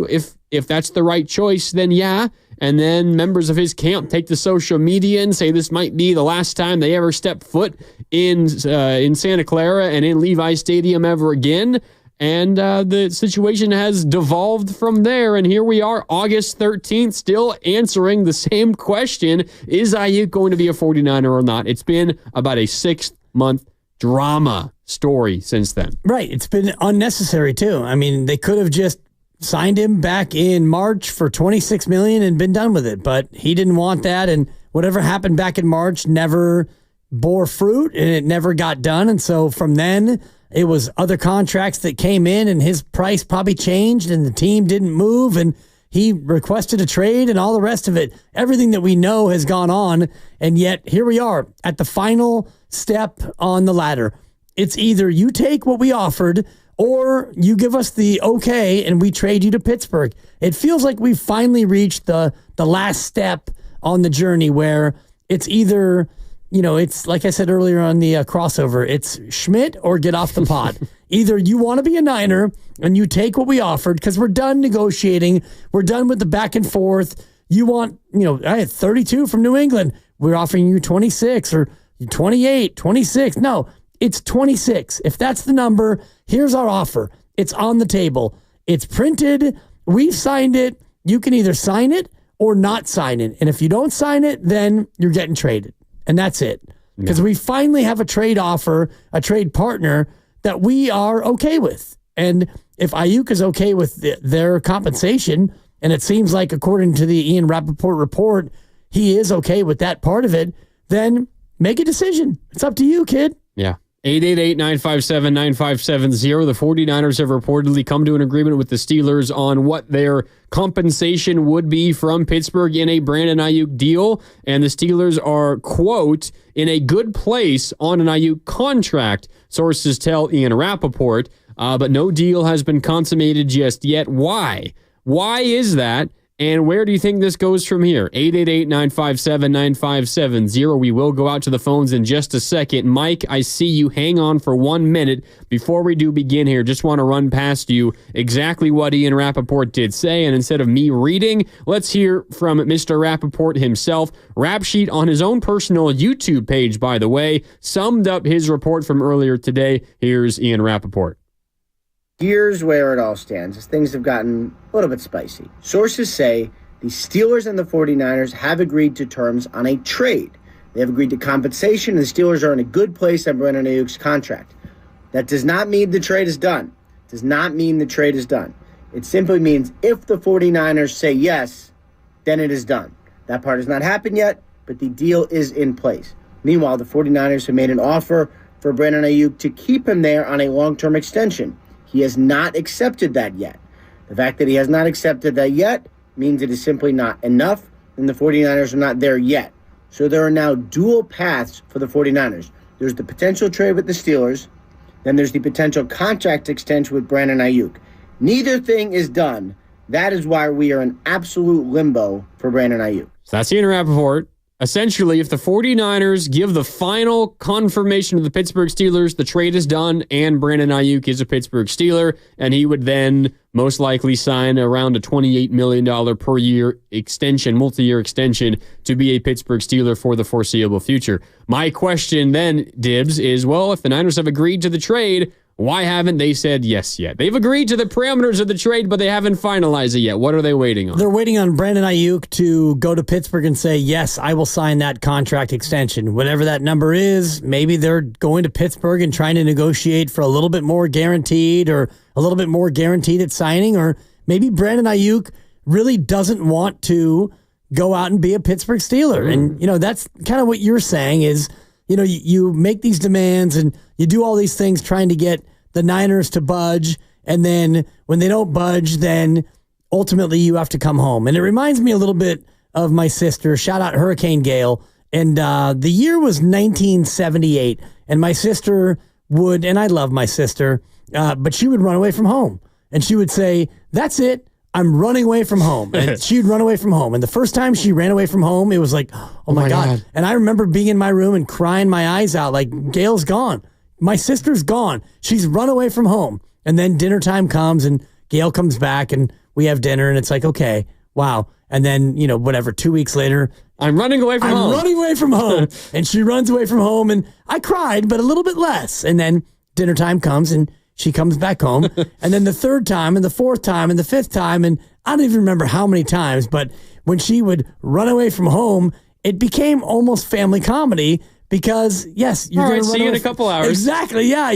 if that's the right choice, then yeah. And then members of his camp take to social media and say this might be the last time they ever step foot in Santa Clara and in Levi Stadium ever again. And the situation has devolved from there. And here we are, August 13th, still answering the same question. Is Aiyuk going to be a 49er or not? It's been about a 6-month drama story since then. Right. It's been unnecessary, too. I mean, they could have just signed him back in March for $26 million and been done with it. But he didn't want that. And whatever happened back in March never bore fruit and it never got done. And so from then, it was other contracts that came in and his price probably changed and the team didn't move and he requested a trade and all the rest of it. Everything that we know has gone on. And yet here we are at the final step on the ladder. It's either you take what we offered or you give us the okay and we trade you to Pittsburgh. It feels like we've finally reached the last step on the journey where it's either, you know, it's like I said earlier on the crossover, it's Schmidt or get off the pot. Either you want to be a Niner and you take what we offered because we're done negotiating. We're done with the back and forth. You want, you know, I had 32 from New England. We're offering you 26 or 28, 26. No, it's 26. If that's the number, here's our offer. It's on the table. It's printed. We've signed it. You can either sign it or not sign it. And if you don't sign it, then you're getting traded. And that's it. Because we finally have a trade offer, a trade partner that we are okay with. And if Aiyuk is okay with their compensation, and it seems like according to the Ian Rappaport report, he is okay with that part of it, then make a decision. It's up to you, kid. Yeah. 888-957-9570. The 49ers have reportedly come to an agreement with the Steelers on what their compensation would be from Pittsburgh in a Brandon Aiyuk deal. And the Steelers are, quote, in a good place on an Aiyuk contract, sources tell Ian Rappaport. But no deal has been consummated just yet. Why? Why is that? And where do you think this goes from here? 888-957-9570. We will go out to the phones in just a second. Mike, I see you. Hang on for 1 minute. Before we do begin here, just want to run past you exactly what Ian Rappaport did say. And instead of me reading, let's hear from Mr. Rappaport himself. Rap Sheet on his own personal YouTube page, by the way, summed up his report from earlier today. Here's Ian Rappaport. Here's where it all stands, as things have gotten a little bit spicy. Sources say the Steelers and the 49ers have agreed to terms on a trade. They have agreed to compensation, and the Steelers are in a good place on Brandon Aiyuk's contract. That does not mean the trade is done. Does not mean the trade is done. It simply means if the 49ers say yes, then it is done. That part has not happened yet, but the deal is in place. Meanwhile, the 49ers have made an offer for Brandon Aiyuk to keep him there on a long-term extension. He has not accepted that yet. The fact that he has not accepted that yet means it is simply not enough, and the 49ers are not there yet. So there are now dual paths for the 49ers. There's the potential trade with the Steelers, then there's the potential contract extension with Brandon Aiyuk. Neither thing is done. That is why we are in absolute limbo for Brandon Aiyuk. So that's Ian Rappaport. Essentially, if the 49ers give the final confirmation to the Pittsburgh Steelers, the trade is done and Brandon Aiyuk is a Pittsburgh Steeler, and he would then most likely sign around a $28 million per year extension, multi-year extension, to be a Pittsburgh Steeler for the foreseeable future. My question then, Dibs, is, well, if the Niners have agreed to the trade, Why haven't they said yes yet? They've agreed to the parameters of the trade, but they haven't finalized it yet. What are they waiting on? They're waiting on Brandon Aiyuk to go to Pittsburgh and say, yes, I will sign that contract extension. Whatever that number is, maybe they're going to Pittsburgh and trying to negotiate for a little bit more guaranteed or a little bit more guaranteed at signing, or maybe Brandon Aiyuk really doesn't want to go out and be a Pittsburgh Steeler. And, that's kind of what you're saying is, you make these demands and you do all these things trying to get the Niners to budge. And then when they don't budge, then ultimately you have to come home. And it reminds me a little bit of my sister. Shout out Hurricane Gale. And the year was 1978. And my sister would, and I love my sister, but she would run away from home. And she would say, that's it. I'm running away from home. And she'd run away from home. And the first time she ran away from home, it was like, oh my God. And I remember being in my room and crying my eyes out like, Gail's gone. My sister's gone. She's run away from home. And then dinner time comes and Gail comes back and we have dinner and it's like, okay, wow. And then, 2 weeks later, I'm running away from home. I'm running away from home. And she runs away from home and I cried, but a little bit less. And then dinner time comes and she comes back home. And then the third time and the fourth time and the fifth time. And I don't even remember how many times, but when she would run away from home, it became almost family comedy because, yes, you're going to see you in a couple hours. Exactly. Yeah.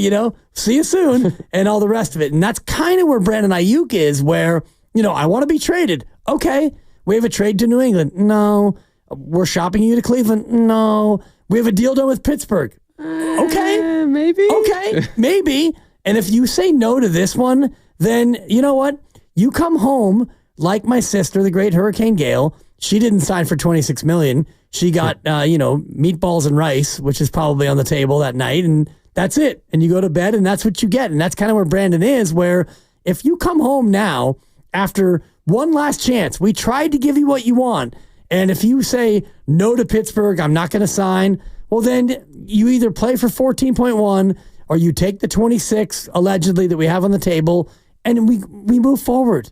See you soon and all the rest of it. And that's kind of where Brandon Aiyuk is where, I want to be traded. Okay. We have a trade to New England. No. We're shopping you to Cleveland. No. We have a deal done with Pittsburgh. Okay. Maybe. Okay. Maybe. And if you say no to this one, then you know what? You come home like my sister, the great Hurricane Gale. She didn't sign for $26 million. She got, meatballs and rice, which is probably on the table that night. And that's it. And you go to bed and that's what you get. And that's kind of where Brandon is, where if you come home now after one last chance, we tried to give you what you want. And if you say no to Pittsburgh, I'm not going to sign. Well, then you either play for 14.1 or you take the 26 allegedly that we have on the table and we move forward.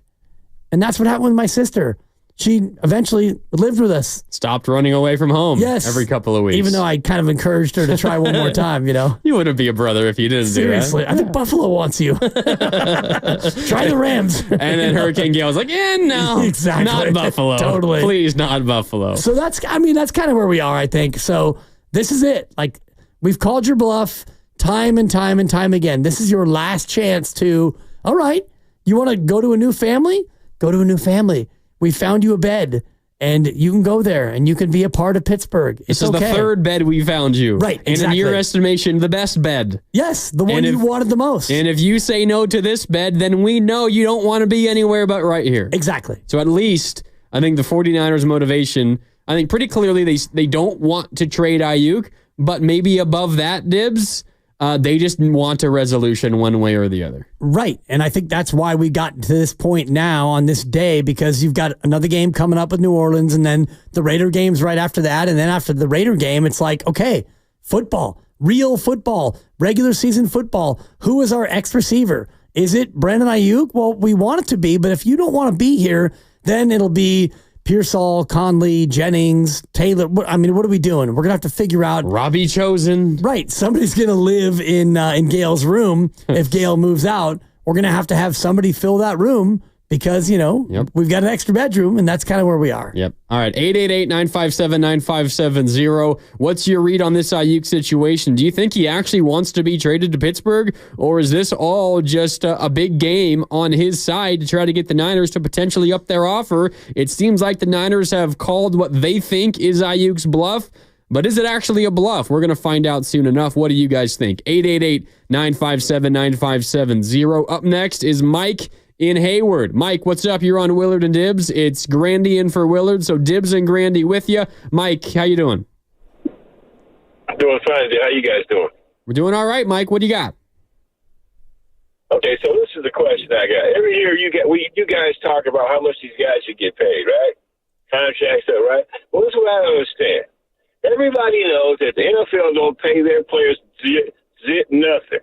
And that's what happened with my sister. She eventually lived with us. Stopped running away from home. Yes. Every couple of weeks. Even though I kind of encouraged her to try one more time, You wouldn't be a brother if you didn't Seriously, do that. I think Buffalo wants you. Try the Rams. And then Hurricane Gale was like, no. Exactly. Not Buffalo. Totally. Please, not Buffalo. So that's kind of where we are, I think. So this is it. Like, we've called your bluff time and time and time again. This is your last chance to, all right, you want to go to a new family? Go to a new family. We found you a bed, and you can go there, and you can be a part of Pittsburgh. This is the third bed we found you. Right, And in your estimation, the best bed. Yes, the one you wanted the most. And if you say no to this bed, then we know you don't want to be anywhere but right here. Exactly. So at least, I think the 49ers' motivation, I think pretty clearly they don't want to trade Aiyuk, but maybe above that, Dibs, they just want a resolution one way or the other. Right. And I think that's why we got to this point now on this day, because you've got another game coming up with New Orleans and then the Raider game's right after that. And then after the Raider game, it's like, okay, football, real football, regular season football. Who is our X receiver? Is it Brandon Aiyuk? Well, we want it to be, but if you don't want to be here, then it'll be Pearsall, Conley, Jennings, Taylor. What are we doing? We're going to have to figure out. Robbie Chosen. Right. Somebody's going to live in Gail's room. If Gail moves out, we're going to have somebody fill that room because, we've got an extra bedroom, and that's kind of where we are. Yep. All right. 888-957-9570. What's your read on this Aiyuk situation? Do you think he actually wants to be traded to Pittsburgh, or is this all just a big game on his side to try to get the Niners to potentially up their offer? It seems like the Niners have called what they think is Aiyuk's bluff, but is it actually a bluff? We're going to find out soon enough. What do you guys think? 888-957-9570. Up next is Mike in Hayward. Mike, what's up? You're on Willard and Dibs. It's Grandy in for Willard, so Dibs and Grandy with you. Mike, how you doing? I'm doing fine. How you guys doing? We're doing all right, Mike. What do you got? Okay, so this is the question I got. Every year you guys talk about how much these guys should get paid, right? Contracts, right? Well, this is what I don't understand. Everybody knows that the NFL don't pay their players nothing.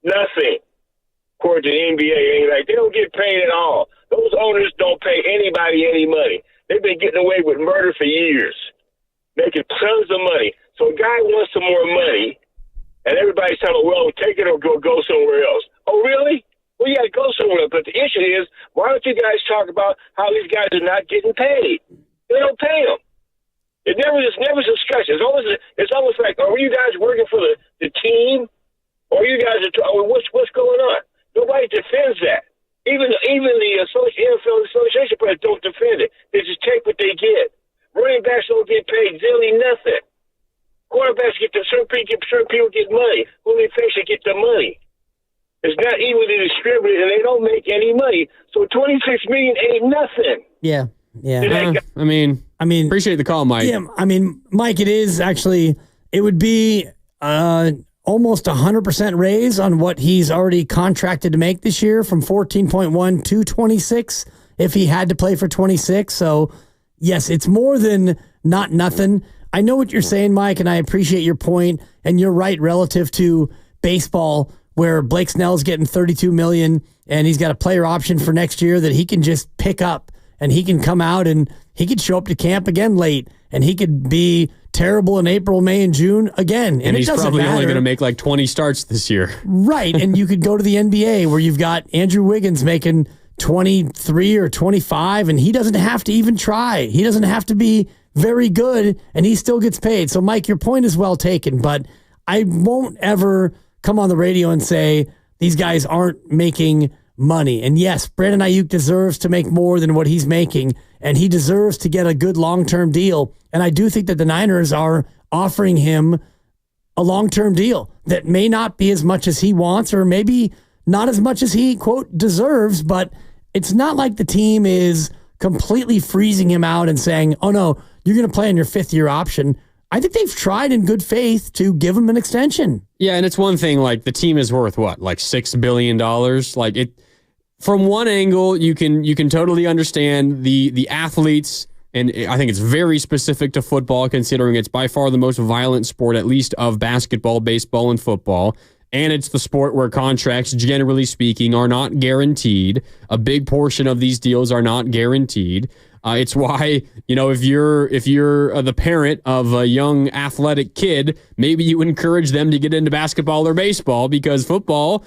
Nothing. According to the NBA, they don't get paid at all. Those owners don't pay anybody any money. They've been getting away with murder for years, making tons of money. So a guy wants some more money, And everybody's telling me, well, take it or go somewhere else. Oh, really? Well, you got to go somewhere else. But the issue is, why don't you guys talk about how these guys are not getting paid? They don't pay them. It's never discussed. It's almost like, are you guys working for the team? Or you guys are what's going on? Nobody defends that. Even the NFL Association players don't defend it. They just take what they get. Running backs don't get paid nearly nothing. Quarterbacks certain people get money. Who they face to get the money. It's not evenly distributed, and they don't make any money. So $26 million ain't nothing. Yeah. I mean, appreciate the call, Mike. Yeah, I mean, Mike, it would be almost 100% raise on what he's already contracted to make this year from 14.1 to 26 if he had to play for 26. So, yes, it's more than not nothing. I know what you're saying, Mike, and I appreciate your point, and you're right relative to baseball where Blake Snell's getting $32 million and he's got a player option for next year that he can just pick up and he can come out and he could show up to camp again late and he could be terrible in April, May, and June again. And he's probably only going to make like 20 starts this year. Right. And you could go to the NBA where you've got Andrew Wiggins making 23 or 25 and he doesn't have to even try. He doesn't have to be very good and he still gets paid. So, Mike, your point is well taken, but I won't ever come on the radio and say these guys aren't making money. And yes, Brandon Aiyuk deserves to make more than what he's making, and he deserves to get a good long-term deal. And I do think that the Niners are offering him a long-term deal that may not be as much as he wants or maybe not as much as he, quote, deserves, but it's not like the team is completely freezing him out and saying, oh, no, you're going to play on your fifth-year option. I think they've tried in good faith to give him an extension. Yeah, and it's one thing, like, the team is worth what, like $6 billion? Like, it. From one angle, you can totally understand the athletes, and I think it's very specific to football, considering it's by far the most violent sport, at least of basketball, baseball, and football. And it's the sport where contracts, generally speaking, are not guaranteed. A big portion of these deals are not guaranteed. It's why, if you're the parent of a young athletic kid, maybe you encourage them to get into basketball or baseball, because football,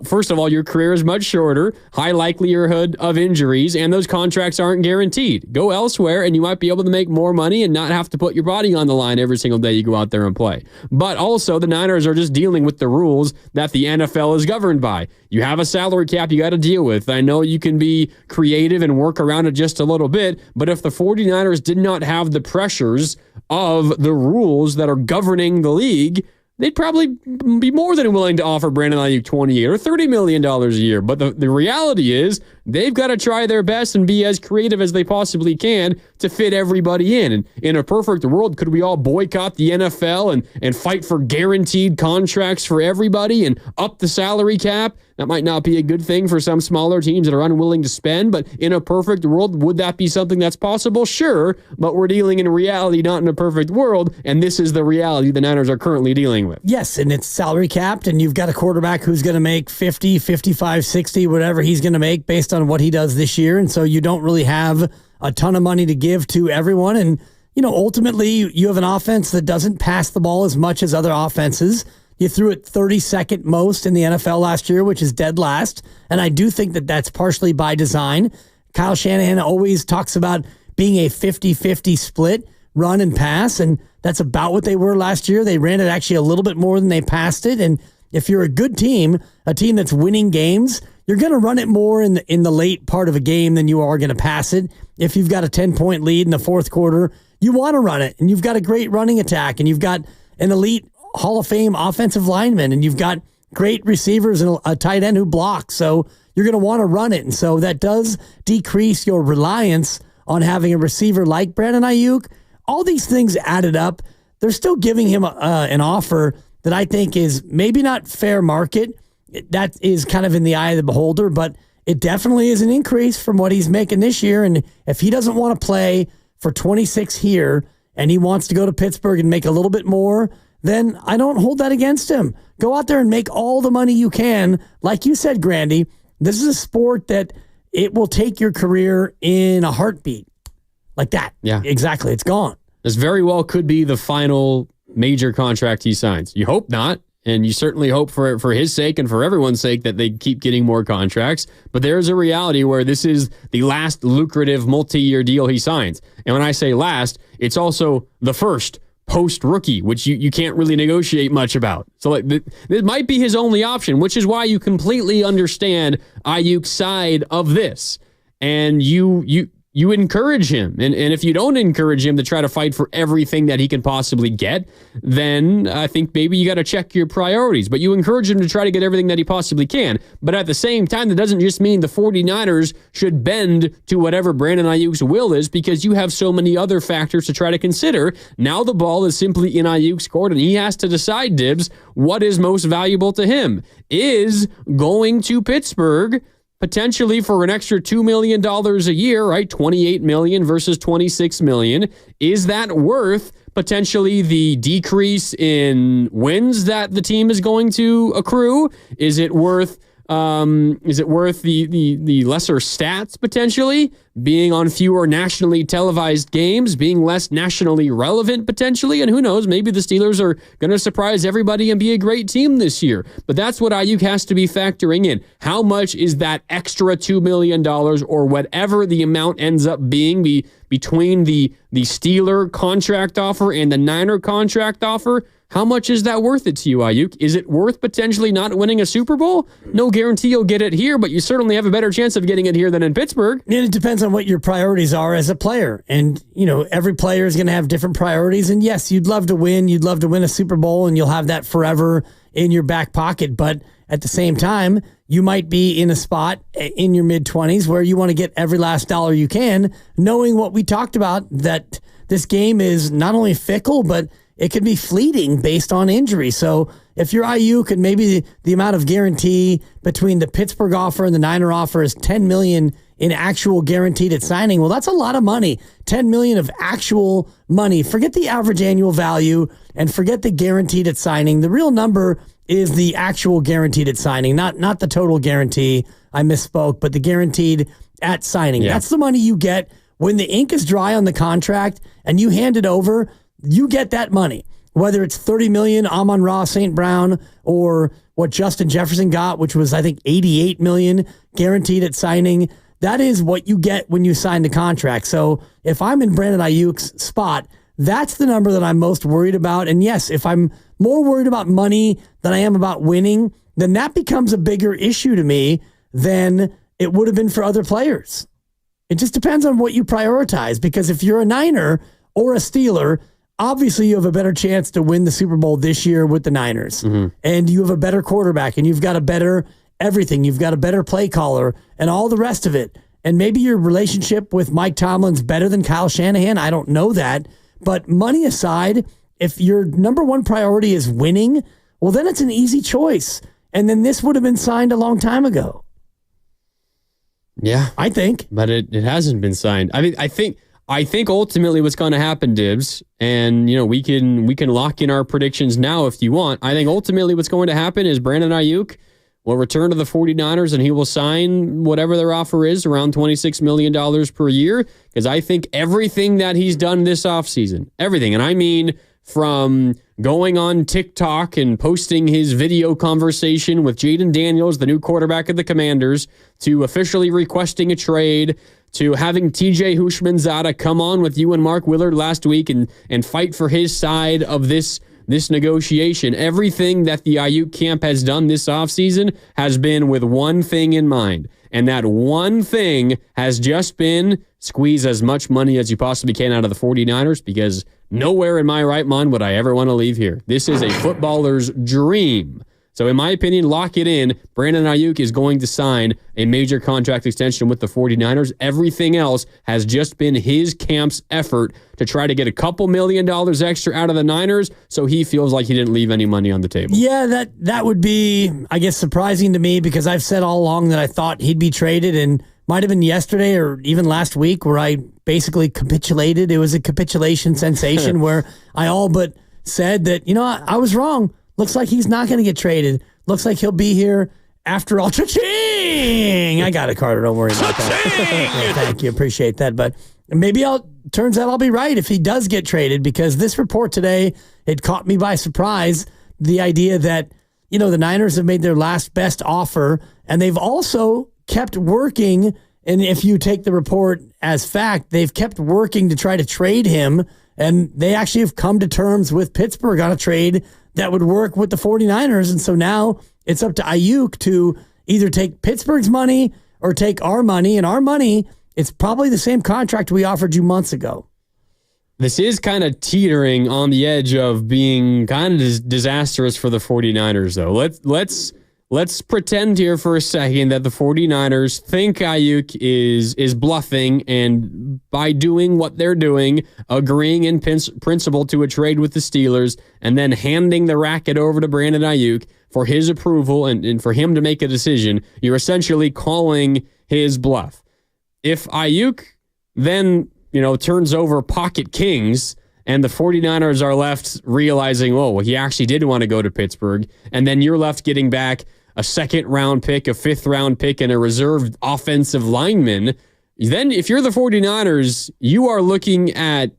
first of all, your career is much shorter, high likelihood of injuries, and those contracts aren't guaranteed. Go elsewhere and you might be able to make more money and not have to put your body on the line every single day you go out there and play. But also, the Niners are just dealing with the rules that the NFL is governed by. You have a salary cap you got to deal with. I know you can be creative and work around it just a little bit, but if the 49ers did not have the pressures of the rules that are governing the league, they'd probably be more than willing to offer Brandon Aiyuk $28 or $30 million a year. But the reality is they've got to try their best and be as creative as they possibly can to fit everybody in. And in a perfect world, could we all boycott the NFL and fight for guaranteed contracts for everybody and up the salary cap? That might not be a good thing for some smaller teams that are unwilling to spend, but in a perfect world, would that be something that's possible? Sure, but we're dealing in reality, not in a perfect world, and this is the reality the Niners are currently dealing with. Yes, and it's salary capped, and you've got a quarterback who's going to make 50, 55, 60, whatever he's going to make based on what he does this year, and so you don't really have a ton of money to give to everyone, and ultimately you have an offense that doesn't pass the ball as much as other offenses. You threw it 32nd most in the NFL last year, which is dead last. And I do think that that's partially by design. Kyle Shanahan always talks about being a 50-50 split, run and pass. And that's about what they were last year. They ran it actually a little bit more than they passed it. And if you're a good team, a team that's winning games, you're going to run it more in the late part of a game than you are going to pass it. If you've got a 10-point lead in the fourth quarter, you want to run it. And you've got a great running attack. And you've got an elite Hall of Fame offensive lineman, and you've got great receivers and a tight end who blocks. So you're going to want to run it. And so that does decrease your reliance on having a receiver like Brandon Aiyuk. All these things added up. They're still giving him an offer that I think is maybe not fair market. That is kind of in the eye of the beholder, but it definitely is an increase from what he's making this year. And if he doesn't want to play for 26 here and he wants to go to Pittsburgh and make a little bit more, then I don't hold that against him. Go out there and make all the money you can. Like you said, Grandy, this is a sport that it will take your career in a heartbeat. Like that. Yeah. Exactly. It's gone. This very well could be the final major contract he signs. You hope not. And you certainly hope for his sake and for everyone's sake that they keep getting more contracts. But there's a reality where this is the last lucrative multi-year deal he signs. And when I say last, it's also the first post-rookie, which you can't really negotiate much about. So it might be his only option, which is why you completely understand Aiyuk's side of this. And you encourage him. And if you don't encourage him to try to fight for everything that he can possibly get, then I think maybe you got to check your priorities. But you encourage him to try to get everything that he possibly can. But at the same time, that doesn't just mean the 49ers should bend to whatever Brandon Aiyuk's will is, because you have so many other factors to try to consider. Now the ball is simply in Aiyuk's court, and he has to decide, Dibs, what is most valuable to him. Is going to Pittsburgh potentially for an extra $2 million a year, right? $28 million versus $26 million. Is that worth potentially the decrease in wins that the team is going to accrue? Is it worth the lesser stats potentially? Being on fewer nationally televised games, being less nationally relevant potentially, and who knows, maybe the Steelers are going to surprise everybody and be a great team this year. But that's what Aiyuk has to be factoring in. How much is that extra $2 million or whatever the amount ends up being between the Steeler contract offer and the Niner contract offer? How much is that worth it to you, Aiyuk? Is it worth potentially not winning a Super Bowl? No guarantee you'll get it here, but you certainly have a better chance of getting it here than in Pittsburgh. And it depends on what your priorities are as a player. And, every player is going to have different priorities. And yes, you'd love to win. You'd love to win a Super Bowl, and you'll have that forever in your back pocket. But at the same time, you might be in a spot in your mid-20s where you want to get every last dollar you can, knowing what we talked about, that this game is not only fickle, but it could be fleeting based on injury. So if you're Aiyuk and maybe the amount of guarantee between the Pittsburgh offer and the Niner offer is $10 million in actual guaranteed at signing, well, that's a lot of money. $10 million of actual money. Forget the average annual value and forget the guaranteed at signing. The real number is the actual guaranteed at signing, not the total guarantee. I misspoke, but the guaranteed at signing. Yeah. That's the money you get when the ink is dry on the contract and you hand it over. You get that money, whether it's $30 million, Amon-Ra St. Brown, or what Justin Jefferson got, which was, I think, $88 million guaranteed at signing. That is what you get when you sign the contract. So if I'm in Brandon Aiyuk's spot, that's the number that I'm most worried about. And yes, if I'm more worried about money than I am about winning, then that becomes a bigger issue to me than it would have been for other players. It just depends on what you prioritize, because if you're a Niner or a Steeler, obviously you have a better chance to win the Super Bowl this year with the Niners. Mm-hmm. And you have a better quarterback, and you've got a better everything. You've got a better play caller and all the rest of it. And maybe your relationship with Mike Tomlin's better than Kyle Shanahan. I don't know that. But money aside, if your number one priority is winning, well, then it's an easy choice. And then this would have been signed a long time ago. Yeah. I think. But it hasn't been signed. I mean, I think ultimately what's going to happen, Dibs, and we can lock in our predictions now if you want. I think ultimately what's going to happen is Brandon Aiyuk will return to the 49ers and he will sign whatever their offer is, around $26 million per year, because I think everything that he's done this offseason, everything, and I mean from going on TikTok and posting his video conversation with Jaden Daniels, the new quarterback of the Commanders, to officially requesting a trade, to having TJ Houshmandzadeh come on with you and Mark Willard last week and fight for his side of this negotiation. Everything that the Aiyuk camp has done this offseason has been with one thing in mind. And that one thing has just been squeeze as much money as you possibly can out of the 49ers, because nowhere in my right mind would I ever want to leave here. This is a footballer's dream. So in my opinion, lock it in. Brandon Aiyuk is going to sign a major contract extension with the 49ers. Everything else has just been his camp's effort to try to get a couple $1 million extra out of the Niners, so he feels like he didn't leave any money on the table. Yeah, that would be, I guess, surprising to me, because I've said all along that I thought he'd be traded, and might have been yesterday or even last week where I basically capitulated. It was a capitulation sensation where I all but said that, I was wrong. Looks like he's not going to get traded. Looks like he'll be here after all. Cha-ching! I got it, Carter. Don't worry about that. Thank you. Appreciate that. But maybe turns out I'll be right if he does get traded, because this report today, it caught me by surprise. The idea that the Niners have made their last best offer, and they've also kept working. And if you take the report as fact, they've kept working to try to trade him, and they actually have come to terms with Pittsburgh on a trade that would work with the 49ers. And so now it's up to Aiyuk to either take Pittsburgh's money or take our money. And our money, it's probably the same contract we offered you months ago. This is kind of teetering on the edge of being kind of disastrous for the 49ers, though. Let's pretend here for a second that the 49ers think Aiyuk is bluffing, and by doing what they're doing, agreeing in principle to a trade with the Steelers, and then handing the racket over to Brandon Aiyuk for his approval and for him to make a decision, you're essentially calling his bluff. If Aiyuk then turns over pocket kings, and the 49ers are left realizing, he actually did want to go to Pittsburgh, and then you're left getting back a second-round pick, a fifth-round pick, and a reserved offensive lineman, then if you're the 49ers, you are looking at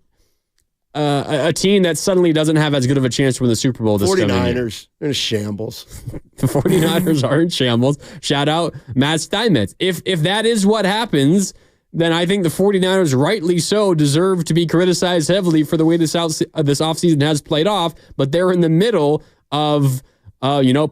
a team that suddenly doesn't have as good of a chance to win the Super Bowl this coming year. 49ers in shambles. The 49ers are in shambles. Shout out Matt Steinmetz. If that is what happens, then I think the 49ers, rightly so, deserve to be criticized heavily for the way this offseason has played off, but they're in the middle of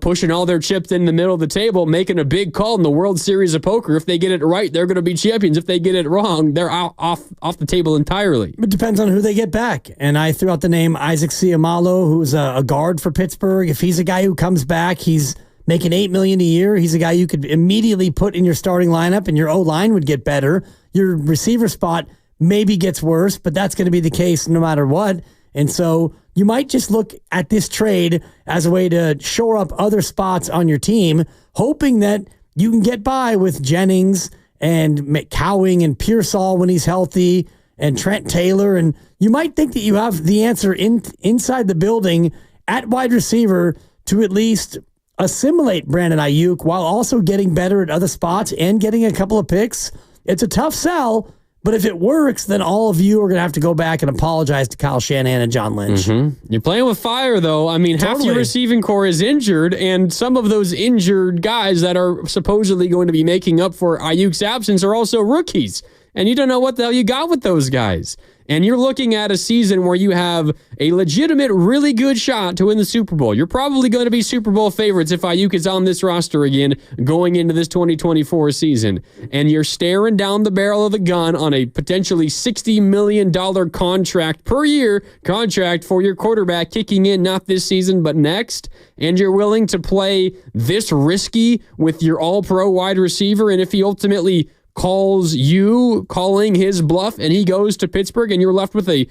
pushing all their chips in the middle of the table, making a big call in the World Series of Poker. If they get it right, they're going to be champions. If they get it wrong, they're off the table entirely. It depends on who they get back. And I threw out the name Isaac Seumalo, who's a guard for Pittsburgh. If he's a guy who comes back, he's making $8 million a year. He's a guy you could immediately put in your starting lineup, and your O-line would get better. Your receiver spot maybe gets worse, but that's going to be the case no matter what. And so you might just look at this trade as a way to shore up other spots on your team, hoping that you can get by with Jennings and Cowing and Pearsall when he's healthy and Trent Taylor. And you might think that you have the answer inside the building at wide receiver to at least assimilate Brandon Aiyuk while also getting better at other spots and getting a couple of picks. It's a tough sell, but if it works, then all of you are going to have to go back and apologize to Kyle Shanahan and John Lynch. Mm-hmm. You're playing with fire, though. I mean, half your receiving core is injured, and some of those injured guys that are supposedly going to be making up for Aiyuk's absence are also rookies, and you don't know what the hell you got with those guys. And you're looking at a season where you have a legitimate, really good shot to win the Super Bowl. You're probably going to be Super Bowl favorites if Aiyuk is on this roster again going into this 2024 season. And you're staring down the barrel of the gun on a potentially $60 million contract per year contract for your quarterback kicking in not this season but next. And you're willing to play this risky with your all-pro wide receiver. And if he ultimately calling his bluff and he goes to Pittsburgh and you're left with a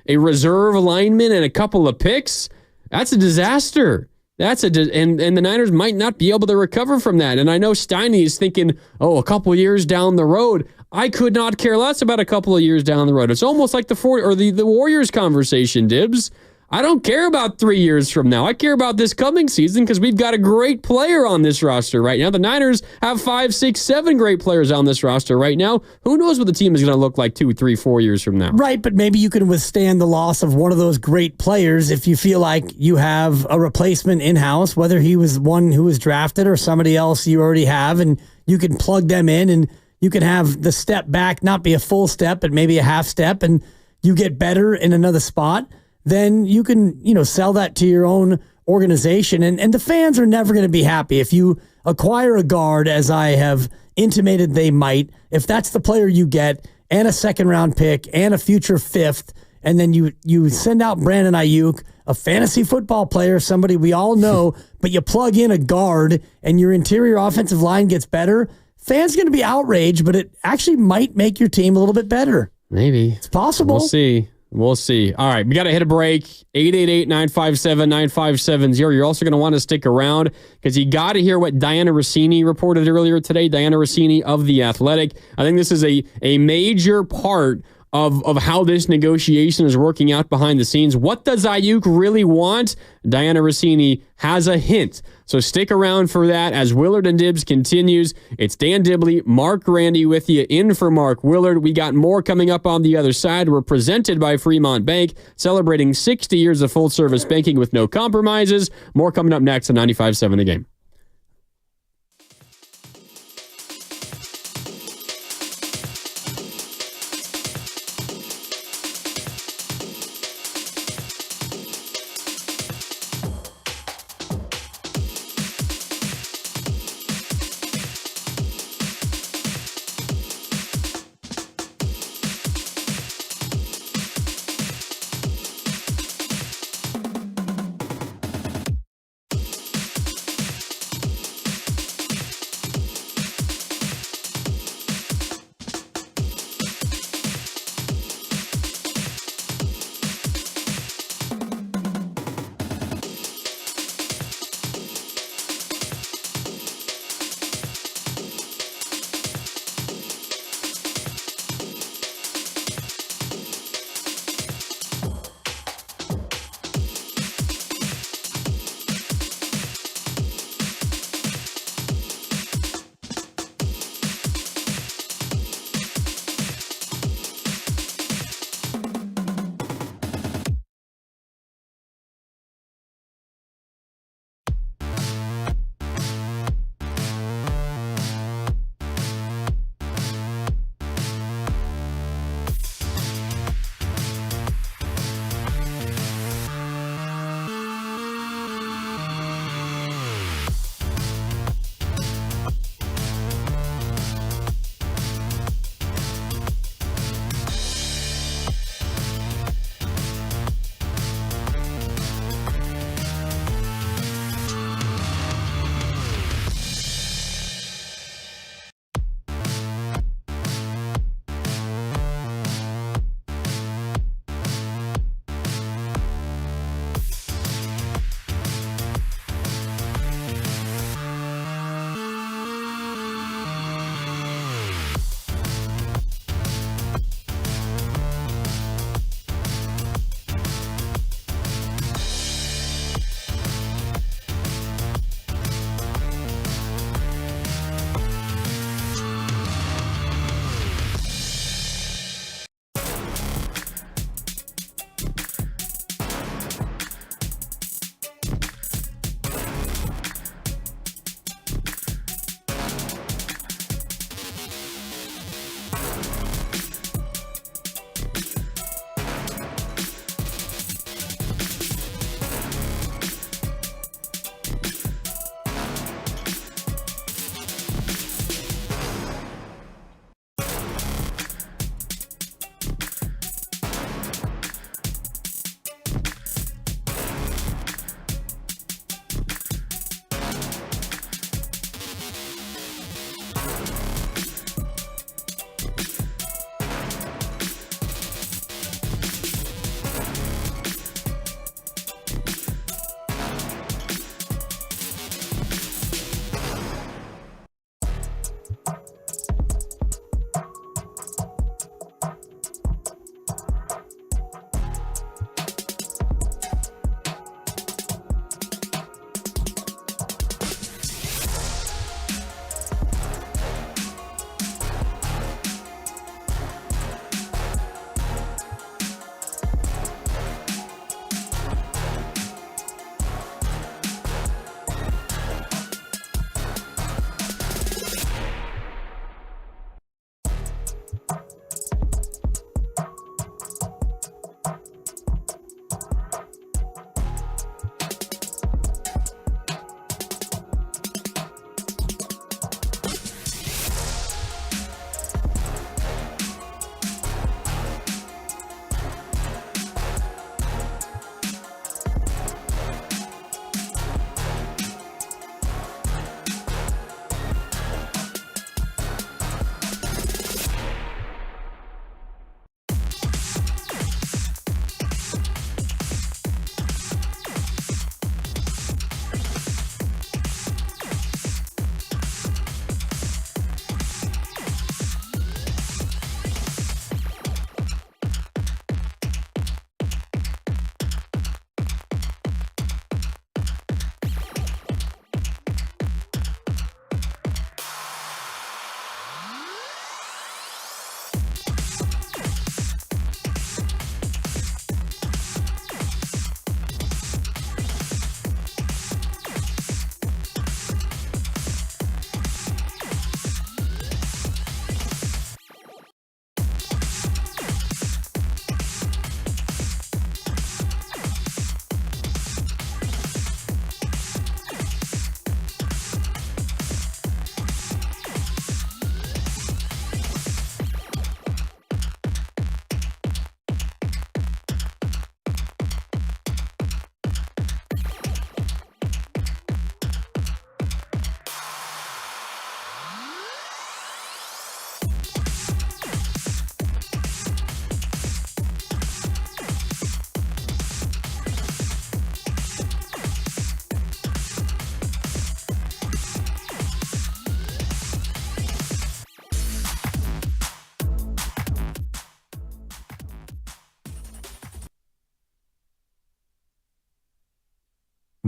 reserve lineman and a couple of picks, that's a disaster. And the Niners might not be able to recover from that. And I know Steiny is thinking, a couple of years down the road. I could not care less about a couple of years down the road. It's almost like the Warriors conversation, Dibs. I don't care about 3 years from now. I care about this coming season because we've got a great player on this roster right now. The Niners have 5, 6, 7 great players on this roster right now. Who knows what the team is going to look like 2, 3, 4 years from now? Right, but maybe you can withstand the loss of one of those great players if you feel like you have a replacement in-house, whether he was one who was drafted or somebody else you already have, and you can plug them in and you can have the step back not be a full step, but maybe a half step, and you get better in another spot. Then you can, sell that to your own organization. And the fans are never going to be happy if you acquire a guard, as I have intimated they might, if that's the player you get, and a second-round pick, and a future fifth, and then you send out Brandon Aiyuk, a fantasy football player, somebody we all know, but you plug in a guard, and your interior offensive line gets better, fans are going to be outraged, but it actually might make your team a little bit better. Maybe. It's possible. We'll see. All right, we got to hit a break. 888-957-9570. You're also going to want to stick around because you got to hear what Diana Rossini reported earlier today. Diana Rossini of The Athletic. I think this is a major part of how this negotiation is working out behind the scenes. What does Aiyuk really want? Diana Rossini has a hint. So stick around for that as Willard and Dibs continues. It's Dan Dibley, Mark Randy with you in for Mark Willard. We got more coming up on the other side. We're presented by Fremont Bank, celebrating 60 years of full-service banking with no compromises. More coming up next on 95.7 The Game.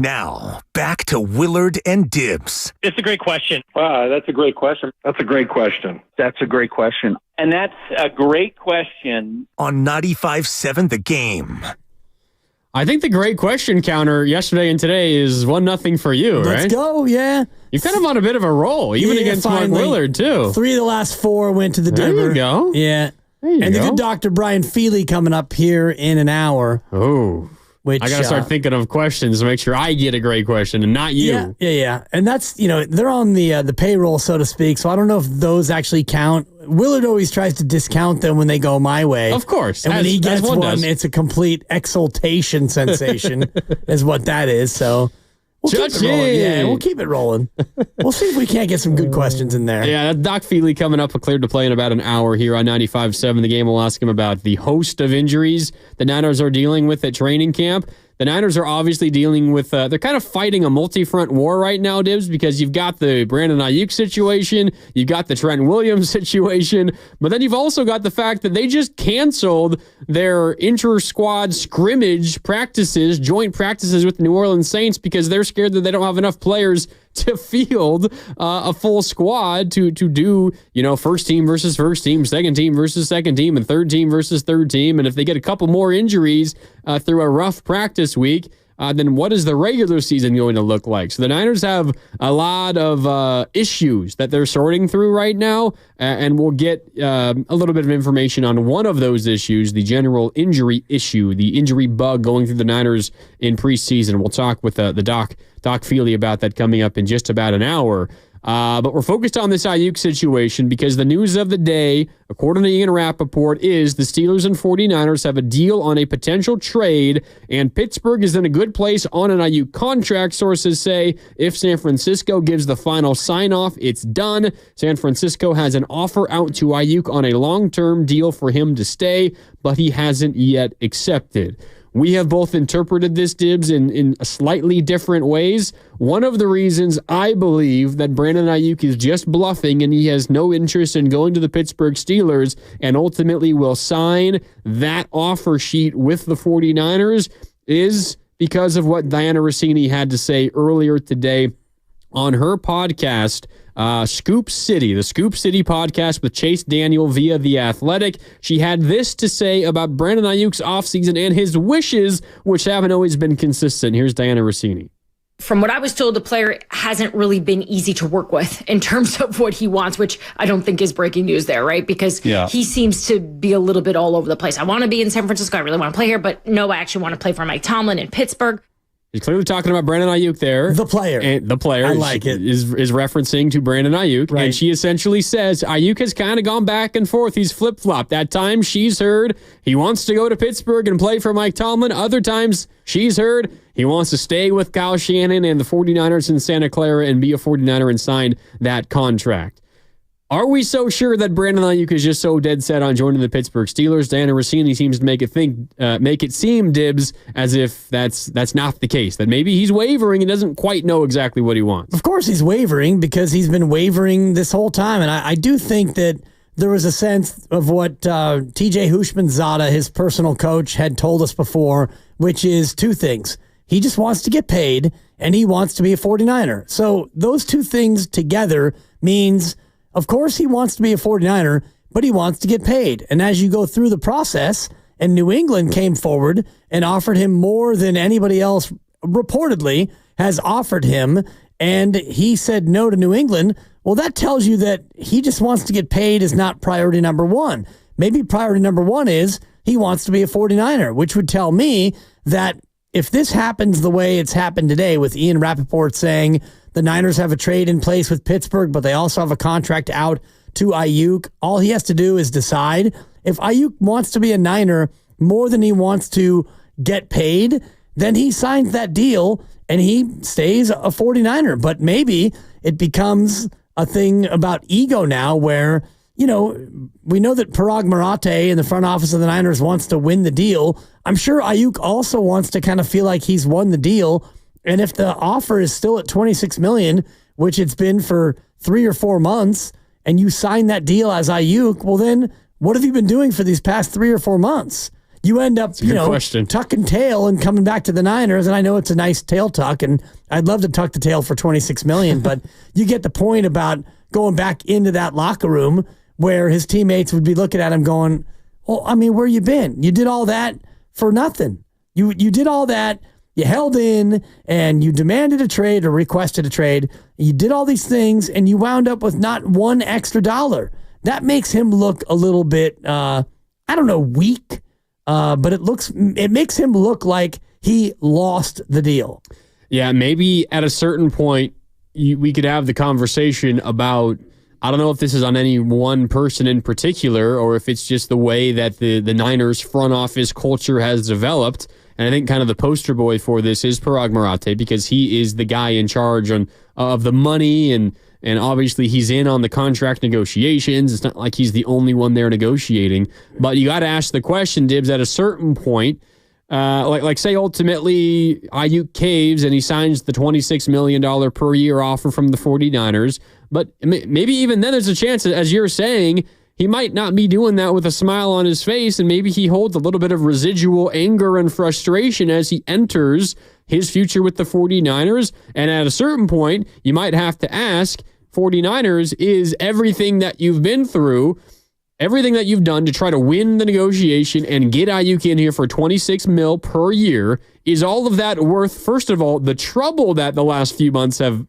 Now, back to Willard and Dibbs. It's a great question. Wow, that's a great question. That's a great question. That's a great question. And that's a great question. On 95.7 The Game. I think the great question counter yesterday and today is 1-0 for you, right? Let's go, yeah. You're kind of on a bit of a roll, even against Mark Willard, too. 3 of the last 4 went to the There Denver. you go. Yeah. And the good Dr. Brian Feely coming up here in an hour. Oh. Which, I got to start thinking of questions to make sure I get a great question and not you. Yeah. And that's, they're on the payroll, so to speak, so I don't know if those actually count. Willard always tries to discount them when they go my way. Of course. And when he gets one, it's a complete exultation sensation is what that is, so... We'll keep it rolling. Yeah, we'll keep it rolling. We'll see if we can't get some good questions in there. Yeah, Doc Feely coming up, cleared to play in about an hour here on 95.7 The Game. We'll ask him about the host of injuries the Niners are dealing with at training camp. The Niners are obviously dealing with, they're kind of fighting a multi-front war right now, Dibbs, because you've got the Brandon Aiyuk situation, you've got the Trent Williams situation, but then you've also got the fact that they just canceled their inter-squad scrimmage practices, joint practices with the New Orleans Saints because they're scared that they don't have enough players to field a full squad to do, first team versus first team, second team versus second team, and third team versus third team. And if they get a couple more injuries through a rough practice week, then what is the regular season going to look like? So the Niners have a lot of issues that they're sorting through right now, and we'll get a little bit of information on one of those issues, the general injury issue, the injury bug going through the Niners in preseason. We'll talk with the Doc Feely about that coming up in just about an hour. But we're focused on this Aiyuk situation because the news of the day, according to Ian Rappaport, is the Steelers and 49ers have a deal on a potential trade, and Pittsburgh is in a good place on an Aiyuk contract. Sources say if San Francisco gives the final sign-off, it's done. San Francisco has an offer out to Aiyuk on a long-term deal for him to stay, but he hasn't yet accepted. We have both interpreted this, Dibbs, in slightly different ways. One of the reasons I believe that Brandon Aiyuk is just bluffing and he has no interest in going to the Pittsburgh Steelers and ultimately will sign that offer sheet with the 49ers is because of what Diana Rossini had to say earlier today on her podcast, Scoop City, the Scoop City podcast with Chase Daniel via The Athletic. She had this to say about Brandon Aiyuk's offseason and his wishes, which haven't always been consistent. Here's Diana Rossini. From what I was told, the player hasn't really been easy to work with in terms of what he wants, which I don't think is breaking news there, right? Because he seems to be a little bit all over the place. I want to be in San Francisco. I really want to play here, but no, I actually want to play for Mike Tomlin in Pittsburgh. He's clearly talking about Brandon Aiyuk there. The player. And the player I like it. Is referencing to Brandon Aiyuk. Right. And she essentially says Aiyuk has kind of gone back and forth. He's flip-flopped. At times she's heard he wants to go to Pittsburgh and play for Mike Tomlin. Other times she's heard he wants to stay with Kyle Shanahan and the 49ers in Santa Clara and be a 49er and sign that contract. Are we so sure that Brandon Aiyuk is just so dead set on joining the Pittsburgh Steelers? Diana Rossini seems to make it seem, Dibbs, as if that's not the case. That maybe he's wavering and doesn't quite know exactly what he wants. Of course he's wavering because he's been wavering this whole time. And I do think that there was a sense of what TJ Hushmanzada, his personal coach, had told us before, which is two things. He just wants to get paid and he wants to be a 49er. So those two things together means... Of course, he wants to be a 49er, but he wants to get paid. And as you go through the process, and New England came forward and offered him more than anybody else reportedly has offered him, and he said no to New England, well, that tells you that he just wants to get paid is not priority number one. Maybe priority number one is he wants to be a 49er, which would tell me that if this happens the way it's happened today with Ian Rappaport saying the Niners have a trade in place with Pittsburgh, but they also have a contract out to Aiyuk, all he has to do is decide if Aiyuk wants to be a Niner more than he wants to get paid, then he signs that deal and he stays a 49er. But maybe it becomes a thing about ego now where, we know that Parag Marathe in the front office of the Niners wants to win the deal. I'm sure Aiyuk also wants to kind of feel like he's won the deal. And if the offer is still at $26 million, which it's been for 3 or 4 months, and you sign that deal as Aiyuk, well then, what have you been doing for these past 3 or 4 months? you end up, tucking tail and coming back to the Niners. And I know it's a nice tail tuck, and I'd love to tuck the tail for $26 million, but you get the point about going back into that locker room where his teammates would be looking at him going, well, I mean, where you been? You did all that for nothing. You did all that. You held in and you demanded a trade or requested a trade. You did all these things and you wound up with not one extra dollar. That makes him look a little bit, weak. But it makes him look like he lost the deal. Yeah, maybe at a certain point we could have the conversation about, I don't know if this is on any one person in particular or if it's just the way that the Niners front office culture has developed. And I think kind of the poster boy for this is Parag Marathe, because he is the guy in charge of the money, and obviously he's in on the contract negotiations. It's not like he's the only one there negotiating. But you got to ask the question, Dibs, at a certain point, like say ultimately Aiyuk caves and he signs the $26 million per year offer from the 49ers. But maybe even then there's a chance, as you're saying, he might not be doing that with a smile on his face, and maybe he holds a little bit of residual anger and frustration as he enters his future with the 49ers. And at a certain point, you might have to ask, 49ers, is everything that you've been through, everything that you've done to try to win the negotiation and get Aiyuk in here for $26 million per year, is all of that worth, first of all, the trouble that the last few months have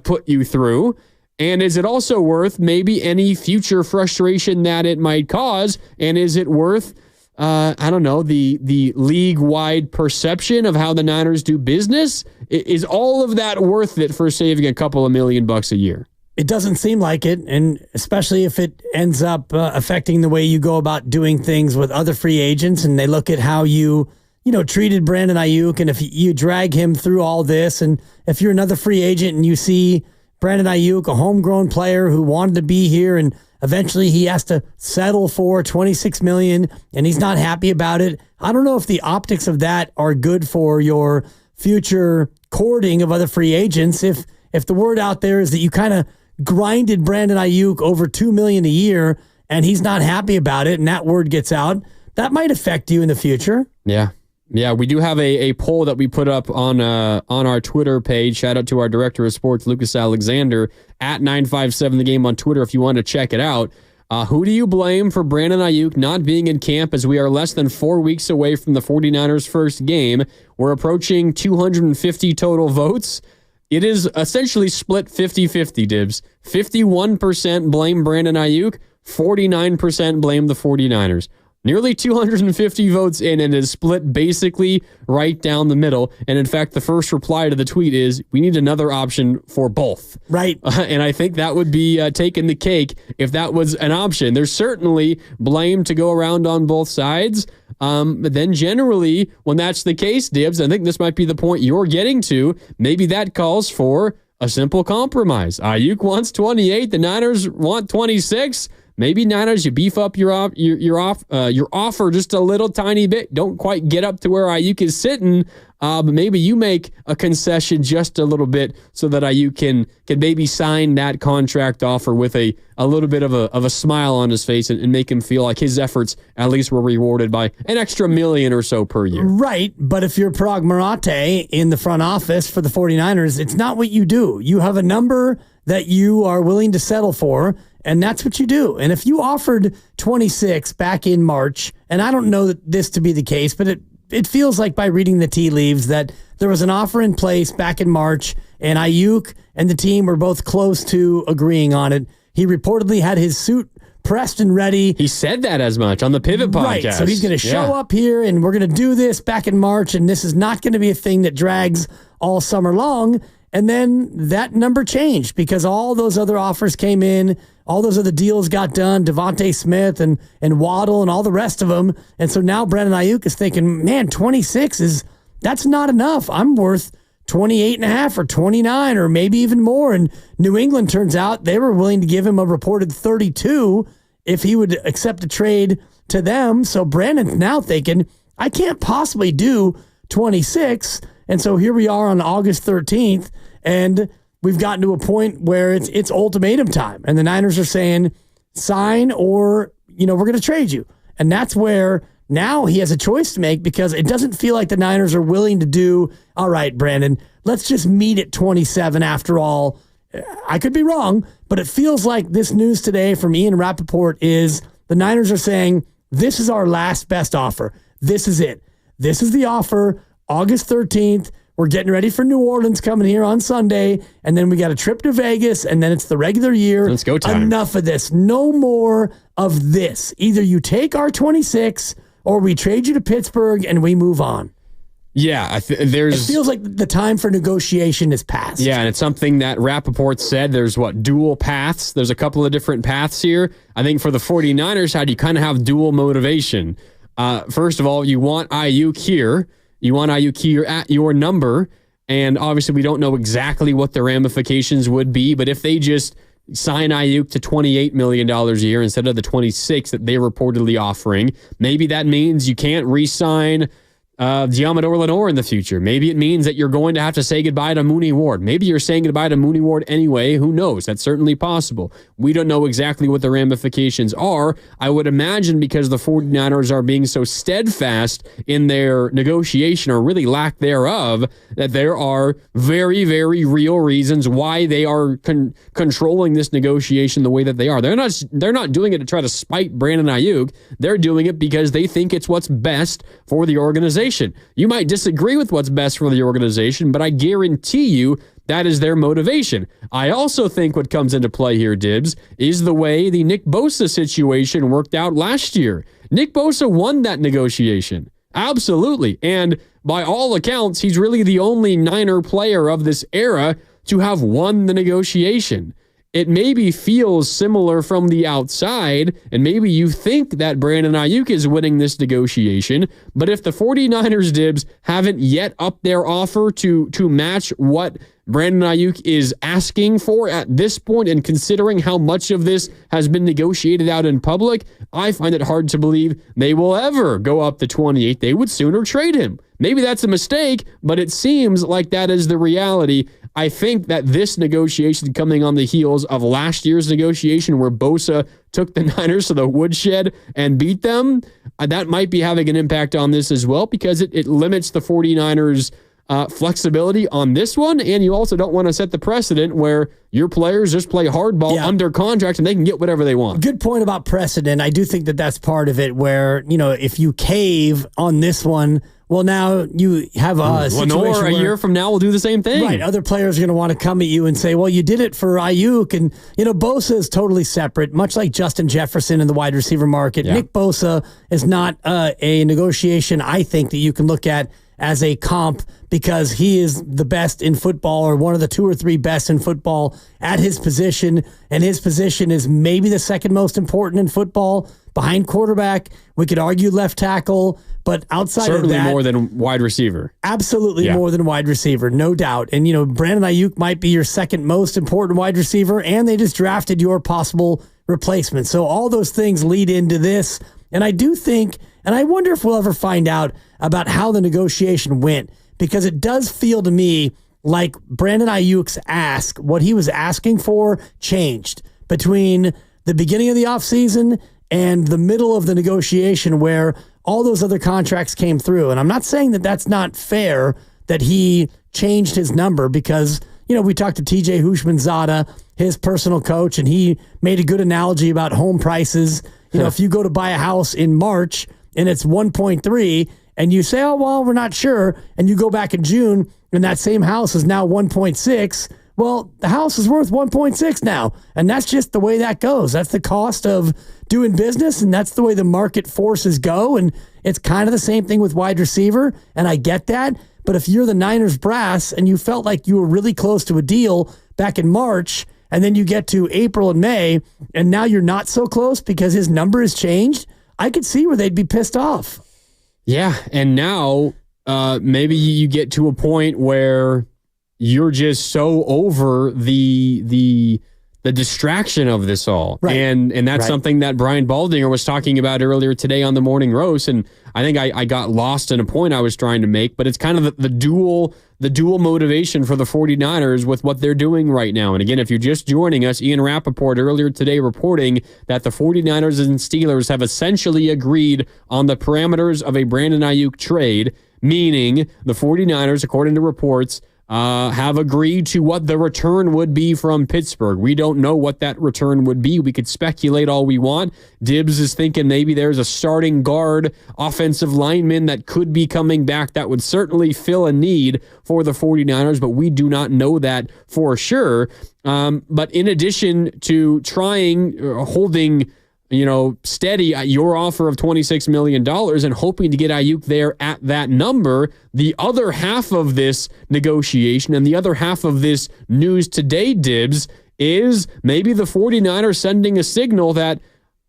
put you through? And is it also worth maybe any future frustration that it might cause? And is it worth, the league-wide perception of how the Niners do business? Is all of that worth it for saving a couple of $1 million a year? It doesn't seem like it, and especially if it ends up affecting the way you go about doing things with other free agents, and they look at how you treated Brandon Aiyuk, and if you drag him through all this, and if you're another free agent and you see Brandon Aiyuk, a homegrown player who wanted to be here, and eventually he has to settle for $26 million, and he's not happy about it. I don't know if the optics of that are good for your future courting of other free agents. If the word out there is that you kind of grinded Brandon Aiyuk over $2 million a year, and he's not happy about it, and that word gets out, that might affect you in the future. Yeah. Yeah, we do have a poll that we put up on our Twitter page. Shout out to our director of sports, Lucas Alexander, at 957 The Game on Twitter if you want to check it out. Who do you blame for Brandon Aiyuk not being in camp, as we are less than 4 weeks away from the 49ers' first game? We're approaching 250 total votes. It is essentially split 50-50, Dibs. 51% blame Brandon Aiyuk, 49% blame the 49ers. Nearly 250 votes in, and is split basically right down the middle. And in fact, the first reply to the tweet is, we need another option for both. Right. And I think that would be taking the cake if that was an option. There's certainly blame to go around on both sides. But then generally, when that's the case, Dibs, I think this might be the point you're getting to. Maybe that calls for a simple compromise. Aiyuk wants 28. The Niners want 26. Maybe Niners, you beef up your offer just a little tiny bit. Don't quite get up to where Aiyuk is sitting, but maybe you make a concession just a little bit so that Aiyuk can maybe sign that contract offer with a little bit of a smile on his face and make him feel like his efforts at least were rewarded by an extra $1 million or so per year. Right, but if you're Parag Marathe in the front office for the 49ers, it's not what you do. You have a number that you are willing to settle for, and that's what you do. And if you offered 26 back in March, and I don't know this to be the case, but it feels like by reading the tea leaves that there was an offer in place back in March, and Aiyuk and the team were both close to agreeing on it. He reportedly had his suit pressed and ready. He said that as much on the Pivot podcast. Right, so he's going to show up here, and we're going to do this back in March, and this is not going to be a thing that drags all summer long. And then that number changed because all those other offers came in, all those other deals got done, Devontae Smith and Waddle and all the rest of them. And so now Brandon Aiyuk is thinking, man, 26 that's not enough. I'm worth 28.5 or 29 or maybe even more. And New England, turns out, they were willing to give him a reported 32 if he would accept a trade to them. So Brandon's now thinking, I can't possibly do 26. And so here we are on August 13th, and we've gotten to a point where it's ultimatum time. And the Niners are saying, sign or, we're going to trade you. And that's where now he has a choice to make because it doesn't feel like the Niners are willing to do, all right, Brandon, let's just meet at 27 after all. I could be wrong, but it feels like this news today from Ian Rappaport is the Niners are saying, this is our last best offer. This is it. This is the offer. August 13th. We're getting ready for New Orleans coming here on Sunday, and then we got a trip to Vegas, and then it's the regular year. Let's go time. Enough of this. No more of this. Either you take our 26 or we trade you to Pittsburgh and we move on. Yeah, it feels like the time for negotiation is past. Yeah, and it's something that Rappaport said. There's dual paths. There's a couple of different paths here. I think for the 49ers side, you kind of have dual motivation. First of all, you want Aiyuk here. You want Aiyuk here at your number. And obviously, we don't know exactly what the ramifications would be. But if they just sign Aiyuk to $28 million a year instead of the 26 that they're reportedly offering, maybe that means you can't re-sign Diamador Lenore in the future. Maybe it means that you're going to have to say goodbye to Mooney Ward. Maybe you're saying goodbye to Mooney Ward anyway. Who knows? That's certainly possible. We don't know exactly what the ramifications are. I would imagine because the 49ers are being so steadfast in their negotiation, or really lack thereof, that there are very, very real reasons why they are controlling this negotiation the way that they are. They're not doing it to try to spite Brandon Aiyuk. They're doing it because they think it's what's best for the organization. You might disagree with what's best for the organization, but I guarantee you that is their motivation. I also think what comes into play here, Dibs, is the way the Nick Bosa situation worked out last year. Nick Bosa won that negotiation. Absolutely. And by all accounts, he's really the only Niner player of this era to have won the negotiation. It maybe feels similar from the outside, and maybe you think that Brandon Aiyuk is winning this negotiation, but if the 49ers, Dibs, haven't yet upped their offer to match what Brandon Aiyuk is asking for at this point, and considering how much of this has been negotiated out in public, I find it hard to believe they will ever go up to 28. They would sooner trade him. Maybe that's a mistake, but it seems like that is the reality. I think that this negotiation coming on the heels of last year's negotiation where Bosa took the Niners to the woodshed and beat them, that might be having an impact on this as well, because it limits the 49ers' flexibility on this one, and you also don't want to set the precedent where your players just play hardball under contract and they can get whatever they want. Good point about precedent. I do think that that's part of it where, if you cave on this one, well, now you have a situation where a year from now will do the same thing. Right. Other players are going to want to come at you and say, well, you did it for Aiyuk. And, Bosa is totally separate, much like Justin Jefferson in the wide receiver market. Yeah. Nick Bosa is not a negotiation, I think, that you can look at as a comp because he is the best in football, or one of the 2 or 3 best in football at his position. And his position is maybe the second most important in football behind quarterback. We could argue left tackle, but outside certainly of that, more than wide receiver. Absolutely more than wide receiver, no doubt. And, Brandon Aiyuk might be your second most important wide receiver, and they just drafted your possible replacement. So all those things lead into this. And I do think, and I wonder if we'll ever find out about how the negotiation went, because it does feel to me like Brandon Aiyuk's ask, what he was asking for, changed between the beginning of the offseason and the middle of the negotiation where all those other contracts came through. And I'm not saying that that's not fair that he changed his number, because, we talked to TJ Hushmanzada, his personal coach, and he made a good analogy about home prices. If you go to buy a house in March and it's 1.3 and you say, oh, well, we're not sure, and you go back in June and that same house is now 1.6, well, the house is worth 1.6 now. And that's just the way that goes. That's the cost of doing business, and that's the way the market forces go. And it's kind of the same thing with wide receiver, and I get that. But if you're the Niners brass and you felt like you were really close to a deal back in March, and then you get to April and May, and now you're not so close because his number has changed, I could see where they'd be pissed off. Yeah, and now maybe you get to a point where you're just so over the the distraction of this all. Right. And that's Right. something that Brian Baldinger was talking about earlier today on the Morning Roast. And I think I got lost in a point I was trying to make, but it's kind of the dual motivation for the 49ers with what they're doing right now. And again, if you're just joining us, Ian Rappaport earlier today reporting that the 49ers and Steelers have essentially agreed on the parameters of a Brandon Aiyuk trade, meaning the 49ers, according to reports, have agreed to what the return would be from Pittsburgh. We don't know what that return would be. We could speculate all we want. Dibbs is thinking maybe there's a starting guard offensive lineman that could be coming back that would certainly fill a need for the 49ers, but we do not know that for sure. But in addition to holding steady at your offer of $26 million and hoping to get Aiyuk there at that number, the other half of this negotiation and the other half of this news today, Dibbs, is maybe the 49ers sending a signal that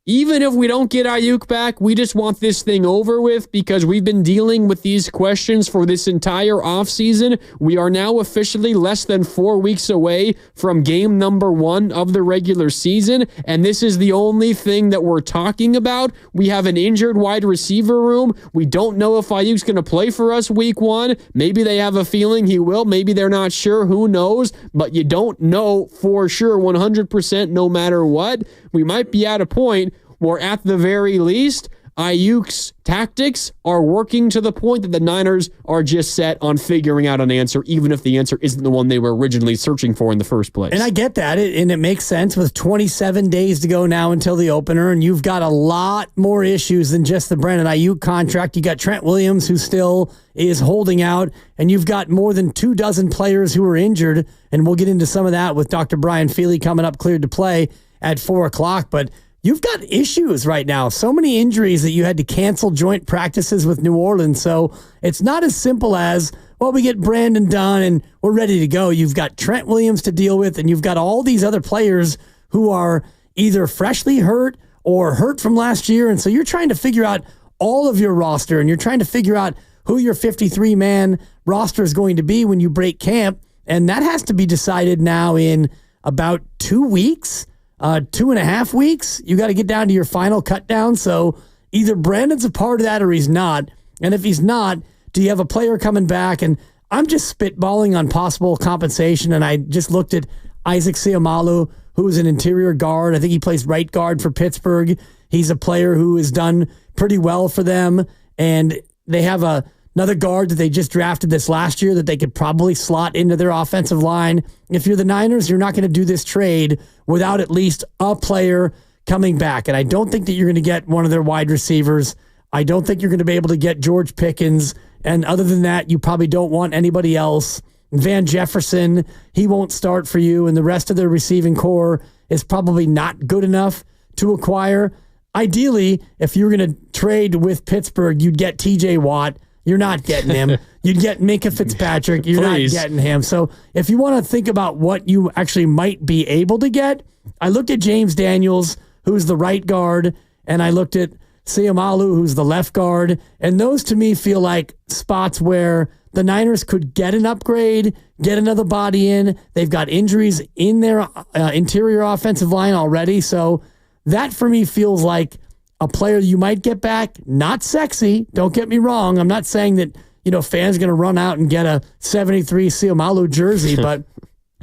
even if we don't get Aiyuk back, we just want this thing over with because we've been dealing with these questions for this entire offseason. We are now officially less than 4 weeks away from game number 1 of the regular season, and this is the only thing that we're talking about. We have an injured wide receiver room. We don't know if Aiyuk's going to play for us week 1. Maybe they have a feeling he will. Maybe they're not sure. Who knows? But you don't know for sure 100% no matter what. We might be at a point where at the very least, Aiyuk's tactics are working to the point that the Niners are just set on figuring out an answer, even if the answer isn't the one they were originally searching for in the first place. And I get that, and it makes sense with 27 days to go now until the opener, and you've got a lot more issues than just the Brandon Aiyuk contract. You got Trent Williams, who still is holding out, and you've got more than 24 players who are injured, and we'll get into some of that with Dr. Brian Feely coming up cleared to play at 4 o'clock, but you've got issues right now. So many injuries that you had to cancel joint practices with New Orleans. So it's not as simple as, well, we get Brandon done and we're ready to go. You've got Trent Williams to deal with, and you've got all these other players who are either freshly hurt or hurt from last year. And so you're trying to figure out all of your roster, and you're trying to figure out who your 53-man roster is going to be when you break camp. And that has to be decided now in about 2 weeks. 2.5 weeks, you got to get down to your final cut down. So either Brandon's a part of that or he's not. And if he's not, do you have a player coming back? And I'm just spitballing on possible compensation. And I just looked at Isaac Seumalo, who's an interior guard. I think he plays right guard for Pittsburgh. He's a player who has done pretty well for them. And they have another guard that they just drafted this last year that they could probably slot into their offensive line. If you're the Niners, you're not going to do this trade without at least a player coming back. And I don't think that you're going to get one of their wide receivers. I don't think you're going to be able to get George Pickens. And other than that, you probably don't want anybody else. Van Jefferson, he won't start for you. And the rest of their receiving core is probably not good enough to acquire. Ideally, if you're going to trade with Pittsburgh, you'd get TJ Watt. You're not getting him. You'd get Minka Fitzpatrick. You're not getting him. So if you want to think about what you actually might be able to get, I looked at James Daniels, who's the right guard, and I looked at Seumalo, who's the left guard. And those to me feel like spots where the Niners could get an upgrade, get another body in. They've got injuries in their interior offensive line already. So that for me feels like a player you might get back. Not sexy. Don't get me wrong. I'm not saying that, fans are going to run out and get a 73 Seumalo jersey, but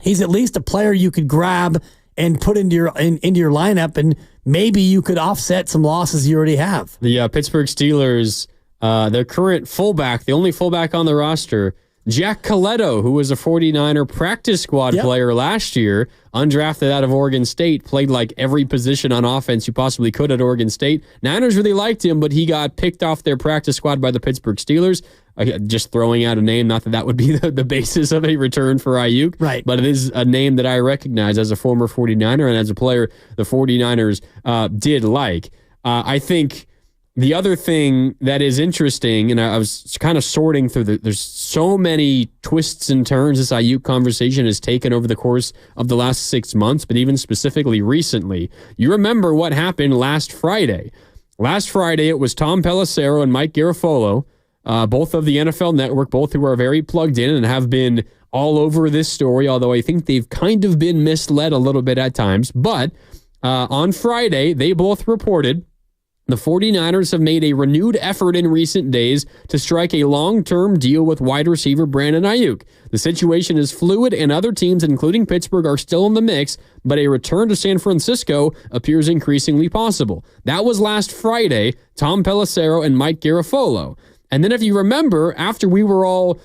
he's at least a player you could grab and put into your lineup, and maybe you could offset some losses you already have. The Pittsburgh Steelers, their current fullback, the only fullback on the roster, Jack Coletto, who was a 49er practice squad player last year, undrafted out of Oregon State, played like every position on offense you possibly could at Oregon State. Niners really liked him, but he got picked off their practice squad by the Pittsburgh Steelers. Just throwing out a name, not that would be the basis of a return for Aiyuk, right? But it is a name that I recognize as a former 49er and as a player the 49ers did like. I think the other thing that is interesting, and I was kind of sorting through there's so many twists and turns this Aiyuk conversation has taken over the course of the last 6 months, but even specifically recently. You remember what happened last Friday. Last Friday, it was Tom Pelissero and Mike Garafolo, both of the NFL Network, both who are very plugged in and have been all over this story, although I think they've kind of been misled a little bit at times. But on Friday, they both reported the 49ers have made a renewed effort in recent days to strike a long-term deal with wide receiver Brandon Aiyuk. The situation is fluid, and other teams, including Pittsburgh, are still in the mix, but a return to San Francisco appears increasingly possible. That was last Friday, Tom Pelissero and Mike Garafolo. And then if you remember, after we were all,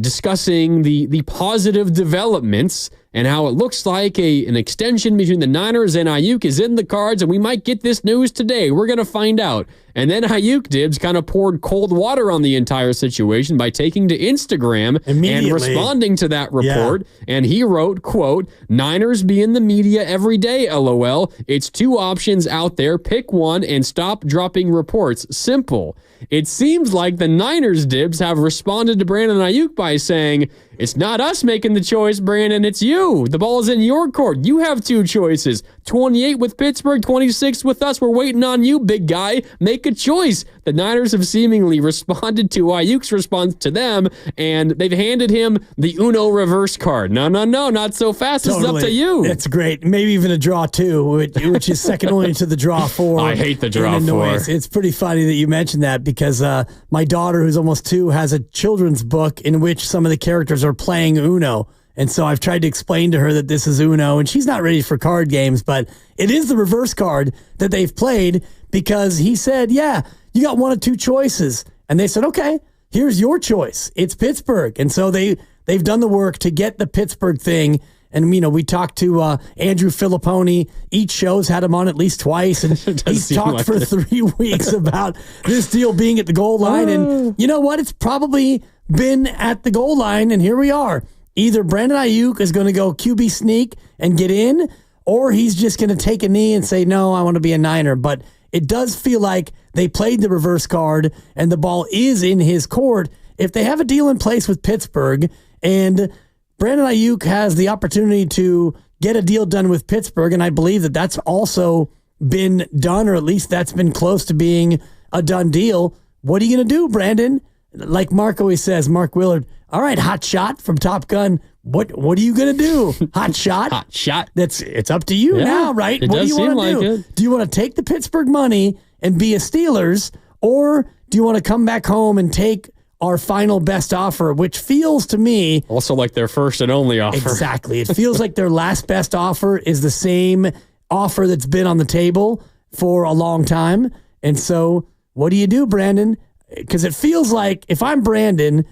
discussing the positive developments and how it looks like an extension between the Niners and Aiyuk is in the cards, and we might get this news today. We're going to find out. And then Aiyuk Dibs kind of poured cold water on the entire situation by taking to Instagram and responding to that report. Yeah. And he wrote, quote, "Niners be in the media every day, LOL. It's two options out there. Pick one and stop dropping reports. Simple." It seems like the Niners Dibs have responded to Brandon Aiyuk by saying, "It's not us making the choice, Brandon. It's you. The ball is in your court. You have two choices. 28 with Pittsburgh, 26 with us. We're waiting on you, big guy. Make a choice." The Niners have seemingly responded to Aiyuk's response to them, and they've handed him the Uno reverse card. No, not so fast. Totally. This is up to you. It's great. Maybe even a draw two, which is second only to the draw four. I hate the draw four. It's pretty funny that you mentioned that because my daughter, who's almost 2, has a children's book in which some of the characters are playing Uno. And so I've tried to explain to her that this is Uno, and she's not ready for card games, but it is the reverse card that they've played because he said, yeah, you got one of two choices. And they said, okay, here's your choice. It's Pittsburgh. And so they've done the work to get the Pittsburgh thing. And, we talked to Andrew Filipponi. Each show's had him on at least twice. And he's talked like for 3 weeks about this deal being at the goal line. And you know what? It's probably been at the goal line. And here we are. Either Brandon Aiyuk is going to go QB sneak and get in, or he's just going to take a knee and say, no, I want to be a Niner. But it does feel like they played the reverse card and the ball is in his court. If they have a deal in place with Pittsburgh and Brandon Aiyuk has the opportunity to get a deal done with Pittsburgh, and I believe that that's also been done, or at least that's been close to being a done deal, what are you going to do, Brandon? Like Mark always says, Mark Willard, all right, hot shot from Top Gun. What are you going to do? Hot shot? Hot shot. It's up to you now, right? What do you want to do? It. Do you want to take the Pittsburgh money and be a Steelers, or do you want to come back home and take our final best offer, which feels to me also like their first and only offer? Exactly. It feels like their last best offer is the same offer that's been on the table for a long time. And so what do you do, Brandon? Because it feels like if I'm Brandon,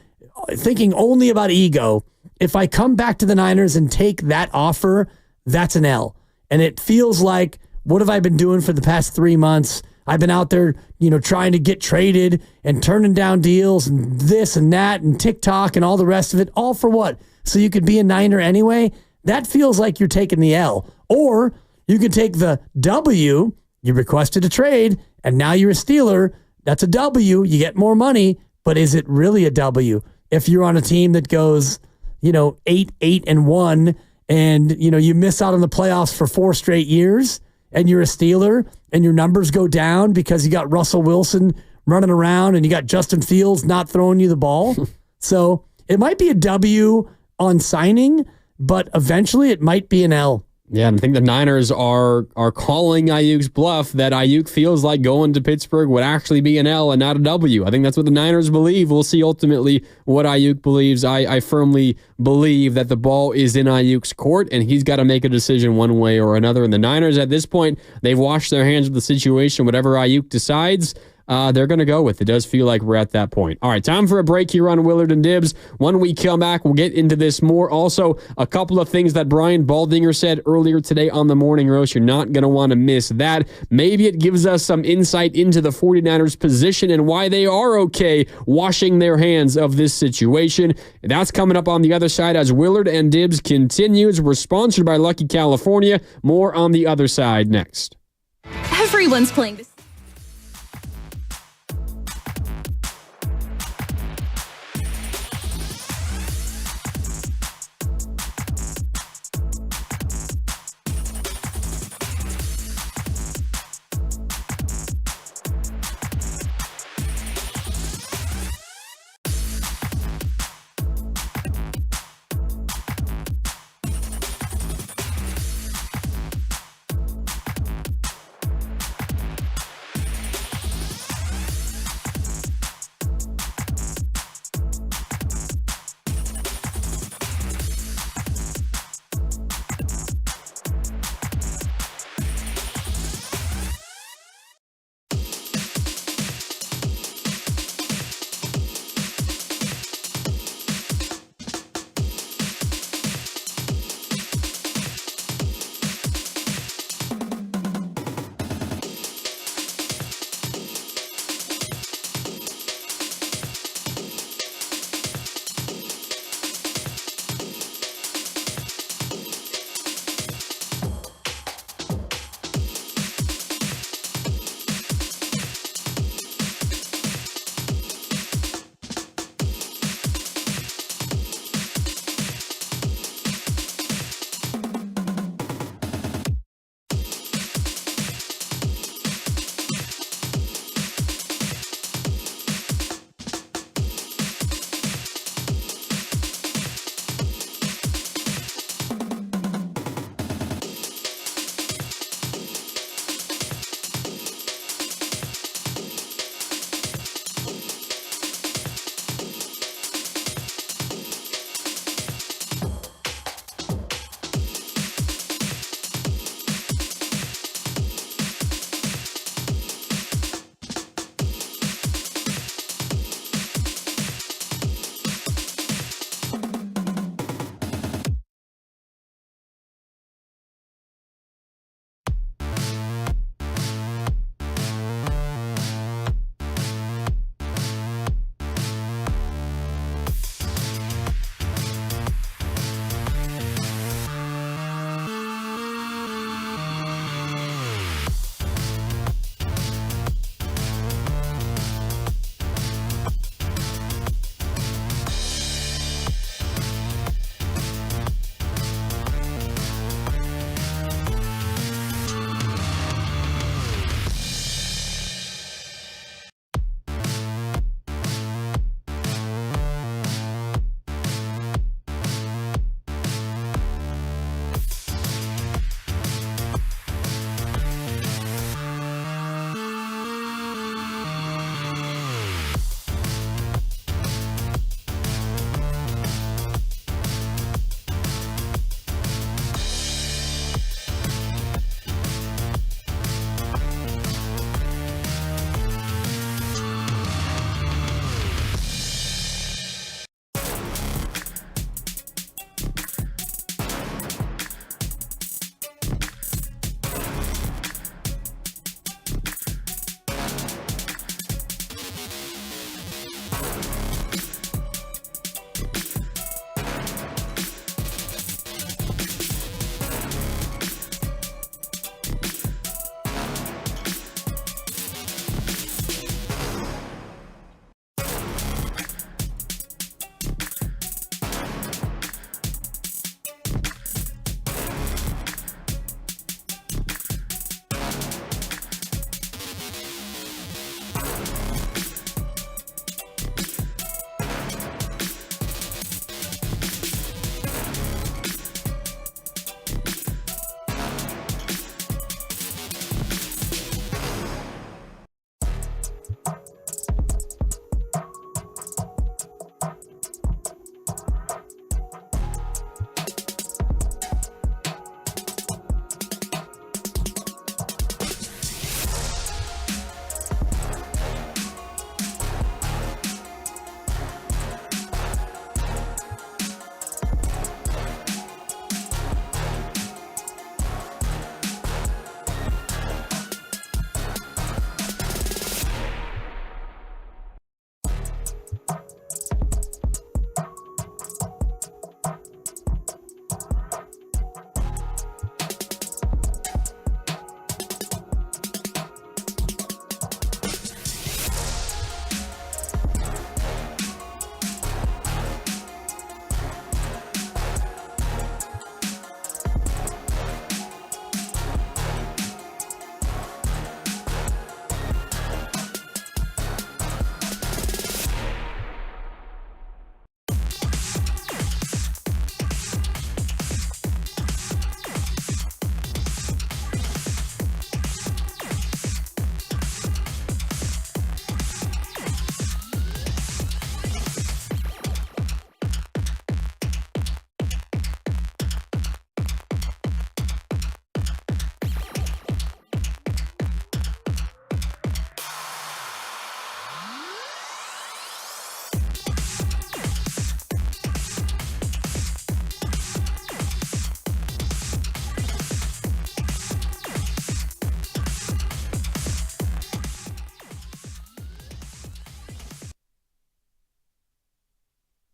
thinking only about ego, if I come back to the Niners and take that offer, that's an L. And it feels like, what have I been doing for the past 3 months? I've been out there, trying to get traded and turning down deals and this and that and TikTok and all the rest of it. All for what? So you could be a Niner anyway? That feels like you're taking the L. Or you could take the W, you requested a trade, and now you're a Steeler. That's a W. You get more money, but is it really a W? If you're on a team that goes, 8-1, and, you miss out on the playoffs for 4 straight years, and you're a Steeler, and your numbers go down because you got Russell Wilson running around and you got Justin Fields not throwing you the ball. So it might be a W on signing, but eventually it might be an L. Yeah, and I think the Niners are calling Aiyuk's bluff that Aiyuk feels like going to Pittsburgh would actually be an L and not a W. I think that's what the Niners believe. We'll see ultimately what Aiyuk believes. I firmly believe that the ball is in Aiyuk's court, and he's got to make a decision one way or another. And the Niners, at this point, they've washed their hands of the situation. Whatever Aiyuk decides, they're going to go with. It does feel like we're at that point. All right, time for a break here on Willard and Dibs. When we come back, we'll get into this more. Also, a couple of things that Brian Baldinger said earlier today on the Morning Roast. You're not going to want to miss that. Maybe it gives us some insight into the 49ers position and why they are okay washing their hands of this situation. That's coming up on the other side as Willard and Dibs continues. We're sponsored by Lucky California. More on the other side next. Everyone's playing this.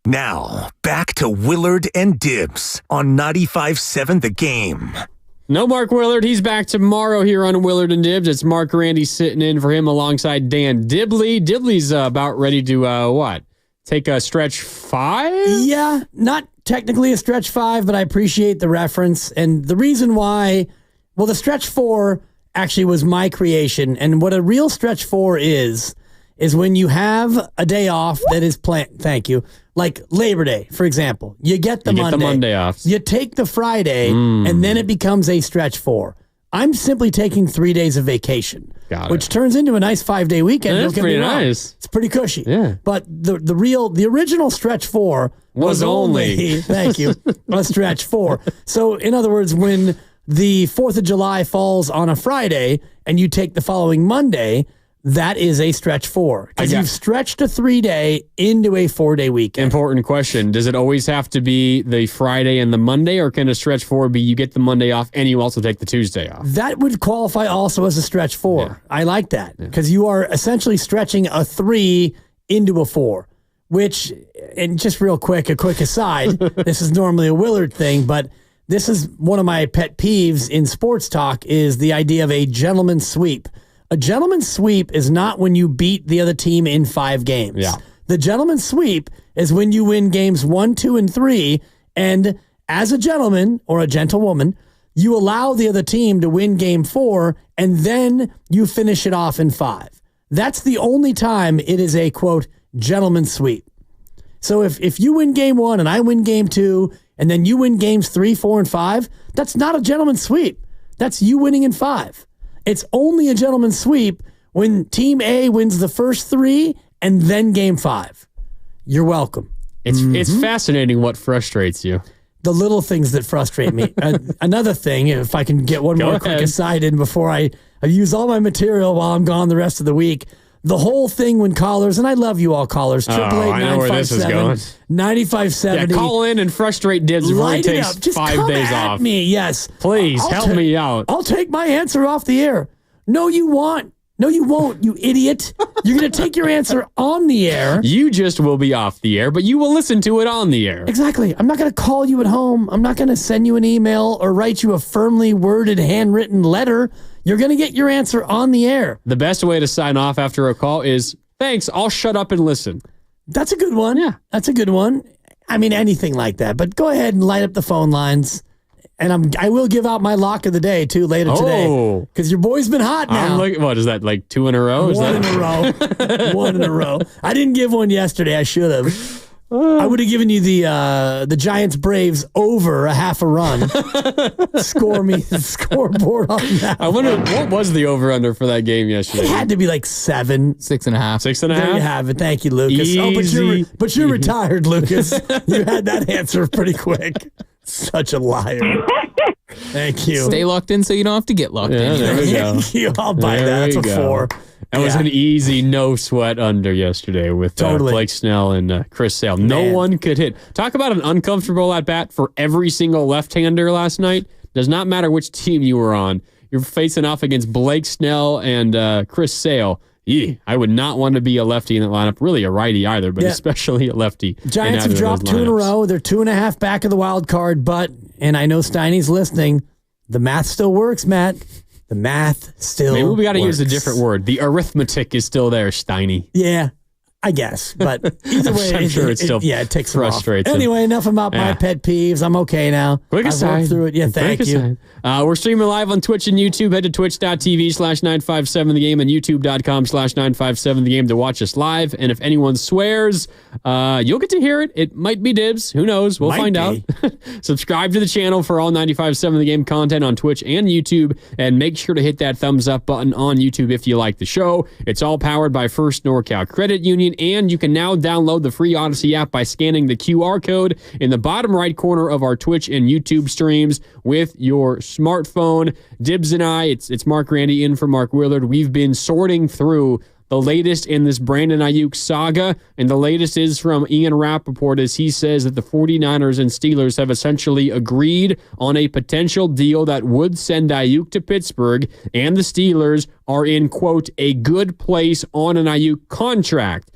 Now, back to Willard and Dibs on 95.7 The Game. No Mark Willard. He's back tomorrow here on Willard and Dibs. It's Mark Randy sitting in for him alongside Dan Dibley. Dibley's about ready to, take a stretch 5? Yeah, not technically a stretch 5, but I appreciate the reference. And the reason why, the stretch 4 actually was my creation. And what a real stretch 4 is when you have a day off that is planned. Thank you. Like Labor Day, for example. You get the Monday off. You take the Friday, and then it becomes a stretch 4. I'm simply taking 3 days of vacation, which turns into a nice 5-day weekend. That's pretty nice. It's pretty cushy. Yeah. But the original stretch 4 was only thank you, a stretch 4. So in other words, when the 4th of July falls on a Friday and you take the following Monday, that is a stretch 4 because you've stretched a 3-day into a 4-day weekend. Important question. Does it always have to be the Friday and the Monday, or can a stretch 4 be you get the Monday off and you also take the Tuesday off? That would qualify also as a stretch 4. Yeah. I like that because you are essentially stretching a 3 into a 4, which, and just real quick, a quick aside, this is normally a Willard thing, but this is one of my pet peeves in sports talk is the idea of a gentleman's sweep. A gentleman's sweep is not when you beat the other team in 5 games. Yeah. The gentleman's sweep is when you win games 1, 2, and 3, and as a gentleman or a gentlewoman, you allow the other team to win game 4, and then you finish it off in 5. That's the only time it is a, quote, gentleman's sweep. So if you win game 1 and I win game 2, and then you win games 3, 4, and 5, that's not a gentleman's sweep. That's you winning in 5. It's only a gentleman's sweep when Team A wins the first 3 and then game 5. You're welcome. It's fascinating what frustrates you. The little things that frustrate me. Another thing, if I can get one more quick aside in before I use all my material while I'm gone the rest of the week. The whole thing when callers, and I love you all callers, 888-957-9570. Yeah, call in and frustrate Dibs before he takes 5 days off. Me, yes. Please, help me out. I'll take my answer off the air. No, you won't. No, you won't, you idiot. You're going to take your answer on the air. You just will be off the air, but you will listen to it on the air. Exactly. I'm not going to call you at home. I'm not going to send you an email or write you a firmly worded, handwritten letter. You're going to get your answer on the air. The best way to sign off after a call is, thanks, I'll shut up and listen. That's a good one. Yeah. That's a good one. I mean, anything like that. But go ahead and light up the phone lines. And I will give out my lock of the day, too, later today. Because your boy's been hot now. What is that, like 2 in a row? One in a row. One in a row. I didn't give one yesterday. I should have. I would have given you the Giants Braves over a half a run. Scoreboard on that. I wonder what was the over under for that game yesterday. It had to be like 7. 6.5. 6.5. There you have it. Thank you, Lucas. Easy. But you're retired, Lucas. You had that answer pretty quick. Such a liar. Thank you. Stay locked in so you don't have to get locked in. There we go. I'll buy that. That's a 4. That was an easy no sweat under yesterday with Blake Snell and Chris Sale. No one could hit. Talk about an uncomfortable at bat for every single left-hander last night. Does not matter which team you were on. You're facing off against Blake Snell and Chris Sale. I would not want to be a lefty in that lineup. Really a righty either, but especially a lefty. Giants have dropped 2 in a row. They're 2.5 back of the wild card, but, and I know Steiny's listening, the math still works, Matt. The math still Maybe we got to works. use a different word. The arithmetic is still there, Steiny. Yeah, I guess. But either way, I'm sure it still it takes frustrates him. Anyway, enough about my pet peeves. I'm okay now. Quick aside. I've worked through it. Yeah, thank you. We're streaming live on Twitch and YouTube. Head to twitch.tv/957thegame and youtube.com/957thegame to watch us live. And if anyone swears, you'll get to hear it. It might be Dibs. Who knows? We'll find out. Subscribe to the channel for all 95.7 The Game content on Twitch and YouTube. And make sure to hit that thumbs up button on YouTube if you like the show. It's all powered by First NorCal Credit Union. And you can now download the free Odyssey app by scanning the QR code in the bottom right corner of our Twitch and YouTube streams with your smartphone. Dibs and I, it's Mark Randy in for Mark Willard. We've been sorting through the latest in this Brandon Aiyuk saga, and the latest is from Ian Rappaport as he says that the 49ers and Steelers have essentially agreed on a potential deal that would send Aiyuk to Pittsburgh, and the Steelers are in, quote, a good place on an Aiyuk contract.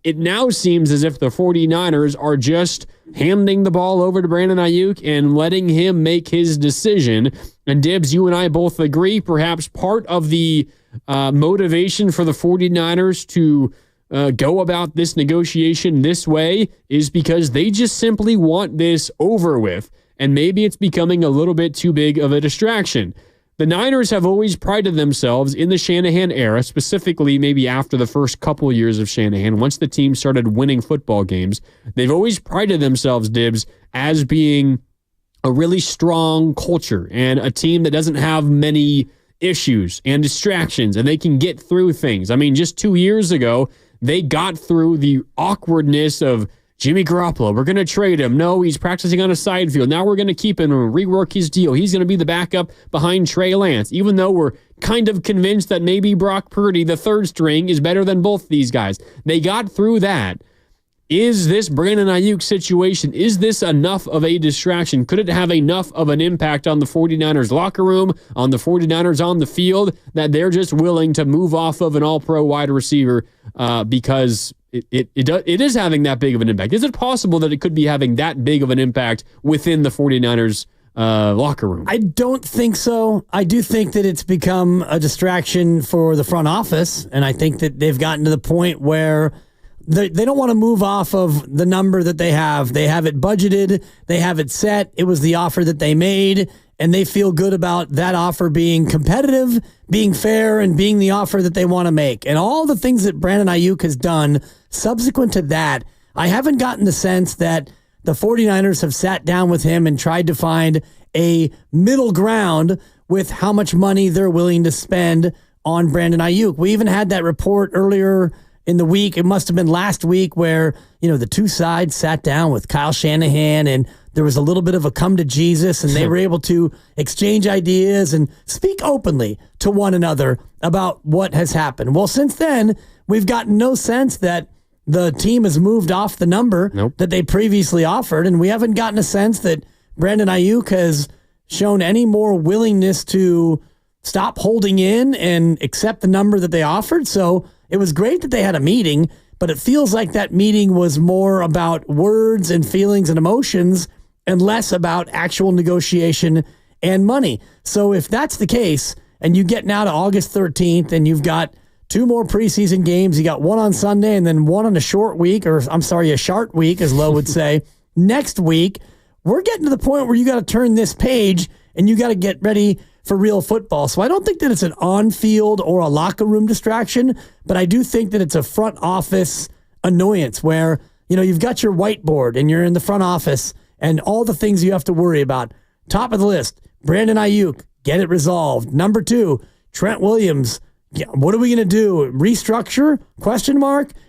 It now seems as if the 49ers are just handing the ball over to Brandon Aiyuk and letting him make his decision. And Dibs, you and I both agree, perhaps part of the motivation for the 49ers to go about this negotiation this way is because they just simply want this over with. And maybe it's becoming a little bit too big of a distraction. The Niners have always prided themselves in the Shanahan era, specifically maybe after the first couple of years of Shanahan, once the team started winning football games. They've always prided themselves, Dibs, as being a really strong culture and a team that doesn't have many issues and distractions, and they can get through things. I mean, just 2 years ago, they got through the awkwardness of Jimmy Garafolo, we're going to trade him. No, he's practicing on a side field. Now we're going to keep him and rework his deal. He's going to be the backup behind Trey Lance, even though we're kind of convinced that maybe Brock Purdy, the third string, is better than both these guys. They got through that. Is this Brandon Aiyuk situation, is this enough of a distraction? Could it have enough of an impact on the 49ers locker room, on the 49ers on the field, that they're just willing to move off of an all-pro wide receiver because it is having that big of an impact? Is it possible that it could be having that big of an impact within the 49ers locker room? I don't think so. I do think that it's become a distraction for the front office, and I think that they've gotten to the point where they don't want to move off of the number that they have. They have it budgeted. They have it set. It was the offer that they made, and they feel good about that offer being competitive, being fair, and being the offer that they want to make. And all the things that Brandon Aiyuk has done subsequent to that, I haven't gotten the sense that the 49ers have sat down with him and tried to find a middle ground with how much money they're willing to spend on Brandon Aiyuk. We even had that report earlier in the week. It must have been last week where, the two sides sat down with Kyle Shanahan and there was a little bit of a come to Jesus, and they were able to exchange ideas and speak openly to one another about what has happened. Well, since then, we've gotten no sense that the team has moved off the number that they previously offered, and we haven't gotten a sense that Brandon Aiyuk has shown any more willingness to stop holding in and accept the number that they offered. So it was great that they had a meeting, but it feels like that meeting was more about words and feelings and emotions and less about actual negotiation and money. So if that's the case, and you get now to August 13th and you've got 2 more preseason games, you got one on Sunday and then one on a short week, a sharp week, as Lowe would say, next week, we're getting to the point where you got to turn this page and you got to get ready for real football. So I don't think that it's an on-field or a locker room distraction, but I do think that it's a front office annoyance where, you've got your whiteboard and you're in the front office and all the things you have to worry about. Top of the list, Brandon Aiyuk, get it resolved. Number 2, Trent Williams, what are we going to do? Restructure? ?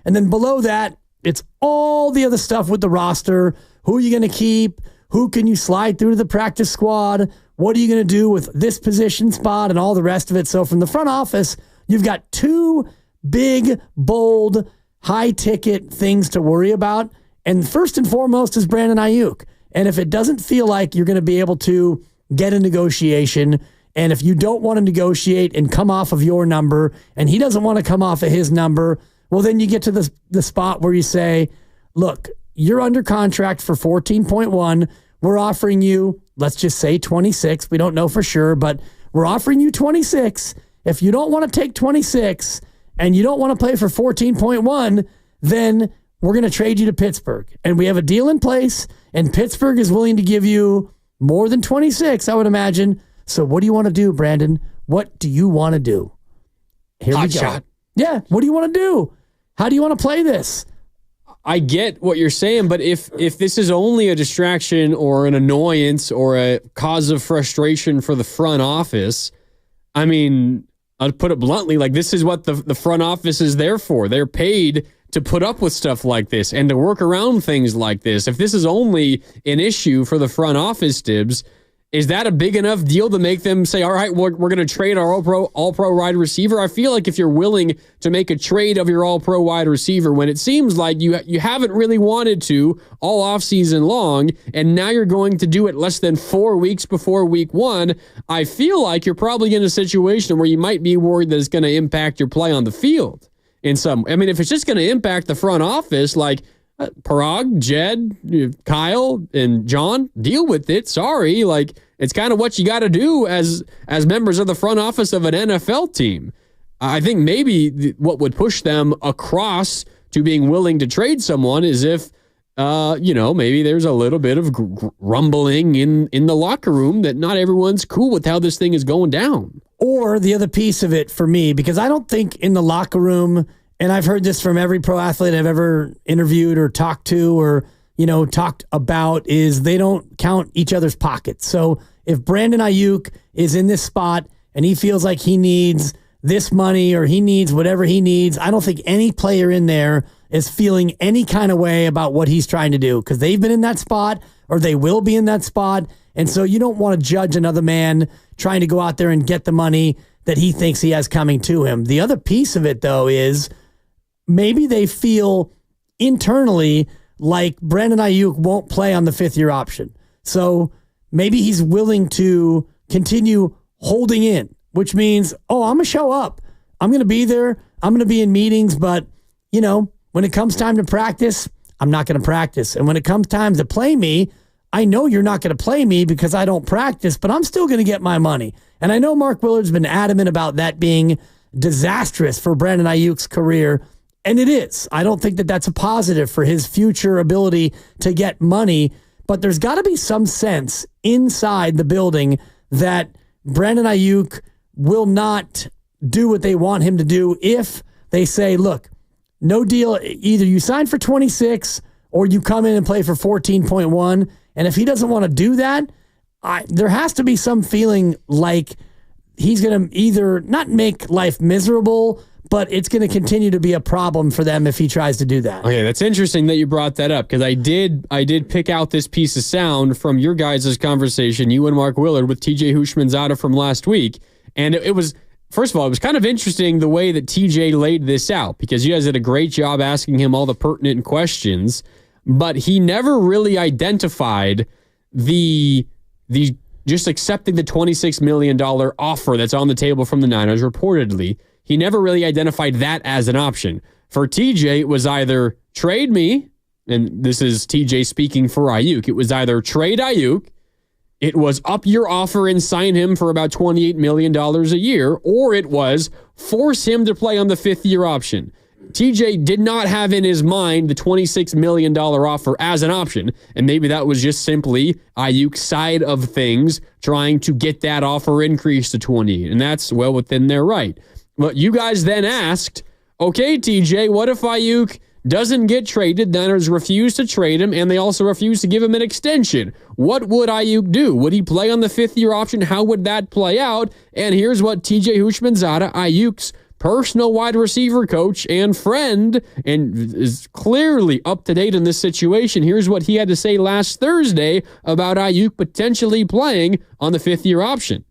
And then below that, it's all the other stuff with the roster. Who are you going to keep? Who can you slide through to the practice squad? What are you going to do with this position spot and all the rest of it? So from the front office, you've got 2 big, bold, high-ticket things to worry about. And first and foremost is Brandon Aiyuk. And if it doesn't feel like you're going to be able to get a negotiation, and if you don't want to negotiate and come off of your number, and he doesn't want to come off of his number, well, then you get to the spot where you say, look, you're under contract for 14.1. We're offering you, let's just say 26. We don't know for sure, but we're offering you 26. If you don't want to take 26 and you don't want to play for 14.1, then we're going to trade you to Pittsburgh. And we have a deal in place, and Pittsburgh is willing to give you more than 26, I would imagine. So what do you want to do, Brandon? What do you want to do? Here we go. Shot. Yeah, what do you want to do? How do you want to play this? I get what you're saying, but if this is only a distraction or an annoyance or a cause of frustration for the front office, I mean, I'll put it bluntly, like this is what the front office is there for. They're paid to put up with stuff like this and to work around things like this. If this is only an issue for the front office, Dibs, is that a big enough deal to make them say, all right, we're going to trade our all-pro wide receiver? I feel like if you're willing to make a trade of your all-pro wide receiver when it seems like you haven't really wanted to all offseason long, and now you're going to do it less than 4 weeks before week 1, I feel like you're probably in a situation where you might be worried that it's going to impact your play on the field. in some. I mean, if it's just going to impact the front office, like Parag, Jed, Kyle, and John, deal with it. Sorry, like it's kind of what you got to do as members of the front office of an NFL team. I think maybe what would push them across to being willing to trade someone is if, maybe there's a little bit of rumbling in the locker room that not everyone's cool with how this thing is going down. Or the other piece of it for me, because I don't think in the locker room, and I've heard this from every pro athlete I've ever interviewed or talked to or, talked about, is they don't count each other's pockets. So if Brandon Aiyuk is in this spot and he feels like he needs this money or he needs whatever he needs, I don't think any player in there is feeling any kind of way about what he's trying to do because they've been in that spot or they will be in that spot. And so you don't want to judge another man trying to go out there and get the money that he thinks he has coming to him. The other piece of it, though, is maybe they feel internally like Brandon Aiyuk won't play on the fifth-year option. So maybe he's willing to continue holding in, which means, I'm going to show up. I'm going to be there. I'm going to be in meetings, but, when it comes time to practice, I'm not going to practice. And when it comes time to play me, I know you're not going to play me because I don't practice, but I'm still going to get my money. And I know Mark Willard's been adamant about that being disastrous for Brandon Aiyuk's career, and it is. I don't think that that's a positive for his future ability to get money, but there's got to be some sense inside the building that Brandon Aiyuk will not do what they want him to do if they say, look, no deal. Either you sign for 26 or you come in and play for 14.1. And if he doesn't want to do that, there has to be some feeling like he's going to either not make life miserable, but it's going to continue to be a problem for them if he tries to do that. Okay, that's interesting that you brought that up because I did pick out this piece of sound from your guys' conversation, you and Mark Willard, with TJ Houshmandzadeh from last week. And it was, first of all, it was kind of interesting the way that TJ laid this out because you guys did a great job asking him all the pertinent questions, but he never really identified the just accepting the $26 million offer that's on the table from the Niners reportedly. He never really identified that as an option. For TJ, it was either trade me, and this is TJ speaking for Aiyuk. It was either trade Aiyuk, it was up your offer and sign him for about $28 million a year, or it was force him to play on the fifth-year option. TJ did not have in his mind the $26 million offer as an option, and maybe that was just simply Aiyuk's side of things trying to get that offer increased to 28, and that's well within their right. But you guys then asked, okay, TJ, what if Aiyuk doesn't get traded? Niners refuse to trade him, and they also refuse to give him an extension. What would Aiyuk do? Would he play on the fifth-year option? How would that play out? And here's what TJ Houshmandzadeh, Aiyuk's personal wide receiver coach and friend, and is clearly up to date in this situation. Here's what he had to say last Thursday about Aiyuk potentially playing on the fifth-year option.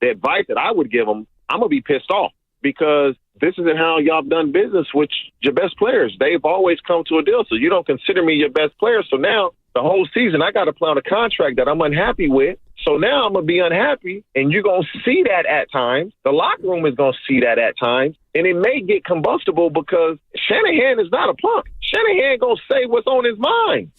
The advice that I would give him, I'm going to be pissed off because this isn't how y'all done business with your best players. They've always come to a deal, so you don't consider me your best player. So now the whole season I got to play on a contract that I'm unhappy with. So now I'm going to be unhappy, and you're going to see that at times. The locker room is going to see that at times, and it may get combustible because Shanahan is not a punk. Shanahan going to say what's on his mind,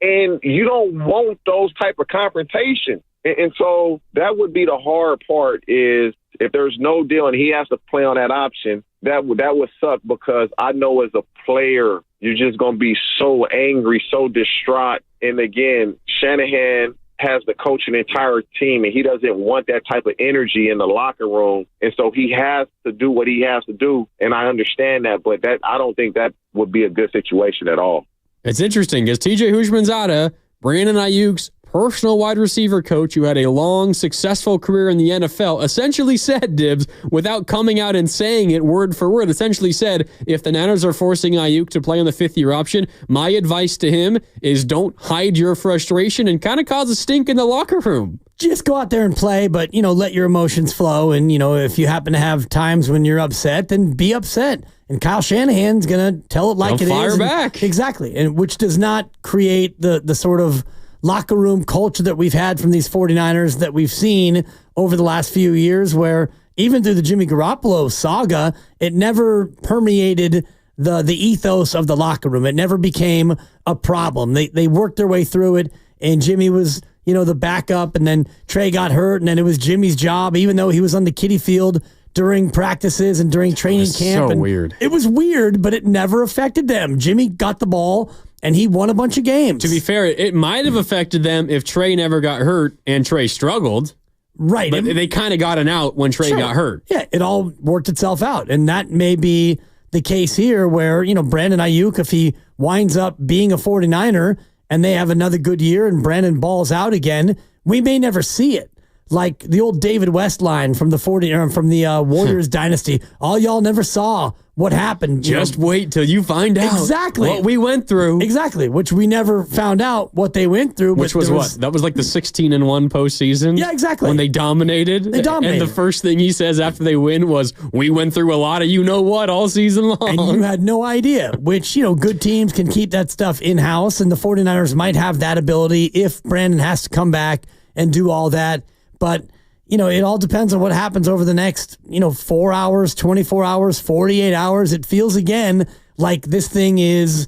and you don't want those type of confrontations. And so that would be the hard part is if there's no deal and he has to play on that option, that would suck because I know as a player, you're just going to be so angry, so distraught. And again, Shanahan has to coach an entire team and he doesn't want that type of energy in the locker room. And so he has to do what he has to do. And I understand that, but I don't think that would be a good situation at all. It's interesting because TJ Houshmandzadeh, Brandon Aiyuk's personal wide receiver coach who had a long, successful career in the NFL, essentially said, Dibs, without coming out and saying it word for word, essentially said, if the Niners are forcing Aiyuk to play on the fifth-year option, my advice to him is don't hide your frustration and kind of cause a stink in the locker room. Just go out there and play, but, let your emotions flow. And, if you happen to have times when you're upset, then be upset. And Kyle Shanahan's going to tell it like it is. Fire back. Exactly. And which does not create the sort of locker room culture that we've had from these 49ers that we've seen over the last few years where, even through the Jimmy Garoppolo saga, it never permeated the ethos of the locker room. It never became a problem. They worked their way through it, and Jimmy was, the backup, and then Trey got hurt, and then it was Jimmy's job, even though he was on the kiddie field during practices and during training camp. So weird. It was weird, but it never affected them. Jimmy got the ball, and he won a bunch of games. To be fair, it might have affected them if Trey never got hurt and Trey struggled. Right. But they kind of got an out when Trey got hurt. Yeah, it all worked itself out. And that may be the case here where, Brandon Aiyuk, if he winds up being a 49er and they have another good year and Brandon balls out again, we may never see it. Like the old David West line from the Warriors dynasty. All y'all never saw what happened. Just wait till you find out exactly what we went through. Exactly, which we never found out what they went through. Which was what? That was like the 16-1 postseason? Yeah, exactly. When they dominated. And the first thing he says after they win was, we went through a lot of you-know-what all season long. And you had no idea, which, good teams can keep that stuff in-house, and the 49ers might have that ability if Brandon has to come back and do all that. But, it all depends on what happens over the next, 4 hours, 24 hours, 48 hours. It feels again like this thing is,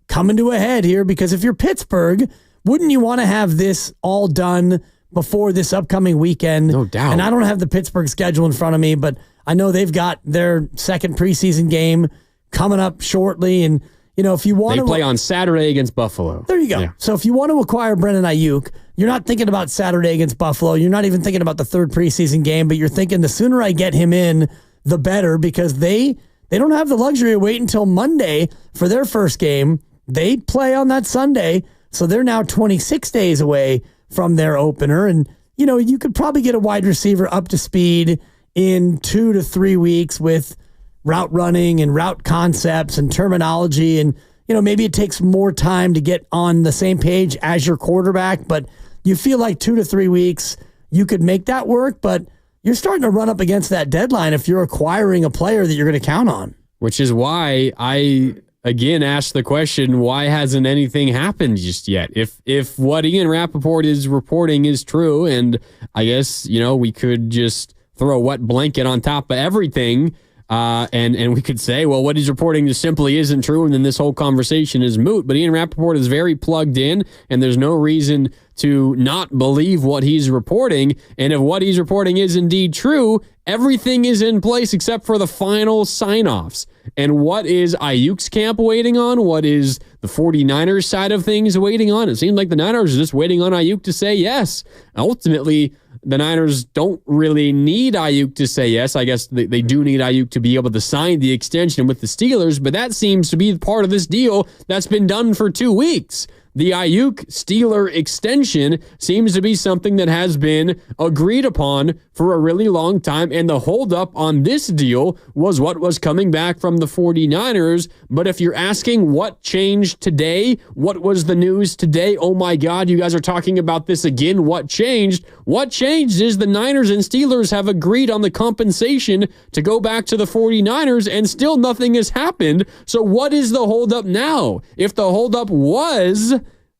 coming to a head here, because if you're Pittsburgh, wouldn't you want to have this all done before this upcoming weekend? No doubt. And I don't have the Pittsburgh schedule in front of me, but I know they've got their second preseason game coming up shortly. And, if you want to play on Saturday against Buffalo. There you go. Yeah. So if you want to acquire Brandon Aiyuk, you're not thinking about Saturday against Buffalo. You're not even thinking about the third preseason game, but you're thinking the sooner I get him in, the better, because they don't have the luxury of waiting until Monday for their first game. They play on that Sunday, so they're now 26 days away from their opener. And, you could probably get a wide receiver up to speed in 2 to 3 weeks with route running and route concepts and terminology. And, maybe it takes more time to get on the same page as your quarterback, but you feel like 2 to 3 weeks, you could make that work, but you're starting to run up against that deadline if you're acquiring a player that you're going to count on. Which is why I, again, asked the question, why hasn't anything happened just yet? If what Ian Rappaport is reporting is true, and I guess, we could just throw a wet blanket on top of everything, and we could say, well, what he's reporting just simply isn't true, and then this whole conversation is moot. But Ian Rappaport is very plugged in, and there's no reason to not believe what he's reporting. And if what he's reporting is indeed true, everything is in place except for the final sign-offs. And what is Aiyuk's camp waiting on? What is the 49ers side of things waiting on? It seems like the Niners are just waiting on Aiyuk to say yes. Ultimately, the Niners don't really need Aiyuk to say yes. I guess they do need Aiyuk to be able to sign the extension with the Steelers, but that seems to be part of this deal that's been done for 2 weeks. The Aiyuk Steeler extension seems to be something that has been agreed upon for a really long time, and the holdup on this deal was what was coming back from the 49ers. But if you're asking what changed today, what was the news today? Oh my God, you guys are talking about this again. What changed? What changed is the Niners and Steelers have agreed on the compensation to go back to the 49ers, and still nothing has happened. So what is the holdup now? If the holdup was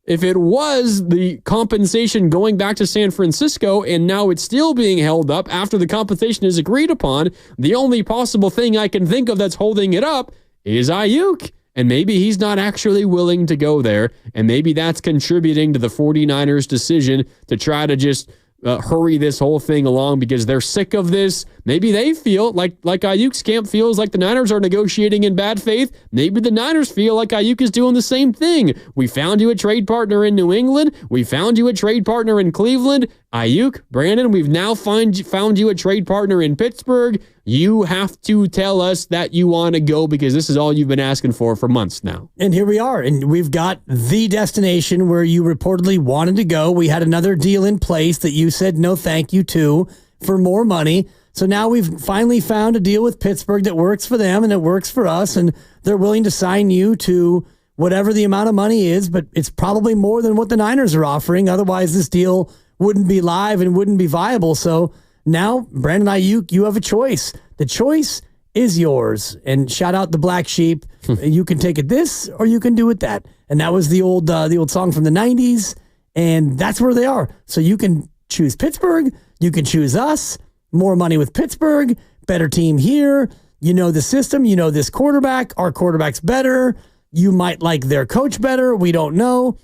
the compensation going back to San Francisco, and now it's still being held up after the compensation is agreed upon, the only possible thing I can think of that's holding it up is Aiyuk. And maybe he's not actually willing to go there, and maybe that's contributing to the 49ers' decision to try to just hurry this whole thing along because they're sick of this. Maybe they feel like Aiyuk's camp feels like the Niners are negotiating in bad faith. Maybe the Niners feel like Aiyuk is doing the same thing. We found you a trade partner in New England. We found you a trade partner in Cleveland. Aiyuk, Brandon, we've now found you a trade partner in Pittsburgh. You have to tell us that you want to go because this is all you've been asking for months now. And here we are, and we've got the destination where you reportedly wanted to go. We had another deal in place that you said no thank you to for more money. So now we've finally found a deal with Pittsburgh that works for them and it works for us, and they're willing to sign you to whatever the amount of money is, but it's probably more than what the Niners are offering. Otherwise, this deal wouldn't be live and wouldn't be viable. So now, Brandon Aiyuk, you have a choice. The choice is yours. And shout out the Black Sheep. You can take it this or you can do it that. And that was the old song from the 90s. And that's where they are. So you can choose Pittsburgh. You can choose us. more money with Pittsburgh, better team here. You know the system. You know this quarterback. Our quarterback's better. You might like their coach better. We don't know.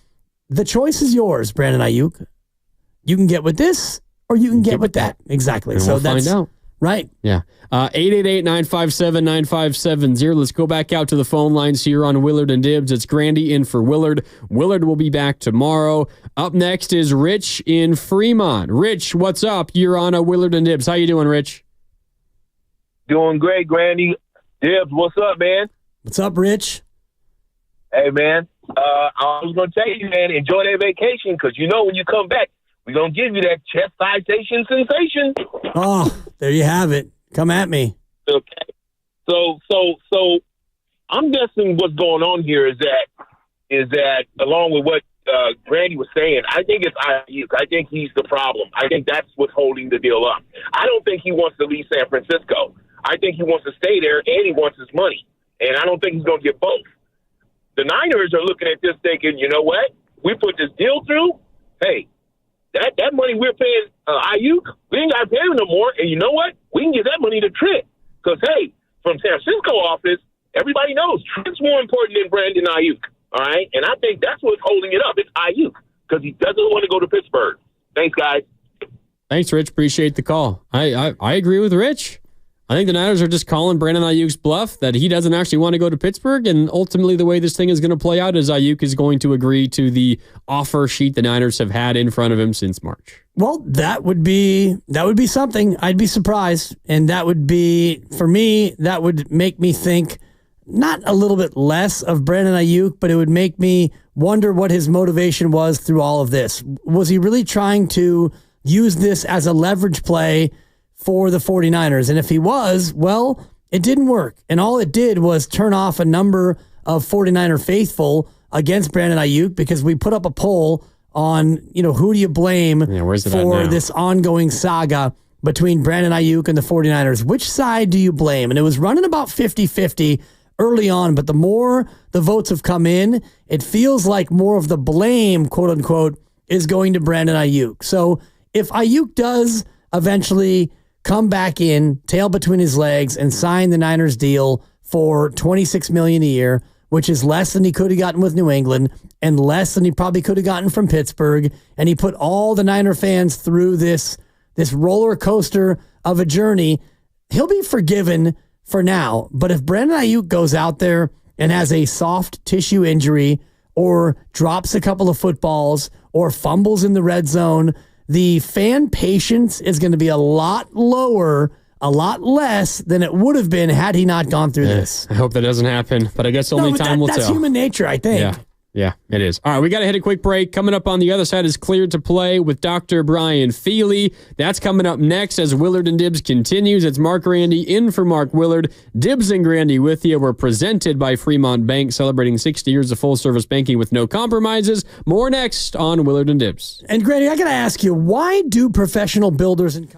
The choice is yours, Brandon Aiyuk. You can get with this or you can get with that. Exactly. And so we'll that's find out. Right. Yeah. 888-957-9570. Let's go back out to the phone lines here on Willard and Dibs. It's Grandy in for Willard. Willard will be back tomorrow. Up next is Rich in Fremont. Rich, what's up? You're on a Willard and Dibs. How you doing, Rich? Doing great, Grandy. Dibs, what's up, man? What's up, Rich? Hey, man. I was going to tell you, man, enjoy that vacation because you know when you come back, we're going to give you that chest citation sensation. Oh, there you have it. Come at me. Okay. So I'm guessing what's going on here is that along with what Grandy was saying, I think it's Aiyuk. I think he's the problem. I think that's what's holding the deal up. I don't think he wants to leave San Francisco. I think he wants to stay there and he wants his money. And I don't think he's going to get both. The Niners are looking at this thinking, you know what? We put this deal through. Hey, that money we're paying Aiyuk, we ain't got to pay him no more. And you know what? We can give that money to Trent. Because, hey, from San Francisco office, everybody knows Trent's more important than Brandon Aiyuk. All right? And I think that's what's holding it up. It's Aiyuk because he doesn't want to go to Pittsburgh. Thanks, guys. Thanks, Rich. Appreciate the call. I agree with Rich. I think the Niners are just calling Brandon Aiyuk's bluff that he doesn't actually want to go to Pittsburgh. And ultimately, the way this thing is going to play out is Aiyuk is going to agree to the offer sheet the Niners have had in front of him since March. Well, that would be something. I'd be surprised. And that would be, for me, that would make me think not a little bit less of Brandon Aiyuk, but it would make me wonder what his motivation was through all of this. Was he really trying to use this as a leverage play for the 49ers? And if he was, well, it didn't work. And all it did was turn off a number of 49er faithful against Brandon Aiyuk because we put up a poll on, who do you blame for this ongoing saga between Brandon Aiyuk and the 49ers? Which side do you blame? And it was running about 50-50 early on, but the more the votes have come in, it feels like more of the blame, quote unquote, is going to Brandon Aiyuk. So if Aiyuk does eventually come back in, tail between his legs, and sign the Niners deal for $26 million a year, which is less than he could have gotten with New England and less than he probably could have gotten from Pittsburgh, and he put all the Niner fans through this roller coaster of a journey, he'll be forgiven for now. But if Brandon Aiyuk goes out there and has a soft tissue injury or drops a couple of footballs or fumbles in the red zone, the fan patience is going to be a lot lower, a lot less than it would have been had he not gone through this. I hope that doesn't happen, but I guess only time will tell. That's human nature, I think. Yeah, it is. All right, we got to hit a quick break. Coming up on the other side is Cleared to Play with Dr. Brian Feely. That's coming up next as Willard and Dibs continues. It's Mark Grandy in for Mark Willard. Dibs and Grandy with you. We're presented by Fremont Bank, celebrating 60 years of full-service banking with no compromises. More next on Willard and Dibs. And Grandy, I got to ask you, why do professional builders and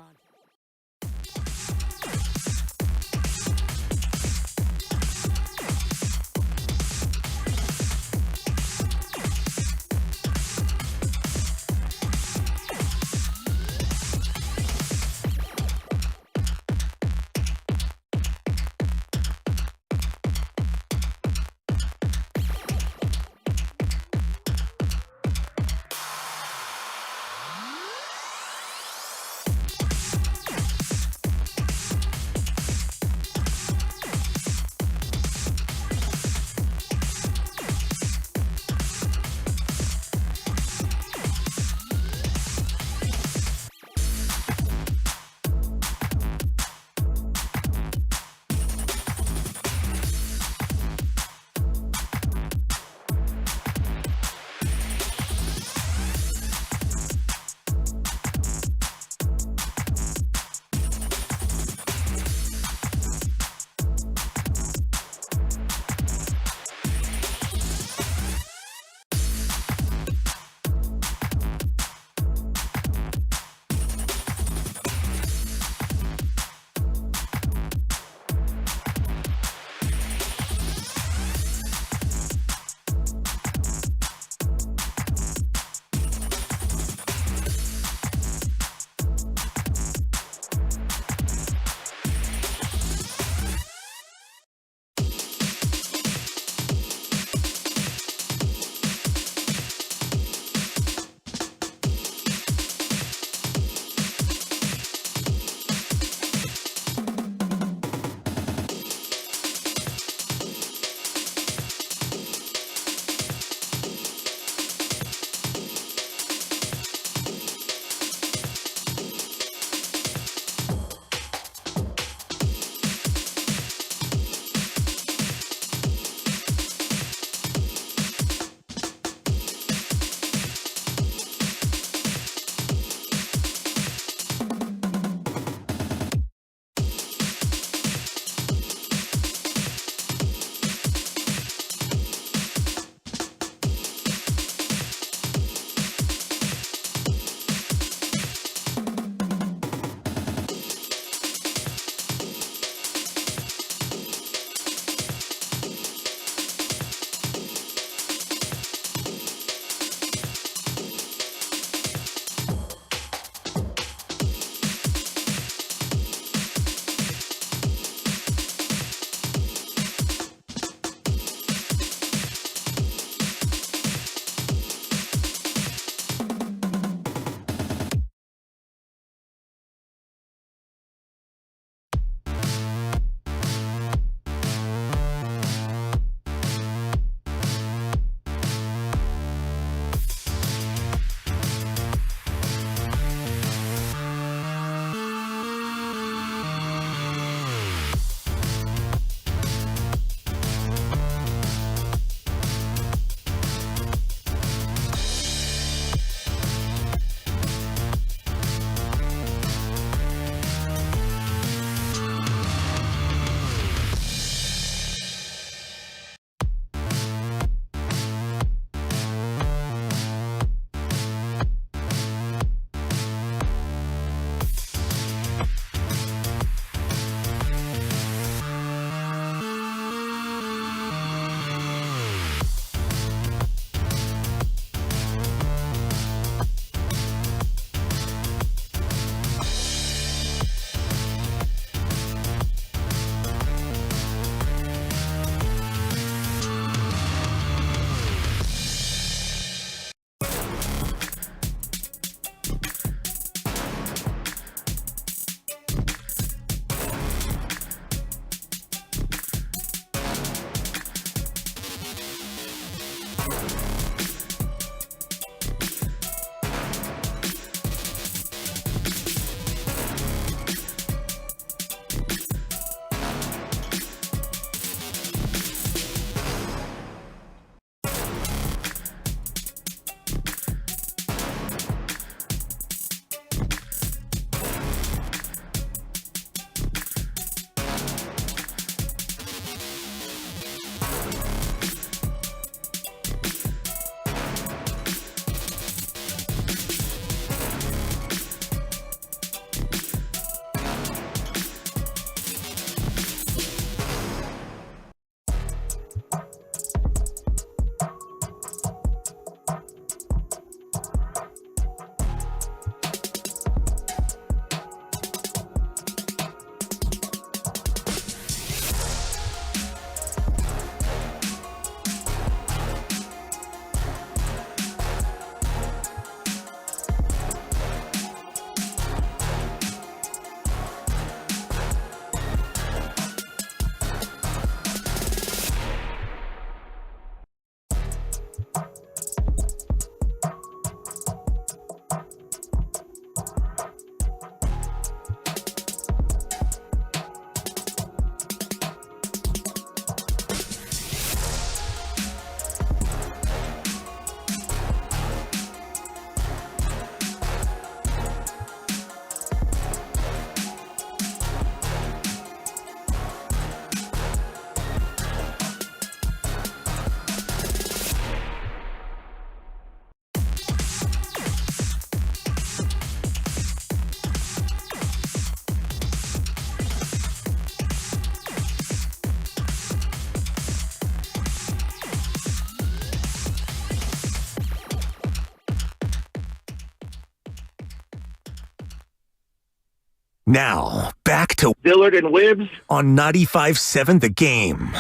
Now, back to Dillard and Wibbs on 95.7 The Game.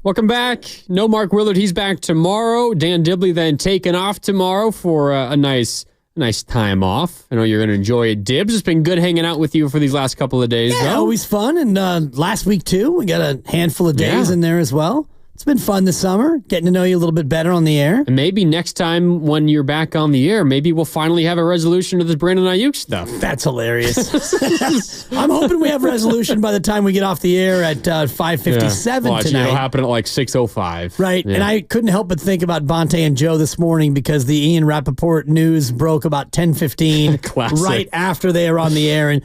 Welcome back. No Mark Willard. He's back tomorrow. Dan Dibley then taking off tomorrow for a nice time off. I know you're going to enjoy it. Dibs, it's been good hanging out with you for these last couple of days. Yeah, always fun. And last week, too, we got a handful of days in there as well. It's been fun this summer, getting to know you a little bit better on the air. And maybe next time when you're back on the air, maybe we'll finally have a resolution to this Brandon Aiyuk stuff. That's hilarious. I'm hoping we have resolution by the time we get off the air at 5:57 tonight. It'll happen at like 6:05. Right. Yeah. And I couldn't help but think about Bonte and Joe this morning because the Ian Rappaport news broke about 10:15 right after they were on the air. And,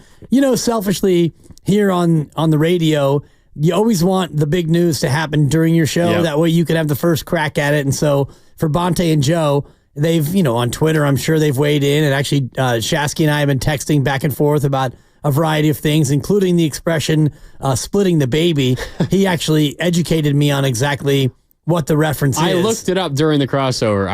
selfishly here on the radio, you always want the big news to happen during your show. Yep. That way you can have the first crack at it. And so for Bonte and Joe, they've, on Twitter, I'm sure they've weighed in. And actually, Shasky and I have been texting back and forth about a variety of things, including the expression splitting the baby. He actually educated me on exactly what the reference is. I looked it up during the crossover.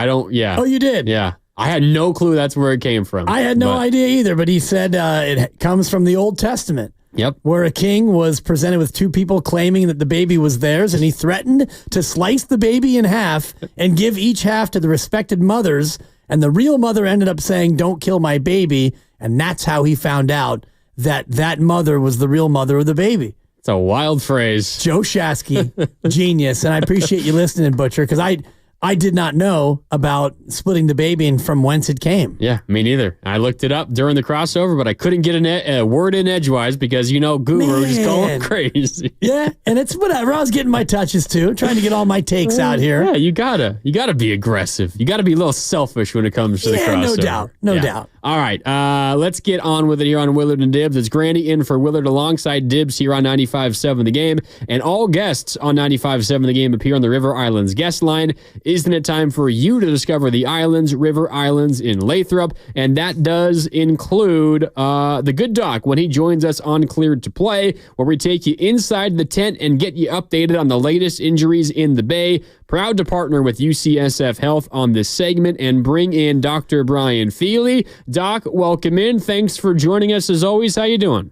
Oh, you did? Yeah. I had no clue that's where it came from. I had no idea either, but he said it comes from the Old Testament. Yep. Where a king was presented with two people claiming that the baby was theirs, and he threatened to slice the baby in half and give each half to the respected mothers. And the real mother ended up saying, "Don't kill my baby." And that's how he found out that mother was the real mother of the baby. It's a wild phrase. Joe Shasky, genius. And I appreciate you listening, Butcher, because I did not know about splitting the baby and from whence it came. Yeah, me neither. I looked it up during the crossover, but I couldn't get a word in edgewise because, Guru just going crazy. Yeah, and it's whatever. I was getting my touches too, trying to get all my takes out here. Yeah, you gotta be aggressive. You gotta be a little selfish when it comes to the crossover. No doubt. All right, let's get on with it here on Willard and Dibs. It's Grandy in for Willard alongside Dibs here on 95.7 The Game. And all guests on 95.7 The Game appear on the River Islands guest line. Isn't it time for you to discover the islands, River Islands in Lathrop? And that does include the good doc when he joins us on Cleared to Play, where we take you inside the tent and get you updated on the latest injuries in the Bay. Proud to partner with UCSF Health on this segment and bring in Dr. Brian Feely. Doc, welcome in. Thanks for joining us as always. How you doing?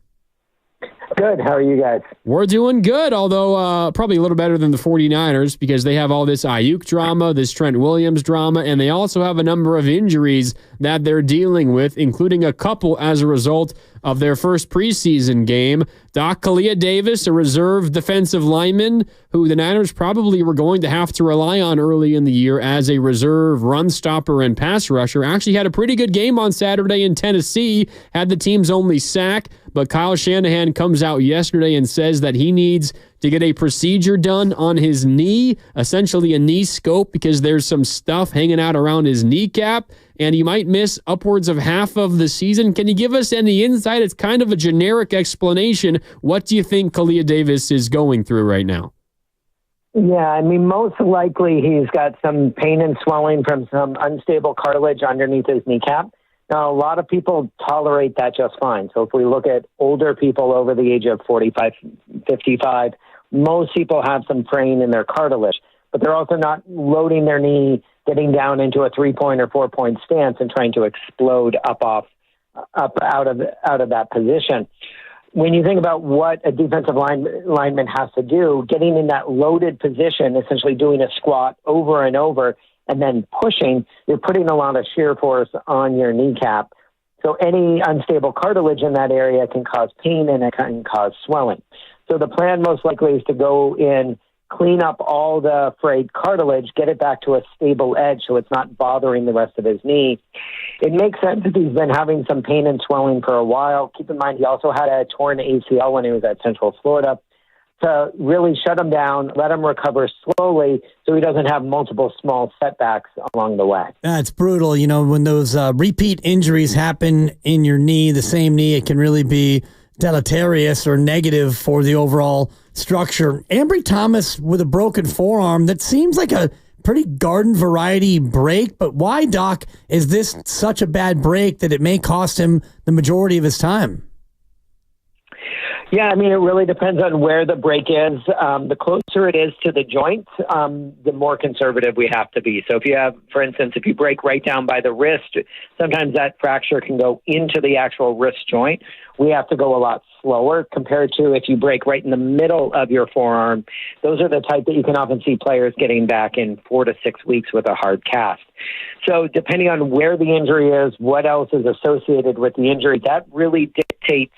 Good. How are you guys? We're doing good, although probably a little better than the 49ers because they have all this Aiyuk drama, this Trent Williams drama, and they also have a number of injuries that they're dealing with, including a couple as a result of their first preseason game. Doc, Kalia Davis, a reserve defensive lineman who the Niners probably were going to have to rely on early in the year as a reserve run stopper and pass rusher, actually had a pretty good game on Saturday in Tennessee, had the team's only sack, but Kyle Shanahan comes out yesterday and says that he needs to get a procedure done on his knee, essentially a knee scope, because there's some stuff hanging out around his kneecap, and he might miss upwards of half of the season. Can you give us any insight? It's kind of a generic explanation. What do you think Kalia Davis is going through right now? Yeah, most likely he's got some pain and swelling from some unstable cartilage underneath his kneecap. Now, a lot of people tolerate that just fine. So if we look at older people over the age of 45, 55, most people have some strain in their cartilage, but they're also not loading their knee, getting down into a 3-point or 4-point stance and trying to explode up out of that position. When you think about what a defensive lineman has to do, getting in that loaded position, essentially doing a squat over and over, and then pushing, you're putting a lot of shear force on your kneecap. So any unstable cartilage in that area can cause pain and it can cause swelling. So the plan most likely is to go in, clean up all the frayed cartilage, get it back to a stable edge so it's not bothering the rest of his knee. It makes sense if he's been having some pain and swelling for a while. Keep in mind, he also had a torn ACL when he was at Central Florida. To really shut him down, let him recover slowly so he doesn't have multiple small setbacks along the way. It's brutal. When those repeat injuries happen in your knee, the same knee, it can really be deleterious or negative for the overall structure. Ambry Thomas with a broken forearm, that seems like a pretty garden variety break, but why, Doc, is this such a bad break that it may cost him the majority of his time? Yeah, I mean, it really depends on where the break is. The closer it is to the joint, the more conservative we have to be. So if you have, for instance, if you break right down by the wrist, sometimes that fracture can go into the actual wrist joint. We have to go a lot slower compared to if you break right in the middle of your forearm. Those are the type that you can often see players getting back in 4 to 6 weeks with a hard cast. So depending on where the injury is, what else is associated with the injury, that really dictates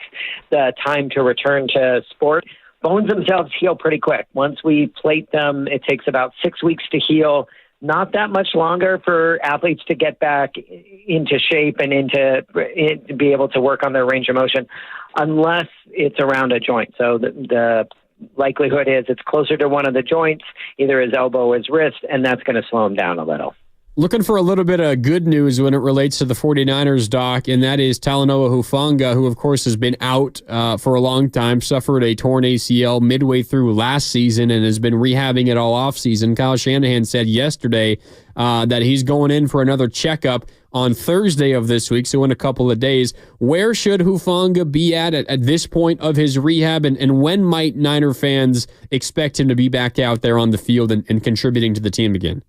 the time to return to sport. Bones themselves heal pretty quick. Once we plate them, it takes about 6 weeks to heal. Not that much longer for athletes to get back into shape and to be able to work on their range of motion, unless it's around a joint. So the likelihood is it's closer to one of the joints, either his elbow or his wrist, and that's going to slow him down a little. Looking for a little bit of good news when it relates to the 49ers, Doc, and that is Talanoa Hufanga, who, of course, has been out for a long time, suffered a torn ACL midway through last season and has been rehabbing it all offseason. Kyle Shanahan said yesterday that he's going in for another checkup on Thursday of this week, so in a couple of days. Where should Hufanga be at this point of his rehab, and when might Niner fans expect him to be back out there on the field and contributing to the team again?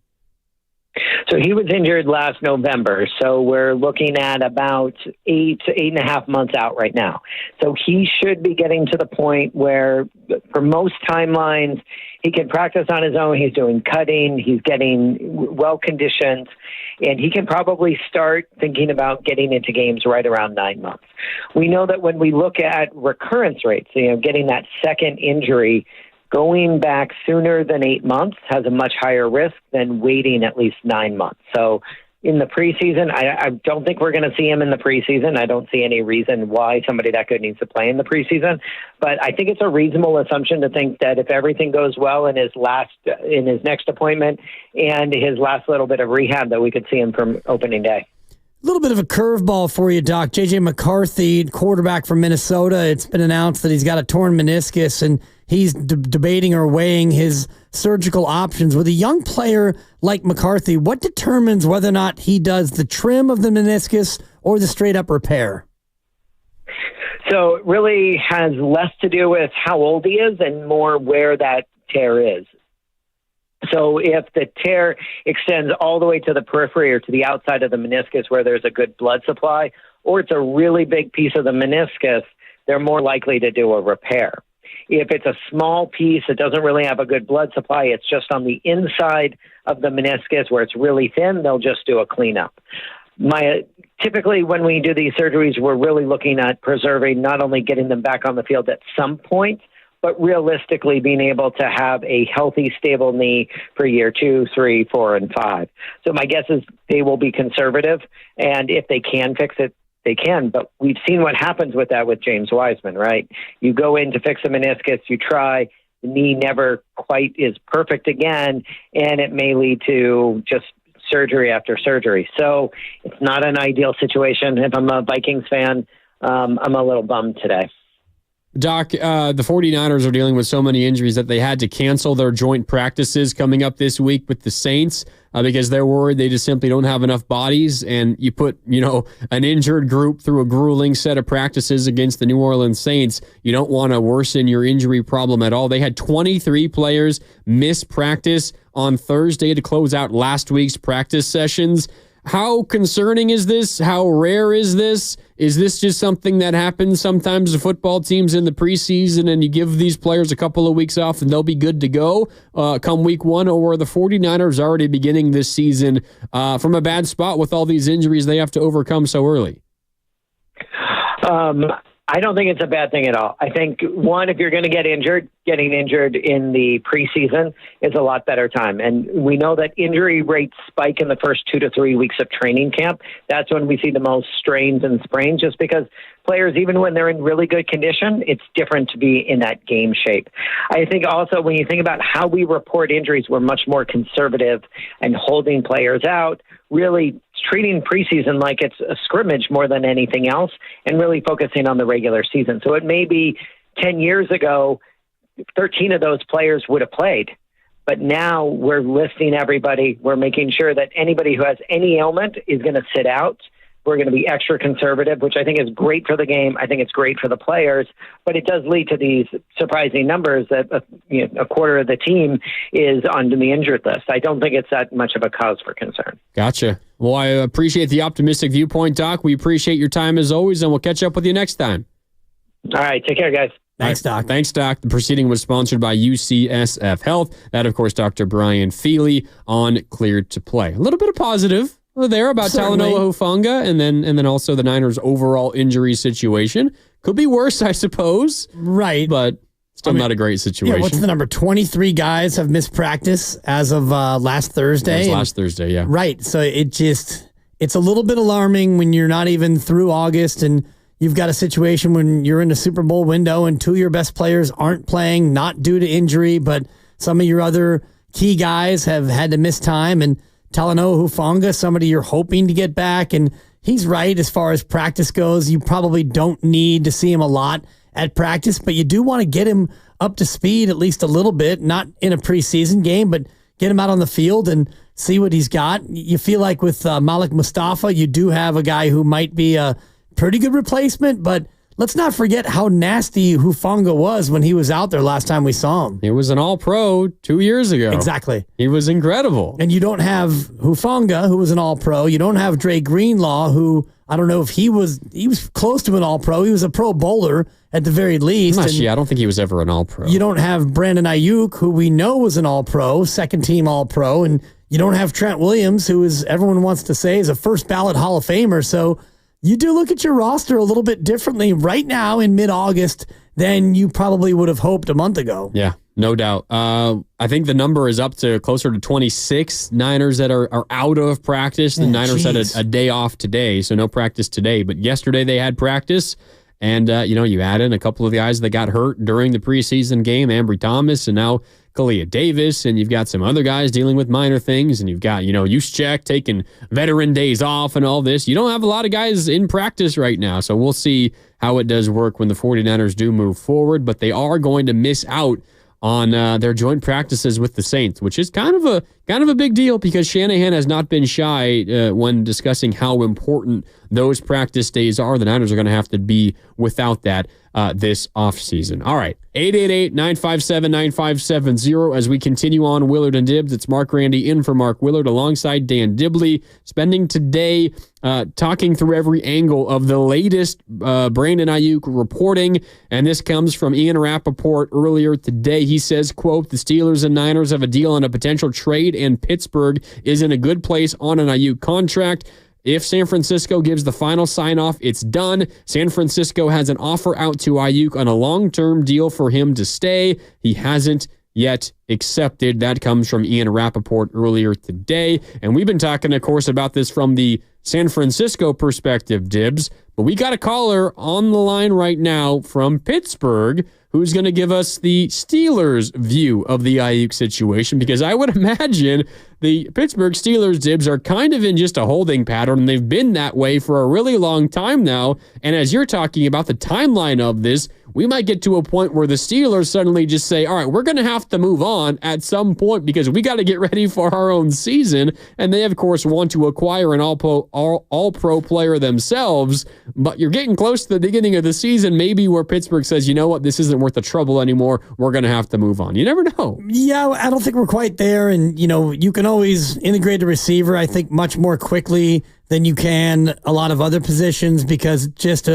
So he was injured last November, so we're looking at about 8.5 months out right now. So he should be getting to the point where, for most timelines, he can practice on his own. He's doing cutting. He's getting well-conditioned, and he can probably start thinking about getting into games right around 9 months. We know that when we look at recurrence rates, getting that second injury, going back sooner than 8 months has a much higher risk than waiting at least 9 months. So in the preseason, I don't think we're going to see him in the preseason. I don't see any reason why somebody that good needs to play in the preseason. But I think it's a reasonable assumption to think that if everything goes well in his next appointment and his last little bit of rehab, that we could see him from opening day. A little bit of a curveball for you, Doc. J.J. McCarthy, quarterback from Minnesota, it's been announced that he's got a torn meniscus, and he's debating or weighing his surgical options. With a young player like McCarthy, what determines whether or not he does the trim of the meniscus or the straight-up repair? So it really has less to do with how old he is and more where that tear is. So if the tear extends all the way to the periphery or to the outside of the meniscus where there's a good blood supply, or it's a really big piece of the meniscus, they're more likely to do a repair. If it's a small piece that doesn't really have a good blood supply, it's just on the inside of the meniscus where it's really thin, they'll just do a cleanup. Typically, when we do these surgeries, we're really looking at preserving, not only getting them back on the field at some point, but realistically being able to have a healthy, stable knee for year 2, 3, 4, and 5. So my guess is they will be conservative, and if they can fix it, they can. But we've seen what happens with that with James Wiseman, right? You go in to fix a meniscus, you try, the knee never quite is perfect again, and it may lead to just surgery after surgery. So it's not an ideal situation. If I'm a Vikings fan, I'm a little bummed today. Doc, the 49ers are dealing with so many injuries that they had to cancel their joint practices coming up this week with the Saints because they're worried they just simply don't have enough bodies. And you put, an injured group through a grueling set of practices against the New Orleans Saints. You don't want to worsen your injury problem at all. They had 23 players miss practice on Thursday to close out last week's practice sessions. How concerning is this? How rare is this? Is this just something that happens sometimes to football teams in the preseason and you give these players a couple of weeks off and they'll be good to go come week 1? Or are the 49ers already beginning this season from a bad spot with all these injuries they have to overcome so early? I don't think it's a bad thing at all. I think, one, if you're going to get injured, getting injured in the preseason is a lot better time. And we know that injury rates spike in the first 2 to 3 weeks of training camp. That's when we see the most strains and sprains, just because players, even when they're in really good condition, it's different to be in that game shape. I think also when you think about how we report injuries, we're much more conservative and holding players out, really treating preseason like it's a scrimmage more than anything else, and really focusing on the regular season. So it may be 10 years ago, 13 of those players would have played. But now we're listing everybody. We're making sure that anybody who has any ailment is going to sit out. we're going to be extra conservative, which I think is great for the game. I think it's great for the players, but it does lead to these surprising numbers that a quarter of the team is on the injured list. I don't think it's that much of a cause for concern. Gotcha. Well, I appreciate the optimistic viewpoint, Doc. We appreciate your time as always, and we'll catch up with you next time. All right. Take care, guys. Thanks, Doc. Thanks, Doc. The proceeding was sponsored by UCSF Health. That, of course, Dr. Brian Feely on Cleared to Play. A little bit of positive there about Talanoa Hufanga, and then also the Niners' overall injury situation. Could be worse, I suppose. Right. But still not a great situation. Yeah, what's the number? 23 guys have missed practice as of last Thursday. Last Thursday, yeah. Right. So it's a little bit alarming when you're not even through August and you've got a situation when you're in a Super Bowl window and two of your best players aren't playing, not due to injury, but some of your other key guys have had to miss time. And Talanoa Hufanga, somebody you're hoping to get back. And he's right as far as practice goes. You probably don't need to see him a lot at practice, but you do want to get him up to speed at least a little bit, not in a preseason game, but get him out on the field and see what he's got. You feel like with Malik Mustafa, you do have a guy who might be a pretty good replacement, but let's not forget how nasty Hufanga was when he was out there last time we saw him. He was an all-pro 2 years ago. Exactly. He was incredible. And you don't have Hufanga, who was an all-pro. You don't have Dre Greenlaw, who I don't know if he was close to an all-pro. He was a pro bowler at the very least. I don't think he was ever an all-pro. You don't have Brandon Aiyuk, who we know was an all-pro, second-team all-pro, and you don't have Trent Williams, who is everyone wants to say is a first-ballot Hall of Famer. So you do look at your roster a little bit differently right now in mid-August than you probably would have hoped a month ago. Yeah, no doubt. I think the number is up to closer to 26 Niners that are out of practice. The Niners had a day off today, so no practice today. But yesterday they had practice, and you add in a couple of the guys that got hurt during the preseason game, Ambry Thomas, and now Kalia Davis, and you've got some other guys dealing with minor things, and you've got, Juszczyk taking veteran days off and all this. You don't have a lot of guys in practice right now, so we'll see how it does work when the 49ers do move forward, but they are going to miss out on their joint practices with the Saints, which is kind of a big deal because Shanahan has not been shy when discussing how important those practice days are. The Niners are going to have to be without that this offseason. All right, 888-957-9570 as we continue on Willard and Dibbs. It's Mark Randy in for Mark Willard alongside Dan Dibley, spending today talking through every angle of the latest Brandon Aiyuk reporting, and this comes from Ian Rappaport earlier today. He says, quote, the Steelers and Niners have a deal on a potential trade, and Pittsburgh is in a good place on an Aiyuk contract. If San Francisco gives the final sign-off, it's done. San Francisco has an offer out to Aiyuk on a long-term deal for him to stay. He hasn't yet accepted. That comes from Ian Rappaport earlier today. And we've been talking, of course, about this from the San Francisco perspective, Dibbs. But we got a caller on the line right now from Pittsburgh who's going to give us the Steelers' view of the Aiyuk situation, because I would imagine the Pittsburgh Steelers, Dibbs, are kind of in just a holding pattern, and they've been that way for a really long time now. And as you're talking about the timeline of this, we might get to a point where the Steelers suddenly just say, all right, we're going to have to move on at some point because we got to get ready for our own season. And they, of course, want to acquire an all-pro player themselves. But you're getting close to the beginning of the season, maybe where Pittsburgh says, you know what, this isn't worth the trouble anymore. We're going to have to move on. You never know. Yeah, I don't think we're quite there. And, you can always integrate a receiver, I think, much more quickly than you can a lot of other positions, because just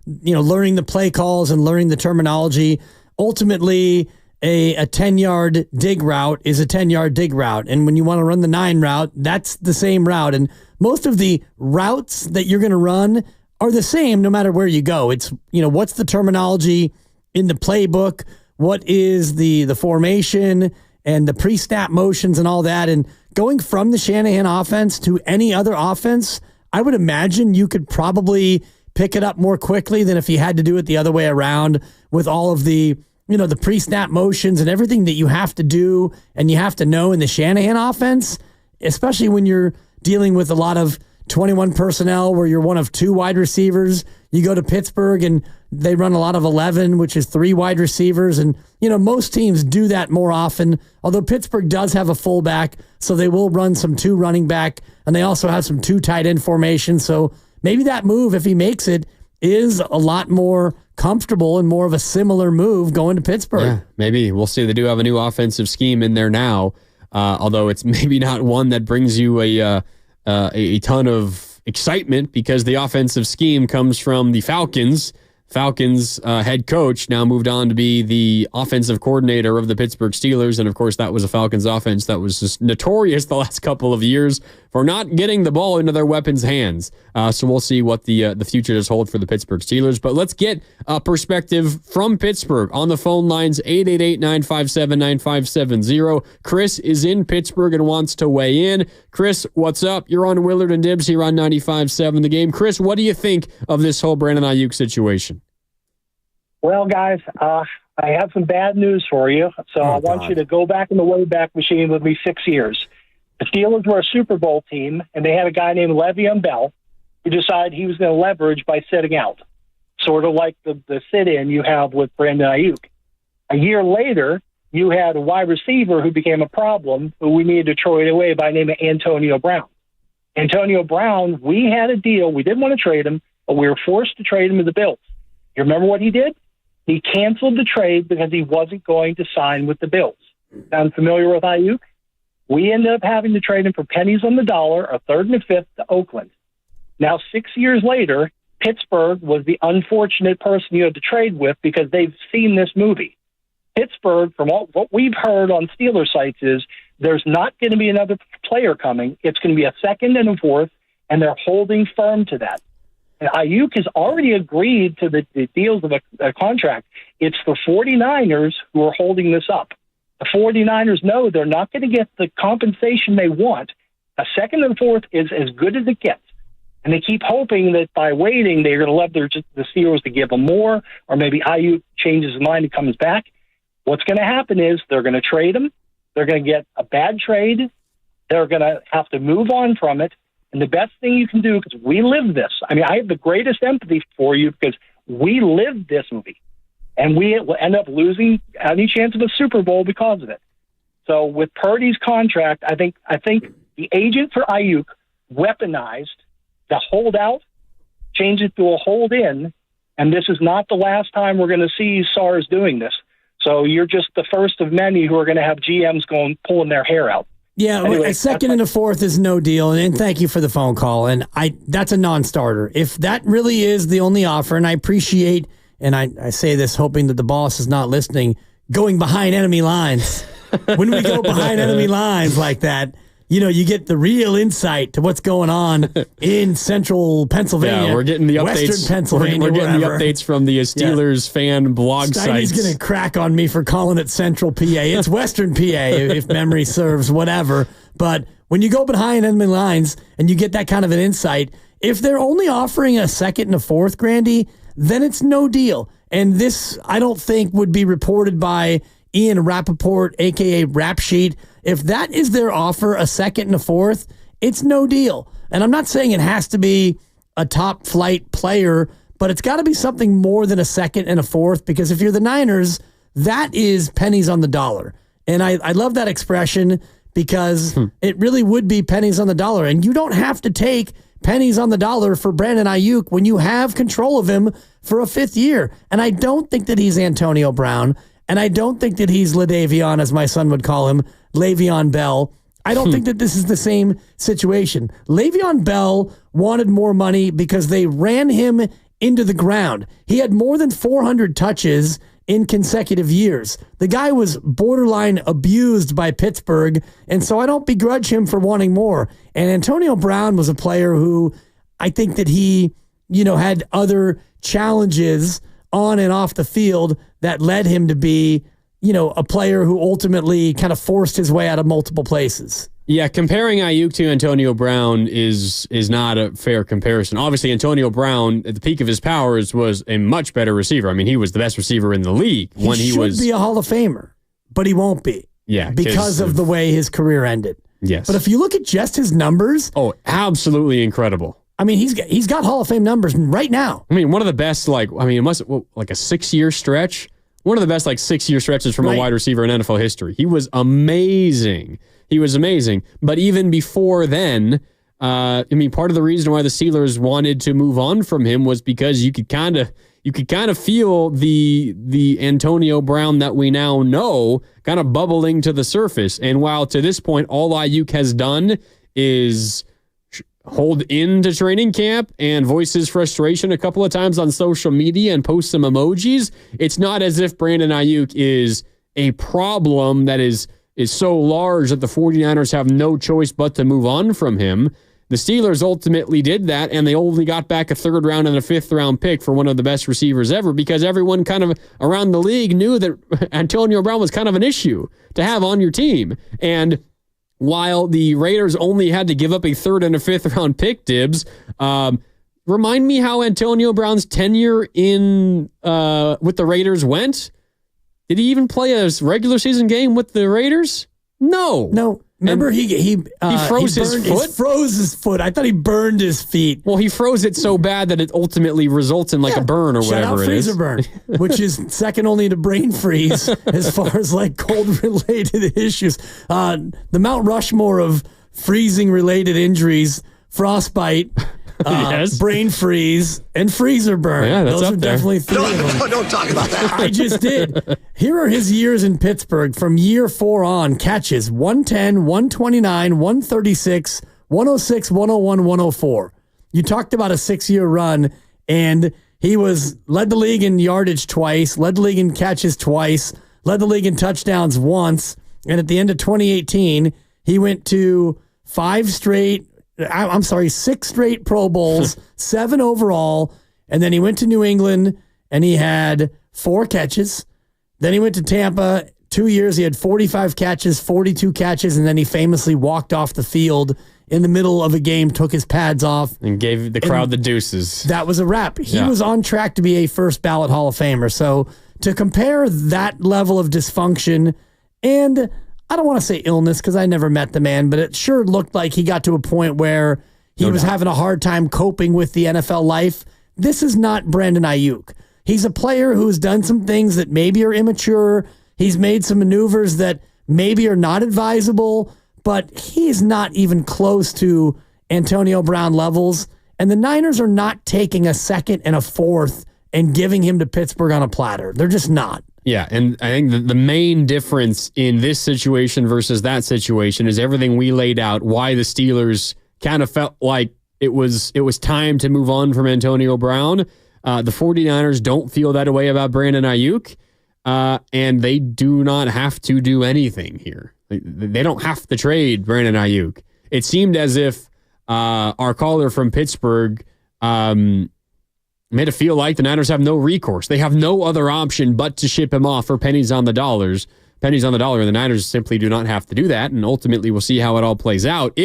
learning the play calls and learning the terminology, ultimately a 10-yard dig route is a 10-yard dig route. And when you want to run the 9 route, that's the same route. And most of the routes that you're going to run are the same no matter where you go. It's, what's the terminology in the playbook? What is the formation and the pre-snap motions and all that? And going from the Shanahan offense to any other offense, I would imagine you could probably pick it up more quickly than if you had to do it the other way around with all of the, the pre-snap motions and everything that you have to do and you have to know in the Shanahan offense, especially when you're dealing with a lot of 21 personnel where you're one of 2 wide receivers. You go to Pittsburgh and they run a lot of 11, which is 3 wide receivers. And, most teams do that more often, although Pittsburgh does have a fullback, so they will run some 2 running back, and they also have some 2 tight end formation. So maybe that move, if he makes it, is a lot more comfortable and more of a similar move going to Pittsburgh. Yeah, maybe. We'll see. They do have a new offensive scheme in there now, although it's maybe not one that brings you a ton of excitement because the offensive scheme comes from the Falcons. Falcons head coach now moved on to be the offensive coordinator of the Pittsburgh Steelers. And of course, that was a Falcons offense that was just notorious the last couple of years for not getting the ball into their weapons' hands. So we'll see what the future does hold for the Pittsburgh Steelers. But let's get a perspective from Pittsburgh on the phone lines, 888-957-9570. Chris is in Pittsburgh and wants to weigh in. Chris, what's up? You're on Willard and Dibs here on 95.7 The Game. Chris, what do you think of this whole Brandon Aiyuk situation? Well, guys, I have some bad news for you. So I want you to go back in the Wayback Machine with me 6 years. The Steelers were a Super Bowl team, and they had a guy named Le'Veon Bell who decided he was going to leverage by sitting out, sort of like the sit-in you have with Brandon Aiyuk. A year later, you had a wide receiver who became a problem, who we needed to trade away by the name of Antonio Brown. Antonio Brown, we had a deal. We didn't want to trade him, but we were forced to trade him to the Bills. You remember what he did? He canceled the trade because he wasn't going to sign with the Bills. Sound familiar with Aiyuk? We ended up having to trade him for pennies on the dollar, a third and a fifth to Oakland. Now, 6 years later, Pittsburgh was the unfortunate person you had to trade with because they've seen this movie. Pittsburgh, from what we've heard on Steelers sites, is there's not going to be another player coming. It's going to be a second and a fourth, and they're holding firm to that. And Aiyuk has already agreed to the deals of a contract. It's the 49ers who are holding this up. The 49ers know they're not going to get the compensation they want. A second and fourth is as good as it gets. And they keep hoping that by waiting, they're going to let the Steelers to give them more, or maybe Aiyuk changes his mind and comes back. What's going to happen is they're going to trade him. They're going to get a bad trade. They're going to have to move on from it. And the best thing you can do, because we live this. I mean, I have the greatest empathy for you because we lived this movie. And we will end up losing any chance of a Super Bowl because of it. So with Purdy's contract, I think the agent for Aiyuk weaponized the holdout, changed it to a hold-in, and this is not the last time we're going to see SARS doing this. So you're just the first of many who are going to have GMs pulling their hair out. Yeah, anyway, a second and a fourth is no deal, and thank you for the phone call. And that's a non-starter. If that really is the only offer, and I appreciate, and I say this hoping that the boss is not listening, going behind enemy lines. When we go behind enemy lines like that, you get the real insight to what's going on in central Pennsylvania. Yeah, we're getting the updates. Western Pennsylvania. We're getting the updates from the Steelers fan blog sites. He's going to crack on me for calling it Central PA. It's Western PA, if memory serves, whatever. But when you go behind enemy lines and you get that kind of an insight, if they're only offering a second and a fourth, Grandy, then it's no deal. And this, I don't think, would be reported by Ian Rappaport, a.k.a. Rap Sheet. If that is their offer, a second and a fourth, it's no deal. And I'm not saying it has to be a top flight player, but it's got to be something more than a second and a fourth, because if you're the Niners, that is pennies on the dollar. And I love that expression because it really would be pennies on the dollar. And you don't have to take pennies on the dollar for Brandon Aiyuk when you have control of him for a fifth year. And I don't think that he's Antonio Brown. And I don't think that he's LaDavion, as my son would call him, Le'Veon Bell. I don't think that this is the same situation. Le'Veon Bell wanted more money because they ran him into the ground. He had more than 400 touches in consecutive years. The guy was borderline abused by Pittsburgh, and so I don't begrudge him for wanting more. And Antonio Brown was a player who I think that he, had other challenges on and off the field that led him to be, a player who ultimately kind of forced his way out of multiple places. Yeah, comparing Aiyuk to Antonio Brown is not a fair comparison. Obviously, Antonio Brown, at the peak of his powers, was a much better receiver. I mean, he was the best receiver in the league when he was. He should be a Hall of Famer, but he won't be. Yeah, because of the way his career ended. Yes. But if you look at just his numbers. Oh, absolutely incredible. I mean, he's got Hall of Fame numbers right now. I mean, one of the best, it must a 6-year stretch. One of the best 6-year stretches from a wide receiver in NFL history. He was amazing. But even before then, part of the reason why the Steelers wanted to move on from him was because you could kind of feel the Antonio Brown that we now know kind of bubbling to the surface. And while to this point, all Aiyuk has done is hold into training camp and voice his frustration a couple of times on social media and post some emojis, it's not as if Brandon Aiyuk is a problem that is so large that the 49ers have no choice but to move on from him. The Steelers ultimately did that, and they only got back a 3rd round and a 5th round pick for one of the best receivers ever because everyone kind of around the league knew that Antonio Brown was kind of an issue to have on your team. And while the Raiders only had to give up a 3rd and a 5th round pick, Dibs, remind me how Antonio Brown's tenure in with the Raiders went. Did he even play a regular season game with the Raiders? No. Remember, he froze his foot? He froze his foot. I thought he burned his feet. Well, he froze it so bad that it ultimately results in like a burn or whatever it is. Freezer burn, which is second only to brain freeze as far as like cold-related issues. The Mount Rushmore of freezing-related injuries, frostbite, brain freeze, and freezer burn. Yeah, that's Those up are there. definitely three of them. Don't talk about that. I just did. Here are his years in Pittsburgh from year 4 on. Catches 110, 129, 136, 106, 101, 104. You talked about a 6-year run, and he led the league in yardage twice, led the league in catches twice, led the league in touchdowns once, and at the end of 2018, he went to 6 straight Pro Bowls, 7 overall, and then he went to New England, and he had 4 catches. Then he went to Tampa, 2 years, he had 45 catches, 42 catches, and then he famously walked off the field in the middle of a game, took his pads off. And gave the crowd the deuces. That was a wrap. He was on track to be a first ballot Hall of Famer. So to compare that level of dysfunction, and I don't want to say illness because I never met the man, but it sure looked like he got to a point where he was having a hard time coping with the NFL life. This is not Brandon Aiyuk. He's a player who's done some things that maybe are immature. He's made some maneuvers that maybe are not advisable, but he's not even close to Antonio Brown levels. And the Niners are not taking a 2nd and a 4th and giving him to Pittsburgh on a platter. They're just not. Yeah, and I think the main difference in this situation versus that situation is everything we laid out, why the Steelers kind of felt like it was time to move on from Antonio Brown. The 49ers don't feel that way about Brandon Aiyuk, and they do not have to do anything here. They don't have to trade Brandon Aiyuk. It seemed as if our caller from Pittsburgh made it feel like the Niners have no recourse. They have no other option but to ship him off for pennies on the dollar. The Niners simply do not have to do that, and ultimately we'll see how it all plays out.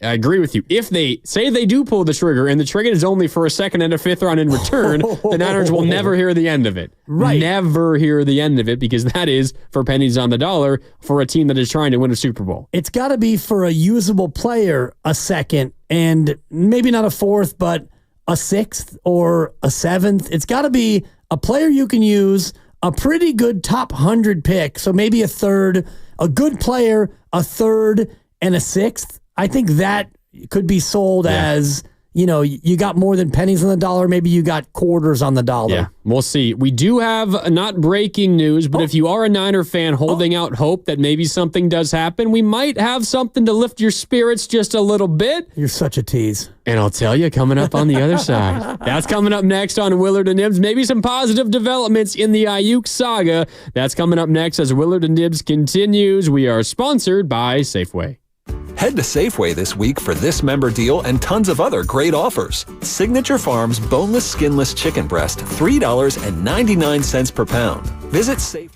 I agree with you. If they say they do pull the trigger and the trigger is only for a 2nd and a 5th round in return, the Niners will never hear the end of it. Right. Never hear the end of it because that is for pennies on the dollar for a team that is trying to win a Super Bowl. It's got to be for a usable player, a 2nd, and maybe not a 4th, but a 6th or a 7th. It's got to be a player you can use, a pretty good top 100 pick, so maybe a 3rd, a good player, a 3rd, and a 6th. I think that could be sold as, you got more than pennies on the dollar. Maybe you got quarters on the dollar. Yeah, we'll see. We do have not breaking news, but if you are a Niner fan holding out hope that maybe something does happen, we might have something to lift your spirits just a little bit. You're such a tease. And I'll tell you, coming up on the other side. That's coming up next on Willard and Nibs. Maybe some positive developments in the Aiyuk saga. That's coming up next as Willard and Nibs continues. We are sponsored by Safeway. Head to Safeway this week for this member deal and tons of other great offers. Signature Farms boneless, skinless chicken breast, $3.99 per pound. Visit Safeway.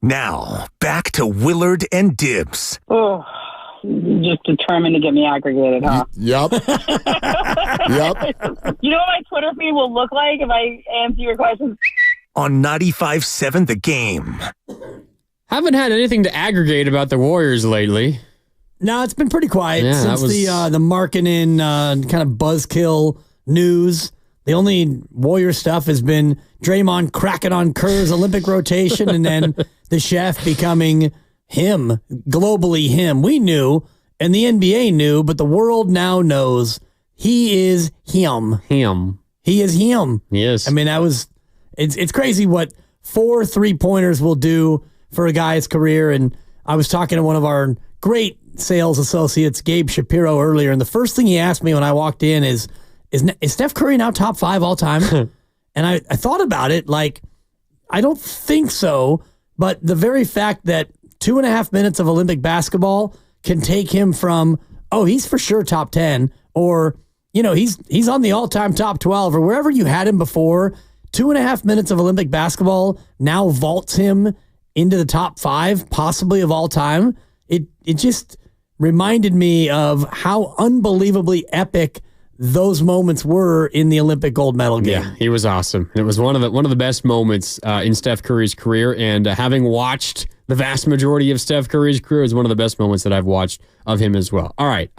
Now, back to Willard and Dibs. Oh, just determined to get me aggregated, huh? Yep. Yep. You know what my Twitter feed will look like if I answer your questions? On 95.7 The Game. Haven't had anything to aggregate about the Warriors lately. No, it's been pretty quiet Yeah, since the Markkanen kind of buzzkill news. The only Warrior stuff has been Draymond cracking on Kerr's Olympic rotation and then the chef becoming him, globally him. We knew, and the NBA knew, but the world now knows he is him. Him. He is him. Yes. I mean, it's crazy what 4 3-pointers will do for a guy's career. And I was talking to one of our great sales associates, Gabe Shapiro, earlier, and the first thing he asked me when I walked in is Steph Curry now top 5 all time? And I thought about it, like, I don't think so, but the very fact that 2.5 minutes of Olympic basketball can take him from, oh, he's for sure top 10, or, he's on the all-time top 12, or wherever you had him before, 2.5 minutes of Olympic basketball now vaults him into the top 5, possibly of all time. It just reminded me of how unbelievably epic those moments were in the Olympic gold medal game. Yeah, he was awesome. It was one of the best moments in Steph Curry's career, and having watched the vast majority of Steph Curry's career is one of the best moments that I've watched of him as well. All right,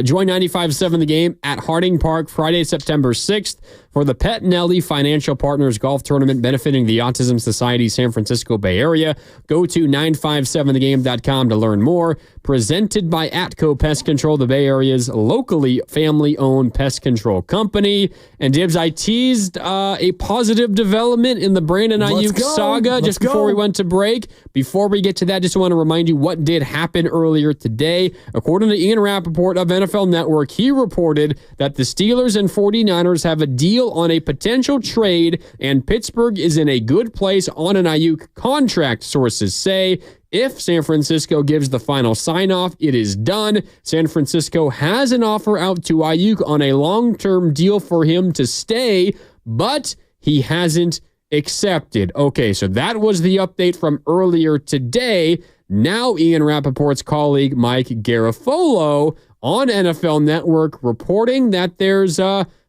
join 95.7 The Game at Harding Park Friday, September 6th for the Pettinelli Financial Partners Golf Tournament benefiting the Autism Society San Francisco Bay Area. Go to 957thegame.com to learn more. Presented by Atco Pest Control, the Bay Area's locally family-owned pest control company. And Dibs, I teased a positive development in the Brandon Aiyuk saga just before we went to break. Before we get to that, just want to remind you what did happen earlier today. According to Ian Rappaport of NFL Network, he reported that the Steelers and 49ers have a deal on a potential trade, and Pittsburgh is in a good place on an Aiyuk contract, sources say. If San Francisco gives the final sign-off, it is done. San Francisco has an offer out to Aiyuk on a long-term deal for him to stay, but he hasn't accepted. Okay, so that was the update from earlier today. Now Ian Rappaport's colleague Mike Garafolo on NFL Network reporting that there's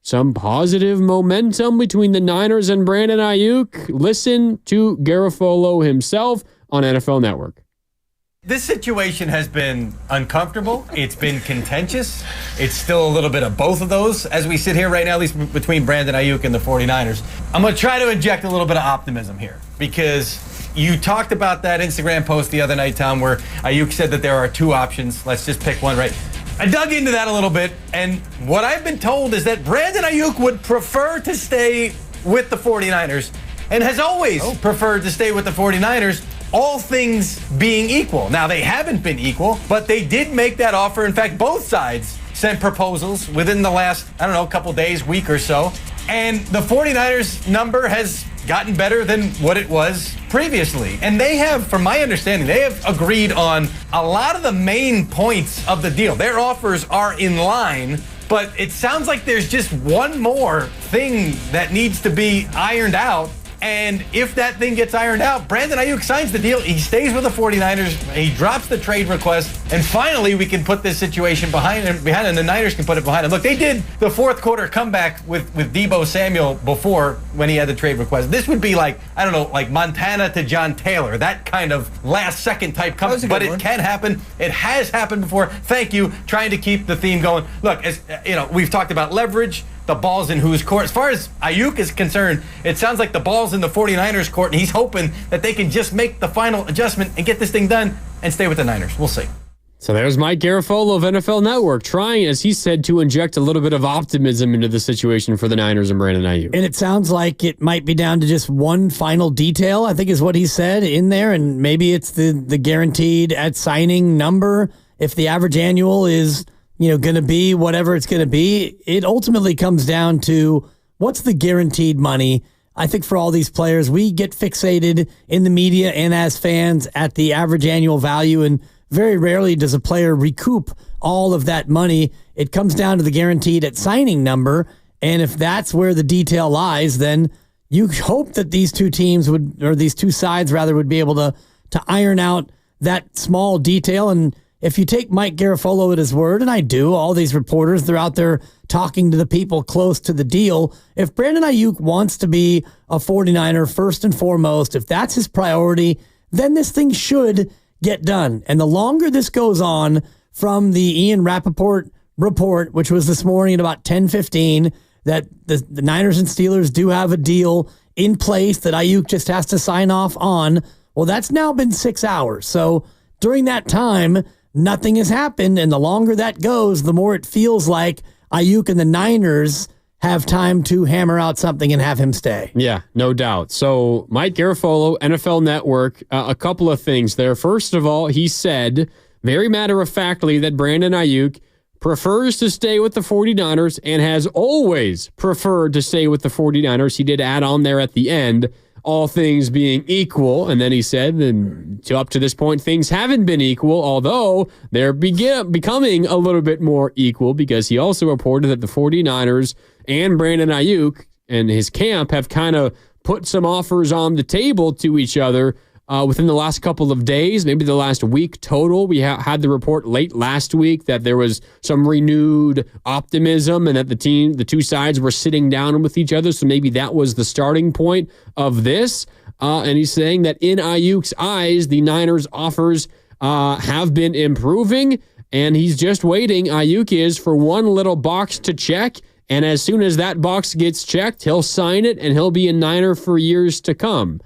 some positive momentum between the Niners and Brandon Aiyuk. Listen to Garafolo himself on NFL Network. This situation has been uncomfortable. It's been contentious. It's still a little bit of both of those as we sit here right now, at least between Brandon Aiyuk and the 49ers. I'm going to try to inject a little bit of optimism here because you talked about that Instagram post the other night, Tom, where Aiyuk said that there are 2 options. Let's just pick one, right? I dug into that a little bit, and what I've been told is that Brandon Aiyuk would prefer to stay with the 49ers and has always preferred to stay with the 49ers, all things being equal. Now, they haven't been equal, but they did make that offer. In fact, both sides sent proposals within the last, couple days, week or so. And the 49ers number has gotten better than what it was previously. And they have, from my understanding, they have agreed on a lot of the main points of the deal. Their offers are in line, but it sounds like there's just one more thing that needs to be ironed out. And if that thing gets ironed out, Brandon Aiyuk signs the deal. He stays with the 49ers. He drops the trade request. And finally, we can put this situation behind him, and the Niners can put it behind him. Look, they did the fourth quarter comeback with Deebo Samuel before when he had the trade request. This would be like Montana to John Taylor, that kind of last-second type comeback. But it can happen. It has happened before. Thank you. Trying to keep the theme going. Look, as we've talked about leverage. The ball's in whose court. As far as Aiyuk is concerned, it sounds like the ball's in the 49ers court, and he's hoping that they can just make the final adjustment and get this thing done and stay with the Niners. We'll see. So there's Mike Garafolo of NFL Network trying, as he said, to inject a little bit of optimism into the situation for the Niners and Brandon Aiyuk. And it sounds like it might be down to just one final detail, I think is what he said in there, and maybe it's the guaranteed at signing number. If the average annual is going to be whatever it's going to be, it ultimately comes down to what's the guaranteed money. I think for all these players, we get fixated in the media and as fans at the average annual value, and very rarely does a player recoup all of that money. It comes down to the guaranteed at signing number, and if that's where the detail lies, then you hope that these two teams these two sides would be able to iron out that small detail. And if you take Mike Garafolo at his word, and I do, all these reporters, they're out there talking to the people close to the deal. If Brandon Aiyuk wants to be a 49er first and foremost, if that's his priority, then this thing should get done. And the longer this goes on, from the Ian Rappaport report, which was this morning at about 10:15, that the Niners and Steelers do have a deal in place that Aiyuk just has to sign off on. Well, that's now been 6 hours. So during that time, nothing has happened. And the longer that goes, the more it feels like Aiyuk and the Niners have time to hammer out something and have him stay. Yeah, no doubt. So Mike Garafolo, NFL Network, a couple of things there. First of all, he said very matter-of-factly that Brandon Aiyuk prefers to stay with the 49ers and has always preferred to stay with the 49ers. He did add on there at the end, all things being equal. And then he said that up to this point, things haven't been equal, although they're becoming a little bit more equal, because he also reported that the 49ers and Brandon Aiyuk and his camp have kind of put some offers on the table to each other within the last couple of days, maybe the last week total. We had the report late last week that there was some renewed optimism and that the two sides were sitting down with each other. So maybe that was the starting point of this. And he's saying that in Aiyuk's eyes, the Niners' offers have been improving, and he's just waiting, Aiyuk is, for one little box to check. And as soon as that box gets checked, he'll sign it and he'll be a Niner for years to come.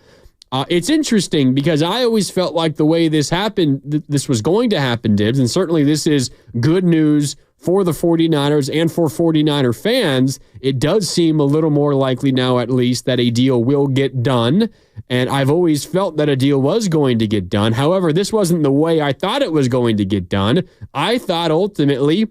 It's interesting because I always felt like the way this happened, this was going to happen, Dibs, and certainly this is good news for the 49ers and for 49er fans. It does seem a little more likely now, at least, that a deal will get done, and I've always felt that a deal was going to get done. However, this wasn't the way I thought it was going to get done. I thought ultimately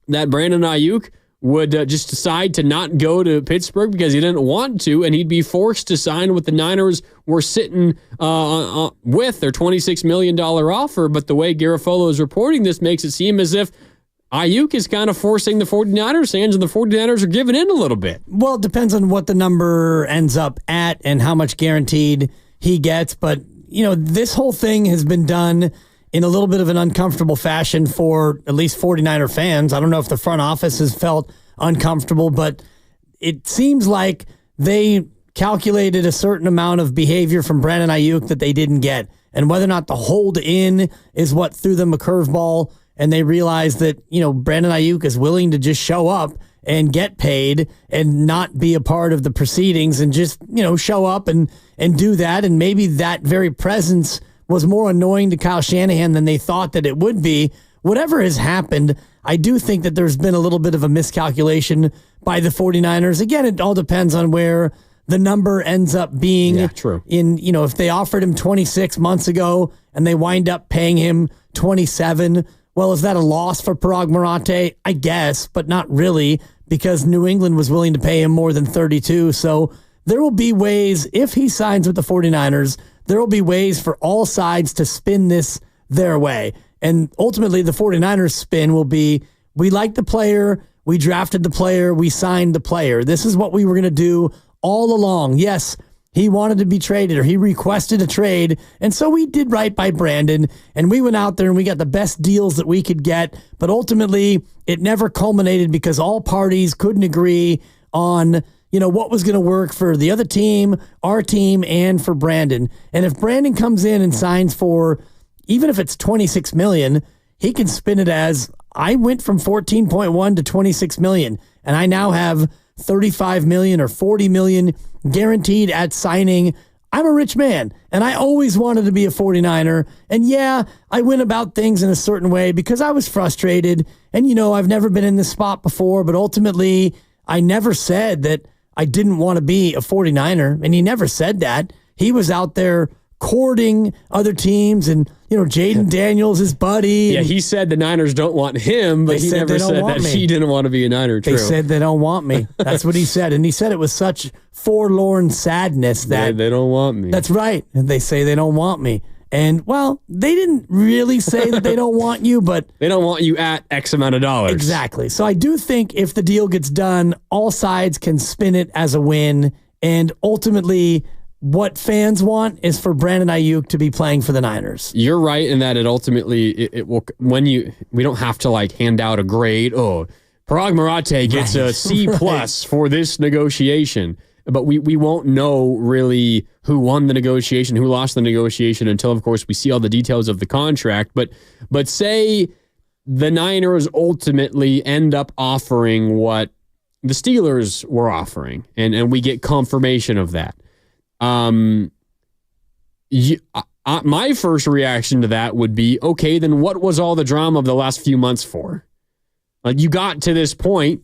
that Brandon Aiyuk would just decide to not go to Pittsburgh because he didn't want to, and he'd be forced to sign what the Niners were sitting with their $26 million offer. But the way Garafolo is reporting this makes it seem as if Aiyuk is kind of forcing the 49ers' hands, and the 49ers are giving in a little bit. Well, it depends on what the number ends up at and how much guaranteed he gets. But, this whole thing has been done in a little bit of an uncomfortable fashion for at least 49er fans. I don't know if the front office has felt uncomfortable, but it seems like they calculated a certain amount of behavior from Brandon Aiyuk that they didn't get. And whether or not the hold in is what threw them a curveball, and they realized that, Brandon Aiyuk is willing to just show up and get paid and not be a part of the proceedings and just, show up and do that. And maybe that very presence was more annoying to Kyle Shanahan than they thought that it would be. Whatever has happened, I do think that there's been a little bit of a miscalculation by the 49ers. Again, it all depends on where the number ends up being. Yeah, true. If they offered him 26 months ago and they wind up paying him 27, well, is that a loss for Parag Marate? I guess, but not really, because New England was willing to pay him more than 32. So there will be ways, if he signs with the 49ers, there will be ways for all sides to spin this their way. And ultimately, the 49ers spin will be, we like the player, we drafted the player, we signed the player. This is what we were going to do all along. Yes, he wanted to be traded, or he requested a trade, and so we did right by Brandon, and we went out there and we got the best deals that we could get. But ultimately, it never culminated because all parties couldn't agree on what was going to work for the other team, our team, and for Brandon. And if Brandon comes in and signs for, even if it's $26 million, he can spin it as, I went from 14.1 to 26 million, and I now have 35 million or 40 million guaranteed at signing. I'm a rich man, and I always wanted to be a 49er. And yeah, I went about things in a certain way because I was frustrated. And, I've never been in this spot before, but ultimately, I never said that I didn't want to be a 49er, and he never said that. He was out there courting other teams, and Jaden Daniels, his buddy. Yeah, he said the Niners don't want him, but he never said that he didn't want to be a Niner. True. They said they don't want me. That's what he said, and he said it with such forlorn sadness that they don't want me. That's right. And they say they don't want me. And, well, they didn't really say that they don't want you, but they don't want you at X amount of dollars. Exactly. So I do think if the deal gets done, all sides can spin it as a win. And ultimately, what fans want is for Brandon Aiyuk to be playing for the Niners. You're right in that it will, we don't have to like hand out a grade. Oh, Parag Marate gets a C plus for this negotiation. But we won't know really who won the negotiation, who lost the negotiation until, of course, we see all the details of the contract. But say the Niners ultimately end up offering what the Steelers were offering, and we get confirmation of that. My first reaction to that would be, okay, then what was all the drama of the last few months for? Like, you got to this point,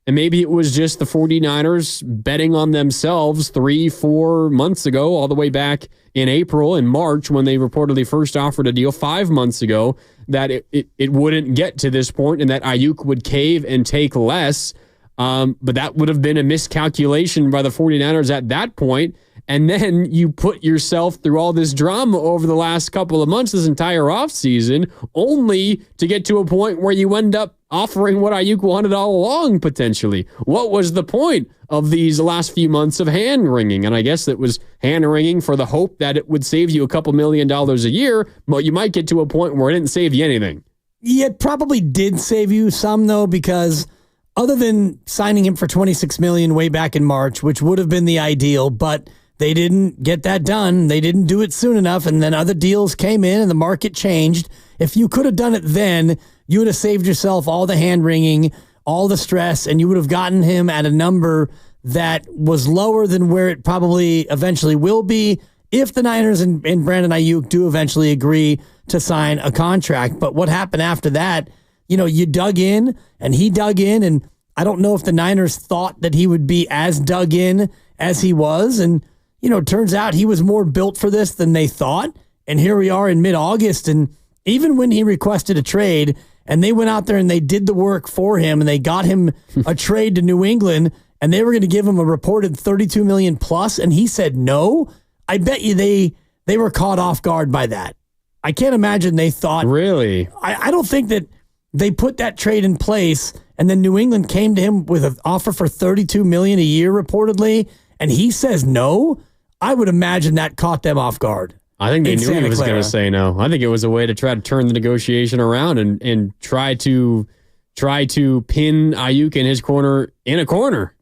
and maybe it was just the 49ers betting on themselves 3-4 months ago, all the way back in April and March when they reportedly first offered a deal 5 months ago, that it wouldn't get to this point and that Aiyuk would cave and take less. But that would have been a miscalculation by the 49ers at that point. And then you put yourself through all this drama over the last couple of months, this entire offseason, only to get to a point where you end up offering what Aiyuk wanted all along, potentially. What was the point of these last few months of hand-wringing? And I guess it was hand-wringing for the hope that it would save you a couple $1 million a year, but you might get to a point where it didn't save you anything. Yeah, it probably did save you some, though, because other than signing him for $26 million way back in March, which would have been the ideal, but they didn't get that done. They didn't do it soon enough, and then other deals came in and the market changed. If you could have done it then, you would have saved yourself all the hand-wringing, all the stress, and you would have gotten him at a number that was lower than where it probably eventually will be if the Niners and Brandon Aiyuk do eventually agree to sign a contract. But what happened after that, you dug in, and he dug in, and I don't know if the Niners thought that he would be as dug in as he was, and it turns out he was more built for this than they thought. And here we are in mid-August. And even when he requested a trade and they went out there and they did the work for him and they got him a trade to New England and they were going to give him a reported $32 million plus, and he said no, I bet you they were caught off guard by that. I can't imagine they thought. Really? I don't think that they put that trade in place and then New England came to him with an offer for $32 million a year reportedly, and he says no. I would imagine that caught them off guard. I think they knew he was going to say no. I think it was a way to try to turn the negotiation around and try to pin Aiyuk in his corner in a corner.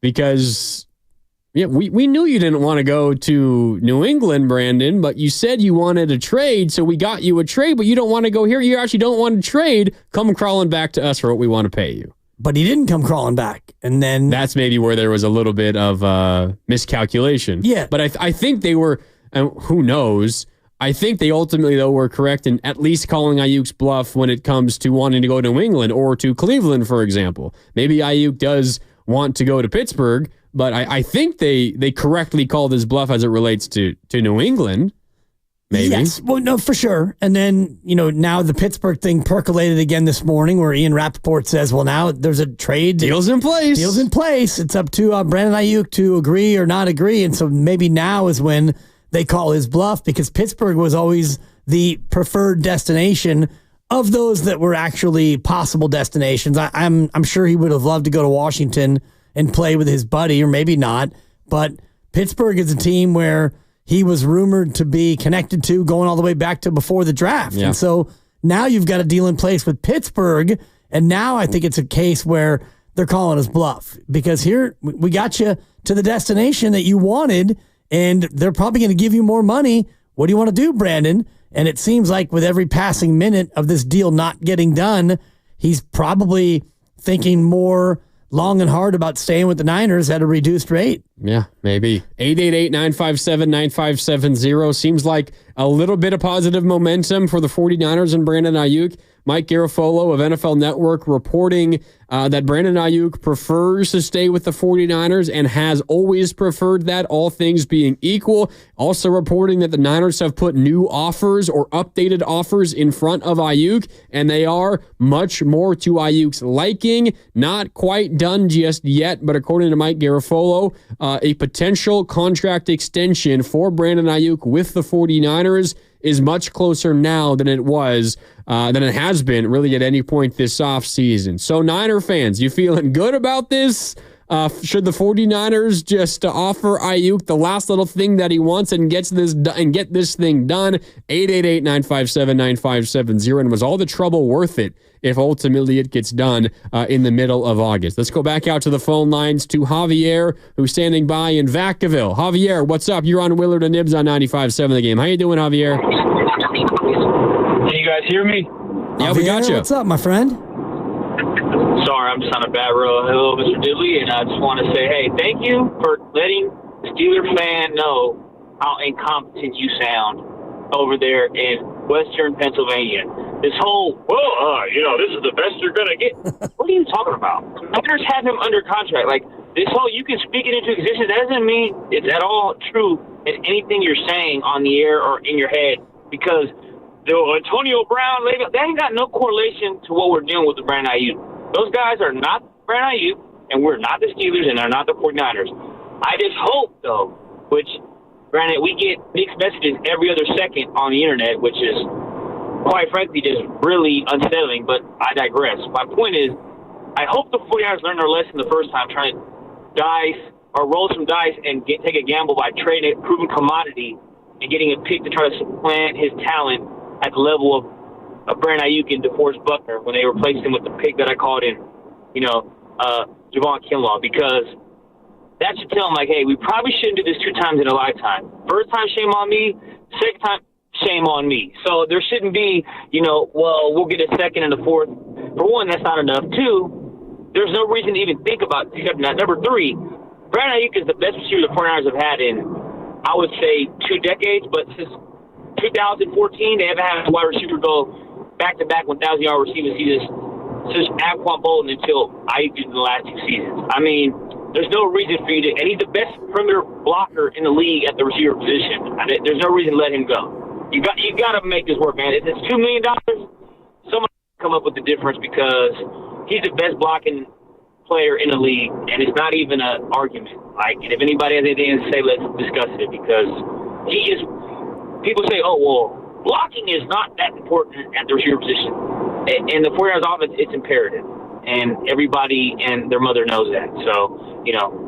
Because we knew you didn't want to go to New England, Brandon, but you said you wanted a trade, so we got you a trade, but you don't want to go here. You actually don't want to trade. Come crawling back to us for what we want to pay you. But he didn't come crawling back. And then that's maybe where there was a little bit of miscalculation. Yeah. But I think they were, who knows, I think they ultimately, though, were correct in at least calling Aiyuk's bluff when it comes to wanting to go to New England or to Cleveland, for example. Maybe Aiyuk does want to go to Pittsburgh, but I think they correctly called his bluff as it relates to New England. Maybe. Yes, well, no, for sure. And then, now the Pittsburgh thing percolated again this morning where Ian Rappaport says, well, now there's a trade. Deal's in place. Deal's in place. It's up to Brandon Aiyuk to agree or not agree. And so maybe now is when they call his bluff, because Pittsburgh was always the preferred destination of those that were actually possible destinations. I'm sure he would have loved to go to Washington and play with his buddy, or maybe not. But Pittsburgh is a team where he was rumored to be connected to going all the way back to before the draft. Yeah. And so now you've got a deal in place with Pittsburgh, and now I think it's a case where they're calling his bluff, because here we got you to the destination that you wanted, and they're probably going to give you more money. What do you want to do, Brandon? And it seems like with every passing minute of this deal not getting done, he's probably thinking more long and hard about staying with the Niners at a reduced rate. Yeah, maybe. 888-957-9570. Seems like a little bit of positive momentum for the 49ers and Brandon Aiyuk. Mike Garafolo of NFL Network reporting that Brandon Aiyuk prefers to stay with the 49ers and has always preferred that, all things being equal. Also reporting that the Niners have put new offers or updated offers in front of Aiyuk, and they are much more to Aiyuk's liking. Not quite done just yet, but according to Mike Garafolo, a potential contract extension for Brandon Aiyuk with the 49ers is much closer now than it was, than it has been really at any point this offseason. So Niner fans, you feeling good about this? Should the 49ers just offer Aiyuk the last little thing that he wants and get this thing done? 888-957-9570. And was all the trouble worth it if ultimately it gets done in the middle of August? Let's go back out to the phone lines to Javier, who's standing by in Vacaville. Javier, what's up? You're on Willard and Nibs on 95.7 The Game. How you doing, Javier? Can you guys hear me? Yeah, we got you. What's up, my friend? Sorry, I'm just on a bad road. Hello, Mr. Diddley, and I just want to say, hey, thank you for letting the Steeler fan know how incompetent you sound over there in Western Pennsylvania. This whole, this is the best you're going to get. What are you talking about? The Niners have him under contract. Like, this whole you can speak it into existence, that doesn't mean it's at all true in anything you're saying on the air or in your head, because Antonio Brown, Levi, that ain't got no correlation to what we're doing with the Brandon Aiyuk. Those guys are not Brandon Aiyuk, and we're not the Steelers, and they're not the 49ers. I just hope, though, which, granted, we get mixed messages every other second on the internet, which is, quite frankly, just really unsettling, but I digress. My point is, I hope the 49ers learned their lesson the first time, trying to dice or roll some dice and take a gamble by trading a proven commodity and getting a pick to try to supplant his talent at the level of Brandon Aiyuk and DeForest Buckner when they replaced him with the pick that I called in, Javon Kinlaw, because that should tell him, like, hey, we probably shouldn't do this 2 times in a lifetime. First time, shame on me. Second time, shame on me. So there shouldn't be, we'll get a second and a fourth. For one, that's not enough. 2, there's no reason to even think about except that. Number 3, Brandon Aiyuk is the best receiver the 49ers have had in, I would say, 2 decades, but since 2014, they haven't had a wide receiver go back-to-back 1,000-yard receiving seasons since Anquan Bolden until Aiyuk in the last 2 seasons. I mean, there's no reason for you to – and he's the best perimeter blocker in the league at the receiver position. There's no reason to let him go. You got to make this work, man. If it's $2 million, someone come up with the difference, because he's the best blocking player in the league, and it's not even an argument. Like, if anybody has anything to say, let's discuss it, because he is – people say, blocking is not that important at the receiver position. In the 49ers offense, it's imperative. And everybody and their mother knows that. So,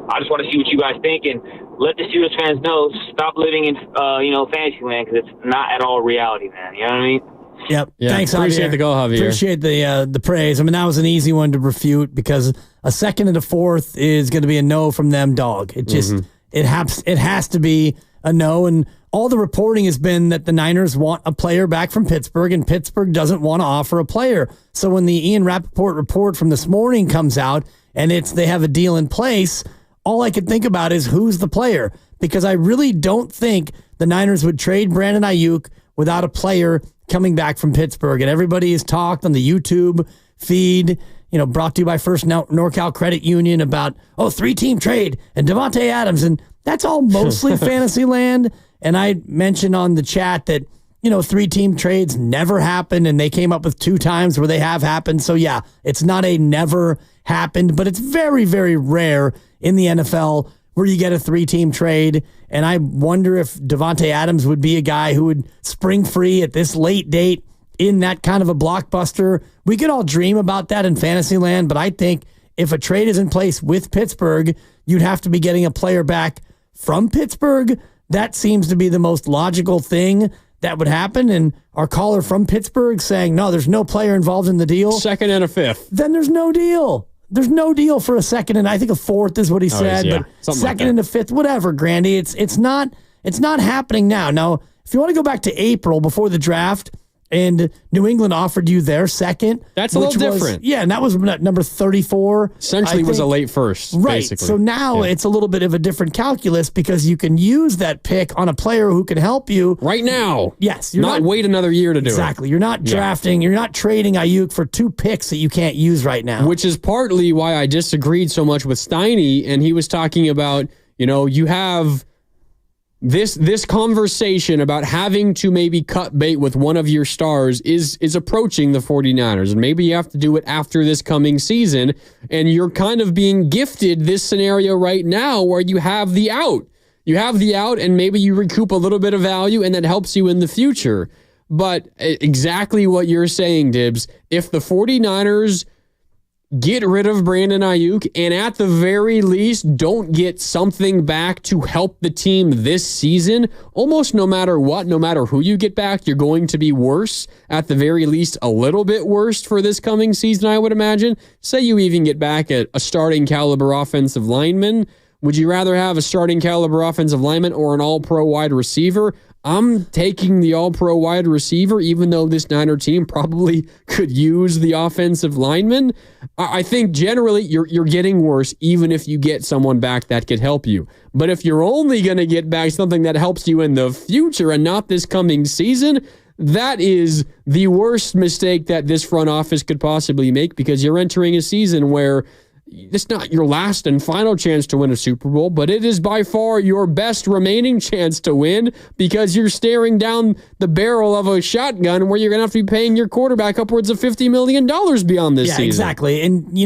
I just want to see what you guys think, and let the Steelers fans know, stop living in, fantasy land, because it's not at all reality, man. You know what I mean? Yep. Yeah, Thanks, appreciate Javier. the go, Javier. Appreciate the praise. I mean, that was an easy one to refute, because a second and a fourth is going to be a no from them, dog. It just it has to be a no. And all the reporting has been that the Niners want a player back from Pittsburgh, and Pittsburgh doesn't want to offer a player. So when the Ian Rappaport report from this morning comes out and they have a deal in place, all I could think about is who's the player, because I really don't think the Niners would trade Brandon Aiyuk without a player coming back from Pittsburgh. And everybody has talked on the YouTube feed, brought to you by First NorCal Credit Union, about, 3-team trade and Devontae Adams. And that's all mostly fantasy land. And I mentioned on the chat that, 3-team trades never happened, and they came up with 2 times where they have happened. So, yeah, it's not a never happened, but it's very, very rare in the NFL where you get a 3-team trade. And I wonder if Devontae Adams would be a guy who would spring free at this late date in that kind of a blockbuster. We could all dream about that in fantasy land, but I think if a trade is in place with Pittsburgh, you'd have to be getting a player back from Pittsburgh. That seems to be the most logical thing that would happen. And our caller from Pittsburgh saying, no, there's no player involved in the deal. Second and a fifth. Then there's no deal. There's no deal for a second, and I think a fourth is what he said. Yeah. But Something second like and a fifth, whatever, Grandy. It's not happening now. Now, if you want to go back to April before the draft, and New England offered you their second. That's a little different. Yeah, and that was number 34. Essentially was a late first, right. basically. So now it's a little bit of a different calculus, because you can use that pick on a player who can help you. Right now. Yes. You're not wait another year to do it. Exactly. You're not drafting, you're not trading Aiyuk for 2 picks that you can't use right now. Which is partly why I disagreed so much with Steiny, and he was talking about, you have this conversation about having to maybe cut bait with one of your stars is approaching the 49ers, and maybe you have to do it after this coming season, and you're kind of being gifted this scenario right now where you have the out. You have the out, and maybe you recoup a little bit of value, and that helps you in the future. But exactly what you're saying, Dibs, if the 49ers get rid of Brandon Aiyuk, and at the very least, don't get something back to help the team this season. Almost no matter what, no matter who you get back, you're going to be worse. At the very least, a little bit worse for this coming season, I would imagine. Say you even get back a starting caliber offensive lineman. Would you rather have a starting caliber offensive lineman or an all-pro wide receiver? I'm taking the all-pro wide receiver, even though this Niner team probably could use the offensive lineman. I think generally you're getting worse, even if you get someone back that could help you. But if you're only going to get back something that helps you in the future and not this coming season, that is the worst mistake that this front office could possibly make, because you're entering a season where it's not your last and final chance to win a Super Bowl, but it is by far your best remaining chance to win, because you're staring down the barrel of a shotgun where you're going to have to be paying your quarterback upwards of $50 million beyond this season. Yeah, exactly. And,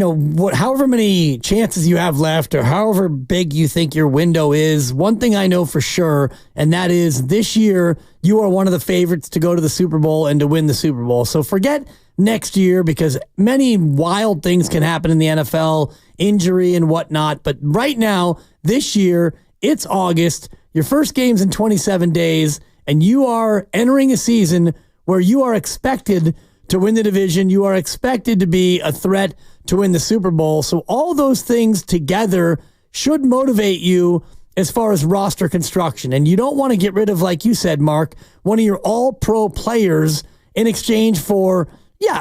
however many chances you have left or however big you think your window is, one thing I know for sure, and that is this year you are one of the favorites to go to the Super Bowl and to win the Super Bowl. So forget next year, because many wild things can happen in the NFL, injury and whatnot. But right now, this year, it's August. Your first game's in 27 days, and you are entering a season where you are expected to win the division. You are expected to be a threat to win the Super Bowl. So all those things together should motivate you as far as roster construction. And you don't want to get rid of, like you said, Mark, one of your all-pro players in exchange for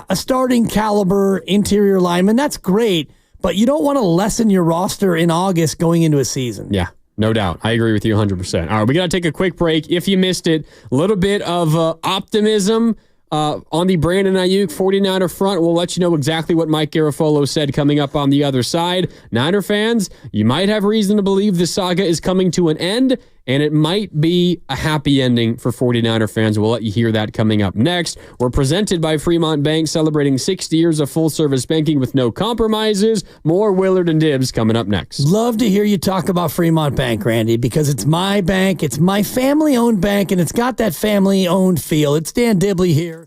a starting caliber interior lineman. That's great, but you don't want to lessen your roster in August going into a season. Yeah, no doubt. I agree with you 100%. All right, we got to take a quick break. If you missed it, a little bit of optimism on the Brandon Aiyuk 49er front. We'll let you know exactly what Mike Garafolo said coming up on the other side. Niner fans, you might have reason to believe the saga is coming to an end, and it might be a happy ending for 49er fans. We'll let you hear that coming up next. We're presented by Fremont Bank, celebrating 60 years of full-service banking with no compromises. More Willard and Dibs coming up next. Love to hear you talk about Fremont Bank, Randy, because it's my bank, it's my family-owned bank, and it's got that family-owned feel. It's Dan Dibley here.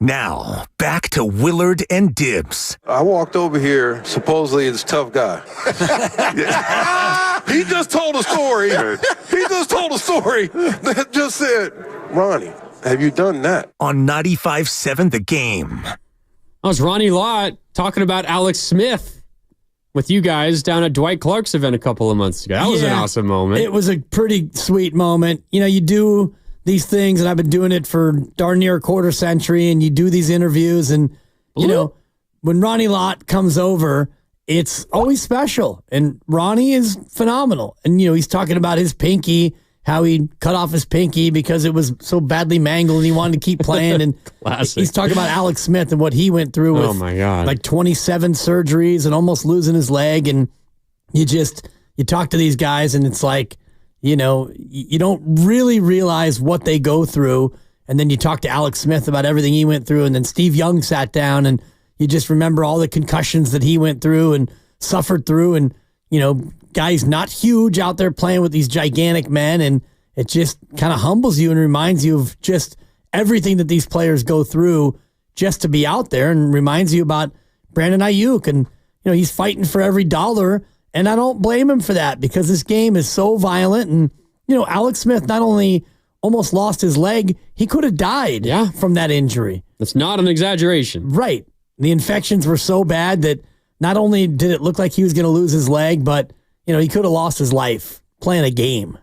Now, back to Willard and Dibs. I walked over here, supposedly this tough guy. He just told a story. He just told a story that just said, Ronnie, have you done that? On 95.7 The Game. That was Ronnie Lott talking about Alex Smith with you guys down at Dwight Clark's event a couple of months ago. That was an awesome moment. It was a pretty sweet moment. You know, you do these things, and I've been doing it for darn near a quarter century, and you do these interviews, and, you know, when Ronnie Lott comes over, it's always special. And Ronnie is phenomenal. And, you know, he's talking about his pinky, how he cut off his pinky because it was so badly mangled and he wanted to keep playing. And he's talking about Alex Smith and what he went through with like 27 surgeries and almost losing his leg. And you talk to these guys and it's like, you know, you don't really realize what they go through. And then you talk to Alex Smith about everything he went through. And then Steve Young sat down and you just remember all the concussions that he went through and suffered through. And, you know, guys not huge out there playing with these gigantic men. And it just kind of humbles you and reminds you of just everything that these players go through just to be out there, and reminds you about Brandon Aiyuk. And, you know, he's fighting for every dollar. And I don't blame him for that because this game is so violent. And, you know, Alex Smith not only almost lost his leg, he could have died from that injury. That's not an exaggeration. Right. The infections were so bad that not only did it look like he was going to lose his leg, but, you know, he could have lost his life playing a game.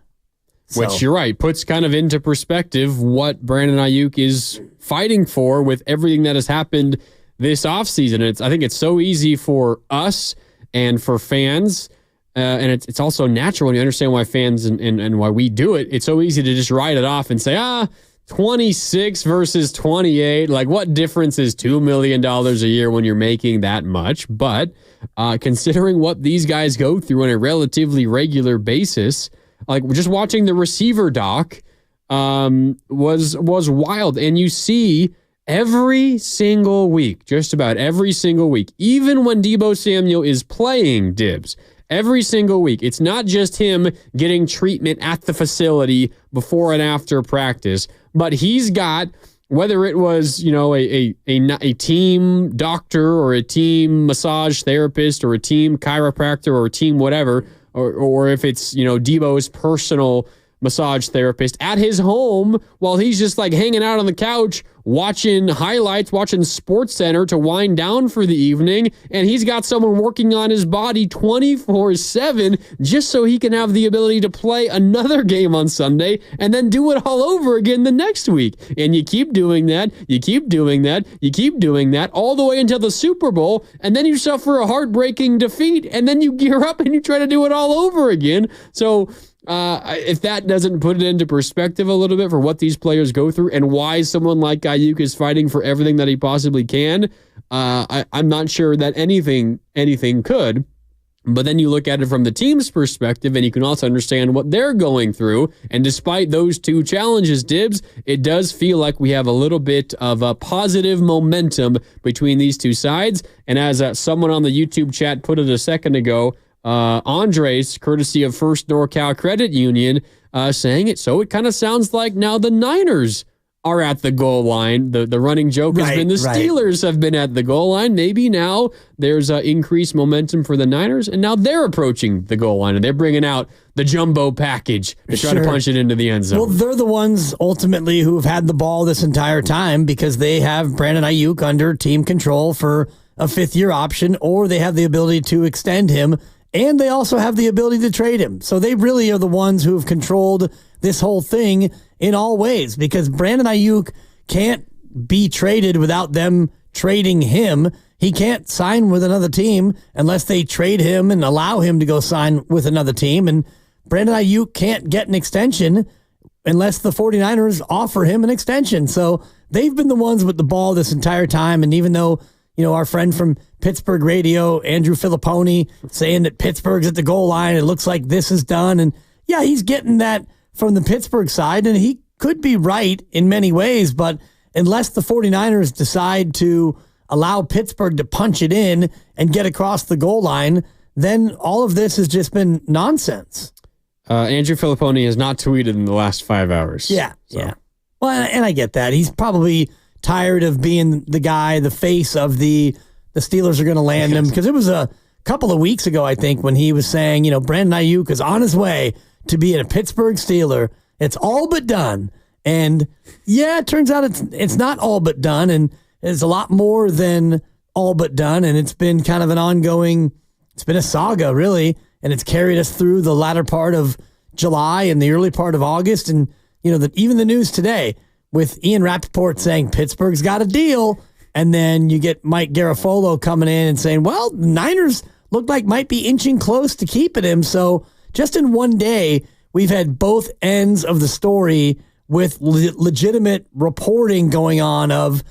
Which, you're right, puts kind of into perspective what Brandon Aiyuk is fighting for with everything that has happened this offseason. I think it's so easy for us and for fans, and it's also natural when you understand why fans and why we do it. It's so easy to just write it off and say, 26 versus 28. Like, what difference is $2 million a year when you're making that much? But considering what these guys go through on a relatively regular basis, like just watching the receiver doc was wild. And you see every single week, just about every single week, even when Deebo Samuel is playing, Dibs, every single week, it's not just him getting treatment at the facility before and after practice, but he's got, whether it was, you know, a team doctor or a team massage therapist or a team chiropractor or a team whatever, or if it's, you know, Deebo's personal massage therapist at his home while he's just like hanging out on the couch watching highlights, watching Sports Center to wind down for the evening, and he's got someone working on his body 24/7 just so he can have the ability to play another game on Sunday and then do it all over again the next week. And you keep doing that, you keep doing that, you keep doing that all the way until the Super Bowl, and then you suffer a heartbreaking defeat, and then you gear up and you try to do it all over again. So if that doesn't put it into perspective a little bit for what these players go through and why someone like Aiyuk is fighting for everything that he possibly can, I'm not sure that anything could. But then you look at it from the team's perspective, and you can also understand what they're going through. And despite those two challenges, Dibs, it does feel like we have a little bit of a positive momentum between these two sides. And as someone on the YouTube chat put it a second ago, Andres, courtesy of First NorCal Credit Union, saying it. So it kind of sounds like now the Niners are at the goal line. The running joke has been the Steelers have been at the goal line. Maybe now there's increased momentum for the Niners, and now they're approaching the goal line, and they're bringing out the jumbo package to try to punch it into the end zone. Well, they're the ones ultimately who have had the ball this entire time because they have Brandon Aiyuk under team control for a fifth-year option, or they have the ability to extend him. And they also have the ability to trade him. So they really are the ones who have controlled this whole thing in all ways, because Brandon Aiyuk can't be traded without them trading him. He can't sign with another team unless they trade him and allow him to go sign with another team. And Brandon Aiyuk can't get an extension unless the 49ers offer him an extension. So they've been the ones with the ball this entire time. And even though, you know, our friend from Pittsburgh radio, Andrew Filipponi, saying that Pittsburgh's at the goal line, it looks like this is done. And yeah, he's getting that from the Pittsburgh side, and he could be right in many ways, but unless the 49ers decide to allow Pittsburgh to punch it in and get across the goal line, then all of this has just been nonsense. Andrew Filipponi has not tweeted in the last 5 hours. Yeah. Well, and I get that. He's probably tired of being the guy, the face of the Steelers are going to land him. Because it was a couple of weeks ago, I think, when he was saying, Brandon Aiyuk is on his way to being a Pittsburgh Steeler. It's all but done. And yeah, it turns out it's not all but done. And it's a lot more than all but done. And it's been kind of an ongoing, it's been a saga, really. And it's carried us through the latter part of July and the early part of August. And, even the news today with Ian Rappaport saying Pittsburgh's got a deal. And then you get Mike Garafolo coming in and saying, well, the Niners look like might be inching close to keeping him. So just in one day, we've had both ends of the story with legitimate reporting going on of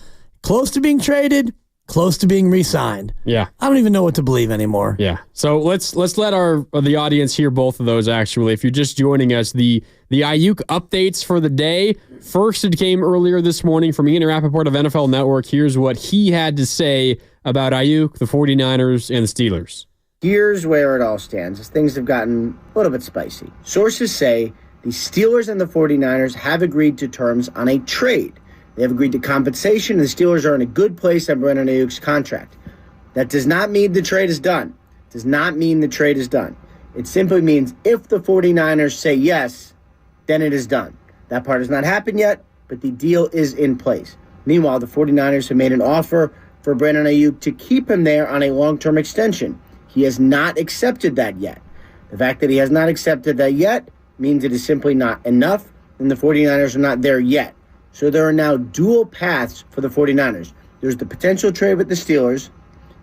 close to being traded, close to being re-signed. Yeah. I don't even know what to believe anymore. Yeah. So let's let the audience hear both of those, actually. If you're just joining us, the Aiyuk updates for the day. First, it came earlier this morning from Ian Rappaport of NFL Network. Here's what he had to say about Aiyuk, the 49ers, and the Steelers. Here's where it all stands, as things have gotten a little bit spicy. Sources say the Steelers and the 49ers have agreed to terms on a trade. They have agreed to compensation, and the Steelers are in a good place on Brandon Aiyuk's contract. That does not mean the trade is done. It does not mean the trade is done. It simply means if the 49ers say yes, then it is done. That part has not happened yet, but the deal is in place. Meanwhile, the 49ers have made an offer for Brandon Aiyuk to keep him there on a long-term extension. He has not accepted that yet. The fact that he has not accepted that yet means it is simply not enough, and the 49ers are not there yet. So there are now dual paths for the 49ers. There's the potential trade with the Steelers,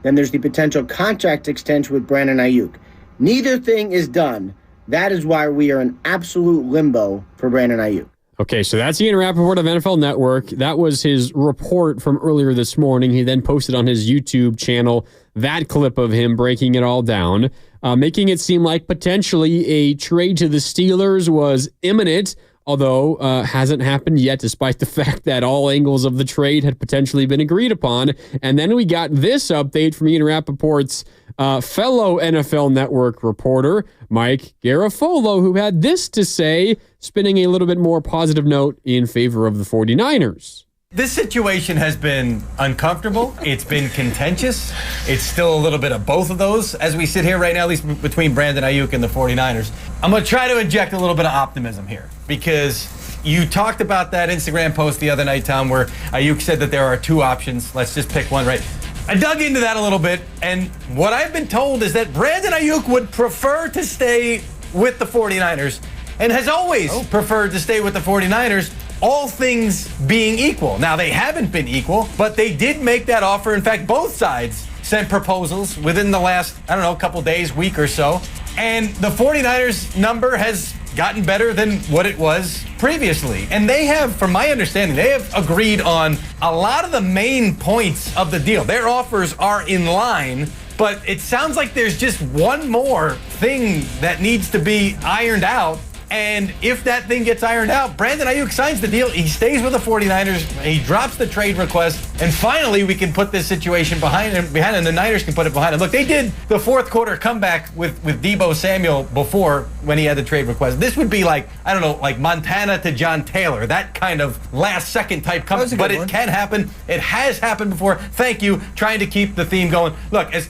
then there's the potential contract extension with Brandon Aiyuk. Neither thing is done. That is why we are in absolute limbo for Brandon Aiyuk. Okay, so that's Ian Rappaport of NFL Network. That was his report from earlier this morning. He then posted on his YouTube channel that clip of him breaking it all down, making it seem like potentially a trade to the Steelers was imminent, although hasn't happened yet, despite the fact that all angles of the trade had potentially been agreed upon. And then we got this update from Ian Rappaport's fellow NFL Network reporter, Mike Garafolo, who had this to say, spinning a little bit more positive note in favor of the 49ers. This situation has been uncomfortable. It's been contentious. It's still a little bit of both of those as we sit here right now, at least between Brandon Aiyuk and the 49ers. I'm going to try to inject a little bit of optimism here because you talked about that Instagram post the other night, Tom, where Aiyuk said that there are two options. Let's just pick one, right? I dug into that a little bit, and what I've been told is that Brandon Aiyuk would prefer to stay with the 49ers and has always preferred to stay with the 49ers, all things being equal. Now, they haven't been equal, but they did make that offer. In fact, both sides sent proposals within the last, couple days, week or so. And the 49ers number has gotten better than what it was previously. And they have, from my understanding, they have agreed on a lot of the main points of the deal. Their offers are in line, but it sounds like there's just one more thing that needs to be ironed out. And if that thing gets ironed out, Brandon Aiyuk signs the deal. He stays with the 49ers. He drops the trade request. And finally, we can put this situation behind him, and the Niners can put it behind him. Look, they did the fourth quarter comeback with Deebo Samuel before when he had the trade request. This would be like Montana to John Taylor, that kind of last-second type comeback. But it can happen. It has happened before. Thank you. Trying to keep the theme going. Look, as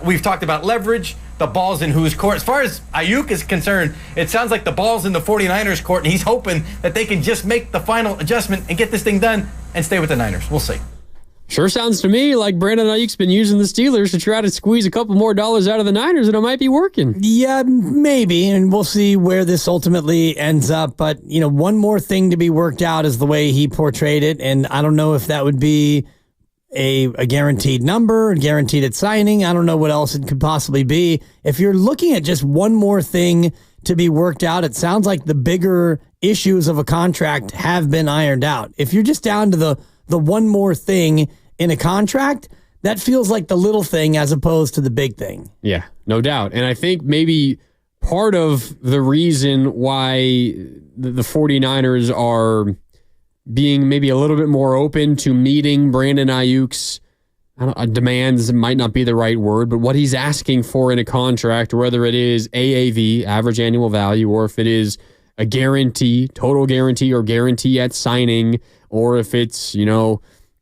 we've talked about leverage. The ball's in whose court. As far as Aiyuk is concerned, it sounds like the ball's in the 49ers court, and he's hoping that they can just make the final adjustment and get this thing done and stay with the Niners. We'll see. Sure sounds to me like Brandon Aiyuk's been using the Steelers to try to squeeze a couple more dollars out of the Niners, and it might be working. Yeah, maybe, and we'll see where this ultimately ends up. But, one more thing to be worked out is the way he portrayed it, and I don't know if that would be a guaranteed number, guaranteed at signing. I don't know what else it could possibly be. If you're looking at just one more thing to be worked out, it sounds like the bigger issues of a contract have been ironed out. If you're just down to the one more thing in a contract, that feels like the little thing as opposed to the big thing. Yeah, no doubt. And I think maybe part of the reason why the 49ers are being maybe a little bit more open to meeting Brandon Aiyuk's demands might not be the right word, but what he's asking for in a contract, whether it is AAV, average annual value, or if it is a guarantee, total guarantee, or guarantee at signing, or if it's,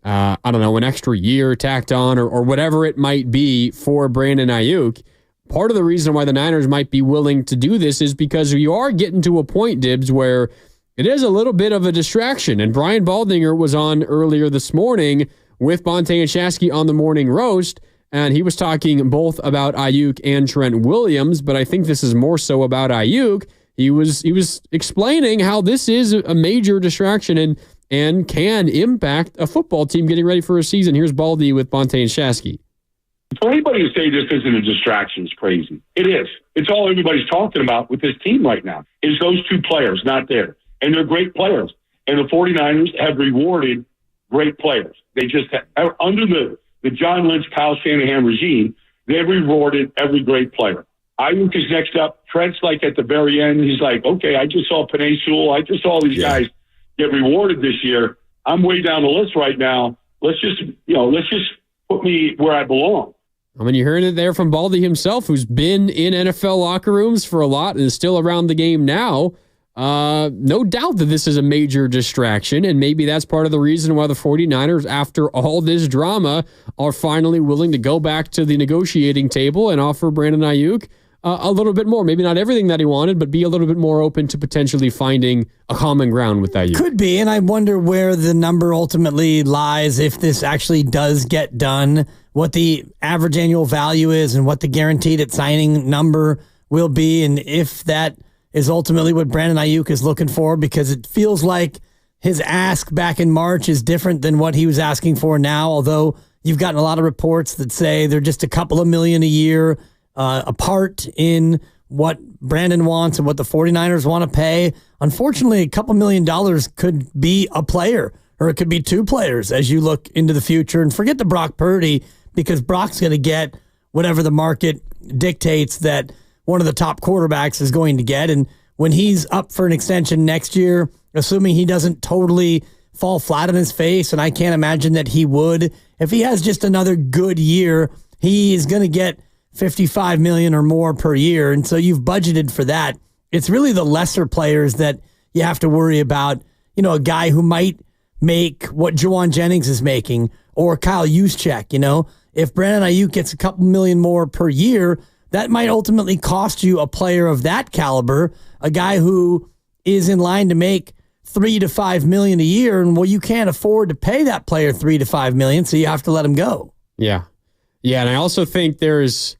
I don't know, an extra year tacked on or whatever it might be for Brandon Aiyuk. Part of the reason why the Niners might be willing to do this is because you are getting to a point, Dibs, where it is a little bit of a distraction. And Brian Baldinger was on earlier this morning with Bonte and Shasky on the Morning Roast, and he was talking both about Aiyuk and Trent Williams, but I think this is more so about Aiyuk. He was explaining how this is a major distraction and can impact a football team getting ready for a season. Here's Baldy with Bonte and Shasky. For anybody to say this isn't a distraction is crazy. It is. It's all everybody's talking about with this team right now is those two players not there. And they're great players. And the 49ers have rewarded great players. They just have, under the John Lynch, Kyle Shanahan regime, they've rewarded every great player. Aiyuk is next up. Trent's like at the very end. He's like, okay, I just saw Penei Sewell. I just saw all these guys get rewarded this year. I'm way down the list right now. Let's just put me where I belong. I mean, you're hearing it there from Baldy himself, who's been in NFL locker rooms for a lot and is still around the game now. No doubt that this is a major distraction, and maybe that's part of the reason why the 49ers, after all this drama, are finally willing to go back to the negotiating table and offer Brandon Aiyuk a little bit more. Maybe not everything that he wanted, but be a little bit more open to potentially finding a common ground with Aiyuk. Could be, and I wonder where the number ultimately lies if this actually does get done, what the average annual value is and what the guaranteed at signing number will be, and if that is ultimately what Brandon Aiyuk is looking for, because it feels like his ask back in March is different than what he was asking for now, although you've gotten a lot of reports that say they're just a couple of million a year apart in what Brandon wants and what the 49ers want to pay. Unfortunately, a couple $1 million could be a player, or it could be two players as you look into the future. And forget the Brock Purdy, because Brock's going to get whatever the market dictates that one of the top quarterbacks is going to get. And when he's up for an extension next year, assuming he doesn't totally fall flat on his face, and I can't imagine that he would, if he has just another good year, he is going to get $55 million or more per year. And so you've budgeted for that. It's really the lesser players that you have to worry about. You know, a guy who might make what Juwan Jennings is making, or Kyle Juszczyk. You know, if Brandon Aiyuk gets a couple million more per year, that might ultimately cost you a player of that caliber, a guy who is in line to make $3 to $5 million a year. And well, you can't afford to pay that player $3 to $5 million, so you have to let him go. Yeah. Yeah. And I also think as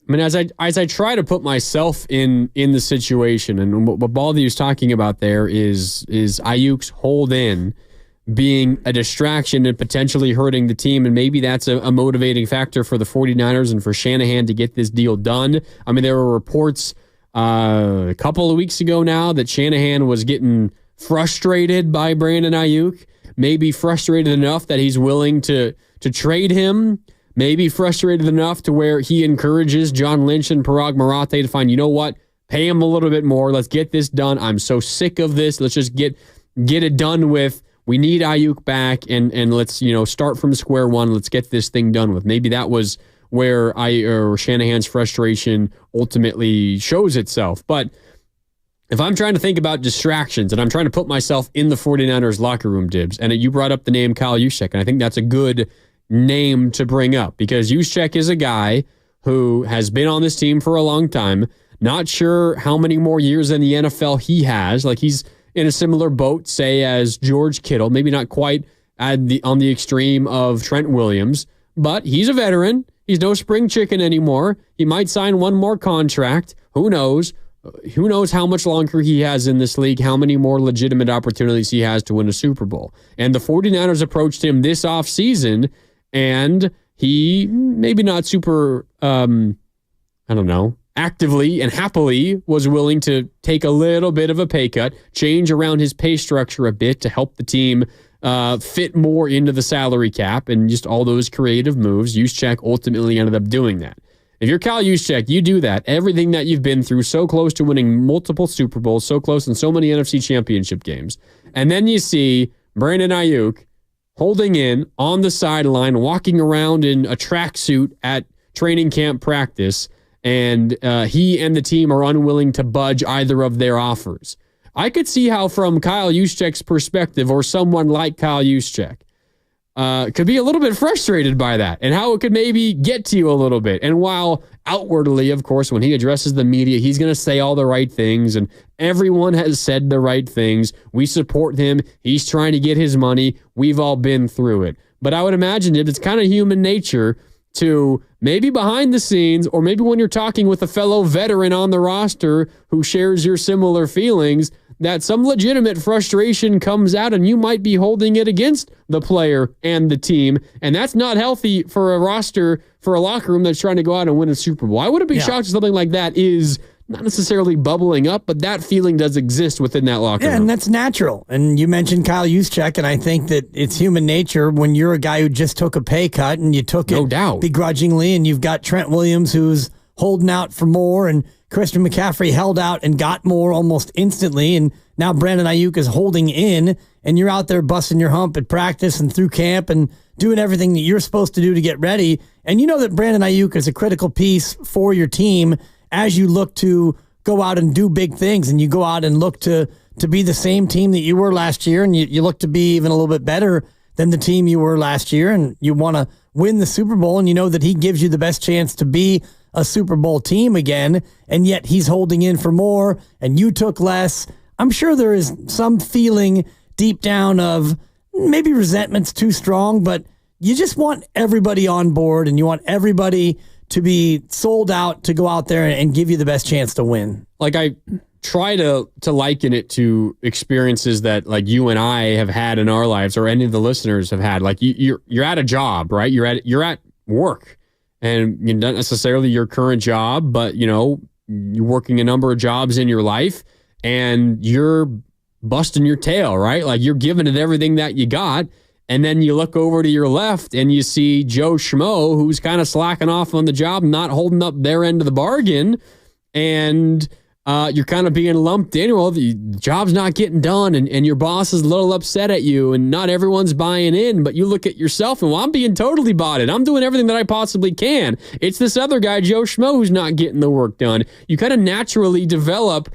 I try to put myself in the situation, and what Baldy was talking about there is Aiyuk's hold in being a distraction and potentially hurting the team. And maybe that's a motivating factor for the 49ers and for Shanahan to get this deal done. I mean, there were reports a couple of weeks ago now that Shanahan was getting frustrated by Brandon Aiyuk, maybe frustrated enough that he's willing to trade him, maybe frustrated enough to where he encourages John Lynch and Parag Marathe to find, you know what, pay him a little bit more. Let's get this done. I'm so sick of this. Let's just get it done with. We need Aiyuk back, and let's start from square one. Let's get this thing done with. Maybe that was where Shanahan's frustration ultimately shows itself. But if I'm trying to think about distractions and I'm trying to put myself in the 49ers locker room, Dibs, and you brought up the name Kyle Juszczyk, and I think that's a good name to bring up, because Juszczyk is a guy who has been on this team for a long time. Not sure how many more years in the NFL he has. Like, he's in a similar boat, say, as George Kittle, maybe not quite on the extreme of Trent Williams, but he's a veteran. He's no spring chicken anymore. He might sign one more contract. Who knows? Who knows how much longer he has in this league, how many more legitimate opportunities he has to win a Super Bowl. And the 49ers approached him this offseason, and he maybe not super, actively and happily was willing to take a little bit of a pay cut, change around his pay structure a bit to help the team fit more into the salary cap, and just all those creative moves. Juszczyk ultimately ended up doing that. If you're Kyle Juszczyk, you do that. Everything that you've been through, so close to winning multiple Super Bowls, so close in so many NFC Championship games. And then you see Brandon Aiyuk holding in on the sideline, walking around in a tracksuit at training camp practice, and he and the team are unwilling to budge either of their offers. I could see how, from Kyle Juszczyk's perspective, or someone like Kyle Juszczyk, could be a little bit frustrated by that and how it could maybe get to you a little bit. And while outwardly, of course, when he addresses the media, he's going to say all the right things and everyone has said the right things. We support him. He's trying to get his money. We've all been through it. But I would imagine it's kind of human nature to maybe behind the scenes, or maybe when you're talking with a fellow veteran on the roster who shares your similar feelings, that some legitimate frustration comes out and you might be holding it against the player and the team. And that's not healthy for a roster, for a locker room that's trying to go out and win a Super Bowl. I wouldn't be shocked if something like that is not necessarily bubbling up, but that feeling does exist within that locker room. Yeah, and that's natural. And you mentioned Kyle Juszczyk, and I think that it's human nature when you're a guy who just took a pay cut and you took it begrudgingly, and you've got Trent Williams who's holding out for more, and Christian McCaffrey held out and got more almost instantly, and now Brandon Aiyuk is holding in, and you're out there busting your hump at practice and through camp and doing everything that you're supposed to do to get ready. And you know that Brandon Aiyuk is a critical piece for your team as you look to go out and do big things, and you go out and look to be the same team that you were last year, and you look to be even a little bit better than the team you were last year, and you want to win the Super Bowl, and you know that he gives you the best chance to be a Super Bowl team again, and yet he's holding in for more, and you took less. I'm sure there is some feeling deep down of maybe resentment's too strong, but you just want everybody on board, and you want everybody to be sold out to go out there and give you the best chance to win. Like, I try to liken it to experiences that like you and I have had in our lives, or any of the listeners have had. Like you're at a job, right? You're at work, and not necessarily your current job, but you're working a number of jobs in your life, and you're busting your tail, right? Like you're giving it everything that you got. And then you look over to your left and you see Joe Schmo, who's kind of slacking off on the job, not holding up their end of the bargain. And you're kind of being lumped in. Well, the job's not getting done, and your boss is a little upset at you, and not everyone's buying in. But you look at yourself and, well, I'm being totally bought in. I'm doing everything that I possibly can. It's this other guy, Joe Schmo, who's not getting the work done. You kind of naturally develop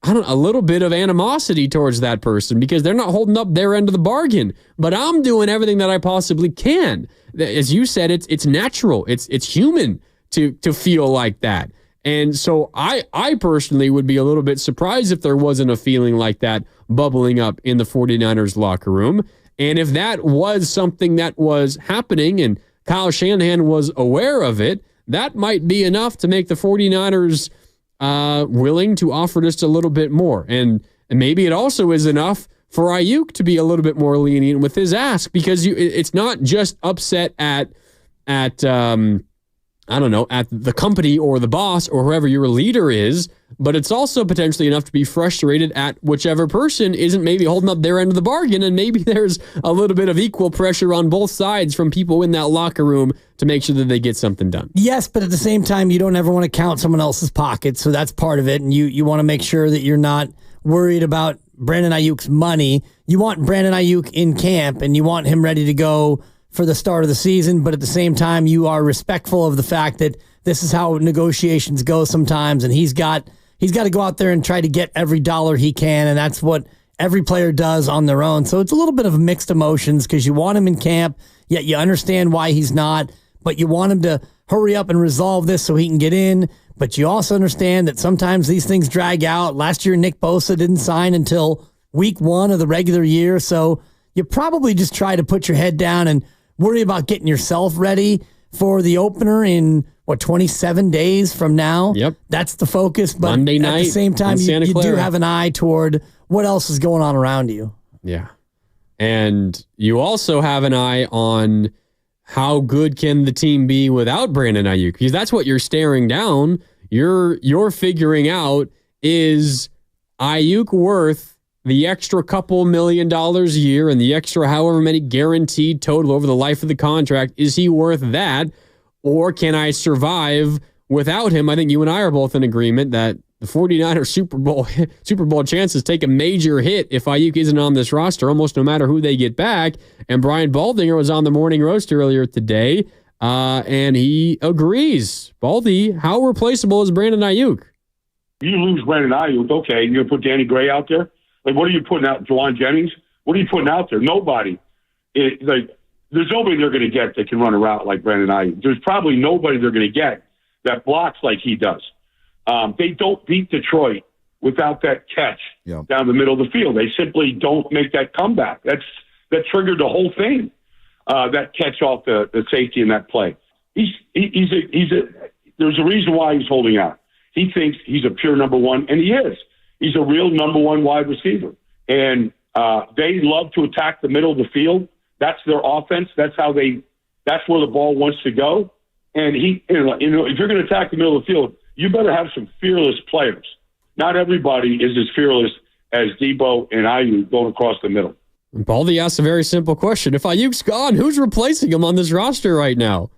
a little bit of animosity towards that person because they're not holding up their end of the bargain. But I'm doing everything that I possibly can. As you said, it's natural. It's human to feel like that. And so I personally would be a little bit surprised if there wasn't a feeling like that bubbling up in the 49ers locker room. And if that was something that was happening and Kyle Shanahan was aware of it, that might be enough to make the 49ers willing to offer just a little bit more. And maybe it also is enough for Aiyuk to be a little bit more lenient with his ask, because it's not just upset at the company or the boss or whoever your leader is, but it's also potentially enough to be frustrated at whichever person isn't maybe holding up their end of the bargain, and maybe there's a little bit of equal pressure on both sides from people in that locker room to make sure that they get something done. Yes, but at the same time, you don't ever want to count someone else's pockets, so that's part of it, and you want to make sure that you're not worried about Brandon Aiyuk's money. You want Brandon Aiyuk in camp, and you want him ready to go for the start of the season, but at the same time, you are respectful of the fact that this is how negotiations go sometimes, and he's got to go out there and try to get every dollar he can, and that's what every player does on their own. So it's a little bit of mixed emotions because you want him in camp, yet you understand why he's not, but you want him to hurry up and resolve this so he can get in, but you also understand that sometimes these things drag out. Last year, Nick Bosa didn't sign until week 1 of the regular year, so you probably just try to put your head down and worry about getting yourself ready for the opener in, 27 days from now? Yep. That's the focus. But Monday night at the same time, you do have an eye toward what else is going on around you. Yeah. And you also have an eye on how good can the team be without Brandon Aiyuk? Because that's what you're staring down. You're figuring out, is Aiyuk worth the extra couple $1 million a year and the extra however many guaranteed total over the life of the contract? Is he worth that? Or can I survive without him? I think you and I are both in agreement that the 49ers Super Bowl chances take a major hit if Aiyuk isn't on this roster, almost no matter who they get back. And Brian Baldinger was on the morning roast earlier today, and he agrees. Baldy, how replaceable is Brandon Aiyuk? You lose Brandon Aiyuk, okay, you're going to put Danny Gray out there? Like, what are you putting out? Juwan Jennings? What are you putting out there? Nobody. there's nobody they're going to get that can run a route like Brandon Aiyuk. There's probably nobody they're going to get that blocks like he does. They don't beat Detroit without that catch down the middle of the field. They simply don't make that comeback. That triggered the whole thing. That catch off the safety in that play. There's a reason why he's holding out. He thinks he's a pure number one, and he is. He's a real number one wide receiver. And they love to attack the middle of the field. That's their offense. That's where the ball wants to go. And if you're going to attack the middle of the field, you better have some fearless players. Not everybody is as fearless as Debo and Aiyuk going across the middle. Baldy asked a very simple question. If Aiyuk's gone, who's replacing him on this roster right now?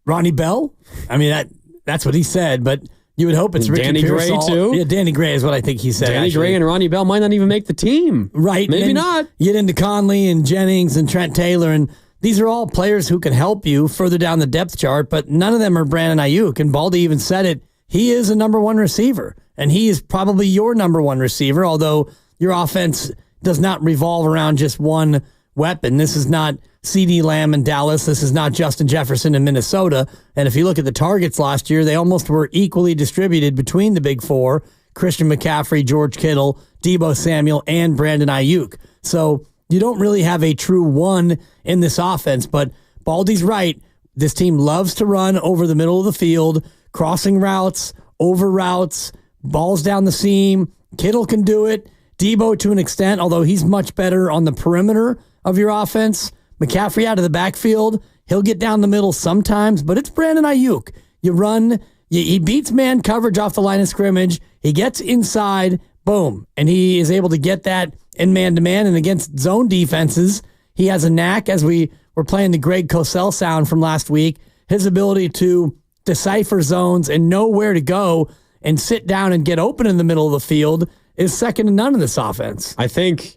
Ronnie Bell? I mean, that's what he said, but you would hope it's Ricky Danny Pearsall. Gray, too? Yeah, Danny Gray is what I think he said. Danny Gray and Ronnie Bell might not even make the team. Right. Maybe not. You get into Conley and Jennings and Trent Taylor, and these are all players who can help you further down the depth chart, but none of them are Brandon Aiyuk. And Baldy even said it. He is a number one receiver, and he is probably your number one receiver, although your offense does not revolve around just one weapon. This is not CeeDee Lamb in Dallas. This is not Justin Jefferson in Minnesota. And if you look at the targets last year, they almost were equally distributed between the big four: Christian McCaffrey, George Kittle, Deebo Samuel, and Brandon Aiyuk. So you don't really have a true one in this offense, but Baldy's right. This team loves to run over the middle of the field, crossing routes, over routes, balls down the seam. Kittle can do it. Deebo to an extent, although he's much better on the perimeter of your offense. McCaffrey out of the backfield, he'll get down the middle sometimes, but it's Brandon Aiyuk. You run, he beats man coverage off the line of scrimmage. He gets inside, boom, and he is able to get that in man-to-man. And against zone defenses, he has a knack, as we were playing the Greg Cosell sound from last week, his ability to decipher zones and know where to go and sit down and get open in the middle of the field is second to none in this offense. I think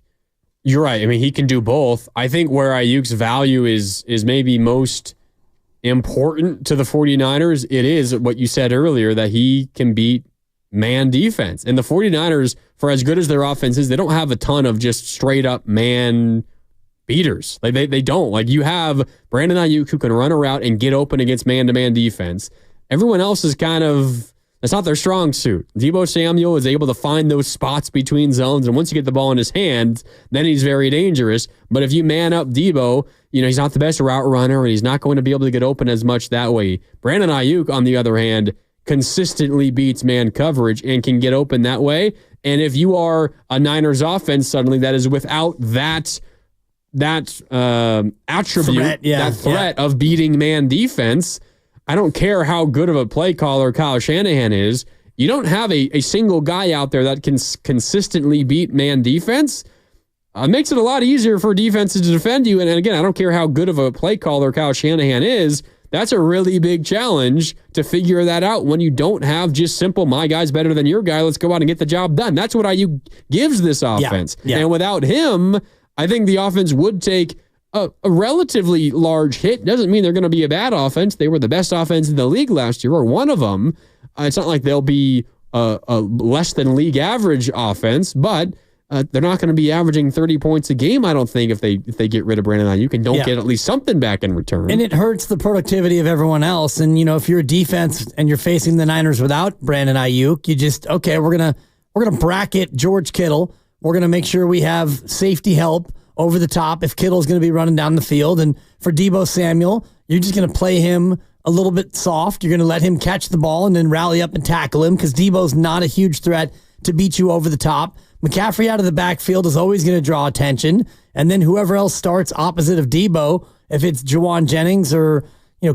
you're right. I mean, he can do both. I think where Aiyuk's value is maybe most important to the 49ers, it is what you said earlier, that he can beat man defense. And the 49ers, for as good as their offense is, they don't have a ton of just straight up man beaters. Like they don't. Like, you have Brandon Aiyuk who can run a route and get open against man-to-man defense. Everyone else is kind of, that's not their strong suit. Deebo Samuel is able to find those spots between zones, and once you get the ball in his hands, then he's very dangerous. But if you man up Deebo, he's not the best route runner, and he's not going to be able to get open as much that way. Brandon Aiyuk, on the other hand, consistently beats man coverage and can get open that way. And if you are a Niners offense suddenly that is without that attribute, that threat of beating man defense, I don't care how good of a play caller Kyle Shanahan is, you don't have a single guy out there that can consistently beat man defense. It makes it a lot easier for defenses to defend you. And again, I don't care how good of a play caller Kyle Shanahan is. That's a really big challenge to figure that out when you don't have just simple, my guy's better than your guy, let's go out and get the job done. That's what Aiyuk gives this offense. Yeah. And without him, I think the offense would take a relatively large hit. Doesn't mean they're going to be a bad offense. They were the best offense in the league last year, or one of them. It's not like they'll be a less than league average offense, but they're not going to be averaging 30 points a game, I don't think, if they get rid of Brandon Aiyuk and don't get at least something back in return. And it hurts the productivity of everyone else. And if you're a defense and you're facing the Niners without Brandon Aiyuk, you just, okay, we're gonna bracket George Kittle. We're gonna make sure we have safety help over the top if Kittle's going to be running down the field. And for Deebo Samuel, you're just going to play him a little bit soft. You're going to let him catch the ball and then rally up and tackle him, because Deebo's not a huge threat to beat you over the top. McCaffrey out of the backfield is always going to draw attention. And then whoever else starts opposite of Deebo, if it's Juwan Jennings or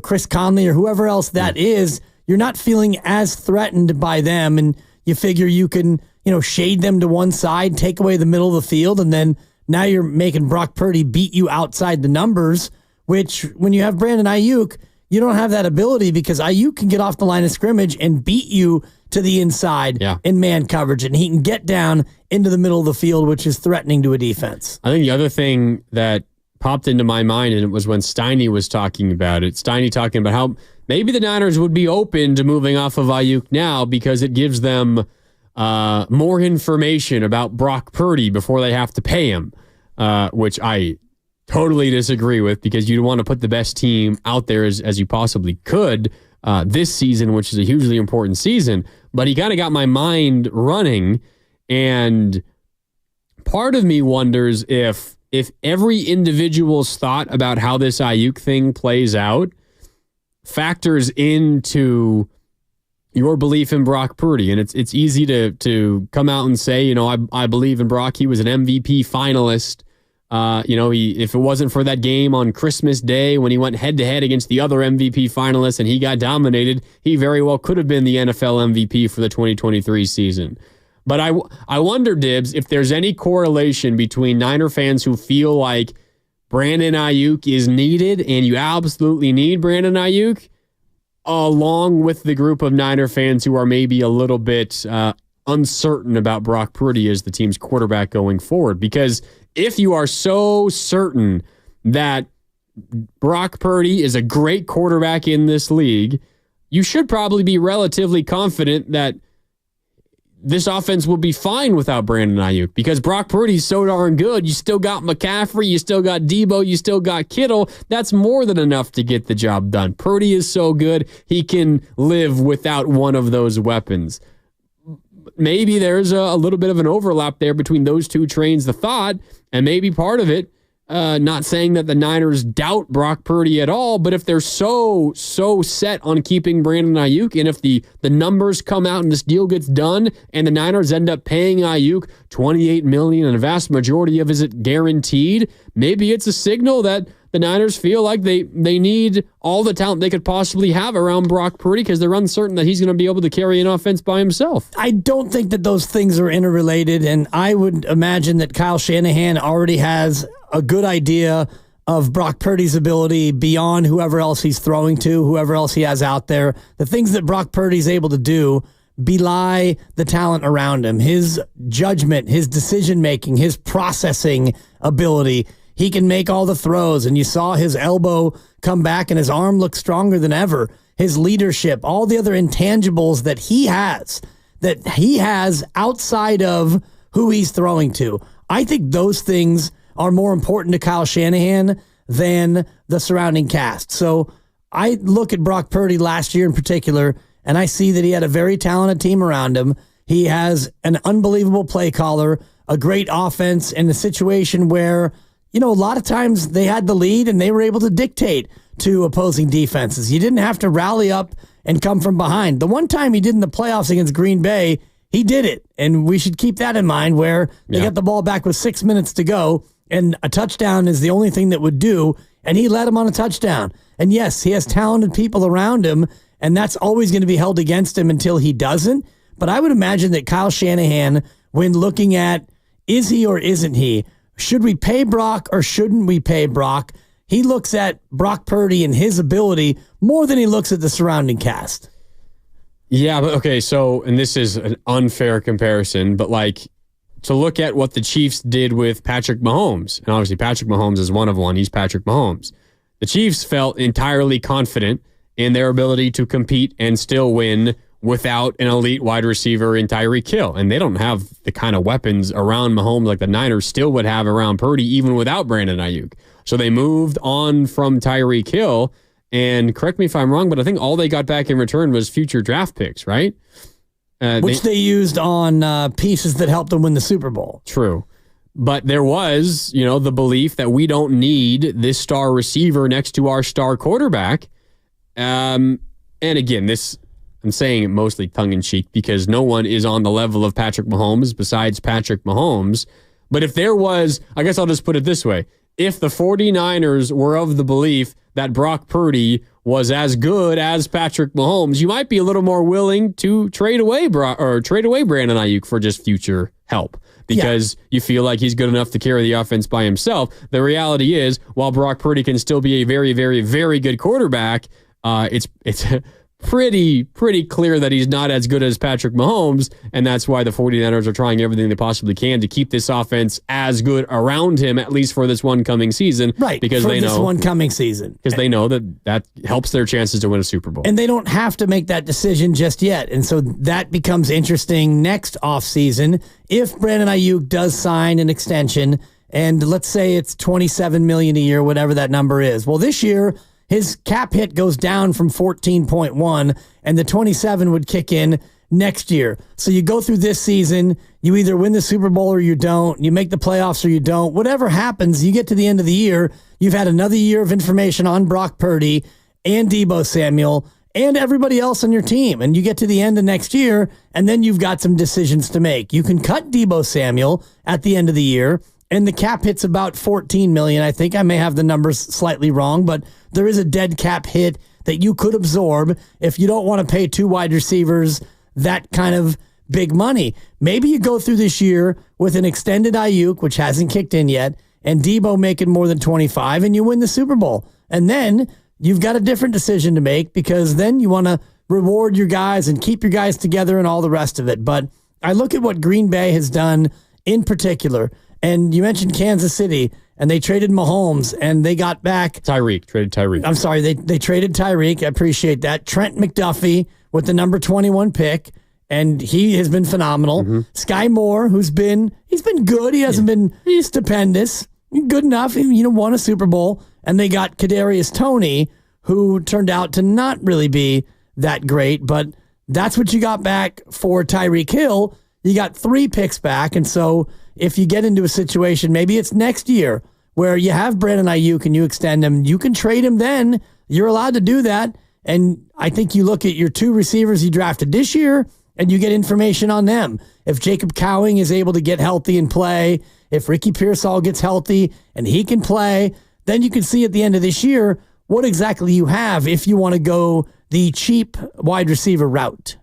Chris Conley or whoever else that is, you're not feeling as threatened by them. And you figure you can shade them to one side, take away the middle of the field, and then now you're making Brock Purdy beat you outside the numbers, which when you have Brandon Aiyuk, you don't have that ability, because Aiyuk can get off the line of scrimmage and beat you to the inside in man coverage, and he can get down into the middle of the field, which is threatening to a defense. I think the other thing that popped into my mind, and it was when Steiny was talking about it, Steiny talking about how maybe the Niners would be open to moving off of Aiyuk now because it gives them more information about Brock Purdy before they have to pay him, which I totally disagree with, because you'd want to put the best team out there as you possibly could this season, which is a hugely important season. But he kind of got my mind running, and part of me wonders if every individual's thought about how this Aiyuk thing plays out factors into your belief in Brock Purdy. And it's easy to come out and say, I believe in Brock. He was an MVP finalist. If it wasn't for that game on Christmas Day when he went head-to-head against the other MVP finalists and he got dominated, he very well could have been the NFL MVP for the 2023 season. But I wonder, Dibs, if there's any correlation between Niner fans who feel like Brandon Aiyuk is needed and you absolutely need Brandon Aiyuk, along with the group of Niner fans who are maybe a little bit uncertain about Brock Purdy as the team's quarterback going forward. Because if you are so certain that Brock Purdy is a great quarterback in this league, you should probably be relatively confident that this offense will be fine without Brandon Aiyuk, because Brock Purdy's so darn good. You still got McCaffrey, you still got Debo, you still got Kittle. That's more than enough to get the job done. Purdy is so good, he can live without one of those weapons. Maybe there's a little bit of an overlap there between those two trains of thought, and maybe part of it, not saying that the Niners doubt Brock Purdy at all, but if they're so set on keeping Brandon Aiyuk, and if the numbers come out and this deal gets done and the Niners end up paying Aiyuk $28 million and a vast majority of it guaranteed, maybe it's a signal that the Niners feel like they need all the talent they could possibly have around Brock Purdy because they're uncertain that he's going to be able to carry an offense by himself. I don't think that those things are interrelated, and I would imagine that Kyle Shanahan already has a good idea of Brock Purdy's ability beyond whoever else he's throwing to, whoever else he has out there. The things that Brock Purdy's able to do belie the talent around him, his judgment, his decision-making, his processing ability. He can make all the throws, and you saw his elbow come back and his arm look stronger than ever. His leadership, all the other intangibles that he has outside of who he's throwing to. I think those things are more important to Kyle Shanahan than the surrounding cast. So I look at Brock Purdy last year in particular, and I see that he had a very talented team around him. He has an unbelievable play caller, a great offense in a situation where, a lot of times they had the lead and they were able to dictate to opposing defenses. You didn't have to rally up and come from behind. The one time he did in the playoffs against Green Bay, he did it. And we should keep that in mind, where they got the ball back with 6 minutes to go and a touchdown is the only thing that would do. And he led him on a touchdown. And yes, he has talented people around him, and that's always going to be held against him until he doesn't. But I would imagine that Kyle Shanahan, when looking at is he or isn't he, should we pay Brock or shouldn't we pay Brock, he looks at Brock Purdy and his ability more than he looks at the surrounding cast. Yeah, but okay, so, and this is an unfair comparison, but to look at what the Chiefs did with Patrick Mahomes, and obviously Patrick Mahomes is one of one, he's Patrick Mahomes. The Chiefs felt entirely confident in their ability to compete and still win without an elite wide receiver in Tyreek Hill. And they don't have the kind of weapons around Mahomes like the Niners still would have around Purdy, even without Brandon Aiyuk. So they moved on from Tyreek Hill, and correct me if I'm wrong, but I think all they got back in return was future draft picks, right? Which they used on pieces that helped them win the Super Bowl. True. But there was, the belief that we don't need this star receiver next to our star quarterback. And again, I'm saying it mostly tongue-in-cheek because no one is on the level of Patrick Mahomes besides Patrick Mahomes. But if there was, I guess I'll just put it this way. If the 49ers were of the belief that Brock Purdy was as good as Patrick Mahomes, you might be a little more willing to trade away Brandon Aiyuk for just future help because you feel like he's good enough to carry the offense by himself. The reality is, while Brock Purdy can still be a very, very, very good quarterback, it's pretty clear that he's not as good as Patrick Mahomes, and that's why the 49ers are trying everything they possibly can to keep this offense as good around him, at least for this one coming season. Right, because for this one coming season. Because they know that helps their chances to win a Super Bowl. And they don't have to make that decision just yet. And so that becomes interesting next offseason. If Brandon Aiyuk does sign an extension and let's say it's $27 million a year, whatever that number is. Well, this year, his cap hit goes down from 14.1, and the 27 would kick in next year. So you go through this season, you either win the Super Bowl or you don't, you make the playoffs or you don't. Whatever happens, you get to the end of the year, you've had another year of information on Brock Purdy and Deebo Samuel and everybody else on your team. And you get to the end of next year, and then you've got some decisions to make. You can cut Deebo Samuel at the end of the year, and the cap hit's about $14 million. I think I may have the numbers slightly wrong, but there is a dead cap hit that you could absorb if you don't want to pay 2 wide receivers that kind of big money. Maybe you go through this year with an extended Aiyuk, which hasn't kicked in yet, and Deebo making more than 25, and you win the Super Bowl. And then you've got a different decision to make, because then you want to reward your guys and keep your guys together and all the rest of it. But I look at what Green Bay has done in particular, and you mentioned Kansas City, and they traded Mahomes, and they got back traded Tyreek. I'm sorry, they traded Tyreek. I appreciate that. Trent McDuffie with the number 21 pick, and he has been phenomenal. Sky Moore, he's been good. He hasn't been stupendous. Good enough. He won a Super Bowl. And they got Kadarius Toney, who turned out to not really be that great, but that's what you got back for Tyreek Hill. You got 3 picks back, and so if you get into a situation, maybe it's next year, where you have Brandon Aiyuk and you extend him, you can trade him then. You're allowed to do that. And I think you look at your 2 receivers you drafted this year, and you get information on them. If Jacob Cowing is able to get healthy and play, if Ricky Pearsall gets healthy and he can play, then you can see at the end of this year what exactly you have if you want to go the cheap wide receiver route.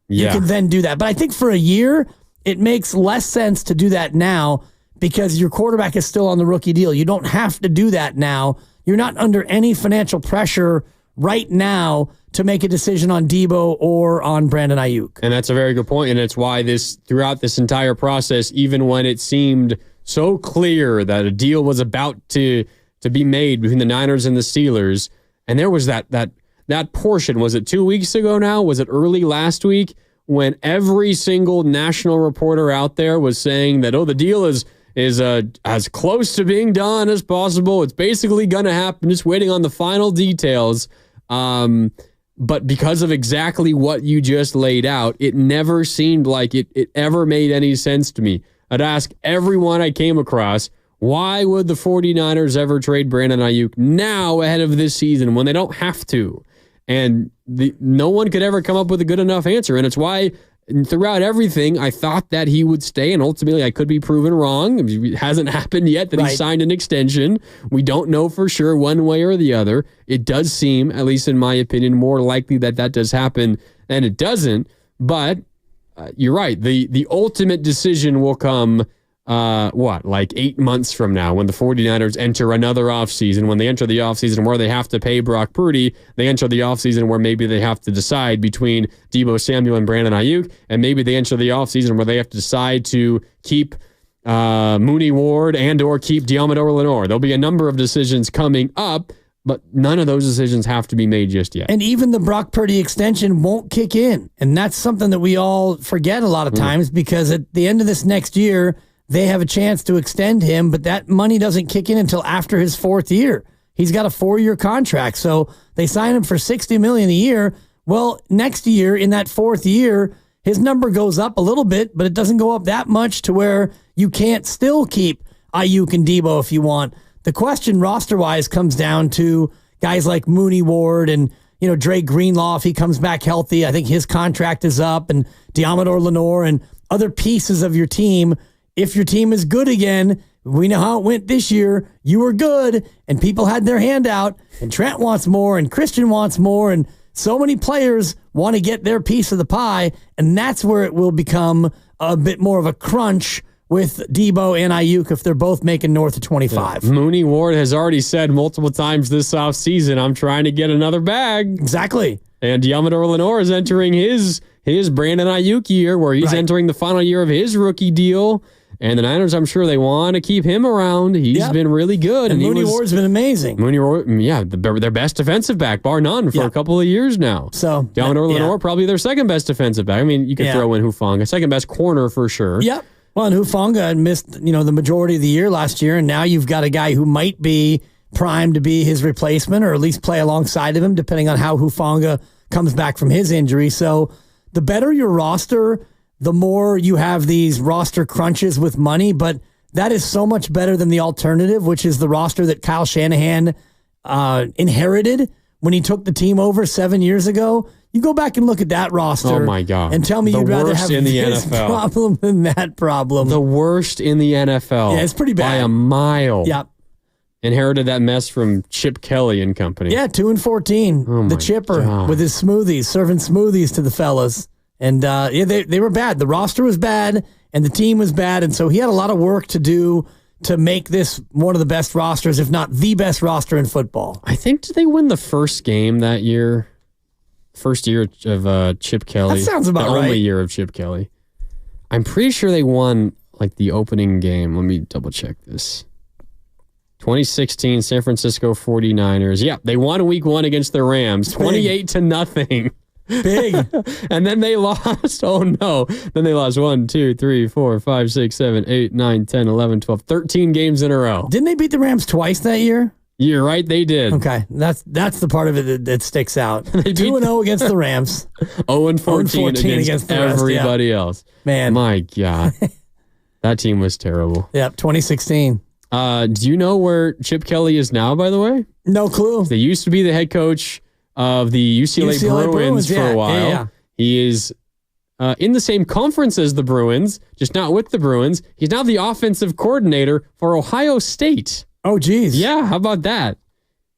Yeah. You can then do that. But I think for a year, it makes less sense to do that now, because your quarterback is still on the rookie deal. You don't have to do that now. You're not under any financial pressure right now to make a decision on Deebo or on Brandon Aiyuk. And that's a very good point, and it's why throughout this entire process, even when it seemed so clear that a deal was about to be made between the Niners and the Steelers, and there was that portion, was it 2 weeks ago now? Was it early last week, when every single national reporter out there was saying that, the deal is as close to being done as possible. It's basically going to happen, just waiting on the final details. But because of exactly what you just laid out, it never seemed like it ever made any sense to me. I'd ask everyone I came across, why would the 49ers ever trade Brandon Aiyuk now ahead of this season when they don't have to? And no one could ever come up with a good enough answer. And it's why throughout everything, I thought that he would stay, and ultimately I could be proven wrong. It hasn't happened yet that he signed an extension. We don't know for sure one way or the other. It does seem, at least in my opinion, more likely that does happen than it doesn't. But you're right. The ultimate decision will come, like 8 months from now, when the 49ers enter another offseason. When they enter the offseason where they have to pay Brock Purdy, they enter the offseason where maybe they have to decide between Deebo Samuel and Brandon Aiyuk, and maybe they enter the offseason where they have to decide to keep Mooney Ward and or keep Diamador Lenore. There'll be a number of decisions coming up, but none of those decisions have to be made just yet. And even the Brock Purdy extension won't kick in. And that's something that we all forget a lot of times, because at the end of this next year, they have a chance to extend him, but that money doesn't kick in until after his 4th year. He's got a 4-year contract, so they sign him for $60 million a year. Well, next year, in that 4th year, his number goes up a little bit, but it doesn't go up that much to where you can't still keep Aiyuk and Deebo if you want. The question roster-wise comes down to guys like Mooney Ward and Dre Greenlaw, if he comes back healthy. I think his contract is up, and Diamador Lenore and other pieces of your team. If your team is good again, we know how it went this year. You were good, and people had their hand out, and Trent wants more, and Christian wants more, and so many players want to get their piece of the pie, and that's where it will become a bit more of a crunch with Deebo and Aiyuk if they're both making north of 25. Yeah. Mooney Ward has already said multiple times this offseason, I'm trying to get another bag. Exactly. And Diamador Lenore is entering his Brandon Aiyuk year, where he's entering the final year of his rookie deal. And the Niners, I'm sure they want to keep him around. He's been really good. And Mooney Ward's been amazing. Mooney Ward, their best defensive back, bar none, for a couple of years now. So Diamador Lenore, probably their second best defensive back. I mean, you could throw in Hufanga, second best corner for sure. Yep. Well, and Hufanga missed, the majority of the year last year, and now you've got a guy who might be primed to be his replacement or at least play alongside of him, depending on how Hufanga comes back from his injury. So the better your roster, the more you have these roster crunches with money, but that is so much better than the alternative, which is the roster that Kyle Shanahan inherited when he took the team over 7 years ago. You go back and look at that roster. Oh my God! And tell me you'd rather have this problem than that problem. The worst in the NFL. Yeah, it's pretty bad by a mile. Yep. Inherited that mess from Chip Kelly and company. Yeah, 2-14. Oh the Chipper God. with his smoothies, serving smoothies to the fellas. And they were bad. The roster was bad, and the team was bad, and so he had a lot of work to do to make this one of the best rosters, if not the best roster in football. I think, did they win the first game that year? First year of Chip Kelly. That sounds about the right. The only year of Chip Kelly. I'm pretty sure they won like the opening game. Let me double check this. 2016 San Francisco 49ers. Yeah, they won week 1 against the Rams, 28-0. Big. And then they lost. Oh no. Then they lost 1, 2, 3, 4, 5, 6, 7, 8, 9, 10, 11, 12, 13 games in a row. Didn't they beat the Rams twice that year? You're right, they did. Okay, that's the part of it that sticks out. 2-0 against the Rams. 0-14 against the rest, everybody else. Man. My God. That team was terrible. Yep, 2016. Do you know where Chip Kelly is now, by the way? No clue. They used to be the head coach of the UCLA Bruins for a while. Yeah. He is in the same conference as the Bruins, just not with the Bruins. He's now the offensive coordinator for Ohio State. Oh, geez. Yeah, how about that?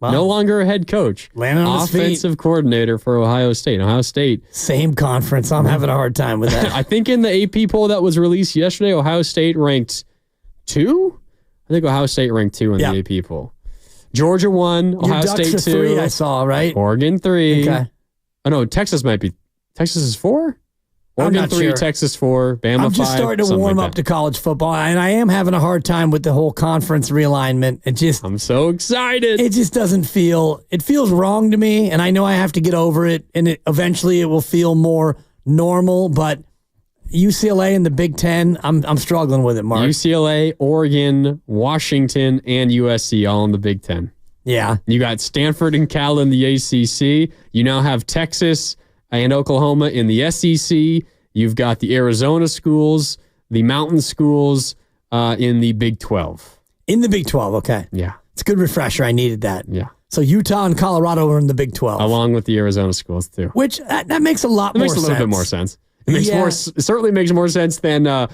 Wow. No longer a head coach. Landing on his feet. Offensive coordinator for Ohio State. Ohio State. Same conference. I'm having a hard time with that. I think in the AP poll that was released yesterday, Ohio State ranked 2? I think Ohio State ranked 2 in the AP poll. Georgia 1, Ohio State 2. 3, I saw, right? Oregon 3. Okay. Oh, no, Texas might be. Texas is 4? I'm Oregon not 3, sure. Texas 4, Bama 5. I'm just starting to warm up to college football, and I am having a hard time with the whole conference realignment. I'm so excited. It just doesn't feel, it feels wrong to me, and I know I have to get over it, and eventually it will feel more normal, but UCLA and the Big Ten, I'm struggling with it, Mark. UCLA, Oregon, Washington, and USC all in the Big Ten. Yeah. You got Stanford and Cal in the ACC. You now have Texas and Oklahoma in the SEC. You've got the Arizona schools, the mountain schools in the Big 12. In the Big 12, okay. Yeah. It's a good refresher. I needed that. Yeah. So Utah and Colorado are in the Big 12. Along with the Arizona schools, too. Which, that makes a lot more sense. It makes a little bit more sense. It makes it certainly makes more sense than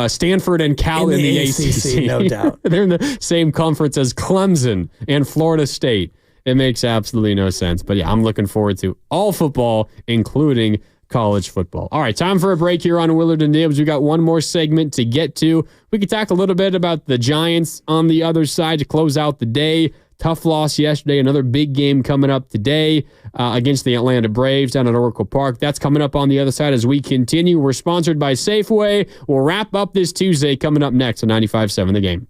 Stanford and Cal in the ACC. No doubt. They're in the same conference as Clemson and Florida State. It makes absolutely no sense. But yeah, I'm looking forward to all football, including college football. All right, time for a break here on Willard and Dibs. We got one more segment to get to. We could talk a little bit about the Giants on the other side to close out the day. Tough loss yesterday. Another big game coming up today against the Atlanta Braves down at Oracle Park. That's coming up on the other side as we continue. We're sponsored by Safeway. We'll wrap up this Tuesday coming up next on 95.7 The Game.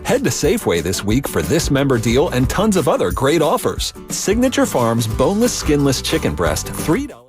Head to Safeway this week for this member deal and tons of other great offers. Signature Farms boneless, skinless chicken breast, $3.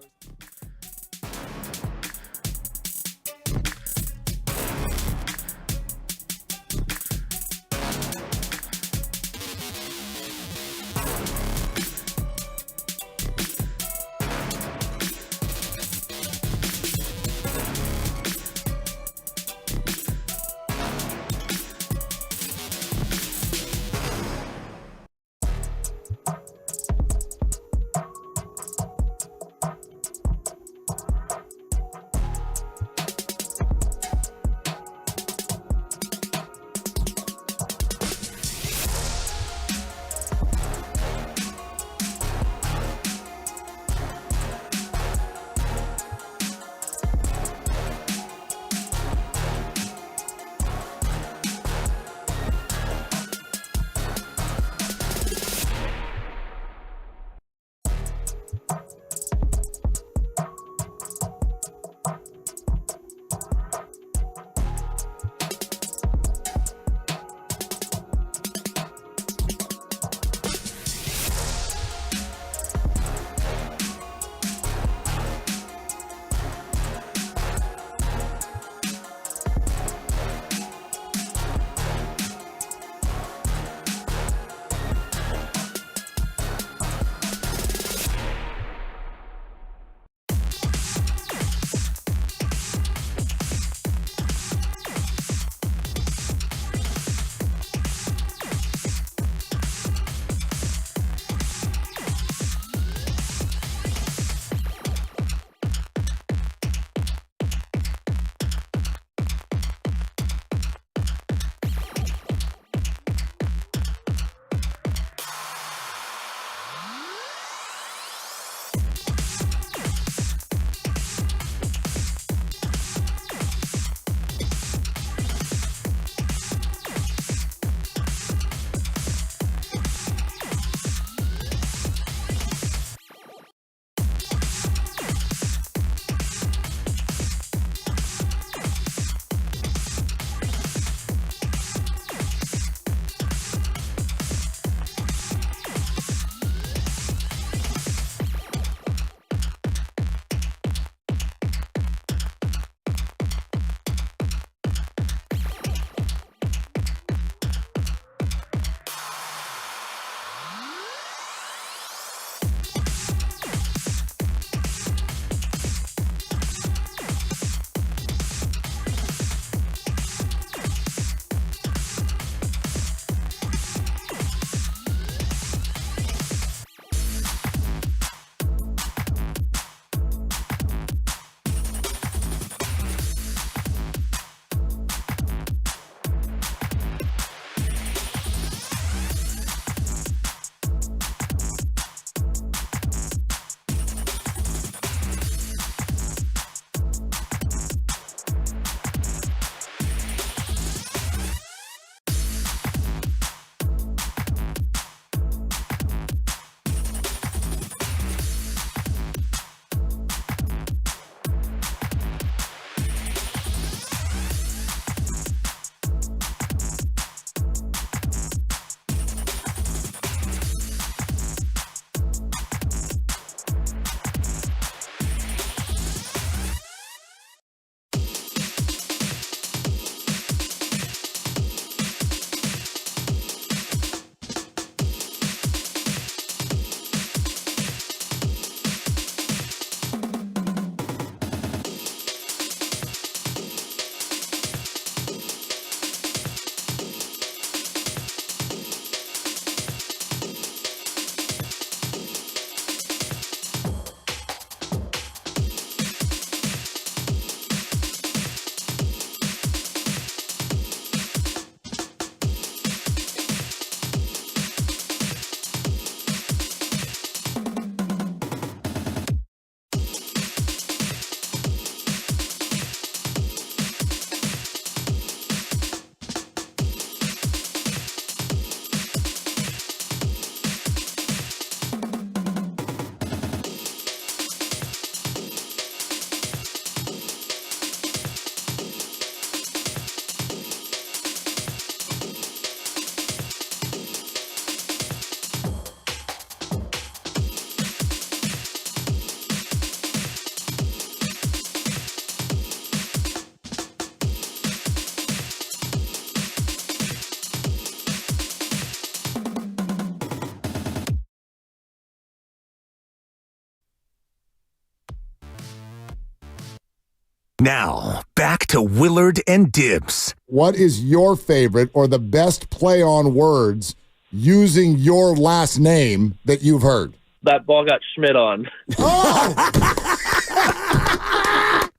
Now, back to Willard and Dibs. What is your favorite or the best play on words using your last name that you've heard? That ball got Schmidt on.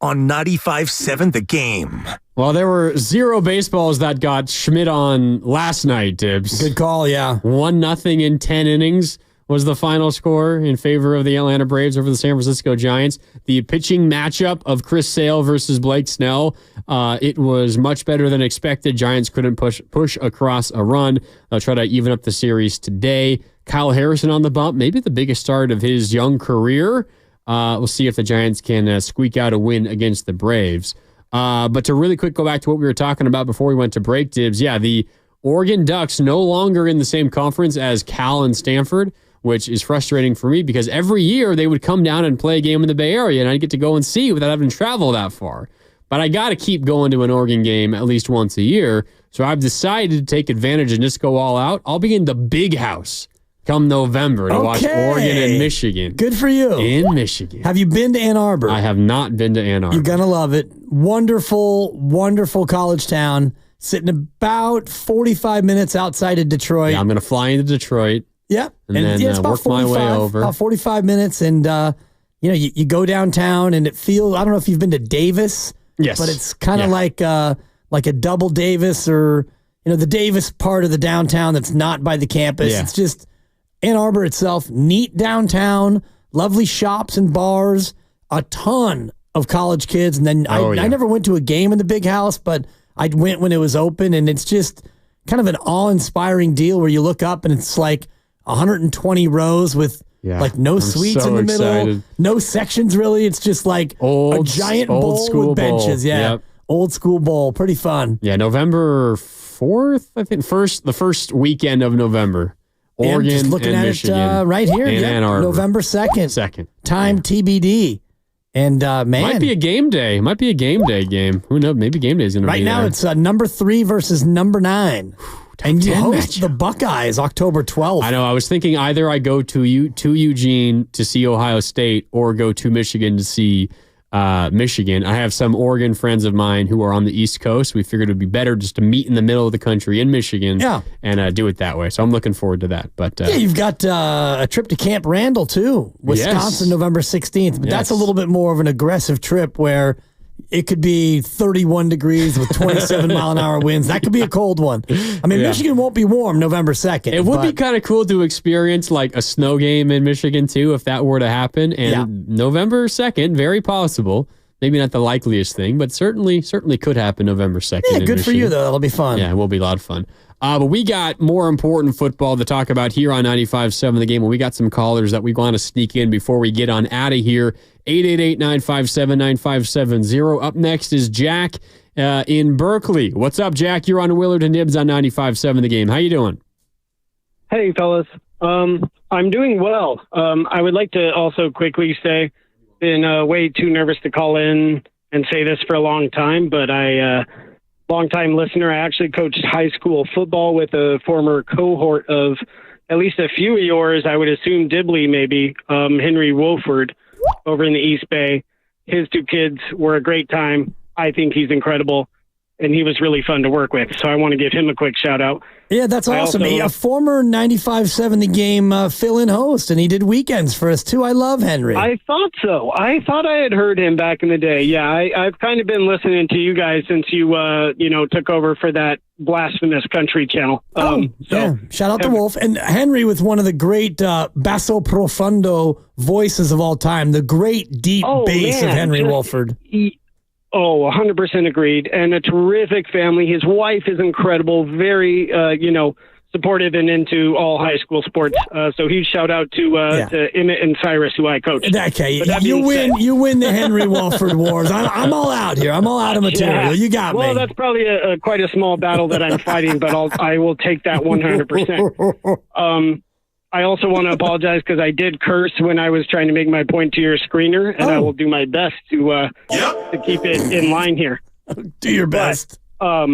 On 95.7 The Game. Well, there were 0 baseballs that got Schmidt on last night, Dibs. Good call, yeah. 1-0 in 10 innings was the final score in favor of the Atlanta Braves over the San Francisco Giants. The pitching matchup of Chris Sale versus Blake Snell, it was much better than expected. Giants couldn't push across a run. They'll try to even up the series today. Kyle Harrison on the bump, maybe the biggest start of his young career. We'll see if the Giants can squeak out a win against the Braves. But to really quick go back to what we were talking about before we went to break, Dibs, yeah, the Oregon Ducks no longer in the same conference as Cal and Stanford, which is frustrating for me because every year they would come down and play a game in the Bay Area, and I'd get to go and see without having to travel that far. But I got to keep going to an Oregon game at least once a year, so I've decided to take advantage and just go all out. I'll be in the big house come November to watch Oregon and Michigan. Good for you. In Michigan. Have you been to Ann Arbor? I have not been to Ann Arbor. You're going to love it. Wonderful, wonderful college town. Sitting about 45 minutes outside of Detroit. Yeah, I'm going to fly into Detroit. Yep. And then it's about work my way over. About 45 minutes. And, you go downtown and it feels, I don't know if you've been to Davis. Yes. But it's kind of like a double Davis or, the Davis part of the downtown that's not by the campus. Yeah. It's just Ann Arbor itself, neat downtown, lovely shops and bars, a ton of college kids. And then I never went to a game in the big house, but I went when it was open. And it's just kind of an awe-inspiring deal where you look up and it's like 120 rows with no suites in the middle, no sections really. It's just like a giant bowl with benches. Bowl. Yeah. Yep. Old school bowl. Pretty fun. Yeah. November 4th, I think the first weekend of November. Oregon just looking and at Michigan. It right here. In Ann Arbor. November 2nd. Time TBD. And man. Might be a game day. Might be a game day game. Who knows? Maybe game day is going to be right now there. It's number 3 versus number 9. And you host the Buckeyes October 12th. I know. I was thinking either I go to Eugene to see Ohio State or go to Michigan to see Michigan. I have some Oregon friends of mine who are on the East Coast. We figured it would be better just to meet in the middle of the country in Michigan and do it that way. So I'm looking forward to that. But you've got a trip to Camp Randall, too. Wisconsin, November 16th. But that's a little bit more of an aggressive trip where it could be 31 degrees with 27 mile an hour winds. That could be a cold one. I mean, Michigan won't be warm November 2nd. It would be kind of cool to experience like a snow game in Michigan too, if that were to happen. And November 2nd, very possible. Maybe not the likeliest thing, but certainly could happen November 2nd. Yeah, good for you though. That'll be fun. Yeah, it will be a lot of fun. But we got more important football to talk about here on 95.7 The Game. And we got some callers that we want to sneak in before we get on out of here. 888-957-9570. Up next is Jack in Berkeley. What's up, Jack? You're on Willard and Dibs on 95.7 The Game. How you doing? Hey, fellas. I'm doing well. I would like to also quickly say, been way too nervous to call in and say this for a long time, but long-time listener. I actually coached high school football with a former cohort of at least a few of yours. I would assume Dibley, maybe, Henry Wolford over in the East Bay. His 2 kids were a great time. I think he's incredible, and he was really fun to work with. So I want to give him a quick shout-out. Yeah, that's awesome. A former 95.7 The Game fill-in host, and he did weekends for us, too. I love Henry. I thought so. I thought I had heard him back in the day. Yeah, I've kind of been listening to you guys since you, took over for that blasphemous country channel. Shout out to Wolf. And Henry with one of the great basso profundo voices of all time, the great deep bass of Henry Wolford. 100% agreed. And a terrific family. His wife is incredible, very, supportive and into all high school sports. So huge shout out to Emmett and Cyrus, who I coached. Okay, you win the Henry Wolford Wars. I'm all out here. I'm all out of material. You got me. Well, that's probably quite a small battle that I'm fighting, but I will take that 100%. I also want to apologize because I did curse when I was trying to make my point to your screener, and I will do my best to keep it in line here. Do your best. But,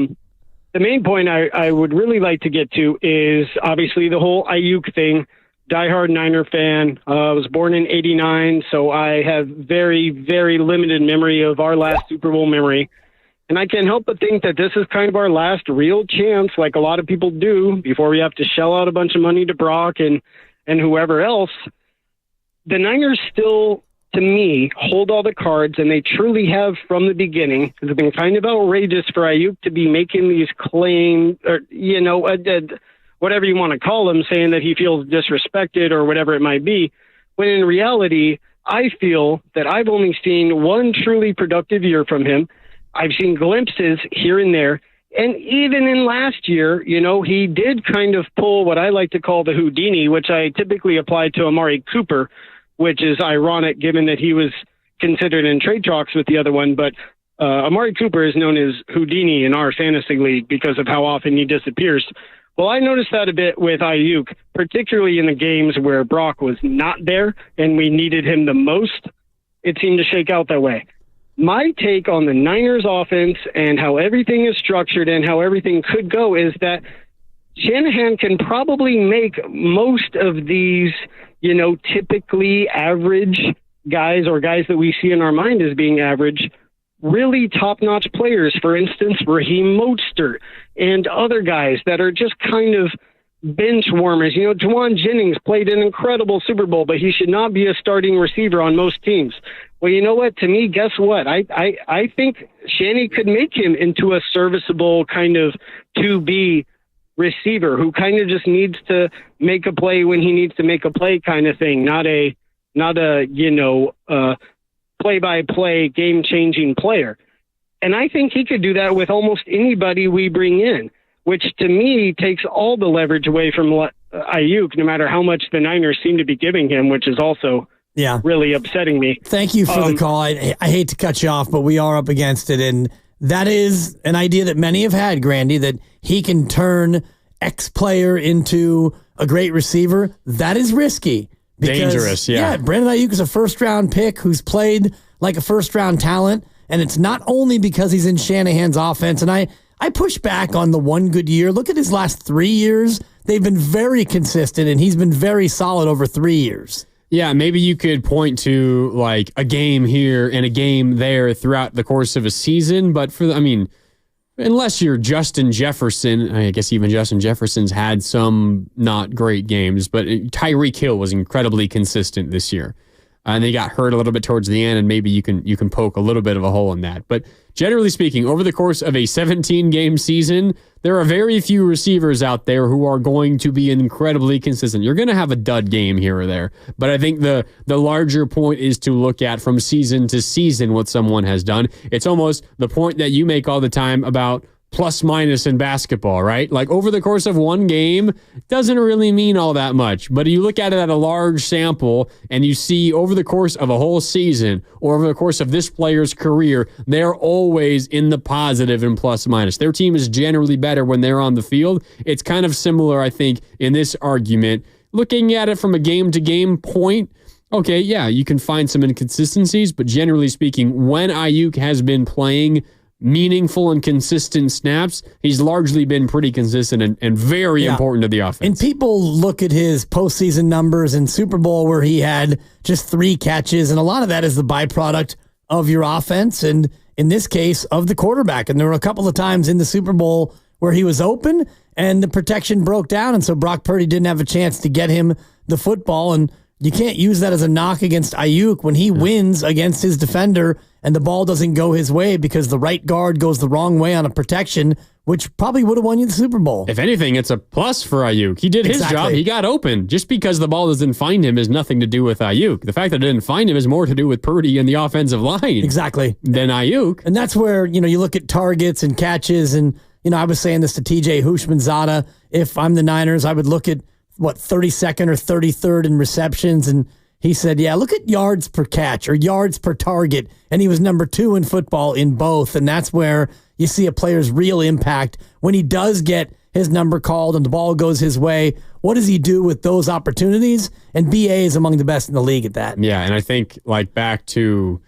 the main point I would really like to get to is obviously the whole Aiyuk thing diehard Niner fan. I was born in '89, so I have very, very limited memory of our last Super Bowl memory. And I can't help but think that this is kind of our last real chance, like a lot of people do, before we have to shell out a bunch of money to Brock and whoever else. The Niners still, to me, hold all the cards, and they truly have from the beginning. It's been kind of outrageous for Aiyuk to be making these claims, or, whatever you want to call them, saying that he feels disrespected or whatever it might be, when in reality, I feel that I've only seen one truly productive year from him. I've seen glimpses here and there. And even in last year, he did kind of pull what I like to call the Houdini, which I typically apply to Amari Cooper, which is ironic given that he was considered in trade talks with the other one. But Amari Cooper is known as Houdini in our fantasy league because of how often he disappears. Well, I noticed that a bit with Aiyuk, particularly in the games where Brock was not there and we needed him the most. It seemed to shake out that way. My take on the Niners offense and how everything is structured and how everything could go is that Shanahan can probably make most of these, typically average guys or guys that we see in our mind as being average, really top-notch players. For instance, Raheem Mostert and other guys that are just kind of bench warmers. Juwan Jennings played an incredible Super Bowl, but he should not be a starting receiver on most teams. Well, you know what? To me, guess what? I think Shanny could make him into a serviceable kind of 2B receiver who kind of just needs to make a play when he needs to make a play kind of thing, not a play-by-play game-changing player. And I think he could do that with almost anybody we bring in, which to me takes all the leverage away from Aiyuk, no matter how much the Niners seem to be giving him, which is also really upsetting me. Thank you for the call. I hate to cut you off, but we are up against it. And that is an idea that many have had, Grandy, that he can turn X player into a great receiver. That is risky. Because, dangerous, yeah. Brandon Aiyuk is a first-round pick who's played like a first-round talent, and it's not only because he's in Shanahan's offense. And I push back on the one good year. Look at his last 3 years. They've been very consistent, and he's been very solid over 3 years. Yeah, maybe you could point to like a game here and a game there throughout the course of a season. But unless you're Justin Jefferson, I guess even Justin Jefferson's had some not great games, but Tyreek Hill was incredibly consistent this year. And they got hurt a little bit towards the end, and maybe you can poke a little bit of a hole in that. But generally speaking, over the course of a 17-game season, there are very few receivers out there who are going to be incredibly consistent. You're going to have a dud game here or there. But I think the larger point is to look at from season to season what someone has done. It's almost the point that you make all the time about plus minus in basketball, right? Like over the course of one game doesn't really mean all that much. But you look at it at a large sample and you see over the course of a whole season or over the course of this player's career, they're always in the positive in plus minus. Their team is generally better when they're on the field. It's kind of similar, I think, in this argument. Looking at it from a game-to-game point, okay, yeah, you can find some inconsistencies, but generally speaking, when Aiyuk has been playing meaningful and consistent snaps, he's largely been pretty consistent and very important to the offense. And people look at his postseason numbers in Super Bowl where he had just 3 catches, and a lot of that is the byproduct of your offense, and in this case, of the quarterback. And there were a couple of times in the Super Bowl where he was open and the protection broke down, and so Brock Purdy didn't have a chance to get him the football, and you can't use that as a knock against Aiyuk when he wins against his defender and the ball doesn't go his way because the right guard goes the wrong way on a protection, which probably would have won you the Super Bowl. If anything, it's a plus for Aiyuk. He did his job. He got open. Just because the ball doesn't find him has nothing to do with Aiyuk. The fact that it didn't find him is more to do with Purdy and the offensive line. Exactly. Than Aiyuk. And that's where, you look at targets and catches. And, I was saying this to TJ Hushmanzada. If I'm the Niners, I would look at, 32nd or 33rd in receptions. And he said, look at yards per catch or yards per target. And he was number 2 in football in both. And that's where you see a player's real impact when he does get his number called and the ball goes his way. What does he do with those opportunities? And BA is among the best in the league at that. Yeah, and I think back to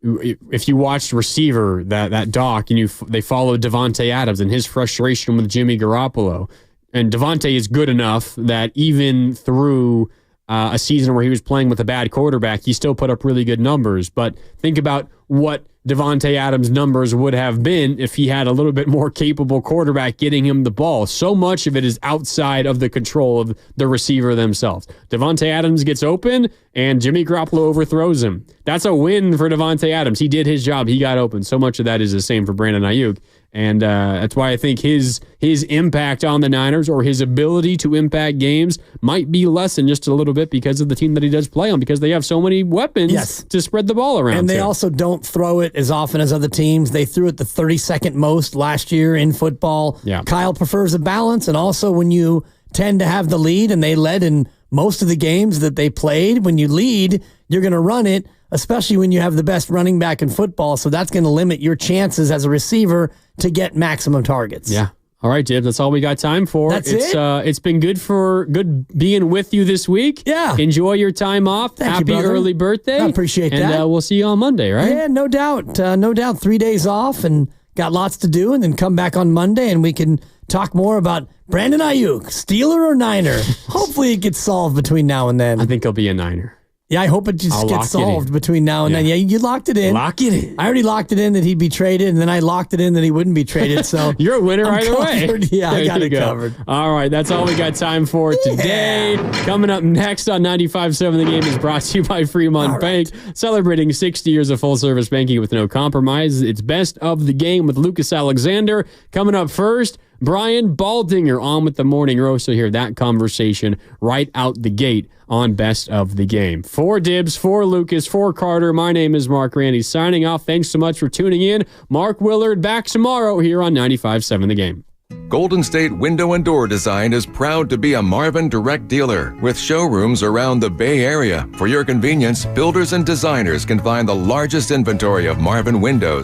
if you watched Receiver, that doc, and they followed Devontae Adams and his frustration with Jimmy Garoppolo. And Devontae is good enough that even through a season where he was playing with a bad quarterback, he still put up really good numbers. But think about what Devontae Adams' numbers would have been if he had a little bit more capable quarterback getting him the ball. So much of it is outside of the control of the receiver themselves. Devontae Adams gets open, and Jimmy Garoppolo overthrows him. That's a win for Devontae Adams. He did his job. He got open. So much of that is the same for Brandon Aiyuk. And that's why I think his impact on the Niners, or his ability to impact games, might be lessened just a little bit because of the team that he does play on, because they have so many weapons to spread the ball around. And they also don't throw it as often as other teams. They threw it the 32nd most last year in football. Yeah. Kyle prefers a balance, and also when you tend to have the lead, and they led in most of the games that they played, when you lead, you're going to run it, especially when you have the best running back in football. So that's going to limit your chances as a receiver to get maximum targets. Yeah. All right, Dibs, that's all we got time for. It's been good being with you this week. Yeah. Enjoy your time off. Happy early birthday. I appreciate that. And we'll see you on Monday, right? Yeah, no doubt. 3 days off and got lots to do, and then come back on Monday and we can talk more about Brandon Aiyuk, Steeler or Niner. Hopefully it gets solved between now and then. I think he'll be a Niner. Yeah, I hope it just gets solved between now and then. Yeah, you locked it in. Lock it in. I already locked it in that he'd be traded, and then I locked it in that he wouldn't be traded. So you're a winner either way. Yeah, I got it covered. All right, that's all we got time for today. Coming up next on 95.7 The Game is brought to you by Fremont Bank, celebrating 60 years of full-service banking with no compromise. It's Best of the Game with Lucas Alexander. Coming up first, Brian Baldinger on with the Morning Roast. So hear that conversation right out the gate on Best of the Game. For Dibs, for Lucas, for Carter, my name is Mark Randy signing off. Thanks so much for tuning in. Mark Willard back tomorrow here on 95.7 The Game. Golden State Window and Door Design is proud to be a Marvin direct dealer with showrooms around the Bay Area. For your convenience, builders and designers can find the largest inventory of Marvin windows,